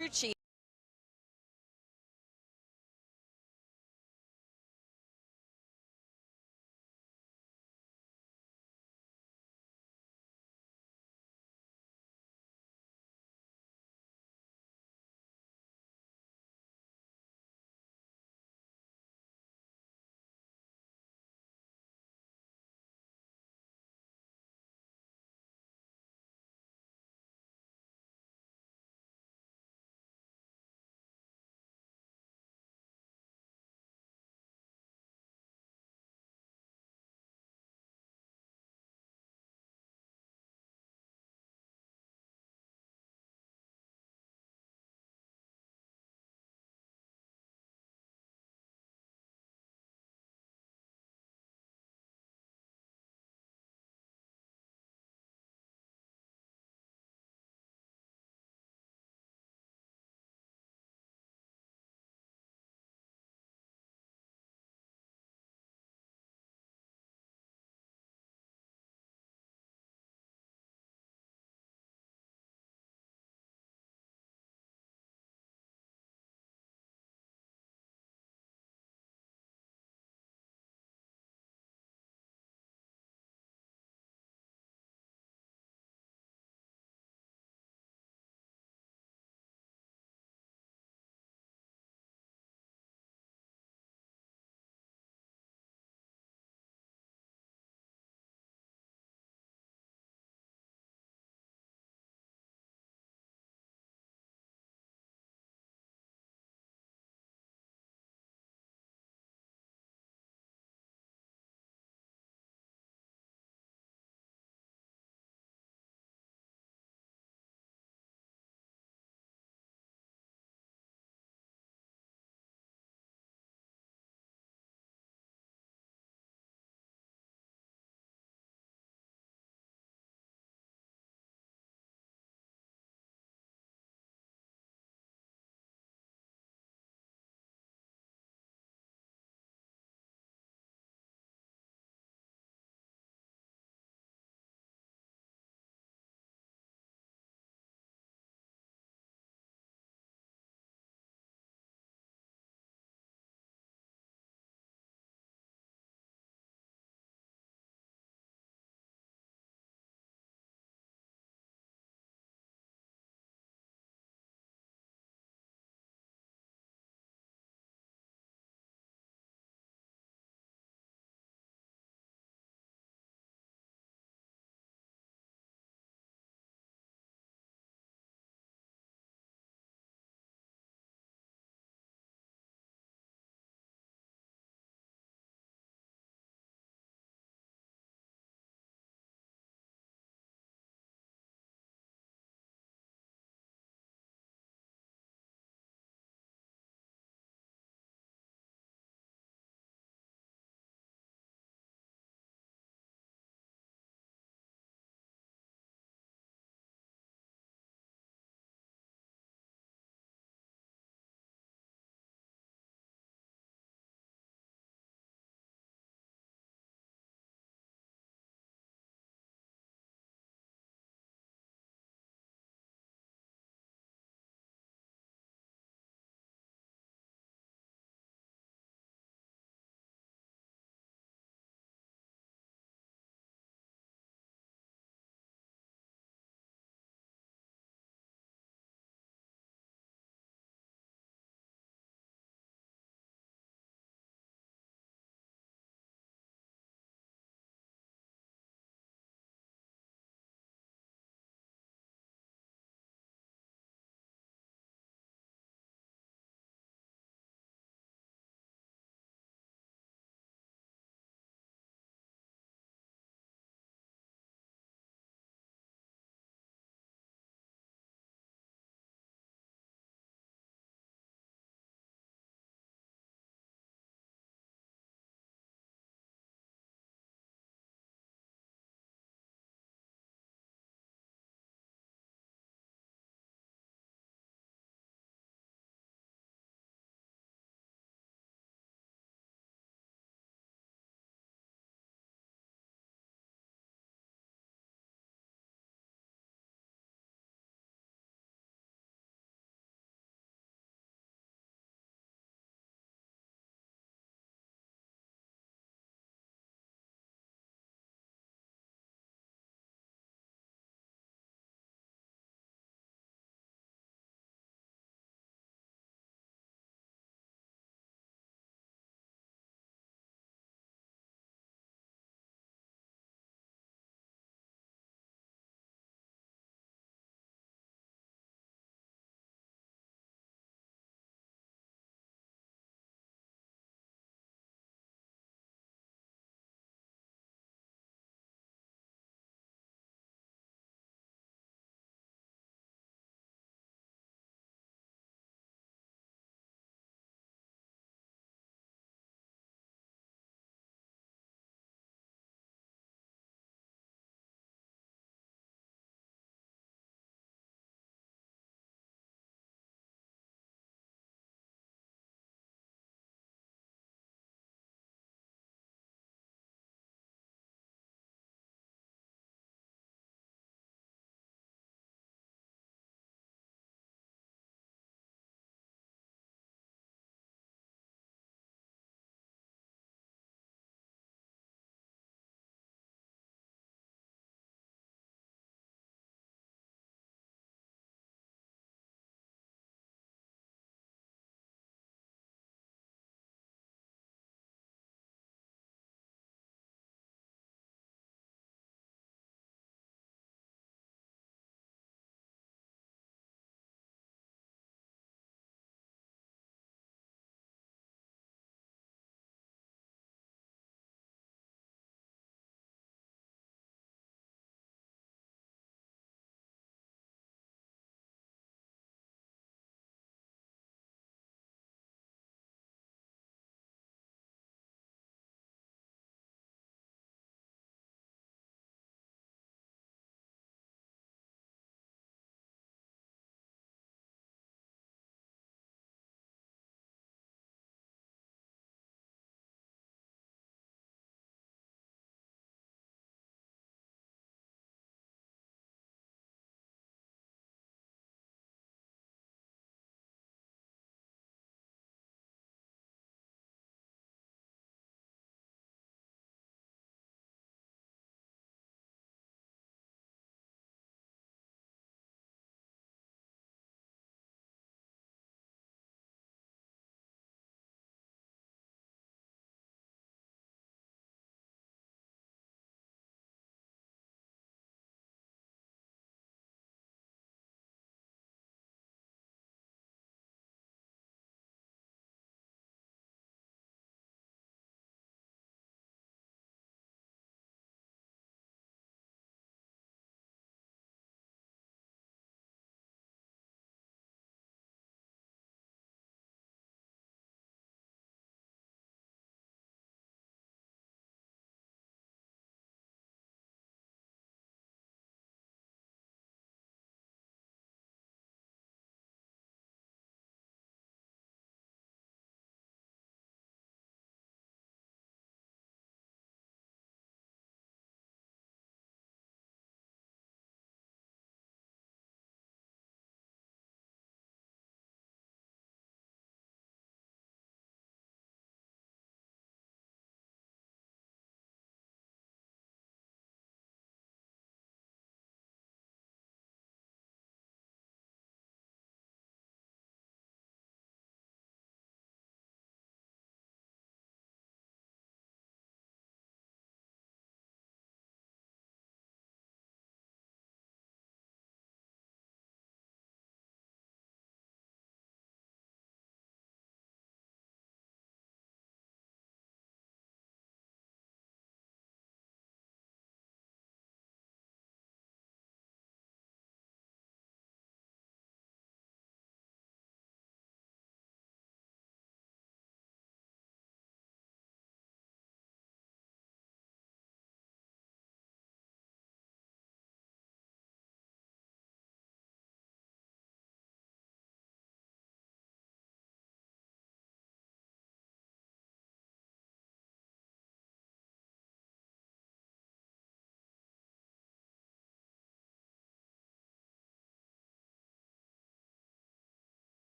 Chief.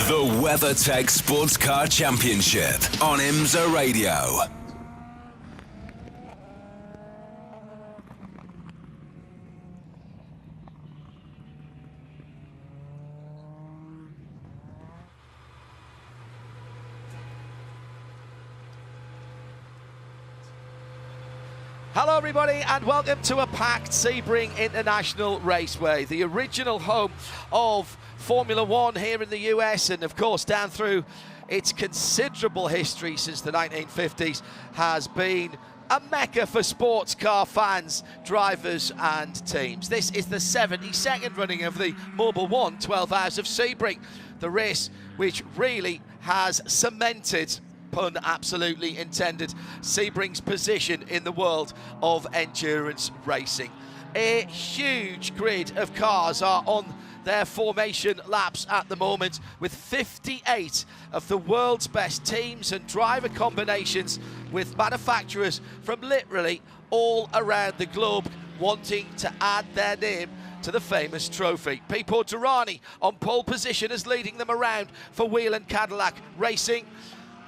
The WeatherTech SportsCar Championship on IMSA Radio. Hello everybody and welcome to a packed Sebring International Raceway, the original home of Formula One here in the US, and of course down through its considerable history since the 1950s has been a mecca for sports car fans, drivers and teams. This is the 72nd running of the Mobil 1 12 Hours of Sebring, the race which really has cemented, pun absolutely intended, Sebring's position in the world of endurance racing. A huge grid of cars are on their formation laps at the moment, with 58 of the world's best teams and driver combinations, with manufacturers from literally all around the globe wanting to add their name to the famous trophy. Pipo Derani on pole position is leading them around for Whelen Cadillac Racing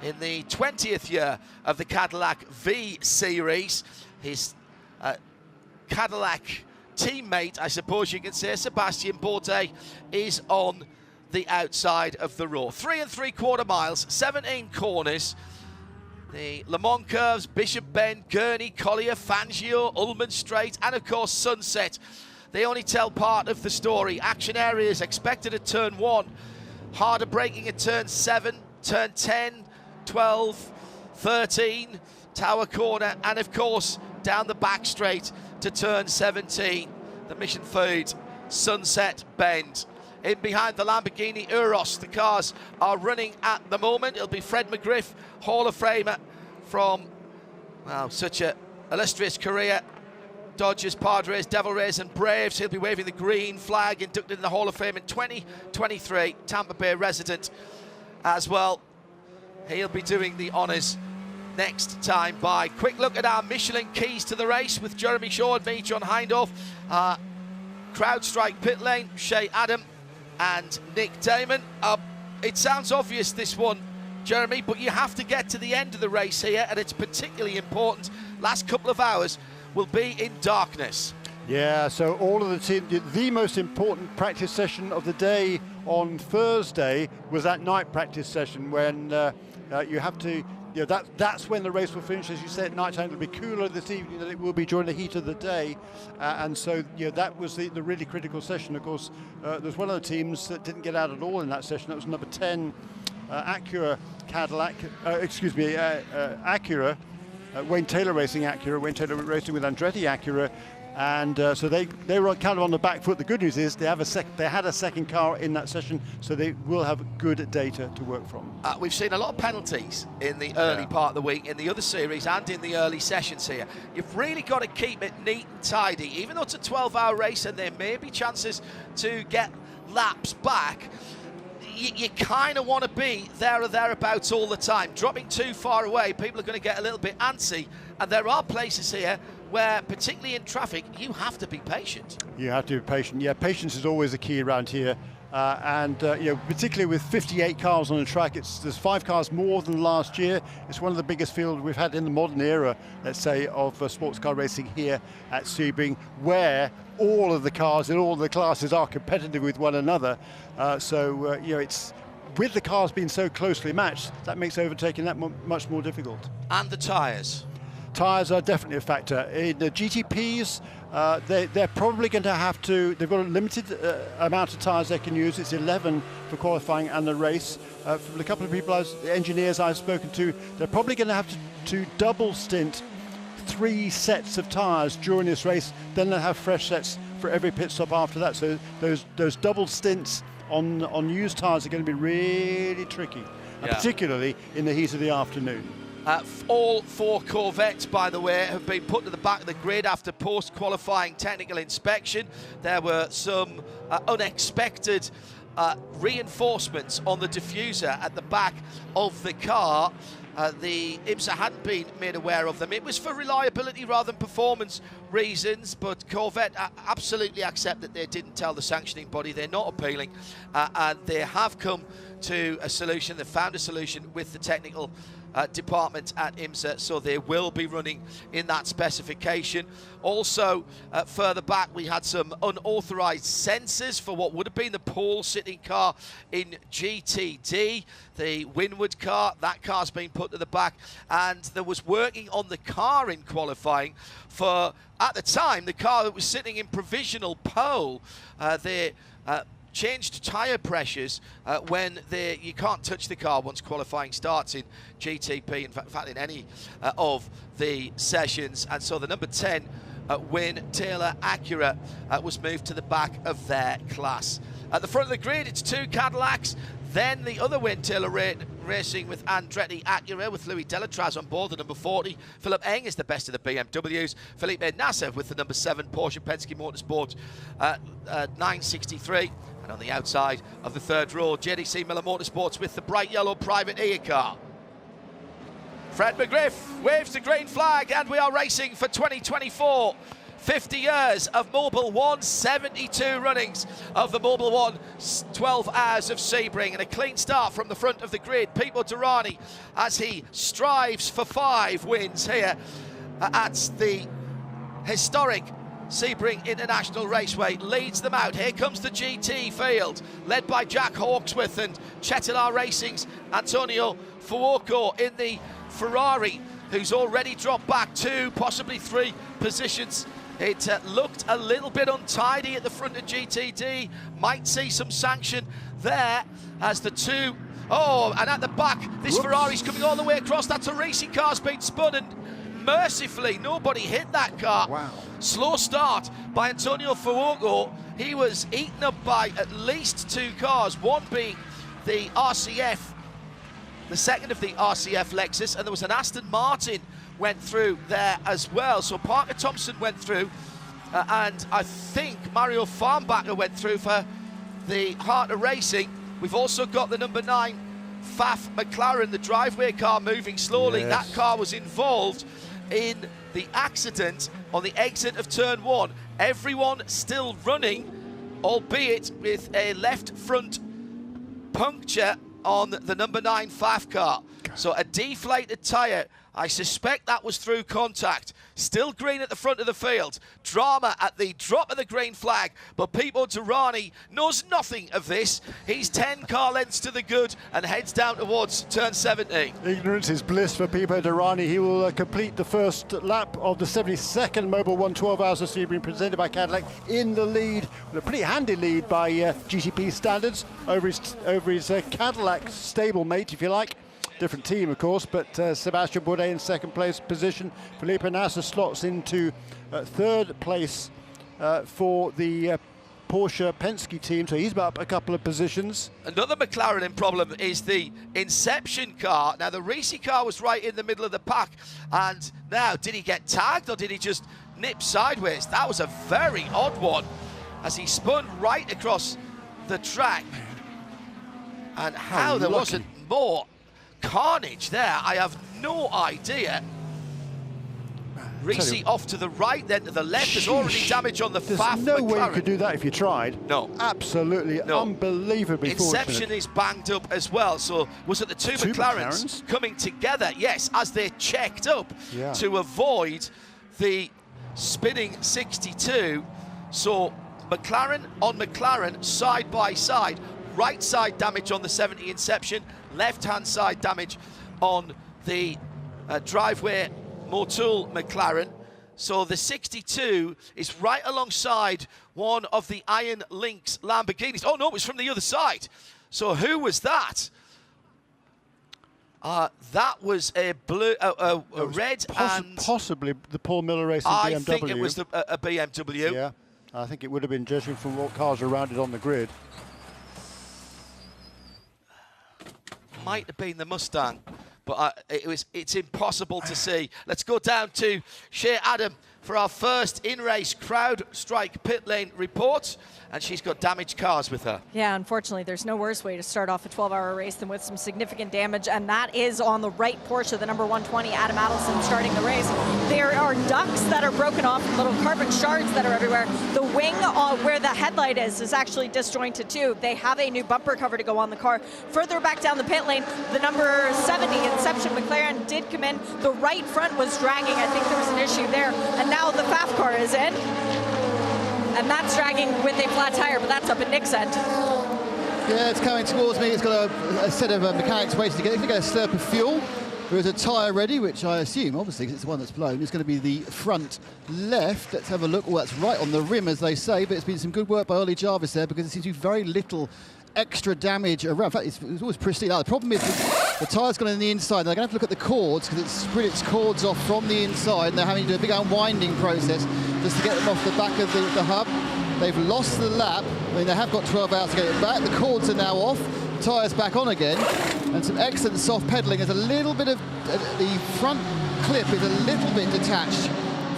in the 20th year of the Cadillac V Series. His Cadillac teammate, I suppose you can say, Sebastian Bourdais, is on the outside of the row. 3 3/4 miles, 17 corners. The Le Mans curves, Bishop Bend, Gurney, Collier, Fangio, Ullman Straight, and of course Sunset. They only tell part of the story. Action areas expected at turn 1, harder braking at turn 7, turn 10, 12, 13, Tower Corner, and of course down the back straight to turn 17, the Mission Food Sunset Bend. In behind the Lamborghini Urus, the cars are running at the moment. It'll be Fred McGriff, Hall of Famer from, well, such an illustrious career. Dodgers, Padres, Devil Rays and Braves. He'll be waving the green flag, inducted in the Hall of Fame in 2023. Tampa Bay resident as well. He'll be doing the honours next time by. Quick look at our Michelin keys to the race with Jeremy Shaw and me, John Hindhaugh. CrowdStrike pit lane, Shea Adam and Nick Damon. It sounds obvious, this one, Jeremy, but you have to get to the end of the race here, and it's particularly important. Last couple of hours will be in darkness. Yeah, so all of the team, the most important practice session of the day on Thursday was that night practice session when you have to, that's when the race will finish. As you said, at night time it'll be cooler this evening than it will be during the heat of the day, and so that was the really critical session. Of course, there's one of the teams that didn't get out at all in that session. That was number 10 Acura Cadillac, Acura, Wayne Taylor Racing Acura, Wayne Taylor racing with Andretti Acura. And so they were kind of on the back foot. The good news is they had a second car in that session, so they will have good data to work from. We've seen a lot of penalties in the early part of the week, in the other series and in the early sessions here. You've really got to keep it neat and tidy, even though it's a 12-hour race and there may be chances to get laps back. You kind of want to be there or thereabouts all the time. Dropping too far away, people are going to get a little bit antsy, and there are places here where, particularly in traffic, you have to be patient. You have to be patient. Yeah, patience is always the key around here. Particularly with 58 cars on the track, there's 5 cars more than last year. It's one of the biggest fields we've had in the modern era, let's say, of sports car racing here at Sebring, where all of the cars in all of the classes are competitive with one another. It's with the cars being so closely matched, that makes overtaking that much more difficult. And the tyres. Tyres are definitely a factor. In the GTPs, they're probably going to have to, they've got a limited amount of tyres they can use. It's 11 for qualifying and the race. From a couple of people, engineers I've spoken to, they're probably going to have to double stint 3 sets of tyres during this race. Then they'll have fresh sets for every pit stop after that. So those double stints on used tyres are going to be really tricky, particularly in the heat of the afternoon. All 4 Corvettes, by the way, have been put to the back of the grid after post-qualifying technical inspection. There were some unexpected reinforcements on the diffuser at the back of the car. the IMSA hadn't been made aware of them. It was for reliability rather than performance reasons, but Corvette absolutely accept that they didn't tell the sanctioning body. They're not appealing, and they have come to a solution. They found a solution with the technical department at IMSA, so they will be running in that specification. Also, further back, we had some unauthorized sensors for what would have been the pole sitting car in GTD, the Winward car. That car's been put to the back, and there was working on the car in qualifying for, at the time, the car that was sitting in provisional pole. They changed tyre pressures when you can't touch the car once qualifying starts in GTP, in fact in any of the sessions, and so the number 10 Win Taylor Acura was moved to the back of their class. At the front of the grid, it's 2 Cadillacs, then the other Win Taylor racing with Andretti Acura with Louis Delatraz on board, the number 40. Philip Eng is the best of the BMWs. Felipe Nasser with the number 7 Porsche Penske Motorsport 963. And on the outside of the third row, JDC Miller Motorsports with the bright yellow privateer car. Fred McGriff waves the green flag, and we are racing for 2024. 50 years of Mobil 1, 72 runnings of the Mobil 1, 12 hours of Sebring, and a clean start from the front of the grid. Pipo Derani, as he strives for 5 wins here at the historic Sebring International Raceway, leads them out. Here comes the GT field, led by Jack Hawksworth and Cetilar Racing's Antonio Fuoco in the Ferrari, who's already dropped back 2, possibly 3 positions. It looked a little bit untidy at the front of GTD. Might see some sanction there as the 2. Oh, and at the back, this Ferrari's coming all the way across. That's a racing car's been spun, and mercifully, nobody hit that car. Wow. Slow start by Antonio Fuoco. He was eaten up by at least 2 cars, one being the RCF, the second of the RCF Lexus, and there was an Aston Martin went through there as well. So Parker Thompson went through, and I think Mario Farnbacher went through for the Heart of Racing. We've also got the number 9 Faf McLaren, the driveway car, moving slowly. Yes. That car was involved in the accident on the exit of turn 1. Everyone still running, albeit with a left front puncture on the number 9 Faf car. So a deflated tyre. I suspect that was through contact. Still green at the front of the field. Drama at the drop of the green flag, but Pipo Derani knows nothing of this. He's 10 car lengths to the good and heads down towards turn 17. Ignorance is bliss for Pipo Derani. He will complete the first lap of the 72nd Mobil 1, 12 hours of Sebring, presented by Cadillac, in the lead, with a pretty handy lead by GTP standards over his Cadillac stablemate, if you like. Different team, of course, but Sebastian Bourdais in second place position. Felipe Nasser slots into third place for the Porsche Penske team, so he's up a couple of positions. Another McLaren problem is the Inception car. Now, the Risi car was right in the middle of the pack, and now, did he get tagged or did he just nip sideways? That was a very odd one, as he spun right across the track. And how there wasn't more carnage there, I have no idea. Risi off to the right, then to the left. There's already damage on the Faf McLaren. There's no way you could do that if you tried. No. Absolutely, no. Unbelievably Inception fortunate. is banged up as well. So was it the two McLarens coming together? Yes, as they checked up to avoid the spinning 62. So McLaren on McLaren, side by side. Right side damage on the 70 Inception, left-hand side damage on the driveway Motul McLaren. So the 62 is right alongside one of the Iron Lynx Lamborghinis. Oh no, it was from the other side. So who was that? That was a blue, a red, and possibly the Paul Miller Racing BMW. I think it was a BMW. Yeah, I think it would have been, judging from what cars are around it on the grid. Might have been the Mustang, but it's impossible to see. Let's go down to Shea Adam for our first in-race crowd strike pit lane report, and she's got damaged cars with her. Yeah, unfortunately, there's no worse way to start off a 12-hour race than with some significant damage, and that is on the right Porsche, the number 120, Adam Adelson, starting the race. There are ducts that are broken off, little carbon shards that are everywhere. The wing where the headlight is actually disjointed too. They have a new bumper cover to go on the car. Further back down the pit lane, the number 70 Inception McLaren did come in. The right front was dragging. I think there was an issue there, and now the FAF car is in. And that's dragging with a flat tire, but that's up at Nick's end. Yeah, it's coming towards me. It's got a set of mechanics waiting to get. It's going to get a slurp of fuel. There is a tyre ready, which I assume, obviously, because it's the one that's blown, is going to be the front left. Let's have a look. Well, that's right on the rim, as they say, but it's been some good work by Ollie Jarvis there, because it seems to be very little extra damage around. In fact, it's always pristine. Now, the problem is the tyre's gone in the inside. They're going to have to look at the cords, because it's split its cords off from the inside, and they're having to do a big unwinding process just to get them off the back of the hub. They've lost the lap. I mean, they have got 12 hours to get it back. The cords are now off. The tyre's back on again. And some excellent soft pedalling. There's a little bit of the front clip is a little bit detached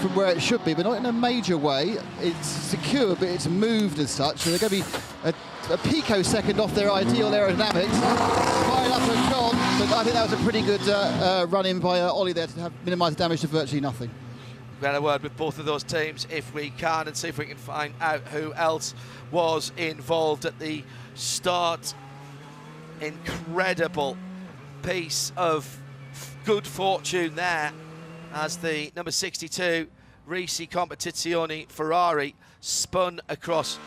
from where it should be, but not in a major way. It's secure, but it's moved as such. So they're going to be a picosecond off their ideal aerodynamics. Fired up and gone, but I think that was a pretty good run-in by Ollie there to have minimise the damage to virtually nothing. We'll get a word with both of those teams if we can, and see if we can find out who else was involved at the start. Incredible piece of good fortune there as the number 62 Risi Competizione Ferrari spun across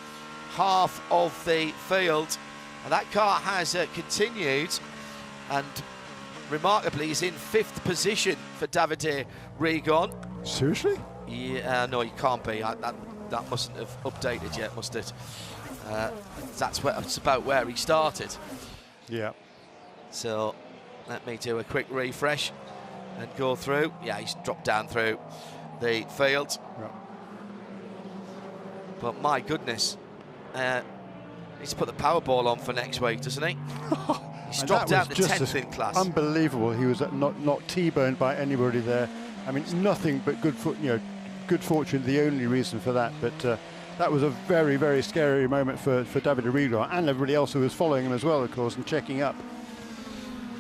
half of the field, and that car has continued, and remarkably is in 5th position for Davide Rigon. Seriously? Yeah, no, he can't be. That mustn't have updated yet, must it? That's about where he started. Yeah. So let me do a quick refresh and go through. Yeah, he's dropped down through the field. Yeah. But my goodness, needs to put the Powerball on for next week, doesn't he? He's dropped down to 10th in class. Unbelievable. He was not T-boned by anybody there. I mean, nothing but good fortune, the only reason for that. But that was a very, very scary moment for Davide Rigon and everybody else who was following him as well, of course, and checking up.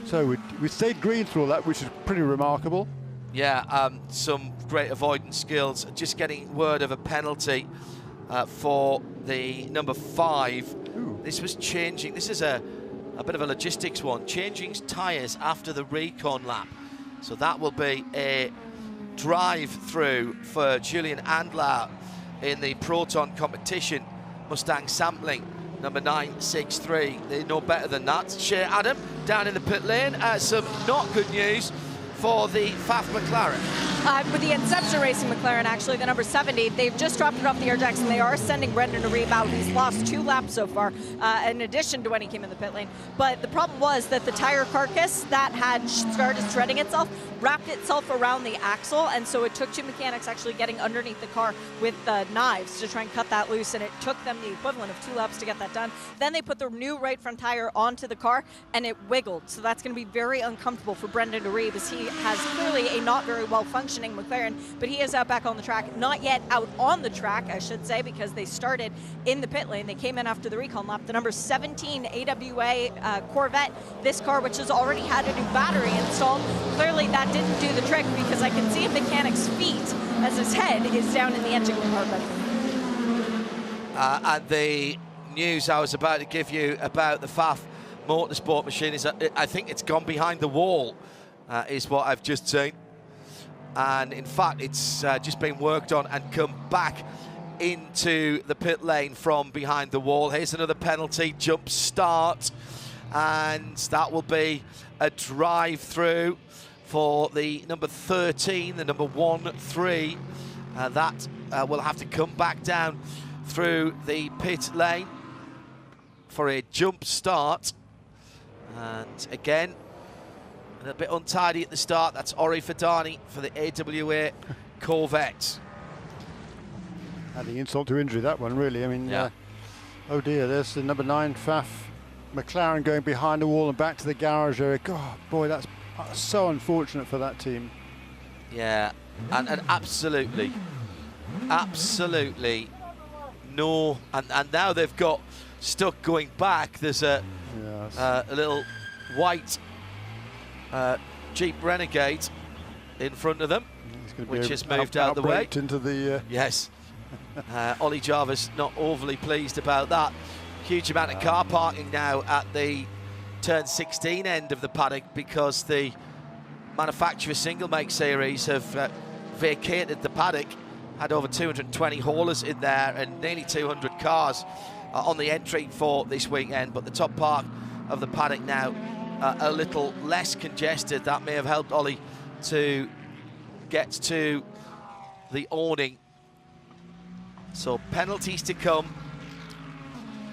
So we stayed green through all that, which is pretty remarkable. Yeah, some great avoidance skills. Just getting word of a penalty for the number 5. Ooh. This was changing. This is a bit of a logistics one. Changing tyres after the recon lap. So that will be a drive-through for Julian Andlau in the Proton competition. Mustang sampling, number 963. They know better than that. Shea Adam down in the pit lane. Some not good news for the FAF McLaren. With the Inception Racing McLaren, actually, the number 70, they've just dropped it off the air jacks, and they are sending Brendan Arebe out. He's lost 2 laps so far, in addition to when he came in the pit lane. But the problem was that the tire carcass that had started shredding itself wrapped itself around the axle, and so it took 2 mechanics actually getting underneath the car with knives to try and cut that loose, and it took them the equivalent of 2 laps to get that done. Then they put the new right front tire onto the car, and it wiggled. So that's going to be very uncomfortable for Brendan Arebe, as he has clearly a not very well functioning McLaren, but he is out back on the track. Not yet out on the track, I should say, because they started in the pit lane. They came in after the recon lap. The number 17 AWA Corvette, this car which has already had a new battery installed, clearly that didn't do the trick, because I can see a mechanic's feet as his head is down in the engine compartment. And the news I was about to give you about the FAF Motorsport machine is that I think it's gone behind the wall, is what I've just seen. And in fact, it's just been worked on and come back into the pit lane from behind the wall. Here's another penalty, jump start, and that will be a drive through for the number 13, the number 1-3. That will have to come back down through the pit lane for a jump start. And again, a bit untidy at the start. That's Ori Fadani for the AWA Corvette. Adding insult to injury, that one, really. I mean, yeah. Oh dear, there's the number 9 FAF McLaren going behind the wall and back to the garage area. God, boy, that's so unfortunate for that team. Yeah, and absolutely absolutely no, and now they've got stuck going back. There's a little white Jeep Renegade in front of them, which has moved out the way. Into the yes. Ollie Jarvis not overly pleased about that. Huge amount of car parking now at the turn 16 end of the paddock because the manufacturer single make series have vacated the paddock. Had over 220 haulers in there and nearly 200 cars on the entry for this weekend, but the top part of the paddock now a little less congested. That may have helped Ollie to get to the awning. So penalties to come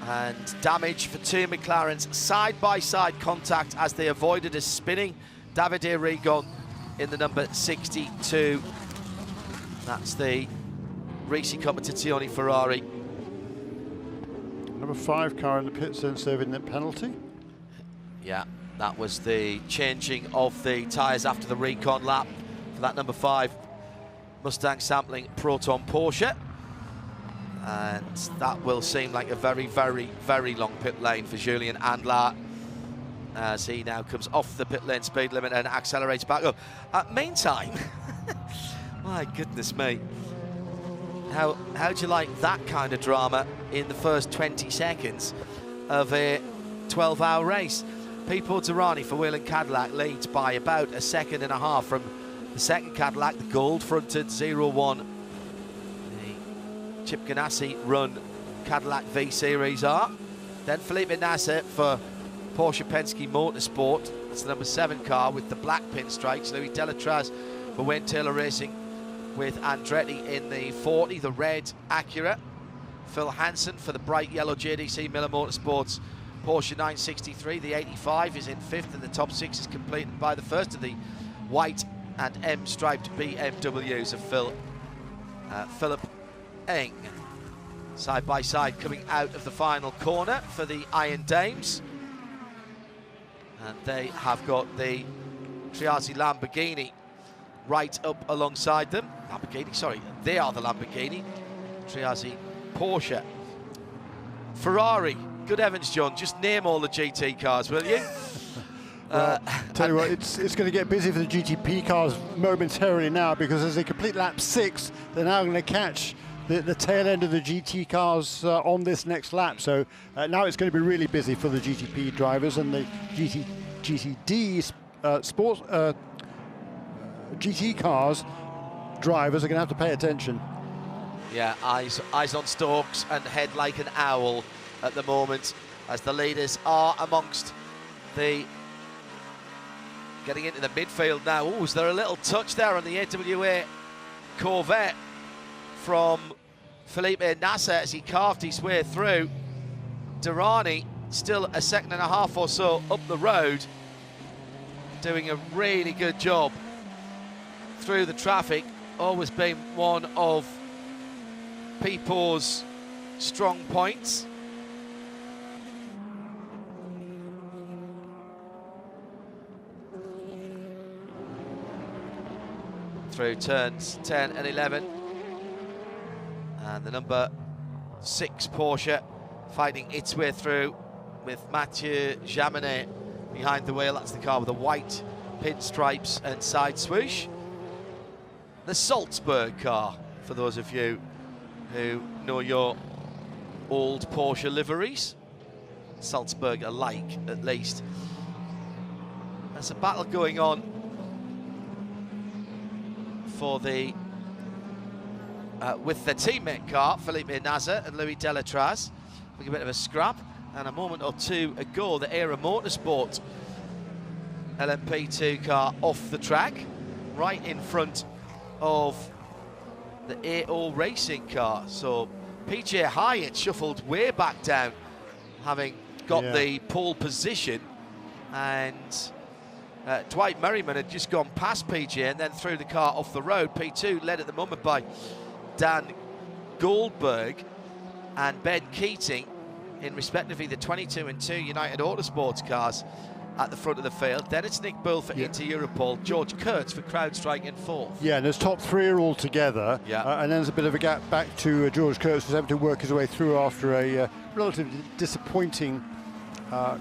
and damage for two McLarens, side-by-side contact as they avoided a spinning Davide Rigon in the number 62. That's the Risi Competizione Ferrari. Number 5 car in the pits then serving the penalty. Yeah, that was the changing of the tyres after the recon lap for that number 5 Mustang sampling Proton Porsche. And that will seem like a very, very, very long pit lane for Julien Andlar as he now comes off the pit lane speed limit and accelerates back up. Meantime, my goodness me, how do you like that kind of drama in the first 20 seconds of a 12-hour race? Pipo Derani for Whelen Cadillac leads by about a second and a half from the second Cadillac, the gold-fronted 01. Chip Ganassi run Cadillac V Series R. Then Felipe Nasser for Porsche Penske Motorsport. It's the number 7 car with the black pinstripes. Louis Delatraz for Wayne Taylor Racing with Andretti in the 40, the red Acura. Phil Hansen for the bright yellow JDC Miller Motorsports Porsche 963. The 85 is in 5th, and the top 6 is completed by the first of the white and M-striped BMWs of Philip Eng. Side by side coming out of the final corner for the Iron Dames, and they have got the Triazzi Lamborghini right up alongside them. They are the Lamborghini. Triazzi Porsche. Ferrari, good heavens, John, just name all the GT cars, will you? Well, tell you what, it's going to get busy for the GTP cars momentarily now, because as they complete lap 6, they're now going to catch the tail end of the GT cars on this next lap. So now it's going to be really busy for the GTP drivers, and the GTD sports GT cars drivers are going to have to pay attention. Yeah, eyes on stalks and head like an owl at the moment, as the leaders are amongst the getting into the midfield now. Oh, is there a little touch there on the AWA Corvette from Felipe Nasser as he carved his way through? Derani still a second and a half or so up the road, doing a really good job through the traffic. Always been one of Pipo's strong points. Through turns 10 and 11. And the number 6 Porsche fighting its way through with Mathieu Jaminet behind the wheel. That's the car with the white pinstripes and side swoosh. The Salzburg car, for those of you who know your old Porsche liveries. Salzburg alike, at least. There's a battle going on for the with the teammate car, Felipe Nasser and Louis Delatraz. A bit of a scrap, and a moment or two ago, the Era Motorsport LMP2 car off the track, right in front of the AO Racing car. So PJ Hyatt shuffled way back down, having got the pole position, and Dwight Merriman had just gone past PJ and then threw the car off the road. P2 led at the moment by Dan Goldberg and Ben Keating in respectively the 22 and 2 United Autosports cars. at the front of the field. Then it's Nick Bull for Inter Europol, George Kurtz for CrowdStrike in fourth. Yeah, and his top three are all together. Yeah. And then there's a bit of a gap back to George Kurtz, who's able to work his way through after a relatively disappointing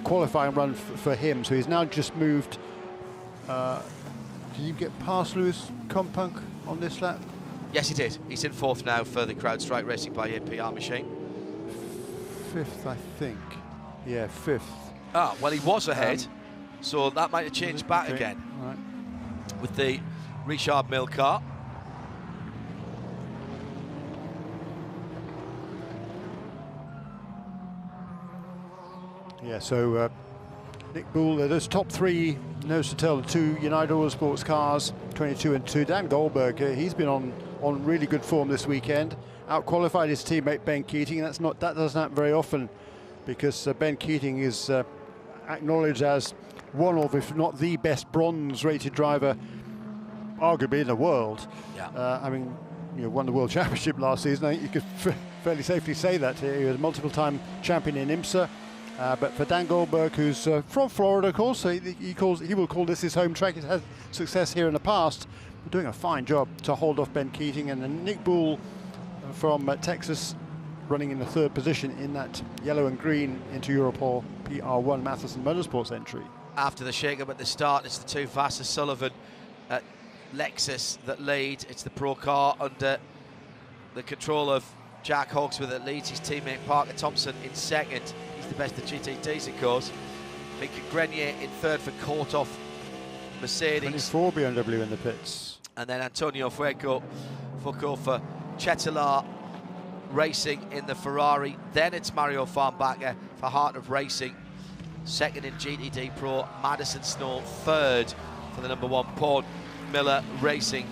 qualifying run for him. So he's now just moved. Did you get past Lewis Kompunk on this lap? Yes, he did. He's in fourth now for the CrowdStrike Racing by APR machine. Fifth, I think. Yeah, fifth. Ah, well, he was ahead, so that might have changed back Okay. again All right. with the Richard Mille car. Yeah, so Nick Bull, those top three, nose to tail, the two United Auto Sports cars, 22 and 2. Dan Goldberg, he's been on really good form this weekend. Out-qualified his teammate Ben Keating, and that doesn't happen very often, because Ben Keating is acknowledged as one of, if not the best bronze-rated driver, arguably in the world. Yeah. I mean, won the World Championship last season. I think you could fairly safely say that. He was a multiple-time champion in IMSA. But for Dan Goldberg, who's from Florida, of course, so he will call this his home track. He's had success here in the past. But doing a fine job to hold off Ben Keating, and then Nick Bull from Texas running in the third position in that yellow and green Inter Europol PR1 Matheson Motorsports entry. After the shake-up at the start, it's the two Vassar Sullivan Lexus that lead. It's the Pro car under the control of Jack Hawksworth that leads his teammate Parker Thompson in second. He's the best of GTTs, of course. Mika Grenier in third for Korthoff Mercedes. 24 BMW in the pits. And then Antonio Foucault for Chetelaar Racing in the Ferrari. Then it's Mario Farnbacher for Heart of Racing. Second in GTD Pro, Madison Snow. Third for the number one Paul Miller Racing.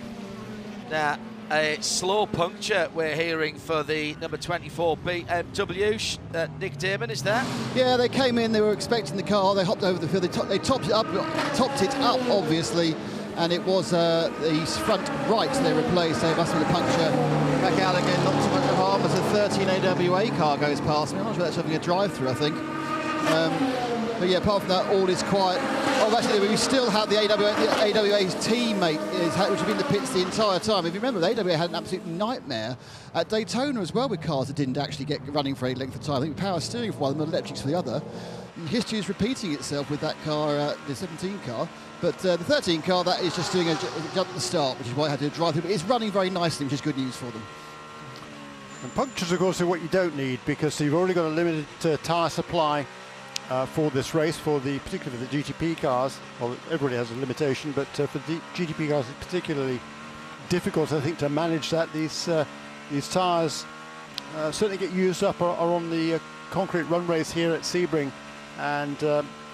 Now, a slow puncture we're hearing for the number 24 BMW. Nick Damon is there? Yeah, they came in, they were expecting the car, they hopped over the field, they topped it up obviously, and it was the front right they replaced. They must have been a puncture. Back out again, not too much of harm as a 13 AWA car goes past me. I'm not sure that's having a drive-through, I think. But yeah, apart from that, all is quiet. Oh, actually, we still have the AWA's teammate, which has been in the pits the entire time. If you remember, the AWA had an absolute nightmare at Daytona as well, with cars that didn't actually get running for any length of time. I think power steering for one, and electrics for the other. And history is repeating itself with that car, the 17 car. But the 13 car, that is just doing a jump at the start, which is why I had to drive through. But it's running very nicely, which is good news for them. And punctures, of course, are what you don't need, because you've already got a limited tyre supply for this race, particularly for the GTP cars. Well, everybody has a limitation, but for the GTP cars, it's particularly difficult, I think, to manage that. These tyres certainly get used up are on the concrete run race here at Sebring, and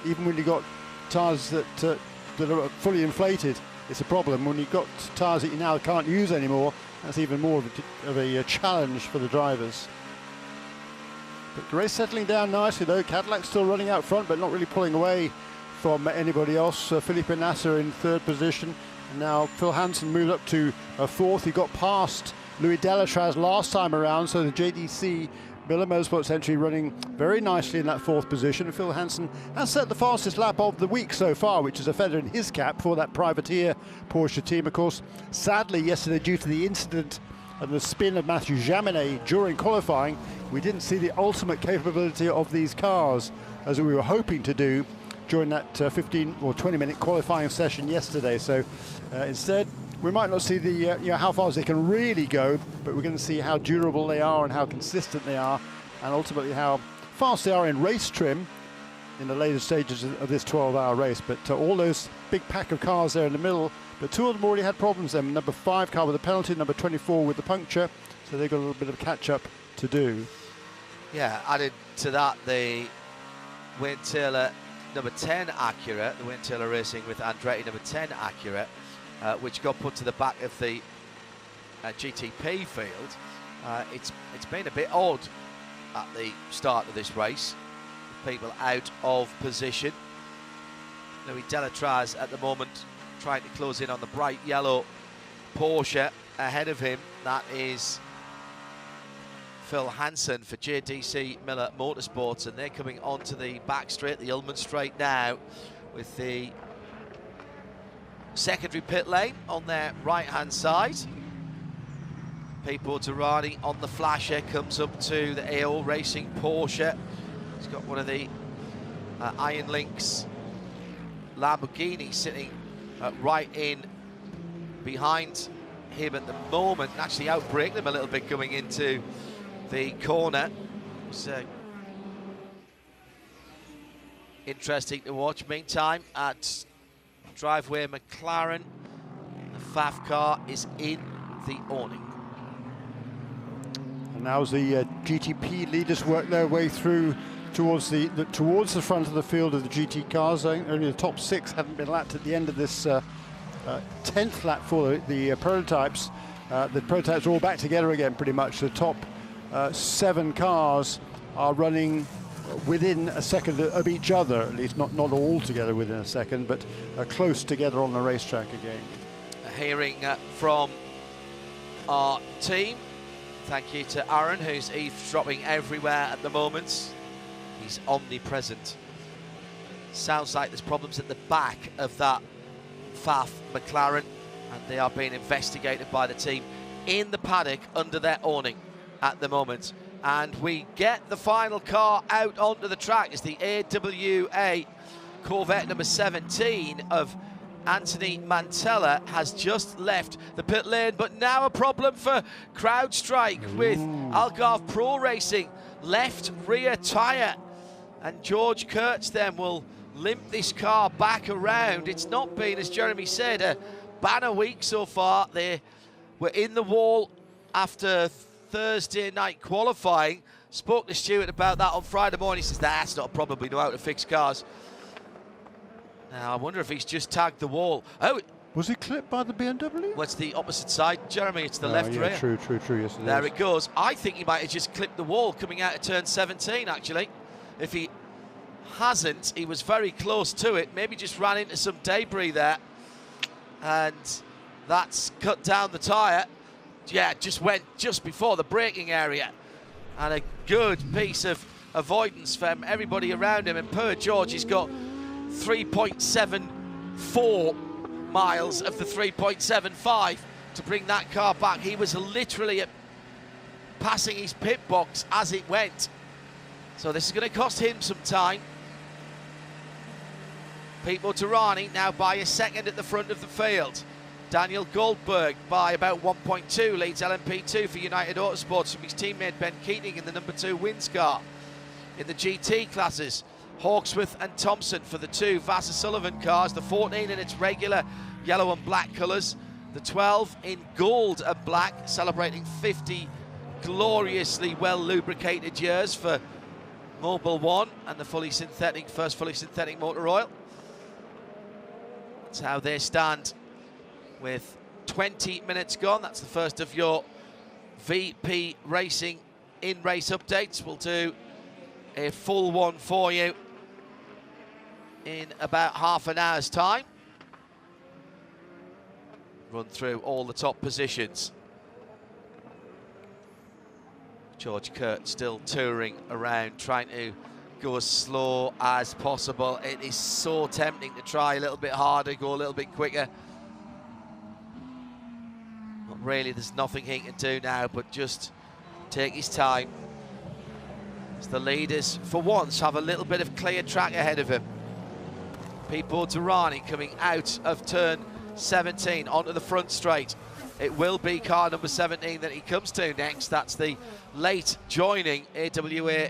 even when you've got tyres that are fully inflated, it's a problem. When you've got tyres that you now can't use anymore, that's even more of a challenge for the drivers. But the race settling down nicely, though. Cadillac's still running out front, but not really pulling away from anybody else. Felipe Nasser in third position. And now Phil Hansen moved up to fourth. He got past Louis Delatraz last time around, so the JDC Miller Motorsports entry running very nicely in that fourth position. Phil Hansen has set the fastest lap of the week so far, which is a feather in his cap for that privateer Porsche team. Of course, sadly, yesterday, due to the incident and the spin of Mathieu Jaminet during qualifying, we didn't see the ultimate capability of these cars as we were hoping to do during that 15 or 20-minute qualifying session yesterday. So instead, we might not see the how far they can really go, but we're going to see how durable they are and how consistent they are, and ultimately how fast they are in race trim in the later stages of this 12-hour race. But all those big pack of cars there in the middle, but two of them already had problems then. Number 5 car with a penalty, number 24 with the puncture, so they've got a little bit of catch-up to do. Yeah, added to that, the Wayne Taylor number 10 Acura, the Wayne Taylor Racing with Andretti number 10 Acura, which got put to the back of the GTP field. It's been a bit odd at the start of this race, people out of position. Louis Delatraz at the moment trying to close in on the bright yellow Porsche ahead of him. That is Phil Hansen for JDC Miller Motorsports, and they're coming onto the back straight, the Ullman straight now, with the secondary pit lane on their right-hand side. Pipo Derani on the flasher, comes up to the AO Racing Porsche. He's got one of the Iron Links Lamborghini sitting right in behind him at the moment, and actually outbraking him a little bit coming into the corner. It's interesting to watch. Meantime, at driveway McLaren, the FAF car is in the awning. And now as the GTP leaders work their way through towards the front of the field of the GT cars. Only the top 6 haven't been lapped at the end of this 10th lap for the prototypes. The prototypes are all back together again pretty much. The top 7 cars are running within a second of each other, at least not all together within a second, but close together on the racetrack again. Hearing from our team, thank you to Aaron, who's eavesdropping everywhere at the moment. He's omnipresent. Sounds like there's problems at the back of that FAF McLaren, and they are being investigated by the team in the paddock under their awning at the moment. And we get the final car out onto the track as the AWA Corvette number 17 of Anthony Mantella has just left the pit lane, but now a problem for CrowdStrike with Algarve Pro Racing left rear tyre, and George Kurtz then will limp this car back around. It's not been, as Jeremy said, a banner week so far. They were in the wall after Thursday night qualifying. Spoke to Stuart about that on Friday morning. He says, that's not a problem, we know how to fix cars. Now, I wonder if he's just tagged the wall. Oh, was he clipped by the BMW? What's the opposite side, Jeremy? It's the left rear. True, yes, there it goes. I think he might have just clipped the wall coming out of turn 17, actually. If he hasn't, he was very close to it. Maybe just ran into some debris there, and that's cut down the tyre. Yeah, just went just before the braking area, and a good piece of avoidance from everybody around him. And poor George, he's got 3.74 miles of the 3.75 to bring that car back. He was literally passing his pit box as it went. So this is going to cost him some time. Pipo Derani now by a second at the front of the field. Daniel Goldberg by about 1.2 leads LMP2 for United Autosports from his teammate Ben Keating in the number 2 wins car. In the GT classes, Hawksworth and Thompson for the 2 Vassar Sullivan cars, the 14 in its regular yellow and black colours, the 12 in gold and black, celebrating 50 gloriously well lubricated years for Mobil 1 and the first fully synthetic motor oil. That's how they stand with 20 minutes gone. That's the first of your VP Racing in-race updates. We'll do a full one for you in about half an hour's time. Run through all the top positions. George Kurt still touring around, trying to go as slow as possible. It is so tempting to try a little bit harder, go a little bit quicker. But really, there's nothing he can do now but just take his time. As the leaders, for once, have a little bit of clear track ahead of him. Pipo Derani coming out of turn 17 onto the front straight. It will be car number 17 that he comes to next. That's the late joining AWA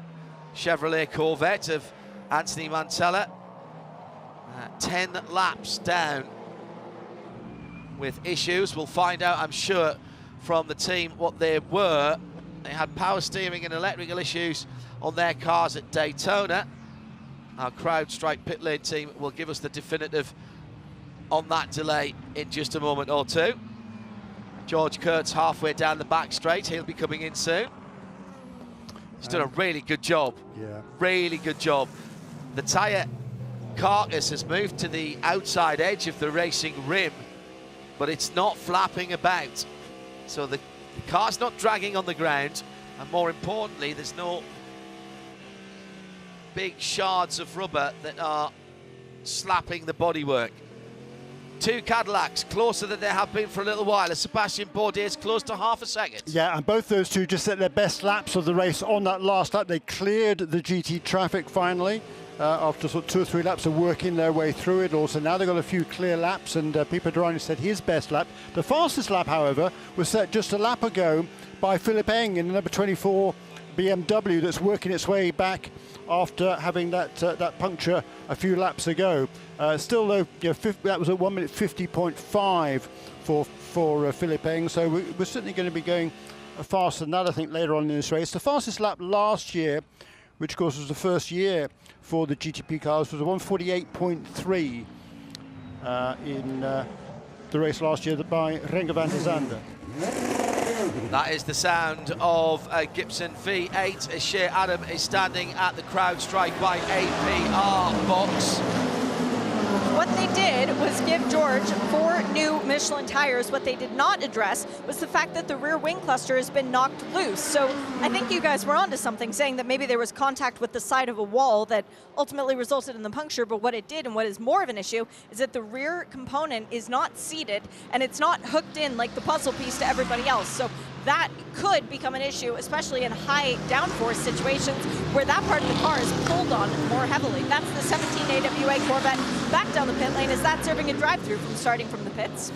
Chevrolet Corvette of Anthony Mantella. 10 laps down with issues. We'll find out, I'm sure, from the team what they were. They had power steering and electrical issues on their cars at Daytona. Our CrowdStrike pit lane team will give us the definitive on that delay in just a moment or two. George Kurtz halfway down the back straight. He'll be coming in soon. He's done a really good job. Yeah. Really good job. The tyre carcass has moved to the outside edge of the racing rim, but it's not flapping about. So the car's not dragging on the ground, and more importantly, there's no big shards of rubber that are slapping the bodywork. Two Cadillacs closer than they have been for a little while, as Sebastian Bourdais is close to half a second. Yeah, and both those two just set their best laps of the race on that last lap. They cleared the GT traffic finally after sort of 2 or 3 laps of working their way through it. Also, now they've got a few clear laps, and Pipo Derani set his best lap. The fastest lap, however, was set just a lap ago by Philipp Eng in the number 24 BMW that's working its way back after having that puncture a few laps ago. Still though, that was at 1 minute 50.5 for Philipp Eng, so we're certainly going to be going faster than that, I think, later on in this race. The fastest lap last year, which of course was the first year for the GTP cars, was a 148.3 in the race last year by Renger van der Zande. That is the sound of a Gibson V8 as Shea Adam is standing at the CrowdStrike by APR box. What they did was give George 4 new Michelin tires. What they did not address was the fact that the rear wing cluster has been knocked loose. So I think you guys were onto something, saying that maybe there was contact with the side of a wall that ultimately resulted in the puncture, but what it did, and what is more of an issue, is that the rear component is not seated and it's not hooked in like the puzzle piece to everybody else. So that could become an issue, especially in high downforce situations where that part of the car is pulled on more heavily. That's the 17 AWA Corvette back down the pit lane. Is that serving a drive-through from starting from the pits?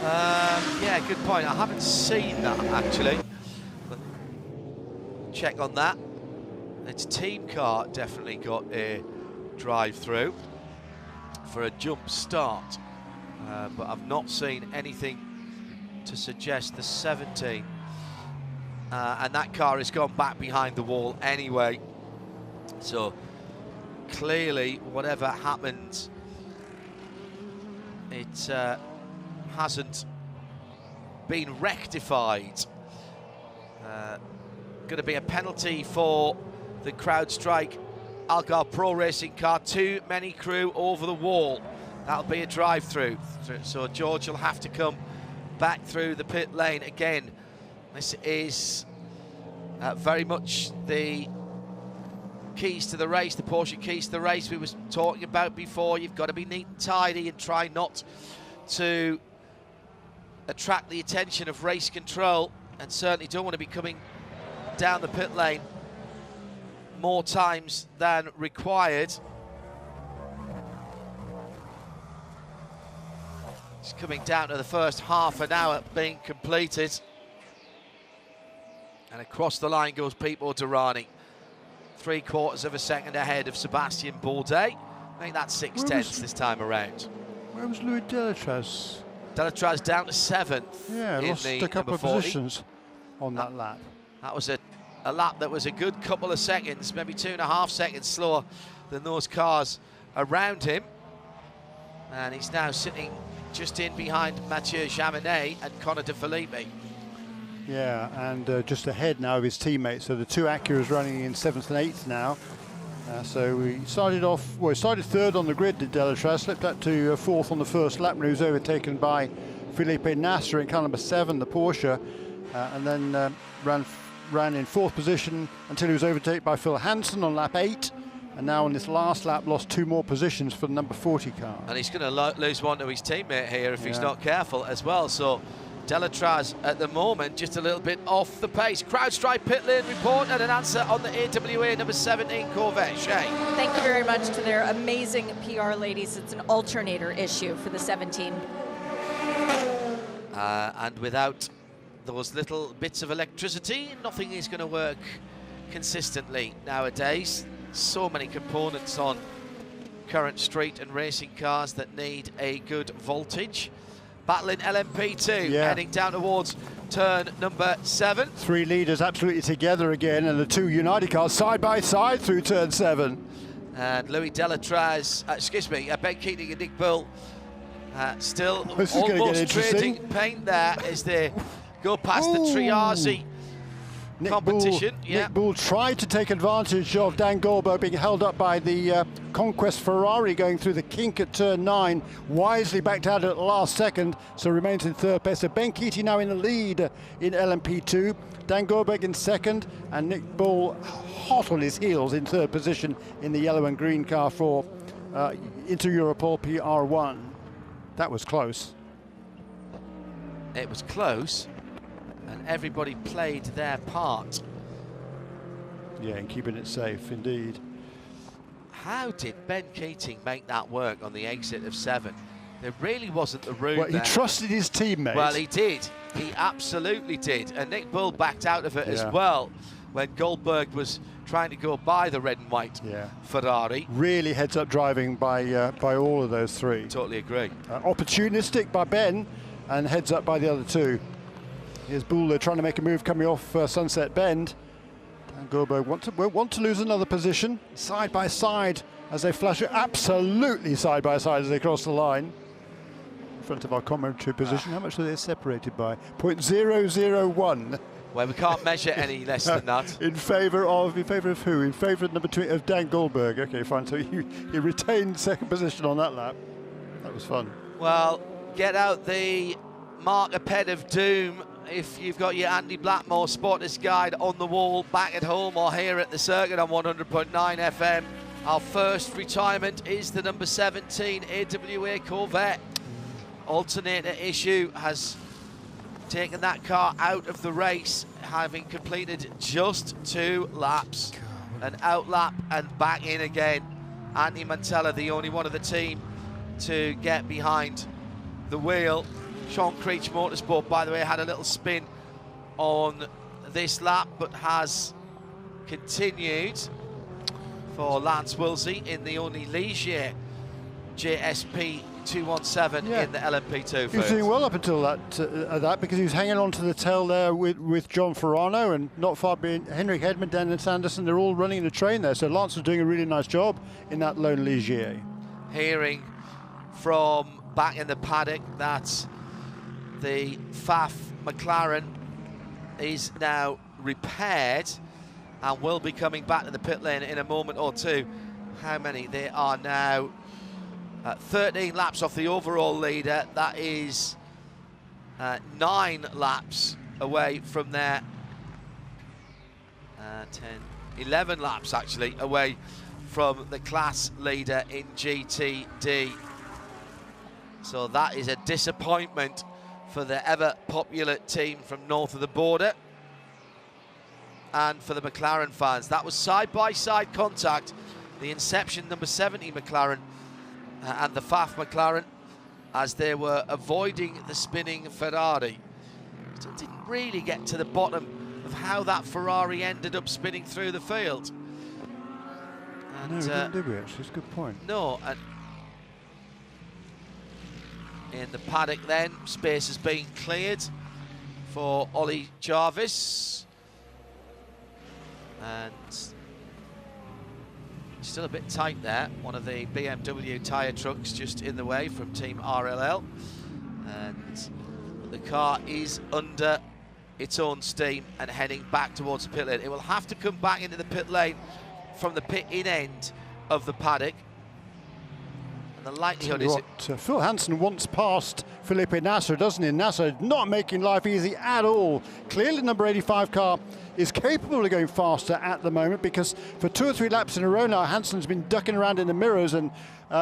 Yeah, good point. I haven't seen that, actually. Check on that. Its team car definitely got a drive-through for a jump start, but I've not seen anything to suggest the 17. And that car has gone back behind the wall anyway. So clearly, whatever happened, it hasn't been rectified. Going to be a penalty for the CrowdStrike Algar Pro Racing car. Too many crew over the wall. That'll be a drive-through. So George will have to come back through the pit lane again. This is very much the keys to the race, the Porsche keys to the race we was talking about before. You've got to be neat and tidy and try not to attract the attention of race control, and certainly don't want to be coming down the pit lane more times than required. It's coming down to the first half an hour being completed. And across the line goes Pipo Derani. 3/4 of a second ahead of Sebastian Bourdais. I think that's 6/10 this time around. Where was Louis Delatraz? Delatraz down to 7th. Yeah, lost a couple of positions on that lap. That was a lap that was a good couple of seconds, maybe 2.5 seconds slower than those cars around him. And he's now sitting just in behind Mathieu Jaminet and Conor De Filippi. Yeah, and just ahead now of his teammates. So the two Acuras running in 7th and 8th now. So we started off, well, he started 3rd on the grid, did Delatraz, slipped up to 4th on the first lap, and he was overtaken by Felipe Nasser in car number 7, the Porsche, and then ran in 4th position until he was overtaken by Phil Hansen on lap 8. And now on this last lap, lost 2 more positions for the number 40 car. And he's going to lose one to his teammate here if he's not careful as well. So Delatraz at the moment just a little bit off the pace. CrowdStrike pit lane report and an answer on the AWA number 17 Corvette. Shay. Thank you very much to their amazing PR ladies. It's an alternator issue for the 17. And without those little bits of electricity, nothing is going to work consistently nowadays. So many components on current street and racing cars that need a good voltage. Battling LMP2, heading down towards turn number 7. 3 leaders absolutely together again, and the 2 United cars side by side through turn 7. And Louis Delatraz, Ben Keating and Nick Bull still almost trading paint there as they go past the Triazi competition. Nick Bull tried to take advantage of Dan Goldberg being held up by the Conquest Ferrari going through the kink at turn 9, wisely backed out at the last second, so remains in 3rd place. So Ben Keating now in the lead in LMP2, Dan Goldberg in 2nd, and Nick Bull hot on his heels in 3rd position in the yellow and green car for into Europol PR1. That was close. It was close, and everybody played their part. Yeah, and keeping it safe, indeed. How did Ben Keating make that work on the exit of 7? There really wasn't the room Well, he there. trusted his teammate. Well, he did. He absolutely did. And Nick Bull backed out of it as well when Goldberg was trying to go by the red and white Ferrari. Really heads-up driving by all of those three. Totally agree. Opportunistic by Ben, and heads-up by the other two. Here's Bull trying to make a move coming off Sunset Bend. And Goldberg want to lose another position. Side by side as they flash it. Absolutely side by side as they cross the line. In front of our commentary position. How much are they separated by? 0.001. Well, we can't measure any less than that. In favour of who? In favour of number 2 of Dan Goldberg. Okay, fine. So he retained second position on that lap. That was fun. Well, get out the marker pen of doom if you've got your Andy Blackmore Sportist Guide on the wall back at home or here at the circuit on 100.9 FM. Our first retirement is the number 17 AWA Corvette. Alternator issue has taken that car out of the race, having completed just 2 laps. An outlap and back in again. Andy Mantella, the only one of the team to get behind the wheel. Sean Creech Motorsport, by the way, had a little spin on this lap, but has continued for Lance Wilsey in the only Ligier JSP 217 in the LMP2. He was doing well up until that because he was hanging on to the tail there with John Ferrano, and not far behind Henrik Hedman, Dennis Sanderson. They're all running the train there, so Lance was doing a really nice job in that lone Ligier. Hearing from back in the paddock that the Pfaff McLaren is now repaired and will be coming back to the pit lane in a moment or two. How many? They are now 13 laps off the overall leader. That is 9 laps away from their 11 laps actually away from the class leader in GTD. So that is a disappointment for the ever popular team from north of the border and for the McLaren fans. That was side-by-side contact. The Inception number 70 McLaren and the Pfaff McLaren as they were avoiding the spinning Ferrari. So it didn't really get to the bottom of how that Ferrari ended up spinning through the field. And, no, we didn't, did we actually? It's a good point. No, and in the paddock then, space has been cleared for Ollie Jarvis. And still a bit tight there. One of the BMW tyre trucks just in the way from Team RLL. And the car is under its own steam and heading back towards the pit lane. It will have to come back into the pit lane from the pit-in end of the paddock. The likelihood is Phil Hansen wants past Felipe Nasser, doesn't he? Nasser not making life easy at all. Clearly, the number 85 car is capable of going faster at the moment because for 2 or 3 laps in a row now, Hansen's been ducking around in the mirrors, and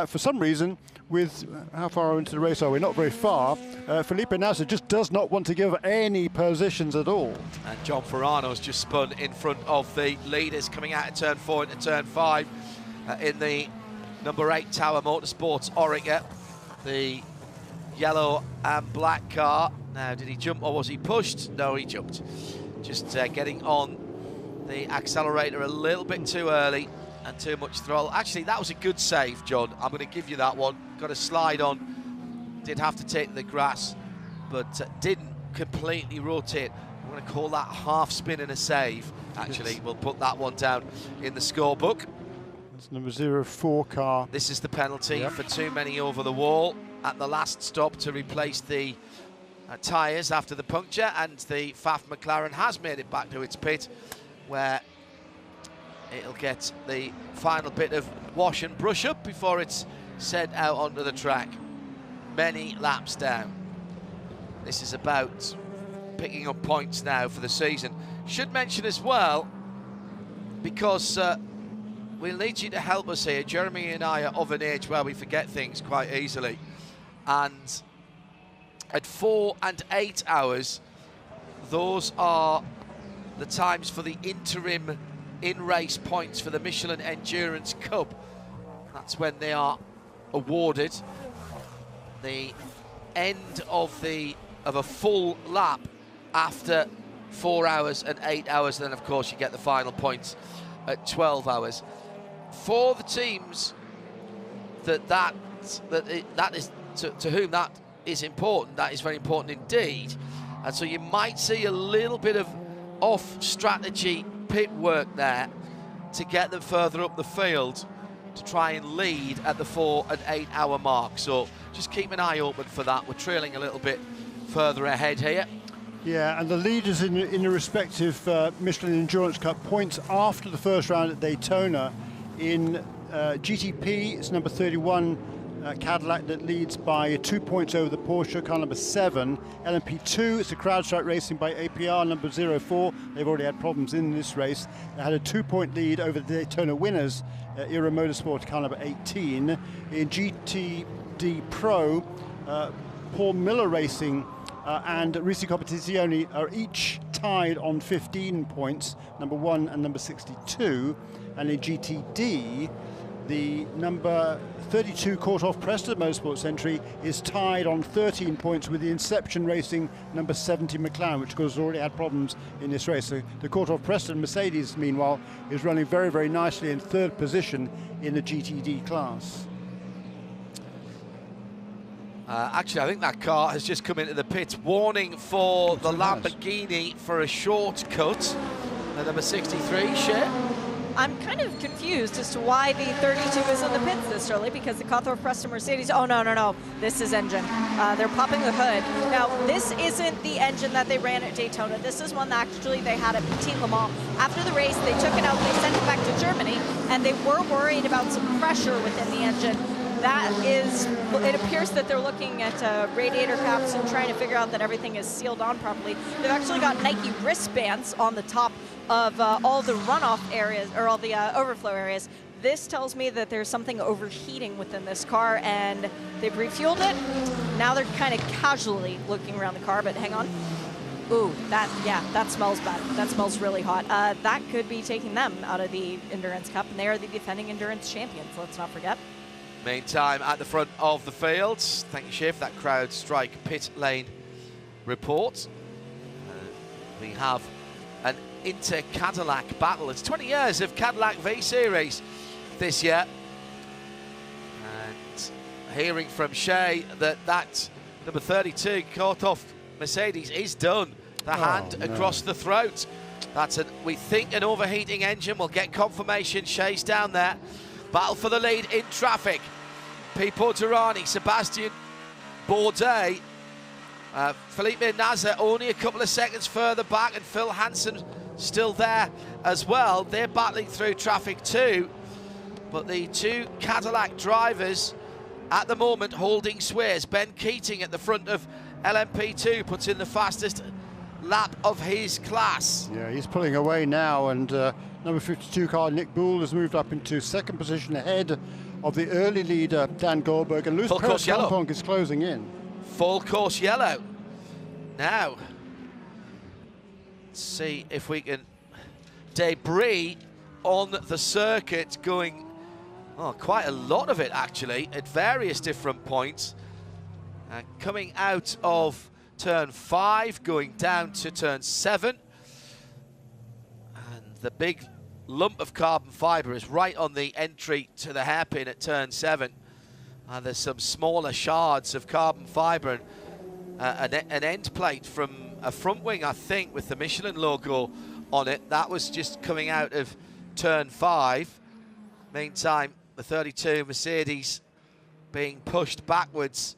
for some reason, with how far into the race are we? Not very far. Felipe Nasser just does not want to give any positions at all. And John Ferrano's just spun in front of the leaders coming out of turn 4 into turn 5 in the number 8 Tower Motorsports Oreca, the yellow and black car. Now, did he jump or was he pushed? No, he jumped. Just getting on the accelerator a little bit too early and too much throttle. Actually, that was a good save, John. I'm going to give you that one. Got a slide on. Did have to take the grass, but didn't completely rotate. I'm going to call that half spin and a save. Actually, we'll put that one down in the scorebook. It's number 04 car. This is the penalty for too many over the wall at the last stop to replace the tyres after the puncture, and the Pfaff McLaren has made it back to its pit where it'll get the final bit of wash and brush up before it's sent out onto the track. Many laps down. This is about picking up points now for the season. Should mention as well, because we'll need you to help us here. Jeremy and I are of an age where we forget things quite easily. And at 4 and 8 hours, those are the times for the interim in-race points for the Michelin Endurance Cup. That's when they are awarded the end of a full lap after 4 hours and 8 hours. Then, of course, you get the final points at 12 hours. For the teams that is to whom that is important, that is very important indeed. And so you might see a little bit of off-strategy pit work there to get them further up the field to try and lead at the 4 and 8 hour mark. So just keep an eye open for that. We're trailing a little bit further ahead here. Yeah, and the leaders in the respective Michelin Endurance Cup points after the first round at Daytona. In GTP, it's number 31 Cadillac that leads by 2 points over the Porsche, car number 7. LMP2, it's a CrowdStrike Racing by APR, number 04. They've already had problems in this race. They had a 2-point lead over the Daytona winners, Era Motorsport, car number 18. In GTD Pro, Paul Miller Racing and Risi Competizione are each tied on 15 points, number 1 and number 62. And in GTD, the number 32 Court-Off Preston Motorsports entry is tied on 13 points with the Inception Racing number 70 McLaren, which of course has already had problems in this race. So the Court-Off Preston Mercedes, meanwhile, is running very, very nicely in 3rd position in the GTD class. Actually, I think that car has just come into the pits. Warning for the Lamborghini for a shortcut. The number 63, Shea. I'm kind of confused as to why the 32 is in the pits this early, because the Cawthorne Preston Mercedes, oh no, this is engine. They're popping the hood. Now, this isn't the engine that they ran at Daytona. This is one that actually they had at Petit Le Mans. After the race, they took it out, they sent it back to Germany, and they were worried about some pressure within the engine. That is, it appears that they're looking at radiator caps and trying to figure out that everything is sealed on properly. They've actually got Nike wristbands on the top of all the runoff areas, or all the overflow areas. This tells me that there's something overheating within this car, and they've refueled it. Now they're kind of casually looking around the car, but hang on. Ooh, that smells bad. That smells really hot. That could be taking them out of the Endurance Cup, and they are the defending Endurance champions, let's not forget. Meantime, at the front of the field, thank you, Shiv, that CrowdStrike pit lane report. We have an Inter-Cadillac battle. It's 20 years of Cadillac V-Series this year. And hearing from Shea that number 32 Court-Off Mercedes is done. The hand across the throat. That's, we think, an overheating engine. We'll get confirmation. Shea's down there. Battle for the lead in traffic. Pipo Derani, Sebastian Bourdais, Felipe Nasr only a couple of seconds further back, and Phil Hansen still there as well. They're battling through traffic too, but the two Cadillac drivers at the moment holding swears. Ben Keating at the front of LMP2 puts in the fastest lap of his class. Yeah, he's pulling away now, and number 52 car Nick Boole has moved up into 2nd position ahead of the early leader Dan Goldberg, and Luis Perez-Pompong is closing in. Full course yellow. Now, let's see if we can debris on the circuit going, quite a lot of it actually, at various different points. Coming out of turn 5, going down to turn 7. And the big lump of carbon fibre is right on the entry to the hairpin at turn 7. There's some smaller shards of carbon fibre and an end plate from a front wing, I think, with the Michelin logo on it. That was just coming out of turn 5. Meantime, the 32 Mercedes being pushed backwards.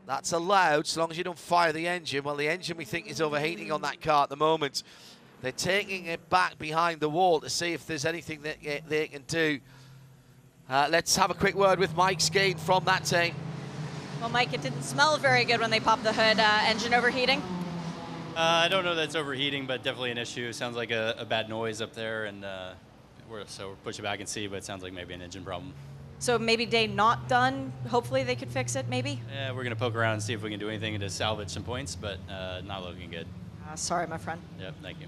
That's allowed, so long as you don't fire the engine. Well, the engine, we think, is overheating on that car at the moment. They're taking it back behind the wall to see if there's anything that they can do. Let's have a quick word with Mike Skeen from that team. Well, Mike, it didn't smell very good when they popped the hood. Engine overheating? I don't know that it's overheating, but definitely an issue. Sounds like a bad noise up there, and we're push it back and see, but it sounds like maybe an engine problem. So maybe day not done. Hopefully they could fix it, maybe? Yeah, we're going to poke around and see if we can do anything to salvage some points, but not looking good. Sorry, my friend. Yep, thank you.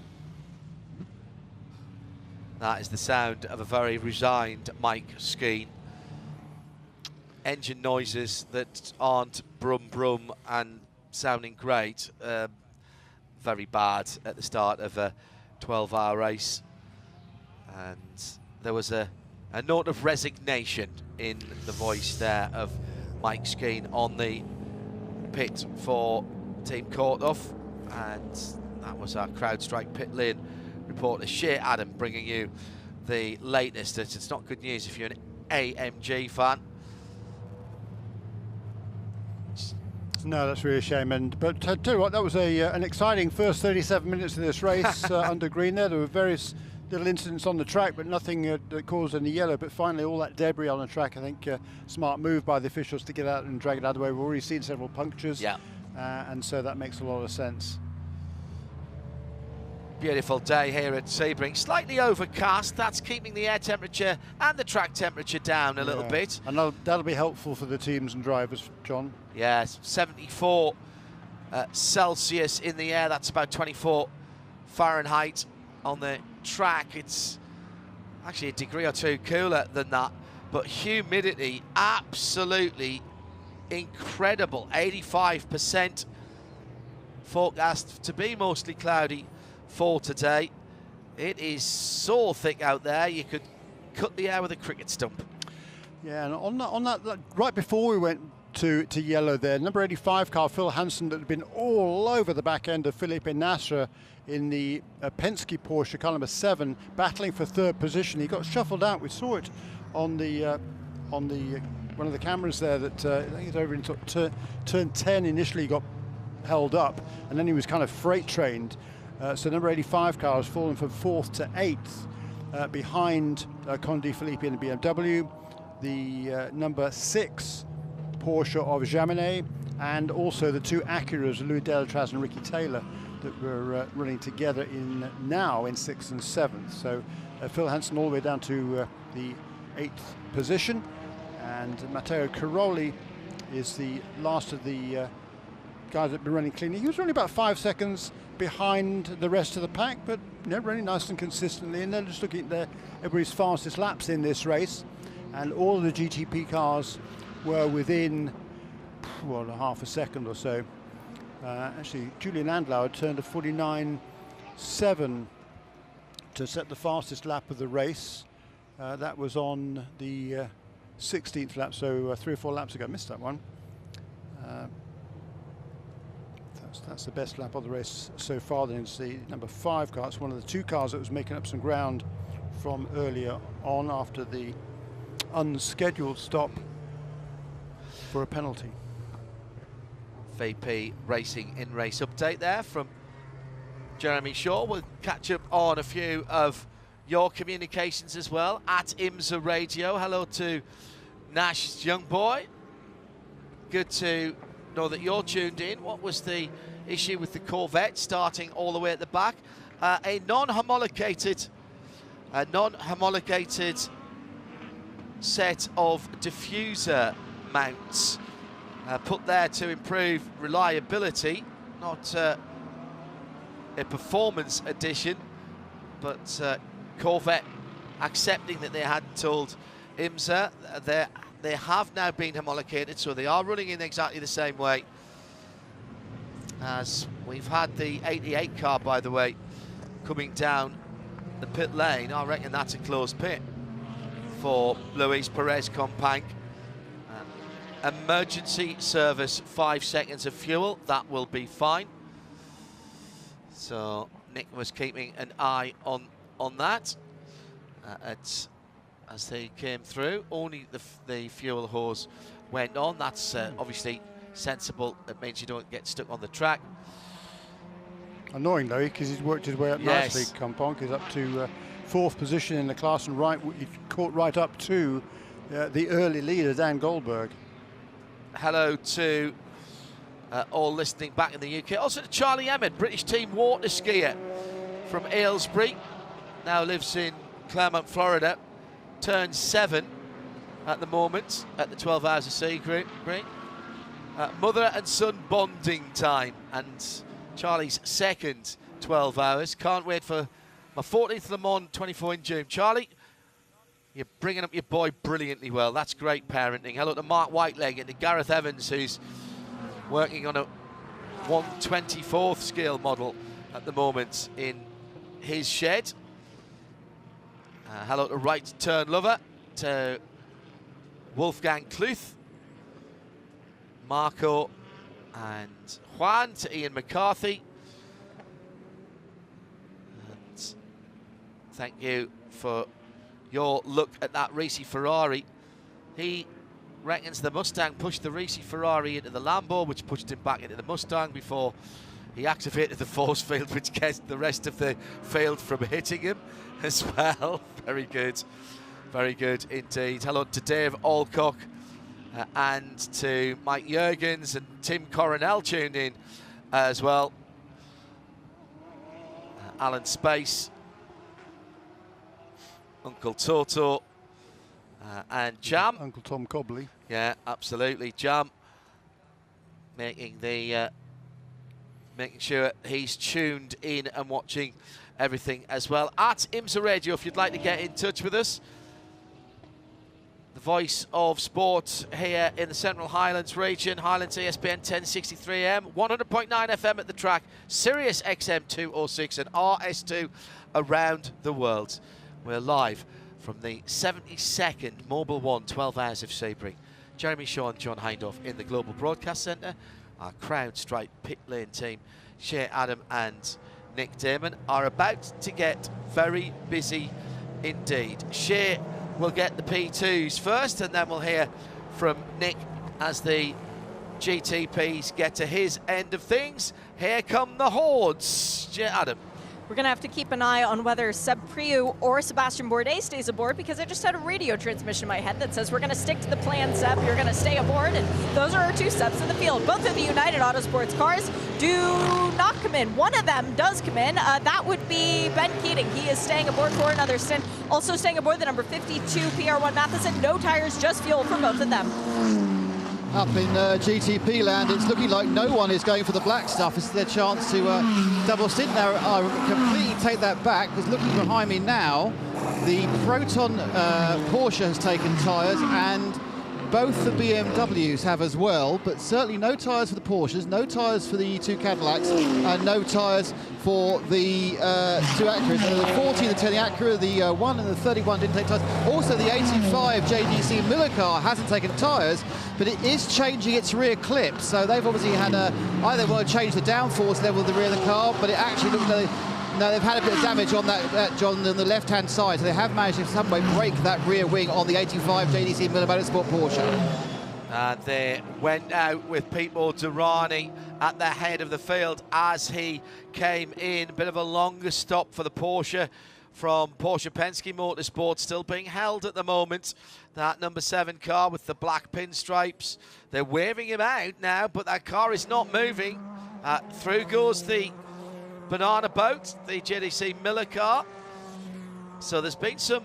That is the sound of a very resigned Mike Skeen. Engine noises that aren't brum brum and sounding great. Very bad at the start of a 12-hour race. And there was a note of resignation in the voice there of Mike Skeen on the pit for Team Courtoff, and that was our CrowdStrike pit lane reporter Shea Adam bringing you the latest. It's not good news if you're an AMG fan. No, that's really a shame. But tell you what, that was an exciting first 37 minutes of this race under green. There were various little incidents on the track, but nothing that caused any yellow. But finally, all that debris on the track, I think, smart move by the officials to get out and drag it out of the way. We've already seen several punctures, and so that makes a lot of sense. Beautiful day here at Sebring. Slightly overcast. That's keeping the air temperature and the track temperature down a little bit. And that'll be helpful for the teams and drivers, John. Yes, 74 Celsius in the air. That's about 24 Fahrenheit on the track. It's actually a degree or two cooler than that, but humidity absolutely incredible. 85% forecast to be mostly cloudy for today. It is so thick out there you could cut the air with a cricket stump. Yeah, and on that right before we went to yellow there, number 85 car, Phil Hansen, that had been all over the back end of Felipe Nasr in the Penske Porsche, car number 7, battling for third position. He got shuffled out. We saw it on the one of the cameras there that I think it's over in turn 10 initially got held up, and then he was kind of freight trained. So number 85 car has fallen from 4th to 8th behind Conde Felipe in the BMW, the number 6 Porsche of Jaminet, and also the 2 Acuras, Louis Delatraz and Ricky Taylor, that were running together in 6th and 7th. So Phil Hansen all the way down to the 8th position, and Matteo Caroli is the last of the guys that have been running cleanly. He was only about 5 seconds behind the rest of the pack, but running nice and consistently. And then just looking at everybody's fastest laps in this race, and all of the GTP cars were within, well, half a second or so. Actually, Julian Andlau turned a 49.7 to set the fastest lap of the race. That was on the 16th lap, so 3 or 4 laps ago. Missed that one. That's the best lap of the race so far. Then it's the number 5 car. It's one of the 2 cars that was making up some ground from earlier on after the unscheduled stop for a penalty. VP Racing in-race update there from Jeremy Shaw. We'll catch up on a few of your communications as well at IMSA Radio. Hello to Nash's young boy. Good to know that you're tuned in. What was the issue with the Corvette starting all the way at the back? A non-homologated set of diffuser mounts put there to improve reliability, not a performance addition, but Corvette accepting that they hadn't told IMSA. They have now been homologated, so they are running in exactly the same way as we've had the 88 car, by the way, coming down the pit lane. I reckon that's a closed pit for Luis Perez Companc. Emergency service, 5 seconds of fuel, that will be fine. So Nick was keeping an eye on that. As they came through, only the fuel hose went on. That's obviously sensible. It means you don't get stuck on the track. Annoying though, because he's worked his way up nicely. Companc is up to 4th position in the class, and he caught right up to the early leader, Dan Goldberg. Hello to all listening back in the UK. Also to Charlie Emmett, British team water skier from Aylesbury. Now lives in Claremont, Florida. Turn 7 at the moment at the 12 Hours of Sebring. Mother and son bonding time, and Charlie's second 12 hours. Can't wait for my 14th Le Mans 24 in June. Charlie, you're bringing up your boy brilliantly well. That's great parenting. Hello to Mark Whiteleg and to Gareth Evans, who's working on a 1/24th scale model at the moment in his shed. Hello to Right Turn Lover, to Wolfgang Kluth, Marco and Juan, to Ian McCarthy. And thank you for your look at that Ricci Ferrari. He reckons the Mustang pushed the Ricci Ferrari into the Lambo, which pushed him back into the Mustang before he activated the force field, which kept the rest of the field from hitting him as well. Very good indeed. Hello to Dave Alcock and to Mike Jurgens, and Tim Coronel tuned in as well. Alan Space, Uncle Toto, and Jam. Uncle Tom Cobley. Yeah, absolutely. Jam making sure he's tuned in and watching everything as well. At IMSA Radio, if you'd like to get in touch with us. The voice of sport here in the Central Highlands region. Highlands ESPN 1063 AM, 100.9 FM at the track, Sirius XM 206 and RS2 around the world. We're live from the 72nd Mobil 1 12 Hours of Sebring. Jeremy Shaw and John Hindhaugh in the Global Broadcast Centre. Our CrowdStrike pit lane team, Shea Adam and Nick Damon, are about to get very busy indeed. Shea will get the P2s first, and then we'll hear from Nick as the GTPs get to his end of things. Here come the hordes. Shea Adam. We're going to have to keep an eye on whether Seb Priou or Sebastian Bourdais stays aboard, because I just had a radio transmission in my head that says we're going to stick to the plan, Seb. You're going to stay aboard, and those are our two Sebs in the field. Both of the United Autosports cars do not come in. One of them does come in. That would be Ben Keating. He is staying aboard for another stint. Also staying aboard the number 52 PR1 Matheson. No tires, just fuel for both of them. Up in GTP land, it's looking like no one is going for the black stuff. It's their chance to double stint. Now, I completely take that back, because looking behind me now, the Proton Porsche has taken tyres, and both the BMWs have as well, but certainly no tyres for the Porsches, no tyres for the two Cadillacs, and no tyres for the two Acuras. The 40, the 10 Acura, the 1 and the 31 didn't take tyres. Also, the 85 JDC Miller car hasn't taken tyres, but it is changing its rear clip. So they've obviously had either want to change the downforce level of the rear of the car, but it actually looks like they've had a bit of damage on that, John, on the left-hand side. So they have managed to in some way break that rear wing on the 85 JDC Miller Motorsport Porsche. And they went out with Pipo Durrani at the head of the field as he came in. A bit of a longer stop for the Porsche from Porsche Penske Motorsport, still being held at the moment. That number 7 car with the black pinstripes. They're waving him out now, but that car is not moving. Through goes the banana boat, the JDC Miller car. So there's been some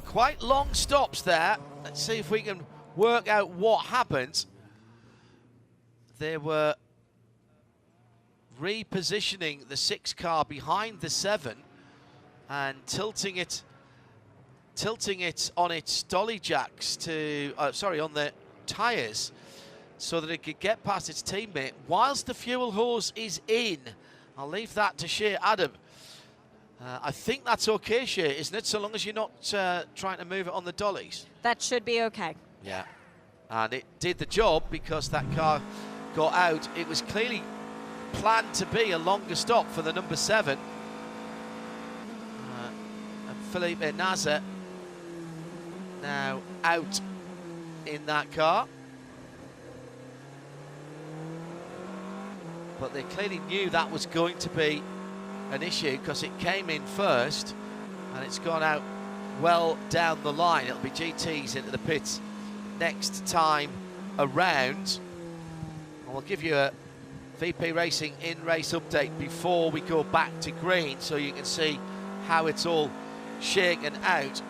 quite long stops there. Let's see if we can work out what happened. They were repositioning the 6 car behind the 7 and tilting it on its dolly jacks to, on the tyres, so that it could get past its teammate whilst the fuel hose is in. I'll leave that to Shea Adam. I think that's okay, Shea, isn't it? So long as you're not trying to move it on the dollies. That should be okay. Yeah, and it did the job because that car got out. It was clearly planned to be a longer stop for the number 7. And Felipe Nasser now out in that car. But they clearly knew that was going to be an issue, because it came in first and it's gone out well down the line. It'll be GTs into the pits next time around. And we'll give you a VP Racing in-race update before we go back to green, so you can see how it's all shaken out.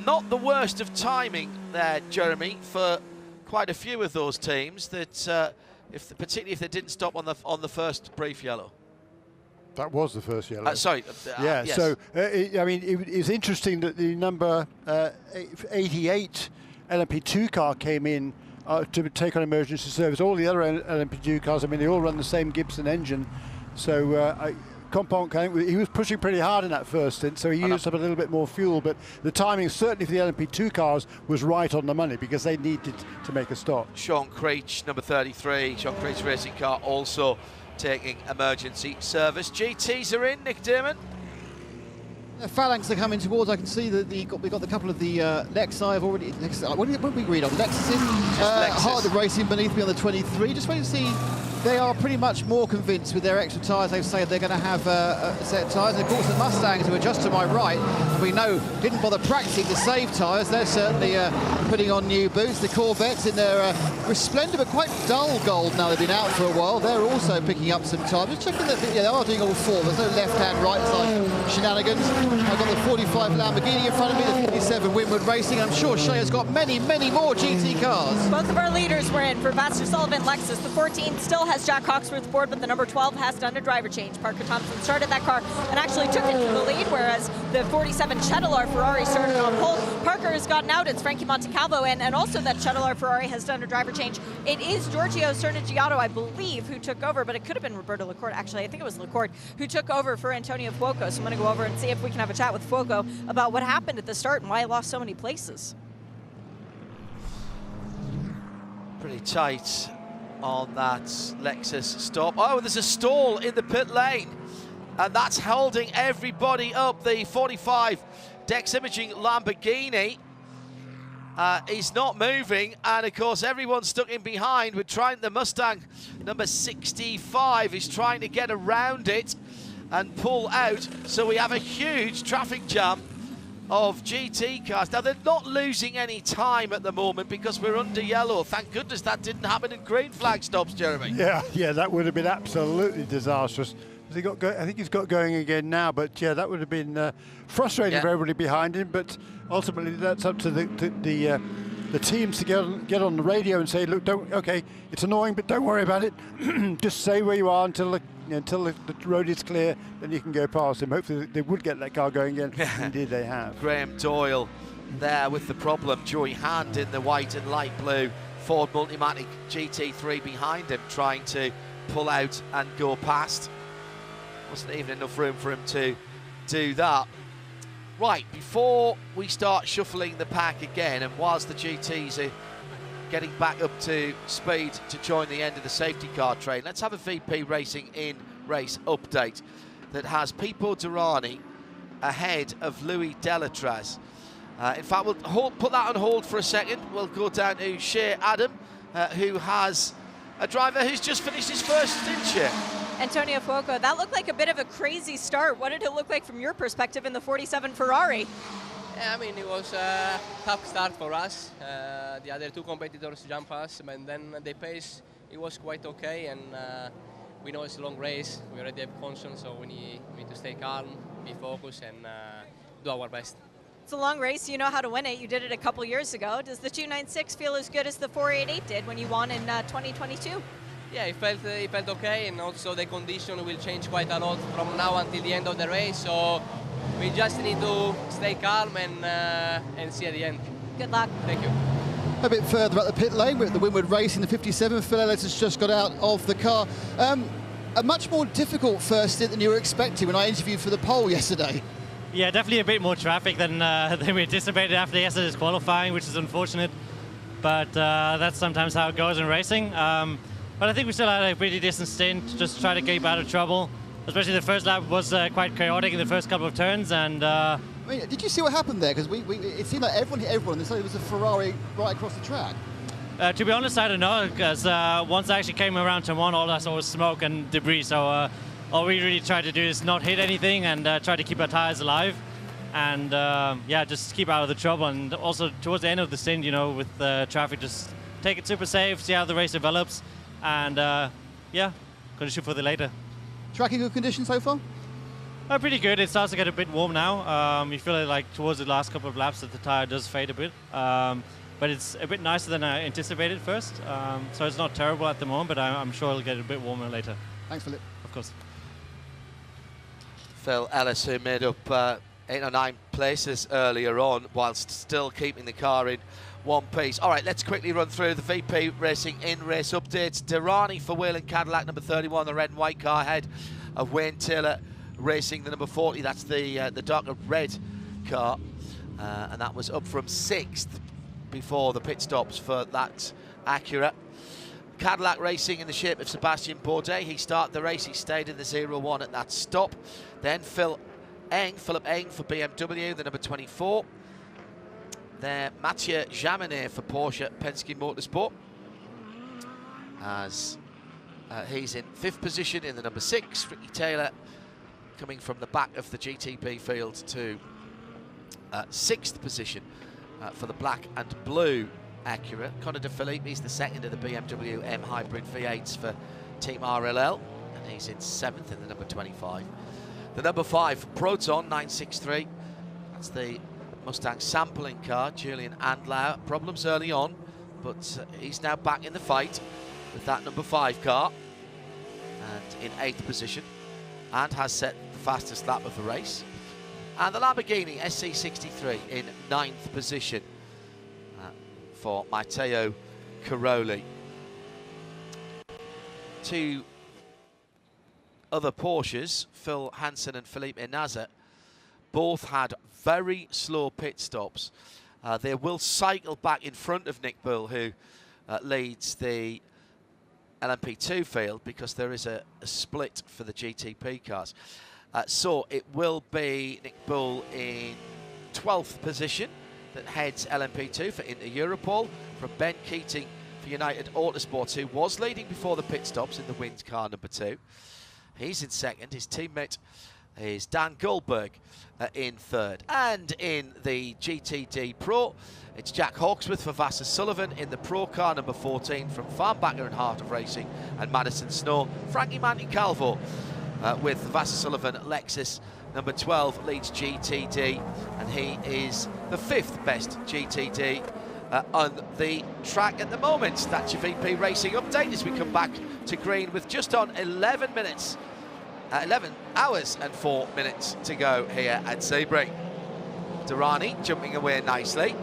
Not the worst of timing there, Jeremy, for quite a few of those teams that, particularly if they didn't stop on the first brief yellow. That was the first yellow. Sorry. Yeah, yes. so, I mean, it's interesting that the number 88 LMP2 car came in to take on emergency service. All the other LMP2 cars, I mean, they all run the same Gibson engine. So Compound, he was pushing pretty hard in that first stint, so he used up a little bit more fuel, but the timing, certainly for the LMP2 cars, was right on the money because they needed to make a stop. Sean Creech, number 33, Sean Creech racing car, also taking emergency service. GTs are in, Nick Dearman. Phalanx are coming towards. I can see that we got the couple of the Lexi have already. What did we read on? Lexus in. Heart of Racing beneath me on the 23. Just waiting to see. They are pretty much more convinced with their extra tyres. They've said they're going to have a set of tyres. And of course, the Mustangs, who are just to my right, and we know didn't bother practicing to save tyres. They're certainly putting on new boots. The Corvettes in their resplendent but quite dull gold now. They've been out for a while. They're also picking up some time. Just checking that they are doing all four. There's no left-hand, right side shenanigans. I've got the 45 Lamborghini in front of me, the 57 Winwood Racing. I'm sure Shea's got many, many more GT cars. Both of our leaders were in for Vassar Sullivan Lexus. The 14 still has Jack Hawksworth aboard, but the number 12 has done a driver change. Parker Thompson started that car and actually took it to the lead, whereas the 47 Cheddalar Ferrari started on pole. Parker has gotten out. It's Frankie Montecalvo in, and also that Cheddalar Ferrari has done a driver change. It is Giorgio Cernigiato, I believe, who took over, but it could have been Roberto Lacorte. Actually, I think it was Lacorte who took over for Antonio Fuoco. So I'm going to go over and see if we can have a chat with Fuoco about what happened at the start and why he lost so many places. Pretty tight on that Lexus stop. Oh, there's a stall in the pit lane, and that's holding everybody up. The 45 Dex Imaging Lamborghini is not moving, and of course everyone's stuck in behind. We're trying, the Mustang number 65 is trying to get around it and pull out, so we have a huge traffic jam of GT cars. Now, they're not losing any time at the moment because we're under yellow. Thank goodness that didn't happen in green flag stops, Jeremy. Yeah, that would have been absolutely disastrous. I think he's got going again now, but yeah, that would have been frustrating for everybody behind him, but ultimately that's up to the teams to get on the radio and say, look, okay, it's annoying, but don't worry about it. Just stay where you are until the road is clear, then you can go past him. Hopefully they would get that car going again. Indeed they have. Graham Doyle there with the problem. Joey Hand in the white and light blue Ford Multimatic GT3 behind him, trying to pull out and go past. Wasn't even enough room for him to do that. Right, before we start shuffling the pack again, and whilst the GTs are getting back up to speed to join the end of the safety car train, let's have a VP Racing in race update that has Pipo Durrani ahead of Louis Delatraz. In fact, we'll put that on hold for a second. We'll go down to Shea Adam, who has a driver who's just finished his first stint, Shea. Antonio Fuoco, that looked like a bit of a crazy start. What did it look like from your perspective in the 47 Ferrari? Yeah, I mean, it was a tough start for us. The other two competitors jumped us, but then the pace, it was quite okay, and we know it's a long race. We already have conscience, so we need to stay calm, be focused, and do our best. It's a long race. You know how to win it. You did it a couple years ago. Does the 296 feel as good as the 488 did when you won in 2022? Yeah, it felt okay, and also the condition will change quite a lot from now until the end of the race. So we just need to stay calm and see at the end. Good luck. Thank you. A bit further up the pit lane, we're at the Winwood Racing, the 57. Phil Ellis has just got out of the car. A much more difficult first stint than you were expecting when I interviewed for the pole yesterday. Yeah, definitely a bit more traffic than we anticipated after yesterday's qualifying, which is unfortunate. But that's sometimes how it goes in racing. But I think we still had a pretty decent stint, just try to keep out of trouble. Especially the first lap was quite chaotic in the first couple of turns. And I mean, did you see what happened there? Because it seemed like everyone hit everyone, and so it was a Ferrari right across the track. To be honest, I don't know, because once I actually came around turn one, all I saw was smoke and debris. So all we really tried to do is not hit anything and try to keep our tires alive. And yeah, just keep out of the trouble. And also towards the end of the stint, you know, with traffic, just take it super safe, see how the race develops. And yeah, gonna shoot for the later. Track in good condition so far? Pretty good. It starts to get a bit warm now. You feel it like towards the last couple of laps that the tire does fade a bit. But it's a bit nicer than I anticipated first. So it's not terrible at the moment, but I'm sure it'll get a bit warmer later. Thanks, Philip. Of course. Phil Ellis, who made up 8 or 9 places earlier on, whilst still keeping the car in one piece. All right, let's quickly run through the VP Racing in-race updates. Durrani for Whelen Cadillac, number 31, the red and white car, ahead of Wayne Taylor Racing, the number 40. That's the darker red car, and that was up from 6th before the pit stops for that Acura. Cadillac Racing in the shape of Sebastian Bourdais. He started the race, he stayed in the 0-1 at that stop. Then Philip Eng for BMW, the number 24. There, Mathieu Jaminet for Porsche Penske Motorsport, as he's in 5th position in the number 6. Ricky Taylor coming from the back of the GTP field to 6th position for the black and blue Acura. Conor De Phillippi's the 2nd of the BMW M Hybrid V8s for Team RLL, and he's in 7th in the number 25. The number 5 Proton 963, that's the Mustang sampling car. Julian Andlau, problems early on, but he's now back in the fight with that number 5 car, and in 8th position, and has set the fastest lap of the race. And the Lamborghini SC63 in 9th position for Matteo Caroli. 2 other Porsches, Phil Hansen and Felipe Nasr, both had very slow pit stops. They will cycle back in front of Nick Bull, who leads the LMP2 field, because there is a split for the GTP cars. So it will be Nick Bull in 12th position that heads LMP2 for Inter Europol, from Ben Keating for United Autosports, who was leading before the pit stops in the Wind car number 2. He's in 2nd. His teammate is Dan Goldberg in 3rd. And in the GTD Pro, it's Jack Hawksworth for Vasser Sullivan in the Pro car number 14 from Farnbacher and Heart of Racing and Madison Snow. Frankie Manti-Calvo with the Vasser Sullivan Lexus number 12 leads GTD, and he is the 5th best GTD on the track at the moment. That's your VP Racing update as we come back to green with just on 11 hours and 4 minutes to go here at Sebring. Durrani jumping away nicely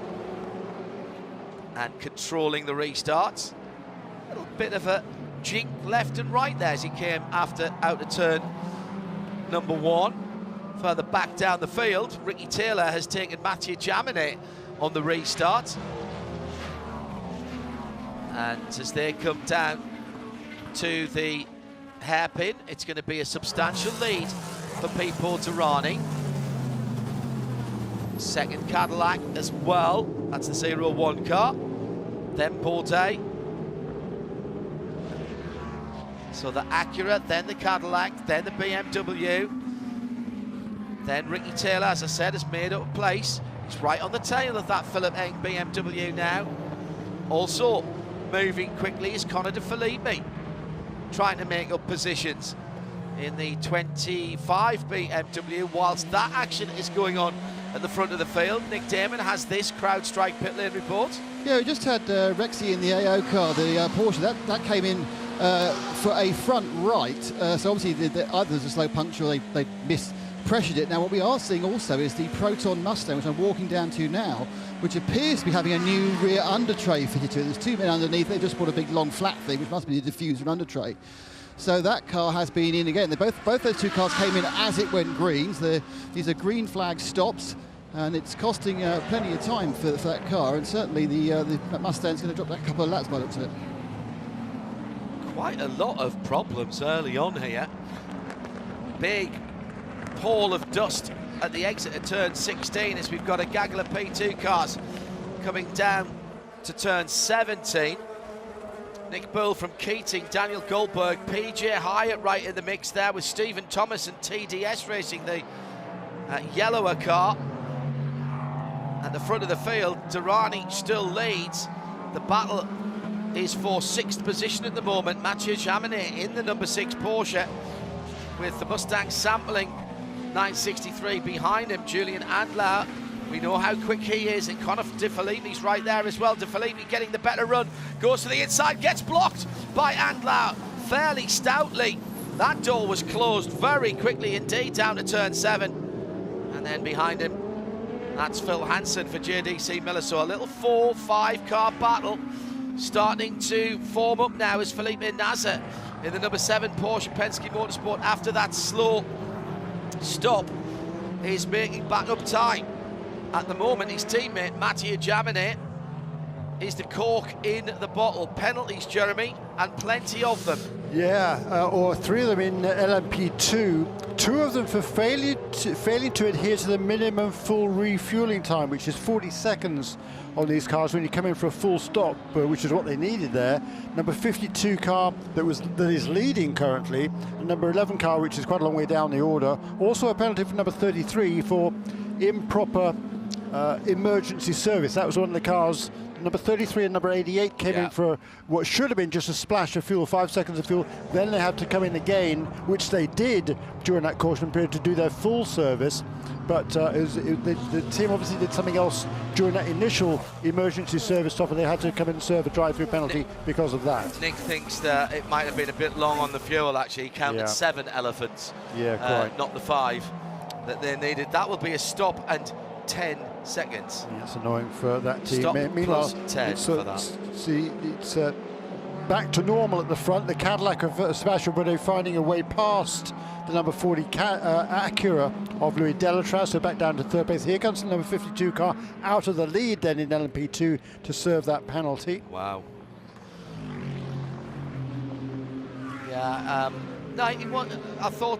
and controlling the restarts. A little bit of a jink left and right there as he came out of turn number 1. Further back down the field, Ricky Taylor has taken Mathieu Jaminet on the restart. And as they come down to the hairpin, it's going to be a substantial lead for Pipo Durrani. 2nd Cadillac as well, that's the 0-1 car. Then Bourdais. So the Acura, then the Cadillac, then the BMW. Then Ricky Taylor, as I said, has made up a place. He's right on the tail of that Philip Eng BMW now. Also moving quickly is Conor De Phillippi, trying to make up positions in the 25 BMW, whilst that action is going on at the front of the field. Nick Damon has this CrowdStrike pit lane report. Yeah, we just had Rexy in the AO car, the Porsche. That came in for a front right. So obviously either there's a slow puncture or they mispressured it. Now what we are seeing also is the Proton Mustang, which I'm walking down to now, which appears to be having a new rear under tray fitted to it. There's 2 men underneath. They just bought a big long flat thing, which must be the diffuser and under tray. So that car has been in again. Both those 2 cars came in as it went green. So these are green flag stops, and it's costing plenty of time for that car. And certainly the Mustang's going to drop that couple of laps by the looks of it. Quite a lot of problems early on here. Big pall of dust at the exit of turn 16 as we've got a gaggle of P2 cars coming down to turn 17. Nick Bull from Keating, Daniel Goldberg, PJ Hyatt right in the mix there with Stephen Thomas and TDS Racing, the yellower car. At the front of the field, Durrani still leads. The battle is for 6th position at the moment. Mathieu Jaminet in the number 6 Porsche with the Mustang sampling 9.63 behind him, Julian Andlau. We know how quick he is, and Conor De Filippi's right there as well. De Filippi getting the better run, goes to the inside, gets blocked by Andlau fairly stoutly. That door was closed very quickly indeed down to turn 7. And then behind him, that's Phil Hansen for JDC Miller. So a little 4-5 car battle starting to form up now as Felipe Nasr in the number 7 Porsche Penske Motorsport, after that slow stop, is making back up time. At the moment, his teammate Mathieu Jaminet is the cork in the bottle. Penalties, Jeremy, and plenty of them. Yeah, or 3 of them in LMP2. 2 of them for failing to adhere to the minimum full refueling time, which is 40 seconds on these cars when you come in for a full stop, which is what they needed there. Number 52 car that is leading currently, and number 11 car, which is quite a long way down the order. Also a penalty for number 33 for improper emergency service. That was one of the cars. Number 33 and number 88 came in for what should have been just a splash of fuel, 5 seconds of fuel. Then they had to come in again, which they did during that caution period, to do their full service. But the team obviously did something else during that initial emergency service stop, and they had to come in and serve a drive-through penalty because of that. Nick thinks that it might have been a bit long on the fuel, actually. He counted 7 elephants, not the 5 that they needed. That will be a stop and 10 seconds. Yeah, it's annoying for that team. Stop Meanwhile, plus 10 for that. See, it's back to normal at the front. The Cadillac of Sebastian Bourdais finding a way past the number 40 Acura of Louis Delatraz, so back down to 3rd place. Here comes the number 52 car out of the lead then in LMP2 to serve that penalty. Wow. Yeah, 91, I thought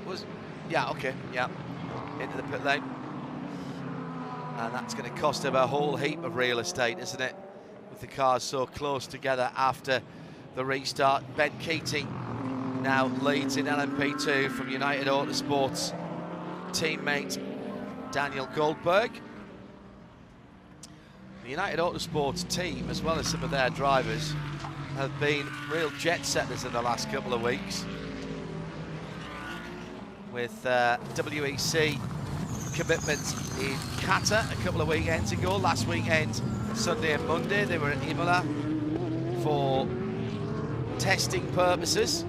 was, into the pit lane. And that's going to cost him a whole heap of real estate, isn't it? With the cars so close together after the restart. Ben Keating now leads in LMP2 from United Autosports teammate Daniel Goldberg. The United Autosports team, as well as some of their drivers, have been real jet setters in the last couple of weeks. With WEC commitments in Qatar a couple of weekends ago. Last weekend, Sunday and Monday, they were at Imola for testing purposes.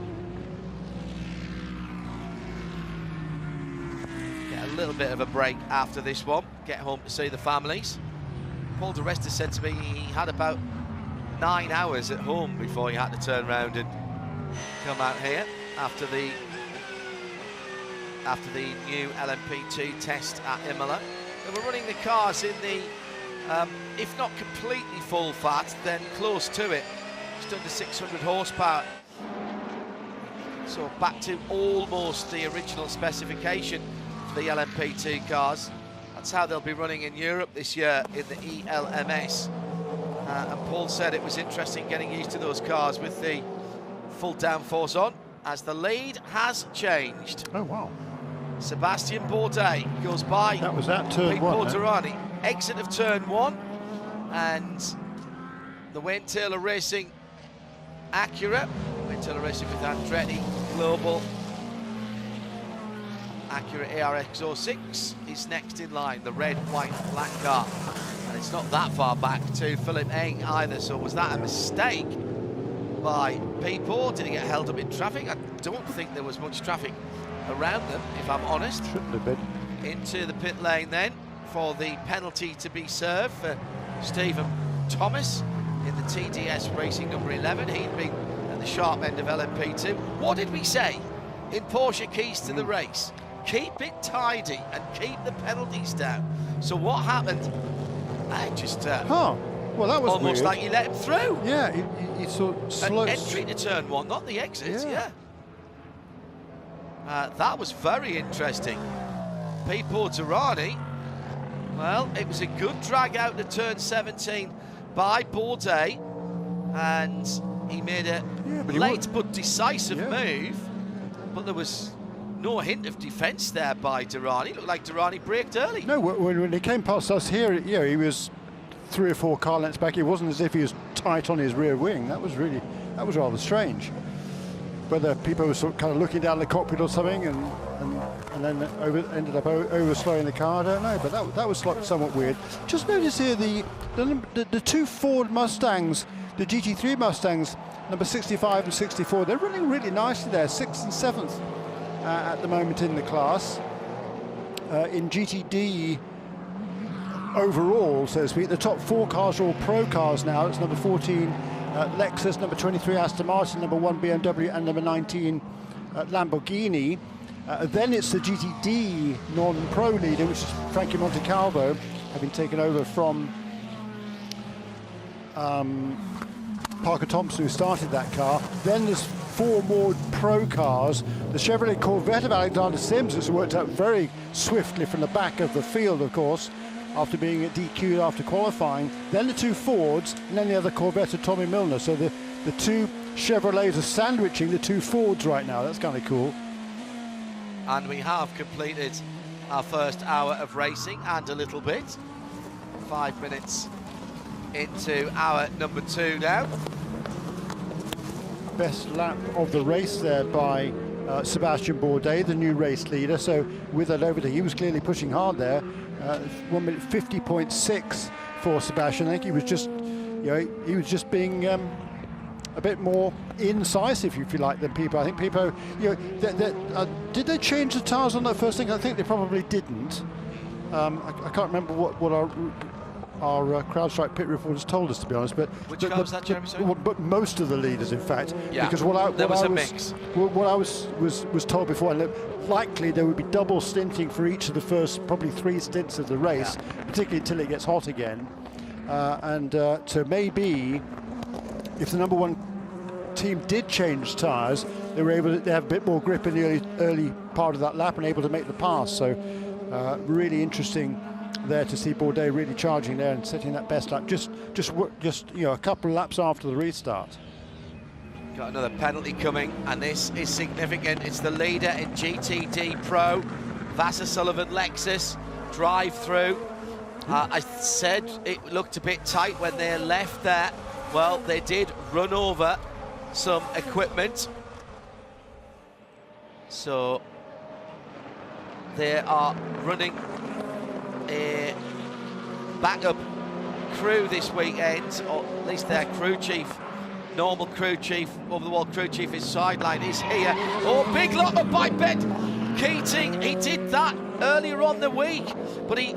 Get a little bit of a break after this one, get home to see the families. Paul Di Resta said to me he had about 9 hours at home before he had to turn around and come out here after the new LMP2 test at Imola. They were running the cars in the, if not completely full fat, then close to it, just under 600 horsepower. So back to almost the original specification for the LMP2 cars. That's how they'll be running in Europe this year in the ELMS. And Paul said it was interesting getting used to those cars with the full downforce on, as the lead has changed. Oh, wow. Sebastian Bourdais goes by. That was at turn 1. Porterani. Exit of turn 1, and the Wayne Taylor Racing Acura. Wayne Taylor Racing with Andretti Global. Acura ARX06 is next in line, the red, white, black car. And it's not that far back to Philip Eng either, so was that a mistake by Pipo? Did he get held up in traffic? I don't think there was much traffic around them, if I'm honest. Shouldn't have been. Into the pit lane then for the penalty to be served for Stephen Thomas in the TDS Racing number 11. He'd been at the sharp end of LMP2. What did we say in Porsche Keys to the Race? Keep it tidy and keep the penalties down. So what happened? I just well, that was almost weird. like you let him through. Yeah, he sort of slowed. Entry to turn 1, not the exit. Yeah. That was very interesting. Pipo Derani, well, it was a good drag out to turn 17 by Bourdais, and he made a late but decisive move, but there was no hint of defence there by Derani. It looked like Derani braked early. No, when he came past us here, he was 3 or 4 car lengths back. It wasn't as if he was tight on his rear wing. That was rather strange. whether people were sort of kind of looking down the cockpit or something, and then ended up overslowing the car. I don't know, but that was like somewhat weird. Just notice here the two Ford Mustangs, the GT3 Mustangs, number 65 and 64. They're running really nicely there, 6th and 7th at the moment in the class. In GTD overall, so to speak, the top 4 cars are all pro cars now. It's number 14 Lexus, number 23 Aston Martin, number 1 BMW, and number 19 Lamborghini. Then it's the GTD non-pro leader, which is Frankie Montecalvo, having taken over from Parker Thompson, who started that car. Then there's 4 more pro cars. The Chevrolet Corvette of Alexander Sims, which worked out very swiftly from the back of the field, of course, after being DQ'd after qualifying. Then the 2 Fords, and then the other Corvette of Tommy Milner. So the 2 Chevrolets are sandwiching the 2 Fords right now. That's kind of cool. And we have completed our first hour of racing and a little bit. 5 minutes into hour number 2 now. Best lap of the race there by Sebastian Bourdais, the new race leader. So with that over, he was clearly pushing hard there. 1 minute 50.6 for Sebastian. I think he was just, he was just being a bit more incisive, if you like, than Pipo. I think Pipo, did they change the tyres on that first thing? I think they probably didn't. I can't remember what our CrowdStrike pit reporters told us, to be honest. But which car was that, Jeremy? Sorry? But most of the leaders, in fact, yeah, because what I was told before, and likely there would be double stinting for each of the first probably 3 stints of the race, particularly until it gets hot again. So maybe if the number 1 team did change tyres, they were able to have a bit more grip in the early part of that lap and able to make the pass. So really interesting there to see Bourdais really charging there and setting that best lap just a couple of laps after the restart. Got another penalty coming, and this is significant. It's the leader in GTD Pro, Vassar Sullivan Lexus, drive through. I said it looked a bit tight when they left there. Well, they did run over some equipment. So they are running a backup crew this weekend, or at least their crew chief, normal crew chief, over-the-wall crew chief, his sideline is here. Oh, big lot up by Ben Keating. He did that earlier on the week, but he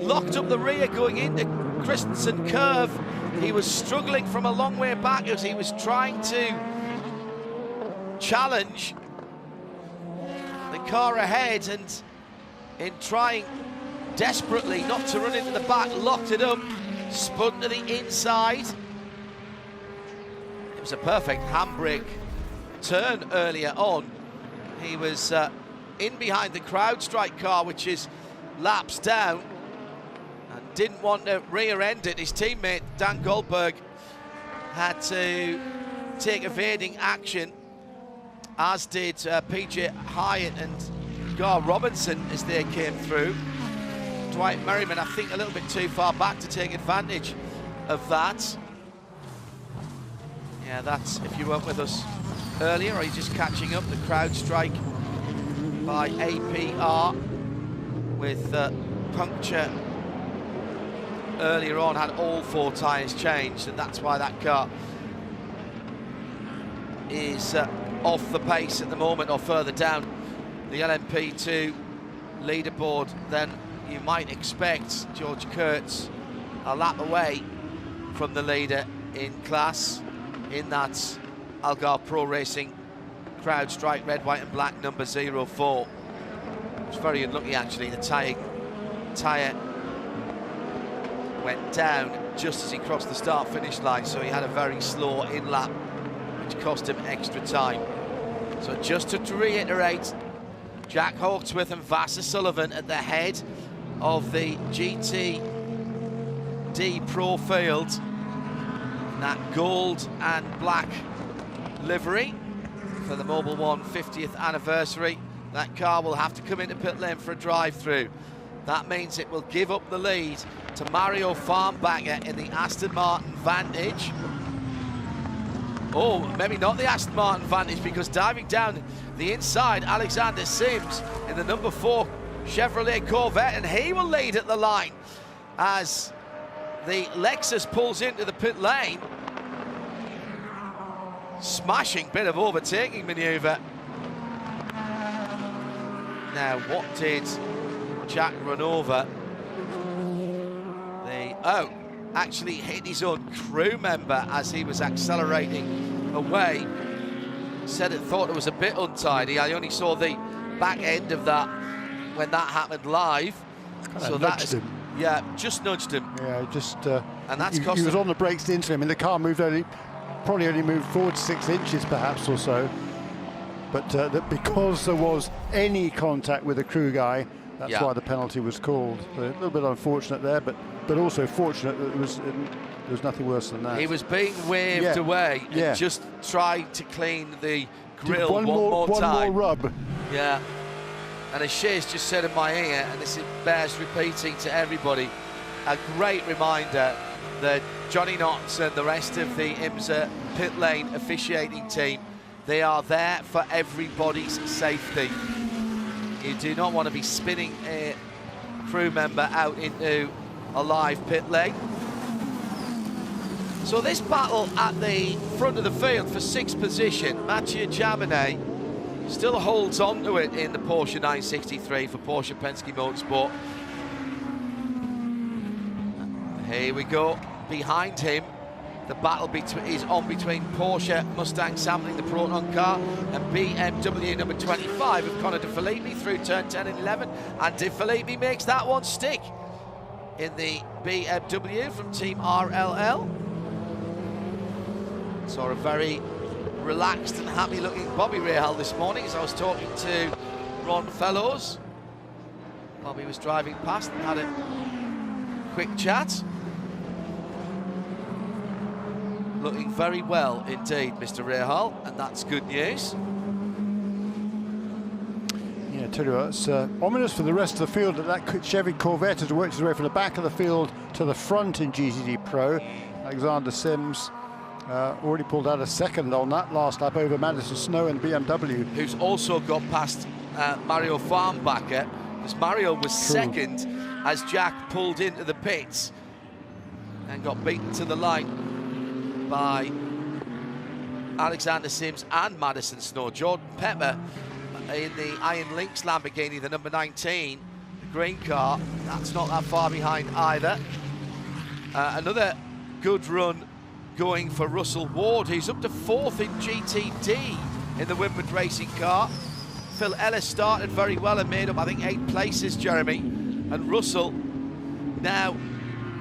locked up the rear going into Christensen curve. He was struggling from a long way back as he was trying to challenge the car ahead, and in trying desperately not to run into the back, locked it up, spun to the inside. It was a perfect handbrake turn earlier on. He was in behind the CrowdStrike car, which is laps down, and didn't want to rear-end it. His teammate Dan Goldberg had to take evading action, as did PJ Hyatt and Gar Robinson as they came through. Dwight Merriman, I think, a little bit too far back to take advantage of that. Yeah, that's, if you weren't with us earlier, or you're just catching up, the CrowdStrike by APR with puncture earlier on, had all 4 tyres changed, and that's why that car is off the pace at the moment, or further down the LMP2 leaderboard than you might expect. George Kurtz a lap away from the leader in class in that Algarve Pro Racing CrowdStrike red, white and black number 04. It's very unlucky actually, the tyre went down just as he crossed the start-finish line, so he had a very slow in-lap, which cost him extra time. So just to reiterate, Jack Hawksworth and Vassar Sullivan at the head of the GTD Pro field, that gold and black livery for the Mobil 1 50th anniversary. That car will have to come into pit lane for a drive-through. That means it will give up the lead to Mario Farnbacher in the Aston Martin Vantage. Oh, maybe not the Aston Martin Vantage, because diving down the inside, Alexander Sims in the number 4 Chevrolet Corvette, and he will lead at the line as the Lexus pulls into the pit lane. Smashing bit of overtaking manoeuvre. Now, what did Jack run over? Actually hit his own crew member as he was accelerating away. Said it thought it was a bit untidy. I only saw the back end of that when that happened live. So that's him. Yeah, just nudged him. Yeah, just. And that's he was on the brakes into him, and the car probably only moved forward 6 inches, perhaps or so. But that because there was any contact with the crew guy, that's why the penalty was called. So a little bit unfortunate there, but also fortunate that there was nothing worse than that. He was being waved away and just tried to clean the grill one more time. One more rub. Yeah. And as Shea's just said in my ear, and this bears repeating to everybody, a great reminder that Johnny Knotts and the rest of the IMSA pit lane officiating team, they are there for everybody's safety. You do not want to be spinning a crew member out into a live pit lane. So this battle at the front of the field for 6th position, Mathieu Jaminet still holds on to it in the Porsche 963 for Porsche Penske Motorsport. Here we go. Behind him, the battle is on between Porsche Mustang sampling the Proton car and BMW number 25 of Conor De Philippi through turn 10 and 11. And De Philippi makes that one stick in the BMW from Team RLL. Saw a very relaxed and happy looking Bobby Rahal this morning as I was talking to Ron Fellows. Bobby was driving past and had a quick chat. Looking very well indeed, Mr. Rahal, and that's good news. Yeah, I tell you what, it's ominous for the rest of the field that that Chevy Corvette has worked its way from the back of the field to the front in GTD Pro. Alexander Sims already pulled out a second on that last lap over Madison Snow and BMW. Who's also got past Mario Farnbacher, because Mario was second as Jack pulled into the pits and got beaten to the line by Alexander Sims and Madison Snow. Jordan Pepper in the Iron Lynx Lamborghini, the number 19, the green car, that's not that far behind either. Another good run going for Russell Ward, who's up to 4th in GTD in the Whitford racing car. Phil Ellis started very well and made up, I think, 8 places, Jeremy. And Russell now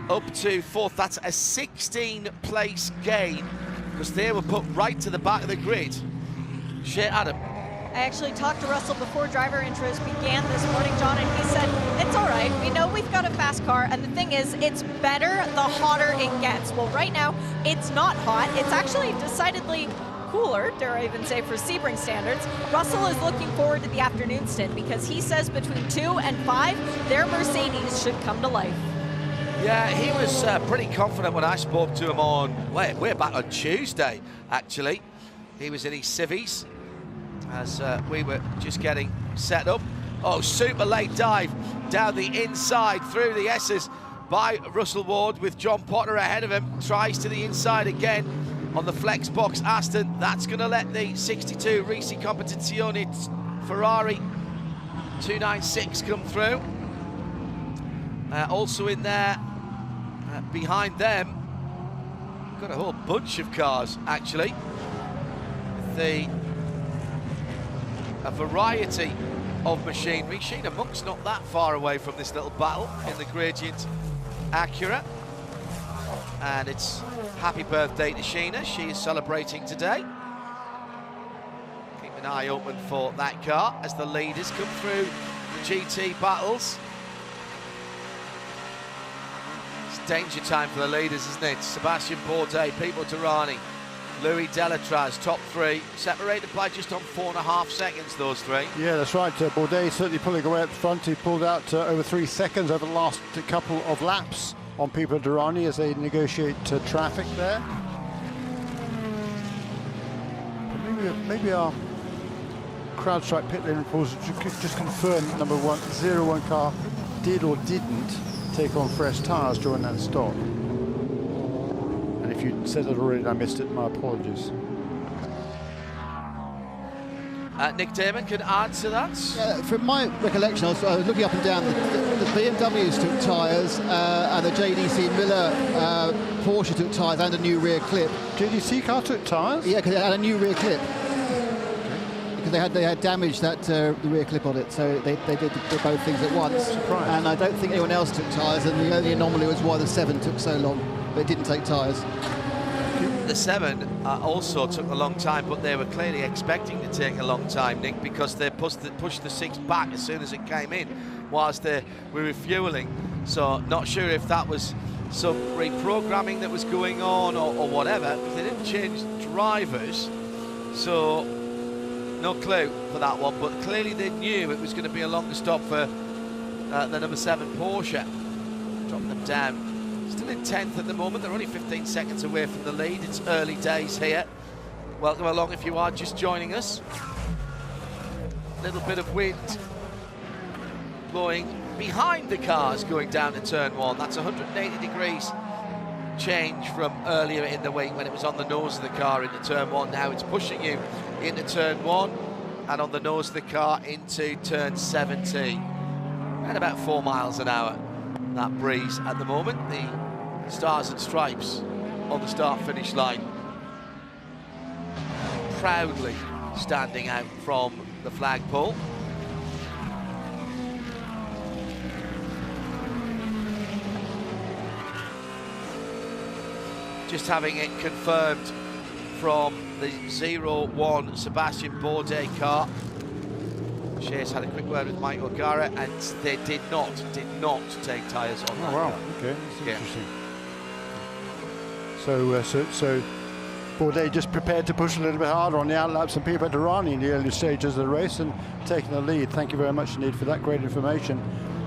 up to 4th. That's a 16-place gain because they were put right to the back of the grid. Shea Adam. I actually talked to Russell before driver intros began this morning, John, and he said, it's all right, we know we've got a fast car, and the thing is, it's better the hotter it gets. Well, right now, it's not hot. It's actually decidedly cooler, dare I even say, for Sebring standards. Russell is looking forward to the afternoon stint because he says between 2 and 5, their Mercedes should come to life. Yeah, he was pretty confident when I spoke to him on, way back on Tuesday, actually. He was in his civvies as we were just getting set up. Oh, super late dive down the inside through the S's by Russell Ward with John Potter ahead of him. Tries to the inside again on the flex box Aston. That's going to let the 62 Risi Competizione Ferrari 296 come through. Also in there, behind them, got a whole bunch of cars actually. A variety of machinery. Sheena Monk's not that far away from this little battle in the Gradient Acura. And it's happy birthday to Sheena. She is celebrating today. Keep an eye open for that car as the leaders come through the GT battles. It's danger time for the leaders, isn't it? Sebastian Bourdais, Pipo Derani, Louis Delatraz, top 3, separated by just on 4.5 seconds, those 3. Yeah, that's right. Bourdais certainly pulling away at the front. He pulled out over 3 seconds over the last couple of laps on Pipo Derani as they negotiate traffic there. maybe our CrowdStrike pit lane reports just confirm that number 01 car did or didn't take on fresh tyres during that stop. And if you said it already and I missed it, my apologies. Nick Damon can add to that. From my recollection, I was looking up and down. The BMWs took tyres, and the JDC Miller Porsche took tyres and a new rear clip. JDC car took tyres? Yeah, because it had a new rear clip. Because they had damaged that the rear clip on it, so they did both things at once. Surprised. And I don't think anyone else took tyres, and the only anomaly was why the 7 took so long, but it didn't take tyres. The 7 also took a long time, but they were clearly expecting to take a long time, Nick, because they pushed the 6 back as soon as it came in, whilst they were refueling. So not sure if that was some reprogramming that was going on or whatever. They didn't change drivers, so no clue for that one. But clearly they knew it was going to be a longer stop for the number 7 Porsche. Dropping them down. Still in 10th at the moment. They're only 15 seconds away from the lead. It's early days here. Welcome along if you are just joining us. A little bit of wind blowing behind the cars going down to turn 1. That's 180 degrees change from earlier in the week when it was on the nose of the car into turn 1. Now it's pushing you into turn 1 and on the nose of the car into turn 17 at about 4 miles an hour. That breeze at the moment, the stars and stripes on the start-finish line, proudly standing out from the flagpole. Just having it confirmed from the 01 Sebastian Bourdais car. Shays had a quick word with Mike O'Gara, and they did not take tyres on that car. Okay, that's interesting. So Bourdais just prepared to push a little bit harder on the outlaps and Pipo Derani in the early stages of the race and taking the lead. Thank you very much indeed for that great information.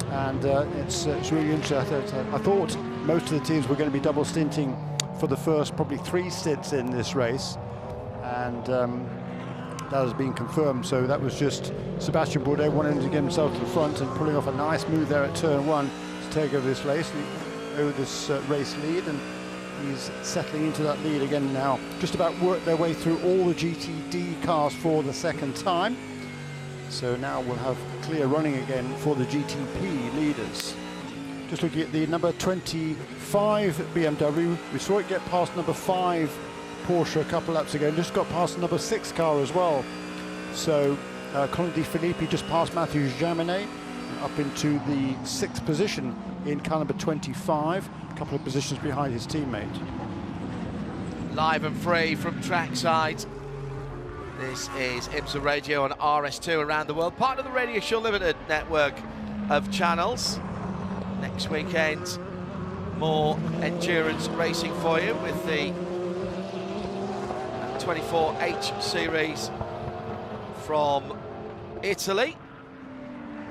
And it's really interesting. I thought most of the teams were going to be double stinting for the first probably 3 stints in this race, and that has been confirmed. So that was just Sebastian Bourdais wanting to get himself to the front and pulling off a nice move there at turn 1 to take over this race lead, and he's settling into that lead again now. Just about worked their way through all the GTD cars for the second time. So now we'll have clear running again for the GTP leaders. Just looking at the number 25 BMW, we saw it get past number 5 Porsche a couple laps ago, and just got past the number 6 car as well. So Colin Di Filippi just passed Matthew Jaminet up into the 6th position in car number 25, a couple of positions behind his teammate. Live and free from trackside. This is IMSA Radio on RS2 around the world, part of the Radio Show Limited network of channels. Next weekend, more endurance racing for you with the 24H series from Italy.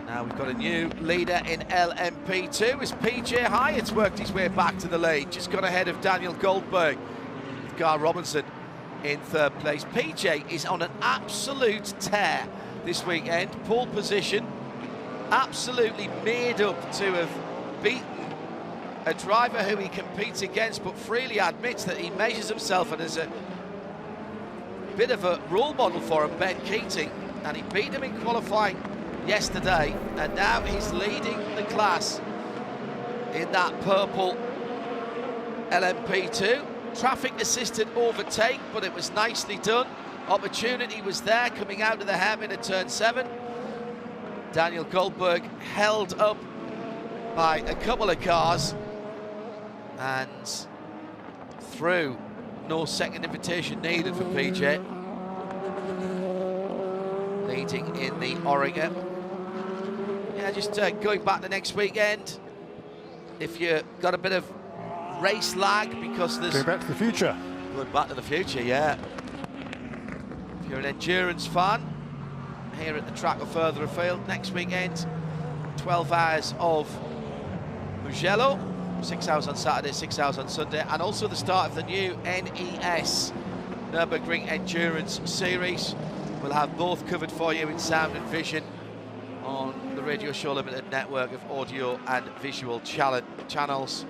Now we've got a new leader in LMP2 as PJ Hyatt's worked his way back to the lead, just got ahead of Daniel Goldberg with Gar Robinson in 3rd place. PJ is on an absolute tear this weekend, pole position, absolutely made up to have beaten a driver who he competes against, but freely admits that he measures himself and is a bit of a role model for him, Ben Keating, and he beat him in qualifying yesterday, and now he's leading the class in that purple LMP2. Traffic assisted overtake, but it was nicely done. Opportunity was there coming out of the hairpin at turn 7. Daniel Goldberg held up by a couple of cars and through. No second invitation needed for PJ. Leading in the Oregon. Yeah, just going back to next weekend, if you've got a bit of race lag because there's... Going back to the future. Going back to the future, yeah. If you're an endurance fan, here at the track or further afield, next weekend, 12 hours of Mugello, 6 hours on Saturday, 6 hours on Sunday, and also the start of the new NES Nürburgring Endurance Series. We'll have both covered for you in sound and vision on the Radio Show Limited network of audio and visual channels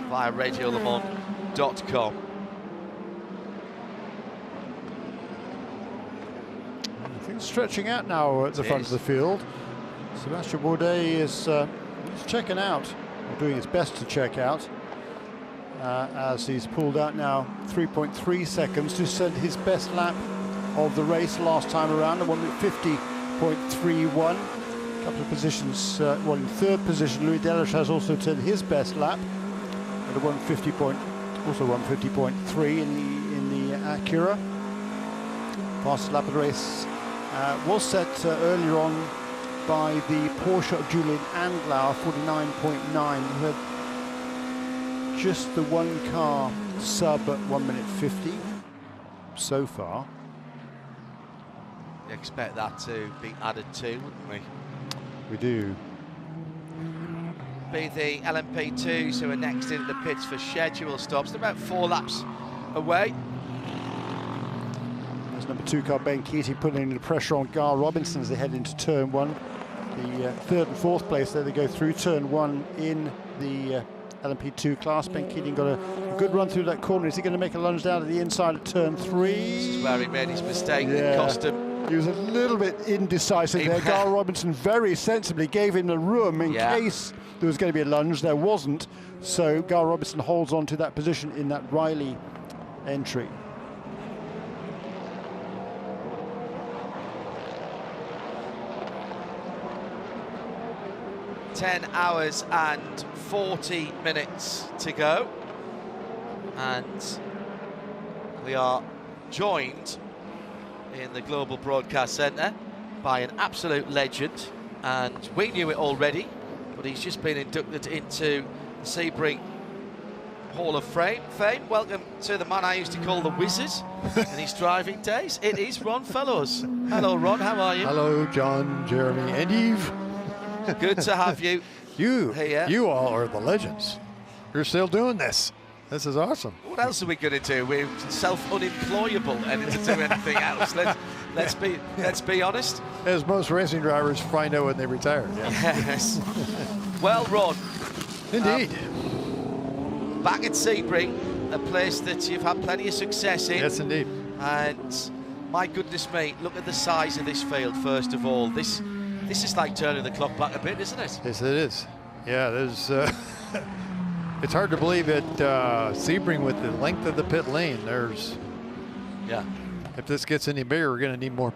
via radiolemans.com. I think stretching out now at the front of the field. Sebastian Bourdais is he's checking out, or doing his best to check out, as he's pulled out now 3.3 seconds to send his best lap of the race last time around, at 1:50.31. A couple of positions, well, in third position, Louis Delache has also turned his best lap at a 1:50.3 in the Acura. Fastest lap of the race was set earlier on by the Porsche of Julian Andlauer, 49.9. We had just the one car sub at 1:50 so far. You expect that to be added to, wouldn't we? We do. Be the LMP2s who are next into the pits for schedule stops. They're about 4 laps away. There's number 2 car Ben Keating putting the pressure on Gar Robinson as they head into turn 1. The third and fourth place there, they go through turn 1 in the LMP2 class. Ben Keating got a good run through that corner. Is he going to make a lunge down to the inside at turn 3? This is where he made his mistake that cost him. He was a little bit indecisive there. Gar Robinson very sensibly gave him the room in case there was going to be a lunge. There wasn't. So Gar Robinson holds on to that position in that Riley entry. Ten hours and 40 minutes to go. And we are joined in the Global Broadcast Centre by an absolute legend, and we knew it already, but he's just been inducted into the Sebring Hall of Fame. Welcome to the man I used to call the Wizard in his driving days. It is Ron Fellows. Hello, Ron, how are you? Hello, John, Jeremy, and Eve. Good to have you here. You all are the legends. You're still doing this. This is awesome. What else are we going to do? We're self-unemployable and to do anything else. Let's be honest. As most racing drivers find out when they retire. Yeah. Yes. Well, Ron. Indeed. Back at Sebring, a place that you've had plenty of success in. Yes, indeed. And my goodness me, look at the size of this field. First of all, this is like turning the clock back a bit, isn't it? Yes, it is. Yeah, there's. It's hard to believe at Sebring with the length of the pit lane. There's. Yeah. If this gets any bigger, we're going to need more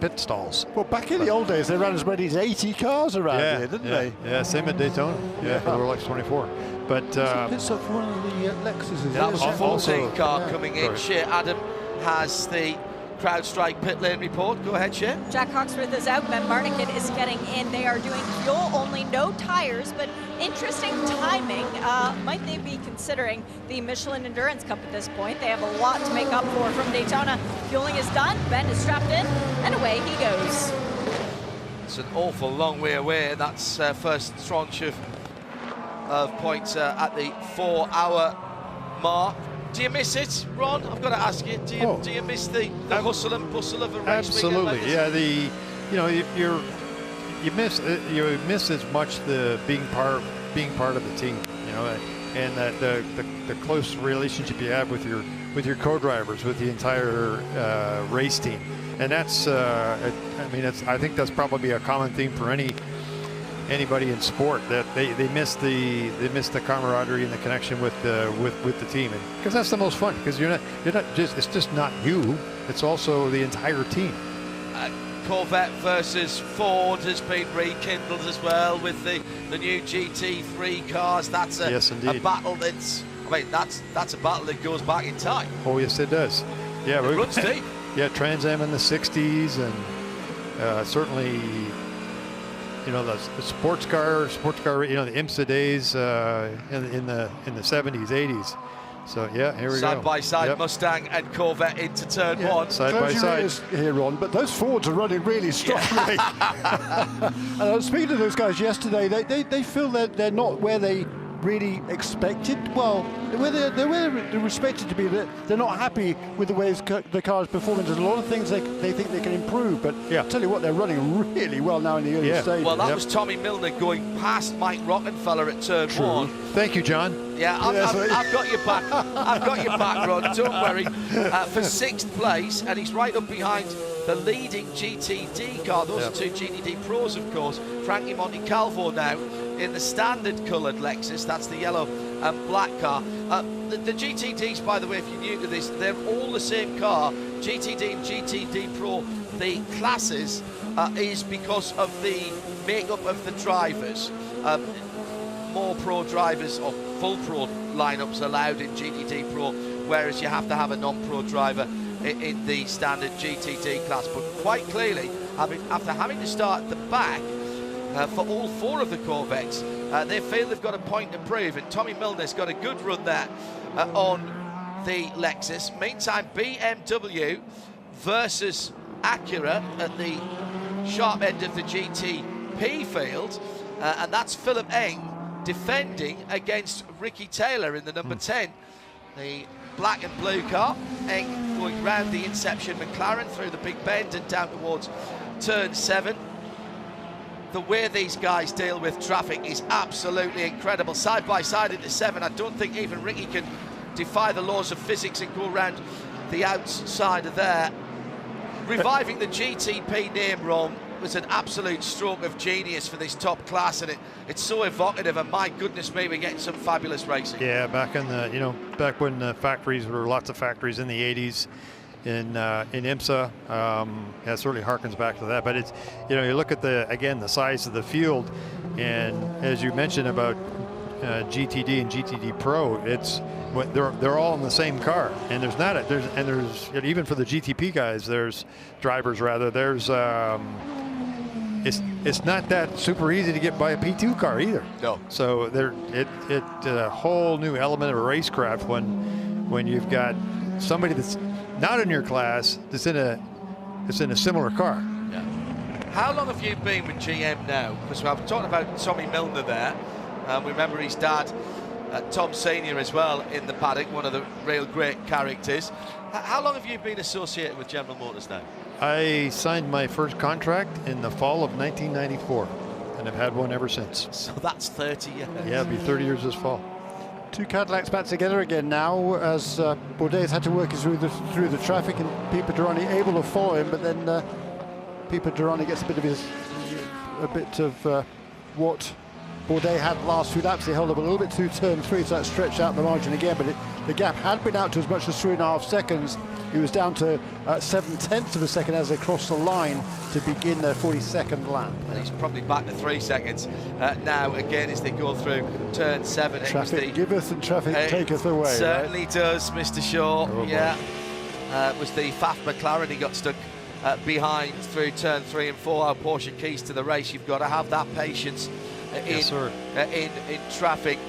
pit stalls. Well, back in the old days, they ran as many as 80 cars around here, didn't they? Yeah, same at Daytona. Yeah, for the Rolex 24. But pit stop for one of the Lexuses. That was a 14 also, car coming in. Shea Adam has the CrowdStrike pit lane report. Go ahead, Shea. Jack Hawksworth is out. Ben Barnican is getting in. They are doing fuel only, no tires, but interesting timing. Might they be considering the Michelin Endurance Cup at this point? They have a lot to make up for from Daytona. Fueling is done. Ben is strapped in, and away he goes. It's an awful long way away. That's first tranche of points at the 4-hour mark. Do you miss it, Ron? I've got to ask you. Do you miss the hustle and bustle of a race? Absolutely. Yeah. You miss as much the being part of the team. And that the close relationship you have with your co-drivers, with the entire race team. And that's I think that's probably a common theme for anybody in sport, that they miss the camaraderie and the connection with the team, and because that's the most fun, because you're not just, it's just not you, it's also the entire team. Corvette versus Ford has been rekindled as well with the new GT3 cars. That's a battle that's a battle that goes back in time. Oh yes, it does. Yeah, it runs deep. Yeah, Trans Am in the 60s, and certainly the sports car, the IMSA days in the 70s, 80s. So yeah, here we go. Side by side, Mustang and Corvette into turn one. Side by side. Here on, but those Fords are running really strongly. And I was speaking to those guys yesterday. They feel that they're not where they really expected. Well, they're expected to be. They're not happy with the way the car's performing. There's a lot of things they think they can improve, but I tell you what, they're running really well now in the early stage. Well, that was Tommy Milner going past Mike Rockenfeller at turn 1. Thank you, John. Yeah, I've got your back. I've got your back, Ron. Don't worry. For 6th place, and he's right up behind the leading GTD car. Those are 2 GTD Pros, of course. Frankie Montecalvo now in the standard coloured Lexus. That's the yellow and black car. The GTDs, by the way, if you're new to this, they're all the same car. GTD and GTD Pro, the classes is because of the makeup of the drivers. More pro drivers or full pro lineups allowed in GTD Pro, whereas you have to have a non-pro driver in the standard GTD class. But quite clearly, after having to start at the back for all 4 of the Corvettes, they feel they've got a point to prove, and Tommy Milner's got a good run there on the Lexus. Meantime, BMW versus Acura at the sharp end of the GTP field, and that's Philip Eng defending against Ricky Taylor in the number 10. The black and blue car, Eng going round the Inception McLaren through the big bend and down towards turn 7. The way these guys deal with traffic is absolutely incredible. Side by side into 7, I don't think even Ricky can defy the laws of physics and go around the outside of there. Reviving the GTP name, Ron, was an absolute stroke of genius for this top class, and it's so evocative, and my goodness me, we're getting some fabulous racing. Yeah, back in the, back when factories were lots of factories in the 80s in IMSA, it certainly harkens back to that. But it's, you look at the size of the field, and as you mentioned about GTD and GTD Pro, they're all in the same car, and there's even for the GTP guys, there's drivers rather. There's it's not that super easy to get by a P2 car either. No. So it's a whole new element of racecraft when you've got somebody that's not in your class that's in a similar car. Yeah. How long have you been with GM now? Because I'm talking about Tommy Milner there. We remember his dad, Tom Senior, as well in the paddock, one of the real great characters. How long have you been associated with General Motors now? I signed my first contract in the fall of 1994, and I've had one ever since. So that's 30 years. Yeah, it'll be 30 years this fall. 2 Cadillacs back together again now, as Bourdais had to work through the traffic, and Pipo Derani able to follow him, but then Pipo Derani gets a bit of what Bourdais had last few laps. He held up a little bit to turn 3, so that stretched out the margin again, but the gap had been out to as much as 3.5 seconds. He was down to 7/10 of a second as they crossed the line to begin their 42nd lap. And he's probably back to 3 seconds now again as they go through turn 7. Traffic giveth and traffic taketh away. Certainly right? does, Mr. Shaw. Oh, yeah. It was the Pfaff McLaren he got stuck behind through turn 3 and 4. Our Porsche keys to the race. You've got to have that patience in traffic.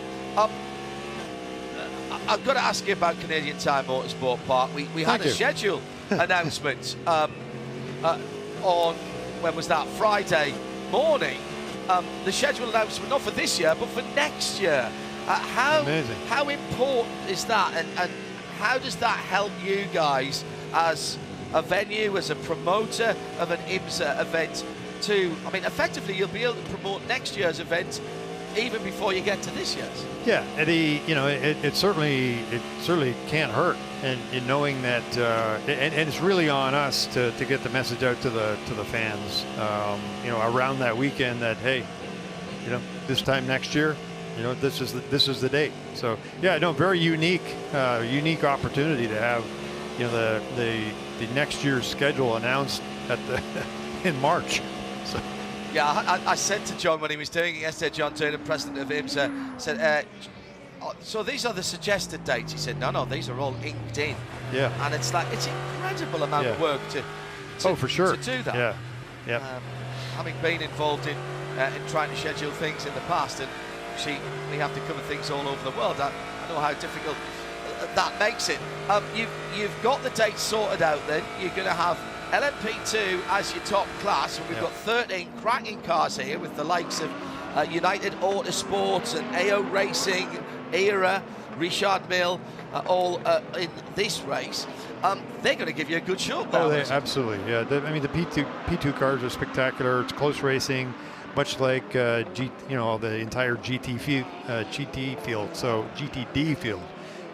I've got to ask you about Canadian Tire Motorsport Park. We had a schedule announcement on, when was that, Friday morning. The schedule announcement, not for this year, but for next year. Amazing. How important is that, and how does that help you guys as a venue, as a promoter of an IMSA event effectively you'll be able to promote next year's event even before you get to this year's. Yeah, it certainly can't hurt, and in knowing that, and it's really on us to get the message out to the fans, around that weekend that, hey, this time next year, this is the date. So yeah, very unique opportunity to have, the next year's schedule announced in March. So. Yeah, I said to John when he was doing it yesterday, John Turner, president of IMSA, said, so these are the suggested dates. He said, no, these are all inked in. Yeah. And it's incredible amount of work to for sure. to do that. Yeah. Yeah. Having been involved in trying to schedule things in the past, and we have to cover things all over the world. I know how difficult that makes it. You've got the dates sorted out then. You're going to have LMP2 as your top class, and we've got 13 cracking cars here with the likes of United Autosports and AO Racing, ERA, Richard Mille, all in this race. They're going to give you a good show. Oh, absolutely, yeah. I mean, the P2 cars are spectacular. It's close racing, much like the entire GT field, so GTD field.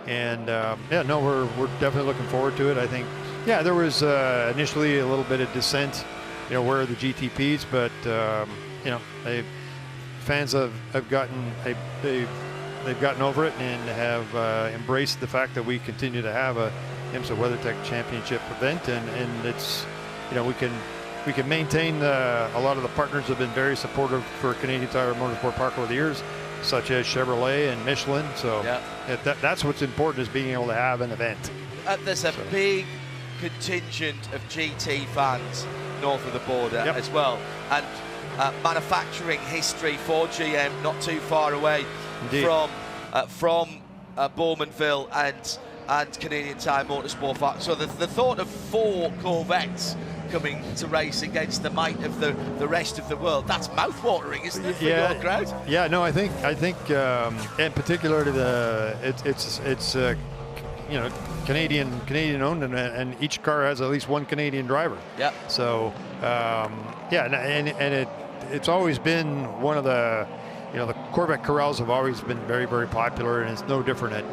And yeah, no, we're definitely looking forward to it. I think, yeah, there was initially a little bit of dissent, where are the GTPs, but fans have gotten they've gotten over it and have embraced the fact that we continue to have a IMSA WeatherTech Championship event, and it's, we can maintain a lot of the partners have been very supportive for Canadian Tire Motorsport Park over the years, such as Chevrolet and Michelin. So that's what's important, is being able to have an event. There's a big contingent of GT fans north of the border as well, and manufacturing history for GM not too far away from Bowmanville and Canadian Tire Motorsport Park. So the thought of 4 Corvettes coming to race against the might of the rest of the world, that's mouth-watering, isn't it, for your crowd? Yeah, no, I think in particular it's Canadian owned, and each car has at least one Canadian driver. Yeah. So and it's always been one of the, the Corvette corrals have always been very, very popular, and it's no different at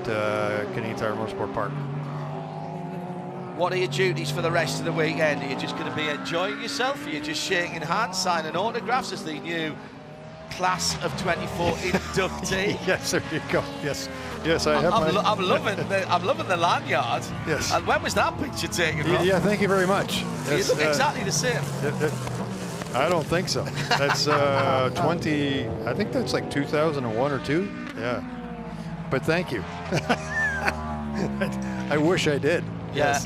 Canadian Tire Motorsport Park. What are your duties for the rest of the weekend? Are you just going to be enjoying yourself? Are you just shaking hands, signing autographs as the new class of 24 inductee? Yes, there you go. Yes, I have. I'm loving the lanyard. Yes. And when was that picture taken? Yeah, thank you very much. You look exactly the same. I don't think so. That's 20. I think that's like 2001 or 2. Yeah. But thank you. I wish I did. Yeah.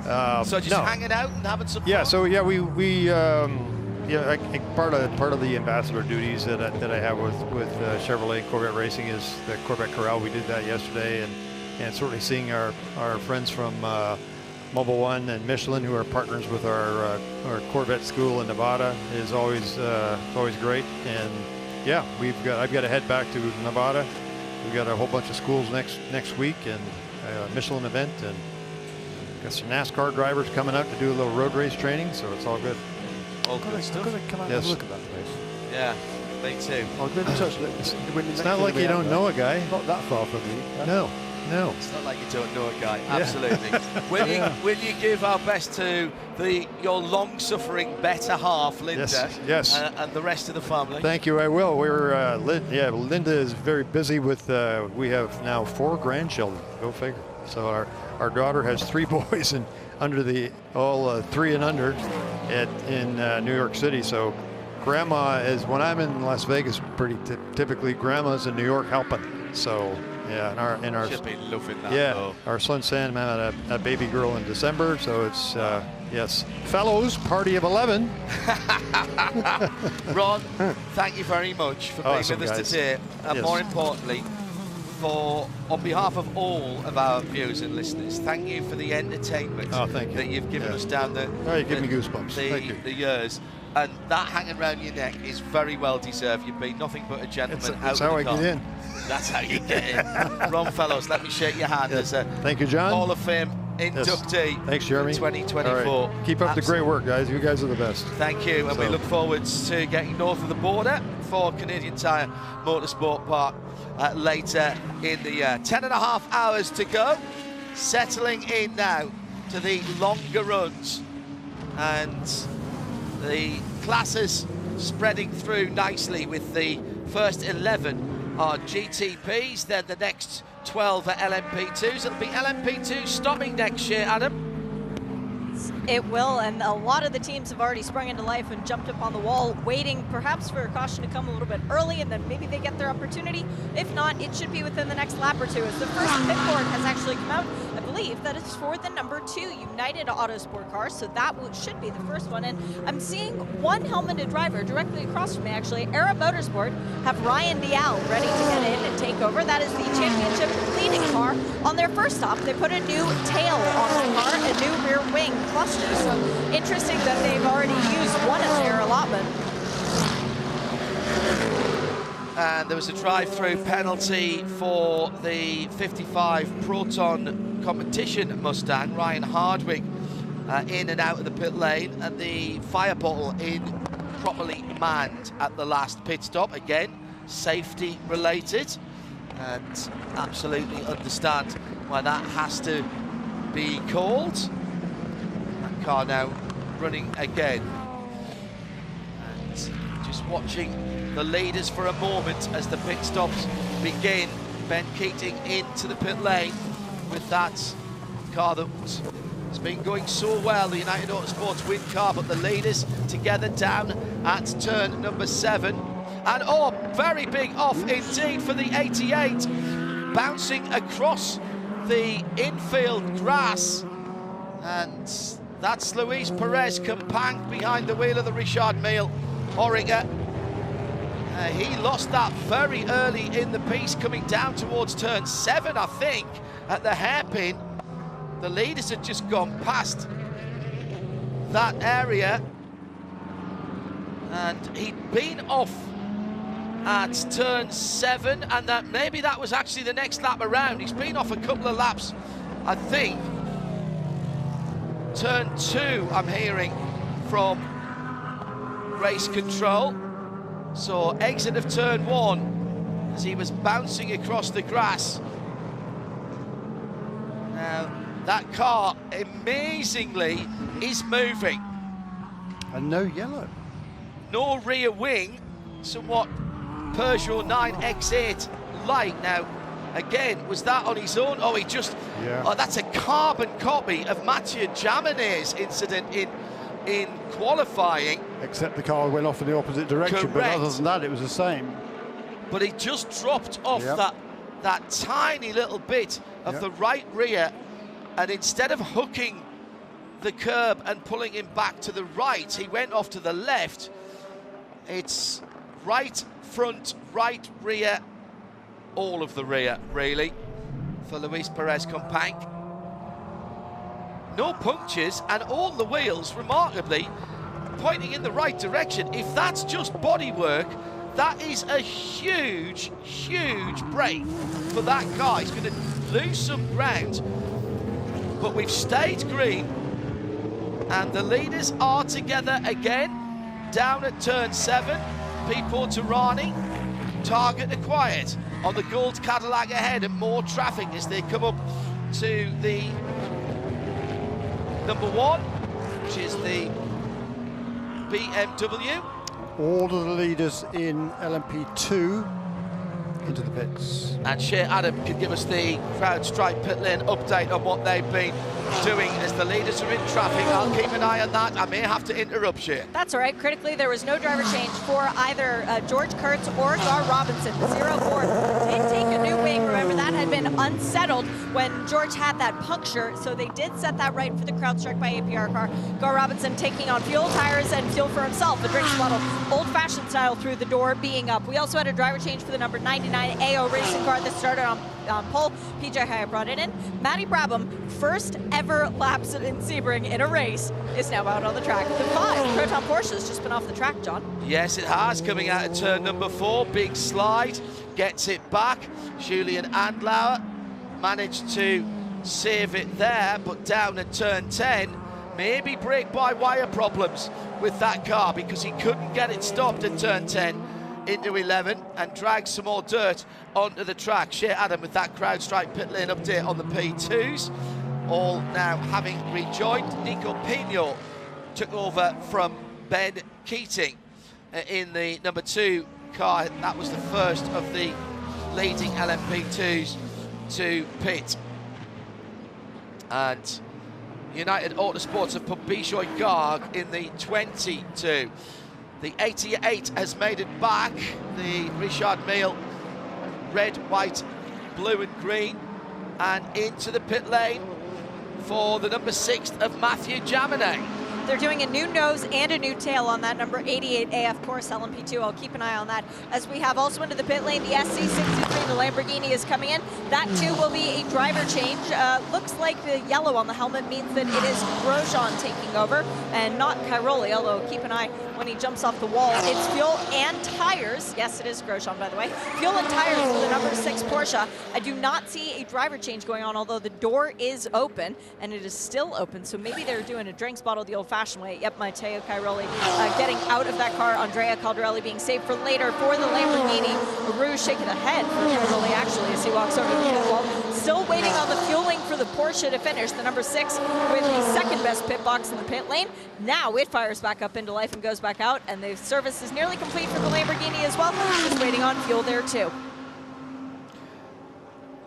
Yes. So just hanging out and having some fun? Yeah. So yeah, we part of the ambassador duties that I have with Chevrolet Corvette Racing is the Corvette Corral. We did that yesterday, and certainly seeing our friends from Mobil 1 and Michelin, who are partners with our Corvette school in Nevada, is always great. And yeah, I've got to head back to Nevada. We've got a whole bunch of schools next week, and a Michelin event, and got some NASCAR drivers coming out to do a little road race training, so it's all good. All good stuff. Come out and have a look at that place. Yeah, me too. I'll go and touch it. It's not like you don't know a guy. Not that far from you. No. It's not like you don't know a guy. Absolutely. Will you give our best to your long-suffering better half, Linda? Yes. And the rest of the family. Thank you. I will. Linda is very busy with. We have now 4 grandchildren. Go figure. So our daughter has 3 boys, and under the all 3 and under in New York City. So grandma is, when I'm in Las Vegas, pretty typically grandma's in New York helping. So. Yeah, and our should be loving that. Yeah, though. Our son Sam had a baby girl in December, so it's yes, fellows party of 11. Ron, thank you very much for being with us today, and more importantly, on behalf of all of our viewers and listeners, thank you for the entertainment that you've given us down the. Oh, you give me goosebumps. Thank you. The years. And that hanging around your neck is very well deserved. You've been nothing but a gentleman. That's how I get in. That's how you get in. Ron Fellows, let me shake your hand as a Thank you, John. Hall of Fame inductee. Thanks, Jeremy. 2024. Right. Keep up the great work, guys. You guys are the best. Thank you, and we look forward to getting north of the border for Canadian Tire Motorsport Park later in the year. 10.5 hours to go. Settling in now to the longer runs, and the classes spreading through nicely, with the first 11 are GTPs, then the next 12 are LMP2s. It'll be LMP2 stopping next year, Adam. It will, and a lot of the teams have already sprung into life and jumped up on the wall, waiting perhaps for a caution to come a little bit early, and then maybe they get their opportunity. If not, it should be within the next lap or two, as the first pit board has actually come out. I believe that is for the number 2 United Autosport car, so that should be the first one. And I'm seeing one helmeted driver directly across from me, actually. Era Motorsport have Ryan Dial ready to get in and take over. That is the championship leading car. On their first stop, they put a new tail on the car, a new rear wing cluster. So interesting that they've already used one of their allotment. And there was a drive-through penalty for the 55 Proton competition Mustang, Ryan Hardwick, in and out of the pit lane, and the fire bottle properly manned at the last pit stop. Again, safety related, and absolutely understand why that has to be called. That car now running again. And just watching the leaders for a moment as the pit stops begin. Ben Keating into the pit lane with that car that has been going so well, the United Autosports win car, but the leaders together down at turn number 7. And oh, very big off indeed for the 88, bouncing across the infield grass. And that's Luis Perez Campang behind the wheel of the Richard Mille Orenger. He lost that very early in the piece, coming down towards turn 7, I think, at the hairpin. The leaders had just gone past that area, and he'd been off at turn 7, and that maybe that was actually the next lap around. He's been off a couple of laps, I think. Turn 2, I'm hearing from race control. So exit of turn 1 as he was bouncing across the grass. Now that car amazingly is moving. And no yellow. No rear wing, somewhat Peugeot 9X8 light. Now again, was that on his own? Oh, he just, oh, that's a carbon copy of Mathieu Jaminet's incident in qualifying. Except the car went off in the opposite direction. Correct. But other than that, it was the same. But he just dropped off that tiny little bit of the right rear, and instead of hooking the curb and pulling him back to the right, he went off to the left. It's right front, right rear, all of the rear, really, for Luis Perez Campang. No punctures, and all the wheels, remarkably, pointing in the right direction. If that's just bodywork, that is a huge, huge break for that car. He's going to lose some ground, but we've stayed green, and the leaders are together again, down at turn 7. Pipo Tirani, target acquired on the gold Cadillac ahead, and more traffic as they come up to the number 1, which is the BMW. All of the leaders in LMP2 into the pits. And Shea Adam can give us the CrowdStrike pit lane update on what they've been doing as the leaders are in traffic. I'll keep an eye on that. I may have to interrupt Shea. That's all right. Critically, there was no driver change for either George Kurtz or Gar Robinson. The 04 did take a new wing. Remember, that had been unsettled when George had that puncture, so they did set that right for the CrowdStrike by APR car. Gar Robinson taking on fuel, tires, and fuel for himself. The drinks bottle, old-fashioned style, through the door being up. We also had a driver change for the number 99 AO racing car that started on pole. PJ Hyatt brought it in. Matty Brabham, first ever laps in Sebring in a race, is now out on the track. The 5 Proton Porsche has just been off the track, John. Yes, it has, coming out of turn number 4. Big slide, gets it back. Julian Andlauer managed to save it there, but down at turn 10, maybe brake-by-wire problems with that car, because he couldn't get it stopped at turn 10 into 11 and drag some more dirt onto the track. Shea Adam with that CrowdStrike pit lane update on the P2s, all now having rejoined. Nico Pino took over from Ben Keating in the number 2 car. That was the first of the leading LMP2s to pit. And United Autosports have put Bishoy Garg in the 22. The 88 has made it back. The Richard Mille, red, white, blue and green, and into the pit lane for the number 6 of Mathieu Jaminet. They're doing a new nose and a new tail on that number 88 AF course LMP2. I'll keep an eye on that. As we have also into the pit lane, the SC63, the Lamborghini, is coming in. That too will be a driver change. Looks like the yellow on the helmet means that it is Grosjean taking over and not Cairoli, although keep an eye when he jumps off the wall. It's fuel and tires. Yes, it is Grosjean, by the way. Fuel and tires for the number 6 Porsche. I do not see a driver change going on, although the door is open, and it is still open, so maybe they're doing a drinks bottle the old-fashioned way. Yep, Matteo Cairoli getting out of that car. Andrea Caldarelli being saved for later for the Lamborghini. Rouge shaking the head for Cairoli, actually, as he walks over the pit wall. Still waiting on the fueling for the Porsche to finish. The number 6 with the second best pit box in the pit lane. Now it fires back up into life and goes back out, and the service is nearly complete for the Lamborghini as well. Just waiting on fuel there too.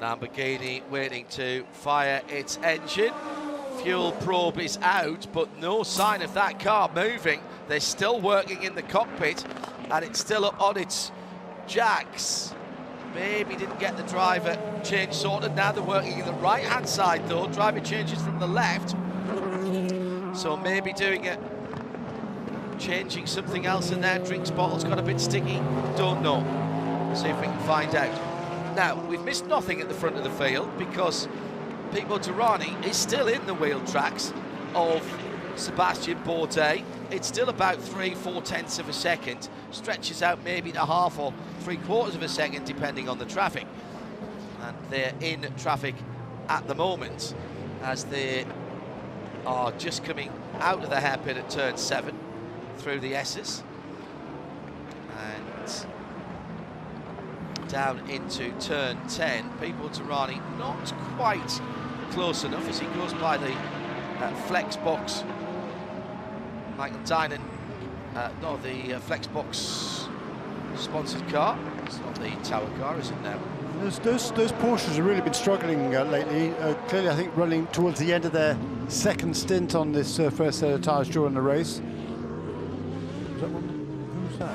Lamborghini waiting to fire its engine. Fuel probe is out, but no sign of that car moving. They're still working in the cockpit, and it's still up on its jacks. Maybe didn't get the driver change sorted. Now they're working in the right-hand side, though. Driver changes from the left. So maybe doing it, changing something else in there. Drinks bottle's got a bit sticky. Don't know. See if we can find out. Now, we've missed nothing at the front of the field because Pipo Derani is still in the wheel tracks of Sebastian Bourdais. It's still about 3/4 tenths of a second. Stretches out maybe to half or 3/4 of a second, depending on the traffic. And they're in traffic at the moment as they are just coming out of the hairpin at turn 7 through the S's and down into turn 10. Pipo Derani not quite close enough as he goes by the flex box. Michael Dynan, the flex box sponsored car. It's not the Tower car, is it now? Those Porsches have really been struggling lately. Clearly, I think running towards the end of their second stint on this first set of tyres during the race. Who's that?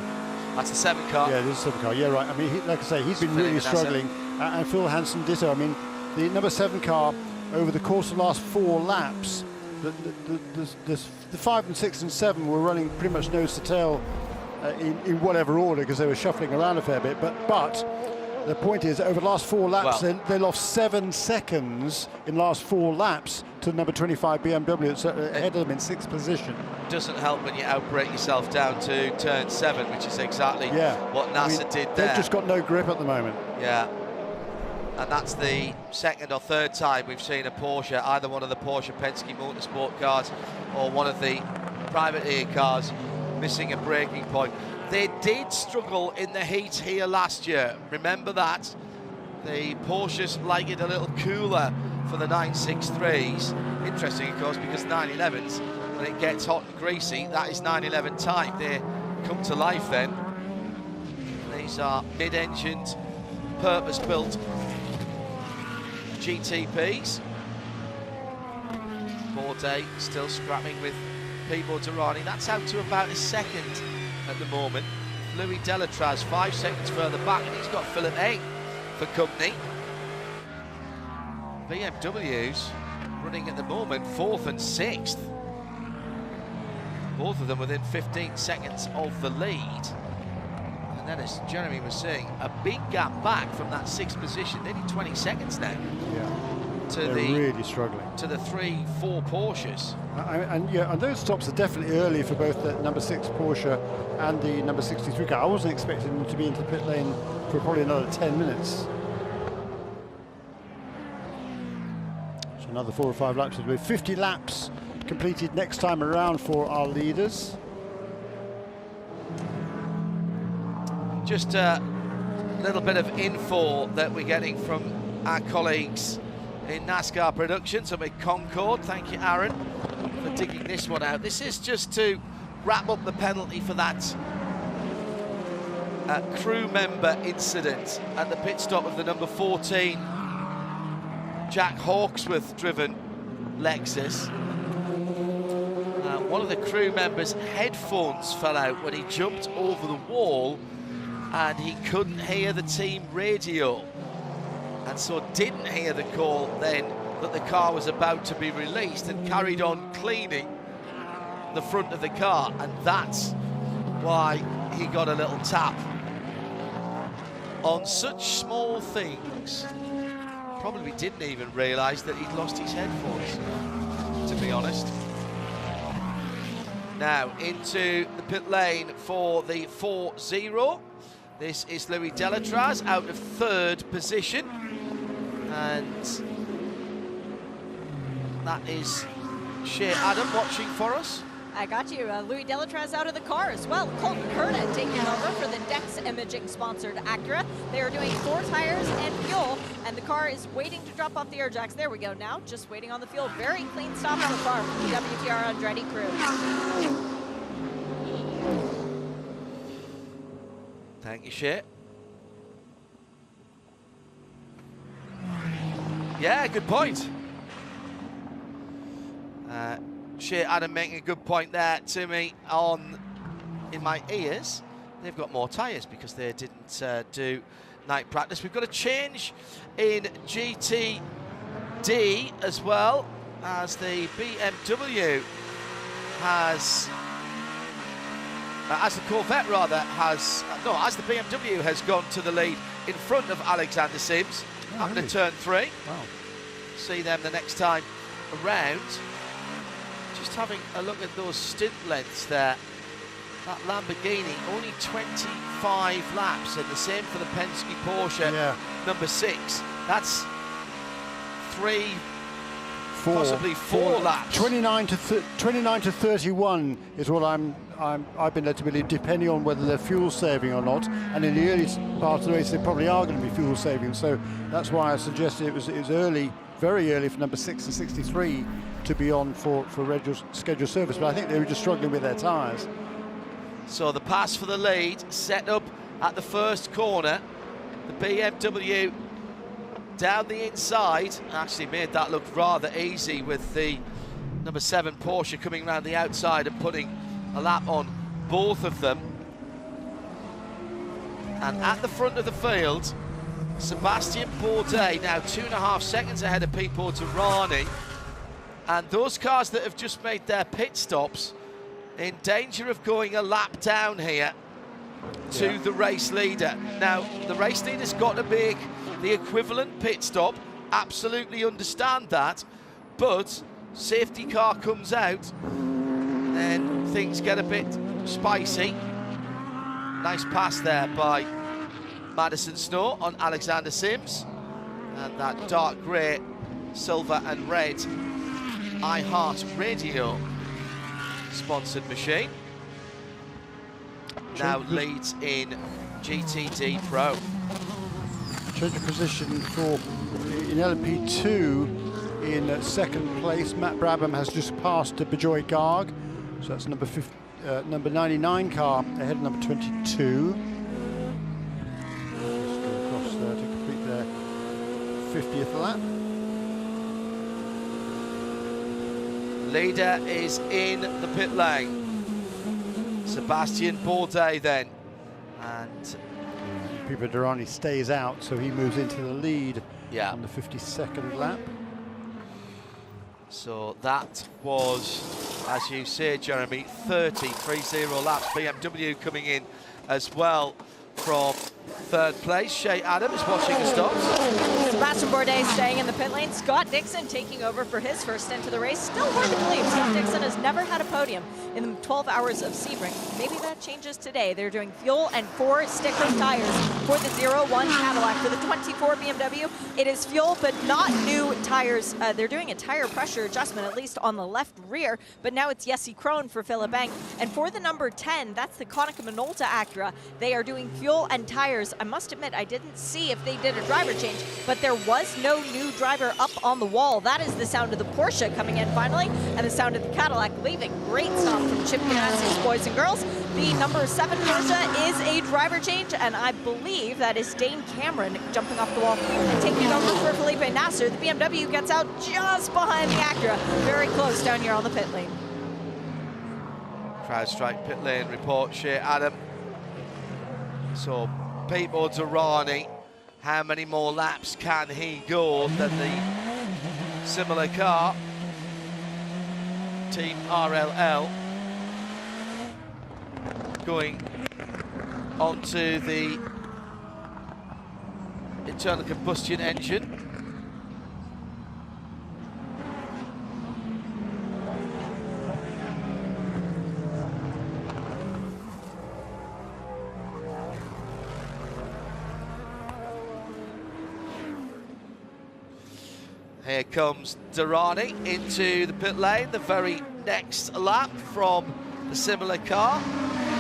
That's a 7 car. Yeah, it is a 7 car. Yeah, right. I mean, like I say, he's been really struggling. And Phil Hansen ditto. I mean, the number 7 car over the course of the last 4 laps, the 5 and 6 and 7 were running pretty much nose to tail in whatever order because they were shuffling around a fair bit. But the point is, over the last 4 laps, they lost 7 seconds in the last 4 laps to number 25 BMW. It's ahead of them in 6th position. Doesn't help when you outbrake yourself down to turn 7, which is exactly what NASA did there. They've just got no grip at the moment. Yeah. And that's the second or third time we've seen a Porsche, either one of the Porsche Penske Motorsport cars or one of the privateer cars, missing a braking point. They did struggle in the heat here last year. Remember that. The Porsches like it a little cooler for the 963s. Interesting, of course, because 911s, when it gets hot and greasy, that is 911 type. They come to life then. These are mid-engined, purpose-built GTPs. Bourdais still scrapping with Pipo Derani. That's out to about a second at the moment. Louis Delatraz 5 seconds further back, and he's got Philip A for company. BMW's running at the moment 4th and 6th. Both of them within 15 seconds of the lead. And then, as Jeremy was saying, a big gap back from that 6th position, nearly 20 seconds now. Yeah, they're really struggling. To the 3-4 Porsches. And those stops are definitely early for both the number 6 Porsche and the number 63 car. I wasn't expecting them to be into the pit lane for probably another 10 minutes. So another 4 or 5 laps. With 50 laps completed next time around for our leaders. Just a little bit of info that we're getting from our colleagues in NASCAR production. So with Concord, thank you, Aaron, for digging this one out. This is just to wrap up the penalty for that crew member incident at the pit stop of the number 14 Jack Hawksworth driven Lexus. One of the crew members' headphones fell out when he jumped over the wall, and he couldn't hear the team radio, and so didn't hear the call then that the car was about to be released, and carried on cleaning the front of the car, and that's why he got a little tap. On such small things, probably didn't even realise that he'd lost his headphones, to be honest. Now into the pit lane for the 4-0. This is Louis Delatraz out of 3rd position. And that is Shea Adam watching for us. I got you. Louis Delatraz out of the car as well. Colton Herta taking over for the Dex Imaging sponsored Acura. They are doing 4 tires and fuel, and the car is waiting to drop off the air jacks. There we go now, just waiting on the fuel. Very clean stop so far from the WTR Andretti crew. Thank you, Shea. Yeah, good point. Shea Adam making a good point there to me in my ears. They've got more tyres because they didn't do night practice. We've got a change in GTD as well, as the BMW has, as the Corvette rather has, no, as the BMW has gone to the lead in front of Alexander Sims, up to turn 3. Wow. See them the next time around. Just having a look at those stint lengths there. That Lamborghini, only 25 laps, and the same for the Penske Porsche, number 6. That's 3, possibly 4 laps. 29 to 31 is what I've been led to believe, depending on whether they're fuel saving or not. And in the early part of the race, they probably are going to be fuel saving. So that's why I suggested it was early, very early for number 6 and 63 to be on for scheduled service. But I think they were just struggling with their tyres. So the pass for the lead set up at the first corner. The BMW down the inside actually made that look rather easy, with the number 7 Porsche coming around the outside and putting a lap on both of them. And at the front of the field, Sebastian Bourdais now 2.5 seconds ahead of Pipo Derani. And those cars that have just made their pit stops in danger of going a lap down here to the race leader. Now, the race leader's got to make the equivalent pit stop, absolutely understand that, but safety car comes out, then things get a bit spicy. Nice pass there by Madison Snow on Alexander Sims, and that dark grey, silver and red iHeartRadio sponsored machine now leads in GTD Pro. Change of position for in LMP2 in 2nd place. Matt Brabham has just passed to Bejoy Garg, so that's number 99 car ahead of number 22. Just go across there to complete their 50th lap. Leader is in the pit lane. Sebastian Bourdais then. And Pipo Derani stays out, so he moves into the lead on the 52nd lap. So that was, as you say, Jeremy, 30 laps. BMW coming in as well from 3rd place. Shea Adams watching the stops. Sebastian Bourdais staying in the pit lane. Scott Dixon taking over for his first stint to the race. Still hard to believe. Scott Dixon has never had a podium in the 12 hours of Sebring. Maybe that changes today. They're doing fuel and 4 sticker tires for the 01 Cadillac. For the 24 BMW, it is fuel, but not new tires. They're doing a tire pressure adjustment, at least on the left rear, but now it's Jesse Krohn for Philip Eng. And for the number 10, that's the Konica Minolta Acura. They are doing fuel and tires. I must admit, I didn't see if they did a driver change, but there was no new driver up on the wall. That is the sound of the Porsche coming in finally, and the sound of the Cadillac leaving. Great stop from Chip Ganassi's boys and girls. The number 7 Porsche is a driver change, and I believe that is Dane Cameron jumping off the wall and taking it over for Felipe Nasser. The BMW gets out just behind the Acura, very close down here on the pit lane. CrowdStrike pit lane report, Shea Adam. So Pipo Derani, how many more laps can he go than the similar car? Team RLL going onto the internal combustion engine. Here comes Durrani into the pit lane, the very next lap from the similar car.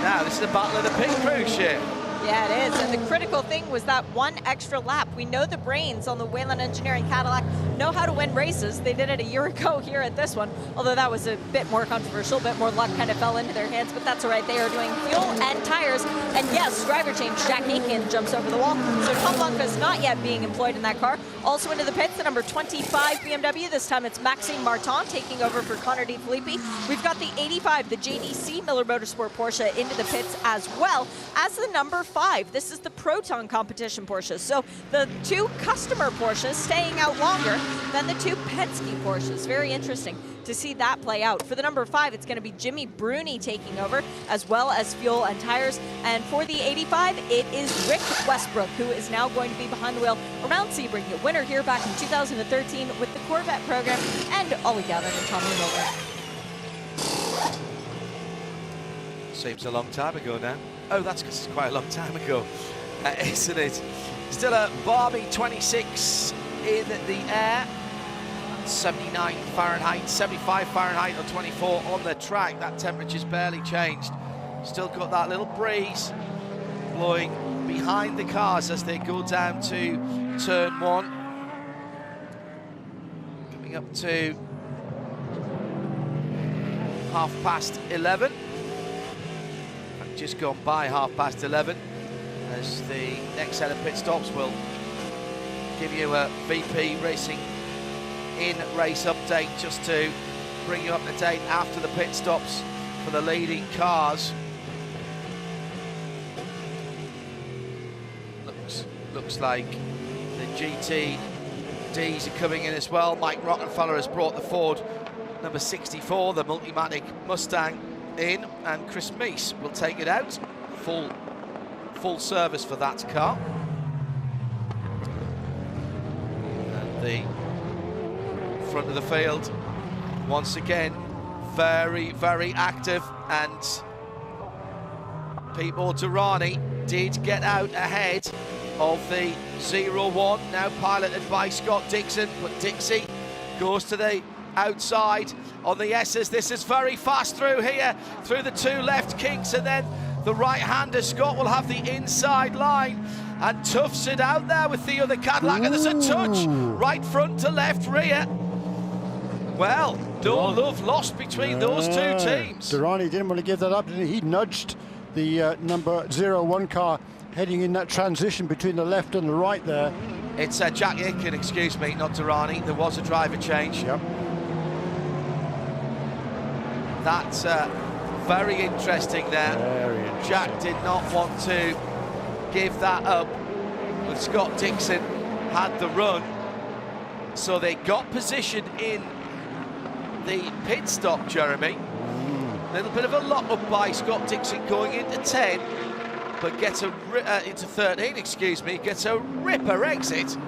Now this is a battle of the pit crew, shit. Yeah, it is. And the critical thing was that one extra lap. We know the brains on the Whelen Engineering Cadillac know how to win races. They did it a year ago here at this one, although that was a bit more controversial, a bit more luck kind of fell into their hands, but that's all right. They are doing fuel and tires. And yes, driver change. Jack Aiken jumps over the wall. So Tom Blanca is not yet being employed in that car. Also into the pits, the number 25 BMW. This time it's Maxime Martin taking over for Connor De Filippi. We've got the 85, the JDC Miller Motorsport Porsche into the pits as well as the number 5. This is the Proton competition Porsche. So the 2 customer Porsches staying out longer than the 2 Penske Porsches. Very interesting to see that play out. For the number 5, it's going to be Jimmy Bruni taking over, as well as fuel and tires. And for the 85, it is Rick Westbrook, who is now going to be behind the wheel around Sebring, a winner here back in 2013 with the Corvette program, and Ollie Gavin and Tommy Miller. Seems a long time ago now. Oh, that's because it's quite a long time ago, isn't it? Still a balmy 26 in the air. 79 Fahrenheit, 75 Fahrenheit or 24 on the track. That temperature's barely changed. Still got that little breeze blowing behind the cars as they go down to turn 1. Coming up to 11:30. Just gone by 11:30 as the next set of pit stops will give you a VP Racing in race update just to bring you up to date after the pit stops for the leading cars. Looks like the GTDs are coming in as well. Mike Rockefeller has brought the Ford number 64, the Multimatic Mustang, in, and Chris Meese will take it out. Full service for that car. And the front of the field once again very, very active, and Peter Durrani did get out ahead of the 0-1, now piloted by Scott Dixon, but Dixie goes to the outside on the S's. This is very fast through here, through the 2 left kinks, and then the right-hander Scott will have the inside line and toughs it out there with the other Cadillac. And there's a touch right front to left rear. Well, no love lost between those 2 teams. Durrani didn't want to give that up. He nudged the number 01 car heading in that transition between the left and the right there. It's Jack Aiken, excuse me, not Durrani. There was a driver change. Yep. That's very interesting there. Very interesting. Jack did not want to give that up, but Scott Dixon had the run. So they got position in the pit stop, Jeremy. A little bit of a lock-up by Scott Dixon going into 10, but gets into 13, excuse me, gets a ripper exit.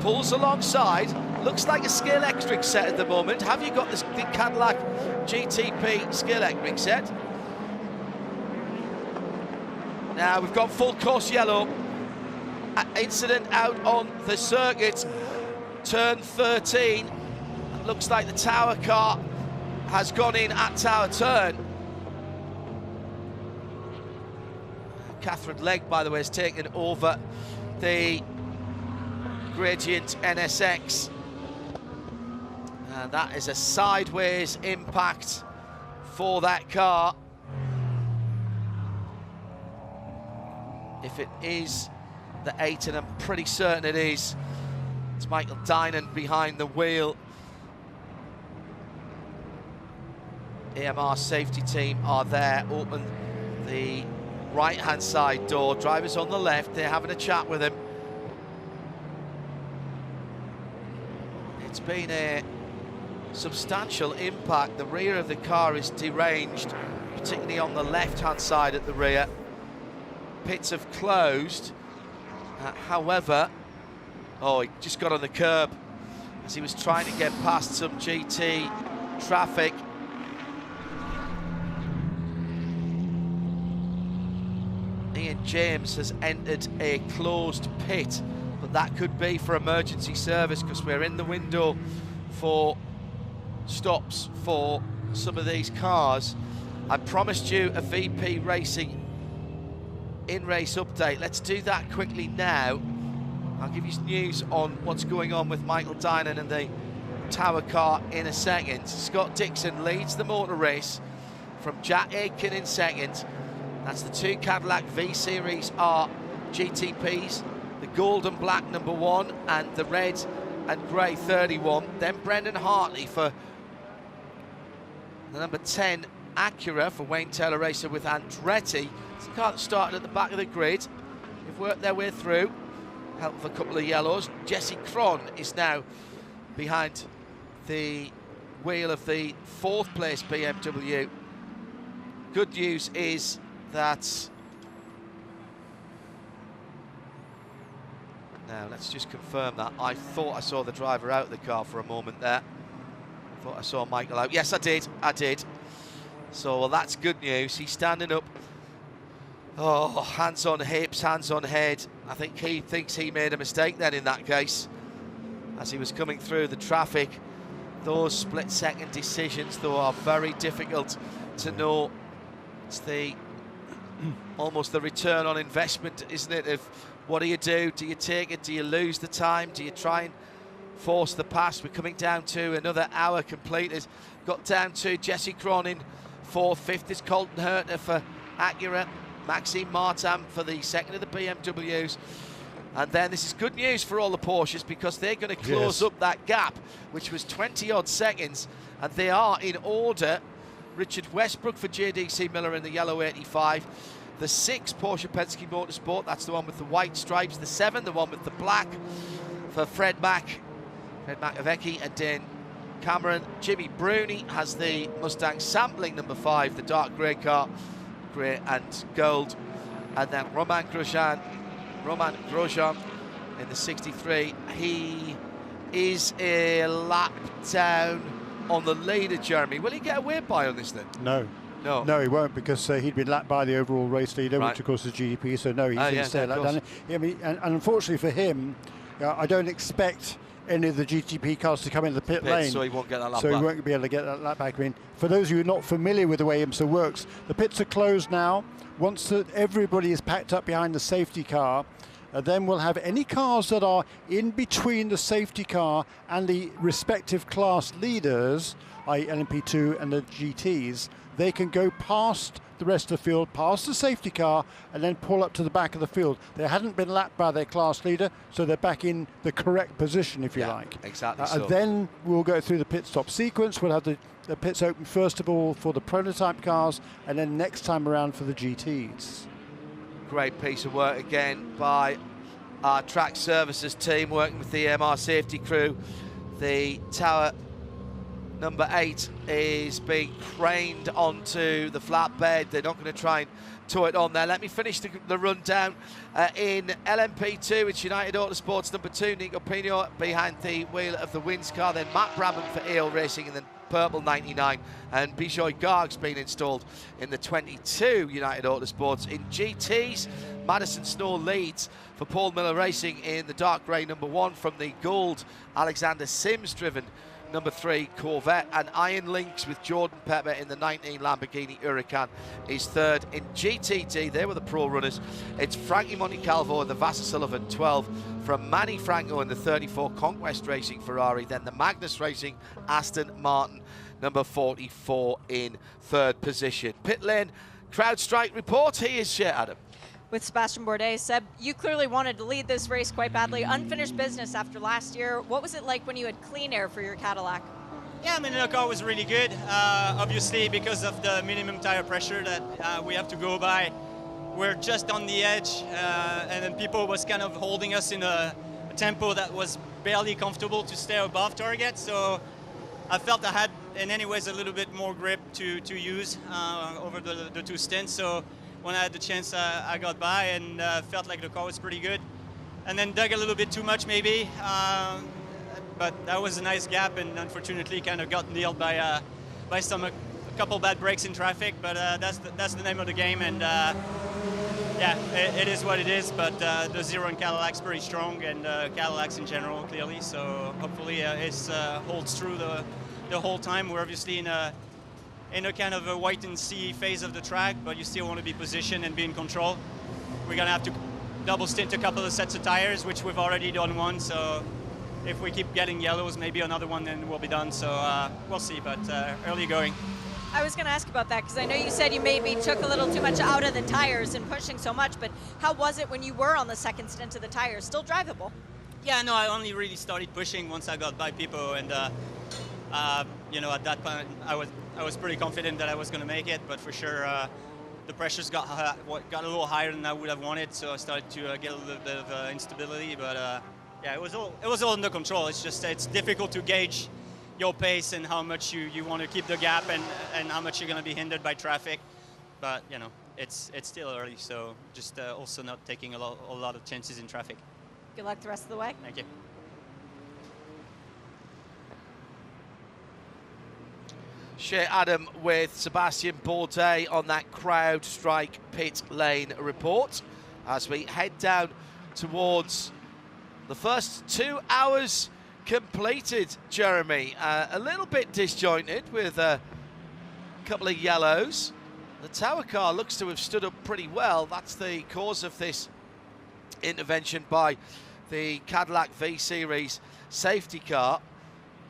Pulls alongside. Looks like a Ski Electric set at the moment. Have you got the Cadillac GTP Ski Electric set? Now we've got full course yellow. Incident out on the circuit. Turn 13. Looks like the Tower car has gone in at Tower Turn. Catherine Legg, by the way, has taken over the Gradient NSX. And that is a sideways impact for that car. If it is the 8, and I'm pretty certain it is, it's Michael Dinan behind the wheel. AMR safety team are there, open the right-hand side door. Drivers on the left, they're having a chat with him. It's been a substantial impact. The rear of the car is deranged, particularly on the left-hand side at the rear. Pits have closed. However, oh, he just got on the curb as he was trying to get past some GT traffic. Ian James has entered a closed pit, but but that could be for emergency service because we're in the window for stops for some of these cars. I promised you a VP Racing in-race update. Let's do that quickly now. I'll give you news on what's going on with Michael Dinan and the Tower car in a second. Scott Dixon leads the motor race from Jack Aitken in second. That's the 2 Cadillac V-Series R GTPs, the gold and black number 1 and the red and grey 31. Then Brendan Hartley for the number 10 Acura for Wayne Taylor Racer with Andretti. It's the car that started at the back of the grid. They've worked their way through, helped with a couple of yellows. Jesse Cron is now behind the wheel of the 4th place BMW. Good news is that, now let's just confirm that. I thought I saw the driver out of the car for a moment there. Thought I saw Michael out. Yes, I did. So, well, that's good news. He's standing up. Oh, hands on hips, hands on head. I think he thinks he made a mistake then in that case. As he was coming through the traffic, those split-second decisions, though, are very difficult to know. It's the almost the return on investment, isn't it? Of what do you do? Do you take it? Do you lose the time? Do you try and force the pass? We're coming down to another hour completed. Got down to Jesse Cron in 4th, 5th is Colton Herter for Acura, Maxime Martin for the 2nd of the BMWs. And then this is good news for all the Porsches because they're going to close up that gap, which was 20-odd seconds, and they are in order. Richard Westbrook for JDC Miller in the yellow 85. The 6 Porsche Penske Motorsport, that's the one with the white stripes. The 7, the one with the black for Fred McAvecchi and Dan Cameron. Jimmy Bruni has the Mustang sampling number 5, the dark grey car, grey and gold. And then Romain Grosjean in the 63. He is a lap down on the leader, Jeremy. Will he get away by on this then? No, he won't, because he'd been lapped by the overall race leader, which of course is GDP. So no, he's going to stay lapped down. I mean, and unfortunately for him, I don't expect any of the GTP cars to come into the pit lane, so he won't get that lap back. So he won't be able to get that lap back. I mean, for those of you not familiar with the way IMSA works, the pits are closed now. Once everybody is packed up behind the safety car, then we'll have any cars that are in between the safety car and the respective class leaders, i.e. LMP2 and the GTs, they can go past the rest of the field, past the safety car, and then pull up to the back of the field. They hadn't been lapped by their class leader, so they're back in the correct position, if you like. Exactly so. And then we'll go through the pit stop sequence. We'll have the pits open first of all for the prototype cars, and then next time around for the GTs. Great piece of work again by our track services team, working with the MR safety crew. The tower number 8 is being craned onto the flatbed. They're not going to try and tow it on there. Let me finish the rundown. In LMP2, it's United Autosports number 2, Nico Pino behind the wheel of the Wins car. Then Matt Brabham for AO Racing, and then purple 99. And Bijoy Garg's been installed in the 22 United Autosports. In GTs, Madison Snow leads for Paul Miller Racing in the dark grey number 1 from the gold Alexander Sims driven number 3 Corvette, and Iron Links with Jordan Pepper in the 19 Lamborghini Huracan is 3rd. In GTD, they were the pro runners. It's Frankie Montecalvo and the Vassar Sullivan 12 from Manny Franco in the 34 Conquest Racing Ferrari, then the Magnus Racing Aston Martin number 44 in 3rd position. Pit lane CrowdStrike report. Here is Adam. With Sebastian Bourdais. Seb, you clearly wanted to lead this race quite badly. Unfinished business after last year. What was it like when you had clean air for your Cadillac? Yeah, I mean, the car was really good. Obviously, because of the minimum tire pressure that we have to go by, we're just on the edge, and then people was kind of holding us in a tempo that was barely comfortable to stay above target. So I felt I had, in any ways, a little bit more grip to use over the 2 stints. So when I had the chance, I got by and felt like the car was pretty good. And then dug a little bit too much, maybe. But that was a nice gap, and unfortunately kind of got nailed by a couple bad breaks in traffic. But that's the name of the game. And yeah, it is what it is, but the Zero in Cadillac's pretty strong, and Cadillacs in general, clearly, so hopefully it holds through the whole time. We're obviously in a kind of a wait-and-see phase of the track, but you still want to be positioned and be in control. We're going to have to double stint a couple of sets of tires, which we've already done one, so if we keep getting yellows, maybe another one, then we'll be done, so we'll see, but early going. I was going to ask about that because I know you said you maybe took a little too much out of the tires and pushing so much, but how was it when you were on the second stint of the tires? Still drivable? Yeah, no, I only really started pushing once I got by people, and you know, at that point I was pretty confident that I was going to make it, but for sure the pressures got a little higher than I would have wanted, so I started to get a little bit of instability, but yeah, it was all under control. It's just it's difficult to gauge your pace and how much you want to keep the gap and how much you're going to be hindered by traffic. But, you know, it's still early, so just also not taking a lot of chances in traffic. Good luck the rest of the way. Thank you. Shea Adam with Sebastian Bourdais on that CrowdStrike pit lane report as we head down towards the first 2 hours completed, Jeremy. A little bit disjointed with a couple of yellows. The tower car looks to have stood up pretty well. That's the cause of this intervention by the Cadillac V-Series safety car.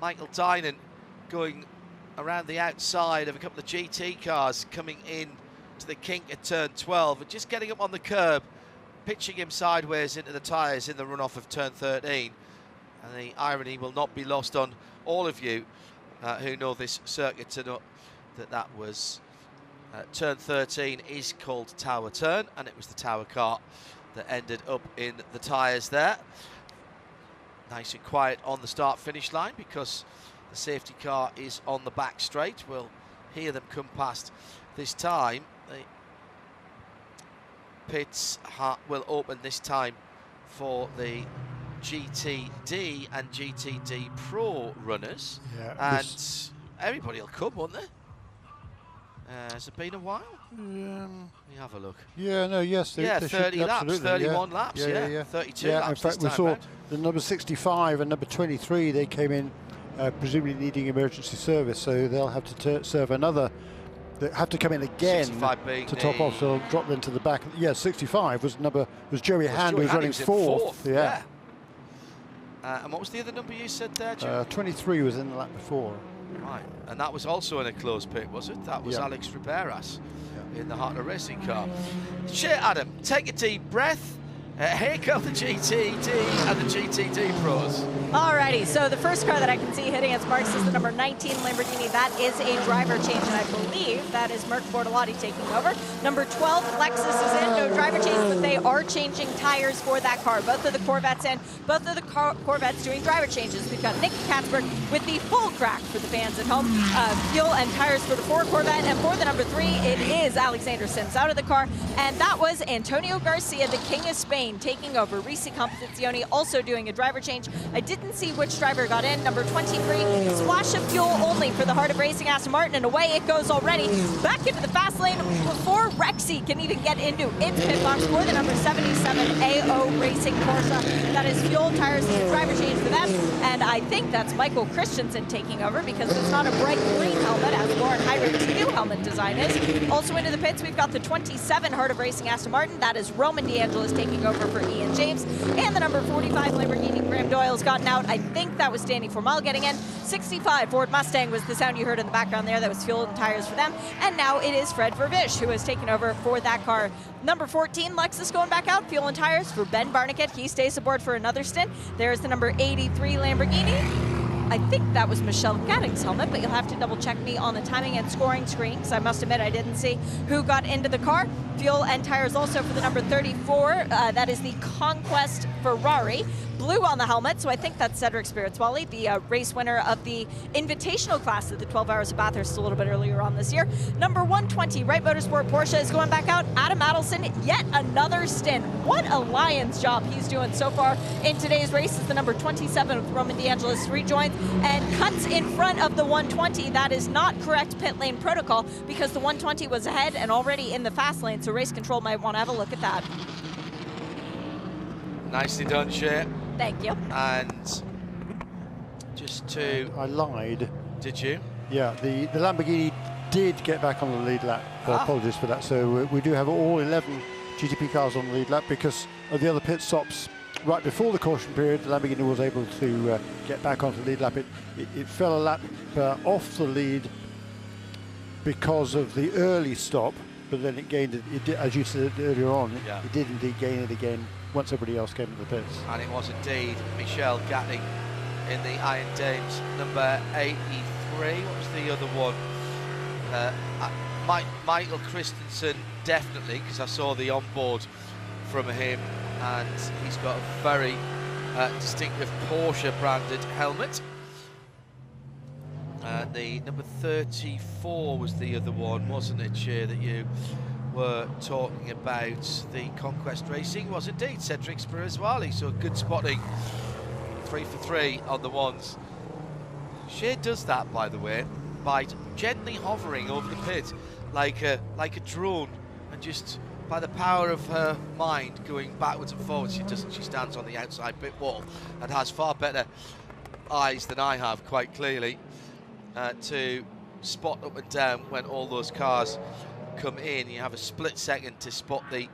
Michael Dynan going around the outside of a couple of GT cars coming in to the kink at turn 12 and just getting up on the curb, pitching him sideways into the tyres in the runoff of turn 13. And the irony will not be lost on all of you who know this circuit to know that was turn 13 is called Tower Turn, and it was the Tower car that ended up in the tyres there. Nice and quiet on the start-finish line because the safety car is on the back straight. We'll hear them come past this time. The pits will open this time for the GTD and GTD Pro runners, and everybody will come, won't they? Has it been a while? Let me have a look. Yeah, no, yes. They 30 laps, 31 laps, 32 laps. In fact, we saw the number 65 and number 23, they came in presumably needing emergency service, so they'll have to serve another. They have to come in again to top off, so drop them to the back. Yeah, 65 was Joey Hand, who was running fourth. Yeah. And what was the other number you said there, Joe? 23 was in the lap before. Right, and that was also in a closed pit, was it? That was Alex Riberas in the Hartler racing car. Shea Adam, take a deep breath. Here come the GTD and the GTD Pros. Alrighty, so the first car that I can see hitting its marks is the number 19 Lamborghini. That is a driver change, and I believe that is Mark Bortolotti taking over. Number 12, Lexus is in, no driver change, but they are changing tires for that car. Both of the Corvettes in, both of the Corvettes doing driver changes. We've got Nick Katzberg with the full crack for the fans at home. Fuel and tires for the 4 Corvette, and for the number 3, it is Alexander Sims out of the car, and that was Antonio Garcia, the King of Spain, taking over. Risi Competizione also doing a driver change. I didn't see which driver got in. Number 23, splash of fuel only for the Heart of Racing Aston Martin, and away it goes already. Back into the fast lane before Rexy can even get into its pit box for the number 77 AO Racing Corsa. That is fuel, tires, and driver change for them. And I think that's Michael Christensen taking over because it's not a bright green helmet as Lauren Heinrich's new helmet design is. Also into the pits, we've got the 27 Heart of Racing Aston Martin. That is Roman DeAngelis taking over for Ian James. And the number 45 Lamborghini Graham Doyle's gotten out. I think that was Danny Formal getting in. 65 Ford Mustang was the sound you heard in the background there. That was fuel and tires for them. And now it is Fred Vervish who has taken over for that car. Number 14, Lexus going back out. Fuel and tires for Ben Barniket. He stays aboard for another stint. There's the number 83 Lamborghini. I think that was Michelle Gadding's helmet, but you'll have to double check me on the timing and scoring screen because I must admit I didn't see who got into the car. Fuel and tires also for the number 34. That is the Conquest Ferrari. blue on the helmet, so I think that's Cedric Spirituali, the race winner of the Invitational class at the 12 Hours of Bathurst a little bit earlier on this year. Number 120, Wright Motorsport Porsche is going back out. Adam Adelson, yet another stint. What a lion's job he's doing so far in today's race as the number 27 with Roman DeAngelis rejoins and cuts in front of the 120. That is not correct pit lane protocol because the 120 was ahead and already in the fast lane, so race control might want to have a look at that. Nicely done, Shea. Thank you. And just to... I lied. Did you? Yeah, the Lamborghini did get back on the lead lap. Apologies for that. So we do have all 11 GTP cars on the lead lap because of the other pit stops right before the caution period. The Lamborghini was able to get back onto the lead lap. It fell a lap off the lead because of the early stop, but then it gained it. It did, as you said earlier on, it did indeed gain it again once everybody else came to the pits. And it was indeed Michel Gatting in the Iron Dames number 83. What was the other one? Michael Christensen, definitely, because I saw the onboard from him, and he's got a very distinctive Porsche branded helmet. The number 34 was the other one, wasn't it, Shea, that you were talking about? The Conquest Racing was indeed Cedric Spirituali, so good spotting. 3 for 3 on the ones. Shea does that, by the way, by gently hovering over the pit like a drone, and just by the power of her mind going backwards and forwards. She doesn't. She stands on the outside pit wall and has far better eyes than I have, quite clearly, to spot up and down when all those cars come in. You have a split second to spot the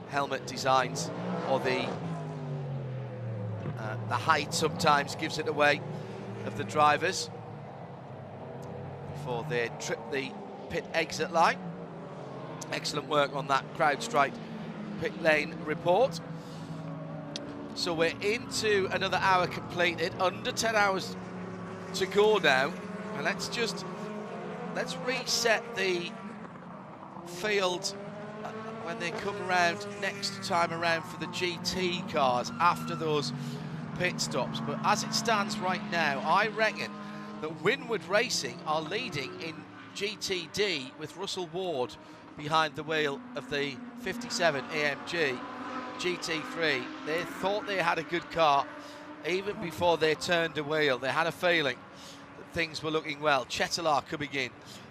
helmet designs, or the height sometimes gives it away of the drivers before they trip the pit exit line. Excellent work on that CrowdStrike pit lane report. So we're into another hour completed, under 10 hours to go now, and let's reset the field when they come around next time around for the GT cars after those pit stops. But as it stands right now, I reckon that Winward Racing are leading in GTD with Russell Ward behind the wheel of the 57 AMG GT3. They thought they had a good car even before they turned a wheel. They had a feeling that things were looking well. Chetalar coming in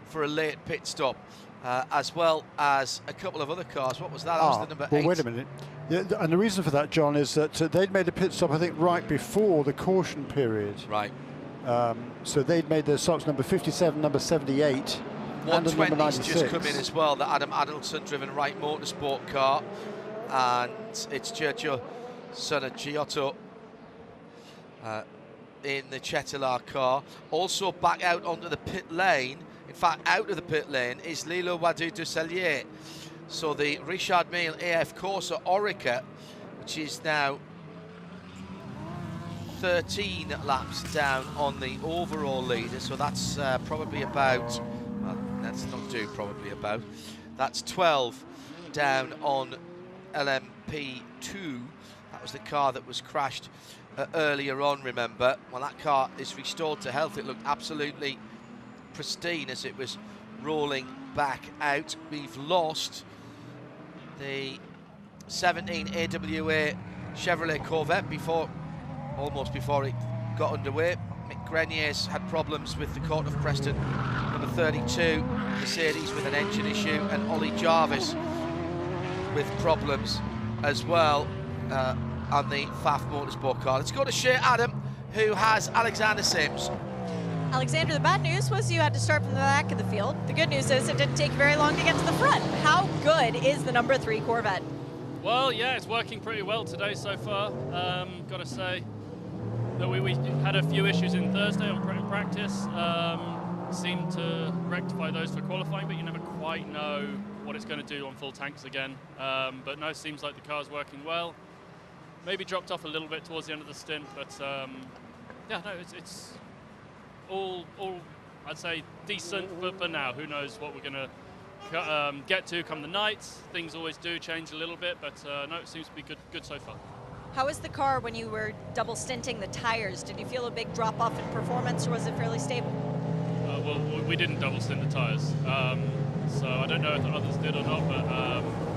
for a late pit stop, as well as a couple of other cars. What was that? That was the number 8. Wait a minute. Yeah, and the reason for that, John, is that they'd made a pit stop, I think, right before the caution period. Right. So they'd made their stops number 57, number 78, and number 96. Just come in as well, the Adam Adelson driven Wright Motorsport car, and it's Giorgio Giotto in the Chetalar car. Also back out onto the pit lane, in fact out of the pit lane, is Lilo Wadu du Salier. So the Richard Mille AF Corsa Orica, which is now 13 laps down on the overall leader, so that's probably about, well, let's not do probably about, that's 12 down on LMP2. That was the car that was crashed earlier on, remember. Well, that car is restored to health. It looked absolutely pristine as it was rolling back out. We've lost the 17 AWA Chevrolet Corvette almost before it got underway. Mick Grenier's had problems with the Court of Preston number 32 Mercedes with an engine issue, and Ollie Jarvis with problems as well on the Pfaff Motorsport car. Let's go to Shea Adam, who has Alexander Sims. Alexander, the bad news was you had to start from the back of the field. The good news is it didn't take very long to get to the front. How good is the number 3 Corvette? Well, yeah, it's working pretty well today so far. Got to say that we had a few issues in Thursday on practice. Seemed to rectify those for qualifying, but you never quite know what it's going to do on full tanks again. But no, it seems like the car's working well. Maybe dropped off a little bit towards the end of the stint, but yeah, no, it's all I'd say decent for now. Who knows what we're going to get to come the night. Things always do change a little bit, but no, it seems to be good so far. How was the car when you were double stinting the tires? Did you feel a big drop off in performance, or was it fairly stable? Well, we didn't double stint the tyres, so I don't know if others did or not, but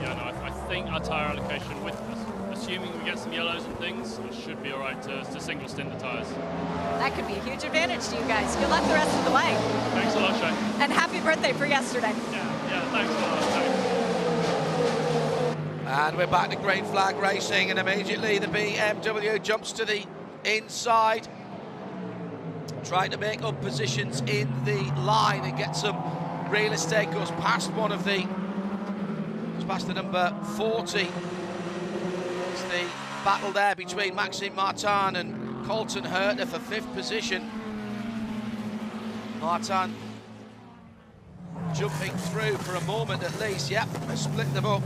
yeah, no, I think our tyre allocation, with assuming we get some yellows and things, it should be all right to single stint the tyres. That could be a huge advantage to you guys. Good luck the rest of the way. Thanks a lot, Shay. And happy birthday for yesterday. Yeah, thanks a lot. Thanks. And we're back to green flag racing, and immediately the BMW jumps to the inside, trying to make up positions in the line and get some real estate. Goes past past the number 40. It's the battle there between Maxime Martin and Colton Herter for 5th position. Martin jumping through for a moment at least. Yep, they split them up.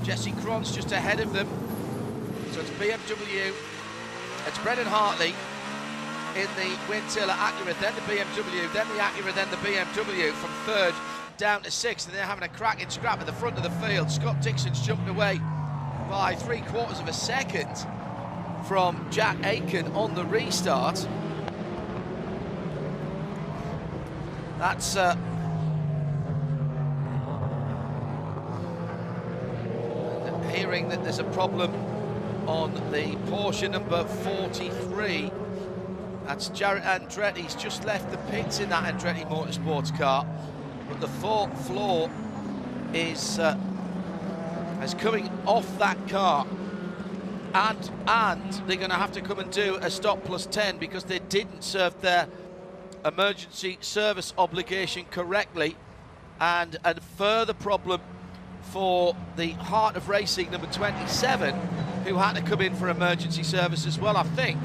Jesse Cron's just ahead of them. So it's BMW, it's Brendan Hartley in the Windtailor Acura, then the BMW, then the Acura, then the BMW from 3rd down to 6th, and they're having a cracking scrap at the front of the field. Scott Dixon's jumped away by 3/4 of a second from Jack Aitken on the restart. That's hearing that there's a problem on the Porsche number 43. That's Jarrett Andretti. He's just left the pits in that Andretti Motorsports car, but the floor is coming off that car, and they're going to have to come and do a stop plus 10 because they didn't serve their emergency service obligation correctly, and a further problem for the heart of racing number 27, who had to come in for emergency service as well, I think.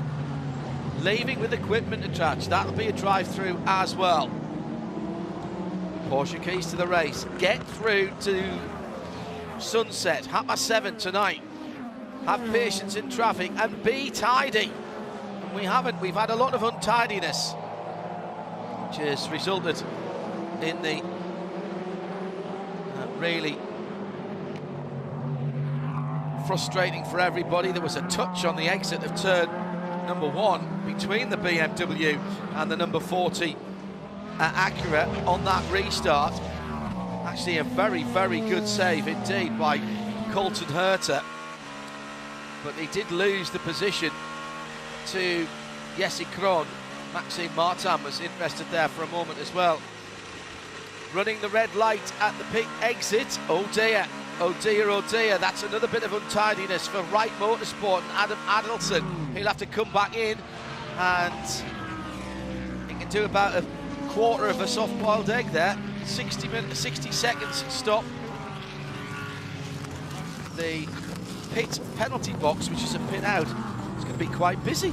Leaving with equipment attached, that'll be a drive-through as well. Porsche keys to the race. Get through to sunset, 7:30 tonight. Have patience in traffic and be tidy. And we haven't. We've had a lot of untidiness, which has resulted in the really frustrating for everybody. There was a touch on the exit of turn number 1 between the BMW and the number 40 Acura on that restart. Actually a very, very good save indeed by Colton Herter, but he did lose the position to Jesse Kron. Maxime Martin was interested there for a moment as well. Running the red light at the pit exit. Oh dear, oh dear, oh dear. That's another bit of untidiness for Wright Motorsport and Adam Adelson. He'll have to come back in, and he can do about a quarter of a soft-boiled egg there. 60 seconds stop. The pit penalty box, which is a pit out, is going to be quite busy.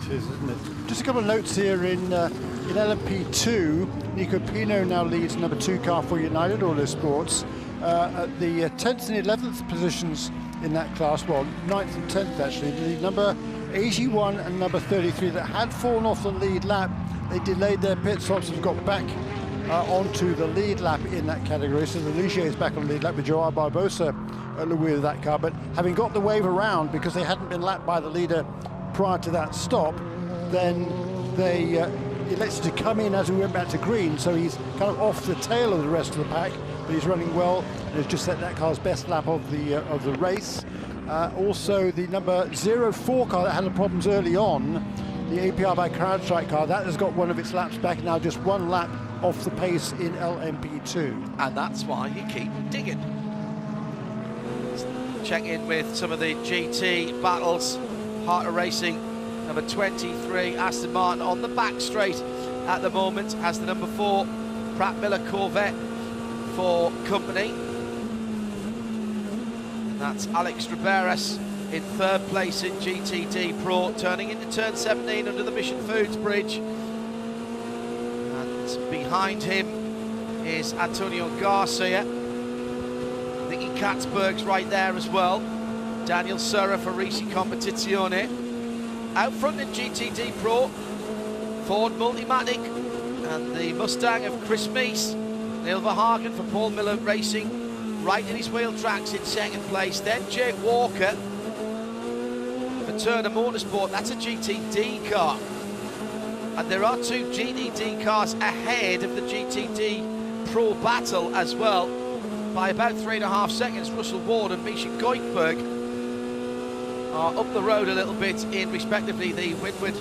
It is, isn't it? Just a couple of notes here in LMP2. Nico Pino now leads number 2 car for United Autosports. At the 10th and 11th positions in that class, well, 9th and 10th actually. The number 81 and number 33 that had fallen off the lead lap, they delayed their pit stops and got back onto the lead lap in that category. So the Ligier is back on the lead lap with Joao Barbosa at the wheel of that car. But having got the wave around because they hadn't been lapped by the leader prior to that stop, then they elected to come in as we went back to green. So he's kind of off the tail of the rest of the pack, but he's running well and has just set that car's best lap of the race. Also, the number 04 car that had the problems early on, the APR by CrowdStrike car, that has got one of its laps back now, just 1 lap off the pace in LMP2. And that's why you keep digging. Let's check in with some of the GT battles. Heart of Racing, number 23, Aston Martin on the back straight at the moment, has the number 4 Pratt Miller Corvette for company. And that's Alex Riberas in 3rd place in GTD Pro, turning into turn 17 under the Mission Foods bridge. And behind him is Antonio Garcia. Nicky Katzberg's right there as well. Daniel Serra for Risi Competizione. Out front in GTD Pro, Ford Multimatic and the Mustang of Chris Meese. Neil Verhagen for Paul Miller Racing, right in his wheel tracks in 2nd place. Then Jake Walker for Turner Motorsport. That's a GTD car. And there are 2 GTD cars ahead of the GTD Pro Battle as well, by about 3.5 seconds. Russell Ward and Misha Goikberg are up the road a little bit in respectively the Winward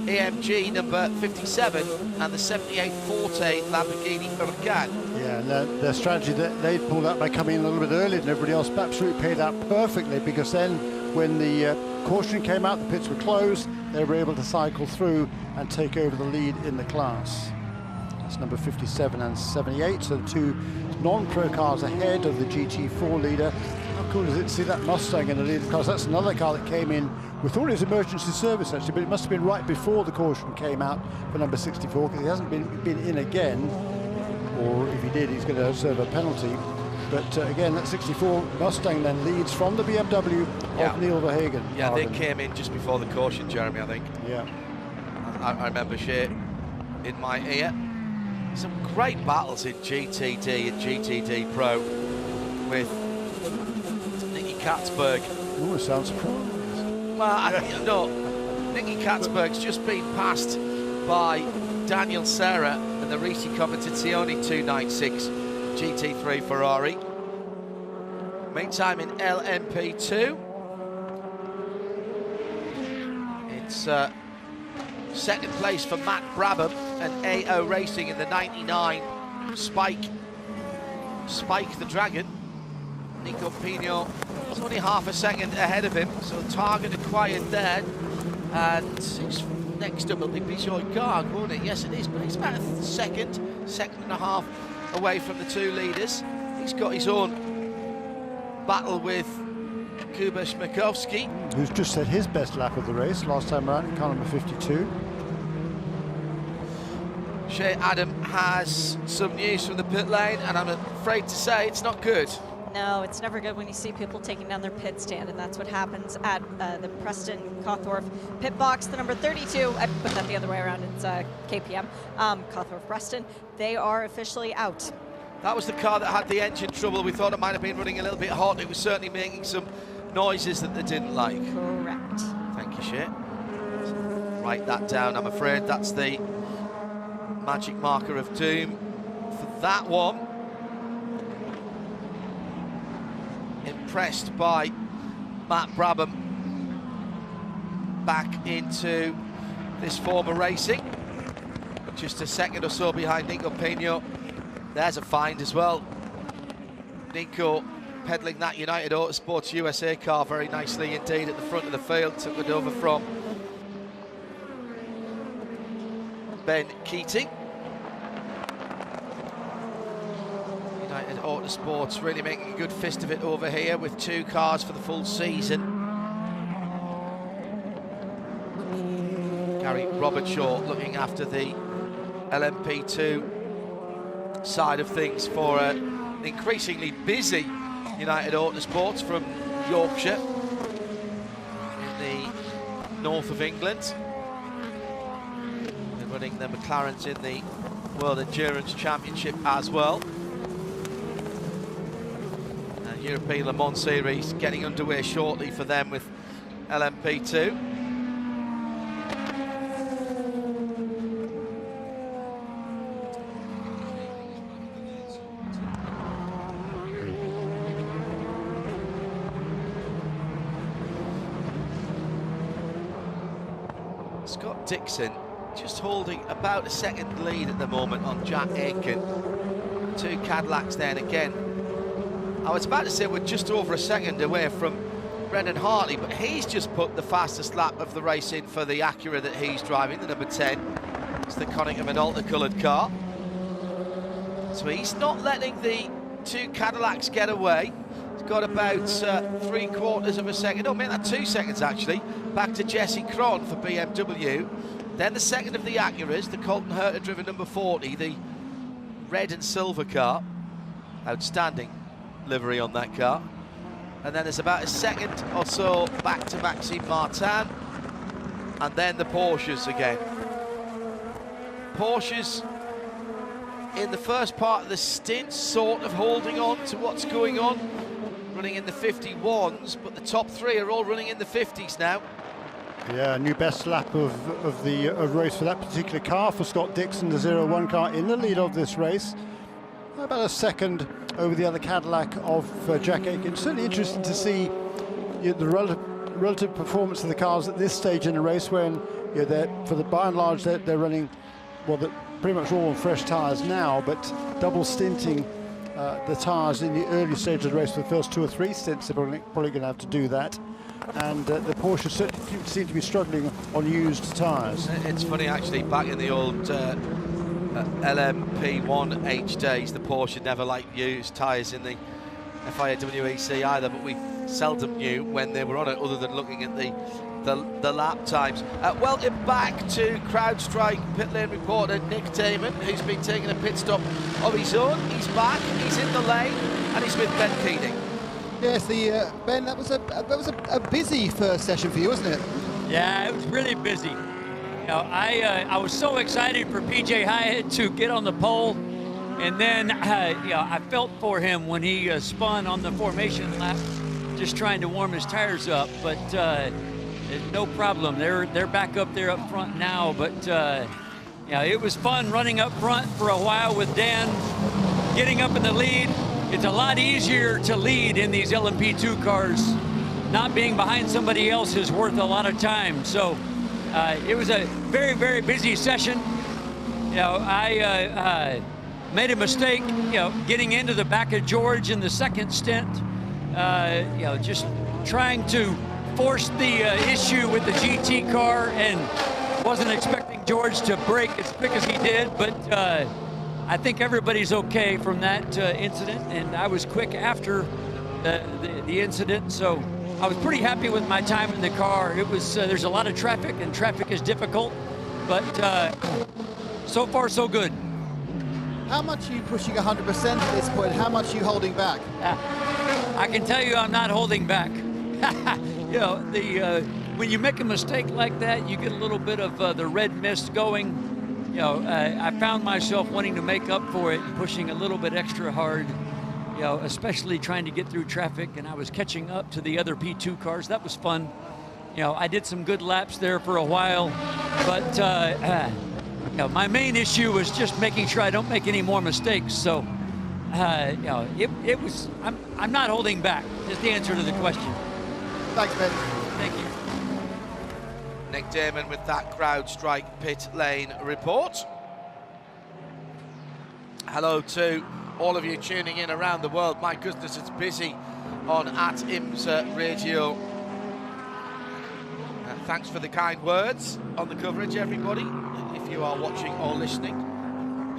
AMG number 57 and the 78 Forte Lamborghini Huracan. Yeah, and their strategy that they pulled out by coming in a little bit earlier than everybody else absolutely paid out perfectly, because then when the caution came out, the pits were closed, they were able to cycle through and take over the lead in the class. That's number 57 and 78, so the 2 non-pro cars ahead of the GT4 leader. How cool is it to see that Mustang in the lead? Because that's another car that came in. We thought it was emergency service actually, but it must have been right before the caution came out for number 64, because he hasn't been in again, or if he did, he's going to serve a penalty. But again, that 64 Mustang then leads from the BMW of Neil Verhagen. Yeah, they came in just before the caution, Jeremy, I think. Yeah. I remember shit in my ear. Some great battles in GTD and GTD Pro with Nicky Katzberg. Oh, it sounds surprised. Well, no, Nicky Katzberg's just been passed by Daniel Serra and the Risi Competizione 296 GT3 Ferrari. Meantime in LMP2, it's second place for Matt Brabham and AO Racing in the 99 Spike the Dragon. Nico Pino is only half a second ahead of him, so target acquired there. And next up will be Bijoy Garg, won't it? Yes, it is, but he's about a second and a half away from the 2 leaders. He's got his own battle with Kuba Shmakovsky, who's just had his best lap of the race last time around in car number 52. Shea Adam has some news from the pit lane, and I'm afraid to say it's not good. No, it's never good when you see people taking down their pit stand, and that's what happens at the Preston Cawthorpe pit box. The number 32, I put that the other way around, it's KPM, Cawthorpe Preston. They are officially out. That was the car that had the engine trouble. We thought it might have been running a little bit hot. It was certainly making some noises that they didn't like. Correct. Thank you, Shea. Write that down, I'm afraid. That's the magic marker of doom for that one. Impressed by Matt Brabham back into this form of racing. Just a second or so behind Nico Pino. There's a find as well. Nico peddling that United Autosports USA car very nicely indeed at the front of the field. Took it over from Ben Keating. United Autosports really making a good fist of it over here with 2 cars for the full season. Gary Robertshaw looking after the LMP2 side of things for an increasingly busy United Autosports from Yorkshire in the north of England. They're running the McLarens in the World Endurance Championship as well. And European Le Mans Series getting underway shortly for them with LMP2. Scott Dixon just holding about a second lead at the moment on Jack Aitken. 2 Cadillacs then again. I was about to say we're just over a second away from Brendan Hartley, but he's just put the fastest lap of the race in for the Acura that he's driving, the number 10. It's the Connington Minolta coloured car. So he's not letting the 2 Cadillacs get away. He's got about 3/4 of a second, oh, maybe that 2 seconds actually, back to Jesse Cron for BMW. Then the second of the Acuras, the Colton Herta driven number 40, the red and silver car. Outstanding livery on that car. And then there's about a second or so back to Maxime Martin. And then the Porsches again. Porsches in the first part of the stint, sort of holding on to what's going on. Running in the 51s, but the top 3 are all running in the 50s now. Yeah, new best lap of the race for that particular car for Scott Dixon, the 01 car in the lead of this race. About a second over the other Cadillac of Jack Aitken. Certainly interesting to see the relative performance of the cars at this stage in the race, when by and large they're running, well, they're pretty much all on fresh tyres now, but double stinting the tyres in the early stage of the race for the first 2 or 3 stints. They're probably going to have to do that. And the Porsche certainly seem to be struggling on used tyres. It's funny, actually, back in the old LMP1H days, the Porsche never liked used tyres in the FIA WEC either, but we seldom knew when they were on it, other than looking at the lap times. Welcome back to CrowdStrike pit lane reporter Nick Damon, who's been taking a pit stop of his own. He's back, he's in the lane, and he's with Ben Keating. Yes, Ben, that was a busy first session for you, wasn't it? Yeah, it was really busy. You know, I was so excited for PJ Hyatt to get on the pole, and then I felt for him when he spun on the formation lap, just trying to warm his tires up. But no problem. They're back up there up front now. But it was fun running up front for a while with Dan, getting up in the lead. It's a lot easier to lead in these LMP2 cars. Not being behind somebody else is worth a lot of time. So it was a very, very busy session. I made a mistake, getting into the back of George in the second stint. Just trying to force the issue with the GT car, and wasn't expecting George to brake as quick as he did, but I think everybody's okay from that incident, and I was quick after the incident, so I was pretty happy with my time in the car. It was there's a lot of traffic, and traffic is difficult, but so far so good. How much are you pushing 100% at this point? How much are you holding back? I can tell you I'm not holding back. When you make a mistake like that, you get a little bit of the red mist going. I found myself wanting to make up for it and pushing a little bit extra hard, especially trying to get through traffic, and I was catching up to the other P2 cars. That was fun. I did some good laps there for a while, but my main issue was just making sure I don't make any more mistakes. So, it was, I'm not holding back, is the answer to the question. Thanks, Ben. Thank you. Nick Damon with that CrowdStrike pit lane report. Hello to all of you tuning in around the world. My goodness, it's busy on at IMSA Radio. Thanks for the kind words on the coverage, everybody. If you are watching or listening,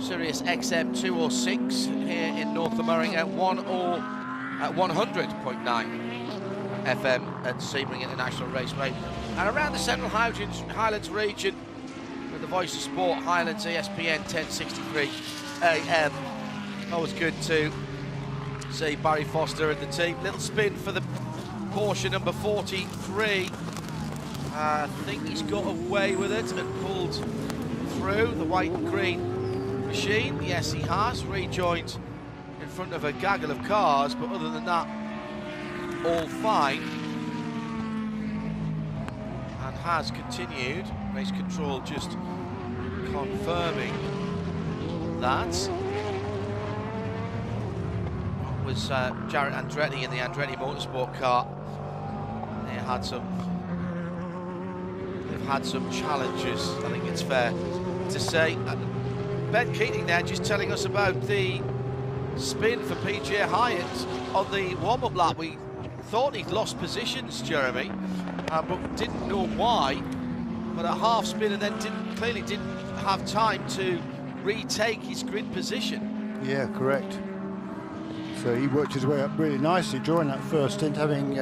Sirius XM 206 here in North America at 100.9 FM at Sebring International Raceway, and around the Central Highlands region with the Voice of Sport, Highlands ESPN 1063 AM. Always good to see Barry Foster and the team. Little spin for the Porsche number 43. I think he's got away with it and pulled through the white and green machine. Yes, he has rejoined in front of a gaggle of cars, but other than that, all fine, and has continued. Race control just confirming that. It was Jared Andretti in the Andretti Motorsport car. They've had some challenges, I think it's fair to say. Ben Keating there just telling us about the spin for PJ Hyatt on the warm-up lap. We thought he'd lost positions, Jeremy, but didn't know why. But a half spin, and then clearly didn't have time to retake his grid position. Yeah, correct. So he worked his way up really nicely during that first stint, having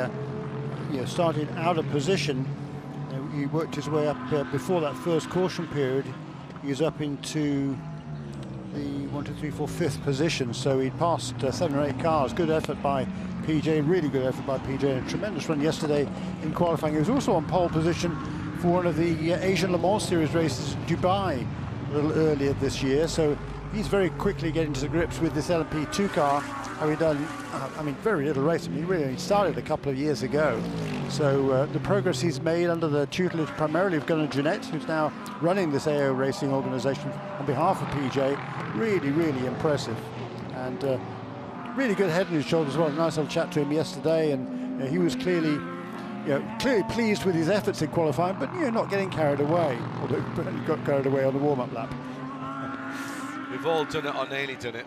started out of position. He worked his way up before that first caution period. He was up into the 5th position, so he passed 7 or 8 cars. Good effort by PJ, really good effort by PJ, and a tremendous run yesterday in qualifying. He was also on pole position for one of the Asian Le Mans Series races in Dubai a little earlier this year, so he's very quickly getting to grips with this LMP2 car having done, very little racing. He really started a couple of years ago. So the progress he's made under the tutelage primarily of Gunnar Jeanette, who's now running this AO Racing organisation on behalf of PJ, really, really impressive. And really good head on his shoulders as well. Nice little chat to him yesterday, and he was clearly pleased with his efforts in qualifying, but not getting carried away. Although he got carried away on the warm-up lap. We've all done it or nearly done it.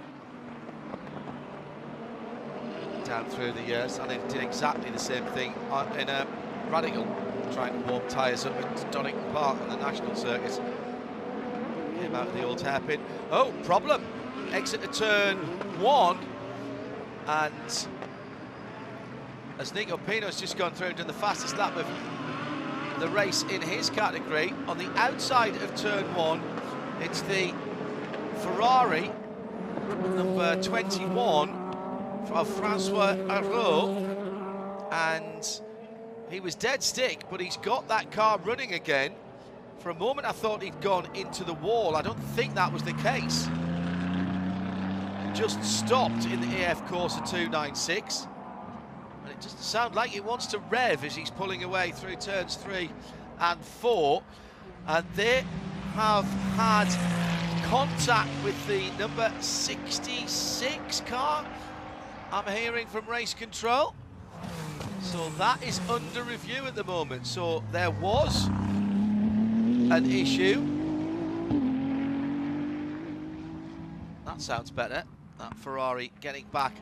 Down through the years, and it did exactly the same thing in a Radical, trying to warm tyres up at Donington Park on the national circuit. Came out of the old hairpin. Oh, problem! Exit to turn 1, and as Nico Pino's just gone through and done the fastest lap of the race in his category, on the outside of turn 1, it's the Ferrari number 21 of Francois Arnault, and he was dead stick, but he's got that car running again. For a moment I thought he'd gone into the wall. I don't think that was the case. Just stopped in the AF Corsa 296, and it doesn't sound like it wants to rev as he's pulling away through turns 3 and 4, and they have had contact with the number 66 car, I'm hearing from race control. So that is under review at the moment. So there was an issue. That sounds better. That Ferrari getting back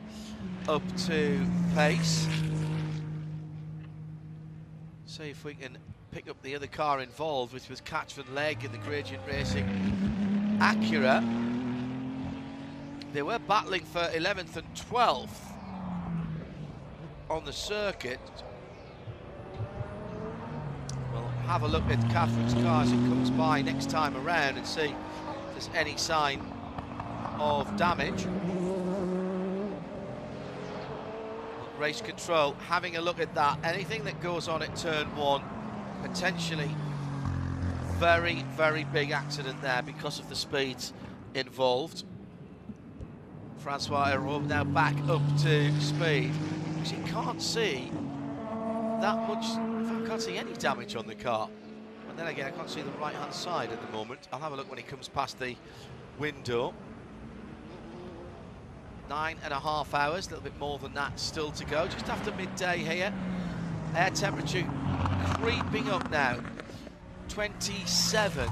up to pace. See if we can pick up the other car involved, which was Catch Van Leg in the Gradient Racing Acura. They were battling for 11th and 12th on the circuit. We'll have a look at Catherine's car as it comes by next time around and see if there's any sign of damage. Race control having a look at that. Anything that goes on at turn 1, potentially very, very big accident there because of the speeds involved. Francois Arnault now back up to speed, because you can't see that much. In fact, I can't see any damage on the car. And then again, I can't see the right-hand side at the moment. I'll have a look when he comes past the window. 9.5 hours, a little bit more than that still to go. Just after midday here. Air temperature creeping up now. 27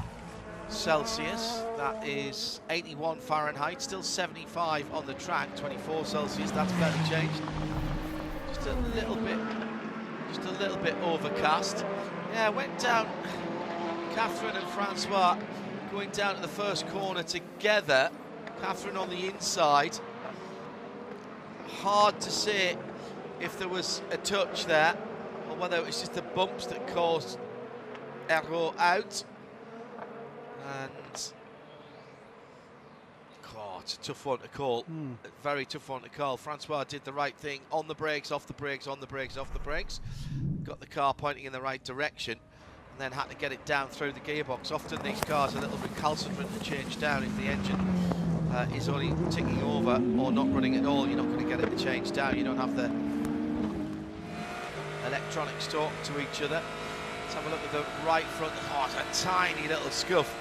Celsius, that is 81 Fahrenheit, still 75 on the track. 24 Celsius, that's barely changed. Just a little bit overcast. Yeah, went down, Catherine and Francois going down to the first corner together. Catherine on the inside. Hard to say if there was a touch there, or whether it was just the bumps that caused Arnault out. And it's a tough one to call. A very tough one to call. Francois did the right thing, on the brakes, off the brakes, on the brakes, off the brakes. Got the car pointing in the right direction, and then had to get it down through the gearbox. Often these cars are a little recalcitrant to change down if the engine is only ticking over or not running at all. You're not going to get it to change down. You don't have the electronics talk to each other. Let's have a look at the right front. Oh, it's a tiny little scuff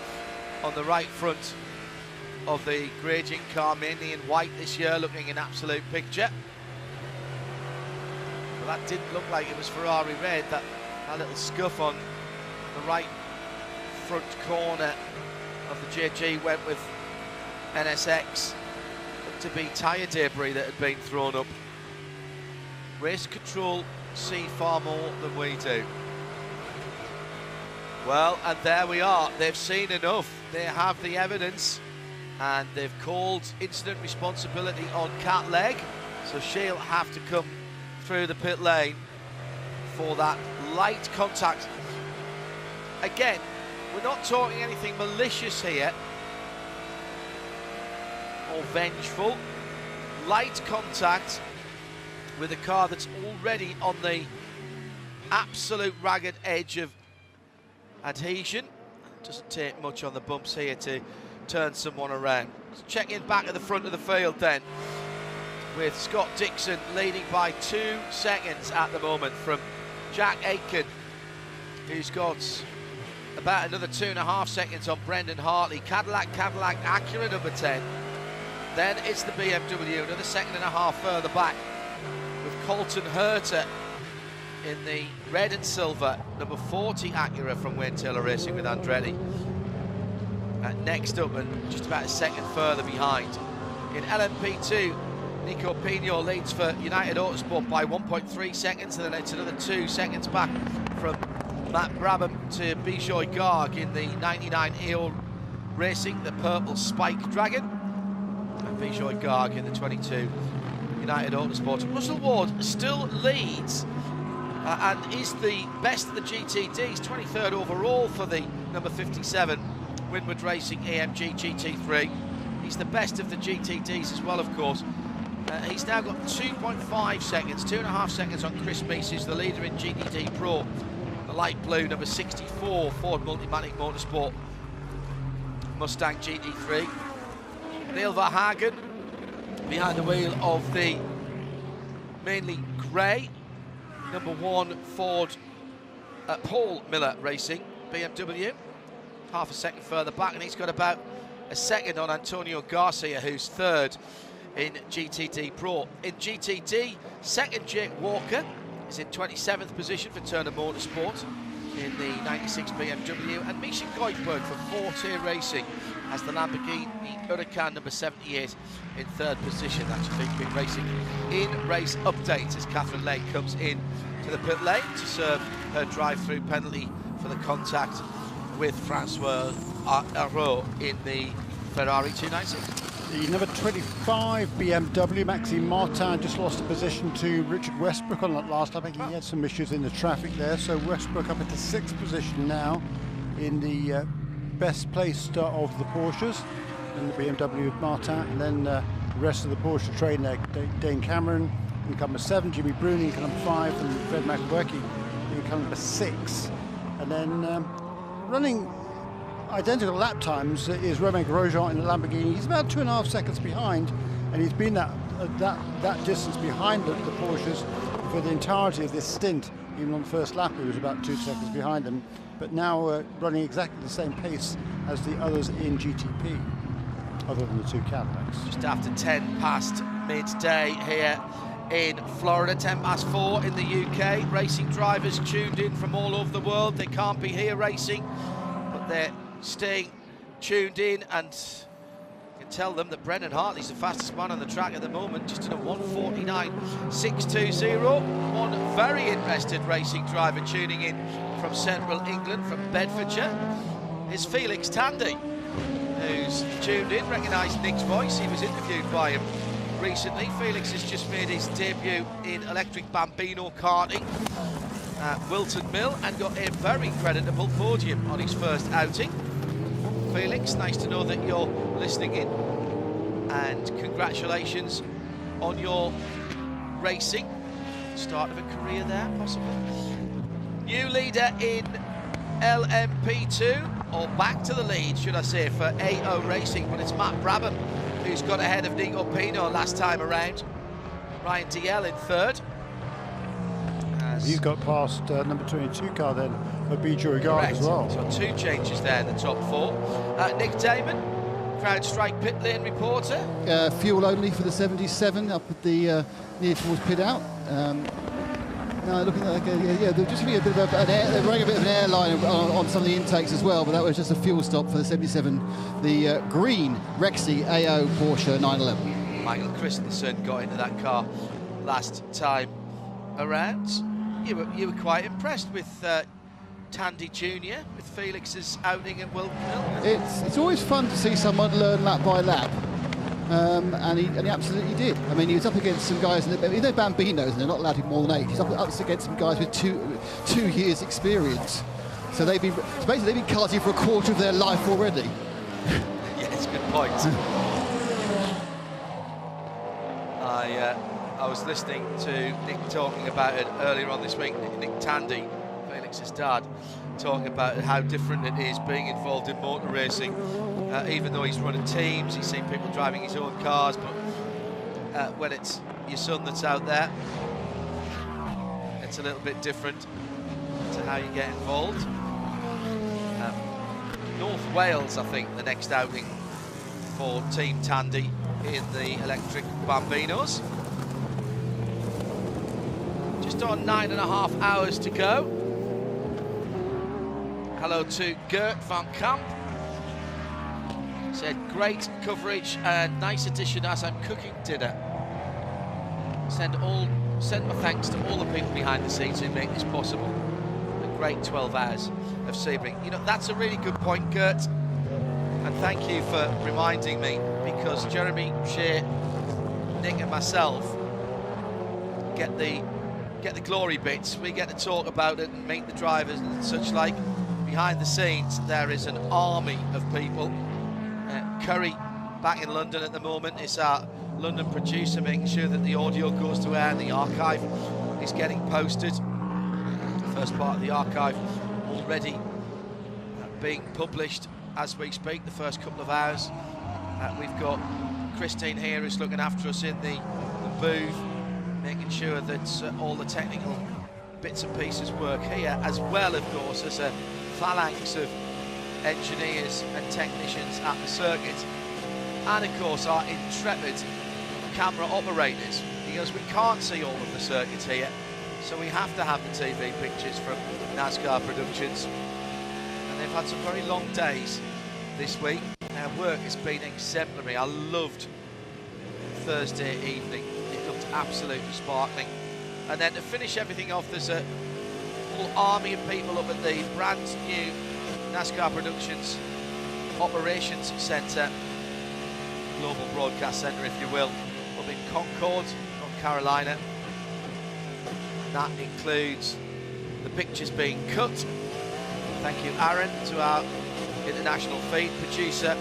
on the right front of the Gradient car, mainly in white this year, looking an absolute picture. Well, that didn't look like it was Ferrari red, that little scuff on the right front corner of the JG went with NSX. Looked to be tyre debris that had been thrown up. Race control see far more than we do. Well, and there we are. They've seen enough. They have the evidence, and they've called incident responsibility on Cat Leg, so she'll have to come through the pit lane for that light contact. Again, we're not talking anything malicious here or vengeful. Light contact with a car that's already on the absolute ragged edge of adhesion. Doesn't take much on the bumps here to turn someone around. Let's check in back at the front of the field then. with Scott Dixon leading by 2 seconds at the moment from Jack Aitken, who's got about another 2.5 seconds on Brendan Hartley. Cadillac, Acura number 10. Then it's the BMW, another 1.5 seconds further back, with Colton Herter in the red and silver, number 40 Acura from Wayne Taylor Racing with Andretti. Next up and just about a second further behind. In LMP2, Nico Pino leads for United Autosport by 1.3 seconds, and then it's another 2 seconds back from Matt Brabham to Bijoy Garg in the 99 EO Racing, the purple Spike Dragon, and Bijoy Garg in the 22 United Autosport. Russell Ward still leads and is the best of the GTDs, 23rd overall for the number 57 Winward Racing AMG GT3. He's the best of the GTDs as well, of course. He's now got 2.5 seconds, 2.5 seconds on Chris Meese, who's the leader in GTD Pro, the light blue number 64 Ford Multimatic Motorsport Mustang GT3. Neil Verhagen behind the wheel of the mainly grey number 1 Ford Paul Miller Racing BMW, half a second further back, and he's got about a second on Antonio Garcia, who's 3rd in GTD Pro. In GTD, second Jake Walker is in 27th position for Turner Motorsport in the 96 BMW, and Misha Goldberg for Forte Racing has the Lamborghini Huracan number 78 in 3rd position. That's your VP Racing in race updates as Catherine Lane comes in to the pit lane to serve her drive-through penalty for the contact with Francois Arnaud in the Ferrari 296. The number 25 BMW, Maxime Martin, just lost a position to Richard Westbrook on that last lap. I think he had some issues in the traffic there, so Westbrook up into 6th position now in the best placed of the Porsches, and the BMW Martin, and then the rest of the Porsche train there, Dane Cameron in car number 7, Jimmy Bruni in car number 5, and Fred McWerky in car number 6. And then running identical lap times is Romain Grosjean in the Lamborghini. He's about 2.5 seconds behind, and he's been that distance behind the Porsches for the entirety of this stint. Even on the first lap, he was about 2 seconds behind them, but now running exactly the same pace as the others in GTP, other than the 2 Cadillacs. Just after 10 past midday here in Florida, 10 past 4 in the UK. Racing drivers tuned in from all over the world. They can't be here racing, but they're staying tuned in, and you can tell them that Brendan Hartley's the fastest man on the track at the moment, just in a 1:49.620. One very interested racing driver tuning in from central England, from Bedfordshire, is Felix Tandy, who's tuned in, recognised Nick's voice. He was interviewed by him recently. Felix has just made his debut in electric Bambino karting at Wilton Mill and got a very creditable podium on his first outing. Felix, nice to know that you're listening in, and congratulations on your racing. Start of a career there, possibly. New leader in LMP2, or back to the lead, should I say, for AO Racing, but it's Matt Brabham who's got ahead of Nico Pino last time around. Ryan DL in 3rd. He's got past number 22 car then, of Bijoy Garg as well. So 2 changes there in the top 4. Nick Damon, CrowdStrike pit lane reporter. Fuel only for the 77 up at the near towards pit out. Now looking like they're just giving a bit of they're running a bit of an airline on some of the intakes as well, but that was just a fuel stop for the 77, the green Rexy AO Porsche 911. Michael Christensen got into that car last time around. You were quite impressed with Tandy Jr. with Felix's outing at Wilton Mill. It's always fun to see someone learn lap by lap, and he absolutely did. I mean, he was up against some guys, they're Bambinos, and they're not allowed to be more than 8. He's up against some guys with two years experience. So basically they've been karting for a quarter of their life already. Yes, good point. I was listening to Nick talking about it earlier on this week, Nick Tandy, Felix's dad, talking about how different it is being involved in motor racing. Even though he's running teams, he's seen people driving his own cars, but when it's your son that's out there. It's a little bit different to how you get involved. North Wales, I think, the next outing for Team Tandy in the electric Bambinos. Just on 9.5 hours to go. Hello to Gert van Kamp. Said great coverage and nice addition as I'm cooking dinner. Send my thanks to all the people behind the scenes who make this possible. A great 12 hours of Sebring. You know, that's a really good point, Gert. And thank you for reminding me, because Jeremy, Shea, Nick and myself get the glory bits. We get to talk about it and meet the drivers and such like. Behind the scenes, there is an army of people. Curry, back in London at the moment, is our London producer, making sure that the audio goes to air and the archive is getting posted. The first part of the archive already being published as we speak, the first couple of hours. We've got Christine here who's looking after us in the booth, making sure that all the technical bits and pieces work here, as well, of course, as a phalanx of engineers and technicians at the circuit, and of course our intrepid camera operators, because we can't see all of the circuits here, so we have to have the TV pictures from NASCAR Productions. And they've had some very long days this week. Their work has been exemplary. I loved Thursday evening. It looked absolutely sparkling. And then to finish everything off, there's a whole army of people up at the brand new NASCAR Productions Operations Centre, Global Broadcast Centre, if you will, up in Concord, North Carolina. That includes the pictures being cut. Thank you, Aaron, to our international feed producer.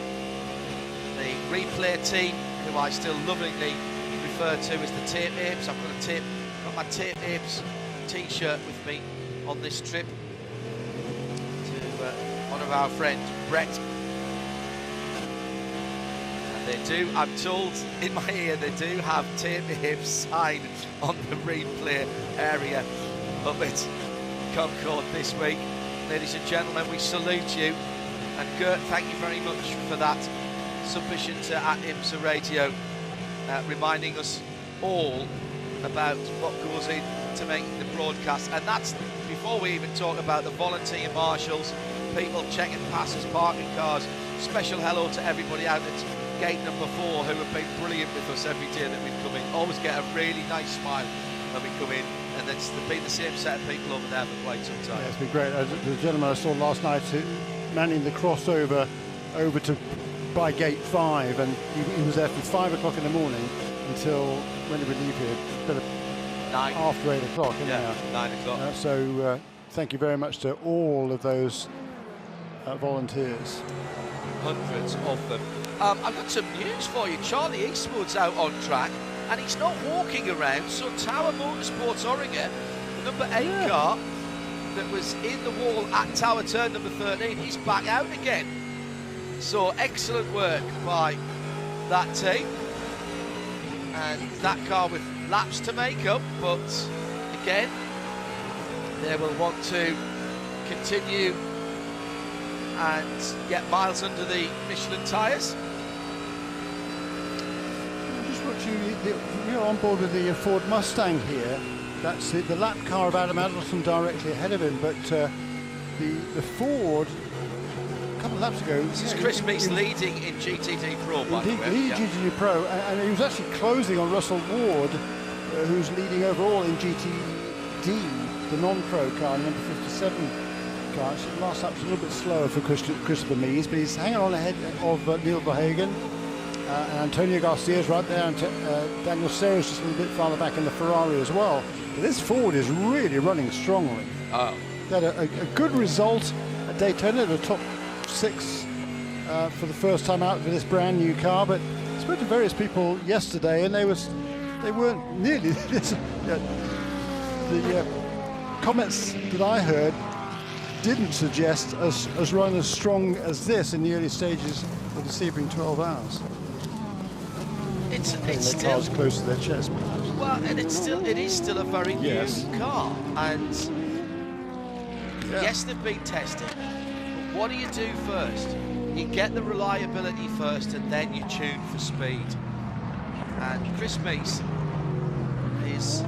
The replay team, who I still lovingly refer to as the Tape Apes. I've got my Tape Apes t-shirt with me on this trip to one of our friends, Brett. And they do, I'm told in my ear, they do have Tape Apes signed on the replay area up at Concord this week. Ladies and gentlemen, we salute you. And Gert, thank you very much for that submission at IMSA Radio, reminding us all about what goes into making the broadcast. And that's before we even talk about the volunteer marshals, people checking passes, parking cars. Special hello to everybody out at gate number 4 who have been brilliant with us every day that we've come in. Always get a really nice smile when we come in, and it's been the same set of people over there for quite some time. Yeah, it's been great. The gentleman I saw last night manning the crossover over to by gate 5, and he was there from 5 o'clock in the morning until, when did we leave here? Better 9. After 8 o'clock. Yeah, 9 o'clock. So thank you very much to all of those volunteers. Hundreds of them. I've got some news for you. Charlie Eastwood's out on track, and he's not walking around. So Tower Motorsports Oregon, the number 8 car that was in the wall at Tower turn number 13, he's back out again. So excellent work by that team, and that car with laps to make up, but again they will want to continue and get miles under the Michelin tyres. Just watching, we're on board with the Ford Mustang here. That's the lap car of Adam Adelson directly ahead of him, but the Ford, a couple of laps ago... This is Chris Meeks leading in GTD Pro, by the way. Leading GTD Pro, and he was actually closing on Russell Ward, who's leading overall in GTD, the non-pro car, number 57 car. So the last lap was a little bit slower for Christopher Mees, but he's hanging on ahead of Neil Verhagen. And Antonio Garcia's right there, and Daniel Serra's just a little bit farther back in the Ferrari as well. But this Ford is really running strongly. Oh. They had a good result at Daytona, the top 6 for the first time out with this brand new car. But I spoke to various people yesterday, and they weren't nearly this. The comments that I heard didn't suggest as run as strong as this in the early stages of the Sebring 12 hours. it's their still cars close to their chest. well, and it is still a very new car, and yes, they've been tested. But what do you do first? You get the reliability first, and then you tune for speed. And Chris Meese is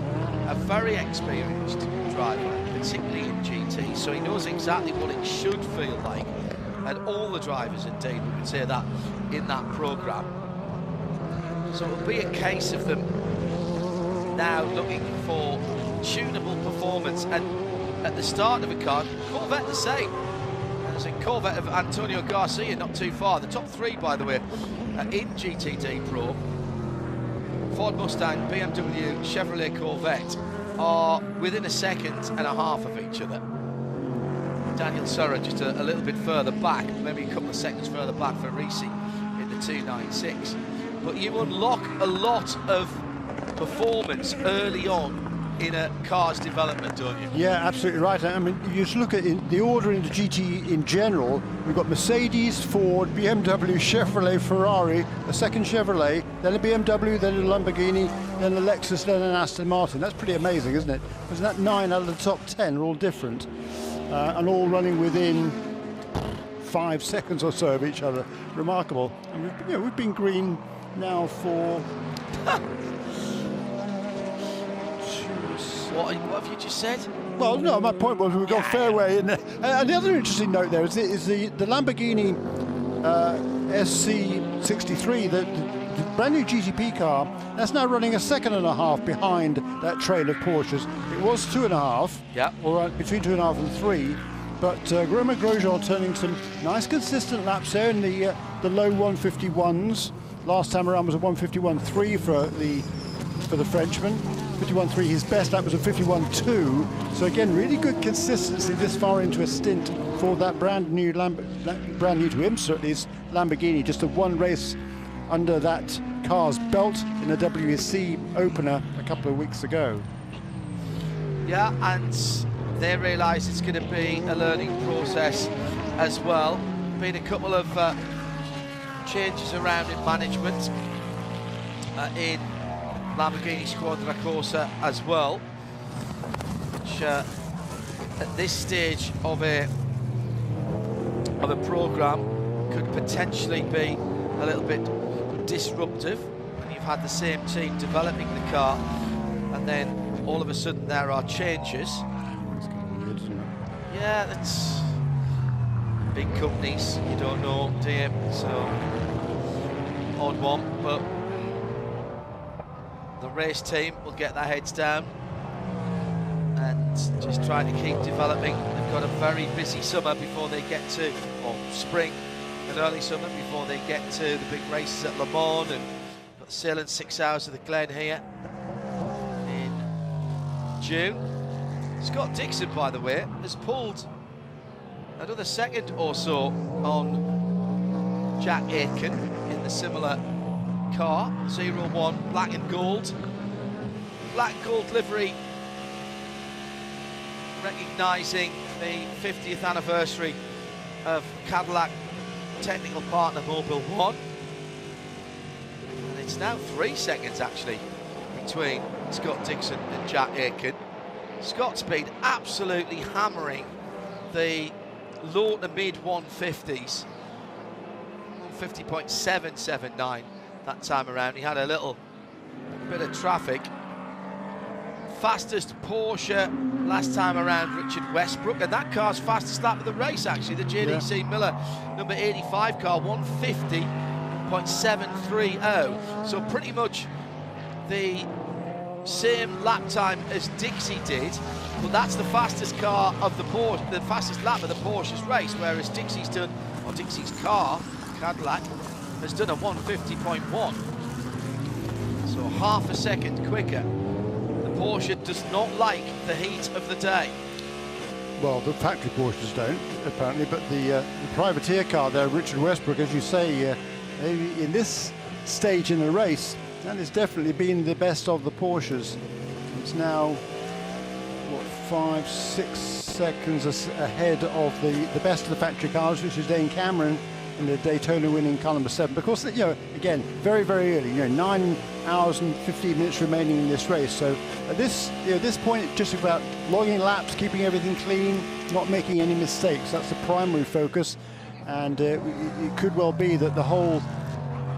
a very experienced driver, particularly in GT, so he knows exactly what it should feel like. And all the drivers, indeed, we would say that in that programme. So it'll be a case of them now looking for tunable performance. And at the start of a car, Corvette the same. There's a Corvette of Antonio Garcia not too far. The top three, by the way, in GTD Pro, Ford Mustang, BMW, Chevrolet Corvette, are within a second and a half of each other. Daniel Surra just a little bit further back, maybe a couple of seconds further back for Risi in the 296. But you unlock a lot of performance early on in a car's development, don't you? Yeah, absolutely right. I mean, you just look at the order in the GT in general. We've got Mercedes, Ford, BMW, Chevrolet, Ferrari, a second Chevrolet, then a BMW, then a Lamborghini, then a Lexus, then an Aston Martin. That's pretty amazing, isn't it? Isn't that 9 out of the top 10 are all different and all running within 5 seconds or so of each other? Remarkable. And we've been green now for. What have you just said? Well, no, my point was we've got fairway in there. And the other interesting note there is the Lamborghini SC63, the brand new GTP car, that's now running a second and a half behind that trail of Porsches. It was 2.5, or between 2.5 and 3. But Romain Grosjean turning some nice consistent laps there in the low 151s. Last time around was a 151.3 for the Frenchman. 51.3, his best lap was a 51.2. So again, really good consistency this far into a stint for that brand new to IMSA at least, Lamborghini. Just a one race under that car's belt in a WEC opener a couple of weeks ago. Yeah, and they realise it's going to be a learning process as well. Been a couple of changes around in management in Lamborghini Squadra Corsa as well, which at this stage of a programme could potentially be a little bit disruptive. When you've had the same team developing the car, and then all of a sudden there are changes. Yeah, that's big companies, you don't know, do you? So odd one, but the race team will get their heads down and just try to keep developing. They've got a very busy summer before they get to, or spring and early summer before they get to the big races at Le Mans, and got the sailing 6 hours of the Glen here in June. Scott Dixon, by the way, has pulled another second or so on Jack Aitken in the similar car, 01, black and gold livery, recognising the 50th anniversary of Cadillac technical partner Mobil 1, and it's now 3 seconds actually between Scott Dixon and Jack Aitken. Scott's been absolutely hammering the low to mid 150s, 150.779 that time around. He had a little bit of traffic. Fastest Porsche last time around, Richard Westbrook, and that car's fastest lap of the race actually, the JDC Miller number 85 car, 150.730. So pretty much the same lap time as Dixie did, but that's the fastest car of the Porsche, the fastest lap of the Porsche's race, whereas Dixie's car, Cadillac, has done a 150.1. So half a second quicker. The Porsche does not like the heat of the day. Well, the factory Porsches don't, apparently, but the privateer car there, Richard Westbrook, as you say, in this stage in the race, that has definitely been the best of the Porsches. It's now, what, 5-6 seconds ahead of the best of the factory cars, which is Dane Cameron in the Daytona winning car number 7, because, you know, again, very, very early, you know, 9 hours and 15 minutes remaining in this race. So at this, you know, this point, it's just about logging laps, keeping everything clean, not making any mistakes. That's the primary focus. And it could well be that the whole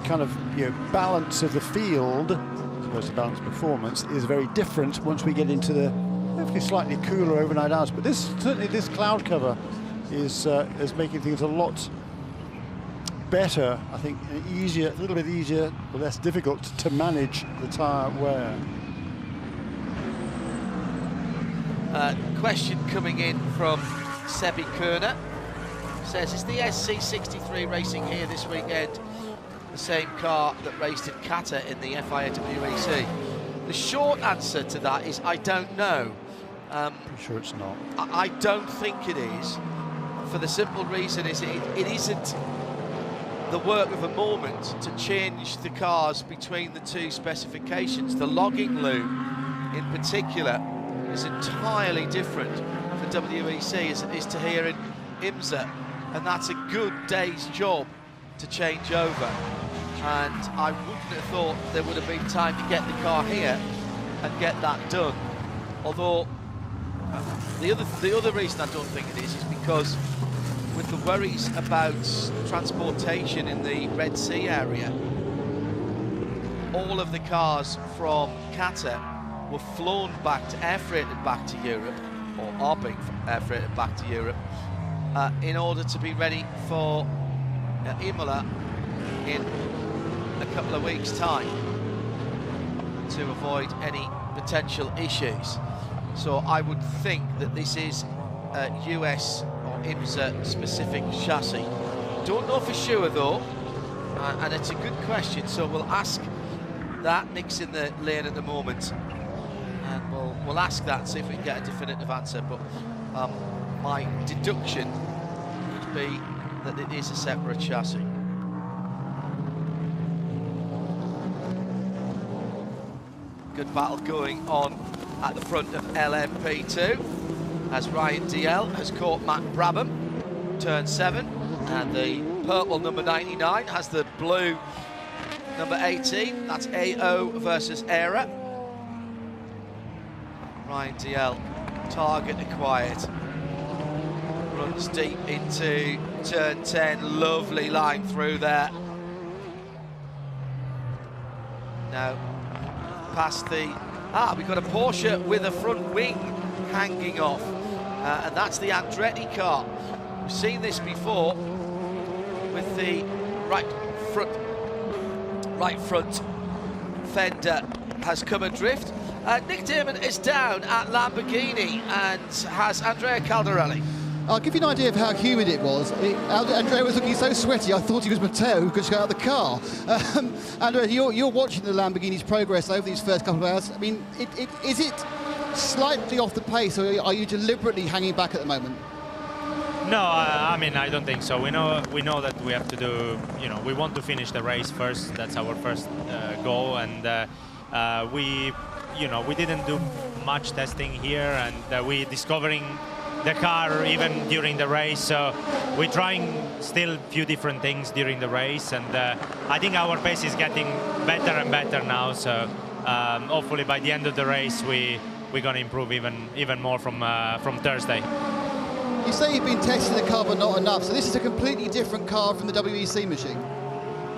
kind of, you know, balance of the field, as opposed to balance performance, is very different once we get into the hopefully slightly cooler overnight hours. But this, certainly this cloud cover is making things a lot better, I think, easier, a little bit easier, or less difficult to manage the tyre wear. Question coming in from Sebi Kerner. Says, is the SC63 racing here this weekend the same car that raced in Qatar in the FIA WEC? The short answer to that is I don't know. Pretty sure it's not. I don't think it is, for the simple reason is it isn't the work of a moment to change the cars between the two specifications. The logging loom in particular is entirely different for WEC as it is to here in IMSA, and that's a good day's job to change over. And I wouldn't have thought there would have been time to get the car here and get that done. Although the other reason I don't think it is because with the worries about transportation in the Red Sea area, all of the cars from Qatar were flown back to air freighted back to Europe, or are being air freighted back to Europe, in order to be ready for Imola in a couple of weeks' time to avoid any potential issues. So I would think that this is a US or IMSA specific chassis. Don't know for sure though, and it's a good question, so we'll ask that. Nick's in the lane at the moment, and we'll ask that and see if we can get a definitive answer, but my deduction would be that it is a separate chassis. Good battle going on at the front of LMP2 as Ryan DL has caught Matt Brabham, turn 7, and the purple number 99 has the blue number 18. That's AO versus ERA. Ryan DL, target acquired. Runs deep into turn 10, lovely line through there. Now, past the, we've got a Porsche with a front wing hanging off, and that's the Andretti car. We've seen this before with the right front fender has come adrift. Nick Damon is down at Lamborghini and has Andrea Caldarelli. I'll give you an idea of how humid it was. Andrea was looking so sweaty, I thought he was Matteo who could go out of the car. Andrea, you're watching the Lamborghini's progress over these first couple of hours. I mean, is it slightly off the pace, or are you deliberately hanging back at the moment? No, I mean, I don't think so. We know that we have to do, you know, we want to finish the race first. That's our first goal, and we didn't do much testing here, and we discovering the car even during the race, so we're trying still a few different things during the race, and I think our pace is getting better and better now, so hopefully by the end of the race we're going to improve even more from Thursday. You say you've been testing the car but not enough, so this is a completely different car from the WEC machine?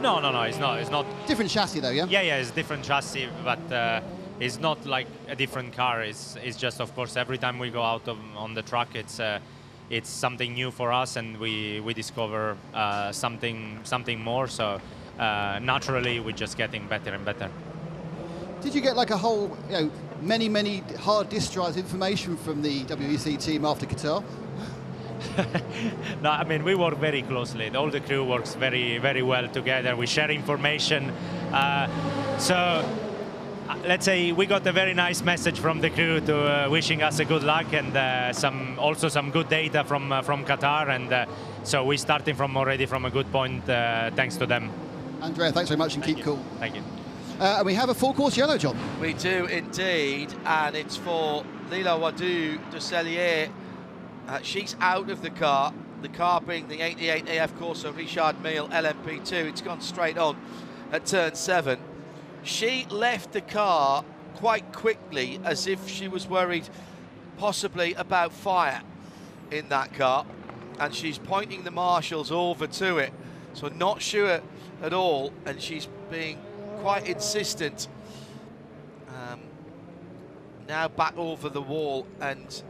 No, it's not. Different chassis though, yeah? Yeah, it's different chassis, but it's not like a different car. It's just, of course, every time we go out on the track, it's something new for us, and we discover something more. So naturally, we're just getting better and better. Did you get like a whole, many hard disk drives information from the WEC team after Qatar? No, I mean, we work very closely. All the crew works very, very well together. We share information. So let's say we got a very nice message from the crew to wishing us a good luck, and some good data from Qatar, and so we're starting already from a good point thanks to them. Andrea, thanks very much, and keep cool. Thank you. And we have a full course yellow, John. We do indeed, and it's for Lila Wadu de Cellier. She's out of the car, the car being the 88 AF Corsa Richard Mille LMP2. It's gone straight on at turn 7. She left the car quite quickly, as if she was worried possibly about fire in that car, and she's pointing the marshals over to it, so not sure at all, and she's being quite insistent. Now back over the wall and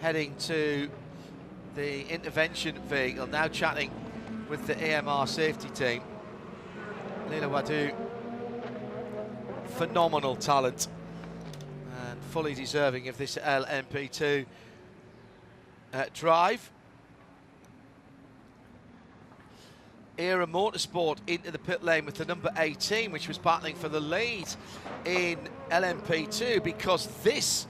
heading to the intervention vehicle, now chatting with the AMR safety team. Leila Wadou, phenomenal talent and fully deserving of this LMP2 drive. Era Motorsport into the pit lane with the number 18, which was battling for the lead in LMP2, because this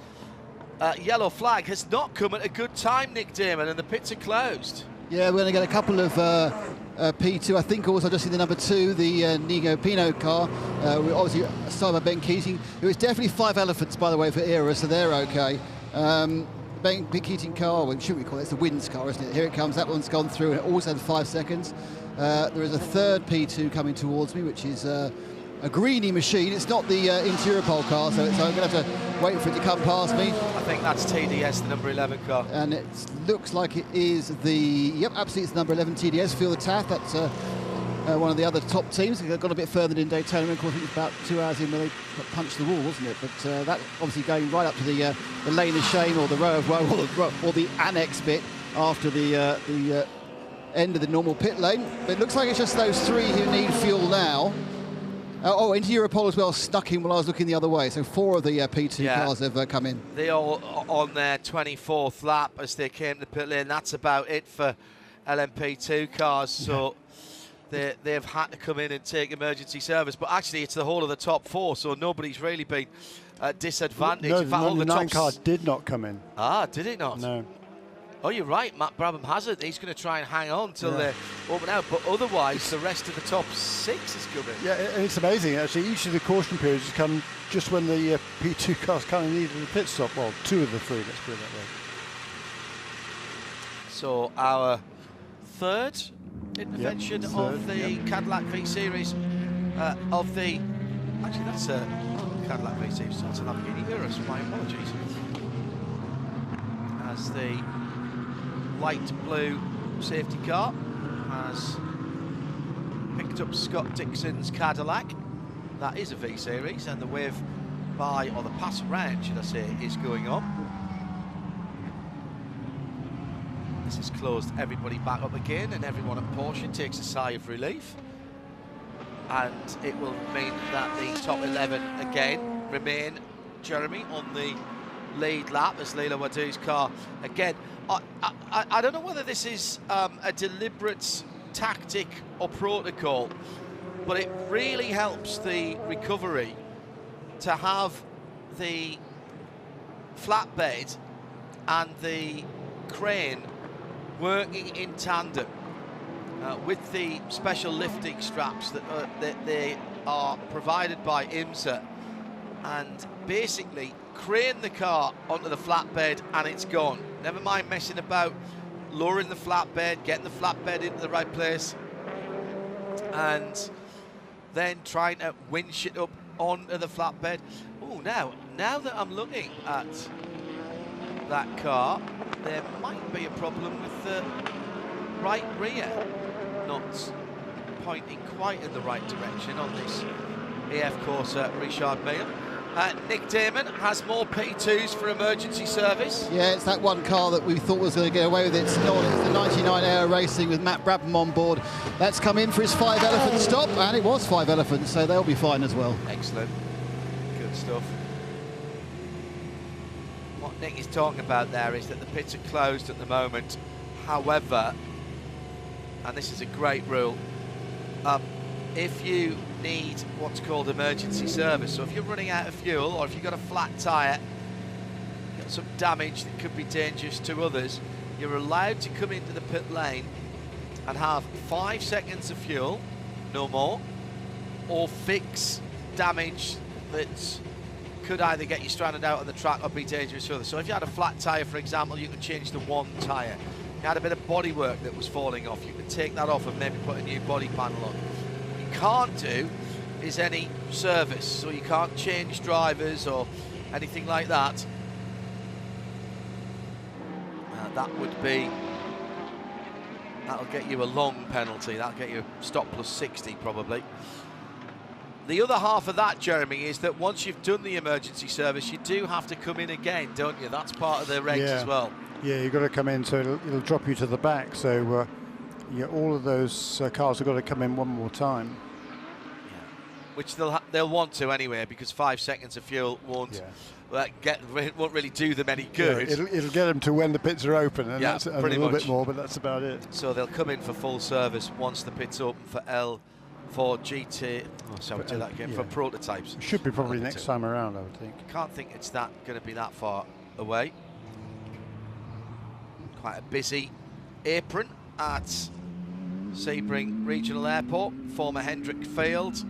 yellow flag has not come at a good time, Nick Damon, and the pits are closed. Yeah, we're going to get a couple of P2. I think also just in the number 2, the Nigo Pinot car. Obviously started by Ben Keating. It was definitely 5 elephants, by the way, for Era, so they're okay. Ben Keating car, well, should we call it? It's the Wins car, isn't it? Here it comes. That one's gone through, and it also had 5 seconds. There is a third P2 coming towards me, which is a greeny machine. It's not the Interior-Pole car, so I'm going to have to wait for it to come past me. I think that's TDS, the number 11 car. And it looks like it is the, yep, absolutely, it's the number 11 TDS, Feel the Taff. That's one of the other top teams. They got a bit further in Daytona. Of course, it was about 2 hours in when they punched the wall, wasn't it? But that obviously going right up to the lane of shame, or the row of woe, or the annex bit after the end of the normal pit lane. But it looks like it's just those 3 who need fuel now. Into Europol as well, stuck in while I was looking the other way. So 4 of the P2 cars have come in. They all on their 24th lap as they came to the pit lane. That's about it for LMP2 cars. So they've had to come in and take emergency service. But actually, it's the whole of the top 4, so nobody's really been disadvantaged. No, in fact, all the the 9 top car did not come in. Ah, did it not? No. Oh, you're right. Matt Brabham has it. He's going to try and hang on till they open out. But otherwise, the rest of the top 6 is coming. Yeah, and it's amazing, actually. Each of the caution periods has come just when the P2 cars kind of needed a pit stop. Well, 2 of the 3, let's put it that way. So our third intervention of the Cadillac V Series of the... Actually, that's a Cadillac V Series. That's a Lamborghini Urus. My apologies. As the light blue safety car has picked up Scott Dixon's Cadillac. That is a V Series, and the wave by, or the pass around, should I say, is going on. This has closed everybody back up again, and everyone at Porsche takes a sigh of relief. And it will mean that the top 11 again remain, Jeremy, on the lead lap as Leila Wadou's car again. I don't know whether this is a deliberate tactic or protocol, but it really helps the recovery to have the flatbed and the crane working in tandem with the special lifting straps that they are provided by IMSA, and basically crane the car onto the flatbed and it's gone. Never mind messing about, lowering the flatbed, getting the flatbed into the right place, and then trying to winch it up onto the flatbed. Oh, now that I'm looking at that car, there might be a problem with the right rear not pointing quite in the right direction on this AF Corsa Richard Mille. Nick Damon has more P2s for emergency service. Yeah, it's that one car that we thought was going to get away with it. It's not. It's the 99 Air Racing with Matt Brabham on board. That's come in for his 5 elephant stop, and it was 5 elephants, so they'll be fine as well. Excellent. Good stuff. What Nick is talking about there is that the pits are closed at the moment. However, and this is a great rule, if you need what's called emergency service, so if you're running out of fuel, or if you've got a flat tyre, got some damage that could be dangerous to others, you're allowed to come into the pit lane and have 5 seconds of fuel, no more, or fix damage that could either get you stranded out on the track or be dangerous to others. So if you had a flat tyre, for example, you can change to 1 tyre. had a bit of body work that was falling off. You could take that off and maybe put a new body panel on. What you can't do is any service, so you can't change drivers or anything like that. That would be, that'll get you a long penalty. That'll get you a stop plus 60 probably. The other half of that, Jeremy, is that once you've done the emergency service, you do have to come in again, don't you? That's part of the regs as well. Yeah, you've got to come in, so it'll drop you to the back. So yeah, all of those cars have got to come in one more time. Yeah. Which they'll want to anyway, because 5 seconds of fuel won't won't really do them any good. Yeah, it'll get them to when the pits are open, and that's a little bit more, but that's about it. So they'll come in for full service once the pits open for GT. Oh, sorry, we'll do that again. For prototypes. Should be probably next time around, I would think. Can't think it's going to be that far away. Quite a busy apron at Sebring Regional Airport, former Hendrick Field.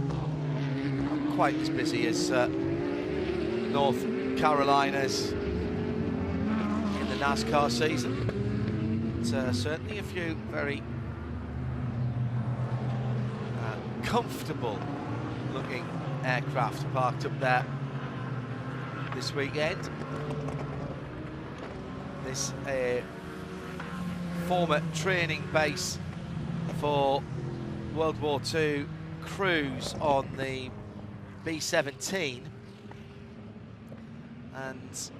Not quite as busy as North Carolina's in the NASCAR season. But, certainly a few very comfortable looking aircraft parked up there this weekend. This former training base for World War II crews on the B-17, and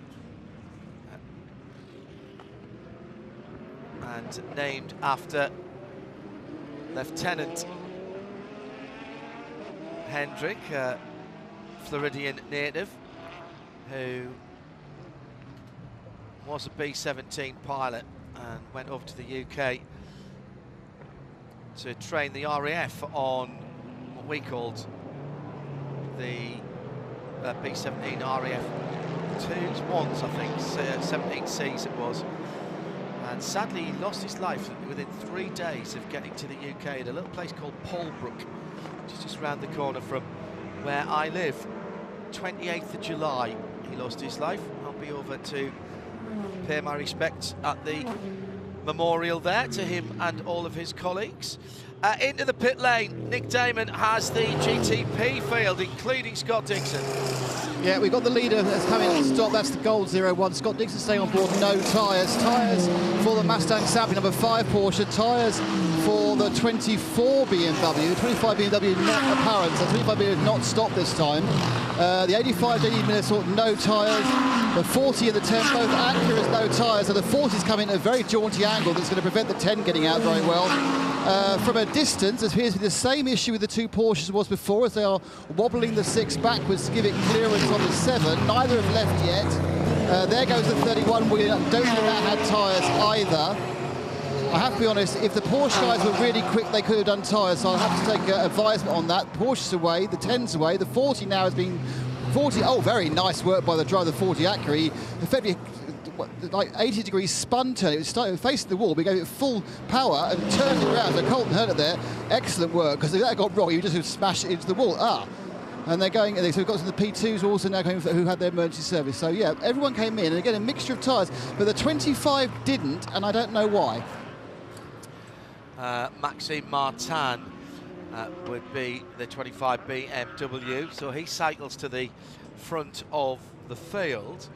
named after Lieutenant Hendrick, Floridian native, who was a B-17 pilot and went over to the UK to train the RAF on what we called the B-17 RAF 2s, 1s, I think, 17Cs it was. And sadly, he lost his life within 3 days of getting to the UK at a little place called Polbrook, which is just round the corner from where I live. 28th of July, he lost his life. I'll be over to pay my respects at the memorial there to him and all of his colleagues. Into the pit lane, Nick Damon has the GTP field, including Scott Dixon. Yeah, we've got the leader that's coming to stop. That's the gold 01. Scott Dixon staying on board, no tyres. Tyres for the Mustang Sally number 5 Porsche. Tyres for the 24 BMW. 25 BMW not apparent, so 25 BMW not stopped this time. The 85 JD Minnesota, no tyres. The 40 and the 10, both Acura's no tyres. So the 40's coming at a very jaunty angle that's going to prevent the 10 getting out very well. From a distance, it appears to be the same issue with the 2 Porsches as was before, as they are wobbling the 6 backwards to give it clearance on the 7. Neither have left yet. There goes the 31. We don't think that had tyres either. I have to be honest, if the Porsche guys were really quick, they could have done tyres, so I'll have to take advisement on that. Porsche's away, the 10's away, the 40 now has been... 40, oh, very nice work by the driver, the 40 Acura. He effectively, like 80 degrees spun turn. It was facing the wall, but he gave it full power and turned it around. So Colton heard it there. Excellent work, because if that got wrong, he just smashed it into the wall. And they're going, so we've got some of the P2s also now coming who had their emergency service. So yeah, everyone came in, and again, a mixture of tyres, but the 25 didn't, and I don't know why. Maxime Martin would be the 25 BMW, so he cycles to the front of the field.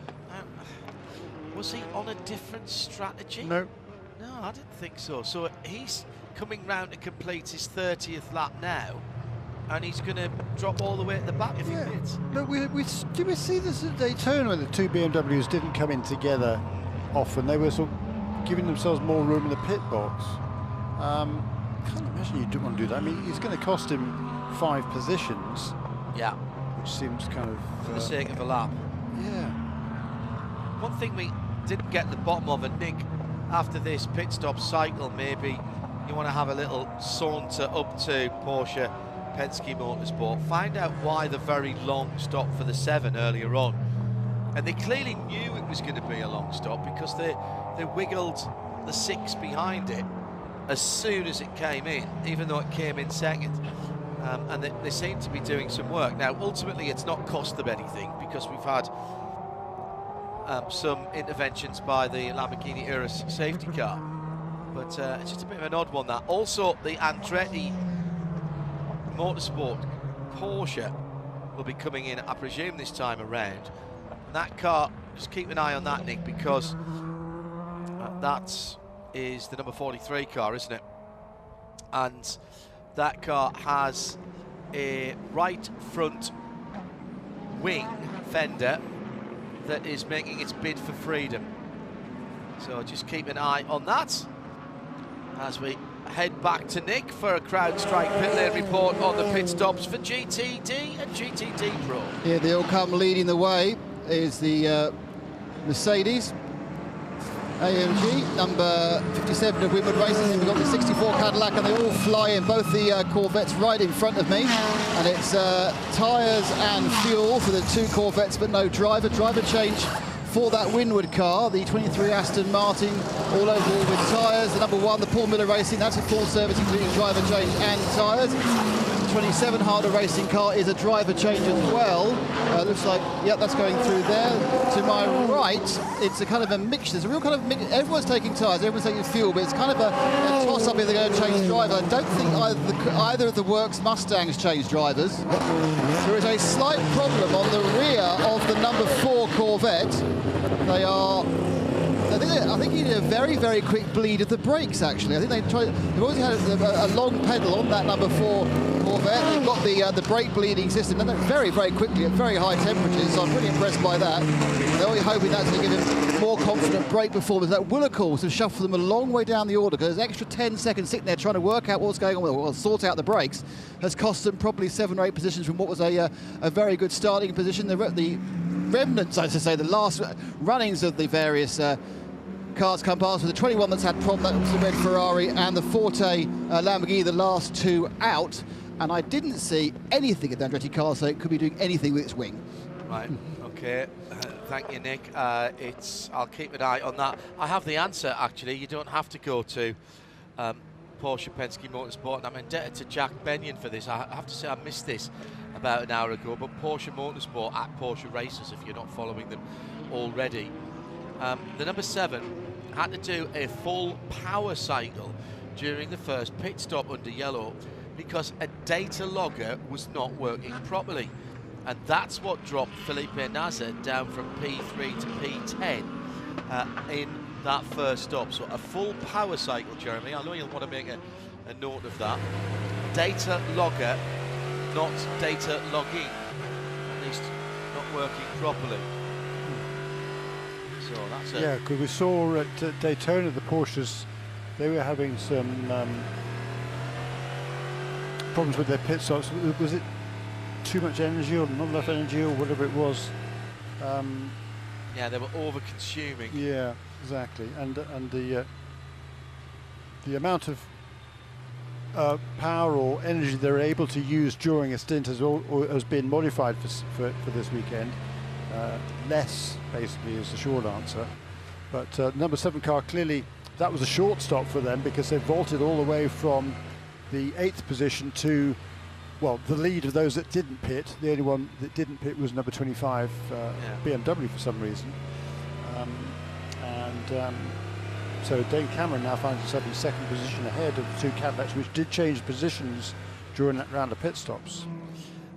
Was he on a different strategy? No. No, I didn't think so. So he's coming round to complete his 30th lap now, and he's going to drop all the way at the back if he pits. No, did we see this at Daytona when the 2 BMWs didn't come in together often? They were sort of giving themselves more room in the pit box. Can't imagine you don't want to do that. I mean, it's going to cost him 5 positions. Yeah. Which seems kind of... for the sake of a lap. Yeah. One thing we didn't get the bottom of, and Nick, after this pit stop cycle, maybe you want to have a little saunter up to Porsche Penske Motorsport, find out why the very long stop for the 7 earlier on. And they clearly knew it was going to be a long stop, because they wiggled the 6 behind it as soon as it came in, even though it came in second. And they seem to be doing some work. Now, ultimately, it's not cost them anything, because we've had some interventions by the Lamborghini Urus safety car. But it's just a bit of an odd one, that. Also, the Andretti Motorsport Porsche will be coming in, I presume, this time around. And that car, just keep an eye on that, Nick, because that is the number 43 car, isn't it? And that car has a right front wing fender that is making its bid for freedom. So just keep an eye on that as we head back to Nick for a CrowdStrike pit lane report on the pit stops for GTD and GTD Pro. Yeah, the all come leading the way is the Mercedes AMG, number 57 of Winwood Racing. We've got the 64 Cadillac, and they all fly in, both the Corvettes right in front of me. And it's tyres and fuel for the two Corvettes, but no driver. Driver change for that Winwood car, the 23 Aston Martin, all over with tyres. The number 1, the Paul Miller Racing, that's a full service, including driver change and tyres. 27 Harder Racing car is a driver change as well. Looks like, yep, that's going through there. To my right, it's a kind of a mixture. There's a real kind of mix. Everyone's taking tyres, everyone's taking fuel, but it's kind of a toss-up if they're going to change driver. I don't think either of the Works Mustangs change drivers. There is a slight problem on the rear of the number 4 Corvette. They are... I think you need a very, very quick bleed of the brakes, actually. I think they've always had a long pedal on that number 4 Corvette. They've got the brake bleeding system, and they're very, very quickly at very high temperatures, so I'm really impressed by that. They're only hoping that's going to give them more confident brake performance. That will, of course, have shuffled them a long way down the order, because an extra 10 seconds sitting there trying to work out what's going on, or sort out the brakes, has cost them probably 7 or 8 positions from what was a very good starting position. The remnants, I should say, the last runnings of the various cars come past, with the 21 that's had problem, that was the red Ferrari, and the Forte Lamborghini, the last 2 out. And I didn't see anything at the Andretti car, so it could be doing anything with its wing. Right, okay. Thank you, Nick. I'll keep an eye on that. I have the answer, actually. You don't have to go to Porsche Penske Motorsport, and I'm indebted to Jack Benyon for this. I have to say I missed this about an hour ago, but Porsche Motorsport at Porsche Racers, if you're not following them already. The number 7 had to do a full power cycle during the first pit stop under yellow because a data logger was not working properly, and that's what dropped Felipe Nasr down from P3 to P10 in that first stop. So a full power cycle, Jeremy. I know you'll want to make a note of that. Data logger, not data logging, at least not working properly. So that's it. Yeah, because we saw at Daytona the Porsches, they were having some problems with their pit stops. Was it too much energy or not enough energy or whatever it was? Yeah, they were over-consuming. Yeah, exactly. And the amount of power or energy they're able to use during a stint has been modified for this weekend. Less, basically, is the short answer. But number 7 car, clearly that was a short stop for them, because they vaulted all the way from the 8th position to, well, the lead of those that didn't pit. The only one that didn't pit was number 25 BMW for some reason. So Dane Cameron now finds himself in 2nd position ahead of the 2 Cadillacs, which did change positions during that round of pit stops.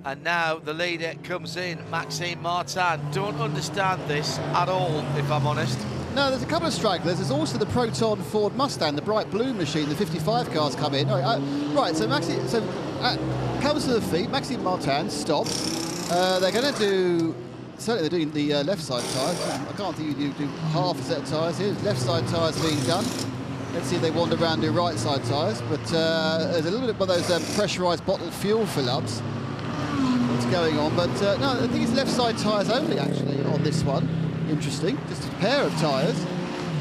And now the leader comes in, Maxime Martin. Don't understand this at all, if I'm honest. No, there's a couple of stragglers. There's also the Proton Ford Mustang, the bright blue machine. The 55 cars come in. Right, so comes to the feet. Maxime Martin stop. They're going to do. Certainly, they're doing the left side tyres. I can't think you do half a set of tyres here. Left side tyres being done. Let's see if they wander around and do right side tyres. But there's a little bit of those pressurised bottled fuel fill-ups going on, but no, I think it's left side tyres only actually on this one. Interesting, just a pair of tyres,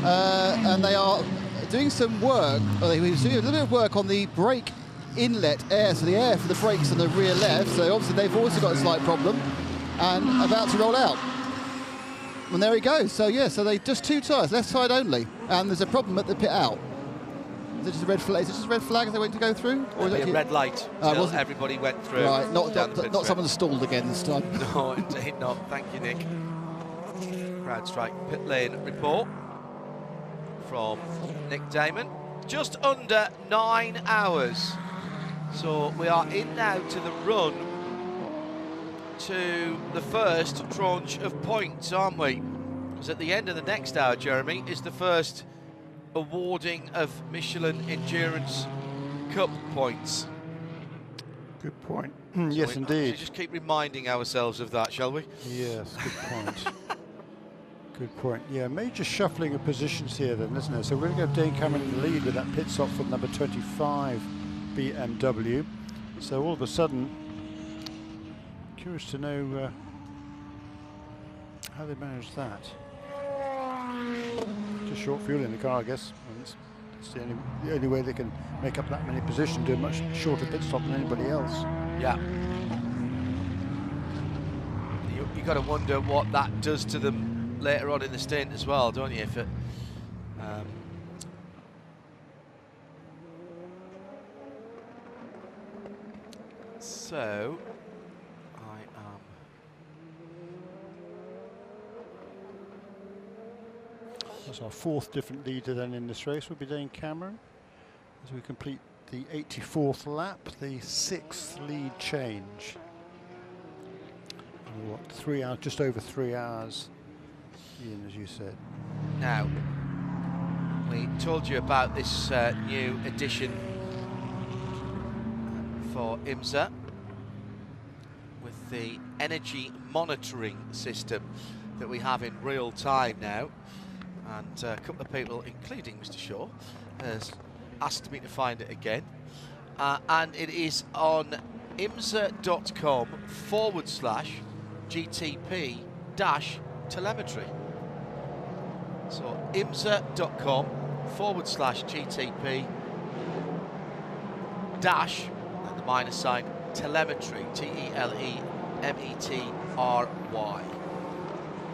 and they are doing some work, or they were doing a little bit of work on the brake inlet air, so the air for the brakes on the rear left. So obviously they've also got a slight problem and about to roll out. And there he goes. So yeah, so they just 2 tyres, left side only, and there's a problem at the pit out. Is it just a red flag? Is it just a red flag as they went to go through? Or a red light until everybody went through. Right, not someone stalled again this time. No, indeed not. Thank you, Nick. CrowdStrike pit lane report from Nick Damon. Just under 9 hours. So we are in now to the run to the first tranche of points, aren't we? Because at the end of the next hour, Jeremy, is the first awarding of Michelin Endurance Cup points. Good point. So Yes, indeed. We just keep reminding ourselves of that, shall we? Yes, good point. Good point. Yeah, major shuffling of positions here then, isn't there? So we're going to go Dane Cameron in the lead with that pit stop from number 25 BMW. So all of a sudden, curious to know how they managed that. Just short fuel in the car, I guess. And it's the only way they can make up that many positions, do a much shorter pit stop than anybody else. Yeah. You got to wonder what that does to them later on in the stint as well, don't you? If it, so I am. That's our fourth different leader then in this race, will be Dane Cameron, as we complete the 84th lap, the 6th lead change. What, 3 hours, just over 3 hours, Ian, as you said. Now, we told you about this new addition for IMSA with the energy monitoring system that we have in real time now. And a couple of people, including Mr. Shaw, has asked me to find it again. And it is on imsa.com/GTP-telemetry. So imsa.com/GTP- and the minus sign telemetry, TELEMETRY.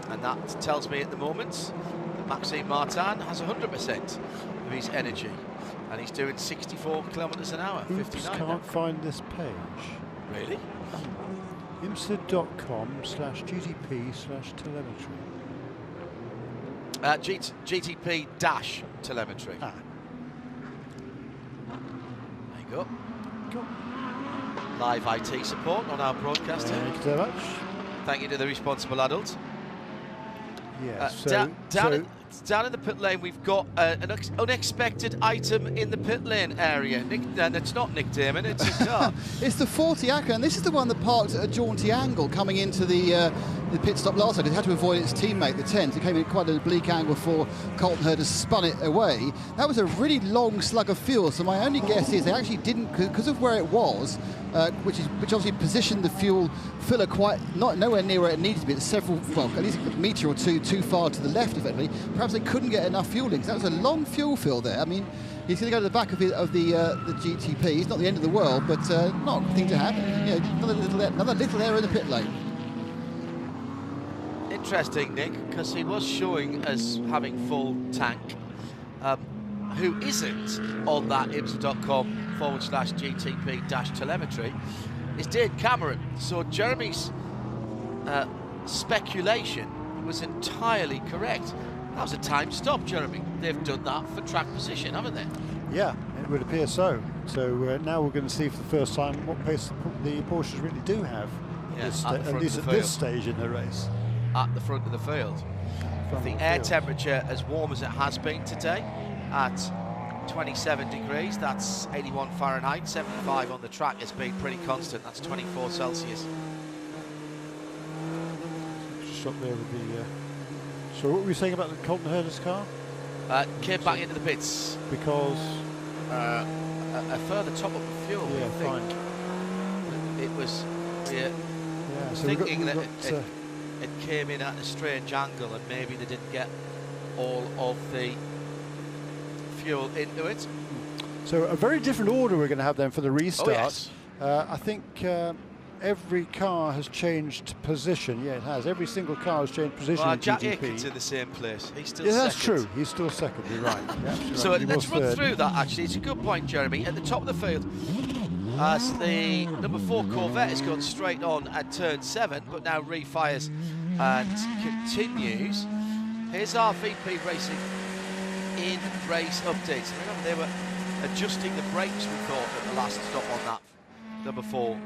And that tells me at the moment that Maxime Martin has 100% of his energy, and he's doing 64 kilometers an hour. Oops, 59 can't now. find this page. Really? imsa.com/GTP/telemetry. GTP-telemetry. Ah. There you go. Live IT support on our broadcast. Thank you so much. Thank you to the responsible adult. Yes. Down in the pit lane, we've got an unexpected item in the pit lane area. And it's not Nick Damon, it's his car. It's the 40 Acura, and this is the one that parked at a jaunty angle coming into the pit stop last time. It had to avoid its teammate, the 10. It came in quite an oblique angle before Colton Herder spun it away. That was a really long slug of fuel, so my only guess is they actually didn't, because of where it was, which obviously positioned the fuel filler nowhere near where it needed to be. It's several, well, at least a metre or two too far to the left, effectively. Perhaps they couldn't get enough fuel in, because that was a long fuel fill there. I mean, he's going to go to the back of the GTP. It's not the end of the world, but not a good thing to have. You know, another little error in the pit lane. Interesting, Nick, because he was showing as having full tank. Who isn't on that imsa.com/GTP-telemetry is Dane Cameron. So Jeremy's speculation was entirely correct. That was a time stop, Jeremy. They've done that for track position, haven't they? Yeah, it would appear so. So now we're going to see for the first time what pace the Porsches really do have, at least at this stage in the race. At the front of the field. With the air temperature as warm as it has been today at 27 degrees, that's 81 Fahrenheit, 75 on the track. It's been pretty constant, that's 24 Celsius. Stop there with the... So what were we saying about the Colton Herder's car? Came back into the pits. Because? A further top up of fuel. Yeah, fine. It was so thinking that it came in at a strange angle and maybe they didn't get all of the fuel into it. So a very different order we're going to have then for the restart. Oh, yes. I think every car has changed position. Yeah, it has. Every single car has changed position. Well, in Jack GTP. Aitken's in the same place. He's still second. second. That's true. He's still second. You're right. So let's run through that. Actually, it's a good point, Jeremy. At the top of the field, as the number 4 Corvette has gone straight on at turn 7, but now refires and continues. Here's our VP Racing in race updates. Remember, they were adjusting the brakes, we thought, at the last stop on that number 4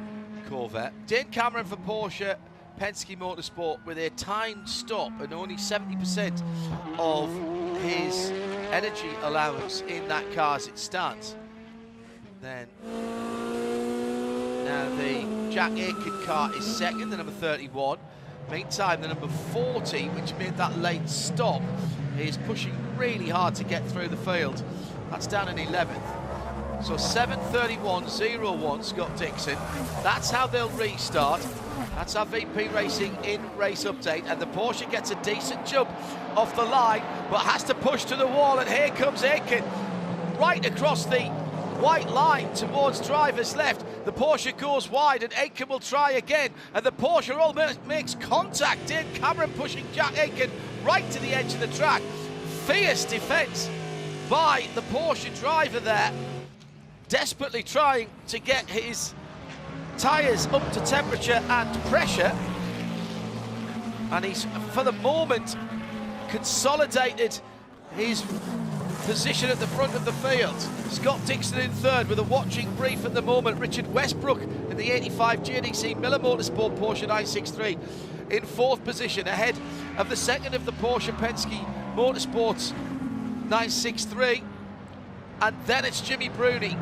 Corvette. Dane Cameron for Porsche Penske Motorsport with a timed stop and only 70% of his energy allowance in that car as it stands. Then now the Jack Aitken car is second, the number 31. Meantime, the number 40, which made that late stop, is pushing really hard to get through the field. That's down in 11th. So 7:31.01, Scott Dixon. That's how they'll restart. That's our VP Racing in race update. And the Porsche gets a decent jump off the line, but has to push to the wall. And here comes Aitken right across the white line towards driver's left. The Porsche goes wide and Aitken will try again. And the Porsche almost makes contact. Dane Cameron pushing Jack Aitken right to the edge of the track. Fierce defence by the Porsche driver there, desperately trying to get his tyres up to temperature and pressure. And he's, for the moment, consolidated his position at the front of the field. Scott Dixon in third with a watching brief at the moment. Richard Westbrook in the 85 JDC Miller Motorsport Porsche 963 in fourth position, ahead of the second of the Porsche Penske Motorsports 963. And then it's Jimmy Bruni.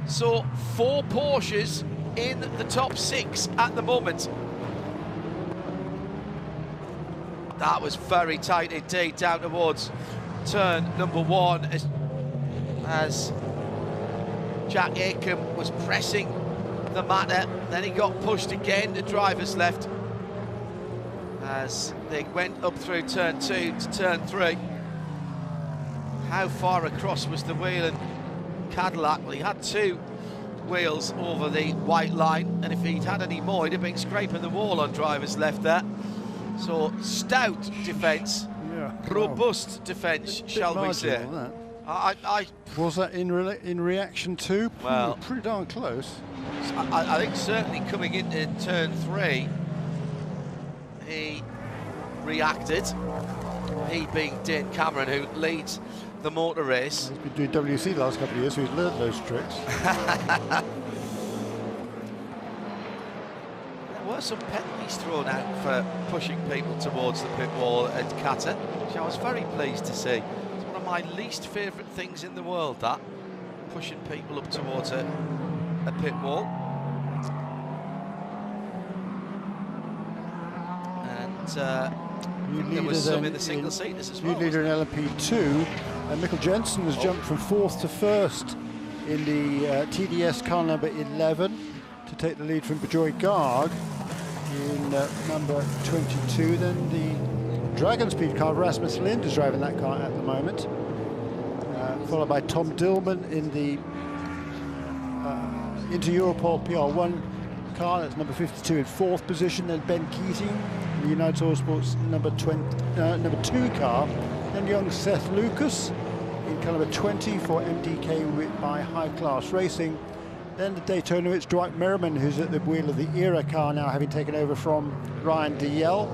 So 4 Porsches in the top 6 at the moment. That was very tight indeed down towards turn number 1 as Jack Aitken was pressing the matter. Then he got pushed again to driver's left as they went up through turn 2 to turn 3. How far across was the wheel and Cadillac? Well, he had 2 wheels over the white line, and if he'd had any more, he'd have been scraping the wall on driver's left there. So stout defence, robust defence, shall we say? Was that in reaction to? Well, pretty darn close. I think certainly coming into turn 3, he reacted. He being Dane Cameron, who leads the motor race. He's been doing WC the last couple of years, so he's learned those tricks. There were some penalties thrown out for pushing people towards the pit wall at Qatar, which I was very pleased to see. It's one of my least favourite things in the world, that, pushing people up towards a pit wall. And there was some in the single-seaters as well. New leader in LMP2, and Mikkel Jensen has jumped from 4th to 1st in the TDS car number 11 to take the lead from Bejoy Garg in number 22. Then the Dragon Speed car, Rasmus Lind is driving that car at the moment, followed by Tom Dillman in the Inter Europol PR1 car, that's number 52 in 4th position. Then Ben Keating, the United Autosports number 2 car. Then young Seth Lucas in car number 20 for MDK by High Class Racing. Then the Daytona, it's Dwight Merriman who's at the wheel of the ERA car now, having taken over from Ryan DL.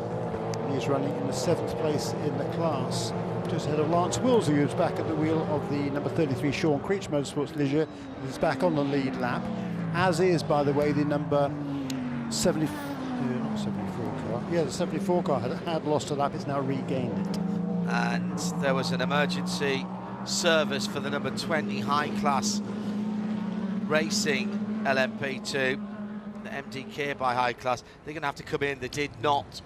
He's running in the 7th place in the class, just ahead of Lance Willsey, who's back at the wheel of the number 33 Sean Creech Motorsports Leisure, who's back on the lead lap, as is, by the way, the number 74 car. Yeah, the 74 car had lost a lap, it's now regained it. And there was an emergency service for the number 20 High Class Racing LMP2, the MDK by High Class. They're going to have to come in. They did not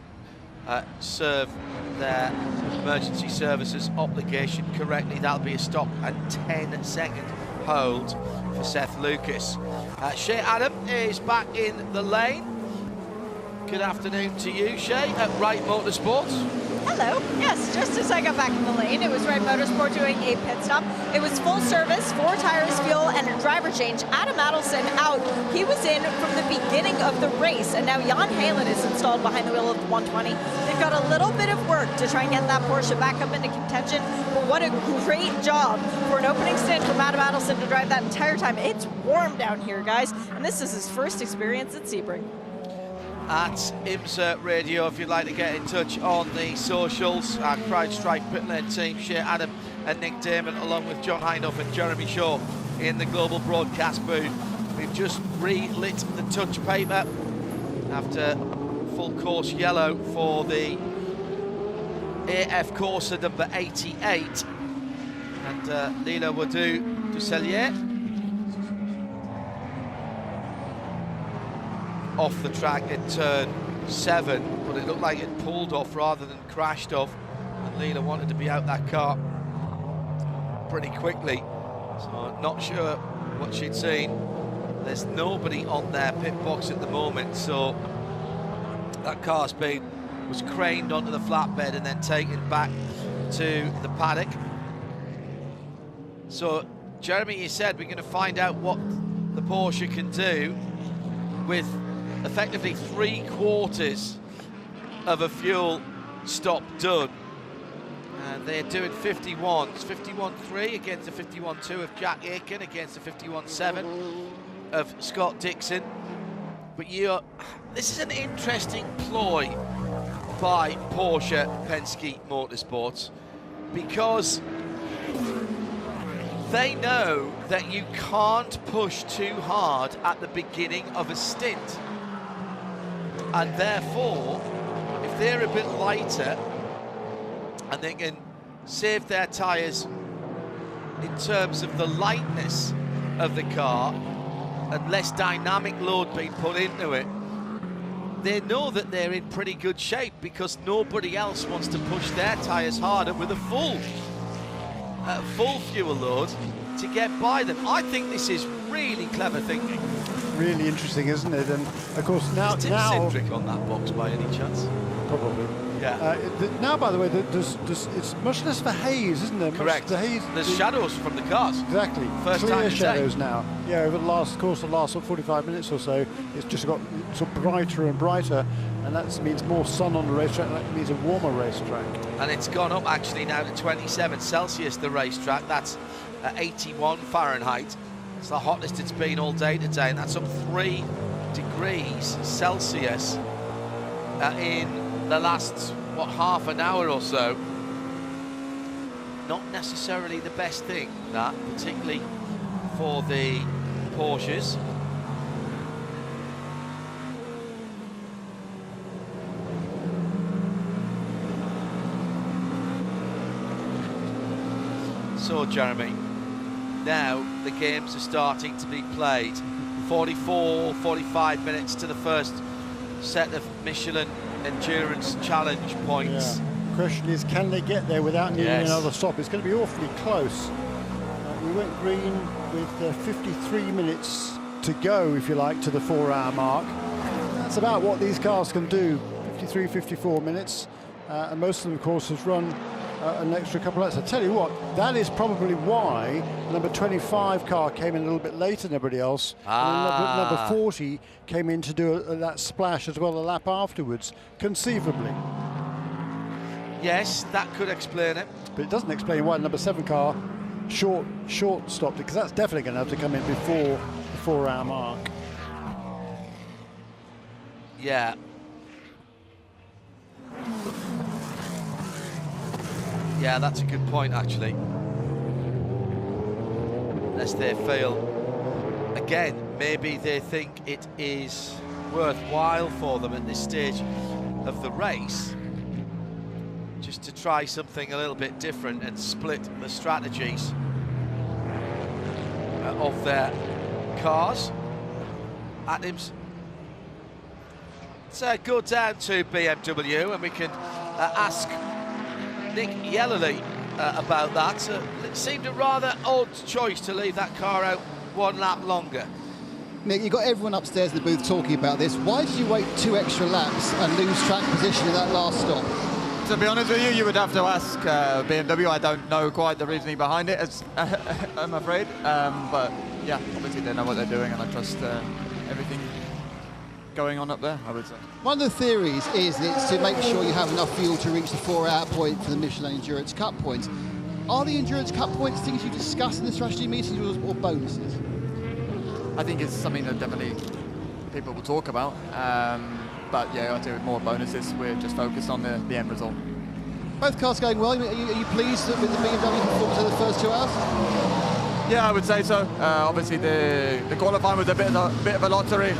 serve their emergency services obligation correctly. That'll be a stop and 10-second hold for Seth Lucas. Shea Adam is back in the lane. Good afternoon to you, Shea, at Wright Motorsports. Hello. Yes, just as I got back in the lane, it was Red Motorsport doing a pit stop. It was full service, 4 tires, fuel, and a driver change. Adam Adelson out. He was in from the beginning of the race, and now Jan Halen is installed behind the wheel of the 120. They've got a little bit of work to try and get that Porsche back up into contention, but what a great job for an opening stint from Adam Adelson to drive that entire time. It's warm down here, guys, and this is his first experience at Sebring. At IMSA Radio, if you'd like to get in touch on the socials, our CrowdStrike pit lane team, Shea Adam and Nick Damon, along with John Hindhoff and Jeremy Shaw in the global broadcast booth. We've just relit the touch paper after full course yellow for the AF Corsa number 88, and Lila Wadou du Cellier off the track in turn 7, but it looked like it pulled off rather than crashed off, and Lila wanted to be out that car pretty quickly, so not sure what she'd seen. There's nobody on their pit box at the moment, so that car was craned onto the flatbed and then taken back to the paddock. So Jeremy, you said we're going to find out what the Porsche can do with effectively 3/4 of a fuel stop done, and they're doing 51s, 51.3 against the 51.2 of Jack Aitken, against the 51.7 of Scott Dixon. But this is an interesting ploy by Porsche Penske Motorsports, because they know that you can't push too hard at the beginning of a stint. And therefore, if they're a bit lighter and they can save their tyres in terms of the lightness of the car and less dynamic load being put into it, they know that they're in pretty good shape, because nobody else wants to push their tyres harder with a full fuel load to get by them. I think this is really clever thinking. Really interesting, isn't it? And of course now Is Tim Cindric on that box by any chance? Probably. Yeah. Now, by the way, it's much less of a haze, isn't there? Correct. There's shadows from the cars. Exactly. First Clear time shadows now. Yeah, over the last 45 minutes or so, it's just got sort of brighter and brighter, and that means more sun on the racetrack. That means a warmer racetrack. And it's gone up actually now to 27 Celsius, the racetrack. That's 81 Fahrenheit. It's the hottest it's been all day today, and that's up 3 degrees Celsius in the last, half an hour or so. Not necessarily the best thing, that, particularly for the Porsches. So, Jeremy, now the games are starting to be played. 45 minutes to the first set of Michelin Endurance Challenge points. Yeah. The question is, can they get there without needing another stop? It's going to be awfully close. We went green with 53 minutes to go, if you like, to the 4-hour mark. That's about what these cars can do, 53, 54 minutes. And most of them, of course, has run an extra couple of laps. I tell you what, that is probably why number 25 car came in a little bit later than everybody else. And number 40 came in to do that splash as well a lap afterwards, conceivably. Yes, that could explain it. But it doesn't explain why number 7 car short stopped it, because that's definitely going to have to come in before the 4-hour mark. Yeah. Yeah, that's a good point, actually. Unless they fail. Again, maybe they think it is worthwhile for them at this stage of the race just to try something a little bit different and split the strategies of their cars. Adams, let's go down to BMW and we can ask Nick Yellerly about that. It seemed a rather odd choice to leave that car out 1 lap longer. Nick, you've got everyone upstairs in the booth talking about this. Why did you wait 2 extra laps and lose track position in that last stop? To be honest with you, you would have to ask BMW. I don't know quite the reasoning behind it, as I'm afraid. But yeah, obviously they know what they're doing, and I trust everything going on up there, I would say. One of the theories is that it's to make sure you have enough fuel to reach the 4-hour point for the Michelin Endurance Cup points. Are the Endurance Cup points things you discuss in the strategy meetings or bonuses? I think it's something that definitely people will talk about. But yeah, I'd say with more bonuses, we're just focused on the end result. Both cars going well. Are you pleased with the BMW performance of the first 2 hours? Yeah, I would say so. Obviously, the qualifying was a bit of a lottery.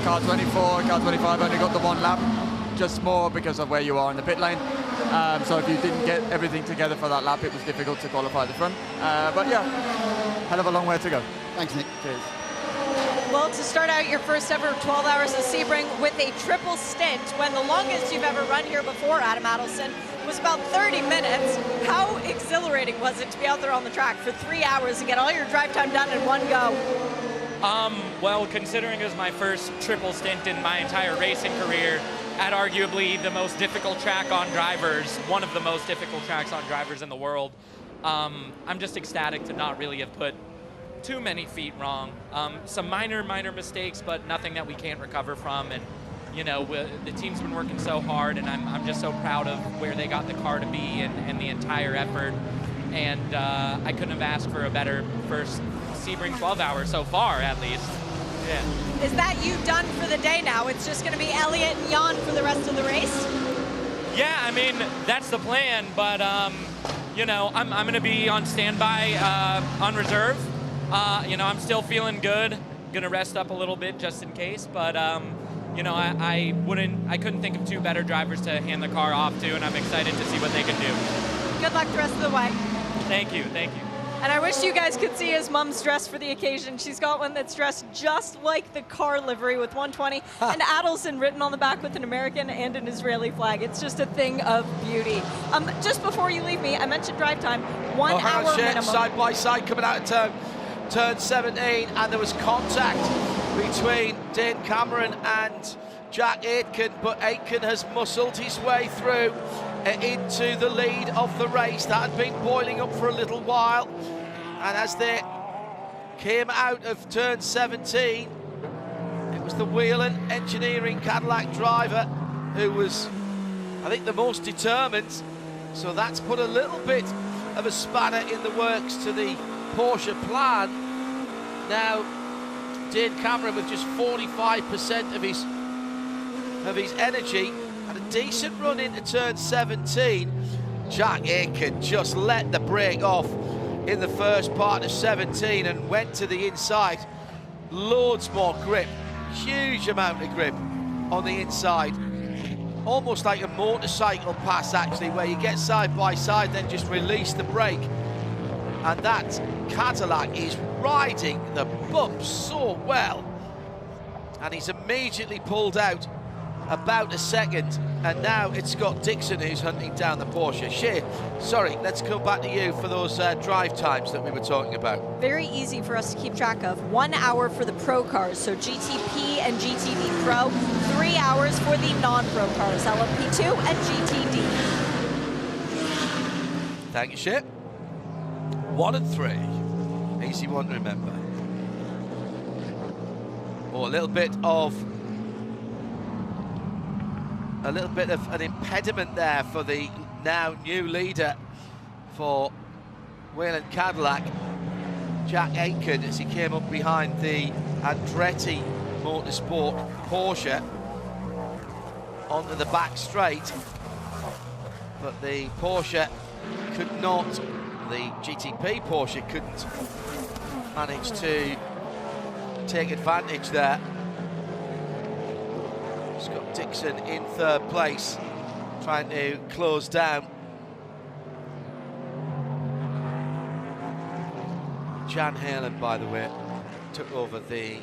Car 24, car 25 only got the 1 lap, just more because of where you are in the pit lane. So if you didn't get everything together for that lap, it was difficult to qualify at the front. But yeah, hell of a long way to go. Thanks, Nick. Cheers. Well, to start out your first ever 12 hours of Sebring with a triple stint, when the longest you've ever run here before, Adam Adelson, was about 30 minutes. How exhilarating was it to be out there on the track for 3 hours to get all your drive time done in one go? Well, considering it was my first triple stint in my entire racing career at arguably the most difficult track on drivers, one of the most difficult tracks on drivers in the world, I'm just ecstatic to not really have put too many feet wrong. Some minor mistakes, but nothing that we can't recover from. And you know, the team's been working so hard, and I'm just so proud of where they got the car to be and the entire effort. And I couldn't have asked for a better first Sebring 12 hours so far, at least. Yeah. Is that you done for the day now? It's just going to be Elliott and Jan for the rest of the race? Yeah, I mean, that's the plan, but you know, I'm going to be on standby on reserve. You know, I'm still feeling good. Gonna rest up a little bit just in case, but you know, I couldn't think of 2 better drivers to hand the car off to, and I'm excited to see what they can do. Good luck the rest of the way. Thank you, thank you. And I wish you guys could see his mom's dress for the occasion. She's got one that's dressed just like the car livery with 120 and Adelson written on the back with an American and an Israeli flag. It's just a thing of beauty. Just before you leave me, I mentioned drive time, 1 hour minimum. Side by side coming out of turn 17, and there was contact between Dane Cameron and Jack Aitken, but Aitken has muscled his way through into the lead of the race. That had been boiling up for a little while, and as they came out of turn 17, it was the Whelen Engineering Cadillac driver who was, I think, the most determined. So that's put a little bit of a spanner in the works to the Porsche plan. Now Dane Cameron with just 45% of his energy, had a decent run into turn 17. Jack Aitken just let the brake off in the first part of 17 and went to the inside. Loads more grip, huge amount of grip on the inside. Almost like a motorcycle pass actually, where you get side by side then just release the brake. And that Cadillac is riding the bumps so well. And he's immediately pulled out about a second, and now it's Scott Dixon who's hunting down the Porsche. Shea, sorry, let's come back to you for those drive times that we were talking about. Very easy for us to keep track of. 1 hour for the pro cars, so GTP and GTD Pro. 3 hours for the non-pro cars, LMP2 and GTD. Thank you, Shea. 1 and 3, easy one to remember. Oh, a little bit of an impediment there for the now new leader for Whelen Cadillac, Jack Aitken, as he came up behind the Andretti Motorsport Porsche onto the back straight, but the Porsche could not, the GTP Porsche couldn't manage to take advantage there. Scott Dixon in third place, trying to close down Jan Halen, by the way, took over the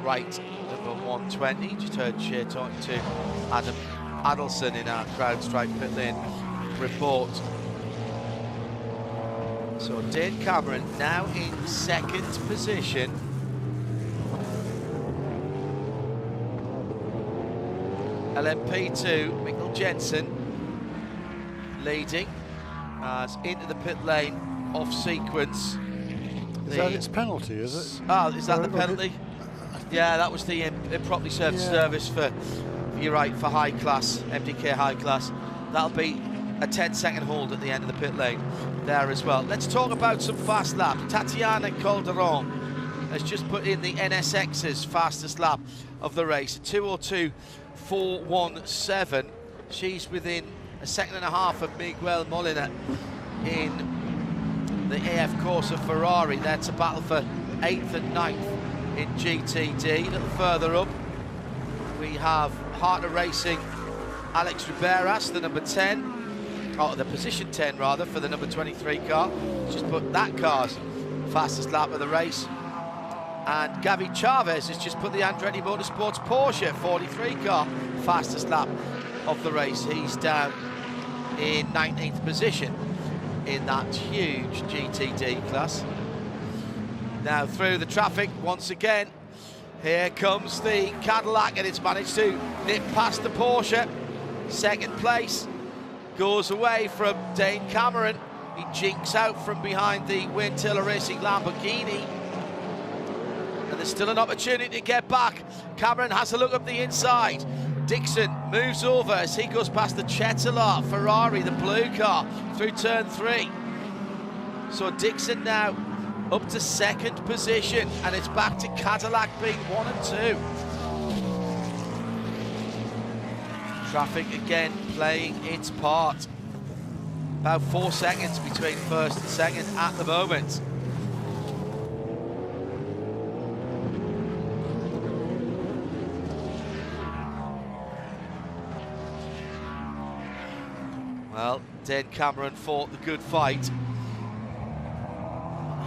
right number 120. Just heard Shea talking to Adam Adelson in our CrowdStrike pit lane report. So Dane Cameron now in second position. LMP2, Mikkel Jensen leading as into the pit lane off sequence. Is that its penalty, is it? Oh, is that the penalty? Yeah, that was the improperly served service for, you're right, for high class, MDK high class. That'll be a 10-second hold at the end of the pit lane there as well. Let's talk about some fast laps. Tatiana Calderon has just put in the NSX's fastest lap of the race, 2:02.417. She's within a second and a half of Miguel Molina in the AF Corsa Ferrari. That's a battle for 8th and 9th in GTD. A little further up, we have Heart of Racing, Alex Riberas, the number 10, or the position 10 rather, for the number 23 car. Just put that car's fastest lap of the race. And Gavi Chavez has just put the Andretti Motorsports Porsche 43 car fastest lap of the race. He's down in 19th position in that huge GTD class. Now through the traffic once again, here comes the Cadillac, and it's managed to nip past the Porsche. Second place goes away from Dane Cameron. He jinks out from behind the Wintilla Racing Lamborghini, and there's still an opportunity to get back. Cameron has a look up the inside. Dixon moves over as he goes past the Chetala Ferrari, the blue car, through turn 3. So Dixon now up to second position, and it's back to Cadillac being 1 and 2. Traffic again playing its part. About 4 seconds between first and second at the moment. Well, Dane Cameron fought the good fight.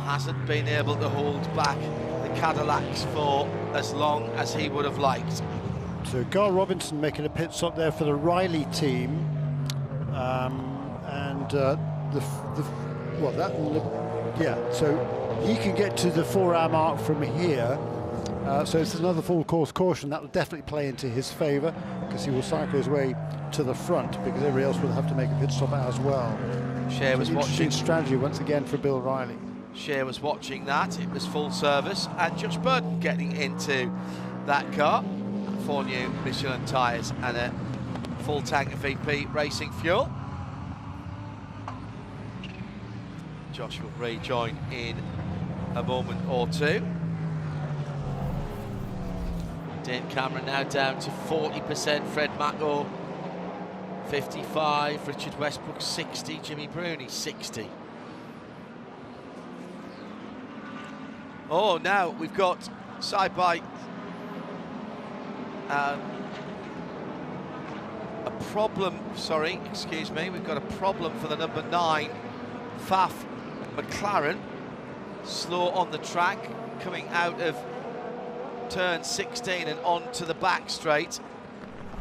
Hasn't been able to hold back the Cadillacs for as long as he would have liked. So Carl Robinson making a pit stop there for the Riley team, so he can get to the 4-hour mark from here. So it's another full course caution that will definitely play into his favour, because he will cycle his way to the front, because everybody else will have to make a pit stop as well. Shea was watching strategy once again for Bill Riley. Shea was watching that. It was full service, and Josh Burton getting into that car. 4 new Michelin tyres and a full tank of VP racing fuel. Josh will rejoin in a moment or two. Dane Cameron now down to 40%. Fred Macko 55, Richard Westbrook 60, Jimmy Bruni 60. Oh, now we've got side by a problem, sorry, excuse me, we've got a problem for the number 9, Faf McLaren, slow on the track, coming out of turn 16 and onto the back straight.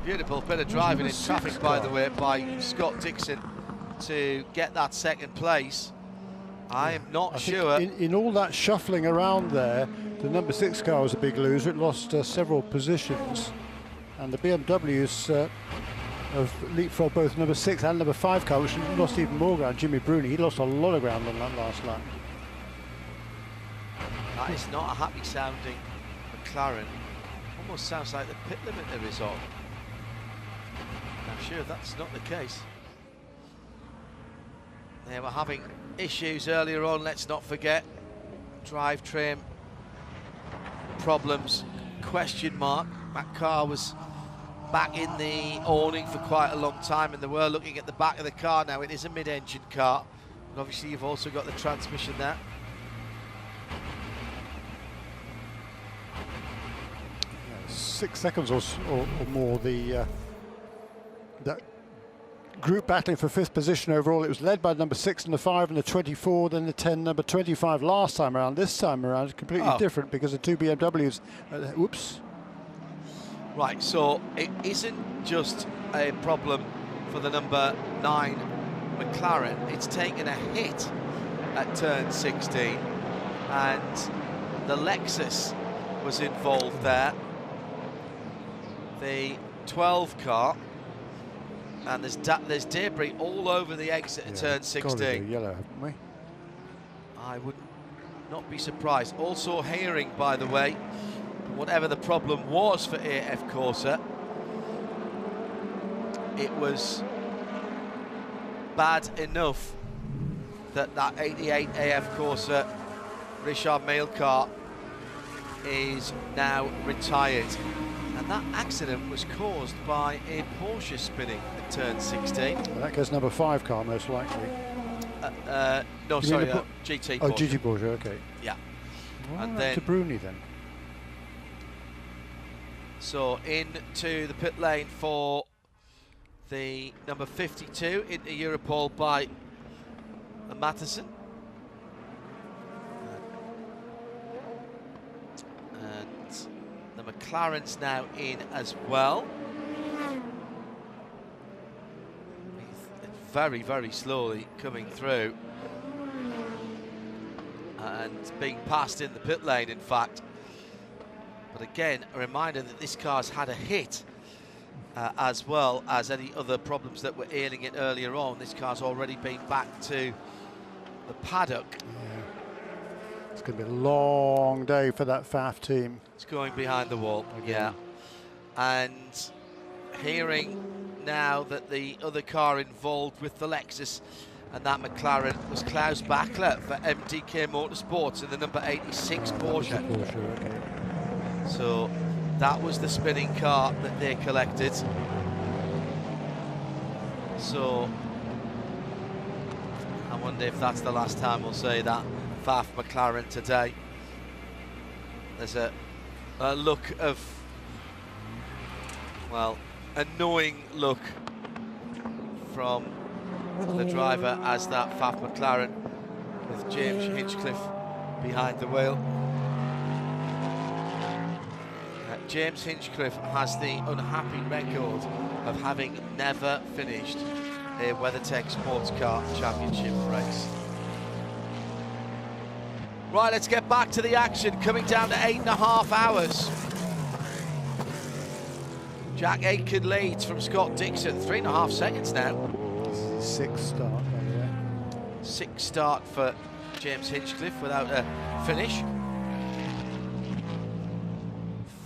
Beautiful bit of driving in traffic, by the way, by Scott Dixon to get that second place. I am not sure. In all that shuffling around there, the number 6 car was a big loser. It lost several positions, and the BMWs have leapfrogged both number 6 and number 5 car, which lost even more ground. Jimmy Bruni, he lost a lot of ground on that last lap. That is not a happy sounding McLaren. Almost sounds like the pit limiter is on. I'm sure that's not the case. They were having issues earlier on, let's not forget. Drivetrain problems, question mark. That car was back in the awning for quite a long time, and they were looking at the back of the car now. It is a mid-engine car, and obviously you've also got the transmission there. Yeah, 6 seconds or more, that group battling for 5th position overall. It was led by number 6 and the 5 and the 24, then the 10, number 25 last time around. This time around it's completely different, because the 2 BMWs, whoops. Right, so it isn't just a problem for the number 9 McLaren. It's taken a hit at turn 16, and the Lexus was involved there. The 12 car, And there's debris all over the exit at turn 16. Yellow, haven't we? I would not be surprised. Also hearing, by the way, whatever the problem was for AF Corsa, it was bad enough that 88 AF Corsa Richard Mille car is now retired. And that accident was caused by a Porsche spinning at turn 16. Well, that goes number 5 car, most likely. No, sorry, GT Porsche. Oh, GT Porsche, okay. Yeah. Well, And then to Bruni then. So into the pit lane for the number 52 into Europol by Matteson. And the McLaren's now in as well. Very, very slowly coming through. And being passed in the pit lane, in fact. But again, a reminder that this car's had a hit as well as any other problems that were ailing it earlier on. This car's already been back to the paddock. Yeah. It's going to be a long day for that FAF team. It's going behind the wall, yeah. And hearing now that the other car involved with the Lexus and that McLaren was Klaus Bachler for MDK Motorsports in the number 86 Porsche. Okay. So that was the spinning car that they collected. So I wonder if that's the last time we'll see that FAF McLaren today. There's a look of, well, annoying look from the driver as that FAF McLaren with James Hinchcliffe behind the wheel. James Hinchcliffe has the unhappy record of having never finished a WeatherTech SportsCar Championship race. Right, let's get back to the action, coming down to 8.5 hours. Jack Aitken leads from Scott Dixon, 3.5 seconds now. 6th start, by the way. 6th start for James Hinchcliffe without a finish.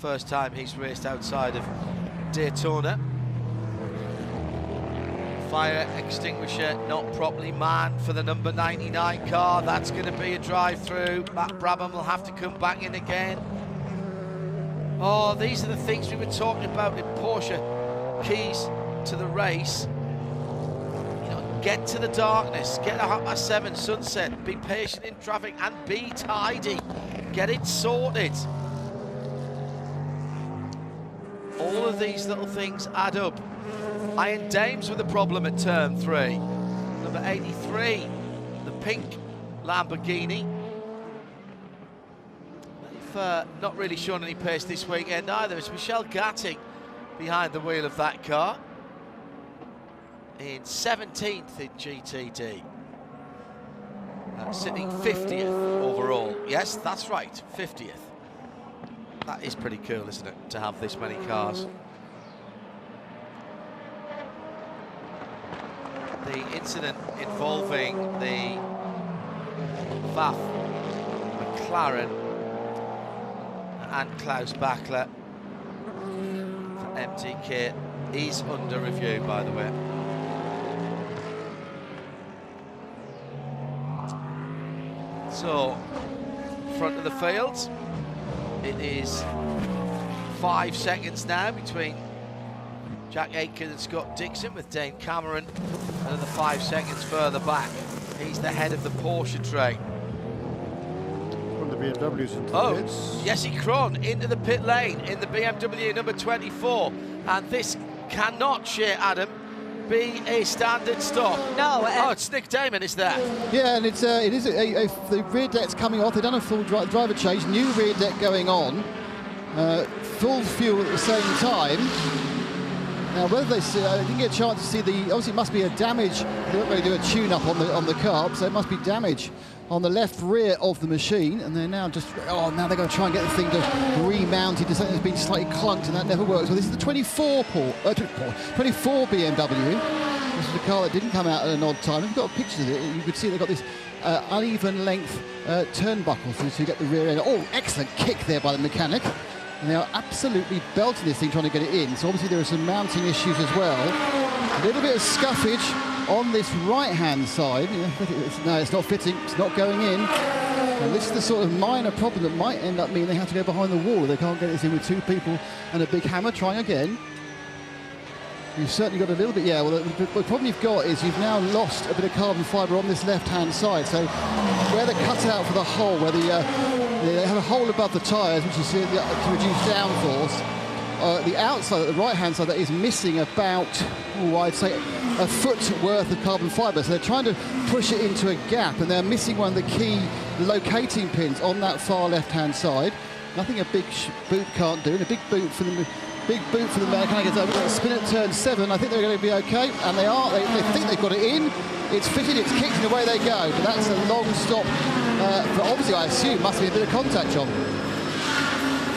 First time he's raced outside of Daytona. Fire extinguisher not properly manned for the number 99 car. That's going to be a drive-through. Matt Brabham will have to come back in again. Oh, these are the things we were talking about in Porsche keys to the race. You know, get to the darkness, get a 7:30 sunset, be patient in traffic and be tidy. Get it sorted. All of these little things add up. Iron Dames with a problem at turn 3. Number 83, the pink Lamborghini. They've not really shown any pace this weekend either. It's Michel Gatting behind the wheel of that car. In 17th in GTD. Sitting 50th overall. Yes, that's right, 50th. That is pretty cool, isn't it, to have this many cars. The incident involving the FAF McLaren and Klaus Bachler for MTK is under review, by the way. So, front of the field, it is 5 seconds now between Jack Aitken and Scott Dixon, with Dane Cameron another 5 seconds further back. He's the head of the Porsche train. From the BMWs into the pits. Jesse Krohn into the pit lane in the BMW number 24. And this cannot, Shea Adam, be a standard stop. No. Oh, it's Nick Damon, is there? Yeah, and it is the rear deck's coming off. They've done a full driver change, new rear deck going on, full fuel at the same time. Now, whether they didn't get a chance to see the, obviously it must be a damage. They don't really do a tune-up on the car, so it must be damage on the left rear of the machine, and they're now just, now they're going to try and get the thing to remounted to something that's been slightly clunked, and that never works. Well, this is the 24 BMW. This is a car that didn't come out at an odd time. We've got pictures of it. You could see they've got this uneven length turnbuckles to get the rear end. Oh, excellent kick there by the mechanic. And they are absolutely belting this thing, trying to get it in. So obviously there are some mounting issues as well. A little bit of scuffage on this right-hand side. No, it's not fitting. It's not going in. And this is the sort of minor problem that might end up meaning they have to go behind the wall. They can't get this in with two people and a big hammer. Trying again. You've certainly got a little bit, well, the problem you've got is you've now lost a bit of carbon fibre on this left-hand side. So where the cutout for the hole, where they have a hole above the tyres, which you see to reduce downforce, the outside, the right-hand side, that is missing about, I'd say, a foot worth of carbon fibre. So they're trying to push it into a gap, and they're missing one of the key locating pins on that far left-hand side. Nothing a big boot can't do, and a big boot for the mechanic. Spin at turn 7. I think they're going to be okay, and they are. They think they've got it in. It's fitted, it's kicked, and away they go. But that's a long stop. But obviously, I assume must be a bit of contact, John.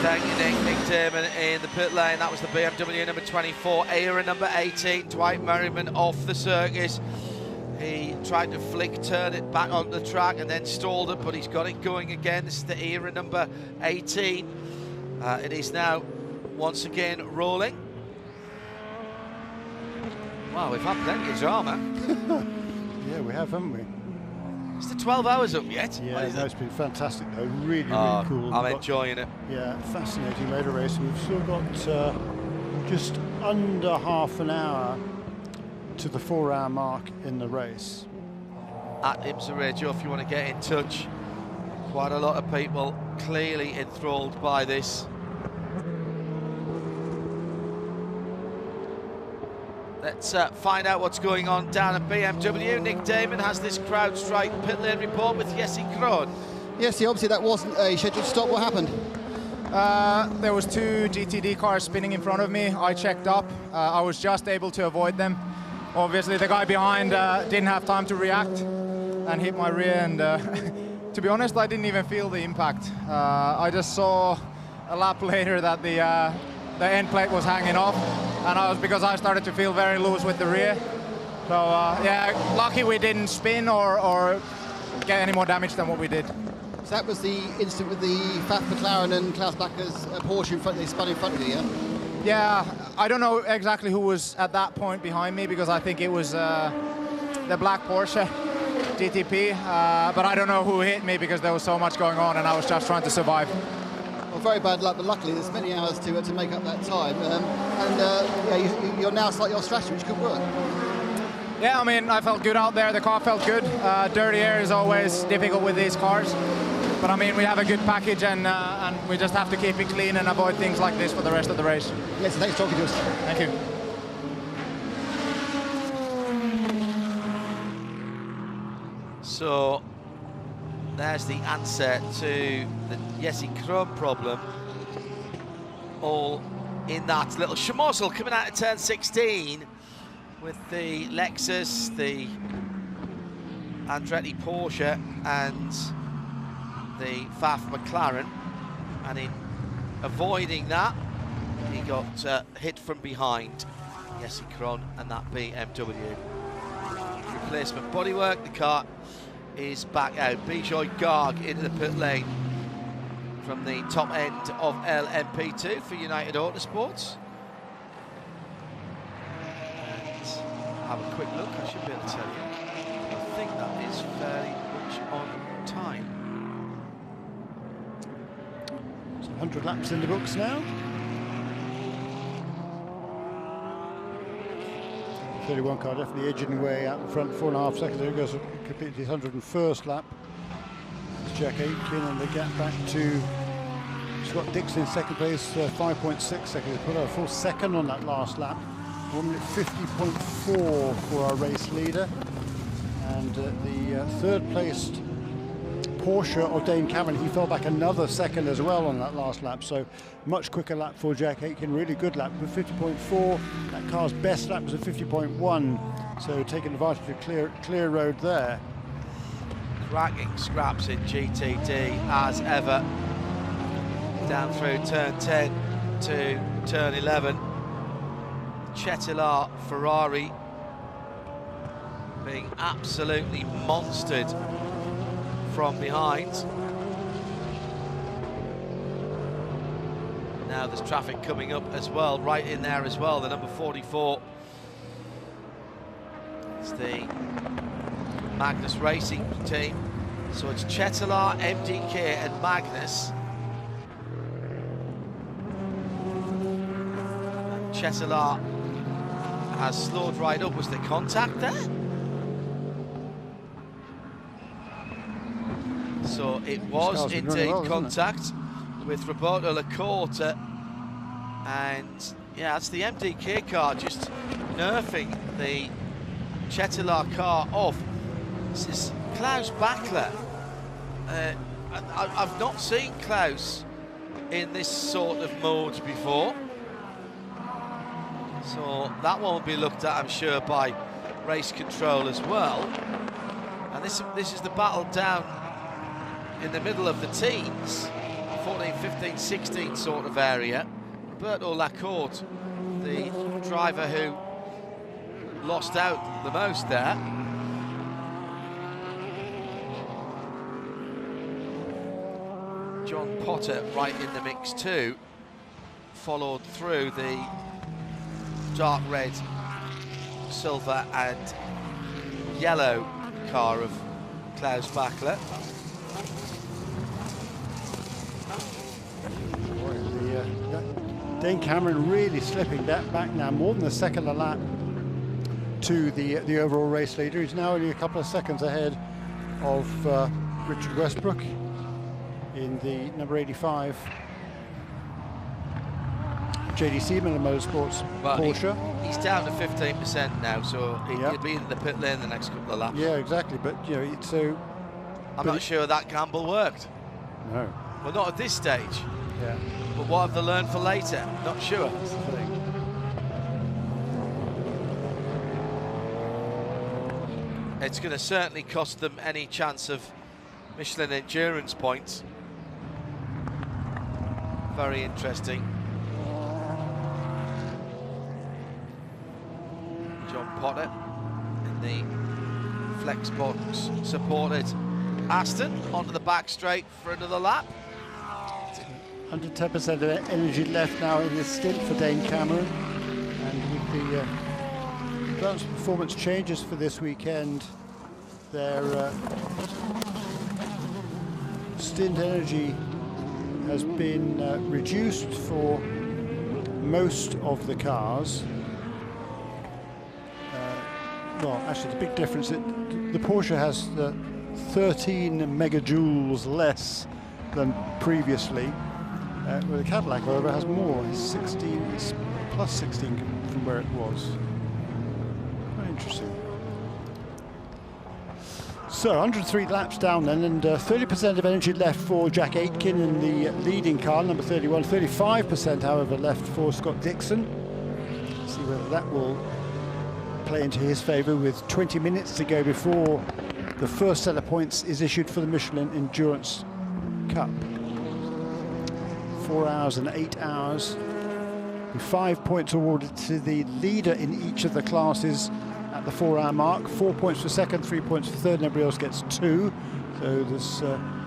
Thank you, Nick Damon in the pit lane. That was the BMW number 24, era number 18, Dwight Merriman off the circuit. He tried to turn it back on the track and then stalled it, but he's got it going again. This is the era number 18. It is now once again rolling. Wow, we've had plenty of drama. Yeah, we have, haven't we? Is the 12 hours up yet? Yeah, no, it's been fantastic though, really cool. I'm enjoying it. Yeah, fascinating motor race. We've still got just under half an hour to the 4-hour mark in the race. At IMSA Radio, if you want to get in touch. Quite a lot of people clearly enthralled by this. Let's find out what's going on down at BMW. Nick Damon has this CrowdStrike pit lane report with Jesse Krohn. Jesse, obviously that wasn't a scheduled stop. What happened? There was 2 GTD cars spinning in front of me. I checked up. I was just able to avoid them. Obviously the guy behind didn't have time to react and hit my rear, and to be honest, I didn't even feel the impact. I just saw a lap later that the end plate was hanging off, and because I started to feel very loose with the rear. So yeah, lucky we didn't spin or get any more damage than what we did. So that was the incident with the Faf McLaren and Klaus Backer's Porsche in front. They spun in front of you, yeah? Yeah, I don't know exactly who was at that point behind me, because I think it was the black Porsche GTP, but I don't know who hit me because there was so much going on and I was just trying to survive. Well, very bad luck, but luckily there's many hours to make up that time. Yeah, you're now slightly off strategy, which could work. Yeah, I mean, I felt good out there. The car felt good. Dirty air is always difficult with these cars. But I mean, we have a good package, and we just have to keep it clean and avoid things like this for the rest of the race. Yes, thanks for talking to us. Thank you. So there's the answer to the Jesse Krohn problem. All in that little schmozzle coming out of turn 16 with the Lexus, the Andretti Porsche, and the Faf McLaren, and in avoiding that he got hit from behind, Jesse Krohn and that BMW. Replacement bodywork, the car is back out. Bijoy Garg into the pit lane from the top end of LMP2 for United Autosports. And have a quick look, I should be able to tell you. I think that is very much on time. 100 laps in the books now. 31 car definitely edging away out the front, 4.5 seconds. There goes completely his 101st lap. It's Jack Aitken, and the gap back to Scott Dixon in second place, 5.6 seconds. Put a full second on that last lap. 1 minute 50.4 for our race leader. And the third placed Porsche of Dane Cameron, he fell back another second as well on that last lap, so much quicker lap for Jack Aitken. Really good lap with 50.4. That car's best lap was a 50.1, so taking advantage of clear road there. Cracking scraps in GTD as ever. Down through turn 10 to turn 11. Chetelaar Ferrari being absolutely monstered from behind. Now there's traffic coming up as well, right in there as well, the number 44. It's the Magnus Racing team. So it's Chetelaar, MDK and Magnus. And Chetelaar has slowed right up. Was there contact there? So it was indeed contact with Roberto Lacorte, and yeah, that's the MDK car just nerfing the Chetelaar car off. This is Klaus Bachler. I've not seen Klaus in this sort of mode before, so that one will be looked at, I'm sure, by race control as well. And this is the battle down in the middle of the teens, 14, 15, 16 sort of area. Roberto Lacorte, the driver who lost out the most there. John Potter right in the mix too, followed through the dark red, silver and yellow car of Klaus Bachler. Dane Cameron really slipping that back now, more than a second a lap to the overall race leader. He's now only a couple of seconds ahead of Richard Westbrook in the number 85 JDC Miller Motorsports Porsche. He's down to 15% now, so he'll be in the pit lane the next couple of laps. Yeah, exactly. But you know, so I'm not sure that gamble worked. No. Well, not at this stage. Yeah. But what have they learned for later? Not sure. That's the thing. It's going to certainly cost them any chance of Michelin endurance points. Very interesting. John Potter in the Flexbox supported Aston onto the back straight for another lap. Under 10% of energy left now in this stint for Dane Cameron, and with the balance performance changes for this weekend, their stint energy has been reduced for most of the cars. Well, actually, the big difference, the Porsche has 13 megajoules less than previously. Well, the Cadillac, however, has more. It's 16, it's plus 16 from where it was. Quite interesting. So 103 laps down then, and 30% of energy left for Jack Aitken in the leading car, number 31. 35%, however, left for Scott Dixon. See whether that will play into his favour with 20 minutes to go before the first set of points is issued for the Michelin Endurance Cup. 4 hours and 8 hours. 5 points awarded to the leader in each of the classes at the 4-hour mark. 4 points for second, 3 points for third, and everybody else gets 2. So there's,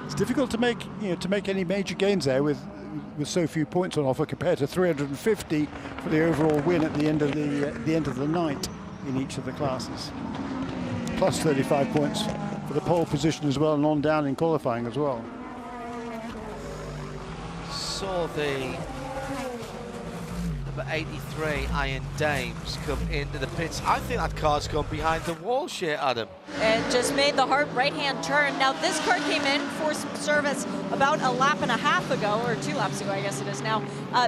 it's difficult to make any major gains there with so few points on offer compared to 350 for the overall win at the end of the night in each of the classes. Plus 35 points for the pole position as well, and on down in qualifying as well. Saw the number 83 Iron Dames come into the pits. I think that car's gone behind the wall, Adam. It just made the hard right-hand turn. Now this car came in for some service about a lap and a half ago, or 2 laps ago, I guess it is now.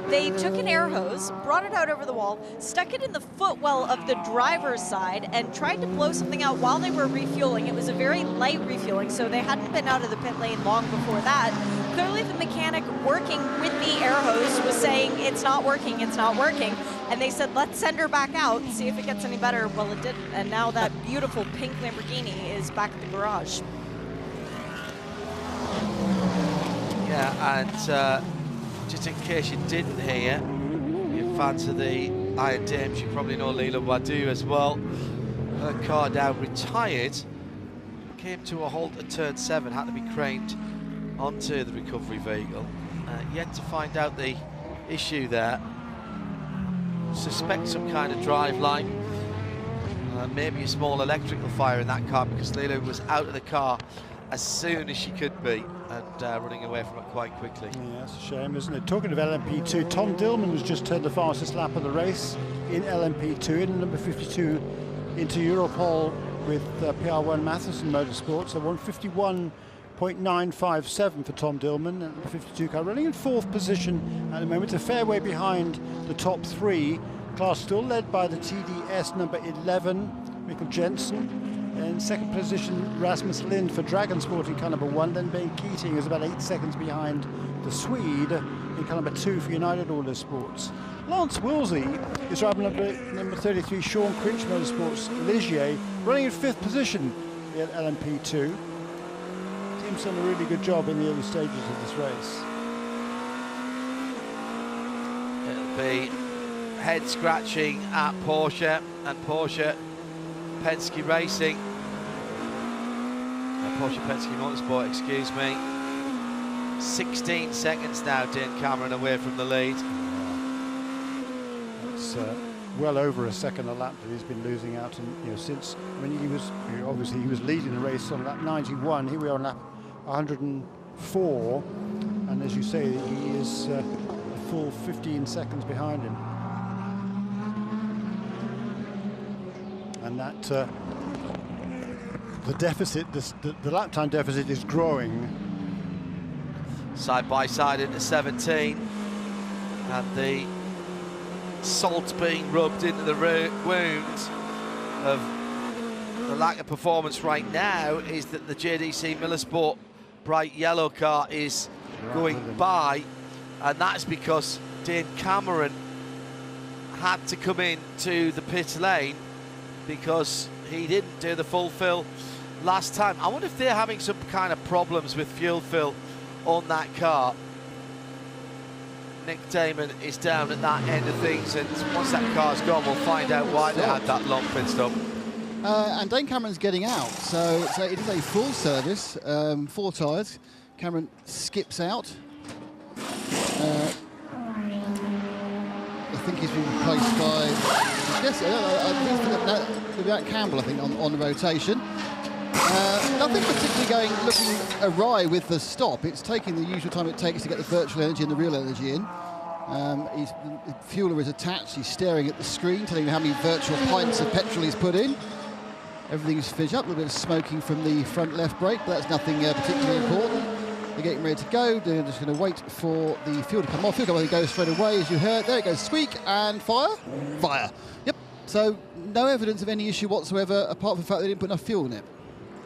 They took an air hose, brought it out over the wall, stuck it in the footwell of the driver's side, and tried to blow something out while they were refueling. It was a very light refueling, so they hadn't been out of the pit lane long before that. Clearly the mechanic working with the air hose was saying, it's not working, it's not working. And they said, let's send her back out and see if it gets any better. Well, it didn't. And now that beautiful pink Lamborghini is back at the garage. Yeah, and just in case you didn't hear, you're fans of the Iron Dames, you probably know Leela Wadu as well. Her car now retired, came to a halt at turn 7, had to be craned onto the recovery vehicle. Yet to find out the issue there. Suspect some kind of drive line, maybe a small electrical fire in that car, because Leela was out of the car as soon as she could be and running away from it quite quickly. Yeah, that's a shame, isn't it? Talking of LMP2, Tom Dillman has just turned the fastest lap of the race in LMP2 in number 52 into Europol with PR1 Matheson Motorsports. So 151.957 for Tom Dillman, and the 52 car running in 4th position at the moment, a fair way behind the top 3. Class still led by the TDS number 11, Mikkel Jensen. In 2nd position, Rasmus Lind for Dragon Sporting car number 1. Then Ben Keating is about 8 seconds behind the Swede in car number 2 for United Autosports. Lance Wilsey is driving number 33, Sean Crinch Motorsports Ligier, running in 5th position at LMP2. Team's done a really good job in the early stages of this race. It'll be head scratching at Porsche and Porsche Penske Racing. Porsche Penske Motorsport, excuse me. 16 seconds now, Dane Cameron away from the lead. It's well over a second a lap that he's been losing out, and since when he was leading the race on lap 91. Here we are on lap 104, and as you say, he is a full 15 seconds behind him. And that the deficit, the lap time deficit is growing. Side by side into 17, and the salt being rubbed into the wounds of the lack of performance right now is that the JDC Millersport bright yellow car is going by, and that's because Dane Cameron had to come in to the pit lane because he didn't do the full fill last time. I wonder if they're having some kind of problems with fuel fill on that car. Nick Damon is down at that end of things, and once that car's gone, we'll find out why they had that long pit stop. And Dane Cameron's getting out, so it is a full service, 4 tyres. Cameron skips out. I think he's been replaced by, yes, I think it's Campbell, I think, on the rotation. Nothing particularly looking awry with the stop. It's taking the usual time it takes to get the virtual energy and the real energy in. The fueler is attached. He's staring at the screen, telling you how many virtual pints of petrol he's put in. Everything's finished up. A little bit of smoking from the front left brake, but that's nothing particularly important. They're getting ready to go. They're just going to wait for the fuel to come off. Fuel come on, it goes straight away, as you heard. There it goes, squeak, and fire. Fire. Yep. So no evidence of any issue whatsoever, apart from the fact they didn't put enough fuel in it.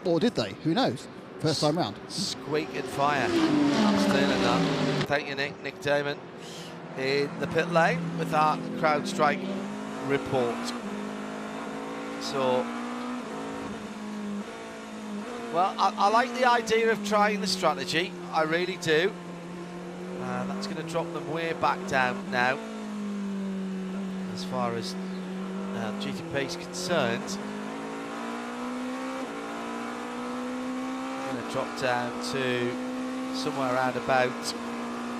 Or did they? Who knows? First time round. Squeak and fire. I'm stealing that. Thank you, Nick Damon. In the pit lane with our CrowdStrike report. So, well, I like the idea of trying the strategy. I really do. That's going to drop them way back down now, as far as GTP is concerned. Going to drop down to somewhere around about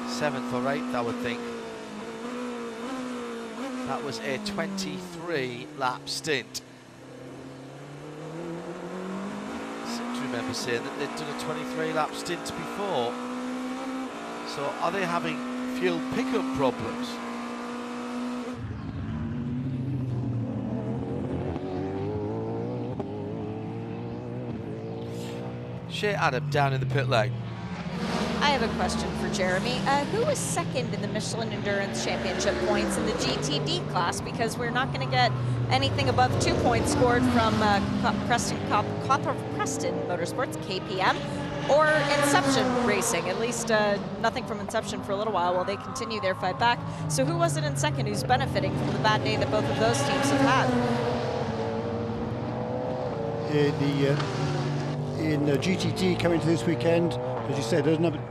7th or 8th, I would think. That was a 23 lap stint. I seem to remember saying that they'd done a 23 lap stint before. So are they having fuel pickup problems? Shea Adam down in the pit lane. I have a question for Jeremy. Who was second in the Michelin Endurance Championship points in the GTD class? Because we're not going to get anything above 2 points scored from Preston Motorsports, KPM, or Inception Racing. At least nothing from Inception for a little while they continue their fight back. So who was it in second who's benefiting from the bad day that both of those teams have had? In GTT coming to this weekend, as you said,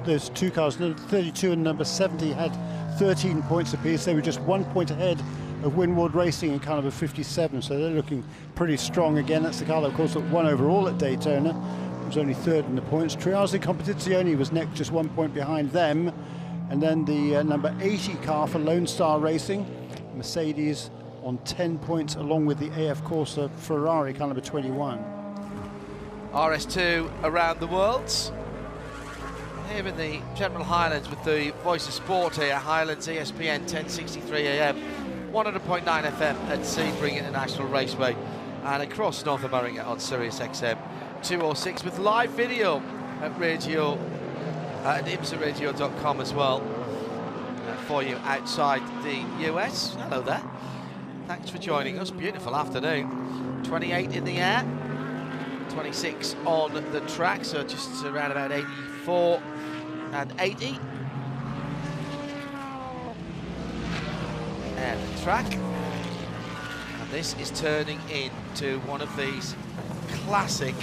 there's two cars, number 32 and number 70 had 13 points apiece. They were just 1 point ahead of Winward Racing in kind of a 57, so they're looking pretty strong again. That's the car that, of course, won overall at Daytona. It was only third in the points. Triazi Competizione was next, just 1 point behind them. And then the number 80 car for Lone Star Racing, Mercedes, on 10 points, along with the AF Corsa Ferrari, car number 21. RS2 around the world. Here in the General Highlands with the Voice of Sport here, Highlands ESPN 1063 AM, 100.9 FM at Sebring International Raceway, and across North America on Sirius XM 206 with live video at radio at IMSA-radio.com as well for you outside the US. Hello there. Thanks for joining us. Beautiful afternoon. 28 in the air, 26 on the track, so just around about 84 and 80. And the track. And this is turning into one of these classic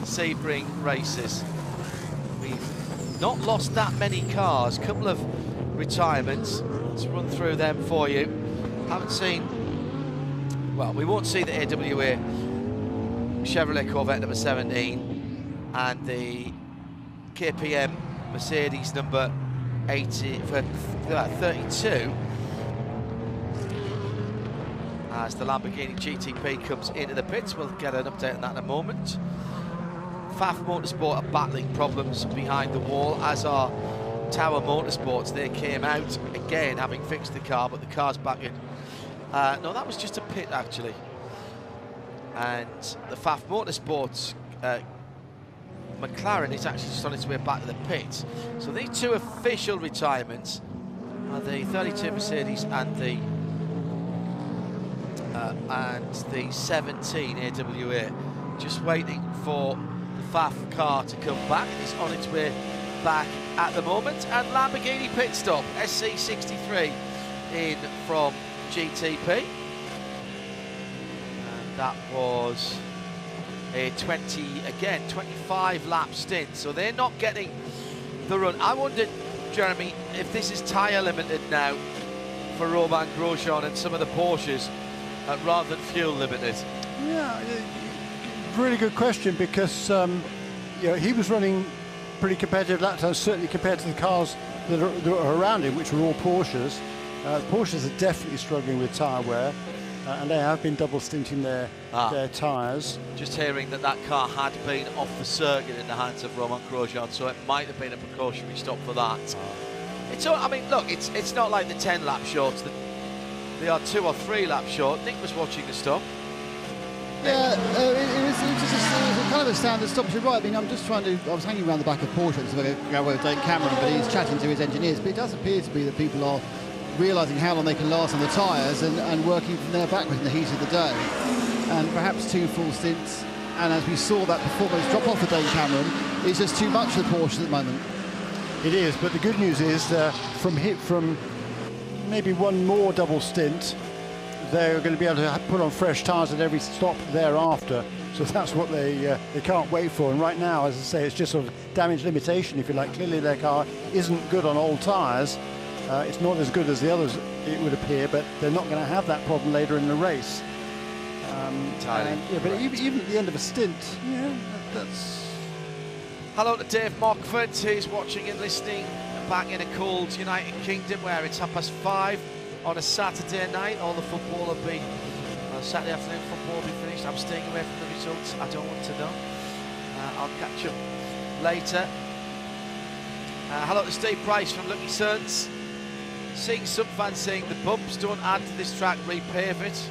Sebring races. We've not lost that many cars, a couple of retirements. Let's run through them for you. Haven't seen, well, we won't see the AWA Chevrolet Corvette number 17 and the KPM Mercedes number 80 for 32 as the Lamborghini GTP comes into the pits. We'll get an update on that in a moment. FAF Motorsport are battling problems behind the wall, as are Tower Motorsports. They came out again having fixed the car, but the car's back in. No, that was just a pit actually. And the FAF Motorsports McLaren is actually just on its way back to the pit. So these two official retirements are the 32 Mercedes and the 17 AWA. Just waiting for the FAF car to come back. It's on its way back at the moment. And Lamborghini pit stop, SC63 in from GTP. That was a 25 lap stint, so they're not getting the run. I wondered, Jeremy, if this is tyre limited now for Romain Grosjean and some of the Porsches rather than fuel limited. Yeah, really good question, because you know, he was running pretty competitive lap times, certainly compared to the cars that are around him, which were all Porsches. Porsches are definitely struggling with tyre wear. And they have been double stinting their tyres. Just hearing that car had been off the circuit in the hands of Romain Grosjean, so it might have been a precautionary stop for that. It's all, I mean, look, it's not like the 10 lap shorts. They are 2 or 3 laps short. Nick was watching the stop. Yeah, it was kind of a standard stop. You're right. I mean, I was hanging around the back of Porsche, so I go with Dave Cameron, but he's chatting to his engineers. But it does appear to be that people are realising how long they can last on the tyres and working from there backwards in the heat of the day. And perhaps 2 full stints. And as we saw that performance drop off for Dave Cameron, it's just too much for the Porsche at the moment. It is, but the good news is from maybe one more double stint, they're going to be able to put on fresh tyres at every stop thereafter. So that's what they can't wait for. And right now, as I say, it's just sort of damage limitation, if you like. Clearly their car isn't good on old tyres. It's not as good as the others, it would appear, but they're not going to have that problem later in the race. But even at the end of a stint, that's... Hello to Dave Mockford, who's watching and listening back in a cold United Kingdom, where it's 5:30 on a Saturday night. All the football will be, Saturday afternoon football will be finished. I'm staying away from the results. I don't want to know. I'll catch up later. Hello to Steve Price from Lucky Sons. Seeing some fans saying the bumps don't add to this track, repave it.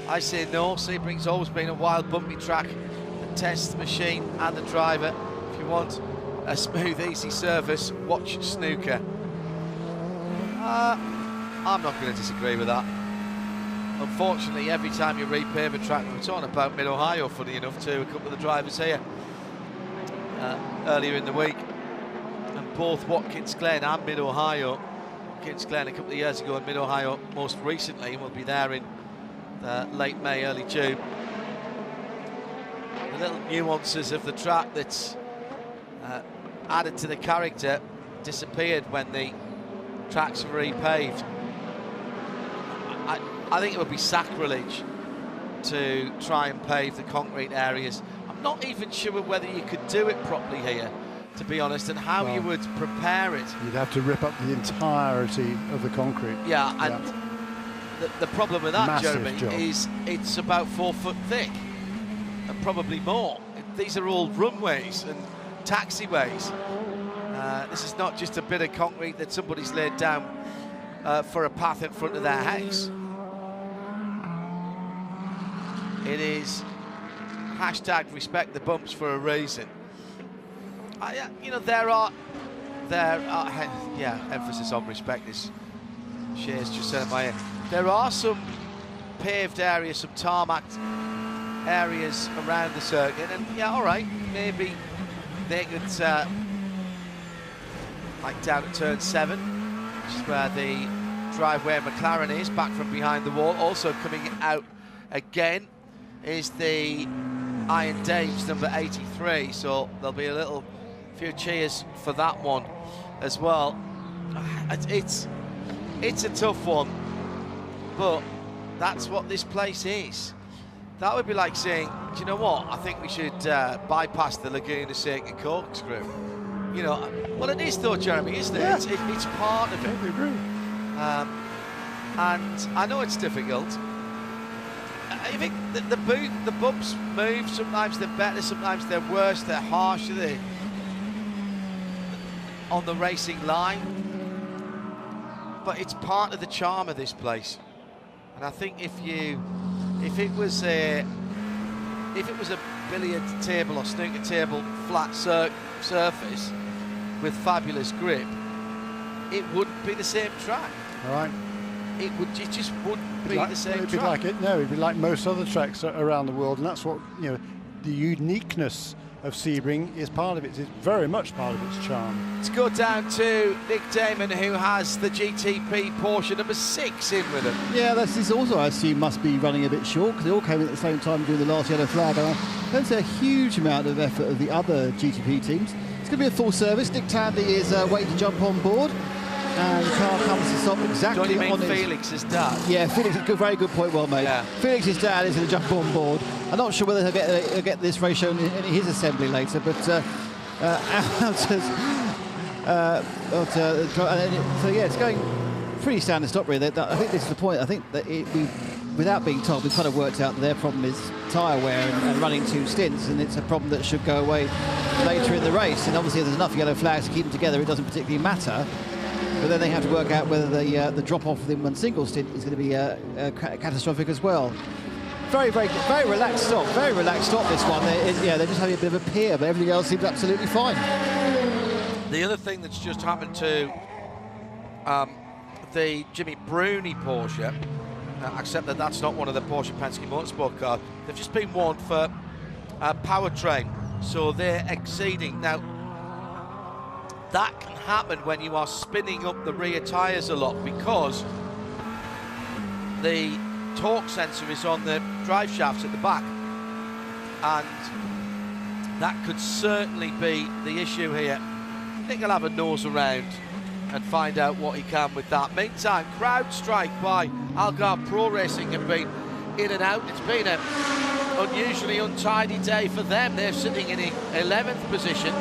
I say no. Sebring's always been a wild, bumpy track that tests the machine and the driver. If you want a smooth, easy service, watch snooker. I'm not going to disagree with that. Unfortunately, every time you repave a track, we're talking about Mid-Ohio, funny enough, to a couple of the drivers here earlier in the week. And both Watkins Glen and Mid-Ohio, Watkins Glen a couple of years ago and Mid-Ohio most recently, and will be there in late May, early June. The little nuances of the track that added to the character, disappeared when the tracks were repaved. I think it would be sacrilege to try and pave the concrete areas. I'm not even sure whether you could do it properly here, to be honest, and how you would prepare it. You'd have to rip up the entirety of the concrete. Yeah, and the problem with that, Massive Jeremy, job. is it's about 4 foot thick, and probably more. These are all runways and taxiways. This is not just a bit of concrete that somebody's laid down for a path in front of their house. It is hashtag respect the bumps for a reason. You know, there are emphasis on respect is Shea's just said in my ear. There are some paved areas, some tarmac areas around the circuit, and yeah, all right, maybe they could, like down at turn 7, which is where the driveway McLaren is, back from behind the wall. Also coming out again is the Iron Dames number 83, so there'll be a few cheers for that one as well. It's a tough one, but that's what this place is. That would be like saying, do you know what, I think we should bypass the Laguna Seca corkscrew. You know, well, it is though, Jeremy, isn't it? Yeah. It's part of it. I agree. And I know it's difficult. I think the bumps move. Sometimes they're better, sometimes they're worse, they're harsher, they're on the racing line. But it's part of the charm of this place. And I think if it was a billiard table or snooker table flat surface with fabulous grip, it wouldn't be the same track. All right. It just wouldn't be the same track. It'd be like most other tracks around the world, and that's what, you know, the uniqueness of Sebring is part of it. It's very much part of its charm. Let's go down to Nick Damon, who has the GTP Porsche number 6 in with him. Yeah, this is also, I assume, must be running a bit short because they all came in at the same time during the last yellow flag. And I don't see a huge amount of effort of the other GTP teams. It's going to be a full service. Nick Tandy is waiting to jump on board. And the car comes to stop exactly Don't you on mean Felix's dad? Yeah, Felix, very good point, well made. Yeah. Felix's dad is going to jump on board. I'm not sure whether he'll get this race shown in his assembly later, but so yeah, it's going pretty standard stop really. I think this is the point. I think that without being told, we've kind of worked out that their problem is tyre wear and running 2 stints, and it's a problem that should go away later in the race. And obviously, if there's enough yellow flags to keep them together, it doesn't particularly matter. But then they have to work out whether the drop-off within one single stint is going to be catastrophic as well. Very relaxed stop. Very relaxed stop, this one. They're just having a bit of a pier, but everything else seems absolutely fine. The other thing that's just happened to the Jimmy Bruni Porsche, except that that's not one of the Porsche Penske Motorsport cars, they've just been warned for powertrain, so they're exceeding. Now, that can happen when you are spinning up the rear tyres a lot because the torque sensor is on the drive shafts at the back, and that could certainly be the issue here. I think he'll have a nose around and find out what he can with that. Meantime, crowd strike by Algarve Pro Racing have been in and out. It's been an unusually untidy day for them. They're sitting in the 11th position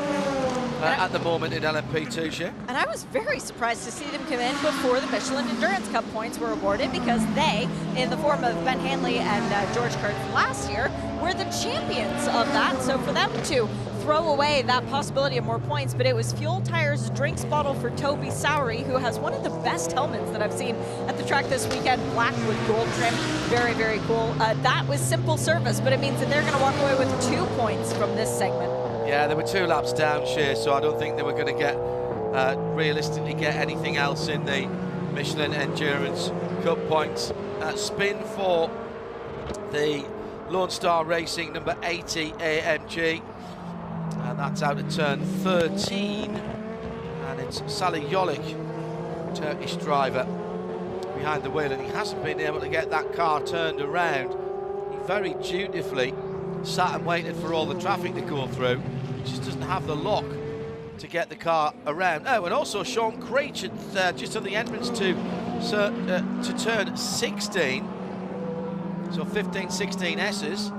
at the moment in LMP2, Shea. And I was very surprised to see them come in before the Michelin Endurance Cup points were awarded, because they, in the form of Ben Hanley and George Kurtz last year, were the champions of that. So for them to throw away that possibility of more points, but it was Fuel Tires drinks bottle for Toby Sowery, who has one of the best helmets that I've seen at the track this weekend, black with gold trim. Very cool. That was simple service, but it means that they're going to walk away with 2 points from this segment. Yeah, they were 2 laps down, Shea, so I don't think they were going to get realistically get anything else in the Michelin Endurance Cup points. Spin for the Lone Star Racing number 80 AMG, and that's out at turn 13, and it's Salih Yolik, Turkish driver, behind the wheel, and he hasn't been able to get that car turned around. He very dutifully sat and waited for all the traffic to go through. Just doesn't have the lock to get the car around. Oh, and also Sean Creech at just on the entrance to turn 16. So 15, 16 S's.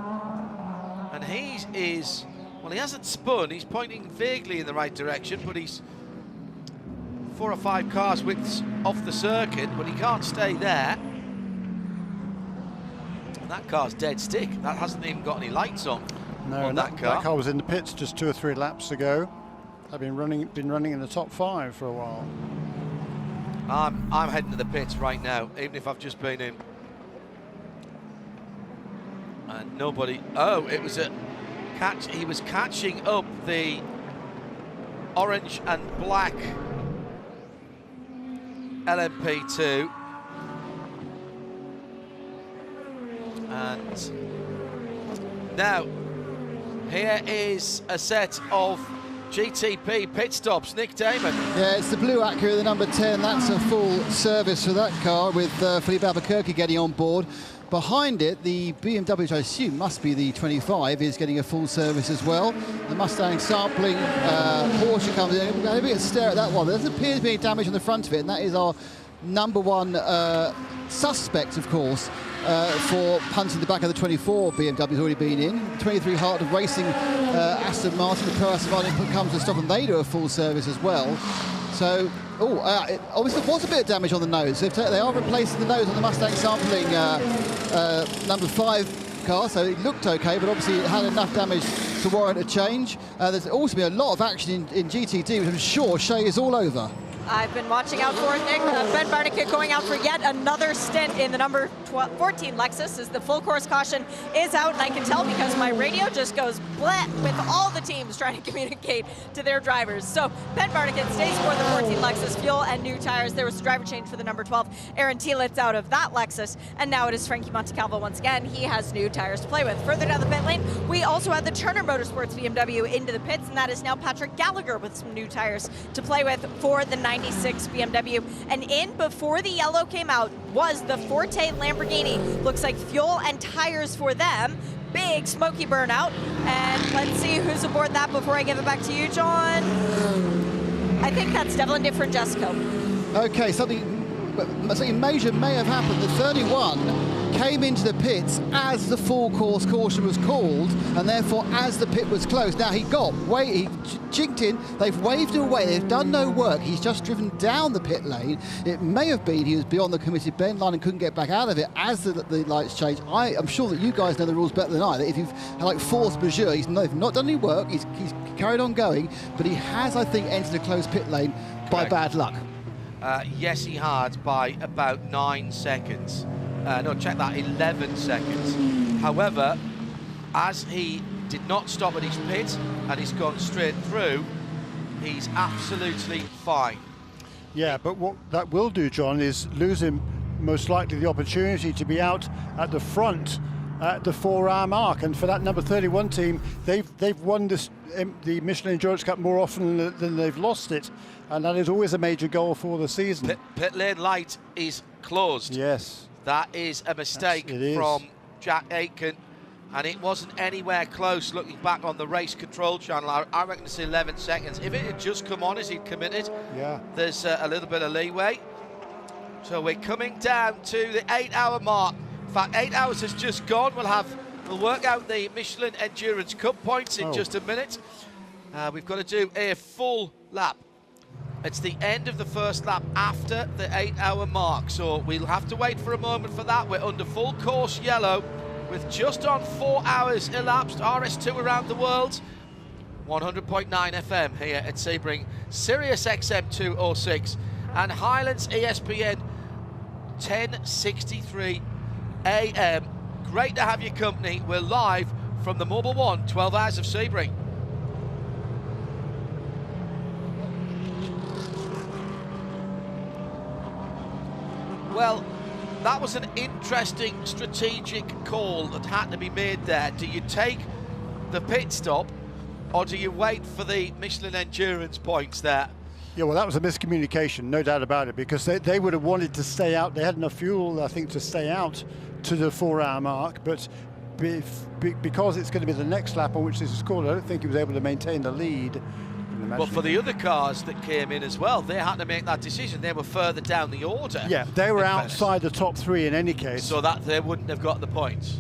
And he is, well, he hasn't spun. He's pointing vaguely in the right direction, but he's 4 or 5 cars widths off the circuit, but he can't stay there. And that car's dead stick. That hasn't even got any lights on. No, on and that car. That car was in the pits just 2 or 3 laps ago. I've been running in the top 5 for a while. I'm heading to the pits right now, even if I've just been in. And nobody. Oh, it was a catch. He was catching up the orange and black LMP2. And now here is a set of GTP pit stops. Nick Damon. Yeah, it's the blue Acura, the number 10. That's a full service for that car with Felipe Albuquerque getting on board. Behind it, the BMW, which I assume must be the 25, is getting a full service as well. The Mustang sampling Porsche comes in. Have a stare at that one. There doesn't appear to be any damage on the front of it, and that is our number 1 suspect, of course, for punting the back of the 24 BMW's already been in. 23 Heart of Racing Aston Martin, the Pro Aston Martin comes to stop, and they do a full service as well. So, obviously there was a bit of damage on the nose. So they are replacing the nose on the Mustang sampling number 5 car, so it looked okay, but obviously it had enough damage to warrant a change. There's also been a lot of action in GTD, which I'm sure Shay is all over. I've been watching out for it, Nick. Ben Barnick going out for yet another stint in the number 14 Lexus as the full course caution is out, and I can tell because my radio just goes bleh with all the teams trying to communicate to their drivers. So Ben Barnick stays for the 14 Lexus, fuel and new tires. There was a driver change for the number 12. Aaron Thielitz out of that Lexus, and now it is Frankie Montecalvo once again. He has new tires to play with. Further down the pit lane, we also had the Turner Motorsports BMW into the pits, and that is now Patrick Gallagher with some new tires to play with for the 96 BMW. And in before the yellow came out was the Forte Lamborghini. Looks like fuel and tires for them. Big smoky burnout. And let's see who's aboard that before I give it back to you, John. I think that's Devlin DiFrancesco. Okay, something major may have happened. The 31 came into the pits as the full course caution was called, and therefore as the pit was closed. Now he jinked in, they've waved away, they've done no work, he's just driven down the pit lane. It may have been he was beyond the committed bend line and couldn't get back out of it as the lights changed. I'm sure that you guys know the rules better than I, that if you've had like force majeure, he's not done any work, he's carried on going, but he has, I think, entered a closed pit lane by bad luck. Yes, he had by about 9 seconds. No, check that, 11 seconds. However, as he did not stop at his pit and he's gone straight through, he's absolutely fine. Yeah, but what that will do, John, is lose him most likely the opportunity to be out at the front at the 4-hour mark. And for that number 31 team, they've won the Michelin Endurance Cup more often than they've lost it. And that is always a major goal for the season. Pit lane light is closed. Yes. That is a mistake from Jack Aitken, and it wasn't anywhere close looking back on the race control channel. I reckon it's 11 seconds. If it had just come on as he'd committed, there's a little bit of leeway. So we're coming down to the 8-hour mark. In fact, 8 hours has just gone. We'll work out the Michelin Endurance Cup points in just a minute. We've got to do a full lap. It's the end of the first lap after the 8-hour mark, so we'll have to wait for a moment for that. We're under full course yellow with just on 4 hours elapsed. RS2 around the world, 100.9 FM here at Sebring, Sirius XM 206, and Highlands ESPN 1063 AM. Great to have your company. We're live from the Mobil 1, 12 hours of Sebring. Well, that was an interesting strategic call that had to be made there. Do you take the pit stop or do you wait for the Michelin Endurance points there? Yeah, well, that was a miscommunication, no doubt about it, because they would have wanted to stay out. They had enough fuel, I think, to stay out to the 4-hour mark, but because it's going to be the next lap on which this is called, I don't think he was able to maintain the lead can imagine. But for the other cars that came in as well, they had to make that decision. They were further down the order. Yeah, they were outside the top 3 in any case. So that they wouldn't have got the points.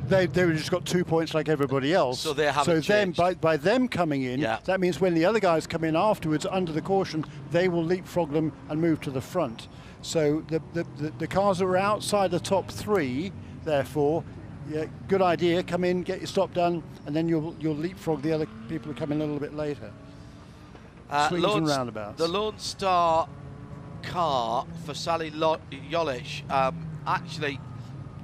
They would just got 2 points like everybody else. So they haven't changed. By them coming in, that means when the other guys come in afterwards under the caution, they will leapfrog them and move to the front. So the cars that were outside the top 3, therefore, yeah, good idea. Come in, get your stop done, and then you'll leapfrog the other people who come in a little bit later. Swings and roundabouts. The Lone Star car for Sally Jolich, actually,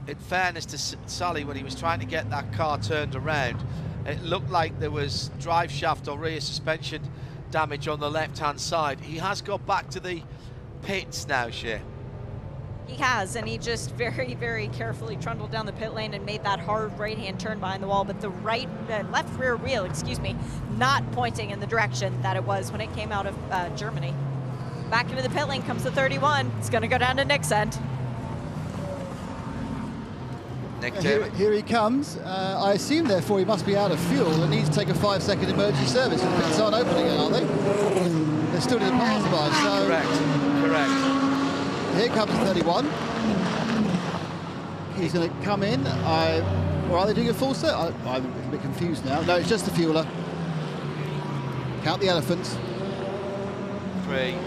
in fairness to Sally, when he was trying to get that car turned around, it looked like there was drive shaft or rear suspension damage on the left-hand side. He has got back to the pits now, Shea. He has, and he just very, very carefully trundled down the pit lane and made that hard right-hand turn behind the wall, but the left rear wheel, not pointing in the direction that it was when it came out of Germany. Back into the pit lane comes the 31. It's going to go down to Nick's end. Nick here he comes. I assume, therefore, he must be out of fuel and needs to take a 5-second emergency service. The pits aren't open again, are they? They're still in the pass by, so... Correct. Here comes 31. He's going to come in. Or are they doing a full set? I'm a bit confused now. No, it's just the fueler. Count the elephants. 3.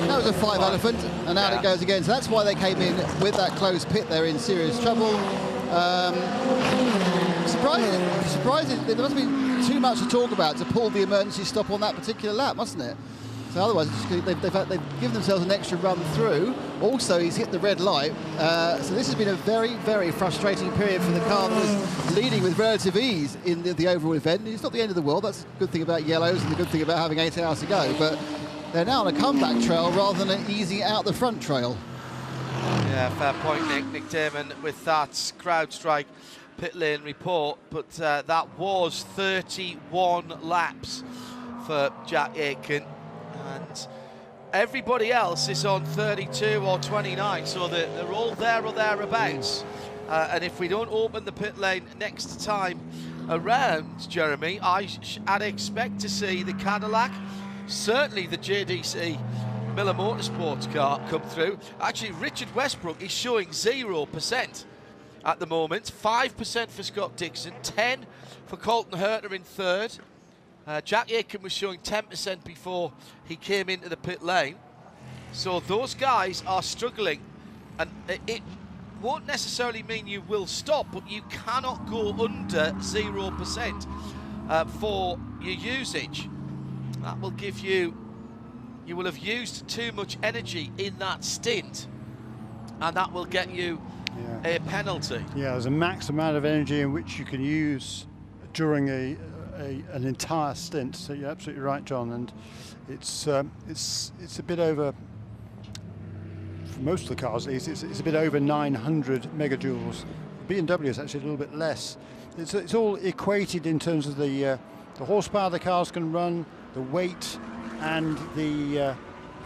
That was a 5 elephant, and out it goes again. So that's why they came in with that closed pit. They're in serious trouble. Surprising. There must be too much to talk about to pull the emergency stop on that particular lap, mustn't it? So otherwise, they've given themselves an extra run through. Also, he's hit the red light. So this has been a very, very frustrating period for the car that was leading with relative ease in the overall event. It's not the end of the world. That's the good thing about yellows and the good thing about having 8 hours to go. But they're now on a comeback trail rather than an easy out the front trail. Yeah, fair point, Nick. Nick Damon with that CrowdStrike pit lane report. But that was 31 laps for Jack Aitken. And everybody else is on 32 or 29, so they're all there or thereabouts. And if we don't open the pit lane next time around, Jeremy, I'd expect to see the Cadillac, certainly the JDC Miller Motorsports car come through. Actually, Richard Westbrook is showing 0% at the moment. 5% for Scott Dixon, 10 for Colton Herter in third. Jack Aitken was showing 10% before he came into the pit lane. So those guys are struggling, and it won't necessarily mean you will stop, but you cannot go under 0% for your usage. That will give you will have used too much energy in that stint, and that will get you a penalty. Yeah, there's a max amount of energy in which you can use during an entire stint. So you're absolutely right, John, and it's a bit over, for most of the cars at least, it's a bit over 900 megajoules. BMW is actually a little bit less. It's all equated in terms of the horsepower the cars can run, the weight, and the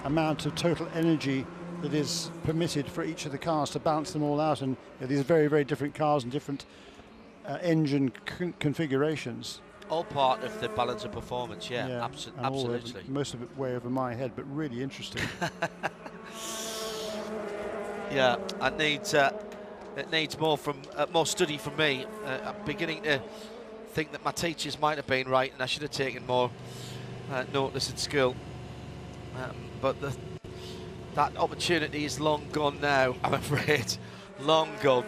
amount of total energy that is permitted for each of the cars to balance them all out. And these are very, very different cars and different engine configurations. All part of the balance of performance, absolutely. Most of it way over my head, but really interesting. Yeah, it needs more study from me. I'm beginning to think that my teachers might have been right, and I should have taken more notice at school. But that opportunity is long gone now, I'm afraid. Long gone.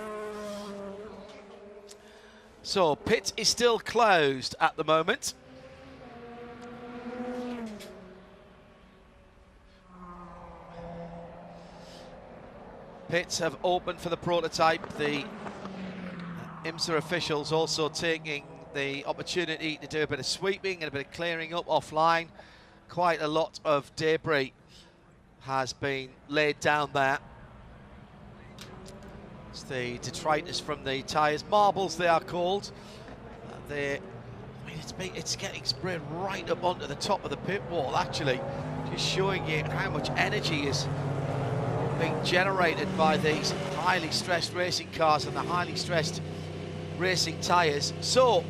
So, pit is still closed at the moment. Pits have opened for the prototype. The IMSA officials also taking the opportunity to do a bit of sweeping and a bit of clearing up offline. Quite a lot of debris has been laid down there. It's the detritus from the tyres, marbles they are called. It's getting sprayed right up onto the top of the pit wall, actually, just showing you how much energy is being generated by these highly stressed racing cars and the highly stressed racing tyres. So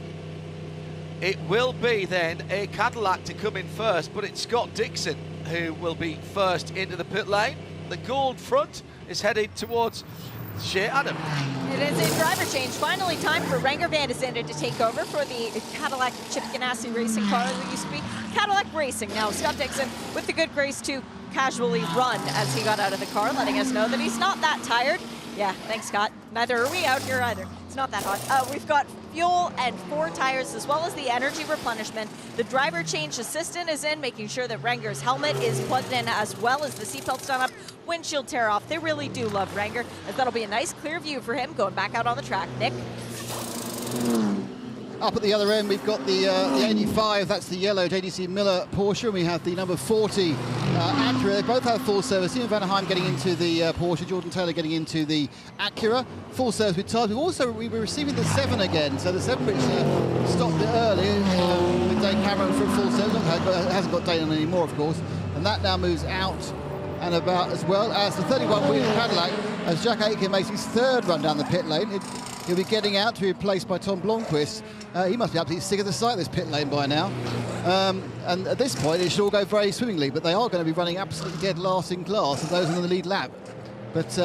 it will be then a Cadillac to come in first, but it's Scott Dixon who will be first into the pit lane. The gold front is headed towards Shea Adam. It is a driver change. Finally time for Renger van der Zande to take over for the Cadillac Chip Ganassi racing car that used to be Cadillac Racing. Now Scott Dixon with the good grace to casually run as he got out of the car, letting us know that he's not that tired. Yeah, thanks, Scott. Neither are we out here either. It's not that hot. We've got fuel and 4 tires, as well as the energy replenishment. The driver change assistant is in, making sure that Renger's helmet is plugged in, as well as the seatbelt's done up, windshield tear off. They really do love Renger, as that'll be a nice clear view for him going back out on the track. Nick? Up at the other end, we've got the 85, that's the yellow JDC Miller Porsche, and we have the number 40 Acura. They both have full service. Ian Vanderheim getting into the Porsche, Jordan Taylor getting into the Acura. Full service with tires. We were receiving the 7 again, so the 7 which stopped it early with Dane Cameron for full service. It hasn't got Dane on anymore, of course, and that now moves out and about, as well as the 31 Wheeler Cadillac, as Jack Aitken makes his 3rd run down the pit lane. He'll be getting out to be replaced by Tom Blomqvist. He must be absolutely sick of the sight of this pit lane by now. And at this point, it should all go very swimmingly, but they are going to be running absolutely dead last in class of those in the lead lap. But,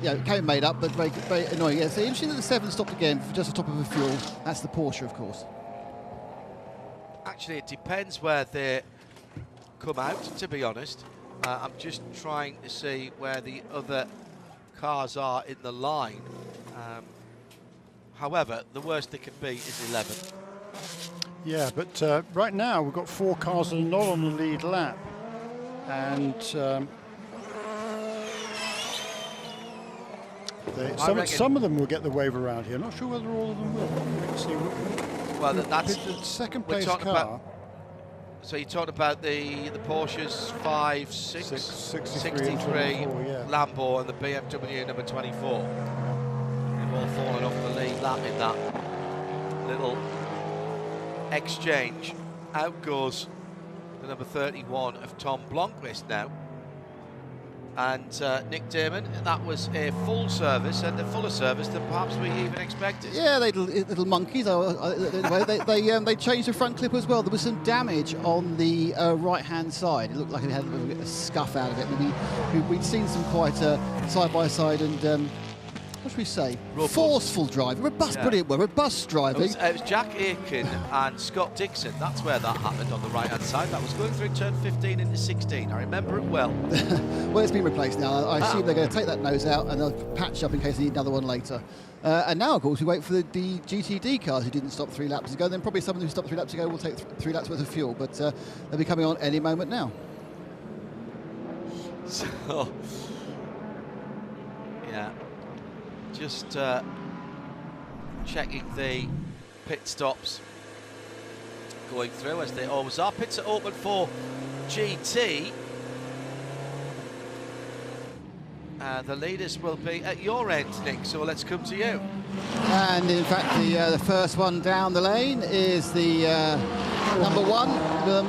yeah, it came made up, but very, very annoying. Yeah, so interesting that the 7 stopped again for just the top of the fuel. That's the Porsche, of course. Actually, it depends where they come out, to be honest. I'm just trying to see where the other cars are in the line. However, the worst they can be is 11. Yeah, but right now we've got 4 cars that are not on the lead lap. And some of them will get the wave around here. Not sure whether all of them will. Let's see. Well, that's the second place car. So you talked about the Porsches 5, 6, 63, yeah. Lambo and the BMW number 24. They've all fallen off the lead lap in that little exchange. Out goes the number 31 of Tom Blomqvist now. And Nick Damon, that was a full service and a fuller service than perhaps we even expected. Yeah, they little monkeys. They changed the front clip as well. There was some damage on the right-hand side. It looked like it had a scuff out of it. And we'd seen some quite side-by-side and what should we say? Forceful driving, robust driving. It was Jack Aitken and Scott Dixon. That's where that happened on the right-hand side. That was going through turn 15 into 16. I remember it well. Well, it's been replaced now. I assume they're going to take that nose out and they'll patch up in case they need another one later. And now, of course, we wait for the GTD cars who didn't stop 3 laps ago. Then probably someone who stopped 3 laps ago will take 3 laps worth of fuel. But they'll be coming on any moment now. So, yeah. Just checking the pit stops going through as they always are. Pits are open for GT. The leaders will be at your end, Nick, so let's come to you. And in fact, the first one down the lane is the number 1, the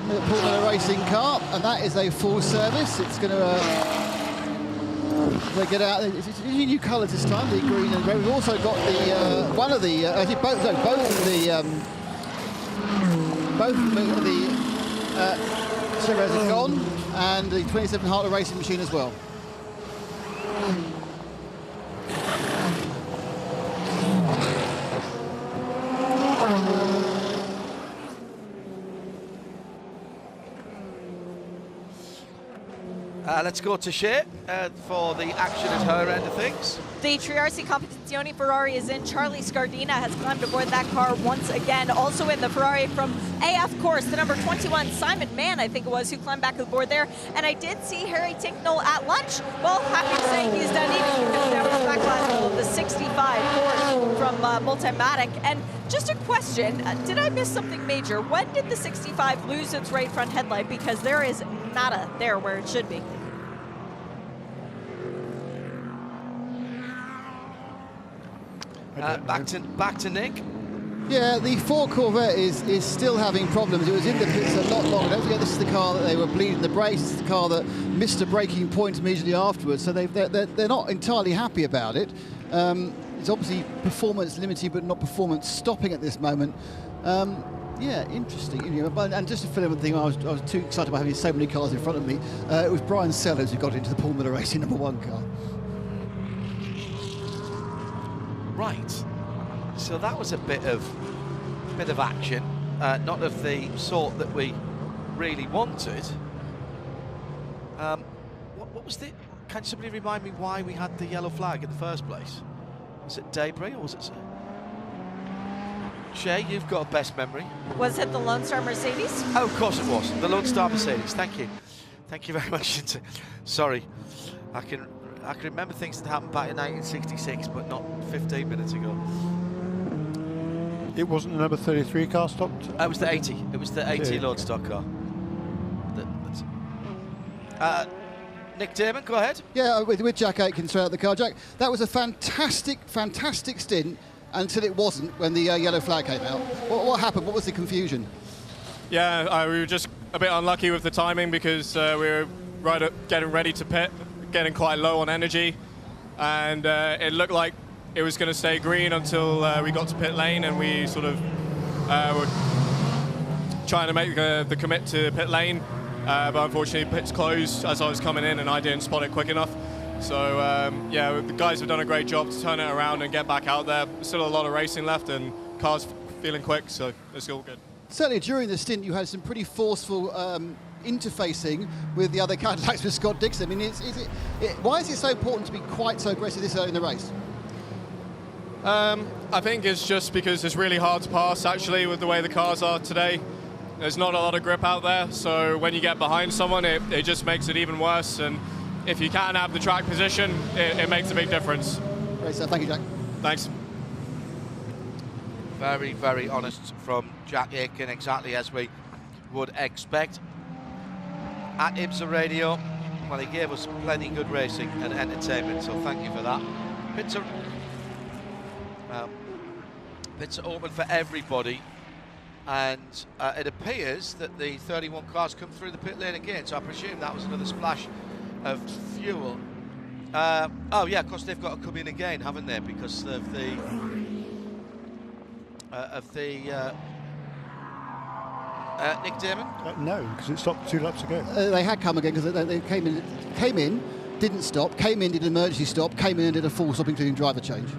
Penultimate racing car, and that is a full service. It's going to they get out. It's new colours this time, the green and red. We've also got the both of the Chevrolet are gone, and the 27 Hartley racing machine as well. Let's go to Shea for the action at her end of things. The Triarsi Competizione Ferrari is in. Charlie Scardina has climbed aboard that car once again. Also in the Ferrari from AF Course, the number 21, Simon Mann, I think it was, who climbed back aboard there. And I did see Harry Tinknell at lunch. Well, happy to say he's done eating because there was backlash of the 65 Porsche from Multimatic. And just a question, did I miss something major? When did the 65 lose its right front headlight? Because there is nada there where it should be. Back to Nick. Yeah, the 4 Corvette is still having problems. It was in the pits a lot longer. Don't forget, this is the car that they were bleeding the brakes. This is the car that missed a braking point immediately afterwards. So they're not entirely happy about it. It's obviously performance limiting, but not performance stopping at this moment. Yeah, interesting. And just to fill in with the thing, I was too excited about having so many cars in front of me. It was Brian Sellers who got into the Paul Miller Racing #1 car. Right. So that was a bit of action, not of the sort that we really wanted. What was the? Can somebody remind me why we had the yellow flag in the first place? Was it debris or was it? Shay, you've got a best memory. Was it the Lone Star Mercedes? Oh, of course it was. The Lone Star Mercedes. Thank you. Thank you very much. Sorry. I can remember things that happened back in 1966, but not 15 minutes ago. It wasn't the number 33 car stopped? It was the 80. It was the 80 Lone Star car. Nick Damon, go ahead. Yeah, with Jack Aitken throughout the car. Jack, that was a fantastic stint until it wasn't when the yellow flag came out. What happened? What was the confusion? Yeah, we were just a bit unlucky with the timing because we were right at getting ready to pit, getting quite low on energy, and it looked like it was going to stay green until we got to pit lane, and we sort of were trying to make the commit to pit lane. But unfortunately, pit's closed as I was coming in, and I didn't spot it quick enough. So, yeah, the guys have done a great job to turn it around and get back out there. Still a lot of racing left, and cars feeling quick, so it's all good. Certainly, during the stint, you had some pretty forceful interfacing with the other Cadillacs with Scott Dixon. I mean, why is it so important to be quite so aggressive this early in the race? I think it's just because it's really hard to pass, actually, with the way the cars are today. There's not a lot of grip out there, so when you get behind someone, it just makes it even worse. And if you can't have the track position, it makes a big difference. Great stuff. Thank you, Jack. Thanks. Very, very honest from Jack Aitken, exactly as we would expect. At IMSA Radio, well, he gave us plenty good racing and entertainment, so thank you for that. Pits are open for everybody. And it appears that the 31 cars come through the pit lane again, so I presume that was another splash of fuel. Oh yeah, of course they've got to come in again, haven't they, because of the Nick Damon? No, because it stopped 2 laps ago. They had come again because they came in, didn't stop, came in, did an emergency stop, came in and did a full stop, including driver change.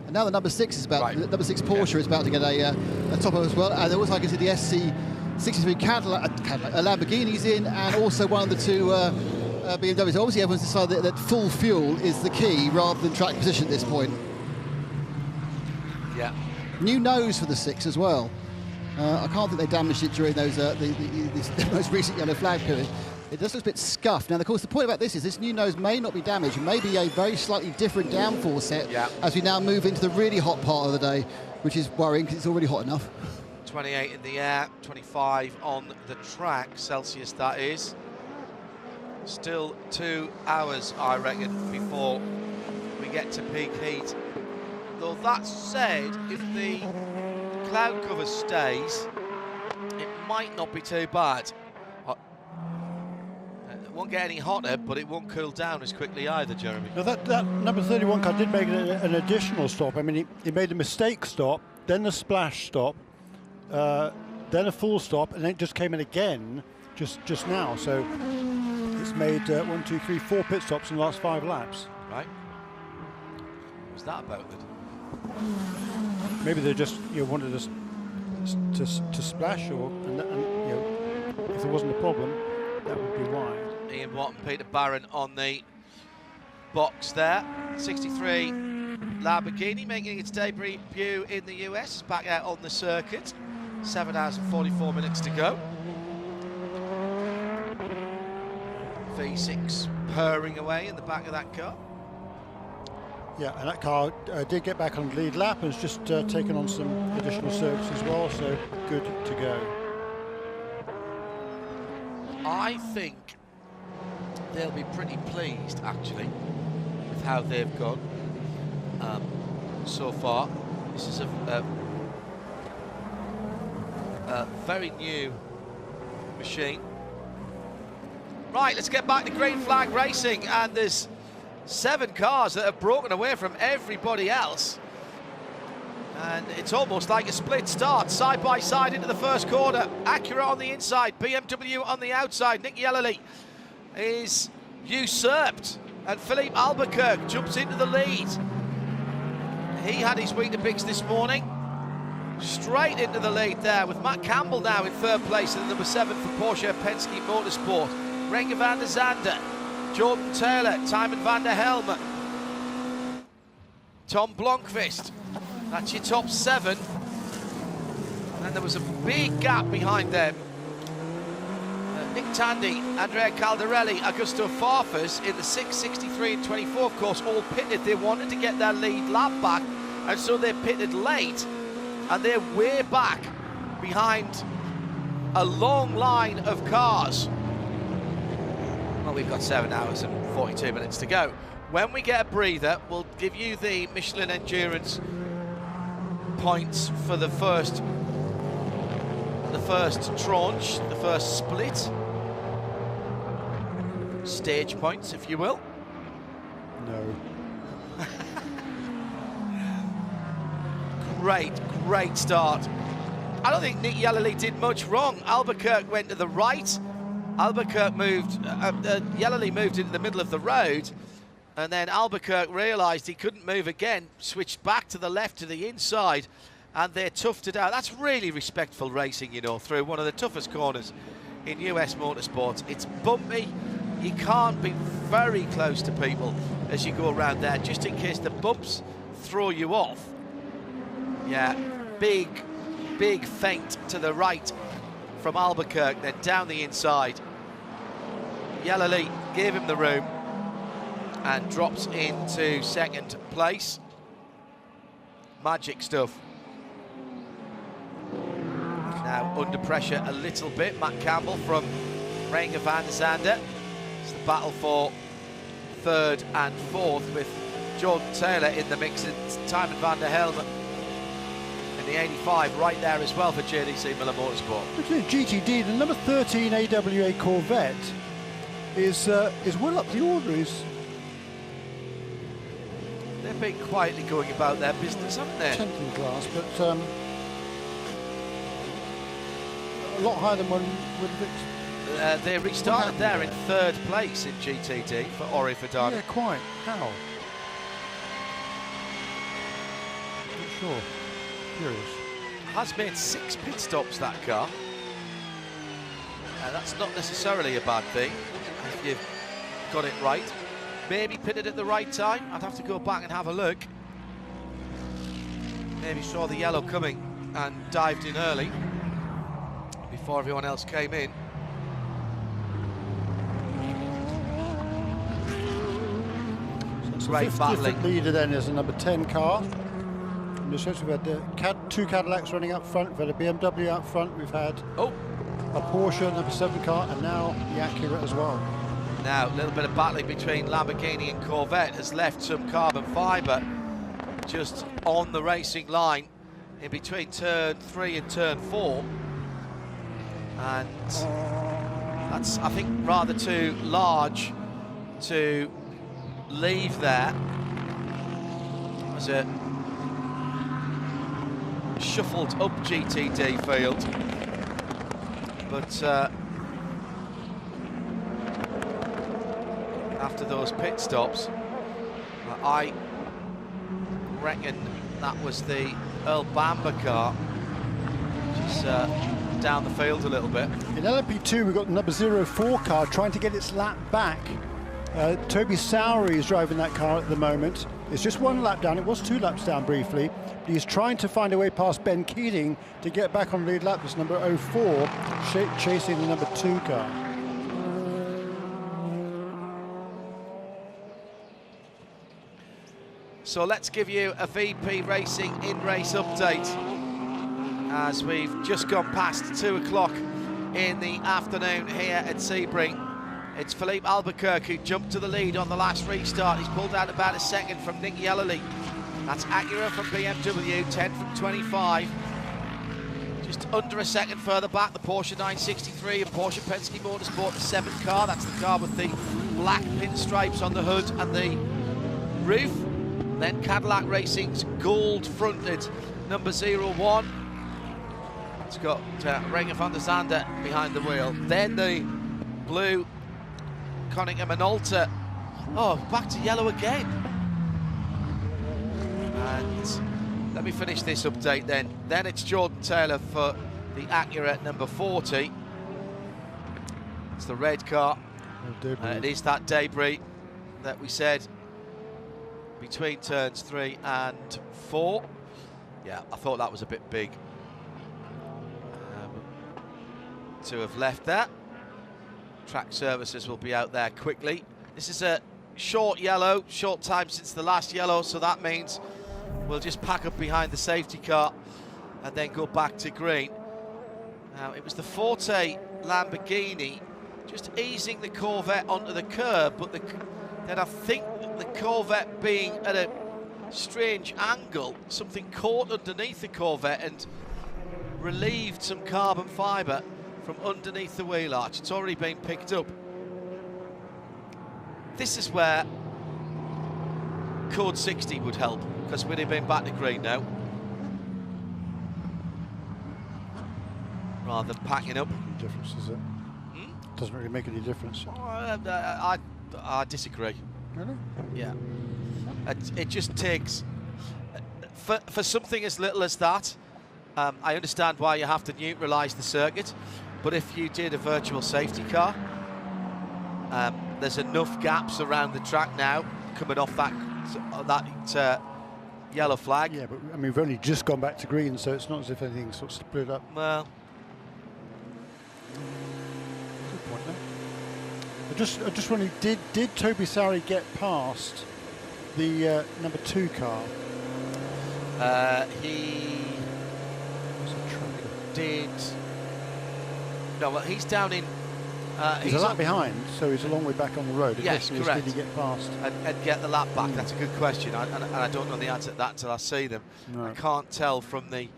And now the number 6 is about, the number 6 Porsche is about to get a top of as well. And also I can see the SC63 Lamborghini's in, and also one of the 2 BMWs. Obviously everyone's decided that full fuel is the key rather than track position at this point. Yeah. New nose for the 6 as well. I can't think they damaged it during those the most recent yellow flag period. It just looks a bit scuffed. Now, of course, the point about this is this new nose may not be damaged. It may be a very slightly different downforce set as we now move into the really hot part of the day, which is worrying because it's already hot enough. 28 in the air, 25 on the track, Celsius that is. Still 2 hours, I reckon, before we get to peak heat. Though that said, if the cloud cover stays, it might not be too bad. It won't get any hotter, but it won't cool down as quickly either, Jeremy. Now that number 31 car did make an additional stop. I mean, he made a mistake stop, then the splash stop, then a full stop, and then it just came in again just now. So it's made 1, 2, 3, 4 pit stops in the last 5 laps. Right. What's that about then? Maybe they just wanted us to splash, or if there wasn't a problem, that would be why. Ian Watt and Peter Barron on the box there. 63 Lamborghini making its debut in the US, back out on the circuit. 7 hours and 44 minutes to go. V6 purring away in the back of that car. Yeah, and that car did get back on the lead lap and has just taken on some additional service as well, so good to go. I think they'll be pretty pleased, actually, with how they've gone so far. This is a very new machine. Right, let's get back to green flag racing, and there's 7 cars that have broken away from everybody else. And it's almost like a split start, side by side into the first corner. Acura on the inside, BMW on the outside. Nick Yellerly is usurped, and Philippe Albuquerque jumps into the lead. He had his Weetabix this morning. Straight into the lead there, with Matt Campbell now in 3rd place in the number 7 for Porsche Penske Motorsport. Renger van der Zande, Jordan Taylor, Tymon van der Helm, Tom Blomqvist. That's your top 7. And there was a big gap behind them. Nick Tandy, Andrea Caldarelli, Augusto Farfus in the 6, 63 and 24, of course, all pitted. They wanted to get their lead lap back, and so they pitted late, and they're way back behind a long line of cars. Well, we've got 7 hours and 42 minutes to go. When we get a breather, we'll give you the Michelin Endurance points for the first tranche, the first split. Stage points, if you will. No. Great start. I don't think Nick Yellerly did much wrong. Albuquerque went to the right. Yellerly moved into the middle of the road, and then Albuquerque realised he couldn't move again, switched back to the left to the inside, and they toughed it out. That's really respectful racing, you know, through one of the toughest corners in US motorsports. It's bumpy. You can't be very close to people as you go around there, just in case the bumps throw you off. Yeah, big feint to the right from Albuquerque, then down the inside. Yellerly gave him the room and drops into 2nd place. Magic stuff. Now under pressure a little bit, Matt Campbell from Renger van der Zande. It's the battle for 3rd and 4th, with Jordan Taylor in the mix and Tymon van der Helm in the 85 right there as well for JDC Miller Motorsport. Looking at GTD, the number 13 AWA Corvette is well up the order. They've been quietly going about their business, haven't they? 10th in class, but a lot higher than one would have expected. They restarted there in 3rd place in GTD for Ori Ferdinand. Yeah, quite. How? Not sure. Curious. Has made 6 pit stops, that car. That's not necessarily a bad thing if you've got it right. Maybe pitted at the right time. I'd have to go back and have a look. Maybe saw the yellow coming and dived in early before everyone else came in. So great battling. Leader then is a number 10 car. And essentially we've had 2 Cadillacs running up front. We've had a BMW out front. We've had a Porsche number 7 car, and now the Acura as well. Now a little bit of battling between Lamborghini and Corvette has left some carbon fibre just on the racing line in between turn 3 and turn 4, and that's, I think, rather too large to leave there as a shuffled up GTD field, but after those pit stops, I reckon that was the Earl Bamber car, which is down the field a little bit. In LMP2 we've got the number 04 car trying to get its lap back. Toby Sowery is driving that car at the moment. It's just 1 lap down. It was 2 laps down briefly. But he's trying to find a way past Ben Keating to get back on the lead lap. It's number 04 chasing the number 2 car. So let's give you a VP Racing in-race update as we've just gone past 2 o'clock in the afternoon here at Sebring. It's Philippe Albuquerque who jumped to the lead on the last restart. He's pulled out about a second from Nick Yellerly. That's Acura from BMW, 10 from 25. Just under a second further back, the Porsche 963 and Porsche Penske Motorsport, the 7th car. That's the car with the black pinstripes on the hood and the roof. Then Cadillac Racing's gold-fronted number 01. It's got Renger van der Zande behind the wheel. Then the blue Konica Minolta. Oh, back to yellow again. And let me finish this update then. Then it's Jordan Taylor for the Acura number 40. It's the red car. It is that debris that we said between turns 3 and 4. Yeah, I thought that was a bit big to have left that. Track services will be out there quickly. This is a short yellow, short time since the last yellow, so that means we'll just pack up behind the safety car and then go back to green. Now, it was the Forte Lamborghini just easing the Corvette onto the curb, but then I think the Corvette being at a strange angle, something caught underneath the Corvette and relieved some carbon fibre from underneath the wheel arch. It's already been picked up. This is where code 60 would help, because we'd have been back to green now, rather than packing up. Difference, is it? Doesn't really make any difference. I disagree. Really? Yeah. It just takes, for something as little as that, I understand why you have to neutralise the circuit, but if you did a virtual safety car, there's enough gaps around the track now coming off that yellow flag. Yeah, but I mean, we've only just gone back to green, so it's not as if anything's sort of split up. Well, good point there. I just wondering, did Toby Sari get past the number 2 car? He did. No, well, he's down in. He's a lap behind, so he's a long way back on the road. Yes, correct. Did he get past? And get the lap back? That's a good question. And I don't know the answer to that until I see them. No. I can't tell from the.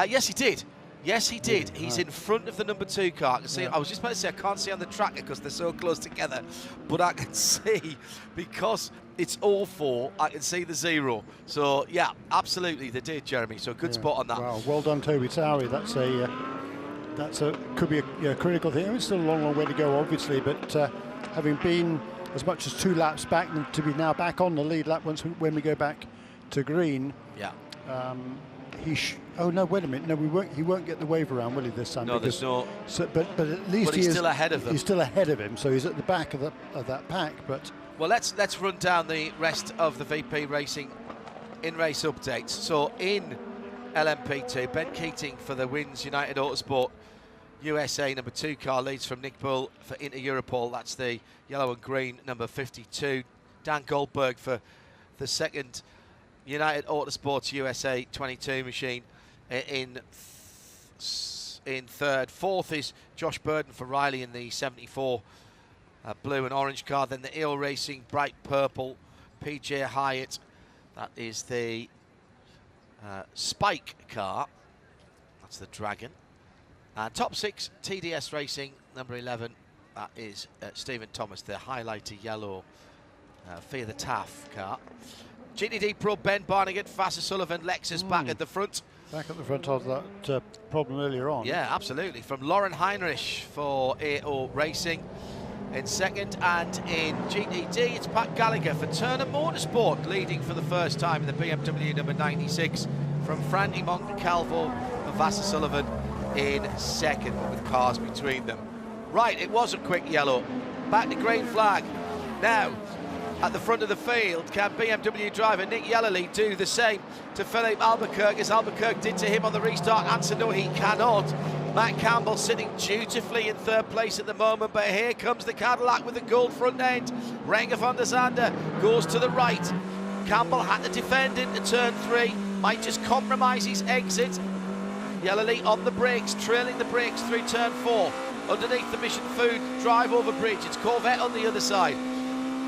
Yes, he did. Yes, he did. He's in front of the number 2 car. I can see. I was just about to say I can't see on the tracker because they're so close together, but I can see because it's all 4. I can see the 0. So yeah, absolutely, they did, Jeremy. So good spot on that. Wow, well done, Toby Sari. That's could be a critical thing. I mean, it's still a long way to go, obviously, but having been as much as 2 laps back, and to be now back on the lead lap when we go back to green. Yeah. Oh no! Wait a minute. No, he won't get the wave around, will he, this time? No, there's no. So, but at least he's still ahead of them. He's still ahead of him, so he's at the back of that pack. But well, let's run down the rest of the VP Racing in-race updates. So in LMP2, Ben Keating for the Wins United Autosport USA number 2 car leads from Nick Bull for Inter Europol. That's the yellow and green number 52. Dan Goldberg for the second United Autosports USA 22 machine in third. Fourth is Josh Burden for Riley in the 74 blue and orange car. Then the EO Racing bright purple PJ Hyatt. That is the Spike car. That's the Dragon. Top 6 TDS Racing number 11. That is Stephen Thomas, the highlighter yellow Fear the Taff car. GTD Pro Ben Barnegat, Vassar Sullivan, Lexus back at the front. Back at the front of that problem earlier on. Yeah, absolutely. From Lauren Heinrich for AO Racing in second, and in GTD it's Pat Gallagher for Turner Motorsport, leading for the first time in the BMW number 96 from Frandy Montecalvo for Vassar Sullivan in second with cars between them. Right, it was a quick yellow. Back to green flag. Now, at the front of the field, can BMW driver Nick Yellerly do the same to Philippe Albuquerque as Albuquerque did to him on the restart? Answer no, he cannot. Matt Campbell sitting dutifully in third place at the moment, but here comes the Cadillac with the gold front end. Renger van der Zande goes to the right. Campbell had to defend into turn 3, might just compromise his exit. Yellerly on the brakes, trailing the brakes through turn 4. Underneath the Mission Food drive over bridge, it's Corvette on the other side.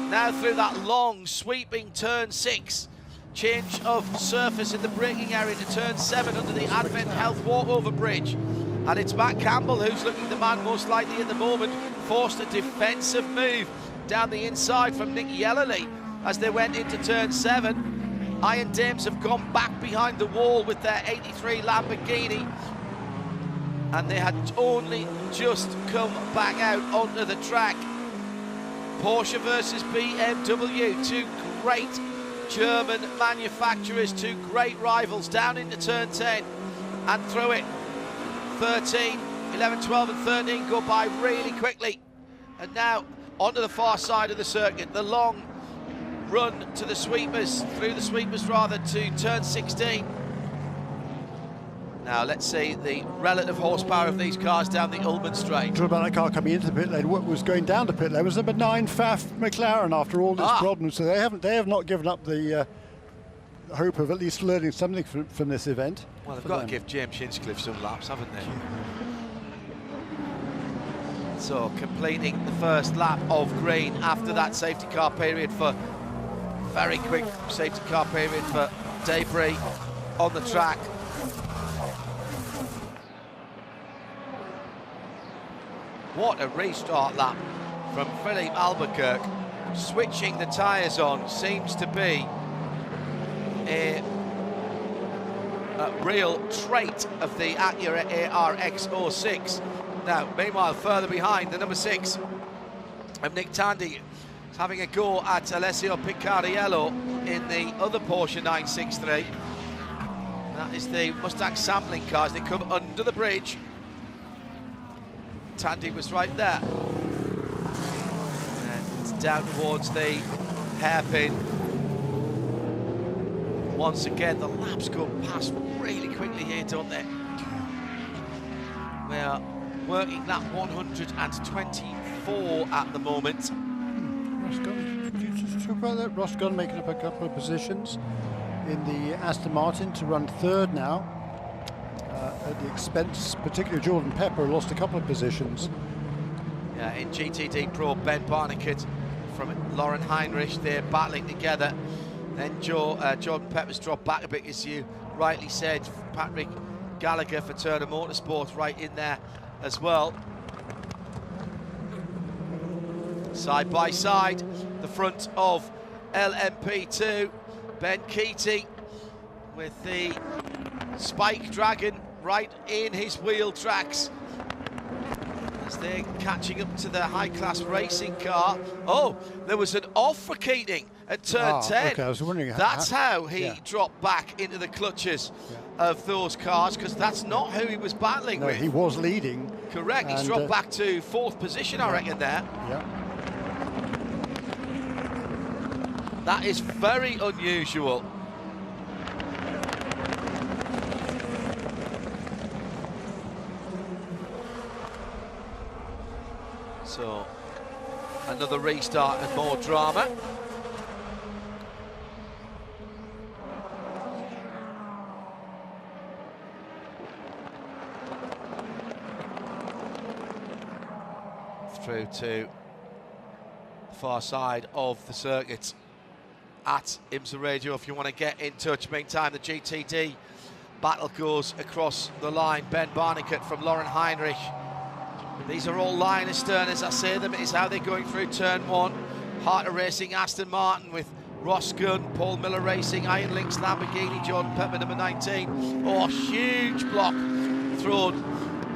Now through that long sweeping turn 6, change of surface in the braking area to turn 7 under the Advent Health walkover bridge, and it's Matt Campbell who's looking the man most likely at the moment, forced a defensive move down the inside from Nick Yellerly as they went into turn 7. Iron Dames have gone back behind the wall with their 83 Lamborghini, and they had only just come back out onto the track. Porsche versus BMW, two great German manufacturers, two great rivals, down into turn 10 and through it. 13, 11, 12 and 13 go by really quickly. And now onto the far side of the circuit, the long run to the sweepers, through the sweepers rather, to turn 16. Now let's see the relative horsepower of these cars down the Ulman straight. Talk about that car coming into the pit lane. What was going down the pit lane was number 9 Pfaff McLaren after all its problems. So they have not given up the hope of at least learning something from this event. Well, they've got to give James Hinchcliffe some laps, haven't they? So completing the first lap of green after that safety car period for very quick safety car period for Debris on the track. What a restart lap from Philippe Albuquerque. Switching the tyres on seems to be a real trait of the Acura ARX06. Now, meanwhile, further behind, the number 6 of Nick Tandy is having a go at Alessio Picariello in the other Porsche 963. That is the Mustang sampling cars. They come under the bridge. Tandy was right there. And it's down towards the hairpin. Once again, the laps go past really quickly here, don't they? We are working lap 124 at the moment. Ross Gunn, did you just talk about that? Ross Gunn making up a couple of positions in the Aston Martin to run 3rd now. At the expense, particularly Jordan Pepper, lost a couple of positions. Yeah, in GTD Pro, Ben Barnicat from Lauren Heinrich, they're battling together. Then Jordan Pepper's dropped back a bit, as you rightly said. Patrick Gallagher for Turner Motorsport right in there as well. Side by side, the front of LMP2, Ben Keating with the Spike Dragon right in his wheel tracks as they're catching up to the high-class racing car. Oh, there was an off for Keating at turn 10. Okay, I was wondering that's how he dropped back into the clutches of those cars, because that's not who he was battling with. He was leading. Correct, he's dropped back to 4th position, I reckon, there. Yeah. That is very unusual. So, another restart and more drama. Through to the far side of the circuit at IMSA Radio if you want to get in touch. Meantime, the GTD battle goes across the line. Ben Barnicat from Lauren Heinrich. These are all line astern as I say them. It is how they're going through turn 1. Heart of Racing, Aston Martin with Ross Gunn, Paul Miller Racing, Iron Lynx Lamborghini, Jordan Pepper number 19. Oh, huge block thrown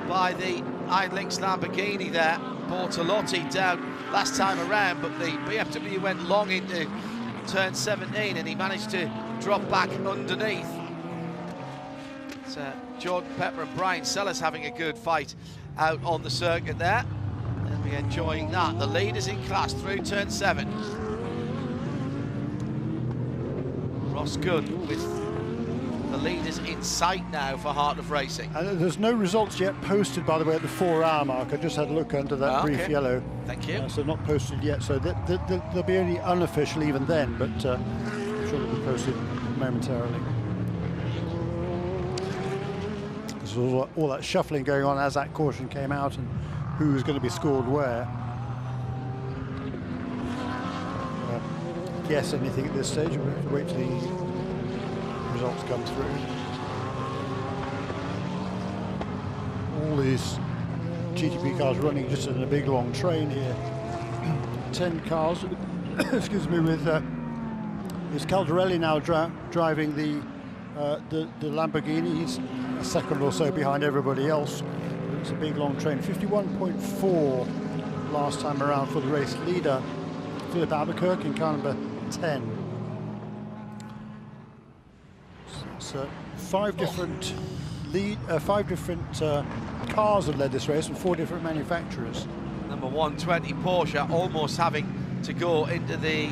by the Iron Lynx Lamborghini there. Bortolotti down last time around, but the BMW went long into turn 17 and he managed to drop back underneath. So Jordan Pepper and Brian Sellers having a good fight out on the circuit there, and we're enjoying that. The leaders in class through turn 7. Ross Gunn with the leaders in sight now for Heart of Racing. And there's no results yet posted, by the way, at the 4-hour mark. I just had a look under that brief yellow. Thank you. So not posted yet, so there'll be only unofficial even then, but I'm sure it'll be posted momentarily. There's all that shuffling going on as that caution came out and who's going to be scored where. Guess anything at this stage, we have to wait till the results come through. All these GTP cars running just in a big long train here. 10 cars, excuse me, with is Caldarelli now driving the Lamborghini. He's a second or so behind everybody else. It's a big long train. 51.4 last time around for the race leader, Philip Albuquerque, in car number 10. So 5 different cars have led this race from 4 different manufacturers. Number 120 Porsche almost having to go into the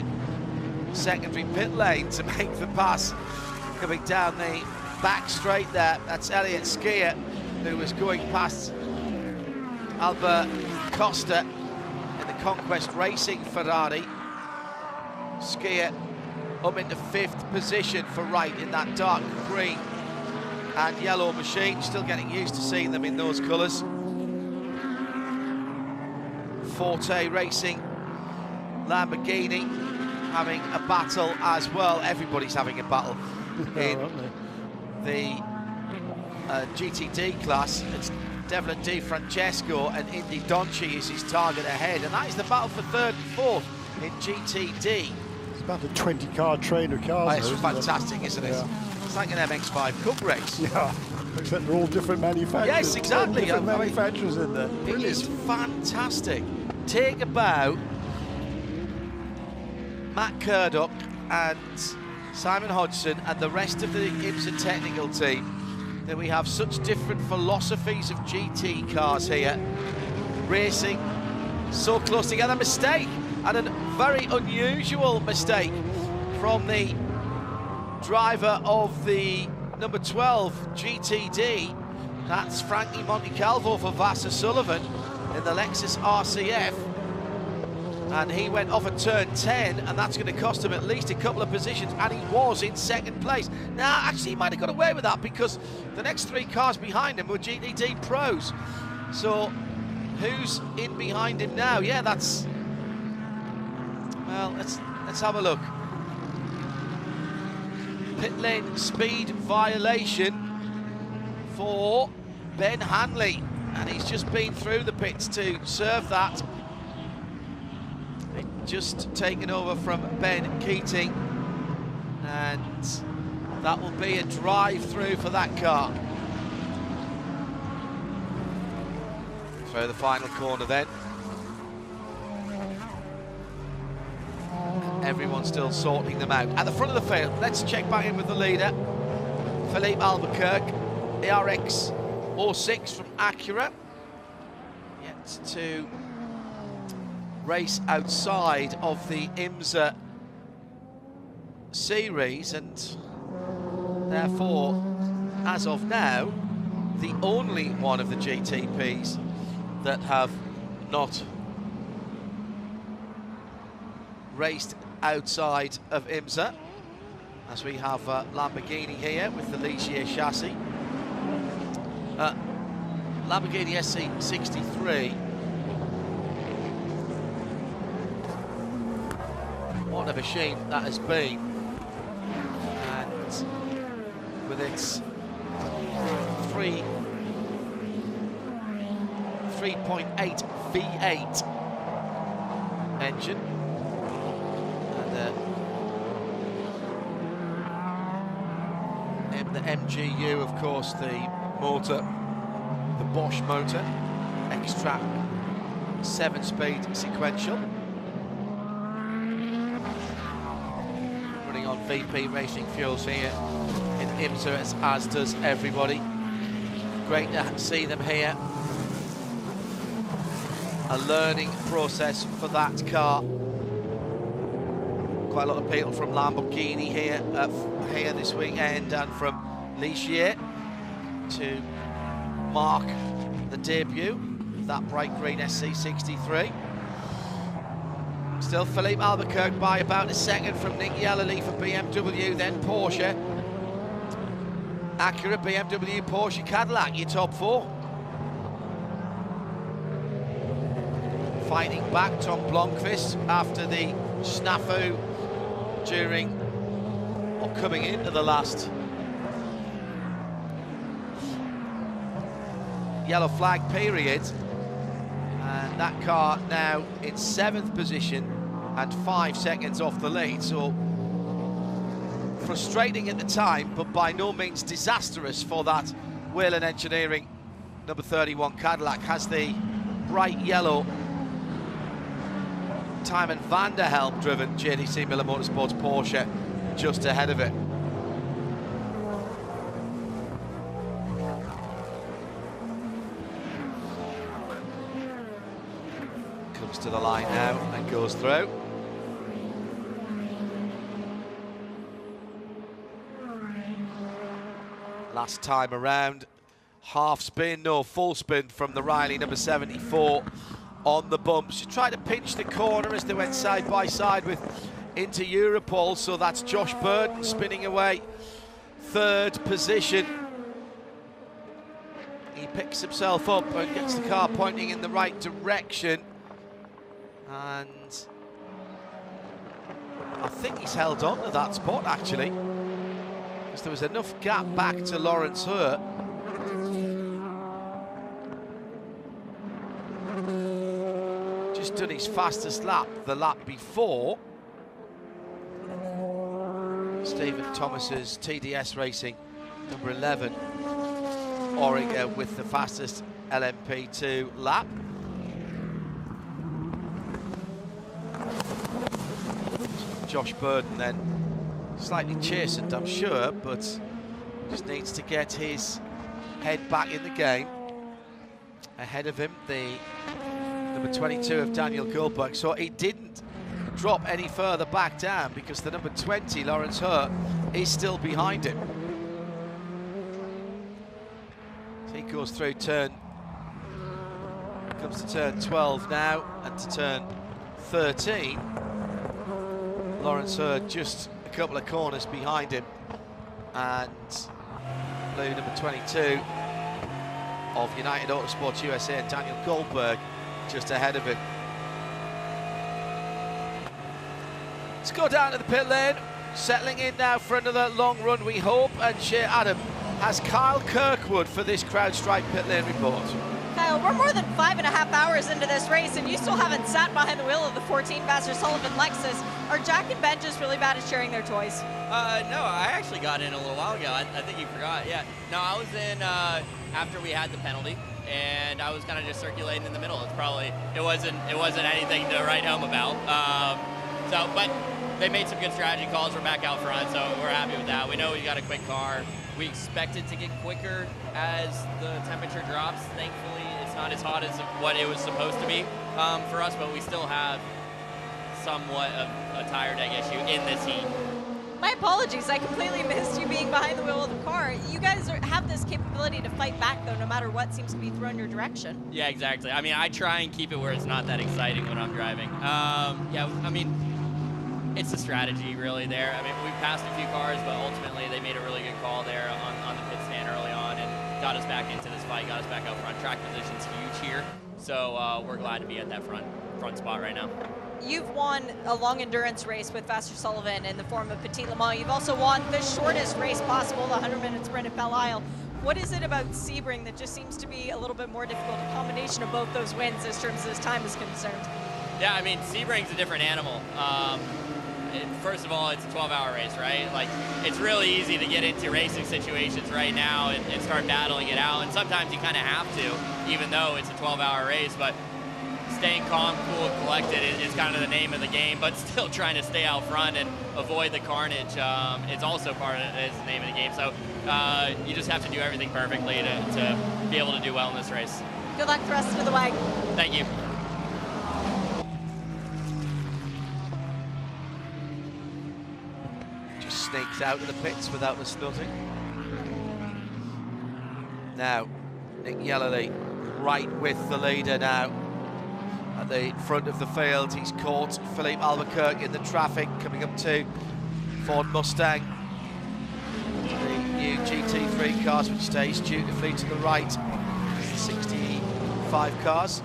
secondary pit lane to make the pass. Coming down the back straight there, that's Elliott Skier, who was going past Albert Costa in the Conquest Racing Ferrari. Skier up into 5th position for Wright in that dark green and yellow machine. Still getting used to seeing them in those colours. Forte Racing Lamborghini having a battle as well. Everybody's having a battle in the GTD class. It's Devlin Di Francesco and Indy Donchi is his target ahead, and that is the battle for 3rd and 4th in GTD. It's about a 20-car train of cars. It's fantastic, isn't it? Yeah. It's like an MX-5 Cup race. Yeah, except they're all different manufacturers. Yes, exactly. Different manufacturers in there. It is fantastic. Take a bow, Matt Curdock and Simon Hodgson and the rest of the IMSA technical team, that we have such different philosophies of GT cars here, racing so close together. Mistake, and a very unusual mistake from the driver of the number 12 GTD. That's Frankie Montecalvo for Vassar Sullivan in the Lexus RCF, and he went off at turn 10, and that's going to cost him at least a couple of positions, and he was in 2nd place. Now, actually, he might have got away with that because the next 3 cars behind him were GTD pros. So, who's in behind him now? Yeah, that's... Well, let's have a look. Pit lane speed violation for Ben Hanley, and he's just been through the pits to serve that. Just taken over from Ben Keating, and that will be a drive-through for that car. Through the final corner then. Everyone's still sorting them out. At the front of the field, let's check back in with the leader, Philippe Albuquerque, ARX 06 from Acura. Yet to race outside of the IMSA series, and therefore, as of now, the only one of the GTPs that have not raced outside of IMSA, as we have Lamborghini here with the Ligier chassis. Lamborghini SC63. What a machine that has been, and with its 3.8 V8 engine, and the MGU, of course, the motor, the Bosch motor, X-Track 7-speed sequential. On VP Racing Fuels here in IMSA, as does everybody. Great to see them here. A learning process for that car. Quite a lot of people from Lamborghini here here this weekend, and from Ligier to mark the debut of that bright green SC63. Still Philippe Albuquerque by about a second from Nick Yellerly for BMW, then Porsche. Acura, BMW, Porsche, Cadillac, your top 4. Fighting back Tom Blomqvist after the snafu during or coming into the last yellow flag period. And that car now in 7th position and 5 seconds off the lead, so frustrating at the time, but by no means disastrous for that Whelen Engineering number 31 Cadillac. Has the bright yellow Tymon Vanderhelm driven JDC Miller Motorsports Porsche just ahead of it. Comes to the line now and goes through. Last time around, half spin, no, full spin from the Riley number 74 on the bumps. She tried to pinch the corner as they went side by side with into Europol, so that's Josh Burton spinning away 3rd position. He picks himself up and gets the car pointing in the right direction, and I think he's held on to that spot actually, because there was enough gap back to Lawrence Hurt. Just done his fastest lap the lap before. Stephen Thomas's TDS Racing number 11 Oregon with the fastest LMP2 lap. Josh Burton then slightly chastened, I'm sure, but just needs to get his head back in the game. Ahead of him, the number 22 of Daniel Goldberg, so he didn't drop any further back down because the number 20, Lawrence Hurt, is still behind him. So he goes through turn, comes to turn 12 now, and to turn 13. Lawrence Hurt just a couple of corners behind him, and blue number 22 of United Autosports USA and Daniel Goldberg just ahead of him. Let's go down to the pit lane, settling in now for another long run, we hope, and Shea Adam has Kyle Kirkwood for this CrowdStrike pit lane report. Kyle, we're more than 5.5 hours into this race, and you still haven't sat behind the wheel of the 14 Vassar Sullivan Lexus. Are Jack and Ben just really bad at sharing their toys? No, I actually got in a little while ago. I think you forgot. Yeah. No, I was in after we had the penalty, and I was kind of just circulating in the middle. It wasn't anything to write home about. But they made some good strategy calls. We're back out front, so we're happy with that. We know we got a quick car. We expect it to get quicker as the temperature drops. Thankfully, it's not as hot as what it was supposed to be for us, but we still have somewhat of a tire deg issue in this heat. My apologies, I completely missed you being behind the wheel of the car. You guys have this capability to fight back, though, no matter what seems to be thrown your direction. Yeah, exactly. I mean, I try and keep it where it's not that exciting when I'm driving. Yeah, I mean, it's a strategy really there. I mean, we passed a few cars, but ultimately they made a really good call there on the pit stand early on and got us back into this fight, got us back up front. Track position's huge here, so we're glad to be at that front spot right now. You've won a long endurance race with Vassar Sullivan in the form of Petit Le Mans. You've also won the shortest race possible, the 100-minute sprint at Belle Isle. What is it about Sebring that just seems to be a little bit more difficult, a combination of both those wins as terms as time is concerned? Yeah, I mean, Sebring's a different animal. First of all, it's a 12-hour race, right? Like, it's really easy to get into racing situations right now and start battling it out, and sometimes you kind of have to, even though it's a 12-hour race, but staying calm, cool, and collected is kind of the name of the game, but still trying to stay out front and avoid the carnage. It's also part of the name of the game, so you just have to do everything perfectly to be able to do well in this race. Good luck the rest of the way. Thank you. Sneaks out of the pits without the snutting. Now, Nick Yellerly right with the leader now. At the front of the field, he's caught Philippe Albuquerque in the traffic, coming up to Ford Mustang. The new GT3 cars, which stays dutifully to the right. The 65 cars.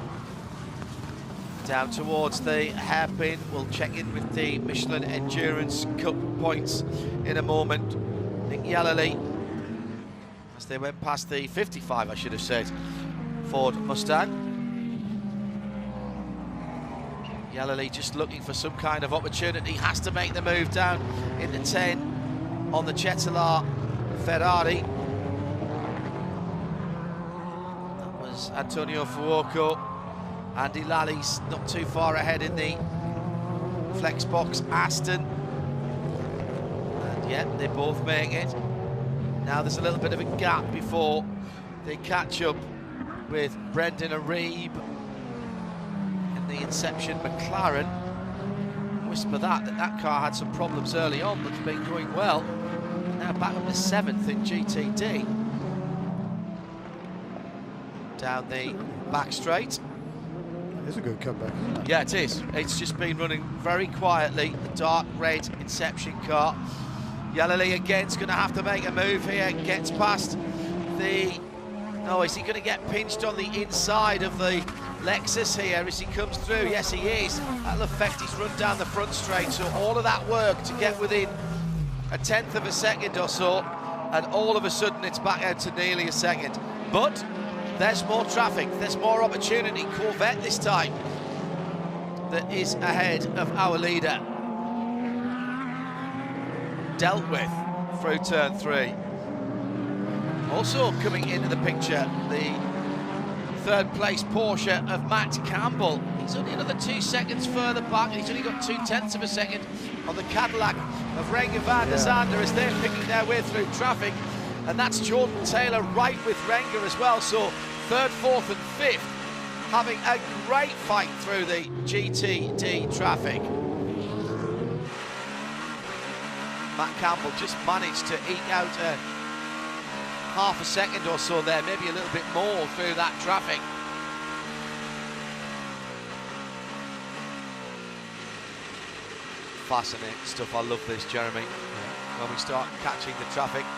Down towards the hairpin. We'll check in with the Michelin Endurance Cup points in a moment. Nick Yellerly, as they went past the 55, I should have said, Ford Mustang. Yellowly just looking for some kind of opportunity, has to make the move down into 10 on the Cettilar Ferrari. That was Antonio Fuoco. Andy Lally's not too far ahead in the Flexbox Aston. And yeah, they both make it. Now there's a little bit of a gap before they catch up with Brendan Arieb in the Inception McLaren. Whisper that car had some problems early on, but it's been going well. Now back up to 7th in GTD. Down the back straight. It's a good comeback, isn't it? Yeah, it is. It's just been running very quietly. The dark red Inception car. Yellowly again's going to have to make a move here. Gets past the... Oh, is he going to get pinched on the inside of the Lexus here as he comes through? Yes, he is. That'll affect his run down the front straight. So all of that work to get within a 1/10 of a second or so, and all of a sudden it's back out to nearly a second. But there's more traffic, there's more opportunity. Corvette this time that is ahead of our leader. Dealt with through turn 3. Also coming into the picture, the 3rd place Porsche of Matt Campbell. He's only another 2 seconds further back, and he's only got 2/10 of a second on the Cadillac of Renger van der Zande as they're picking their way through traffic. And that's Jordan Taylor right with Renger as well. So 3rd, 4th and 5th having a great fight through the GTD traffic. Matt Campbell just managed to eke out a half a second or so there, maybe a little bit more through that traffic. Fascinating stuff. I love this, Jeremy. When we start catching the traffic, a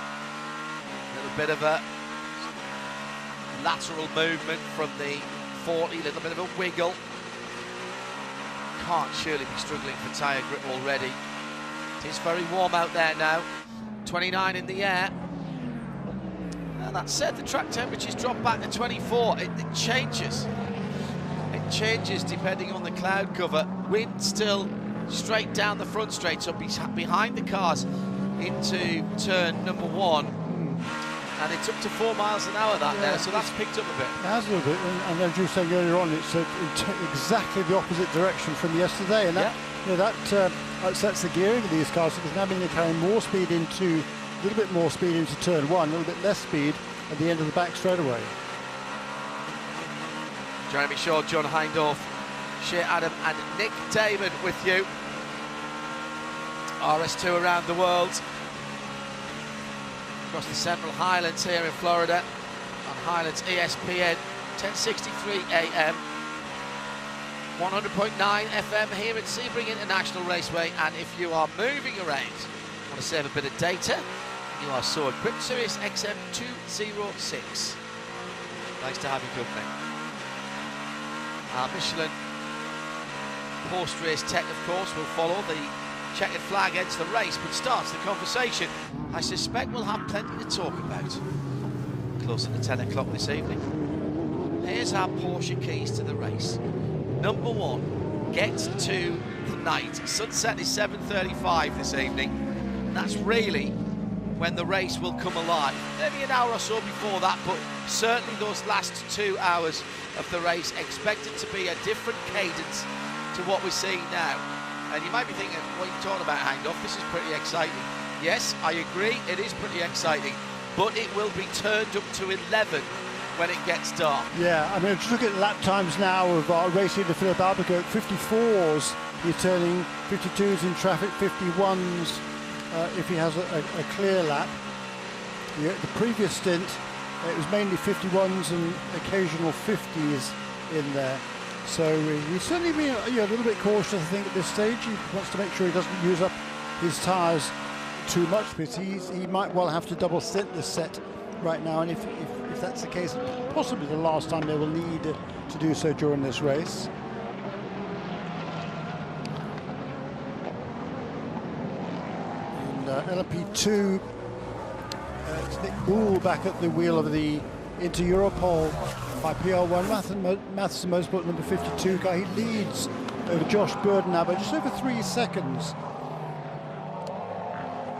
little bit of a lateral movement from the 40, a little bit of a wiggle. Can't surely be struggling for tyre grip already. It is very warm out there now, 29 in the air. And that said, the track temperatures drop back to 24. It changes. It changes depending on the cloud cover. Wind still straight down the front straight, so behind the cars into turn number 1. And it's up to 4 miles an hour there, so that's picked up a bit. It has a little bit, and as you were saying earlier on, it's exactly the opposite direction from yesterday, and that, that upsets the gearing of these cars, because now they're carrying more speed into, a little bit more speed into turn 1, a little bit less speed at the end of the back straightaway. Jeremy Shaw, John Hindorf, Shea Adam and Nick Damon with you. RS2 around the world. Across the Central Highlands here in Florida on Highlands ESPN, 1063 AM, 100.9 FM here at Sebring International Raceway. And if you are moving around, want to save a bit of data, you are so equipped. Sirius XM 206. Nice to have you company. Our Michelin post-race tech, of course, will follow. The checkered flag ends the race, but starts the conversation. I suspect we'll have plenty to talk about closer to 10 o'clock this evening. Here's our Porsche keys to the race. Number 1, get to the night. Sunset is 7:35 this evening. And that's really when the race will come alive. Maybe an hour or so before that, but certainly those last 2 hours of the race expected to be a different cadence to what we're seeing now. And you might be thinking, what are you talking about, Hindorf? This is pretty exciting. Yes, I agree, it is pretty exciting, but it will be turned up to 11 when it gets dark. Yeah, I mean, just look at lap times now of our race leader Philip Albuquerque. 54s, he's turning, 52s in traffic, 51s if he has a clear lap. The previous stint, it was mainly 51s and occasional 50s in there. So he's certainly been a little bit cautious, I think, at this stage. He wants to make sure he doesn't use up his tyres too much, because he might well have to double stint this set right now. And if that's the case, possibly the last time they will need to do so during this race. And LMP2, it's Nick Bull back at the wheel of the Inter Europol by PR1. Matheson Motorsport number 52 car. He leads over Josh Burden now by just over 3 seconds.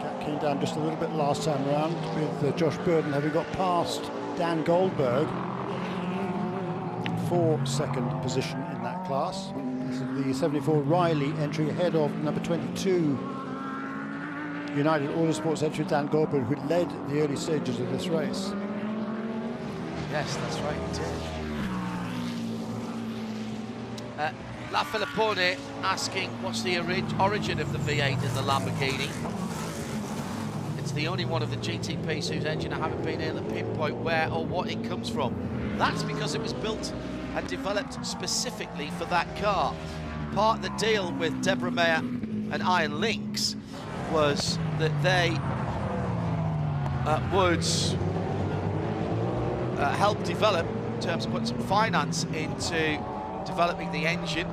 Gap came down just a little bit last time around, with Josh Burden having got past Dan Goldberg for second position in that class. This is the 74 Riley entry ahead of number 22 United Autosports entry Dan Goldberg, who led the early stages of this race. Yes, that's right, he did. La Filippone asking what's the origin of the V8 in the Lamborghini. It's the only one of the GTPs whose engine I haven't been able to pinpoint where or what it comes from. That's because it was built and developed specifically for that car. Part of the deal with Deborah Mayer and Iron Lynx was that they would help develop, in terms of putting some finance into developing the engine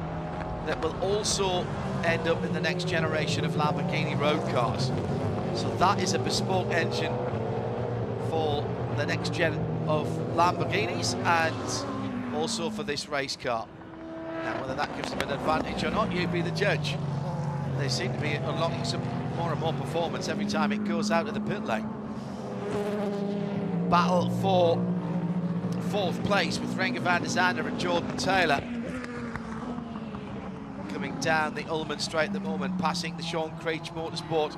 that will also end up in the next generation of Lamborghini road cars. So that is a bespoke engine for the next gen of Lamborghinis and also for this race car. Now, whether that gives them an advantage or not, you be the judge. They seem to be unlocking some more and more performance every time it goes out of the pit lane. Battle for fourth place with Renger van der Zande and Jordan Taylor coming down the Ullman Straight at the moment, passing the Sean Creech Motorsport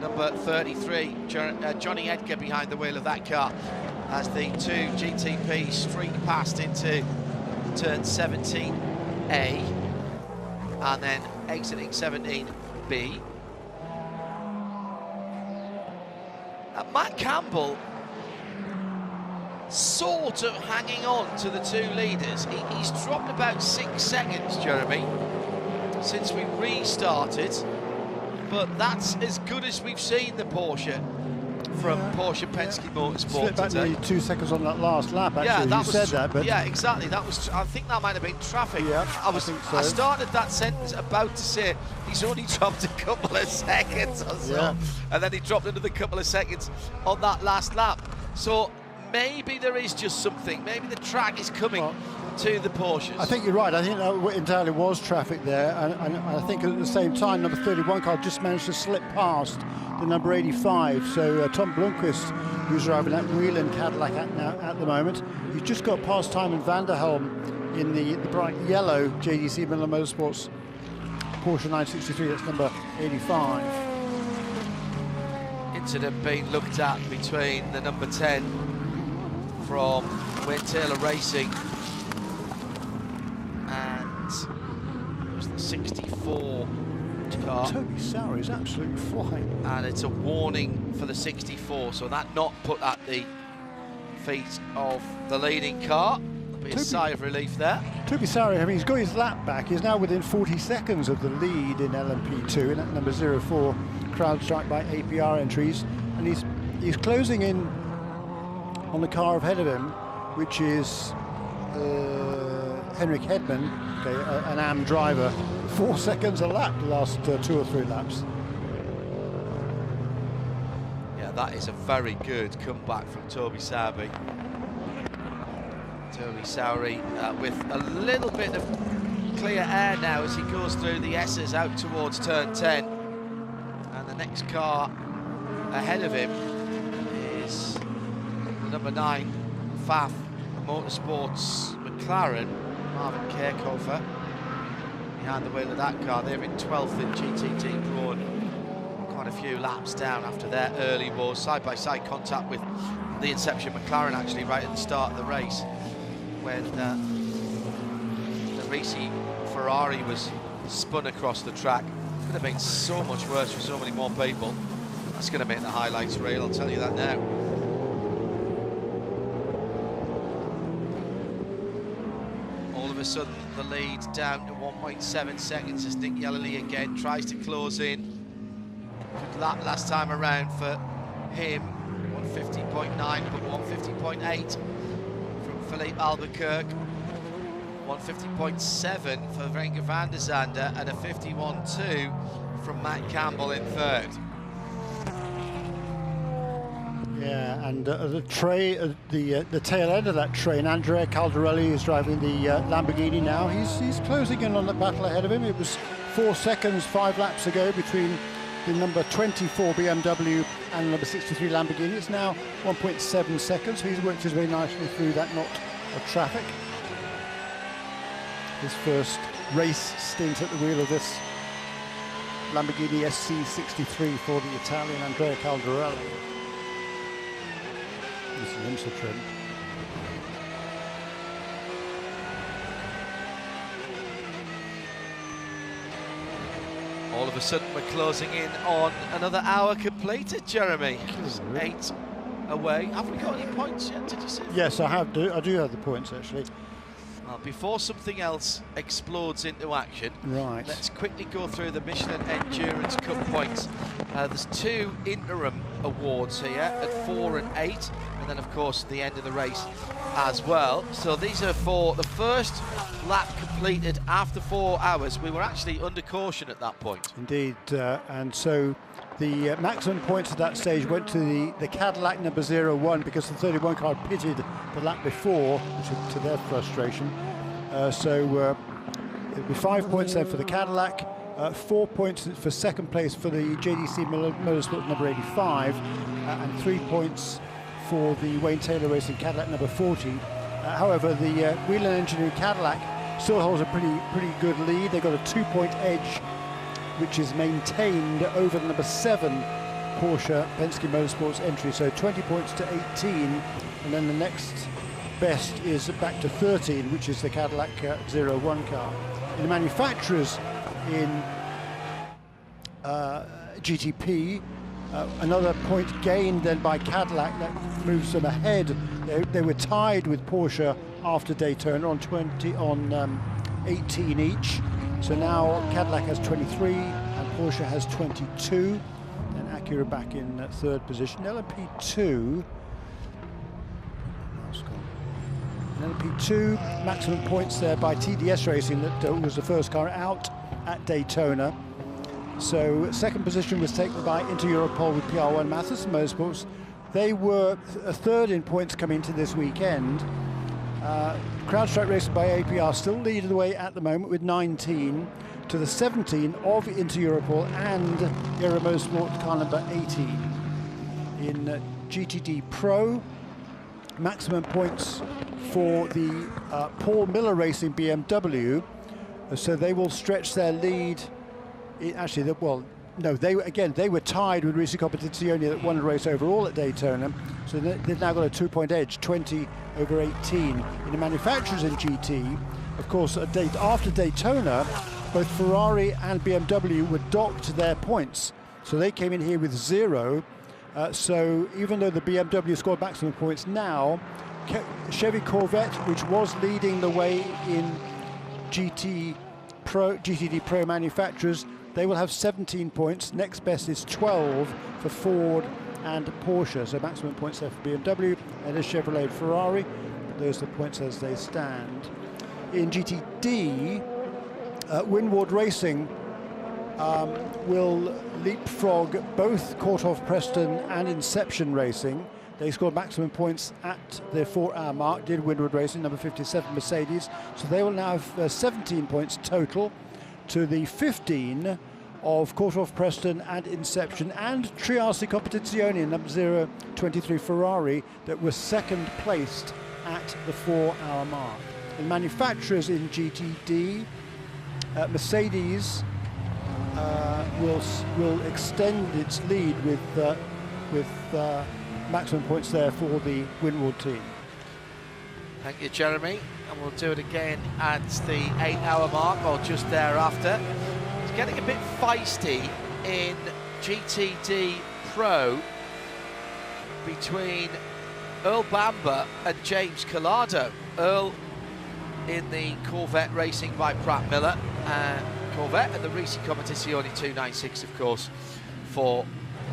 number 33, Johnny Edgar behind the wheel of that car as the two GTPs streak past into turn 17A and then exiting 17B. Matt Campbell sort of hanging on to the two leaders. He's dropped about 6 seconds, Jeremy, since we restarted, but that's as good as we've seen the Porsche from Porsche Penske Motorsport Slipped back today. nearly 2 seconds on that last lap, actually. Yeah, that you said that, but yeah, exactly. That was. I think that might have been traffic. Yeah, I think so. I started that sentence about to say he's only dropped a couple of seconds or so, Yeah. and then he dropped another couple of seconds on that last lap. So maybe there is just something. Maybe the track is coming to the Porsches. I think you're right. I think that entirely was traffic there, and I think at the same time, number 31 car just managed to slip past the number 85. So Tom Blomqvist, who's driving that Whelan Cadillac at the moment, he's just got past Tymon Vanderhelm in the bright yellow JDC Miller Motorsports Porsche 963. That's number 85. Incident being looked at between the number 10 from Wayne Taylor Racing and it was the 64 car. Toby Sauer is absolutely flying. And it's a warning for the 64, so that not put at the feet of the leading car. There'll be a sigh of relief there. Toby Sauer, I mean, he's got his lap back. He's now within 40 seconds of the lead in LMP2 in at number 04, CrowdStrike by APR entries, and he's closing in on the car ahead of him, which is Henrik Hedman, an AM driver. 4 seconds a lap the last 2 or 3 laps. Yeah, that is a very good comeback from Toby Sauer. Toby Sauer with a little bit of clear air now as he goes through the S's out towards turn 10. And the next car ahead of him is the number 9 FAF Motorsports McLaren, Marvin Kerkhofer. Behind the wheel of that car, they're in 12th in GTT Pro, quite a few laps down after their early wars. Side-by-side contact with the Inception McLaren actually right at the start of the race when the Risi Ferrari was spun across the track. Could have been so much worse for so many more people. That's going to make the highlights reel, I'll tell you that now. All of a sudden, the lead down to 1.7 seconds as Nick Yellerly again tries to close in. Good lap last time around for him, 150.9, but 150.8 from Philippe Albuquerque, 150.7 for Renger van der Zande, and a 51.2 from Matt Campbell in third. Yeah, and the tail end of that train, Andrea Caldarelli is driving the Lamborghini now. He's closing in on the battle ahead of him. It was 4 seconds 5 laps ago between the number 24 BMW and number 63 Lamborghini. It's now 1.7 seconds, so he's worked his way nicely through that knot of traffic. His first race stint at the wheel of this Lamborghini SC63 for the Italian Andrea Caldarelli. This is IMSA trim. All of a sudden we're closing in on another hour completed, Jeremy. 8 away. Have we got any points yet, did you say? Yes, I do have the points actually. Well, before something else explodes into action, right, let's quickly go through the Michelin Endurance Cup points. There's 2 interim awards here at 4 and 8, and then of course the end of the race as well. So these are for the first lap completed after 4 hours. We were actually under caution at that point. Indeed, and so the maximum points at that stage went to the Cadillac number 01 because the 31 car pitted the lap before, to their frustration. So it'll be 5 points then for the Cadillac, 4 points for second place for the JDC Motorsport number 85, and 3 points for the Wayne Taylor Racing Cadillac number 40. However, the Whelen Engineering Cadillac still holds a pretty good lead. They've got a 2-point edge, which is maintained over the number 7 Porsche Penske Motorsports entry. So 20 points to 18, and then the next best is back to 13, which is the Cadillac 01 car. In the manufacturers in GTP, another point gained then by Cadillac that moves them ahead. They were tied with Porsche after Daytona on 18 each. So now Cadillac has 23 and Porsche has 22. And Acura back in third position. LMP2. LMP2 maximum points there by TDS Racing, that was the first car out at Daytona. So second position was taken by Inter Europol with PR1 Matheson Motorsports. They were a third in points coming into this weekend. CrowdStrike Racing by APR still leading the way at the moment with 19 to the 17 of Inter Europol and Aero Motorsport car number 18. In GTD Pro, maximum points for the Paul Miller Racing BMW. So they will stretch their lead. Actually, they were tied with Risi Competizione that won a race overall at Daytona. So they've now got a 2-point edge, 20 over 18. In the manufacturers in GT, of course, after Daytona, both Ferrari and BMW were docked their points. So they came in here with 0. So even though the BMW scored maximum points now, Chevy Corvette, which was leading the way in GTD Pro manufacturers, they will have 17 points. Next best is 12 for Ford and Porsche. So maximum points there for BMW and a Chevrolet and Ferrari. Those are the points as they stand. In GTD, Winward Racing will leapfrog both Courthoff Preston and Inception Racing. They scored maximum points at the 4-hour mark, did Winward Racing, number 57 Mercedes. So they will now have 17 points total to the 15 of Courthoff Preston and Inception and Triasi Competizione, number 023 Ferrari, that was second placed at the 4-hour mark. In manufacturers in GTD, Mercedes will extend its lead with maximum points there for the Winward team. Thank you, Jeremy. And we'll do it again at the 8-hour mark or just thereafter. It's getting a bit feisty in GTD Pro between Earl Bamber and James Collado. Earl in the Corvette Racing by Pratt Miller Corvette, and the Risi Competizione 296, of course, for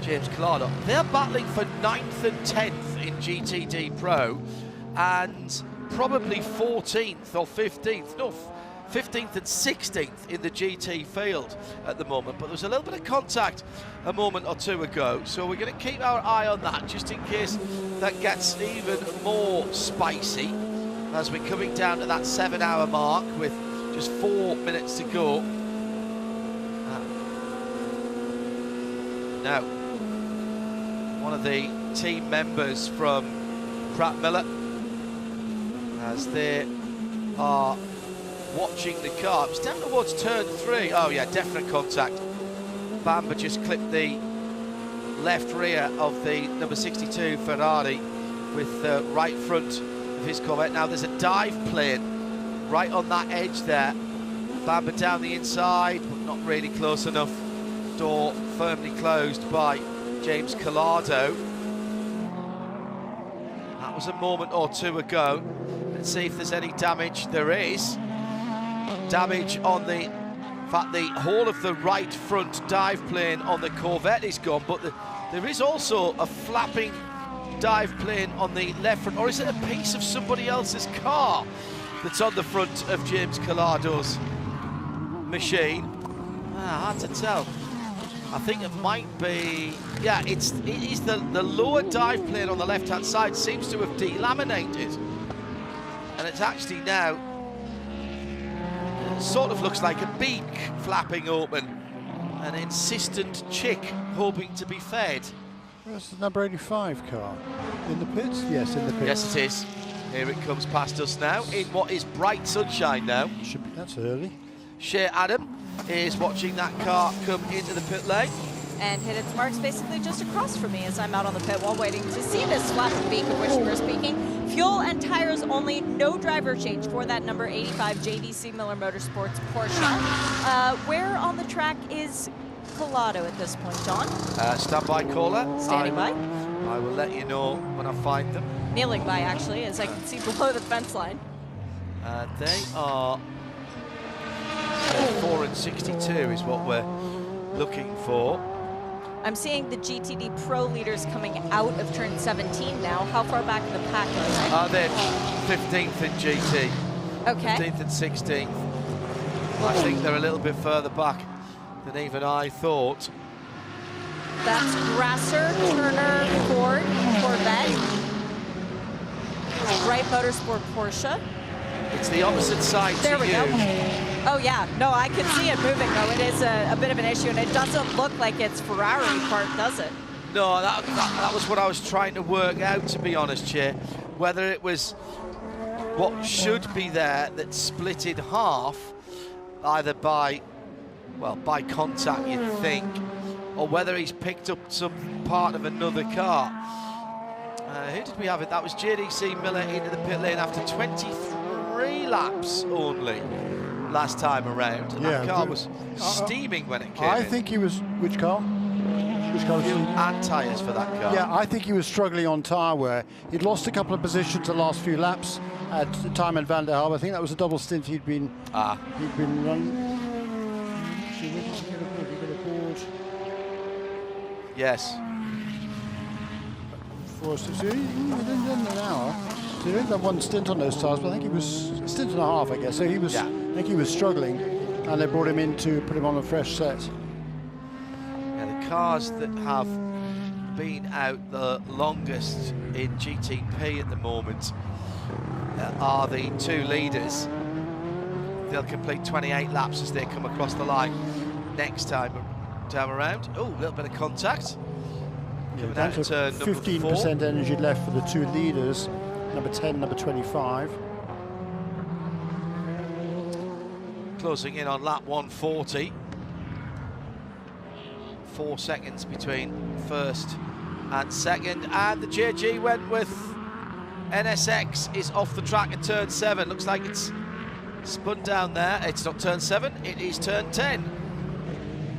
James Collado. They're battling for 9th and 10th in GTD Pro, and probably 14th or 15th. No, 15th and 16th in the GT field at the moment, but there was a little bit of contact a moment or two ago, so we're going to keep our eye on that just in case that gets even more spicy as we're coming down to that 7-hour mark with just 4 minutes to go. Now, one of the team members from Pratt Miller, as they are watching the car. It's down towards turn 3. Oh yeah, definite contact. Bamber just clipped the left rear of the number 62 Ferrari with the right front of his Corvette. Now there's a dive plane right on that edge there. Bamber down the inside, but not really close enough. Door firmly closed by James Collado. That was a moment or two ago. Let's see if there's any damage. There is damage on the, in fact, the whole of the right front dive plane on the Corvette is gone, but there is also a flapping dive plane on the left front, or is it a piece of somebody else's car that's on the front of James Collado's machine? Hard to tell. I think it might be, yeah, it is the lower dive plane on the left-hand side seems to have delaminated. And it's actually now, sort of looks like a beak flapping open. An insistent chick hoping to be fed. That's the number 85 car. In the pits? Yes, in the pits. Yes, it is. Here it comes past us now, in what is bright sunshine now. Should be, that's early. Shea Adam is watching that car come into the pit lane. And hit its marks basically just across from me as I'm out on the pit wall waiting to see this flapping beak of which we were speaking. Fuel and tires only, no driver change for that number 85 JDC Miller Motorsports Porsche. Where on the track is Collado at this point, John? Stand by, caller. Standing by. I will let you know when I find them. Kneeling by, actually, as I can see below the fence line. They are 4 and 62 is what we're looking for. I'm seeing the GTD Pro leaders coming out of turn 17 now. How far back in the pack are they? They're 15th in GT. Okay. 15th and 16th. I think they're a little bit further back than even I thought. That's Grasser, Turner, Ford, Corvette. Wright Motorsport Porsche. It's the opposite side there to we you. Go. Oh yeah, no, I can see it moving though. It is a bit of an issue, and it doesn't look like it's Ferrari part, does it? No, that was what I was trying to work out, to be honest, Chair. Whether it was what should be there that split in half, either by contact, you'd think, or whether he's picked up some part of another car. Who did we have it? That was JDC Miller into the pit lane after 23 laps only last time around. And that car was steaming when it came in. I think he was, which car? Which car? Fuel and tyres for that car. Yeah, I think he was struggling on tyre wear. He'd lost a couple of positions the last few laps at time at Van der Halb. I think that was a double stint he'd been running. Yes. Within an hour. So he didn't have one stint on those tyres, but I think he was a stint and a half, I guess. So he was, I think he was struggling, and they brought him in to put him on a fresh set. Yeah, the cars that have been out the longest in GTP at the moment are the two leaders. They'll complete 28 laps as they come across the line next time around. Oh, a little bit of contact. Coming out of turn number 15% energy left for the two leaders, number 10, number 25. Closing in on lap 140. 4 seconds between first and second. And the JG went with NSX is off the track at turn 7. Looks like it's spun down there. It's not turn 7, it is turn 10.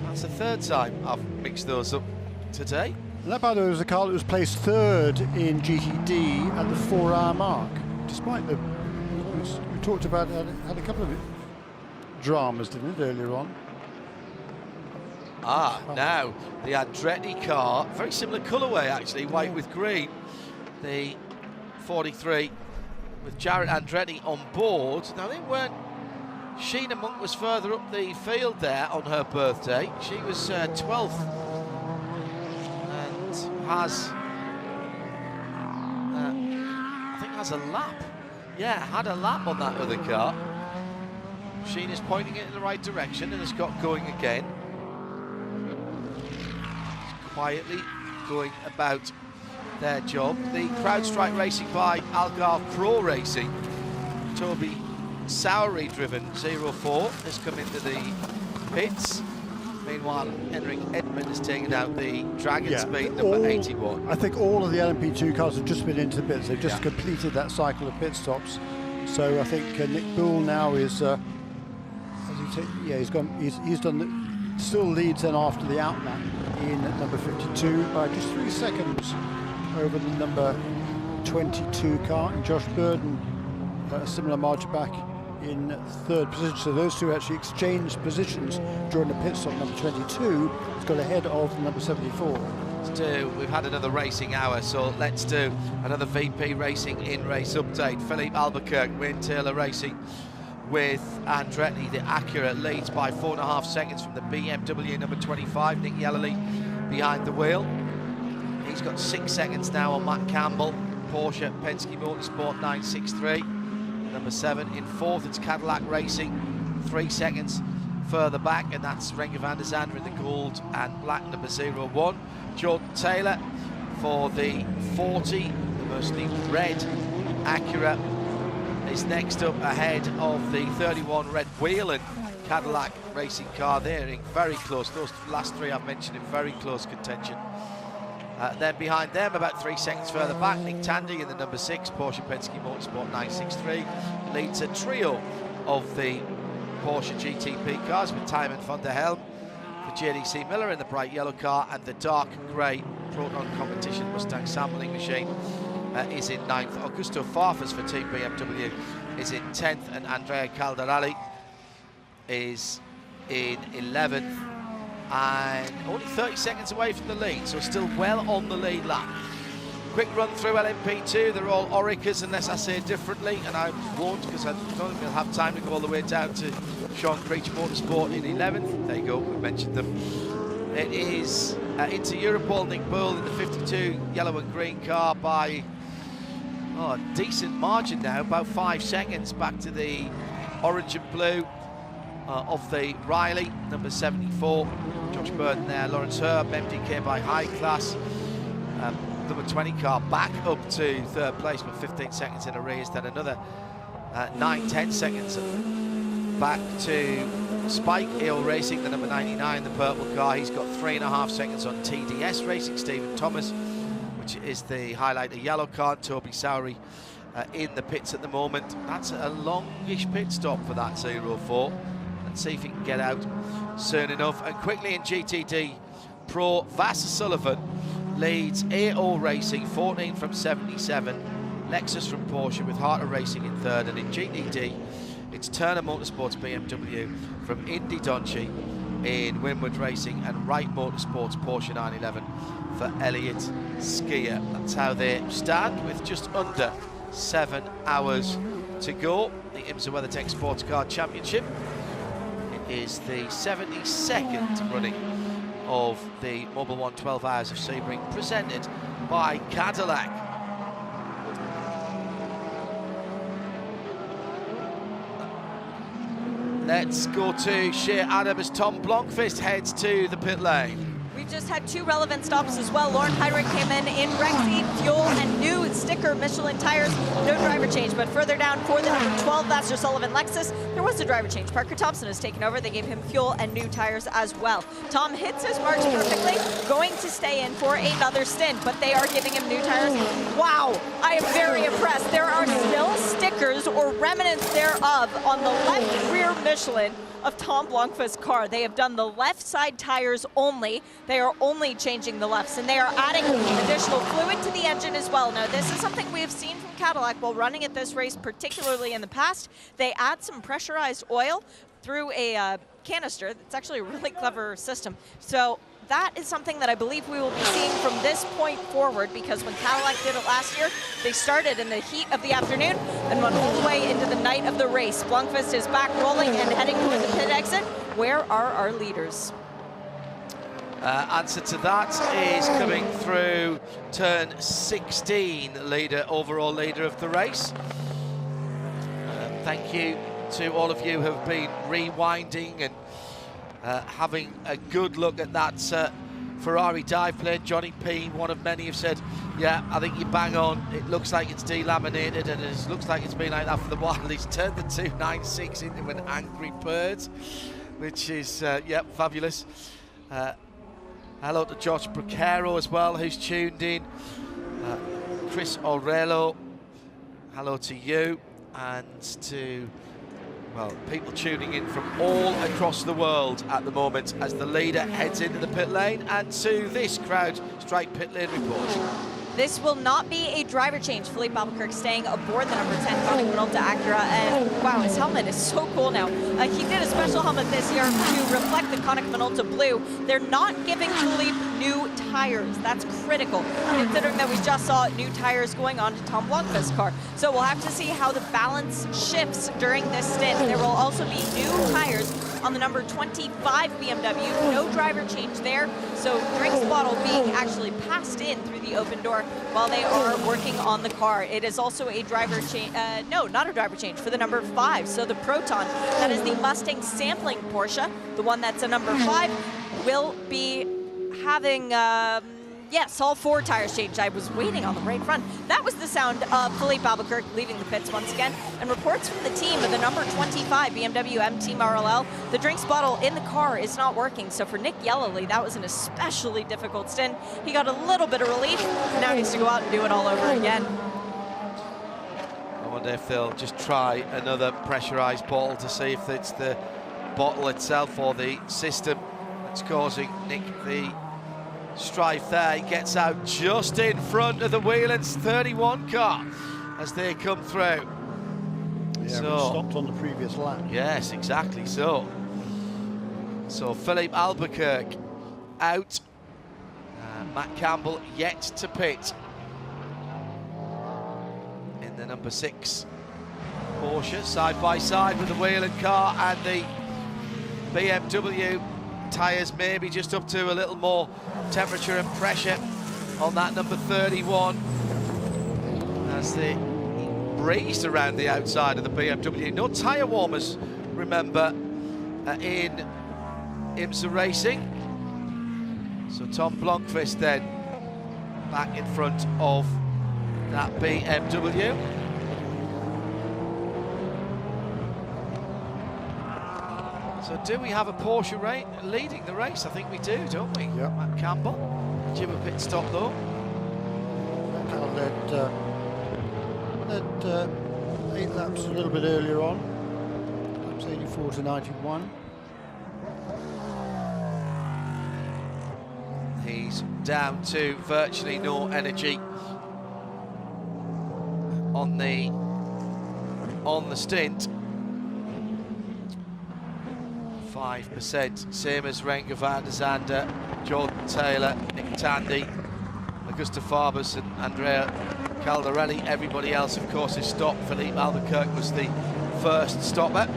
That's the third time I've mixed those up today. And that, by the way, was a car that was placed third in GTD at the 4-hour mark, despite the, we talked about, had a couple of dramas, didn't it, earlier on? Now the Andretti car, very similar colourway actually, white with green. The 43 with Jared Andretti on board. Now they weren't Sheena Monk was further up the field there on her birthday. She was 12th and has, I think has a lap. Yeah, had a lap on that other car. Sheena's pointing it in the right direction and has got going again. Quietly going about their job. The CrowdStrike Racing by Algarve Pro Racing, Toby Sowery driven 04 has come into the pits. Meanwhile, Henrik Edmund has taken out the Dragon Speed number 81. I think all of the LMP2 cars have just been into the pits. They've just completed that cycle of pit stops. So I think Nick Bull now is, he's done, still leads then after the outlap in number 52 by just 3 seconds over the number 22 car. And Josh Burden, a similar margin back in third position. So those two actually exchanged positions during the pit stop. Number 22 has got ahead of the number 74. We've had another racing hour, so let's do another VP Racing in-race update. Philippe Albuquerque, Wayne Taylor Racing with Andretti. The Acura leads by 4.5 seconds from the BMW number 25, Nick Yellerly behind the wheel. He's got 6 seconds now on Matt Campbell, Porsche Penske Motorsport 963. Number 7 in fourth, it's Cadillac Racing, 3 seconds further back, and that's Renger van der Zande in the gold and black number 01. Jordan Taylor for the 40, the mostly red Acura, is next up ahead of the 31 Red Whelen Cadillac Racing car. They're in very close, those last three I've mentioned in very close contention. Then behind them, about 3 seconds further back, Nick Tandy in the number 6 Porsche Penske Motorsport 963 leads a trio of the Porsche GTP cars with Tymon van der Helm for JDC Miller in the bright yellow car, and the dark grey Proton Competition Mustang sampling machine is in 9th. Augusto Farfus for Team BMW is in 10th, and Andrea Caldarelli is in 11th. And only 30 seconds away from the lead, so still well on the lead lap. Quick run through LMP2, they're all Oricas unless I say differently, and I won't because I don't think we'll have time to go all the way down to Sean Creech Motorsport in 11th. There you go, we mentioned them. It is into Europol, Nick Bull in the 52 yellow and green car by a decent margin now, about 5 seconds back to the orange and blue of the Riley, number 74. Josh Burden there, Lawrence Herb, MDK by High Class. Number 20 car back up to third place with 15 seconds in arrears, then another 9-10 seconds back to Spike Hill Racing, the number 99, the purple car. He's got 3.5 seconds on TDS Racing, Stephen Thomas, which is the highlighter yellow car. Toby Sowery in the pits at the moment. That's a longish pit stop for that 04. Let's see if he can get out soon enough. And quickly in GTD Pro, Vassar Sullivan leads AO Racing, 14 from 77. Lexus from Porsche with Harter Racing in third. And in GTD, it's Turner Motorsports BMW from Indy Donchi in Winwood Racing, and Wright Motorsports Porsche 911 for Elliott Skier. That's how they stand with just under 7 hours to go. The IMSA WeatherTech SportsCar Championship. It is the 72nd running of the Mobil 1 12 Hours of Sebring, presented by Cadillac. Let's go to Shea Adam as Tom Blomqvist heads to the pit lane. We've just had 2 relevant stops as well. Lauren Heinrich came in Rexy, fuel, and new sticker Michelin tires. No driver change, but further down for the number 12 Vassar Sullivan Lexus, there was a driver change. Parker Thompson has taken over. They gave him fuel and new tires as well. Tom hits his marks perfectly, going to stay in for another stint, but they are giving him new tires. Wow, I am very impressed. There are still stickers or remnants thereof on the left rear Michelin of Tom Blomqvist's car. They have done the left side tires only. They are only changing the lefts, and they are adding additional fluid to the engine as well. Now, this is something we have seen from Cadillac while running at this race, particularly in the past. They add some pressurized oil through a canister. It's actually a really clever system. So that is something that I believe we will be seeing from this point forward, because when Cadillac did it last year, they started in the heat of the afternoon and went all the way into the night of the race. Blomqvist is back rolling and heading toward the pit exit. Where are our leaders? Answer to that is coming through turn 16, overall leader of the race. Thank you to all of you who have been rewinding and having a good look at that Ferrari dive plane. Johnny P, one of many, have said, yeah, I think you bang on. It looks like it's delaminated, and it looks like it's been like that for the while. He's turned the 296 into an angry bird, which is, yeah, fabulous. Hello to Josh Bracero as well, who's tuned in. Chris Aurelio, hello to you, and to, well, people tuning in from all across the world at the moment as the leader heads into the pit lane, and to this crowd strike pit lane report. This will not be a driver change. Philippe Albuquerque staying aboard the number 10 Koenig Minolta Acura, and wow, his helmet is so cool now. He did a special helmet this year to reflect the Koenig Minolta blue. They're not giving Philippe new tires. That's critical, considering that we just saw new tires going on to Tom Blomqvist's car. So we'll have to see how the balance shifts during this stint. There will also be new tires on the number 25 BMW. No driver change there, so drinks bottle being actually passed in through the open door while they are working on the car. It is also a driver change, no, not a driver change, for the number 5. So the Proton, that is the Mustang sampling Porsche, the one that's a number 5, will be having, yes, all 4 tires changed. I was waiting on the right front. That was the sound of Philippe Albuquerque leaving the pits once again. And reports from the team of the number 25 BMW M Team RLL, the drinks bottle in the car is not working. So for Nick Yellowly, that was an especially difficult stint. He got a little bit of relief. Now he needs to go out and do it all over again. I wonder if they'll just try another pressurized bottle to see if it's the bottle itself or the system that's causing Nick the strife there. He gets out just in front of the Whelan's 31 car as they come through. Yeah, so stopped on the previous lap. Yes, exactly so. So Philippe Albuquerque out. Matt Campbell yet to pit in the number 6 Porsche, side by side with the Whelan car and the BMW. Tyres maybe just up to a little more temperature and pressure on that number 31 as they breezed around the outside of the BMW. No tyre warmers, remember, in IMSA racing. So Tom Blomqvist then back in front of that BMW. So do we have a Porsche leading the race? I think we do, don't we? Yep. Matt Campbell, due a pit stop though. Led 8 laps a little bit earlier on. Laps 84 to 91. He's down to virtually no energy on the stint. 5%, same as Renger van der Zande, Jordan Taylor, Nick Tandy, Augusta Farbus and Andrea Caldarelli. Everybody else, of course, is stopped. Philippe Albuquerque was the first stopper.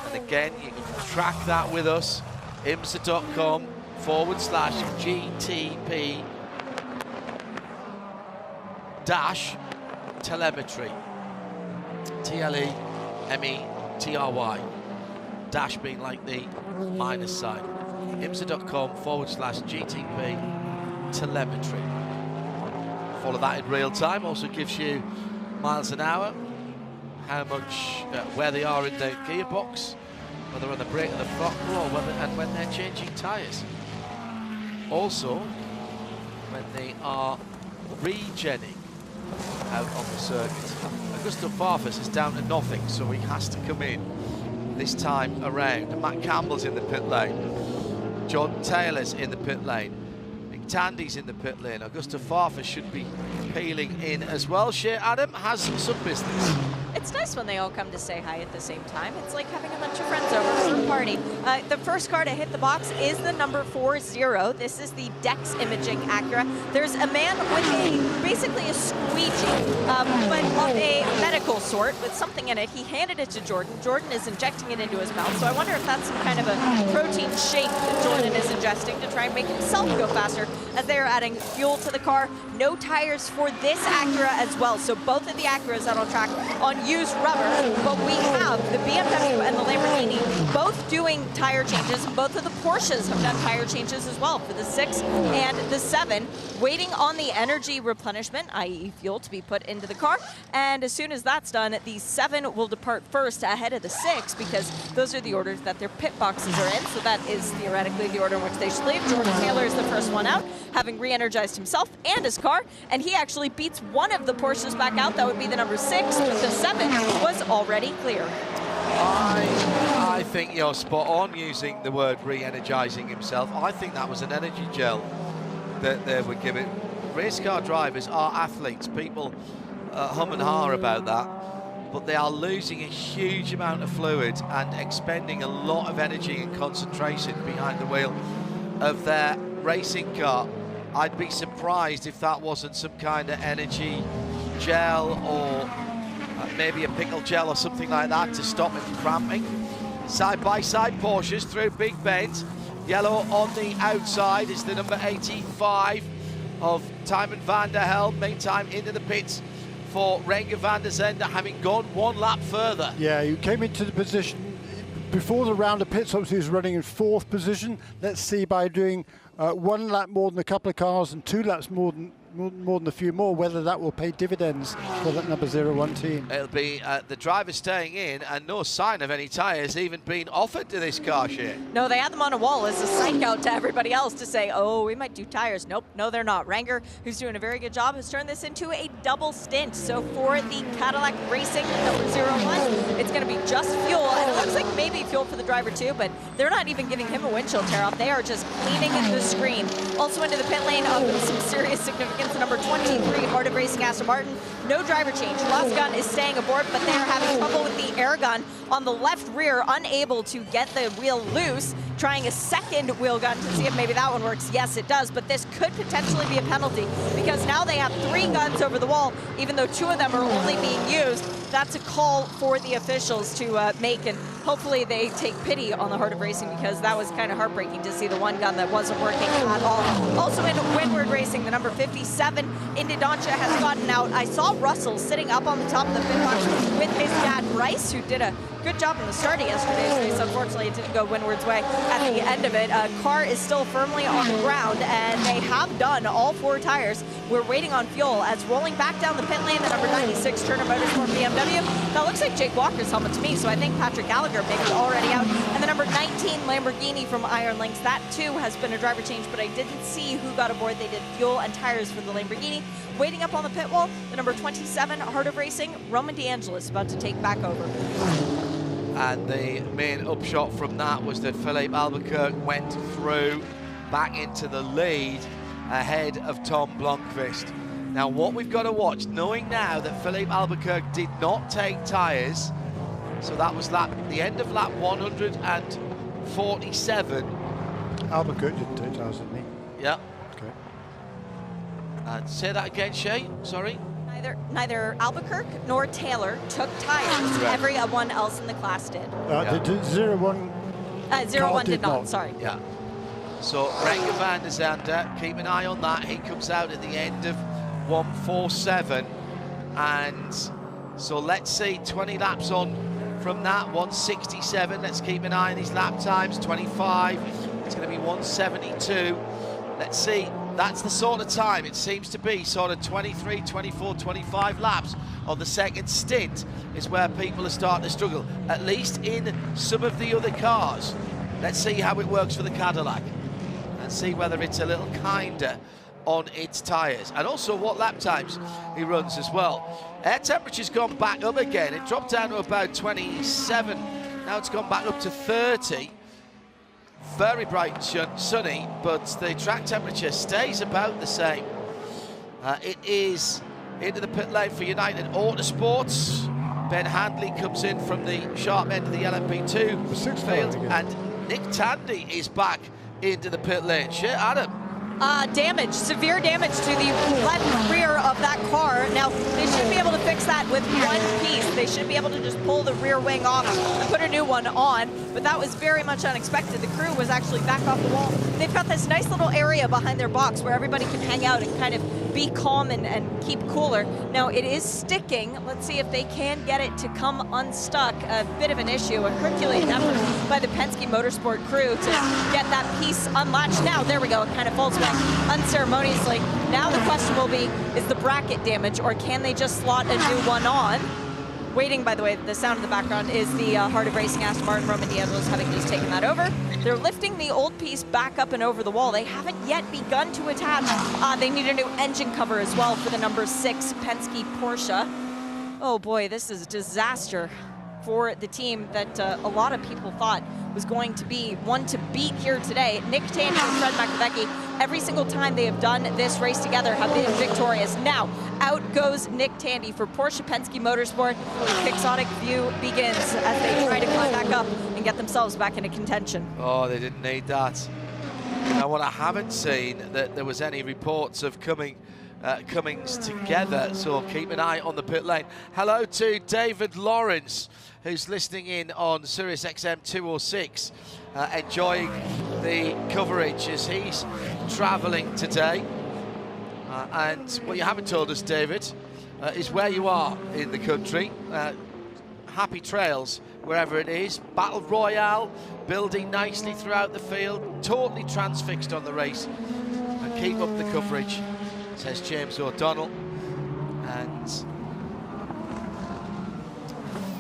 And again, you can track that with us, IMSA.com/GTP -telemetry. TLEMETRY. Dash being like the minus sign. IMSA.com/GTP telemetry. Follow that in real time. Also gives you miles an hour, how much, where they are in the gearbox, whether on the brake or the throttle, or whether and when they're changing tyres. Also, when they are regenning out on the circuit. Augusto Farfus is down to nothing, so he has to come in this time around. And Matt Campbell's in the pit lane. Jordan Taylor's in the pit lane. Nick Tandy's in the pit lane. Augusto Farfus should be peeling in as well. Shea Adam has some business. It's nice when they all come to say hi at the same time. It's like having a bunch of friends over for a party. The first car to hit the box is the number 40. This is the Dex Imaging Acura. There's a man with basically a squeegee, but of a medical sort with something in it. He handed it to Jordan. Jordan is injecting it into his mouth. So I wonder if that's some kind of a protein shake that Jordan is ingesting to try and make himself go faster, as they are adding fuel to the car. No tires for this Acura as well. So both of the Acuras out on track on used rubber, but we have the BMW and the Lamborghini both doing tire changes. Both of the Porsches have done tire changes as well for the 6 and the 7, waiting on the energy replenishment, i.e. fuel, to be put into the car. And as soon as that's done, the 7 will depart first ahead of the 6, because those are the orders that their pit boxes are in. So that is theoretically the order in which they should leave. Jordan Taylor is the first one out, having re-energized himself and his car, and he actually beats one of the Porsches back out. That would be the number 6, but the 7 was already clear. I think you're spot on using the word re-energizing himself. I think that was an energy gel that they were giving. Race car drivers are athletes. People hum and ha about that, but they are losing a huge amount of fluid and expending a lot of energy and concentration behind the wheel of their racing car. I'd be surprised if that wasn't some kind of energy gel, or maybe a pickle gel or something like that to stop it from cramping. Side-by-side Porsches through Big Bend. Yellow on the outside is the number 85 of Tymon van der Helm. Meantime, into the pits for Renger van der Zende, having gone one lap further. Yeah, he came into the position before the round of pits. Obviously, he was running in 4th position. Let's see, by doing 1 lap more than a couple of cars and 2 laps more than a few more, whether that will pay dividends for that number 01 team. It'll be the driver staying in, and no sign of any tyres even being offered to this car, Shea. No, they had them on a wall as a psych out to everybody else to say, oh, we might do tires. Nope, no, they're not. Renger, who's doing a very good job, has turned this into a double stint. So for the Cadillac Racing number 01, it's going to be just fuel, and it looks like maybe fuel for the driver too, but they're not even giving him a windshield tear off. They are just cleaning the screen. Also into the pit lane of some serious significance, the number 23 Heart of Racing Aston Martin. No driver change. Lost Gun is staying aboard, but they are having trouble with the air gun on the left rear, unable to get the wheel loose. Trying a second wheel gun to see if maybe that one works. Yes, it does, but this could potentially be a penalty, because now they have 3 guns over the wall, even though 2 of them are only being used. That's a call for the officials to make, and hopefully they take pity on the Heart of Racing, because that was kind of heartbreaking to see the 1 gun that wasn't working at all. Also in Windward Racing, the number 57, Indy Doncha, has gotten out. I saw Russell sitting up on the top of the pit box with his dad, Bryce, who did a good job in the start of yesterday's race. Unfortunately, it didn't go Windward's way at the end of it. Car is still firmly on the ground, and they have done all 4 tires. We're waiting on fuel as rolling back down the pit lane, the number 96 Turner Motorsport BMW. That looks like Jake Walker's helmet to me, so I think Patrick Gallagher maybe is already out. And the number 19 Lamborghini from Iron Links, that too has been a driver change, but I didn't see who got aboard. They did fuel and tires for the Lamborghini. Waiting up on the pit wall, the number 27 Heart of Racing, Roman DeAngelis, about to take back over. And the main upshot from that was that Philippe Albuquerque went through back into the lead ahead of Tom Blomqvist. Now what we've got to watch, knowing now that Philippe Albuquerque did not take tyres, so that was the end of lap 147. Albuquerque didn't take tyres, didn't he? Yeah. Okay. Say that again, Shay, sorry. Neither Albuquerque nor Taylor took tires. Right. Everyone else in the class did. The 01 01 did not, sorry. Yeah. So Renger van der Zande, keep an eye on that. He comes out at the end of 147. And so let's see, 20 laps on from that, 167. Let's keep an eye on his lap times, 25. It's going to be 172. Let's see. That's the sort of time it seems to be, sort of 23, 24, 25 laps on the second stint is where people are starting to struggle, at least in some of the other cars. Let's see how it works for the Cadillac and see whether it's a little kinder on its tyres, and also what lap times he runs as well. Air temperature's gone back up again. It dropped down to about 27. Now it's gone back up to 30. Very bright and sunny, but the track temperature stays about the same. It is into the pit lane for United Autosports. Ben Handley comes in from the sharp end of the LMP2 field, and Nick Tandy is back into the pit lane. Shit, Adam. Damage, severe damage to the left rear of that car. Now, they should be able to fix that with one piece. They should be able to just pull the rear wing off and put a new one on, but that was very much unexpected. The crew was actually back off the wall. They've got this nice little area behind their box where everybody can hang out and kind of be calm and keep cooler. Now, it is sticking. Let's see if they can get it to come unstuck. A bit of an issue, a Herculean effort by the Penske Motorsport crew to get that piece unlatched. Now, there we go, it kind of falls back unceremoniously. Now the question will be, is the bracket damage, or can they just slot a new one on? Waiting, by the way, the sound in the background is the Heart of Racing Aston Martin Roman Diablos having just taken that over. They're lifting the old piece back up and over the wall. They haven't yet begun to attach. They need a new engine cover as well for the number 6 Penske Porsche. Oh boy, this is a disaster for the team that a lot of people thought was going to be one to beat here today. Nick Tandy and Fred McAvecchi, every single time they have done this race together, have been victorious. Now, out goes Nick Tandy for Porsche Penske Motorsport. The quixotic view begins as they try to climb back up and get themselves back into contention. Oh, they didn't need that. Now, what I haven't seen, that there was any reports of Cummings together, so keep an eye on the pit lane. Hello to David Lawrence, who's listening in on Sirius XM 206, enjoying the coverage as he's travelling today. And what you haven't told us, David, is where you are in the country. Happy trails wherever it is. Battle Royale building nicely throughout the field, totally transfixed on the race. And keep up the coverage, says James O'Donnell. And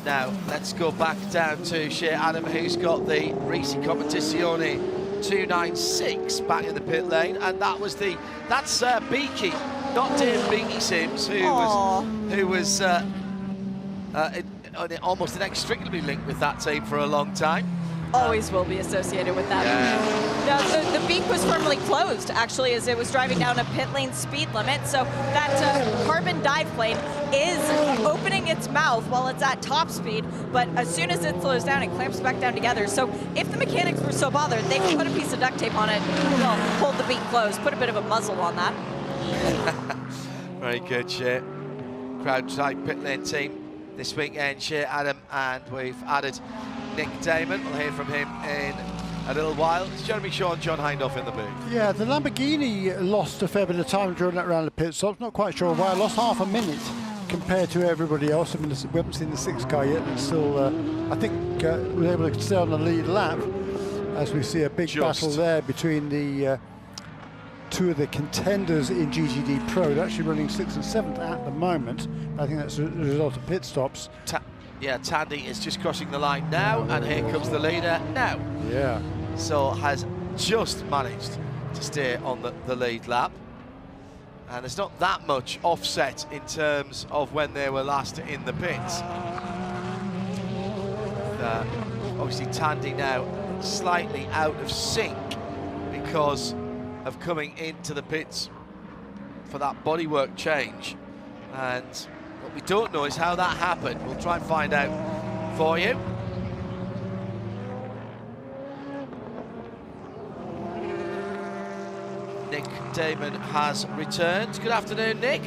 now let's go back down to Shea Adam, who's got the Risi Competizione 296 back in the pit lane, and that's Beaky, not Dave Beaky Sims, who was almost inextricably linked with that team for a long time. Always will be associated with that. Yeah. Now, the beak was firmly closed, actually, as it was driving down a pit lane speed limit. So that carbon dive plane is opening its mouth while it's at top speed, but as soon as it slows down, it clamps back down together. So if the mechanics were so bothered, they could put a piece of duct tape on it, well, hold the beak closed, put a bit of a muzzle on that. Very good, Shea. Crowd-side pit lane team this weekend, Shea Adam, and we've added Nick Damon. We'll hear from him in a little while. It's Jeremy Shaw and John Hindhaugh in the booth. Yeah, the Lamborghini lost a fair bit of time during that round of pit stops. Not quite sure why. Lost half a minute compared to everybody else. I mean, we haven't seen the 6 car yet. It's still, I think, we're able to stay on the lead lap as we see a big battle there between the two of the contenders in GTD Pro. They're actually running 6th and 7th at the moment. I think that's a result of pit stops. Yeah, Tandy is just crossing the line now, and here comes the leader now. Yeah. So has just managed to stay on the lead lap. And there's not that much offset in terms of when they were last in the pits. Obviously Tandy now slightly out of sync because of coming into the pits for that bodywork change. And what we don't know is how that happened. We'll try and find out for you. Nick Damon has returned. Good afternoon, Nick.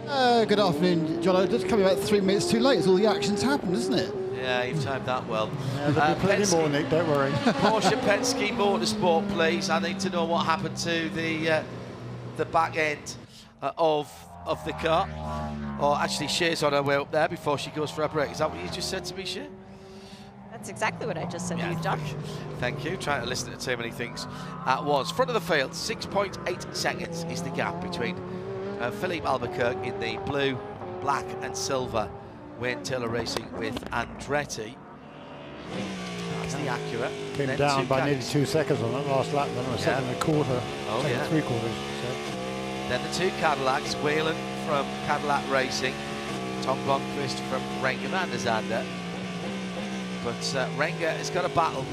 Good afternoon, John. I'm just coming about 3 minutes too late. All the action's happened, isn't it? Yeah, you've timed that well. Yeah, there'll be plenty more, Nick, don't worry. Porsche Penske Motorsport, please. I need to know what happened to the back end of the car. Or actually, Shea's on her way up there before she goes for a break. Is that what you just said to me, Shea? That's exactly what I just said to you, John. Thank you. Trying to listen to too many things at once. Front of the field, 6.8 seconds is the gap between Philippe Albuquerque in the blue, black and silver Wayne Taylor Racing with Andretti. That's the Acura. Came then down by nearly 2 seconds on that last lap, then a second and a quarter. Oh, second yeah. 3/4. Then the 2 Cadillacs, Whelen from Cadillac Racing, Tom Blomqvist from Renger van der Zande. But Renger has got a battle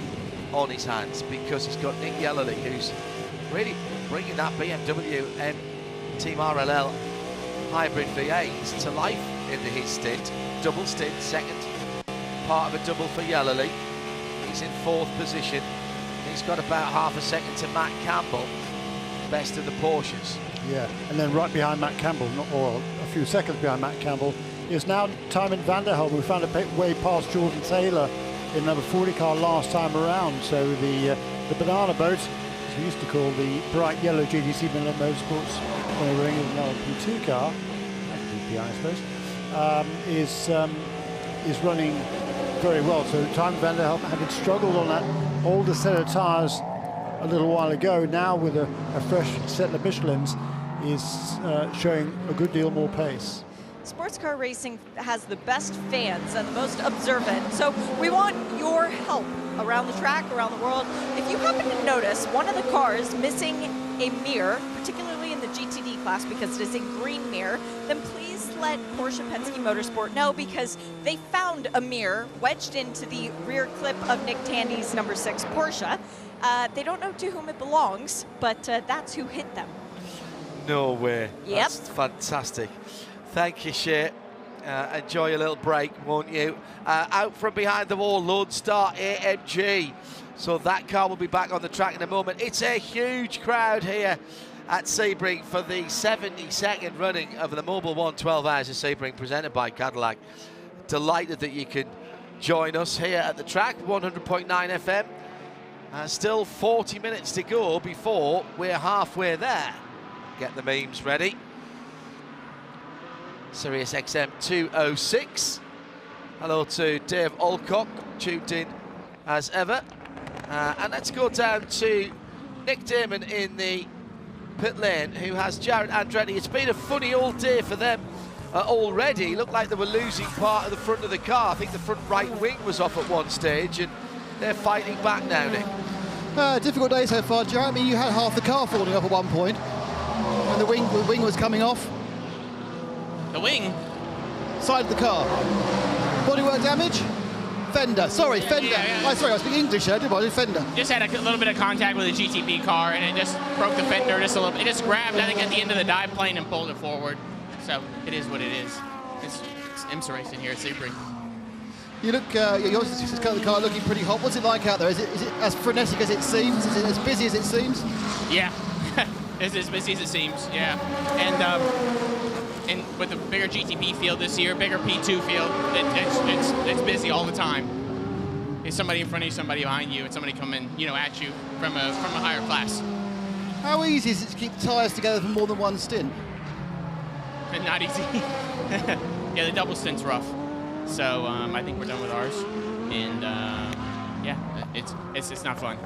on his hands because he's got Nick Yellerly, who's really bringing that BMW and Team RLL hybrid V8 to life into his stint. Double stint, second part of a double for Yellowly. He's in 4th position. He's got about half a second to Matt Campbell, best of the Porsches. Yeah, and then right behind Matt Campbell, or a few seconds behind Matt Campbell, is now Tymon van der Helm, who found a way past Jordan Taylor in number 40 car last time around. So the banana boat, as we used to call the bright yellow GTC Miller Motorsports when they were in another P2 car, DPI I suppose, is running very well. So Tymon van der Helm, having struggled on that older set of tyres a little while ago, now with a fresh set of Michelins, is showing a good deal more pace. Sports car racing has the best fans and the most observant, so we want your help around the track, around the world. If you happen to notice one of the cars missing a mirror, particularly in the GTD class because it is a green mirror, then please let Porsche Penske Motorsport know, because they found a mirror wedged into the rear clip of Nick Tandy's number 6 Porsche. They don't know to whom it belongs, but that's who hit them. No way. Yep. That's fantastic. Thank you, Shea. Enjoy a little break, won't you? Out from behind the wall, Lone Star AMG. So that car will be back on the track in a moment. It's a huge crowd here at Sebring for the 72nd running of the Mobil 1 12 Hours of Sebring, presented by Cadillac. Delighted that you can join us here at the track, 100.9 FM. Still 40 minutes to go before we're halfway there. Get the memes ready. Sirius XM 206. Hello to Dave Alcock, tuned in as ever. And let's go down to Nick Damon in the pit lane, who has Jared Andretti. It's been a funny old day for them already. Looked like they were losing part of the front of the car. I think the front right wing was off at one stage, and they're fighting back now, Nick. Difficult day so far, Jared. I mean, you had half the car falling off at one point, and the wing was coming off. The wing? Side of the car. Bodywork damage? Fender. Sorry, fender. Yeah. Sorry, I was speaking English there, didn't I? Fender. Just had a little bit of contact with a GTP car, and it just broke the fender just a little bit. It just grabbed, I think, at the end of the dive plane and pulled it forward. So it is what it is. It's IMSA racing here at Sebring. You look, you also just got the car looking pretty hot. What's it like out there? Is it as frenetic as it seems? Is it as busy as it seems? Yeah, it's as busy as it seems, yeah. And with a bigger GTP field this year, bigger P2 field, it's busy all the time. There's somebody in front of you, somebody behind you, and somebody coming, at you from a higher class. How easy is it to keep tyres together for more than one stint? Not easy. Yeah, the double stint's rough. So I think we're done with ours, and yeah, it's not fun.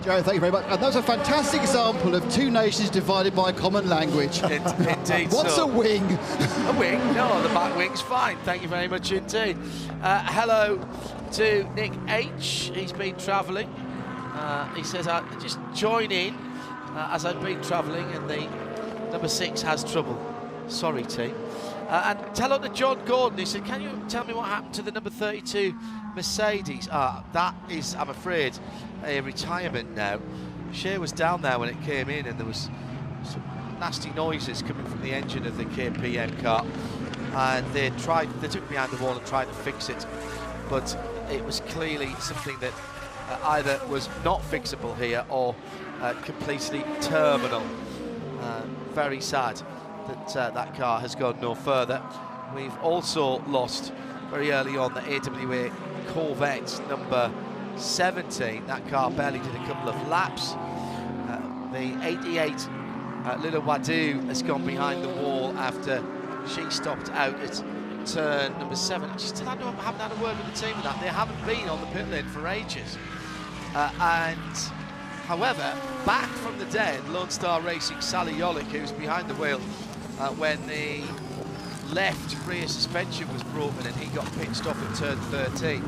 Joe, thank you very much. And that's a fantastic example of two nations divided by a common language. Indeed. What's a wing? A wing? No, the back wing's fine. Thank you very much indeed. Hello to Nick H. He's been travelling. He says, I just join in as I've been travelling, and the number 6 has trouble. Sorry, team. And tell on to John Gordon. He said, can you tell me what happened to the number 32 Mercedes? That is, I'm afraid, a retirement now. Shea was down there when it came in, and there was some nasty noises coming from the engine of the KPM car, and they took behind the wall and tried to fix it, but it was clearly something that either was not fixable here or completely terminal. Very sad that that car has gone no further. We've also lost very early on the AWA Corvette number 17. That car barely did a couple of laps. The 88 Lila Wadu has gone behind the wall after she stopped out at turn number 7. She still haven't had a word with the team with that. They haven't been on the pit lane for ages. However, back from the dead, Lone Star Racing Sally Yolick, who's behind the wheel when the left rear suspension was broken and he got pitched off at turn 13.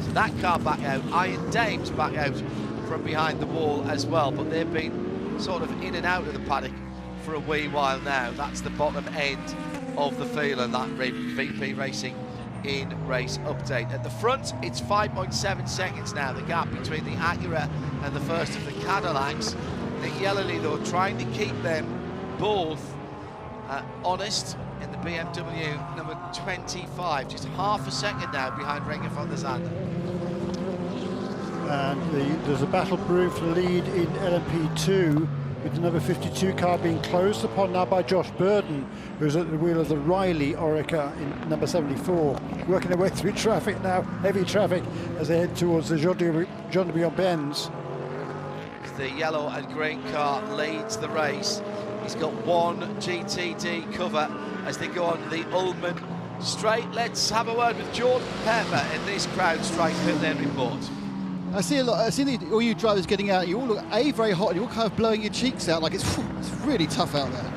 So that car back out. Iron Dame's back out from behind the wall as well, but they've been sort of in and out of the paddock for a wee while now. That's the bottom end of the field, and that VP Racing in race update. At the front, it's 5.7 seconds now, the gap between the Acura and the first of the Cadillacs. Nick Yellowly, though, trying to keep them both honest in the BMW number 25, just half a second now behind Renger van der Zande. And there's a battle brewing for the lead in LMP2, with the number 52 car being closed upon now by Josh Burden, who's at the wheel of the Riley Orica in number 74, working their way through traffic now, heavy traffic, as they head towards the John de Bion Benz. The yellow and green car leads the race. He's got one GTD cover as they go on the Ullman straight. Let's have a word with Jordan Pepper in this CrowdStrike pit lane report. I see all you drivers getting out. You all look very hot. You're all kind of blowing your cheeks out. Like it's really tough out there.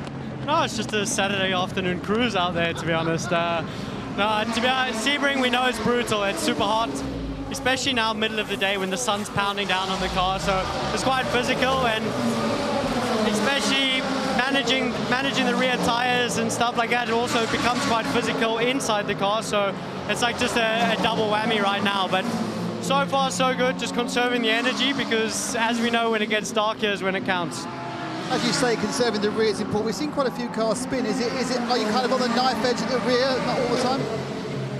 No, it's just a Saturday afternoon cruise out there, to be honest. No, to be honest, Sebring, we know it's brutal. It's super hot, especially now, middle of the day when the sun's pounding down on the car. So it's quite physical, and especially managing the rear tires and stuff like that. It also becomes quite physical inside the car. So it's like just a double whammy right now. But so far, so good. Just conserving the energy, because as we know, when it gets dark, here is when it counts. As you say, conserving the rear is important. We've seen quite a few cars spin. Are you kind of on the knife edge at the rear, not all the time?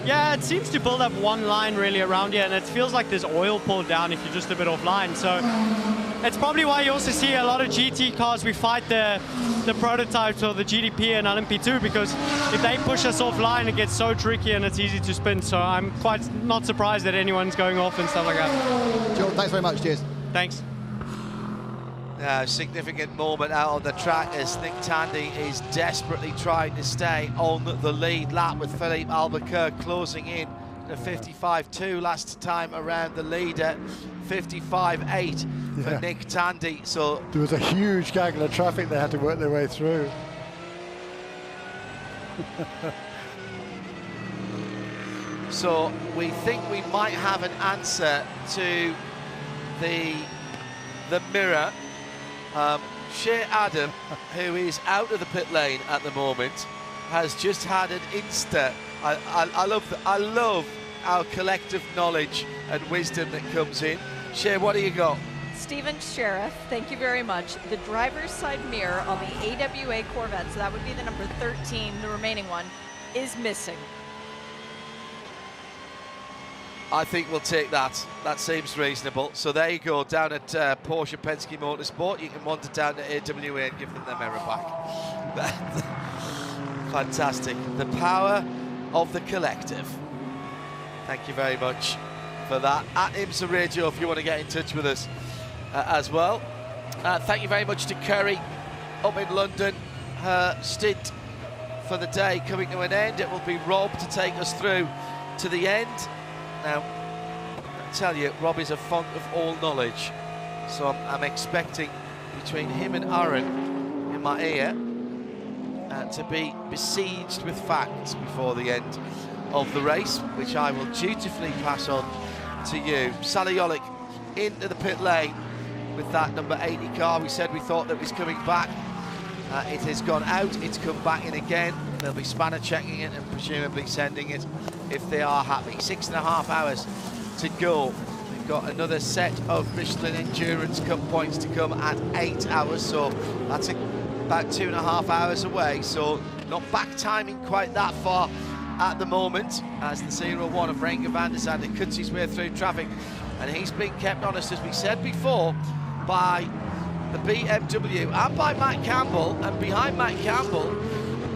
Yeah, it seems to build up one line really around here, and it feels like there's oil pulled down if you're just a bit offline. So it's probably why you also see a lot of GT cars. We fight the prototypes or the GDP and LMP2, because if they push us offline, it gets so tricky and it's easy to spin. So I'm quite not surprised that anyone's going off and stuff like that. John, thanks very much. Cheers. Thanks. Significant moment out on the track as Nick Tandy is desperately trying to stay on the lead lap, with Philippe Albuquerque closing in at 55.2 last time around the leader, 55.8 for Nick Tandy. So there was a huge gaggle of traffic they had to work their way through. So we think we might have an answer to the mirror. Shea Adam, who is out of the pit lane at the moment, has just had an Insta. I love our collective knowledge and wisdom that comes in. Shea, what do you got? Stephen Sheriff, thank you very much. The driver's side mirror on the AWA Corvette, so that would be the number 13, the remaining one, is missing. I think we'll take that. That seems reasonable. So there you go, down at Porsche Penske Motorsport. You can wander down to AWA and give them their mirror back. Fantastic. The power of the collective. Thank you very much for that. At IMSA Radio, if you want to get in touch with us as well. Thank you very much to Kerry up in London. Her stint for the day coming to an end. It will be Rob to take us through to the end. Now, I tell you, Rob is a font of all knowledge, so I'm expecting between him and Aaron in my ear to be besieged with facts before the end of the race, which I will dutifully pass on to you. Sally Yolick into the pit lane with that number 80 car. We said we thought that was coming back. It has gone out, it's come back in again. They'll be spanner checking it and presumably sending it if they are happy. 6.5 hours to go. We've got another set of Michelin Endurance Cup points to come at 8 hours, so that's about 2.5 hours away, so not back timing quite that far at the moment, as the 0-1 of Renger van der Zande cuts his way through traffic, and he's been kept honest, as we said before, by the BMW and by Matt Campbell, and behind Matt Campbell